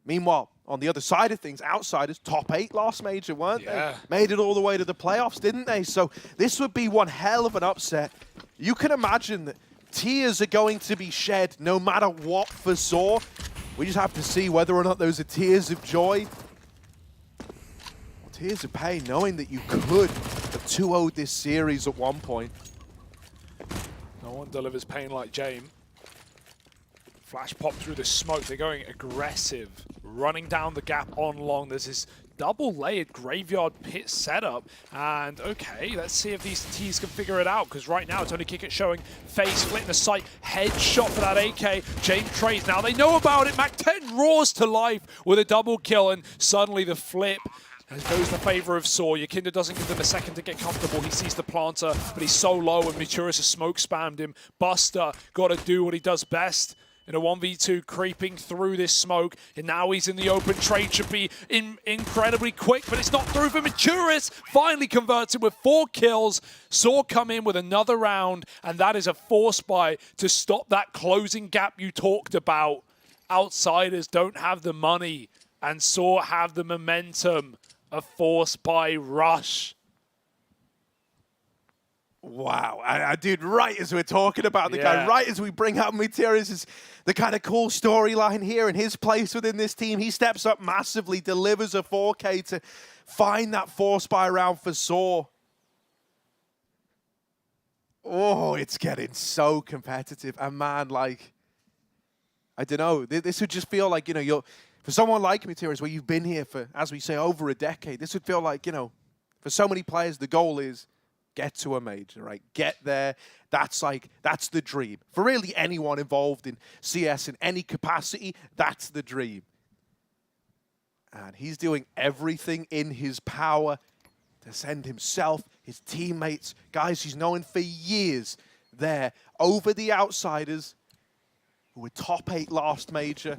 Meanwhile, on the other side of things, outsiders, top 8 last major, weren't they? Made it all the way to the playoffs, didn't they? So this would be one hell of an upset. You can imagine that tears are going to be shed no matter what for Saw. We just have to see whether or not those are tears of joy or tears of pain, knowing that you could have 2-0'd this series at one point. No one delivers pain like James. Flash pop through the smoke. They're going aggressive, running down the gap on long. There's this double-layered graveyard pit setup. And, okay, let's see if these T's can figure it out, because right now it's only Kickit showing face, split in the sight, headshot for that AK. James trades. Now they know about it. Mac-10 roars to life with a double kill, and suddenly the flip goes the favor of Saw. Yakinda doesn't give them a second to get comfortable. He sees the planter, but he's so low, and Mutierrez has smoke spammed him. Buster got to do what he does best. In a 1v2, creeping through this smoke, and now he's in the open. Trade should be incredibly quick, but it's not through for Mutierrez. Finally converted with 4 kills. Saw come in with another round, and that is a force buy to stop that closing gap you talked about. Outsiders don't have the money, and Saw have the momentum. A force buy rush. Wow, dude, right as we're talking about the guy, right as we bring up Mutierrez, is the kind of cool storyline here and his place within this team. He steps up massively, delivers a 4K to find that force buy round for Saw. Oh, it's getting so competitive. And man, like, I don't know, this would just feel like, you know, for someone like Mutierrez, where you've been here for, as we say, over a decade, this would feel like, you know, for so many players, the goal is get to a major, right? Get there. That's the dream. For really anyone involved in CS in any capacity, that's the dream. And he's doing everything in his power to send himself, his teammates, guys he's known for years there, over the outsiders, who were top 8 last major,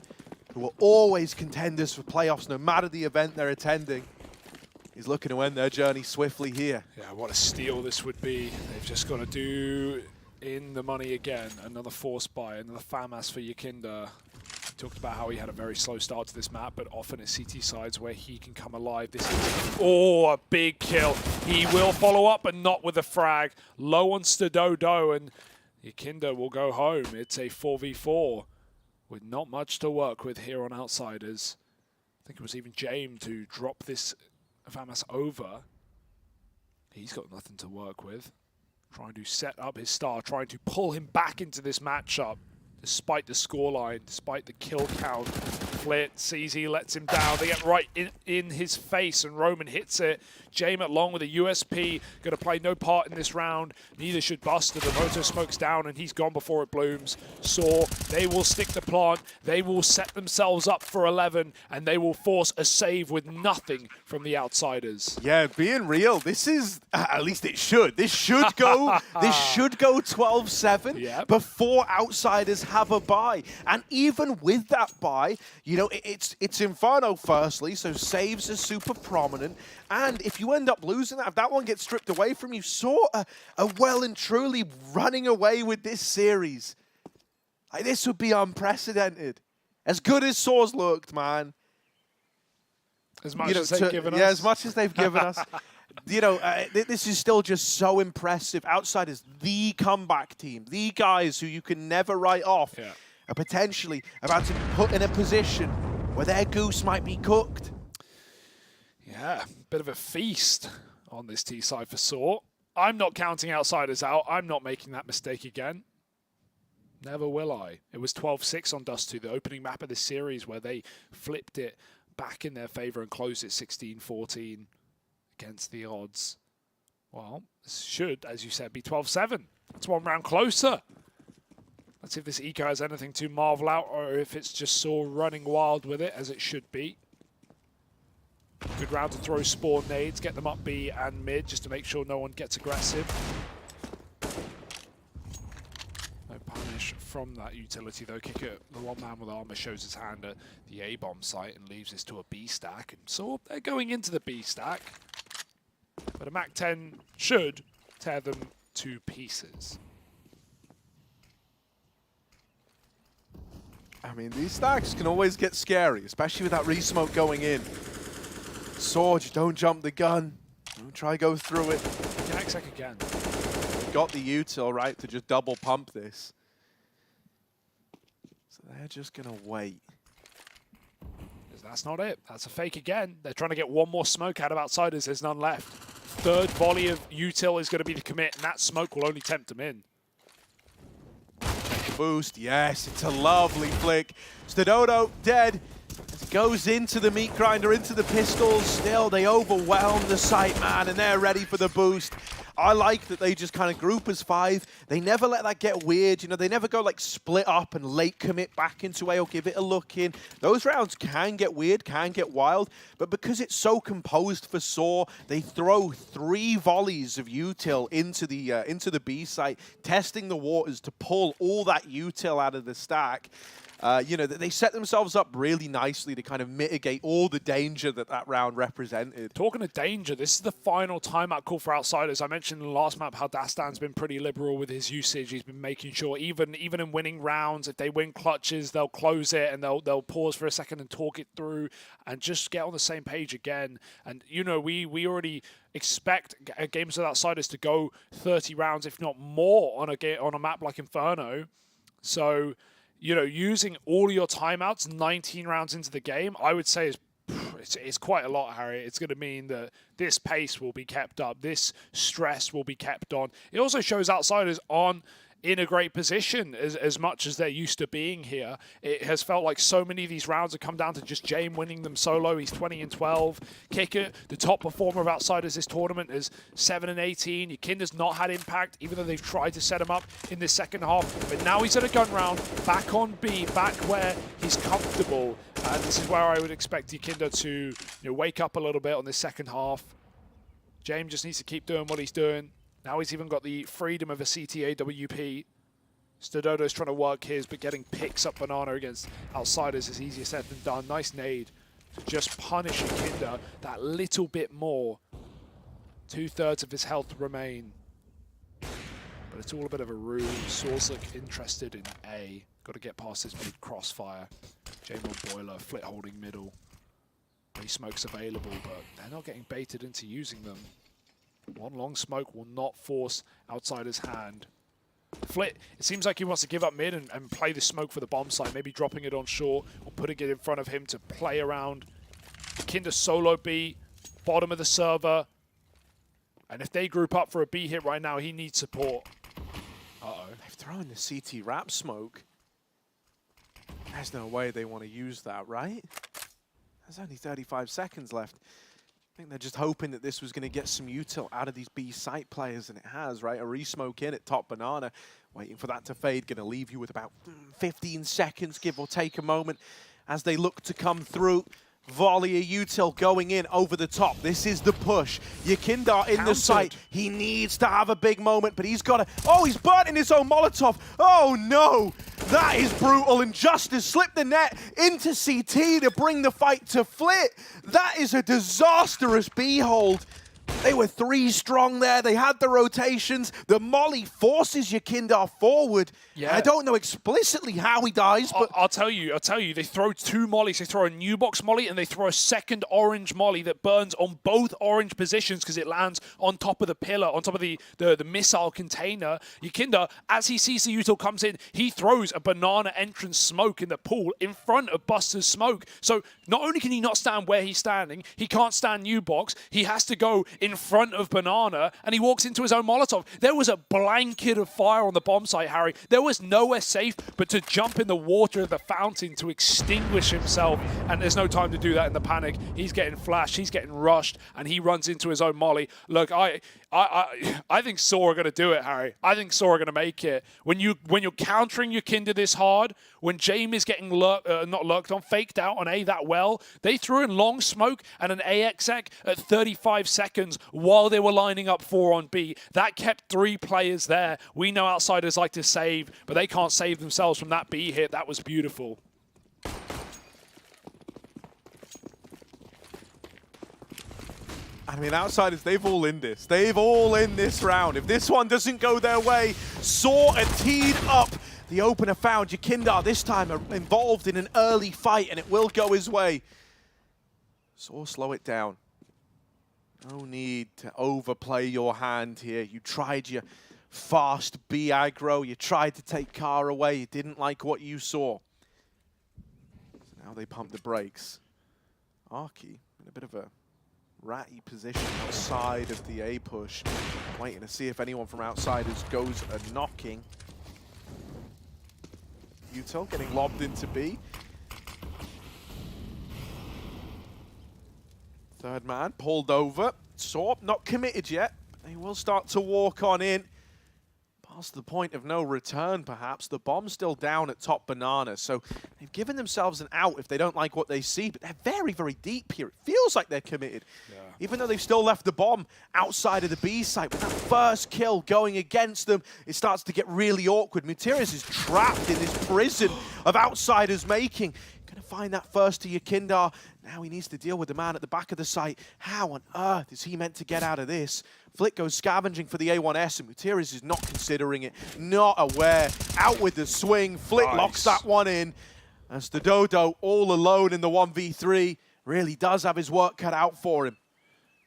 who were always contenders for playoffs no matter the event they're attending. He's looking to end their journey swiftly here. Yeah, what a steal this would be. They've just got to do in the money again. Another force buy, another FAMAS for Yakinda. He talked about how he had a very slow start to this map, but often it's CT sides where he can come alive. This is, a big kill. He will follow up, but not with a frag. Low on Stododo, and Yakinda will go home. It's a 4v4 with not much to work with here on Outsiders. I think it was even James to drop this FAMAS over. He's got nothing to work with. Trying to set up his star, trying to pull him back into this matchup, despite the scoreline, despite the kill count. Flit sees he lets him down. They get right in his face, and Roman hits it. James along with a USP, going to play no part in this round. Neither should Buster. The motor smokes down, and he's gone before it blooms. Saw, they will stick the plant. They will set themselves up for 11, and they will force a save with nothing from the outsiders. Yeah, being real, this is, at least it should. This should go, this should go 12-7 before outsiders have a bye. And even with that bye, you know, it's Inferno firstly, so saves are super prominent. And if you end up losing that, if that one gets stripped away from you, Saw are well and truly running away with this series. Like, this would be unprecedented. As good as Saw's looked, man. As much as they've given us. Yeah, as much as they've given us. This is still just so impressive. Outsiders, the comeback team, the guys who you can never write off, are potentially about to be put in a position where their goose might be cooked. Yeah, bit of a feast on this T side for Saw. I'm not counting Outsiders out. I'm not making that mistake again. Never will I. It was 12-6 on Dust 2, the opening map of this series, where they flipped it back in their favor and closed it 16-14 against the odds. Well, this should, as you said, be 12-7. It's one round closer. Let's see if this eco has anything to marvel out, or if it's just Saw running wild with it, as it should be. Good round to throw spawn nades, get them up B and mid, just to make sure no one gets aggressive. No punish from that utility though. Kicker, the one man with armor, shows his hand at the A-bomb site and leaves this to a B stack. And so they're going into the B stack, but a MAC-10 should tear them to pieces. I mean, these stacks can always get scary, especially with that re-smoke going in. Sword, don't jump the gun. Don't try go through it. Jaxek again. Got the util, right, to just double pump this. So they're just going to wait. That's not it. That's a fake again. They're trying to get one more smoke out of Outsiders. There's none left. Third volley of util is going to be the commit, and that smoke will only tempt them in. Boost, yes, it's a lovely flick. Stododo dead. As he goes into the meat grinder, into the pistols, still they overwhelm the site man and they're ready for the boost. I like that they just kind of group as 5. They never let that get weird. You know, they never go like split up and late commit back into A or give it a look in. Those rounds can get weird, can get wild, but because it's so composed for Saw, they throw 3 volleys of util into the B site, testing the waters to pull all that util out of the stack. You know, they set themselves up really nicely to kind of mitigate all the danger that that round represented. Talking of danger, this is the final timeout call for Outsiders. I mentioned in the last map how Dastan's been pretty liberal with his usage. He's been making sure, even in winning rounds, if they win clutches, they'll close it and they'll pause for a second and talk it through and just get on the same page again. And, you know, we already expect games with Outsiders to go 30 rounds, if not more, on a map like Inferno. So, you know, using all your timeouts 19 rounds into the game, I would say it's quite a lot, Harry. It's going to mean that this pace will be kept up. This stress will be kept on. It also shows Outsiders in a great position as much as they're used to being here. It has felt like so many of these rounds have come down to just Jame winning them solo. He's 20-12. Kicker, the top performer of Outsiders this tournament, is 7-18. Yakinda's not had impact, even though they've tried to set him up in this second half. But now he's at a gun round, back on B, back where he's comfortable. And this is where I would expect Yakinda to wake up a little bit on this second half. Jame just needs to keep doing what he's doing. Now he's even got the freedom of a CTA WP. Stododo's trying to work his, but getting picks up Banana against Outsiders is easier said than done. Nice nade to just punish Yakinda that little bit more. 2/3 of his health remain. But it's all a bit of a ruse. Saw's look interested in A. Got to get past his mid crossfire. J-Mod Boiler, flit holding middle. Re-smoke's available, but they're not getting baited into using them. One long smoke will not force Outsiders' hand. Flit, it seems like he wants to give up mid and play the smoke for the bomb site, maybe dropping it on short or putting it in front of him to play around. Kinder solo B, bottom of the server. And if they group up for a B hit right now, he needs support. Uh-oh. They've thrown the CT wrap smoke. There's no way they want to use that, right? There's only 35 seconds left. I think they're just hoping that this was going to get some util out of these B site players, and it has, right? A re-smoke in at top Banana, waiting for that to fade, going to leave you with about 15 seconds, give or take a moment, as they look to come through. Volley of util going in over the top. This is the push. Yakinda in the site. He needs to have a big moment, but he's got to... Oh, he's burnt in his own Molotov. Oh, no. That is brutal. And Justice slipped the net into CT to bring the fight to Flit. That is a disastrous B-hold. They were 3 strong there. They had the rotations. The molly forces Yakindar forward. Yeah. I don't know explicitly how he dies, but I'll tell you. They throw 2 mollies. They throw a new box molly and they throw a second orange molly that burns on both orange positions because it lands on top of the pillar, on top of the missile container. Yakindar, as he sees the util comes in, he throws a banana entrance smoke in the pool in front of Buster's smoke. So not only can he not stand where he's standing, he can't stand new box. He has to go in front of banana and he walks into his own Molotov. There was a blanket of fire on the bomb site, Harry. There was nowhere safe but to jump in the water of the fountain to extinguish himself, and there's no time to do that in the panic. He's getting flashed, he's getting rushed, and he runs into his own molly. Look, I think Saw are going to do it, Harry. I think Saw are going to make it. When you're countering your Kinder this hard, when James is getting not lurked on, faked out on A that well, they threw in long smoke and an AXEC at 35 seconds while they were lining up 4 on B. That kept 3 players there. We know outsiders like to save, but they can't save themselves from that B hit. That was beautiful. I mean, outsiders, they've all in this. They've all in this round. If this one doesn't go their way, Saw are teed up. The opener found. Yakindar this time involved in an early fight, and it will go his way. Saw slow it down. No need to overplay your hand here. You tried your fast B aggro. You tried to take Car away. You didn't like what you saw. So now they pump the brakes. Arky in a bit of a ratty position outside of the A push. Waiting to see if anyone from outsiders goes a knocking. Util getting lobbed into B. Third man pulled over. Saw not committed yet. They will start to walk on in. Past the point of no return, perhaps. The bomb's still down at top banana, so they've given themselves an out if they don't like what they see, but they're very, very deep here. It feels like they're committed. Yeah. Even though they've still left the bomb outside of the B site, with that first kill going against them, it starts to get really awkward. Mutierrez is trapped in this prison of outsiders making. Gonna find that first to Yakindar. Now he needs to deal with the man at the back of the site. How on earth is he meant to get out of this? Flick goes scavenging for the A1S, and Mutierrez is not considering it, not aware. Out with the swing. Flick locks that one in. As the Dodo, all alone in the 1v3, really does have his work cut out for him.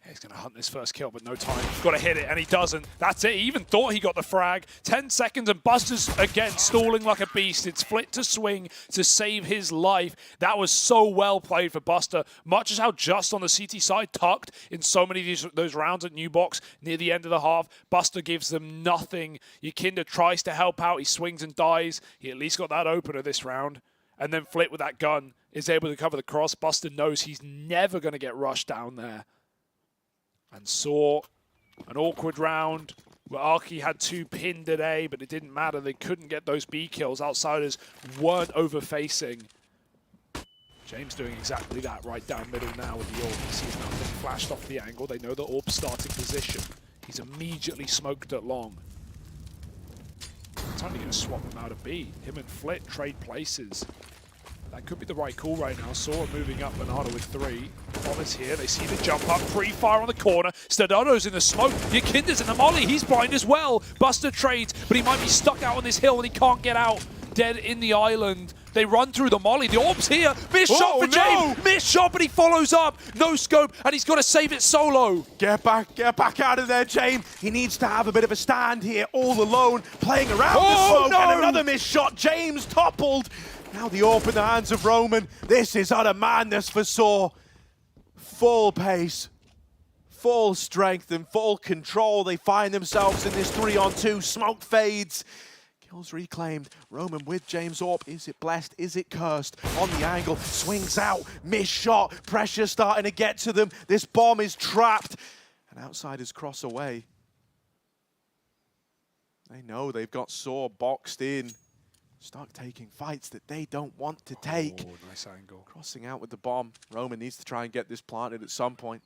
He's going to hunt this first kill, but no time. Got to hit it, and he doesn't. That's it. He even thought he got the frag. 10 seconds, and Buster's, again, stalling like a beast. It's Flit to swing to save his life. That was so well played for Buster. Much as how just on the CT side, tucked in so many of those rounds at New Box near the end of the half, Buster gives them nothing. Yakindar tries to help out. He swings and dies. He at least got that opener this round. And then Flit with that gun is able to cover the cross. Buster knows he's never going to get rushed down there. And saw an awkward round where Arky had 2 pinned at A, but it didn't matter. They couldn't get those B kills. Outsiders weren't over-facing. James doing exactly that right down middle now with the AWP. He sees nothing flashed off the angle. They know the AWP's starting position. He's immediately smoked at long. It's only going to swap him out of B. Him and Flit trade places. That could be the right call right now. Saw moving up Banana with 3. Bomb is here. They see the jump up. Pre-fire on the corner. Stadodo's in the smoke. Yakinda's in the molly. He's blind as well. Buster trades, but he might be stuck out on this hill and he can't get out. Dead in the island. They run through the molly. The AWP's here. Missed shot for James. Missed shot, but he follows up. No scope, and he's got to save it solo. Get back out of there, James. He needs to have a bit of a stand here, all alone, playing around the smoke. No. And another missed shot. James toppled. Now the AWP in the hands of Roman. This is utter madness for Saw. Full pace, full strength, and full control. They find themselves in this 3-on-2. Smoke fades. Kills reclaimed. Roman with James AWP. Is it blessed? Is it cursed? On the angle, swings out. Missed shot. Pressure starting to get to them. This bomb is trapped. And outsiders cross away. They know they've got Saw boxed in. Start taking fights that they don't want to take. Oh, nice angle. Crossing out with the bomb. Roman needs to try and get this planted at some point.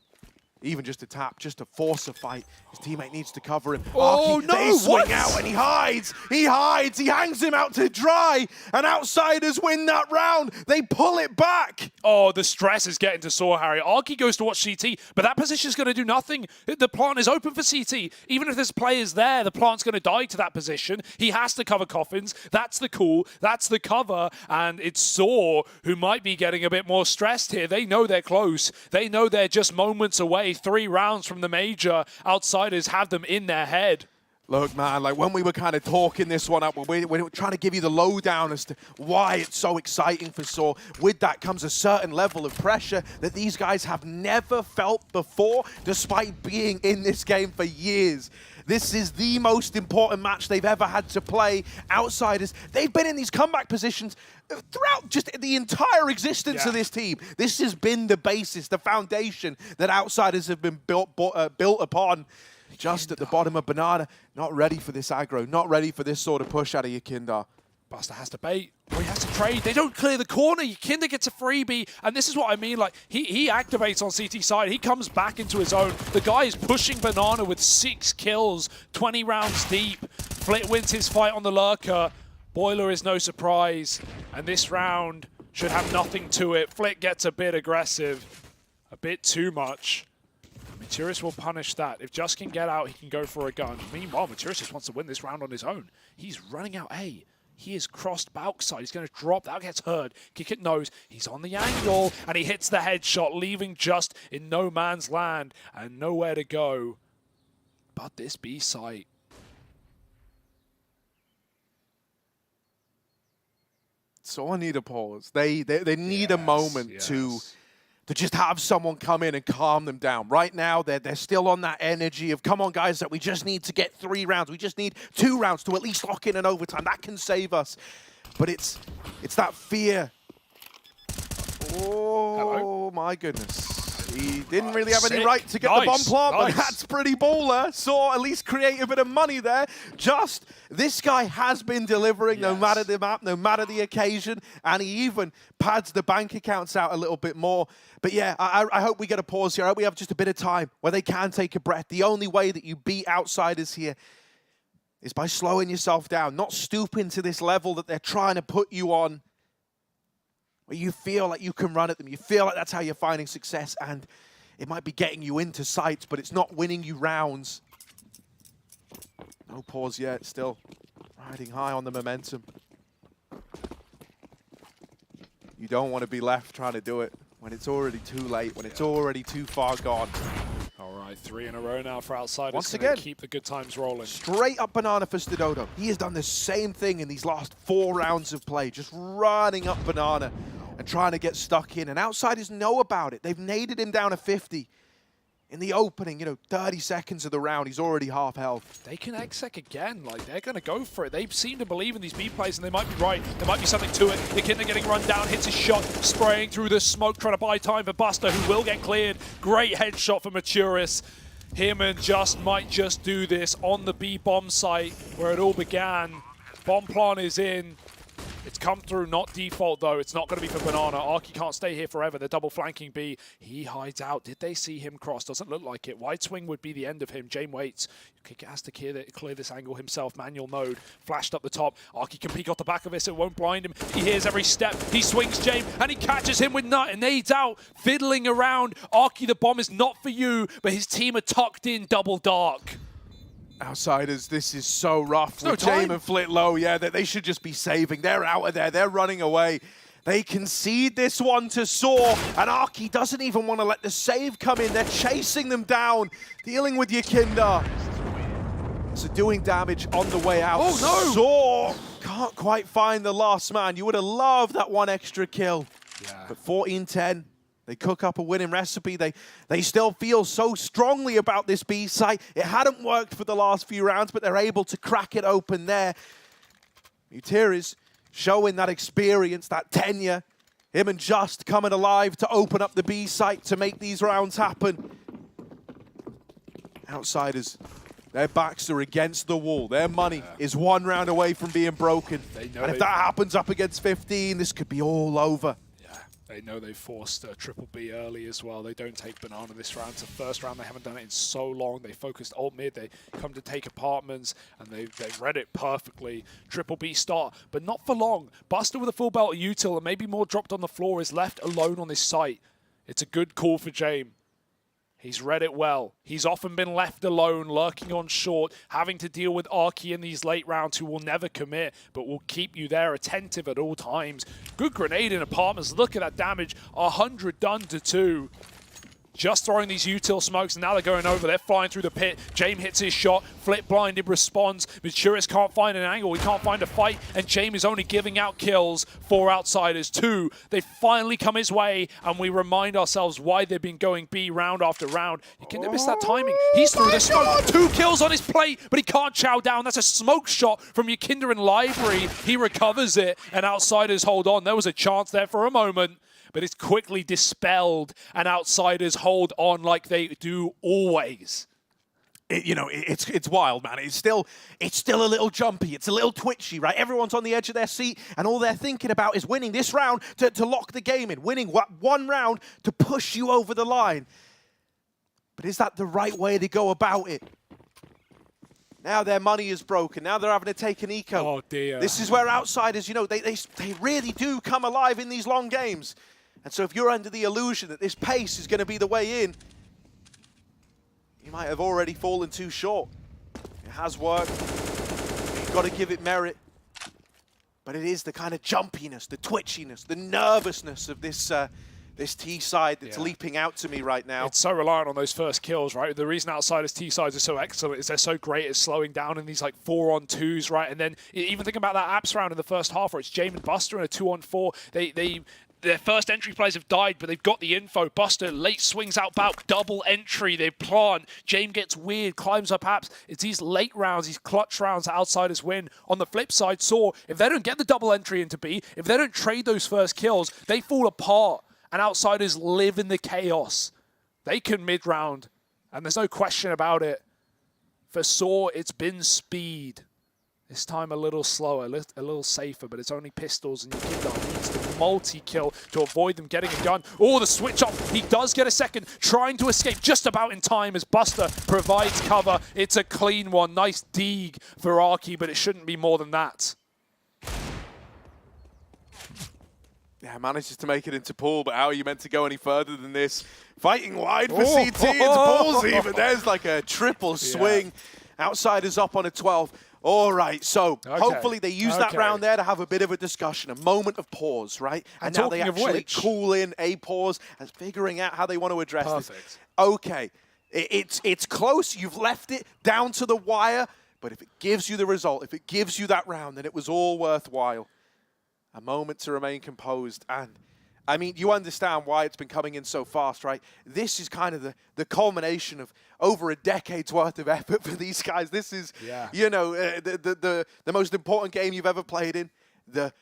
Even just a tap, just to force a fight. His teammate needs to cover him. Oh, no, they swing what? out and he hides. He hides. He hangs him out to dry. And Outsiders win that round. They pull it back. Oh, the stress is getting to Saw Harry. Arky goes to watch CT, but that position is going to do nothing. The plant is open for CT. Even if there's players there, the plant's going to die to that position. He has to cover coffins. That's the call. That's the cover. And it's Saw who might be getting a bit more stressed here. They know they're close. They know they're just moments away. 3 rounds from the major. Outsiders have them in their head. Look, man, like when we were kind of talking this one up, we were trying to give you the lowdown as to why it's so exciting for Saw. With that comes a certain level of pressure that these guys have never felt before, despite being in this game for years. This is the most important match they've ever had to play. Outsiders, they've been in these comeback positions throughout just the entire existence of this team. This has been the basis, the foundation that Outsiders have been built upon. Just at the bottom of Banana, not ready for this aggro, not ready for this sort of push out of Yakinda. Buster has to bait, or he has to trade. They don't clear the corner. Yakinda gets a freebie, and this is what I mean. Like he activates on CT side. He comes back into his own. The guy is pushing Banana with 6 kills, 20 rounds deep. Flit wins his fight on the Lurker. Boiler is no surprise, and this round should have nothing to it. Flit gets a bit aggressive, a bit too much. Maturis will punish that. If Just can get out, he can go for a gun. Meanwhile, Maturis just wants to win this round on his own. He's running out A. He is crossed back side. He's going to drop. That gets heard. Kick it nose. He's on the angle, and he hits the headshot, leaving Just in no man's land and nowhere to go. But this B site. So I need a pause. They need a moment to just have someone come in and calm them down. Right now, they're still on that energy of, come on, guys, that we just need to get 3 rounds. We just need 2 rounds to at least lock in an overtime. That can save us. But it's that fear. Oh, my goodness. He didn't really have any right to get the bomb plant, but that's pretty baller. Saw at least create a bit of money there. Just, this guy has been delivering no matter the map, no matter the occasion, and he even pads the bank accounts out a little bit more. But yeah, I hope we get a pause here. I hope we have just a bit of time where they can take a breath. The only way that you beat Outsiders here is by slowing yourself down, not stooping to this level that they're trying to put you on, where you feel like you can run at them. You feel like that's how you're finding success, and it might be getting you into sights, but it's not winning you rounds. No pause yet, still riding high on the momentum. You don't want to be left trying to do it when it's already too late, when it's already too far gone. All right, 3 in a row now for Outsiders. Once again, keep the good times rolling. Straight up Banana for Stododo. He has done the same thing in these last 4 rounds of play, just running up Banana and trying to get stuck in. And Outsiders know about it. They've naded him down to 50. In the opening, 30 seconds of the round, he's already half health. They can exec again. Like, they're going to go for it. They seem to believe in these B plays, and they might be right. There might be something to it. Yakinda getting run down, hits his shot, spraying through the smoke, trying to buy time for Buster, who will get cleared. Great headshot for Maturis. Him and Just might just do this on the B bomb site where it all began. Bomb plant is in. It's come through, not default though. It's not going to be for Banana. Arky can't stay here forever. They're double flanking B. He hides out. Did they see him cross? Doesn't look like it. Wide swing would be the end of him. Jame waits. Has to clear this angle himself. Manual mode. Flashed up the top. Arky can peek off the back of it so it won't blind him. He hears every step. He swings Jame and he catches him with nut and nades out. Fiddling around. Arky, the bomb is not for you, but his team are tucked in double dark. Outsiders, this is so rough. With Jame and Flit low, yeah, they should just be saving. They're out of there. They're running away. They concede this one to Saw, and Arky doesn't even want to let the save come in. They're chasing them down, dealing with Yakinda. So doing damage on the way out. Oh, no! Saw can't quite find the last man. You would have loved that one extra kill. Yeah. But 14-10. They cook up a winning recipe. They still feel so strongly about this B site. It hadn't worked for the last few rounds, but they're able to crack it open there. Mutiris showing that experience, that tenure. Him and Just coming alive to open up the B site to make these rounds happen. Outsiders, their backs are against the wall. Their money is 1 round away from being broken. And if that happens up against 15, this could be all over. They know they forced Triple B early as well. They don't take Banana this round. It's the first round. They haven't done it in so long. They focused alt mid. They come to take apartments, and they read it perfectly. Triple B start, but not for long. Buster with a full belt of util and maybe more dropped on the floor is left alone on this site. It's a good call for James. He's read it well. He's often been left alone, lurking on short, having to deal with Arky in these late rounds who will never commit, but will keep you there attentive at all times. Good grenade in apartments. Look at that damage. 100 done to 2. Just throwing these util smokes, and now they're going over. They're flying through the pit. James hits his shot. Flip blinded responds. Maturis can't find an angle. He can't find a fight, and James is only giving out kills. 4 outsiders, 2. They finally come his way, and we remind ourselves why they've been going B round after round. You can miss that timing. He's through the smoke. 2 kills on his plate, but he can't chow down. That's a smoke shot from Yakinda in Library. He recovers it, and outsiders hold on. There was a chance there for a moment, but it's quickly dispelled, and outsiders hold on like they do always. It's wild, man. It's still a little jumpy. It's a little twitchy, right? Everyone's on the edge of their seat, and all they're thinking about is winning this round to lock the game in, winning one round to push you over the line. But is that the right way to go about it? Now their money is broken. Now they're having to take an eco. Oh, dear. This is where outsiders, they really do come alive in these long games. And so if you're under the illusion that this pace is going to be the way in, you might have already fallen too short. It has worked. You've got to give it merit. But it is the kind of jumpiness, the twitchiness, the nervousness of this this T side that's leaping out to me right now. It's so reliant on those first kills, right? The reason outsiders T sides are so excellent is they're so great at slowing down in these like 4-on-2s, right? And then even think about that apps round in the first half where it's James and Buster in a 2-on-4. Their first entry players have died, but they've got the info. Buster late swings out back, double entry, they plant. James gets weird, climbs up apps. It's these late rounds, these clutch rounds that outsiders win. On the flip side, Saw, if they don't get the double entry into B, if they don't trade those first kills, they fall apart. And outsiders live in the chaos. They can mid-round, and there's no question about it. For Saw, it's been speed. This time a little slower, a little safer, but it's only pistols, and Yakinda needs to multi-kill to avoid them getting a gun. Oh, the switch off. He does get a second, trying to escape just about in time as Buster provides cover. It's a clean one. Nice dig for Arky, but it shouldn't be more than that. Yeah, manages to make it into pool, but how are you meant to go any further than this? Fighting wide for CT, it's ballsy, but there's like a triple swing. Outsiders up on a 12. All right, so hopefully they use that round there to have a bit of a discussion, a moment of pause, right? And now they actually cool in a pause and figuring out how they want to address this. Okay, it's close. You've left it down to the wire, but if it gives you the result, if it gives you that round, then it was all worthwhile. A moment to remain composed. And, I mean, you understand why it's been coming in so fast, right? This is kind of the culmination of over a decade's worth of effort for these guys. This is, the most important game you've ever played in. The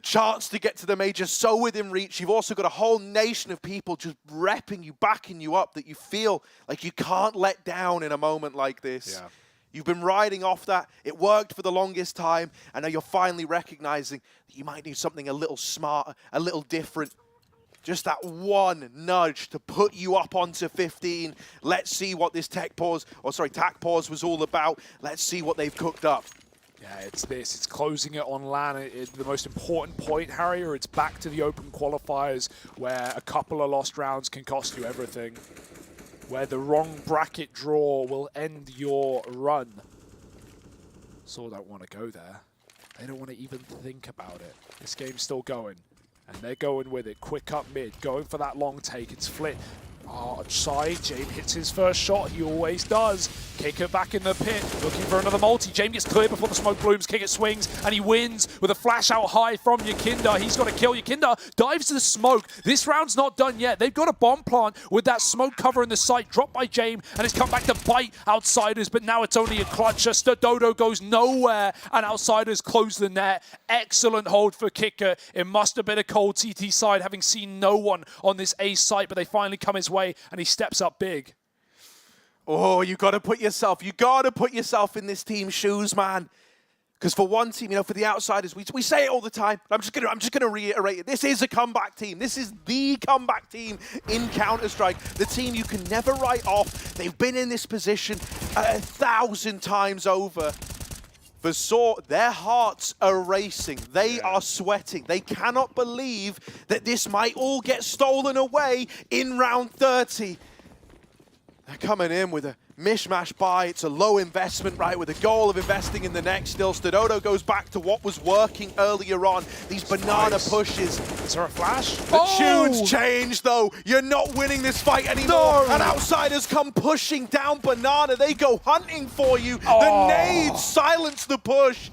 chance to get to the major so within reach. You've also got a whole nation of people just repping you, backing you up, that you feel like you can't let down in a moment like this. Yeah. You've been riding off that. It worked for the longest time, and now you're finally recognizing that you might need something a little smarter, a little different. Just that one nudge to put you up onto 15. Let's see what this tac pause was all about. Let's see what they've cooked up. Yeah, it's this. It's closing it on LAN. It's the most important point, Harry, or it's back to the open qualifiers where a couple of lost rounds can cost you everything. Where the wrong bracket draw will end your run. Saw don't want to go there. They don't want to even think about it. This game's still going. And they're going with it. Quick up mid. Going for that long take. It's flit. Side. James hits his first shot. He always does. Kicker back in the pit. Looking for another multi. James gets clear before the smoke blooms. Kicker swings. And he wins with a flash out high from Yakinda. He's got to kill. Yakinda dives to the smoke. This round's not done yet. They've got a bomb plant with that smoke cover in the site. Dropped by James. And it's come back to bite outsiders. But now it's only a clutcher. Dodo goes nowhere. And outsiders close the net. Excellent hold for Kicker. It must have been a cold CT side, having seen no one on this A site. But they finally come his way. And he steps up big. Oh, you got to put yourself in this team's shoes, man. Because for one team, you know, for the Outsiders, we say it all the time. I'm just gonna reiterate it. This is a comeback team. This is the comeback team in Counter-Strike. The team you can never write off. They've been in this position 1,000 times over. For Saw, their hearts are racing. They are sweating. They cannot believe that this might all get stolen away in round 30. They're coming in with a mishmash buy. It's a low investment, right, with the goal of investing in the next still. Stododo goes back to what was working earlier on. These banana pushes. Is there a flash? The tunes change, though. You're not winning this fight anymore. And Outsiders come pushing down banana. They go hunting for you. The nades silence the push.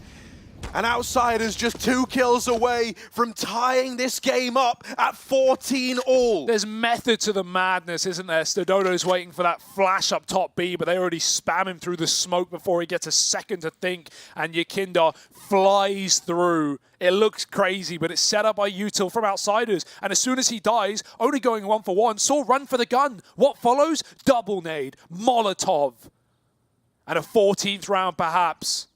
And Outsiders just 2 kills away from tying this game up at 14-all. There's method to the madness, isn't there? Stododo's waiting for that flash up top B, but they already spam him through the smoke before he gets a second to think, and Yakinda flies through. It looks crazy, but it's set up by Util from Outsiders, and as soon as he dies, only going 1-for-1, Saw run for the gun. What follows? Double nade, Molotov, and a 14th round perhaps.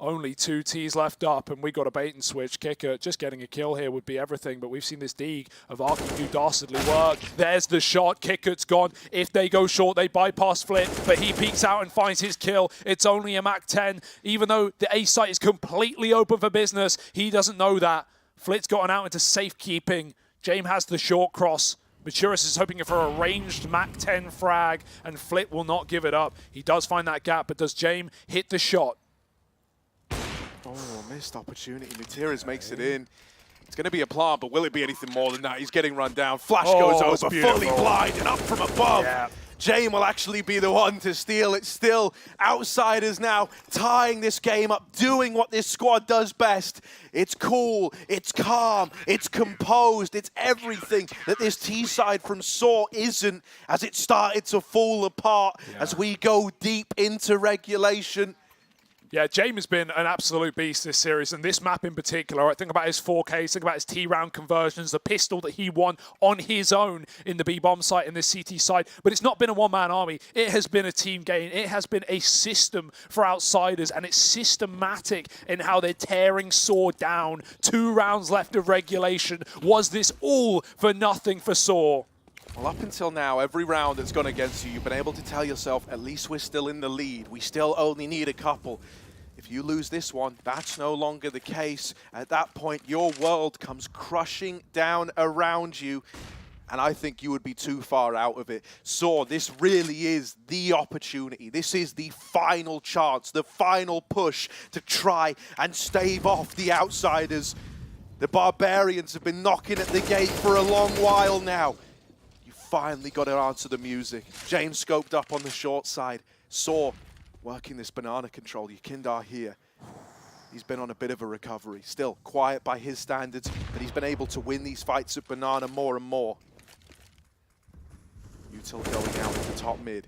Only 2 Ts left up, and we got a bait and switch. Kicker, just getting a kill here would be everything, but we've seen this Deeg of Arky do dastardly work. There's the shot. Kicker's gone. If they go short, they bypass Flit, but he peeks out and finds his kill. It's only a Mac 10. Even though the A site is completely open for business, he doesn't know that. Flit's gotten out into safekeeping. James has the short cross. Maturis is hoping for a ranged Mac 10 frag, and Flit will not give it up. He does find that gap, but does James hit the shot? Oh, missed opportunity. Matiras makes it in. It's going to be a plant, but will it be anything more than that? He's getting run down. Flash goes over, fully blind and up from above. Yeah. Jame will actually be the one to steal it still. Outsiders now tying this game up, doing what this squad does best. It's cool, it's calm, it's composed, it's everything that this T-side from Saw isn't as it started to fall apart as we go deep into regulation. Yeah, James has been an absolute beast this series, and this map in particular. I think about his 4Ks, think about his T-round conversions, the pistol that he won on his own in the B-bomb site, in this CT side. But it's not been a one-man army. It has been a team game. It has been a system for Outsiders, and it's systematic in how they're tearing Saw down. 2 rounds left of regulation. Was this all for nothing for Saw? Well, up until now, every round that's gone against you, you've been able to tell yourself, at least we're still in the lead. We still only need a couple. If you lose this one, that's no longer the case. At that point, your world comes crushing down around you, and I think you would be too far out of it. Saw, this really is the opportunity. This is the final chance, the final push to try and stave off the Outsiders. The Barbarians have been knocking at the gate for a long while now. Finally got to answer the music. James scoped up on the short side. Saw working this banana control. Yakindar here. He's been on a bit of a recovery. Still quiet by his standards, but he's been able to win these fights at banana more and more. Util going out at the top mid.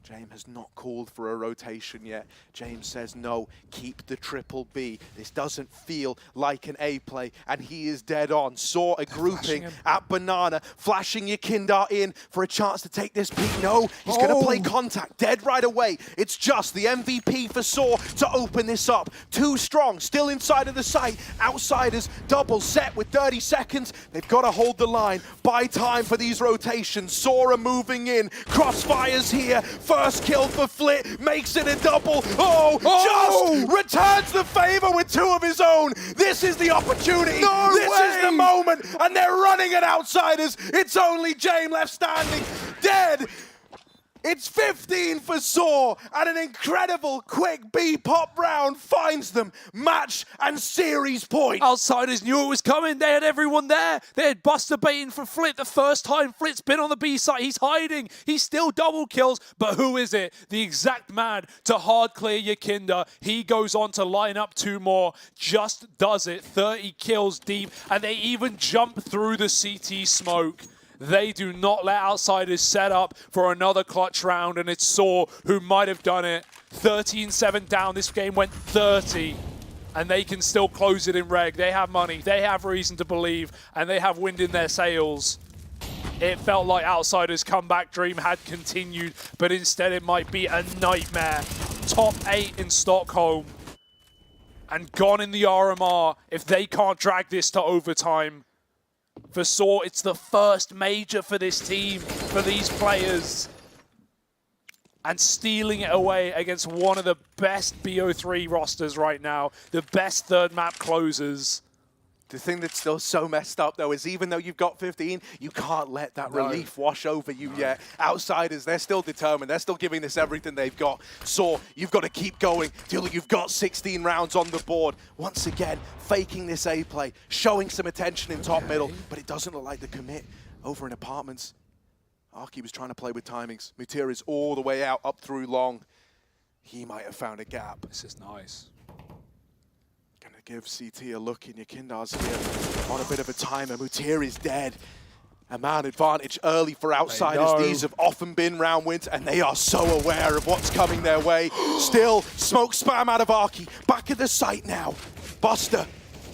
James has not called for a rotation yet. James says no, keep the triple B. This doesn't feel like an A play, and he is dead on. Saw a grouping at banana, flashing Yakindar in for a chance to take this peak. No, he's going to play contact, dead right away. It's just the MVP for Saw to open this up. Too strong, still inside of the site. Outsiders double set with 30 seconds. They've got to hold the line, buy time for these rotations. Saw are moving in, crossfires here. First kill for Flit, makes it a double. Just returns the favor with 2 of his own. This is the opportunity. This is the moment, and they're running at Outsiders. It's only James left standing, dead. It's 15 for Saw, and an incredible quick B-pop round finds them match and series point. Outsiders knew it was coming. They had everyone there. They had Buster baiting for Flit. The first time Flit's been on the B site. He's hiding. He's still double kills, but who is it? The exact man to hard clear Yakinda. He goes on to line up 2 more. Just does it. 30 kills deep, and they even jump through the CT smoke. They do not let Outsiders set up for another clutch round, and it's Saw who might have done it. 13-7 down. This game went 30, and they can still close it in reg. They have money. They have reason to believe, and they have wind in their sails. It felt like Outsiders' comeback dream had continued, but instead it might be a nightmare. top 8 in Stockholm and gone in the RMR if they can't drag this to overtime. For Saw, it's the first major for this team, for these players. And stealing it away against one of the best BO3 rosters right now, the best third map closers. The thing that's still so messed up, though, is even though you've got 15, you can't let that relief wash over you yet. Outsiders, they're still determined. They're still giving this everything they've got. So you've got to keep going till you've got 16 rounds on the board. Once again, faking this A play, showing some attention in top middle, but it doesn't look like the commit over in apartments. Arky was trying to play with timings. Mutir is all the way out, up through long. He might have found a gap. This is nice. Gonna give CT a look in. Yakindar's here on a bit of a timer. Mutir is dead. A man advantage early for outsiders. These have often been round wins, and they are so aware of what's coming their way. Still, smoke spam out of Arky. Back at the site now. Buster.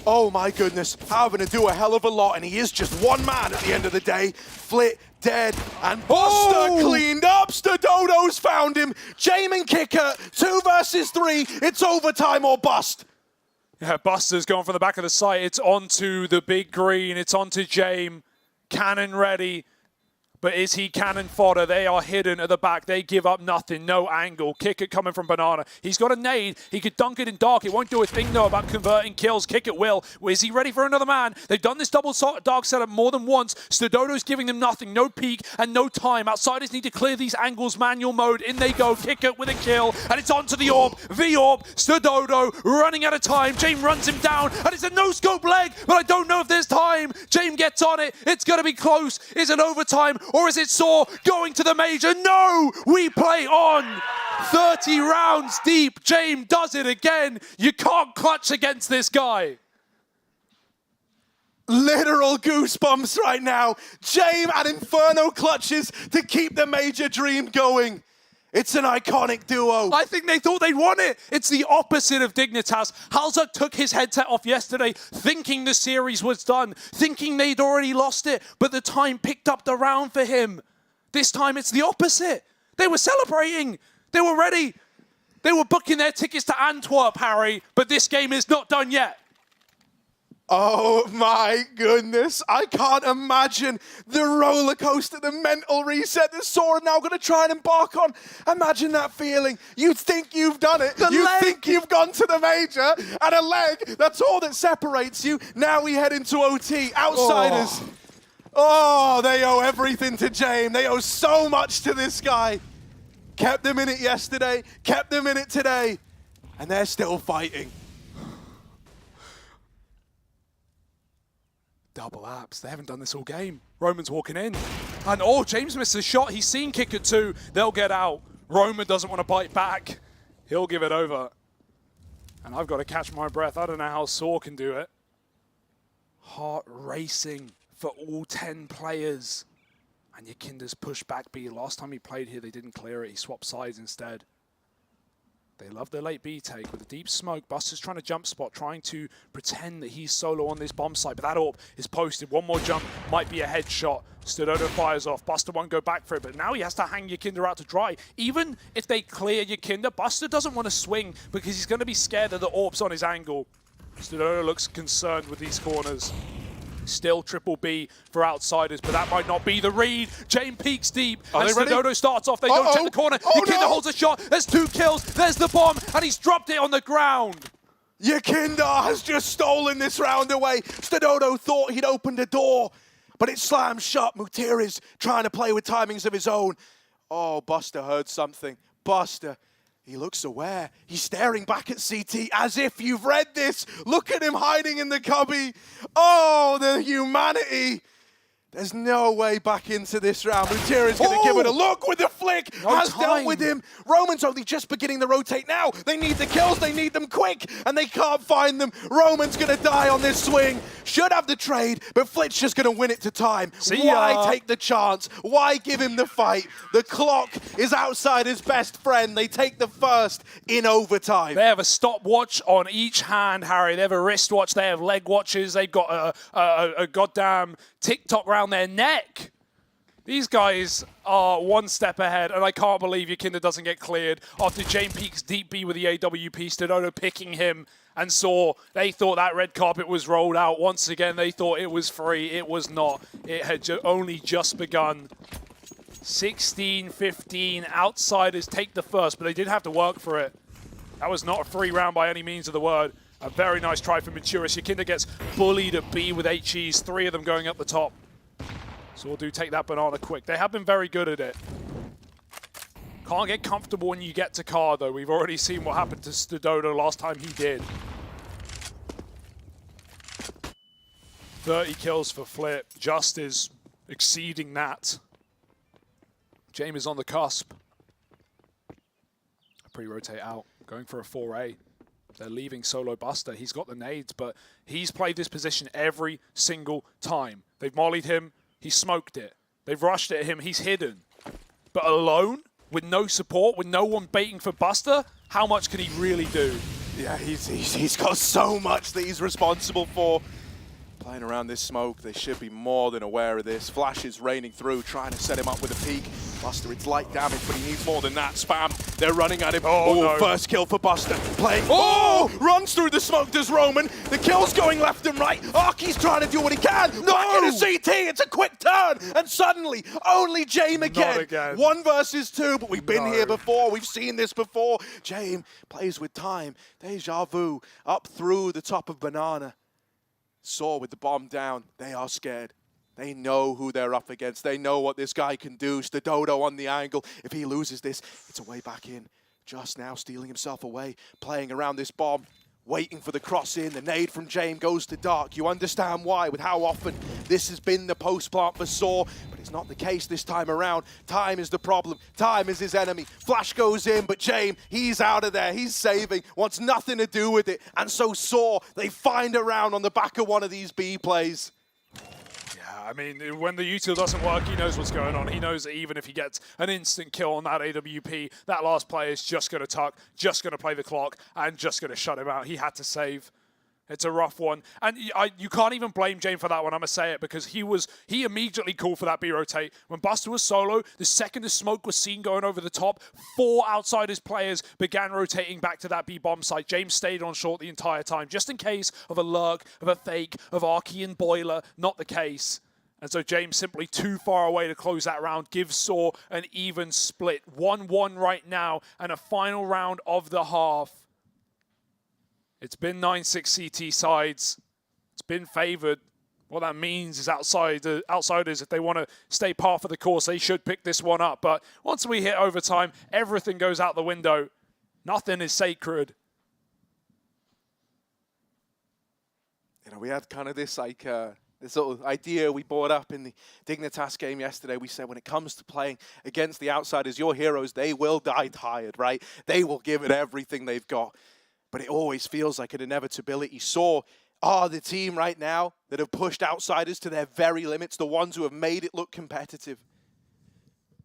Oh my goodness, having to do a hell of a lot, and he is just one man at the end of the day. Flit dead, and Buster cleaned up. Stododo's found him. Jamin Kicker, 2 versus 3. It's overtime or bust. Yeah, Buster's gone from the back of the site. It's onto the big green. It's onto Jame. Cannon ready. But is he cannon fodder? They are hidden at the back. They give up nothing. No angle. Kick it coming from Banana. He's got a nade. He could dunk it in dark. It won't do a thing, though, about converting kills. Kick it will. Is he ready for another man? They've done this double dark setup more than once. Stododo's giving them nothing. No peek and no time. Outsiders need to clear these angles. Manual mode. In they go. Kick it with a kill. And it's onto the orb. V-orb. Stododo running out of time. Jame runs him down. And it's a no-scope leg. But I don't know if there's time. Jame gets on it. It's going to be close. Is it overtime? Or is it Saw going to the major? No! We play on! 30 rounds deep. Jame does it again. You can't clutch against this guy. Literal goosebumps right now. Jame and Inferno clutches to keep the major dream going. It's an iconic duo. I think they thought they'd won it. It's the opposite of Dignitas. Halzak took his headset off yesterday thinking the series was done, thinking they'd already lost it, but the time picked up the round for him. This time it's the opposite. They were celebrating. They were ready. They were booking their tickets to Antwerp, Harry, but this game is not done yet. Oh my goodness, I can't imagine the roller coaster, the mental reset that Saw are now going to try and embark on. Imagine that feeling. You think you've done it. You think you've gone to the major, and a leg, that's all that separates you. Now we head into OT. Outsiders. Oh, they owe everything to Jame. They owe so much to this guy. Kept them in it yesterday, kept them in it today, and they're still fighting. Double apps. They haven't done this all game. Roman's walking in. And oh, James missed a shot. He's seen kick at 2. They'll get out. Roman doesn't want to bite back. He'll give it over. And I've got to catch my breath. I don't know how Saw can do it. Heart racing for all 10 players. And Yakinda's pushed back B. Last time he played here, they didn't clear it. He swapped sides instead. They love their late B take with a deep smoke. Buster's trying to jump spot, trying to pretend that he's solo on this bomb site, but that orb is posted. One more jump might be a headshot. Stododo fires off. Buster won't go back for it, but now he has to hang Yakinda out to dry. Even if they clear Yakinda, Buster doesn't want to swing because he's going to be scared that the orb's on his angle. Stododo looks concerned with these corners. Still triple B for outsiders, but that might not be the read. Jame peeks deep, and Stododo starts off. They don't check the corner. Yakinda holds a shot. There's 2 kills. There's the bomb, and he's dropped it on the ground. Yakinda has just stolen this round away. Stododo thought he'd opened a door, but it slammed shut. Mutir is trying to play with timings of his own. Oh, Buster heard something. Buster. He looks aware. He's staring back at CT as if you've read this. Look at him hiding in the cubby. Oh, the humanity. There's no way back into this round. Mutir is going to give it a look with the flick. Has dealt with him. Roman's only just beginning to rotate now. They need the kills. They need them quick. And they can't find them. Roman's going to die on this swing. Should have the trade, but Flit's just going to win it to time. Why take the chance? Why give him the fight? The clock is Outsider's best friend. They take the first in overtime. They have a stopwatch on each hand, Harry. They have a wristwatch. They have leg watches. They've got a goddamn TikTok round their neck. These guys are one step ahead, and I can't believe Yakinda doesn't get cleared after Jane peeks deep B with the AWP, Stododo picking him, and they thought that red carpet was rolled out. Once again, they thought it was free. It was not. It had only just begun. 16-15, Outsiders take the first, but they did have to work for it. That was not a free round by any means of the word. A very nice try from Maturis. Yakinda gets bullied at B with HEs, 3 of them going up the top. So we'll take that banana quick. They have been very good at it. Can't get comfortable when you get to car, though. We've already seen what happened to Stododo last time he did. 30 kills for Flip. Just is exceeding that. James is on the cusp. Pre-rotate out, going for a 4A. They're leaving solo Buster. He's got the nades, but he's played this position every single time. They've mollied him. He smoked it. They've rushed at him. He's hidden. But alone, with no support, with no one baiting for Buster, how much can he really do? Yeah, he's got so much that he's responsible for. Playing around this smoke, they should be more than aware of this. Flash is raining through, trying to set him up with a peek. Buster, it's light damage, but he needs more than that. Spam, they're running at him. Oh, no. First kill for Buster. Playing. Oh! Runs through the smoke, does Roman. The kill's going left and right. Arky's trying to do what he can. No! Back in a CT, it's a quick turn. And suddenly, only Jame again. 1 versus 2, but we've been here before. We've seen this before. Jame plays with time. Deja vu up through the top of Banana. Saw with the bomb down, they are scared. They know who they're up against. They know what this guy can do. Stododo on the angle. If he loses this, it's a way back in. Just now stealing himself away, playing around this bomb, waiting for the cross in. The nade from Jame goes to Dark. You understand why, with how often this has been the post plant for Saw, but it's not the case this time around. Time is the problem. Time is his enemy. Flash goes in, but Jame, he's out of there. He's saving, wants nothing to do with it. And so Saw, they find a round on the back of one of these B plays. I mean, when the util doesn't work, he knows what's going on. He knows that even if he gets an instant kill on that AWP, that last player is just going to tuck, just going to play the clock, and just going to shut him out. He had to save. It's a rough one. And you can't even blame Jane for that one, I'm going to say it, because he immediately called for that B-rotate. When Buster was solo, the second the smoke was seen going over the top, 4 Outsiders players began rotating back to that B-bomb site. James stayed on short the entire time, just in case of a lurk, of a fake, of Arky and Boiler. Not the case. And so James simply too far away to close that round, gives Saw an even split. 1-1 right now, and a final round of the half. It's been 9-6 CT sides. It's been favored. What that means is Outsiders, if they want to stay par for the course, they should pick this one up. But once we hit overtime, everything goes out the window. Nothing is sacred. You know, we had kind of this this sort of idea we brought up in the Dignitas game yesterday. We said when it comes to playing against the Outsiders, your heroes, they will die tired, right? They will give it everything they've got. But it always feels like an inevitability. Saw are the team right now that have pushed Outsiders to their very limits, the ones who have made it look competitive.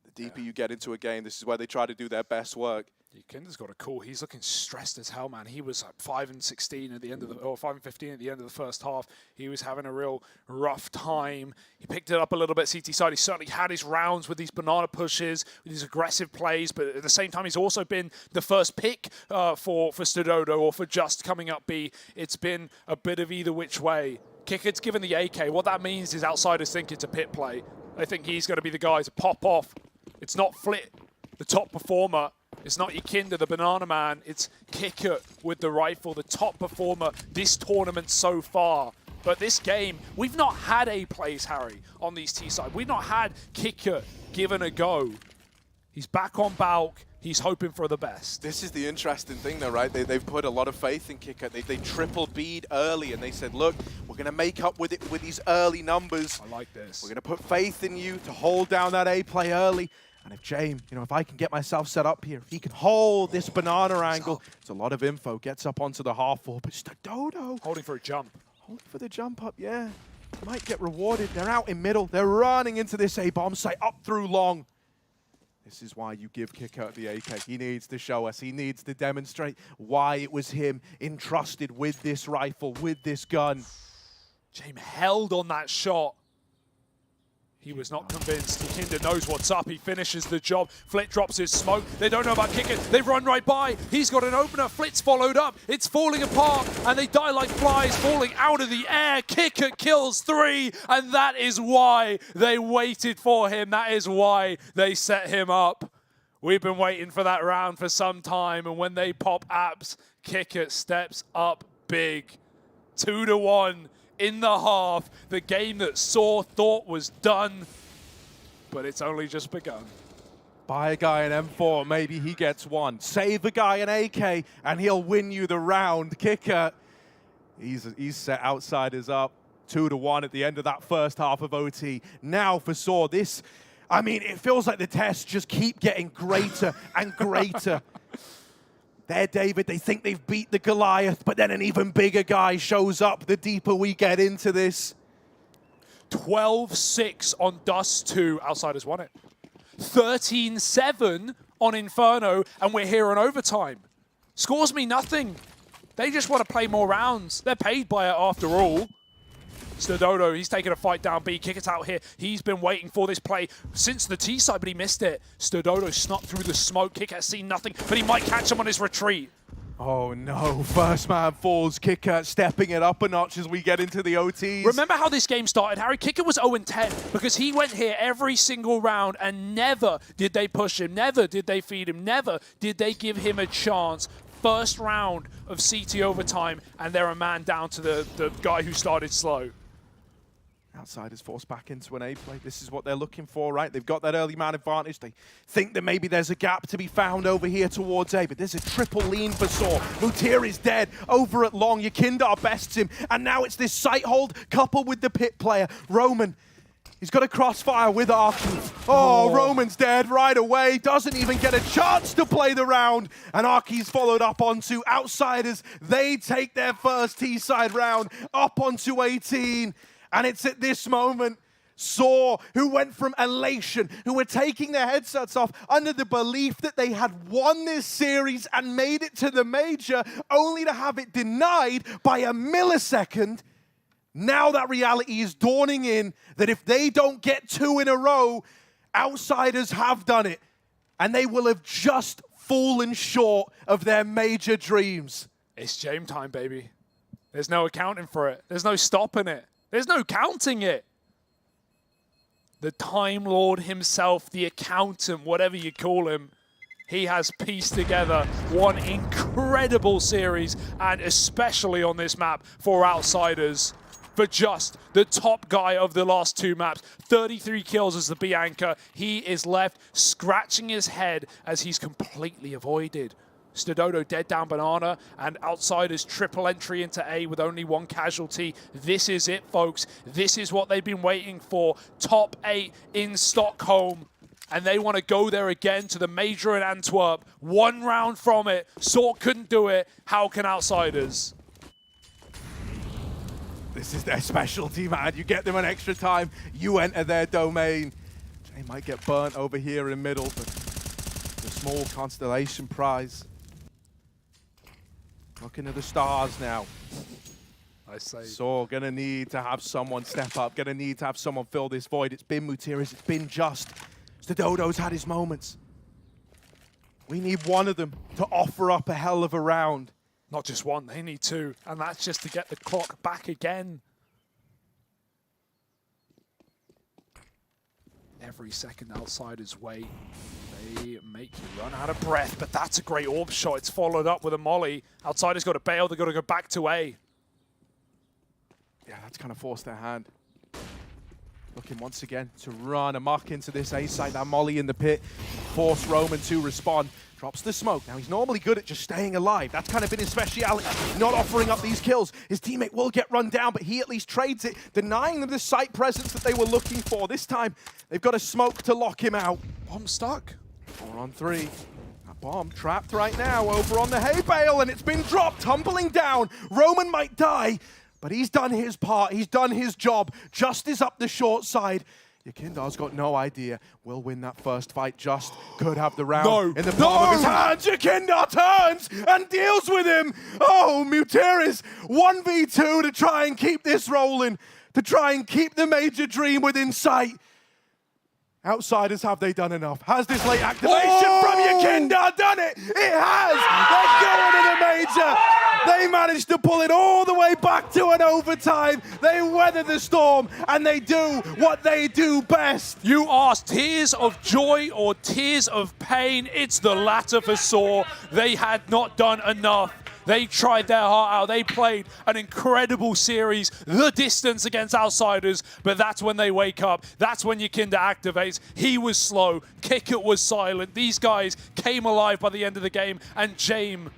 The deeper you get into a game, this is where they try to do their best work. Yakinda's got a call. He's looking stressed as hell, man. He was like 5-16 at the end of or 5-15 at the end of the first half. He was having a real rough time. He picked it up a little bit CT side. He certainly had his rounds with these banana pushes, with these aggressive plays, but at the same time, he's also been the first pick for Stododo or for Just coming up B. It's been a bit of either which way. Kicker's given the AK. What that means is Outsiders think it's a pit play. They think he's going to be the guy to pop off. It's not Flit, the top performer. It's not Yakinda, the banana man. It's Kicker with the rifle, the top performer this tournament so far. But this game, we've not had A plays, Harry, on these T-side. We've not had Kicker given a go. He's back on Balk. He's hoping for the best. This is the interesting thing, though, right? They've put a lot of faith in Kicker. They triple bead early, and they said, look, we're going to make up with it with these early numbers. I like this. We're going to put faith in you to hold down that A play early. And if Jame, if I can get myself set up here, if he can hold this banana angle, it's a lot of info, gets up onto the half wall, but Stododo. Holding for a jump. Holding for the jump up, yeah. Might get rewarded. They're out in middle. They're running into this A-bomb site up through long. This is why you give Kicker the AK. He needs to show us. He needs to demonstrate why it was him entrusted with this rifle, with this gun. Jame held on that shot. He was not convinced. Kinder knows what's up. He finishes the job. Flit drops his smoke. They don't know about Kicker. They run right by. He's got an opener. Flit's followed up. It's falling apart, and they die like flies, falling out of the air. Kicker kills 3, and that is why they waited for him. That is why they set him up. We've been waiting for that round for some time, and when they pop apps, Kicker steps up big. 2-1. In the half, the game that Saw thought was done, but it's only just begun. Buy a guy in M4, maybe he gets one. Save a guy in AK, and he'll win you the round. Kicker, he's set Outsiders up 2-1 at the end of that first half of OT. Now for Saw, this, I mean, it feels like the tests just keep getting greater and greater. There, David, they think they've beat the Goliath, but then an even bigger guy shows up the deeper we get into this. 12-6 on Dust 2. Outsiders won it. 13-7 on Inferno, and we're here on overtime. Scores me nothing. They just want to play more rounds. They're paid by it after all. Stododo, he's taking a fight down B. Kicker's out here. He's been waiting for this play since the T side, but he missed it. Stododo snuck through the smoke. Kicker has seen nothing, but he might catch him on his retreat. Oh no, first man falls. Kicker stepping it up a notch as we get into the OTs. Remember how this game started, Harry? Kicker was 0-10 because he went here every single round and never did they push him, never did they feed him, never did they give him a chance. First round of CT overtime, and they're a man down to the guy who started slow. Outsiders forced back into an A play. This is what they're looking for, right? They've got that early man advantage. They think that maybe there's a gap to be found over here towards A, but there's a triple lean for Saw. Mutir is dead. Over at long, Yakindar bests him, and now it's this sight hold coupled with the pit player. Roman, he's got a crossfire with Arky. Oh, Roman's dead right away. Doesn't even get a chance to play the round, and Arky's followed up onto Outsiders. They take their first T-side round up onto 18. And it's at this moment, Saw, who went from elation, who were taking their headsets off under the belief that they had won this series and made it to the major, only to have it denied by a millisecond. Now that reality is dawning in that if they don't get 2 in a row, Outsiders have done it. And they will have just fallen short of their major dreams. It's game time, baby. There's no accounting for it. There's no stopping it. There's no counting it. The Time Lord himself, the accountant, whatever you call him, he has pieced together one incredible series, and especially on this map for Outsiders, for just the top guy of the last 2 maps. 33 kills as the B anchor. He is left scratching his head as he's completely avoided. Stododo dead down Banana, and Outsiders triple entry into A with only 1 casualty. This is it, folks. This is what they've been waiting for. Top 8 in Stockholm, and they want to go there again to the major in Antwerp. 1 round from it. Sort couldn't do it. How can Outsiders? This is their specialty, man. You get them an extra time, you enter their domain. They might get burnt over here in middle, but the small constellation prize. Looking at the stars now. I say. So gonna need to have someone step up, gonna need to have someone fill this void. It's been Mutiris, it's been Just. Stododo's had his moments. We need one of them to offer up a hell of a round. Not just one, they need 2, and that's just to get the clock back again. Every second Outsiders wait. They make you run out of breath, but that's a great orb shot. It's followed up with a molly. Outsiders got to bail. They've got to go back to A. Yeah, that's kind of forced their hand. Looking once again to run amok into this A site. That molly in the pit. Force Roman to respond. Drops the smoke. Now, he's normally good at just staying alive. That's kind of been his speciality, not offering up these kills. His teammate will get run down, but he at least trades it, denying them the site presence that they were looking for. This time, they've got a smoke to lock him out. Bomb stuck. 4 on 3. That bomb trapped right now over on the hay bale, and it's been dropped, tumbling down. Roman might die, but he's done his part. He's done his job. Just is up the short side. Yakindar's got no idea. Will win that first fight. Just could have the round in the palm of his hands. Yakindar turns and deals with him. Oh, Mutiris 1v2 to try and keep this rolling, to try and keep the major dream within sight. Outsiders, have they done enough? Has this late activation from Yakinda done it? It has! They're going to the major! They managed to pull it all the way back to an overtime. They weather the storm, and they do what they do best. You ask tears of joy or tears of pain, it's the latter for Soar. They had not done enough. They tried their heart out. They played an incredible series, the distance against Outsiders, but that's when they wake up. That's when Yakinda activates. He was slow. Kickert was silent. These guys came alive by the end of the game, and James,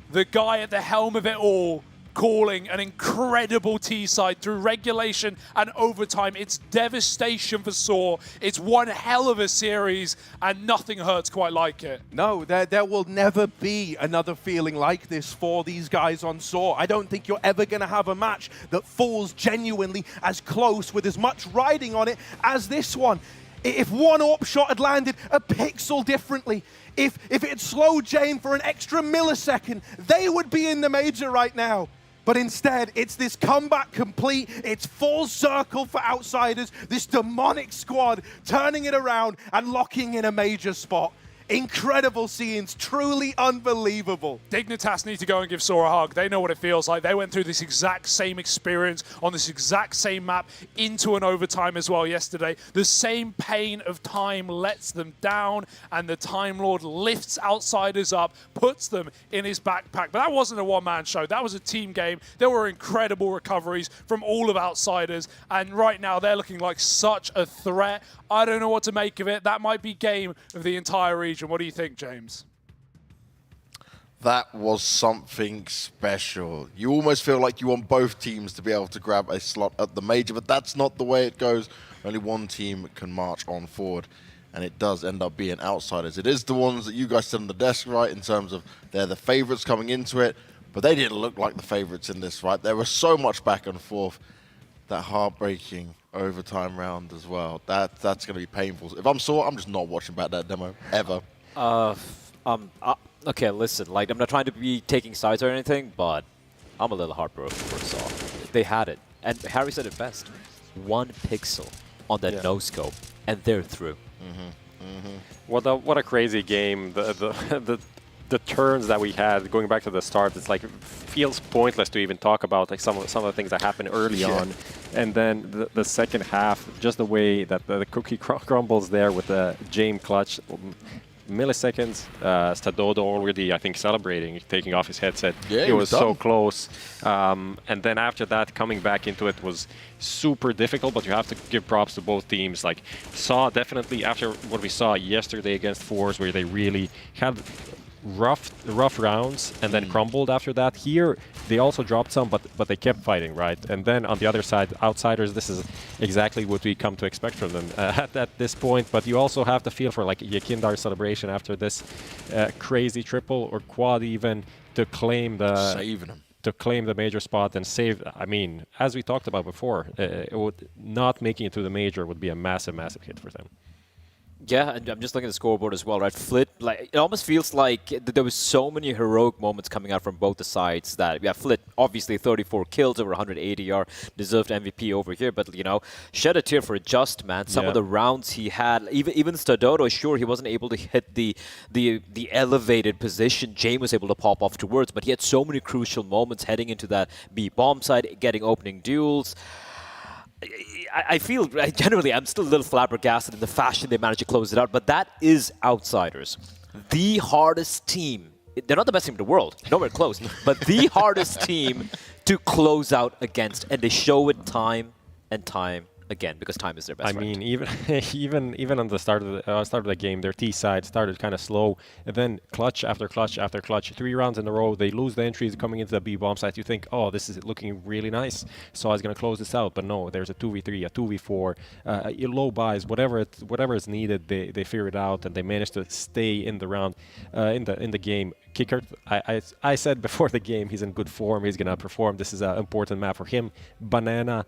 the guy at the helm of it all, calling an incredible T-side through regulation and overtime. It's devastation for Soar. It's one hell of a series, and nothing hurts quite like it. No, there will never be another feeling like this for these guys on Soar. I don't think you're ever going to have a match that falls genuinely as close with as much riding on it as this one. If one AWP shot had landed a pixel differently, if it had slowed Jane for an extra millisecond, they would be in the major right now. But instead, it's this comeback complete. It's full circle for Outsiders. This demonic squad turning it around and locking in a major spot. Incredible scenes, truly unbelievable. Dignitas need to go and give Soar a hug. They know what it feels like. They went through this exact same experience on this exact same map into an overtime as well yesterday. The same pain of time lets them down, and the Time Lord lifts Outsiders up, puts them in his backpack. But that wasn't a one-man show. That was a team game. There were incredible recoveries from all of Outsiders, and right now they're looking like such a threat. I don't know what to make of it. That might be game of the entire region. What do you think, James? That was something special. You almost feel like you want both teams to be able to grab a slot at the major, but that's not the way it goes. Only one team can march on forward, and it does end up being Outsiders. It is the ones that you guys said on the desk, right, in terms of they're the favorites coming into it, but they didn't look like the favorites in this, right? There was so much back and forth. That heartbreaking overtime round as well. That's going to be painful. If I'm Soar, I'm just not watching back that demo, ever. Okay, listen, like, I'm not trying to be taking sides or anything, but I'm a little heartbroken for Soar. They had it. And Harry said it best. One pixel on that no-scope, and they're through. What a crazy game. The turns that we had going back to the start, it's like it feels pointless to even talk about like some of the things that happened early on, and then the second half, just the way that the cookie crumbles there with the James clutch, milliseconds. Stadodo already, I think, celebrating, taking off his headset. Yeah, it was so done. close. And then after that, coming back into it was super difficult, but you have to give props to both teams. Like, saw definitely after what we saw yesterday against Force, where they really had rough rounds and then crumbled after that. Here they also dropped some, but they kept fighting, right? And then on the other side, Outsiders, this is exactly what we come to expect from them at this point. But you also have to feel for like Yakindar's celebration after this crazy triple or quad even to claim the saving him. To claim the major spot and save. I mean, as we talked about before, not making it to the major would be a massive hit for them. Yeah, and I'm just looking at the scoreboard as well, right? Flit, like, it almost feels like there was so many heroic moments coming out from both the sides that, yeah, Flit, obviously 34 kills over 180 are deserved MVP over here, but, you know, shed a tear for Just, man. Some of the rounds he had, even Stadodo, sure, he wasn't able to hit the elevated position James was able to pop off towards, but he had so many crucial moments heading into that B bomb side, getting opening duels. I feel, generally, I'm still a little flabbergasted in the fashion they managed to close it out, but that is Outsiders. The hardest team. They're not the best team in the world, nowhere close, but the hardest team to close out against, and they show it time and time again, because time is their best friend. I mean, even on the start of the game, their T side started kind of slow, and then clutch after clutch after clutch, 3 rounds in a row, they lose the entries coming into the B bomb site. You think, oh, this is looking really nice, so I was going to close this out, but no, there's a 2v3, a 2v4, low buys, whatever is needed, they figure it out, and they managed to stay in the round, in the game. Kickert, I said before the game, he's in good form, he's going to perform. This is an important map for him. Banana,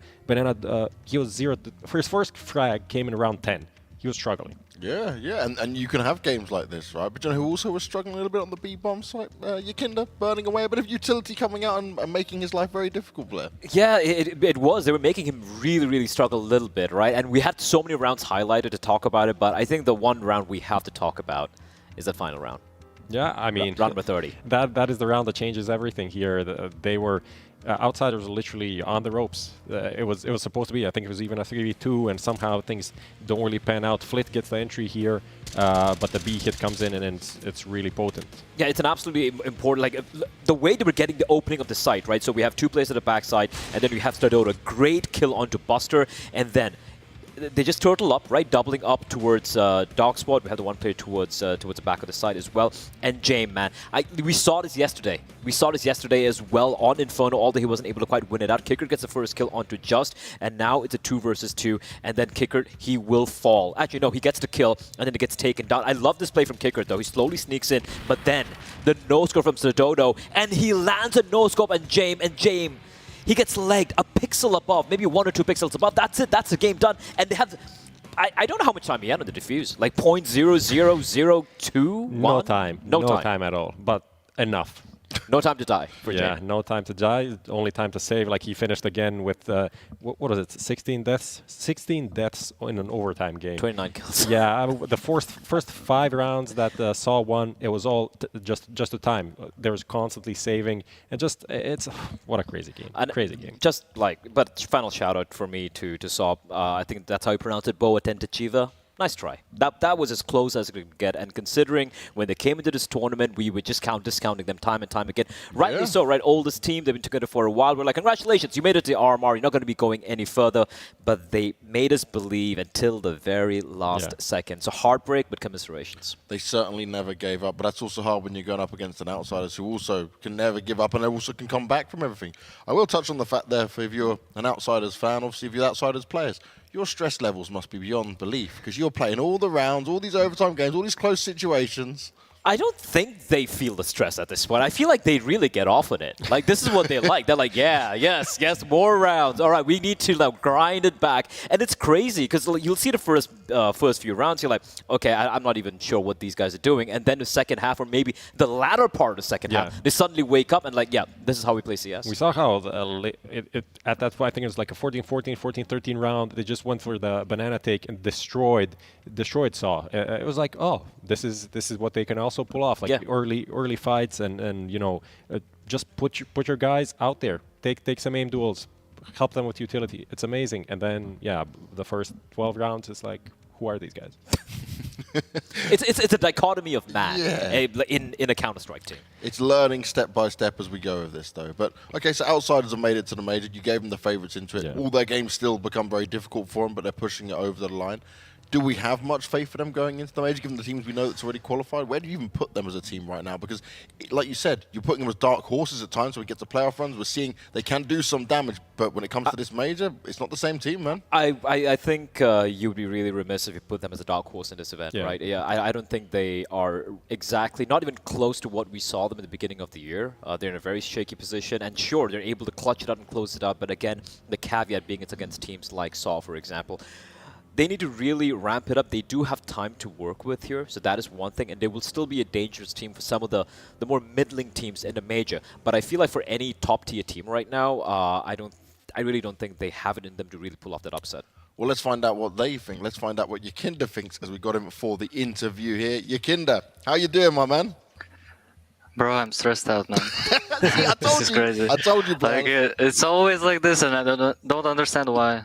he was 0 for his first frag, came in round 10. he was struggling. Yeah, yeah, and you can have games like this, right? But you know who also was struggling a little bit on the B-bomb site? Yakinda, burning away a bit of utility coming out and making his life very difficult, Blair. Yeah, it was. They were making him really, really struggle a little bit, right? And we had so many rounds highlighted to talk about it, but I think the one round we have to talk about is the final round. Yeah, I mean, round number 30. That is the round that changes everything here. They were outsiders were literally on the ropes. It was supposed to be. I think it was even a 3v2, and somehow things don't really pan out. Flit gets the entry here, but the B hit comes in, and it's really potent. Yeah, it's an absolutely important, like, the way they were getting the opening of the site, right? So we have two players at the backside, and then we have Stadota. Great kill onto Buster, and then they just turtle up, right? Doubling up towards Dog Squad. We have the one player towards the back of the side as well. And James, man, we saw this yesterday. We saw this yesterday as well on Inferno, although he wasn't able to quite win it out. Kicker gets the first kill onto Just, and now it's a 2 versus 2. And then Kicker, he will fall. Actually, no, he gets the kill, and then it gets taken down. I love this play from Kicker, though. He slowly sneaks in, but then the no-scope from Sododo, and he lands a no-scope on James, and James, he gets legged a pixel above, maybe 1 or 2 pixels above. That's it. That's the game done. And they have... I don't know how much time he had on the defuse. Like 0.0002? No time. No time at all. But enough. No time to die for Yeah, Jay. no time to die. Only time to save. Like he finished again with what was it? 16 deaths. 16 deaths in an overtime game. 29 kills. Yeah, the first 5 rounds that Saw won, it was all just the time. There was constantly saving, and it's what a crazy game. Crazy game. Just like, but final shout out for me to Saw. I think that's how you pronounce it. Boa Tentativa. Nice try. That was as close as it could get, and considering when they came into this tournament, we were just discounting them time and time again. Rightly so, right? Oldest team, they've been together for a while. We're like, congratulations, you made it to the RMR, you're not going to be going any further. But they made us believe until the very last second. So heartbreak, but commiserations. They certainly never gave up, but that's also hard when you're going up against an outsiders who also can never give up and they also can come back from everything. I will touch on the fact there, if you're an outsiders fan, obviously if you're outsiders players, your stress levels must be beyond belief because you're playing all the rounds, all these overtime games, all these close situations. I don't think they feel the stress at this point. I feel like they really get off on it. Like, this is what they like. They're like, yeah, yes, more rounds. All right, we need to like, grind it back. And it's crazy because you'll see the first few rounds. You're like, okay, I'm not even sure what these guys are doing. And then the second half, or maybe the latter part of the second half, they suddenly wake up and like, yeah, this is how we play CS. We saw how at that point, I think it was like a 14-14, 14-13 round. They just went for the banana take and destroyed Saw. It was like, oh, this is what they can also pull off, like early fights, and you know, just put your guys out there. Take some aim duels, help them with utility. It's amazing. And then the first 12 rounds is like, who are these guys? It's a dichotomy of man in a Counter-Strike team. It's learning step by step as we go with this, though. But, okay, so outsiders have made it to the major. You gave them the favourites into it. All their games still become very difficult for them, but they're pushing it over the line. Do we have much faith for them going into the major, given the teams we know that's already qualified? Where do you even put them as a team right now? Because, like you said, you're putting them as dark horses at times, so we get to playoff runs. We're seeing they can do some damage, but when it comes to this major, it's not the same team, man. I think you'd be really remiss if you put them as a dark horse in this event, right? Yeah, I don't think they are exactly, not even close to what we saw them in the beginning of the year. They're in a very shaky position, and sure, they're able to clutch it out and close it up, but again, the caveat being it's against teams like Saw, for example. They need to really ramp it up. They do have time to work with here, so that is one thing. And they will still be a dangerous team for some of the more middling teams in the major. But I feel like for any top-tier team right now, I really don't think they have it in them to really pull off that upset. Well, let's find out what they think. Let's find out what Yakinda thinks as we got him for the interview here. Yakinda, how you doing, my man? Bro, I'm stressed out, man. See, This is crazy. I told you, bro. Like, it's always like this, and I don't understand why.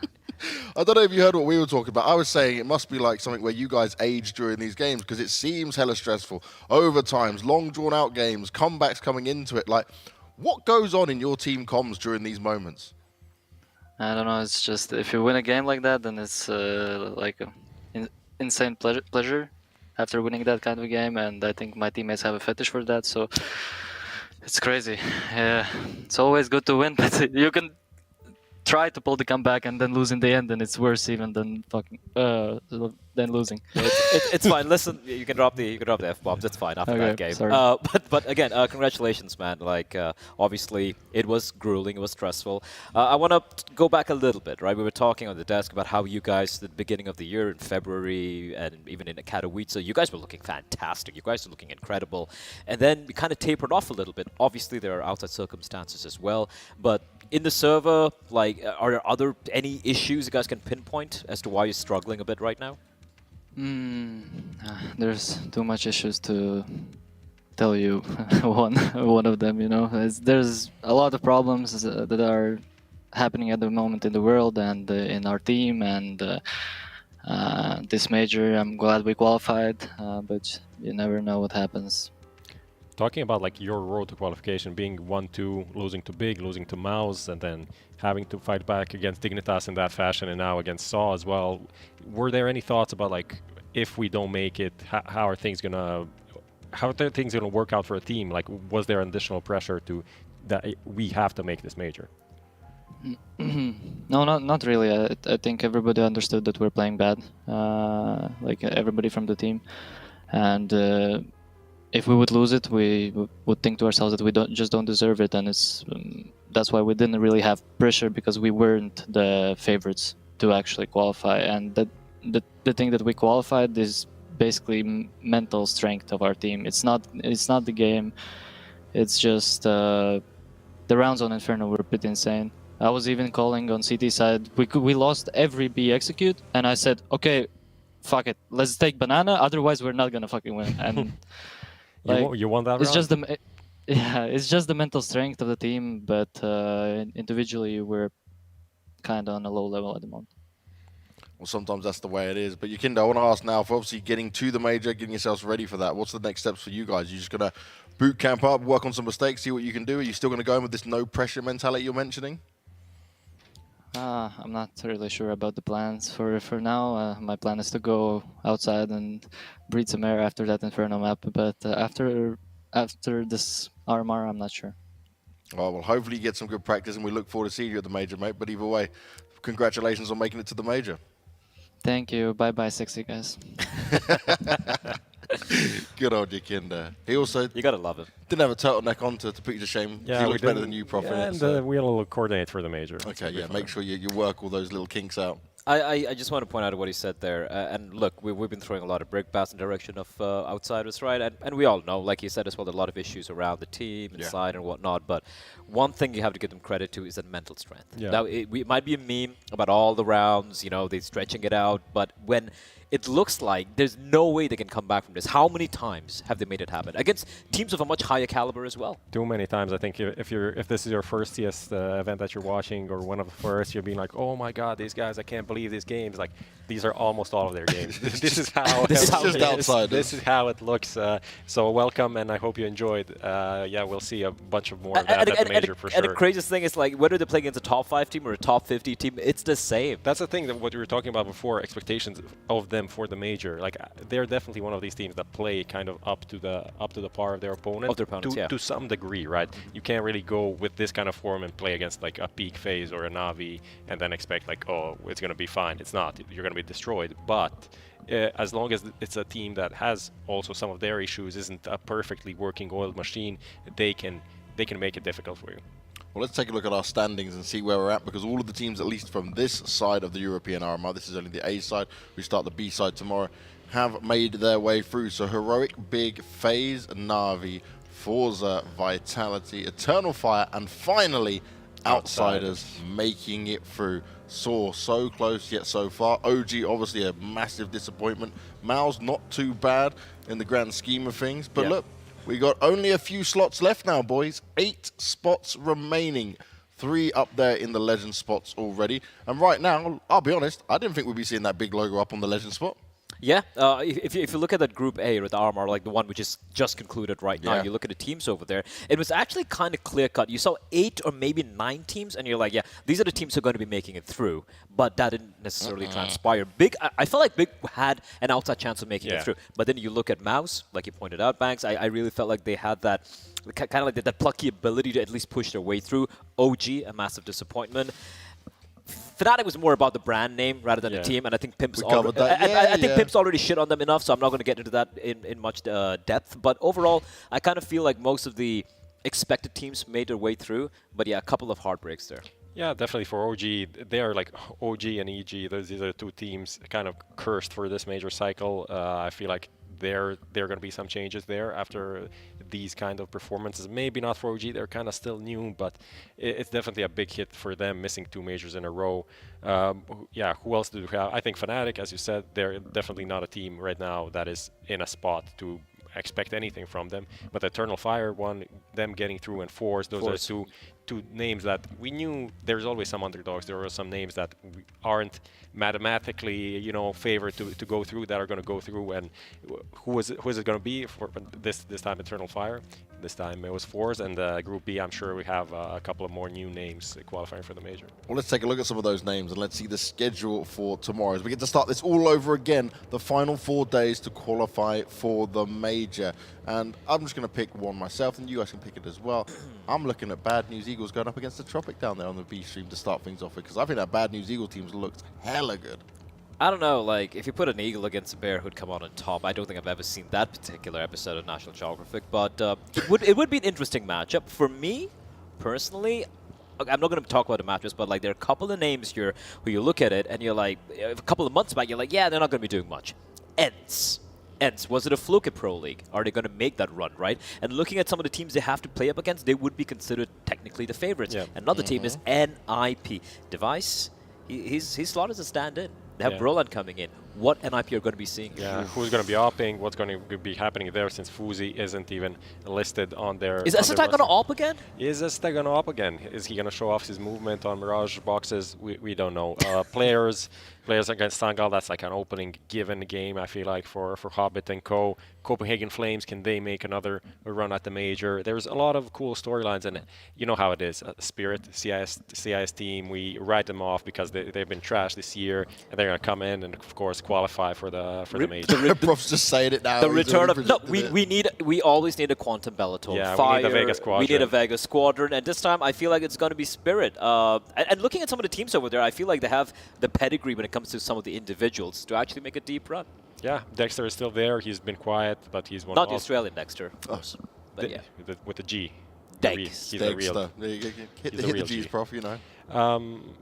I don't know if you heard what we were talking about. I was saying it must be like something where you guys age during these games because it seems hella stressful. Overtimes, long drawn-out games, comebacks coming into it. Like, what goes on in your team comms during these moments? I don't know. It's just if you win a game like that, then it's like an insane pleasure after winning that kind of game. And I think my teammates have a fetish for that. So it's crazy. Yeah, it's always good to win, but you can try to pull the comeback and then lose in the end, and it's worse even than fucking than losing. It's fine. Listen, you can drop the F-bombs. It's fine after that game. Sorry. But again, congratulations, man. Like obviously it was grueling, it was stressful. I want to go back a little bit, right? We were talking on the desk about how you guys, at the beginning of the year in February and even in Katowice, you guys were looking fantastic. You guys were looking incredible, and then we kind of tapered off a little bit. Obviously, there are outside circumstances as well, but in the server, like, are there any issues you guys can pinpoint as to why you're struggling a bit right now? There's too much issues to tell you one of them, you know. There's a lot of problems that are happening at the moment in the world and in our team, and this major, I'm glad we qualified, but you never know what happens. Talking about like your road to qualification, being 1-2, losing to Big, losing to Mouse, and then having to fight back against Dignitas in that fashion, and now against Saw as well. Were there any thoughts about like, if we don't make it, how are things gonna work out for a team? Like, was there additional pressure that we have to make this major? No, not really. I think everybody understood that we're playing bad, like everybody from the team, and if we would lose it, we would think to ourselves that we don't deserve it, and that's why we didn't really have pressure, because we weren't the favorites to actually qualify. And the thing that we qualified is basically mental strength of our team. It's not the game. It's just the rounds on Inferno were pretty insane. I was even calling on CT side. We lost every B execute, and I said, okay, fuck it, let's take banana. Otherwise, we're not gonna fucking win. And like, you won that it's round? It's just the mental strength of the team, but individually we're kind of on a low level at the moment. Well, sometimes that's the way it is. But Yakindo, I want to ask now, for obviously getting to the major, getting yourselves ready for that, what's the next steps for you guys? You just going to boot camp up, work on some mistakes, see what you can do? Are you still going to go in with this no pressure mentality you're mentioning? I'm not really sure about the plans for now. My plan is to go outside and breathe some air after that Inferno map, but after this RMR, I'm not sure. Oh, well, hopefully you get some good practice, and we look forward to seeing you at the major, mate. But either way, congratulations on making it to the major. Thank you. Bye-bye, sexy guys. Good old Yakindo. He also... You gotta love him. Didn't have a turtleneck on to put you to shame. Yeah, he looks better than you, Prophet. Yeah, and we'll coordinate for the major. Okay, yeah, make sure you work all those little kinks out. I just want to point out what he said there. And look, we've been throwing a lot of brickbats in the direction of outsiders, right? And we all know, like he said as well, there are a lot of issues around the team, inside and whatnot. But one thing you have to give them credit to is that mental strength. Yeah. Now, it might be a meme about all the rounds, you know, they're stretching it out. But when it looks like there's no way they can come back from this, how many times have they made it happen? Against teams of a much higher caliber as well. Too many times. I think if this is your first CS event that you're watching, or one of the first, you're being like, oh my god, these guys, I can't believe these games. Like, these are almost all of their games. This is how this is outside. This is how it looks. So welcome, and I hope you enjoyed. Yeah, we'll see a bunch of more of that at the major for sure. And the craziest thing is, like, whether they play against a top 5 team or a top 50 team, it's the same. That's the thing that what we were talking about before, expectations of them for the major. Like, they're definitely one of these teams that play kind of up to the par of their opponent. Of their opponents, to some degree, right? You can't really go with this kind of form and play against like a Peak FaZe or a Na'Vi and then expect like, oh, it's going to be fine. It's not. You're going to be destroyed. But as long as it's a team that has also some of their issues, isn't a perfectly working oiled machine, they can make it difficult for you. Well, let's take a look at our standings and see where we're at, because all of the teams, at least from this side of the European RMR, this is only the A side, we start the B side tomorrow, have made their way through. So Heroic, Big, FaZe, Na'Vi, Forza, Vitality, Eternal Fire, and finally Outsiders making it through. Saw so close yet so far. OG obviously a massive disappointment. Mao's not too bad in the grand scheme of things, but look, we got only a few slots left now, boys. 8 spots remaining. 3 up there in the legend spots already. And right now, I'll be honest, I didn't think we'd be seeing that big logo up on the legend spot. Yeah, if you look at that Group A with the RMR, like the one which is just concluded right now, you look at the teams over there, it was actually kind of clear-cut. You saw 8 or maybe 9 teams, and you're like, yeah, these are the teams who are going to be making it through. But that didn't necessarily transpire. Big, I felt like Big had an outside chance of making it through. But then you look at Mouse, like you pointed out, Banks, I really felt like they had that kind of like that plucky ability to at least push their way through. OG, a massive disappointment. Fnatic was more about the brand name rather than the team, and I think Pimp's covered already, that. I think Pimp's already shit on them enough, so I'm not going to get into that in much depth. But overall, I kind of feel like most of the expected teams made their way through, but yeah, a couple of heartbreaks there. Yeah, definitely for OG. They are like OG and EG. These are two teams kind of cursed for this major cycle. I feel like there are going to be some changes there after these kind of performances. Maybe not for OG. They're kind of still new, but it's definitely a big hit for them, missing 2 majors in a row. Yeah, who else do we have? I think Fnatic, as you said, they're definitely not a team right now that is in a spot to expect anything from them. But Eternal Fire won, them getting through in fours. Those are two names that we knew. There's always some underdogs. There are some names that aren't mathematically, favored to go through, that are going to go through. And who is it going to be for this time? Eternal Fire. This time it was fours, and Group B, I'm sure we have a couple of more new names qualifying for the major. Well, let's take a look at some of those names and let's see the schedule for tomorrow as we get to start this all over again. The final 4 days to qualify for the major. And I'm just going to pick one myself, and you guys can pick it as well. I'm looking at Bad News Eagles going up against the Tropic down there on the B stream to start things off with, because I think that Bad News Eagle team's looked hella good. I don't know, like, if you put an eagle against a bear who'd come on top, I don't think I've ever seen that particular episode of National Geographic, but it would be an interesting matchup. For me, personally, I'm not going to talk about the matches, but like there are a couple of names here where you look at it and you're like, a couple of months back, you're like, yeah, they're not going to be doing much. ENCE. Was it a fluke at Pro League? Are they going to make that run, right? And looking at some of the teams they have to play up against, they would be considered technically the favorites. Yeah. Another team is NIP. Device, he's slotted as a stand-in. They have Roland coming in. What NIP are going to be seeing? Yeah, who's going to be opping? What's going to be happening there since Fuzi isn't even listed on their... Is Essetai going to op again? Is Essetai going to op again? Is he going to show off his movement on Mirage boxes? We don't know. Players against Sangal, that's like an opening given game, I feel like, for Hobbit and Co. Copenhagen Flames, can they make another run at the major? There's a lot of cool storylines, and you know how it is. Spirit, CIS team, we write them off because they've been trashed this year, and they're going to come in and, of course, qualify for the major. Prof's just saying it now. The return of... No, we always need a Quantum Bellator. Yeah, Fire, we need a Vega Squadron. We need a Vega Squadron, and this time I feel like it's going to be Spirit. And looking at some of the teams over there, I feel like they have the pedigree when it comes to some of the individuals to actually make a deep run. Yeah, Dexter is still there. He's been quiet, but he's one Not the Australian Dexter, of course. But yeah. With the G. Dex. He's a real. Hit the G's, Prof,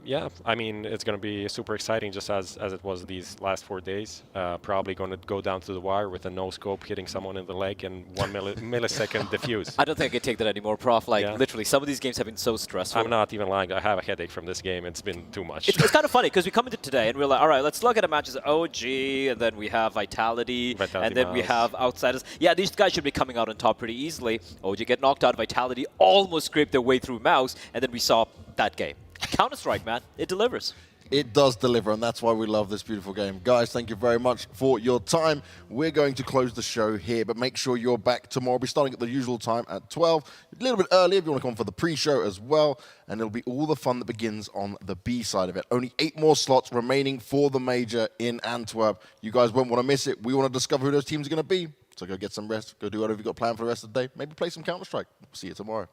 Yeah, I mean, it's going to be super exciting, just as it was these last 4 days. Probably going to go down to the wire with a no-scope, hitting someone in the leg and 1 millisecond diffuse. I don't think I can take that anymore, Prof. Like, literally, some of these games have been so stressful. I'm not even lying. I have a headache from this game. It's been too much. It's kind of funny, because we come into today, and we're like, all right, let's look at the matches. OG, and then we have Vitality, and then we have Outsiders. Yeah, these guys should be coming out on top pretty easily. OG get knocked out. Vitality almost scraped their way through Mouse, and then we saw that game. Counter-Strike, man. It delivers. It does deliver, and that's why we love this beautiful game. Guys, thank you very much for your time. We're going to close the show here, but make sure you're back tomorrow. We'll be starting at the usual time at 12. A little bit earlier if you want to come for the pre-show as well, and it'll be all the fun that begins on the B side of it. Only 8 more slots remaining for the major in Antwerp. You guys won't want to miss it. We want to discover who those teams are going to be, so go get some rest, go do whatever you've got planned for the rest of the day. Maybe play some Counter-Strike. See you tomorrow.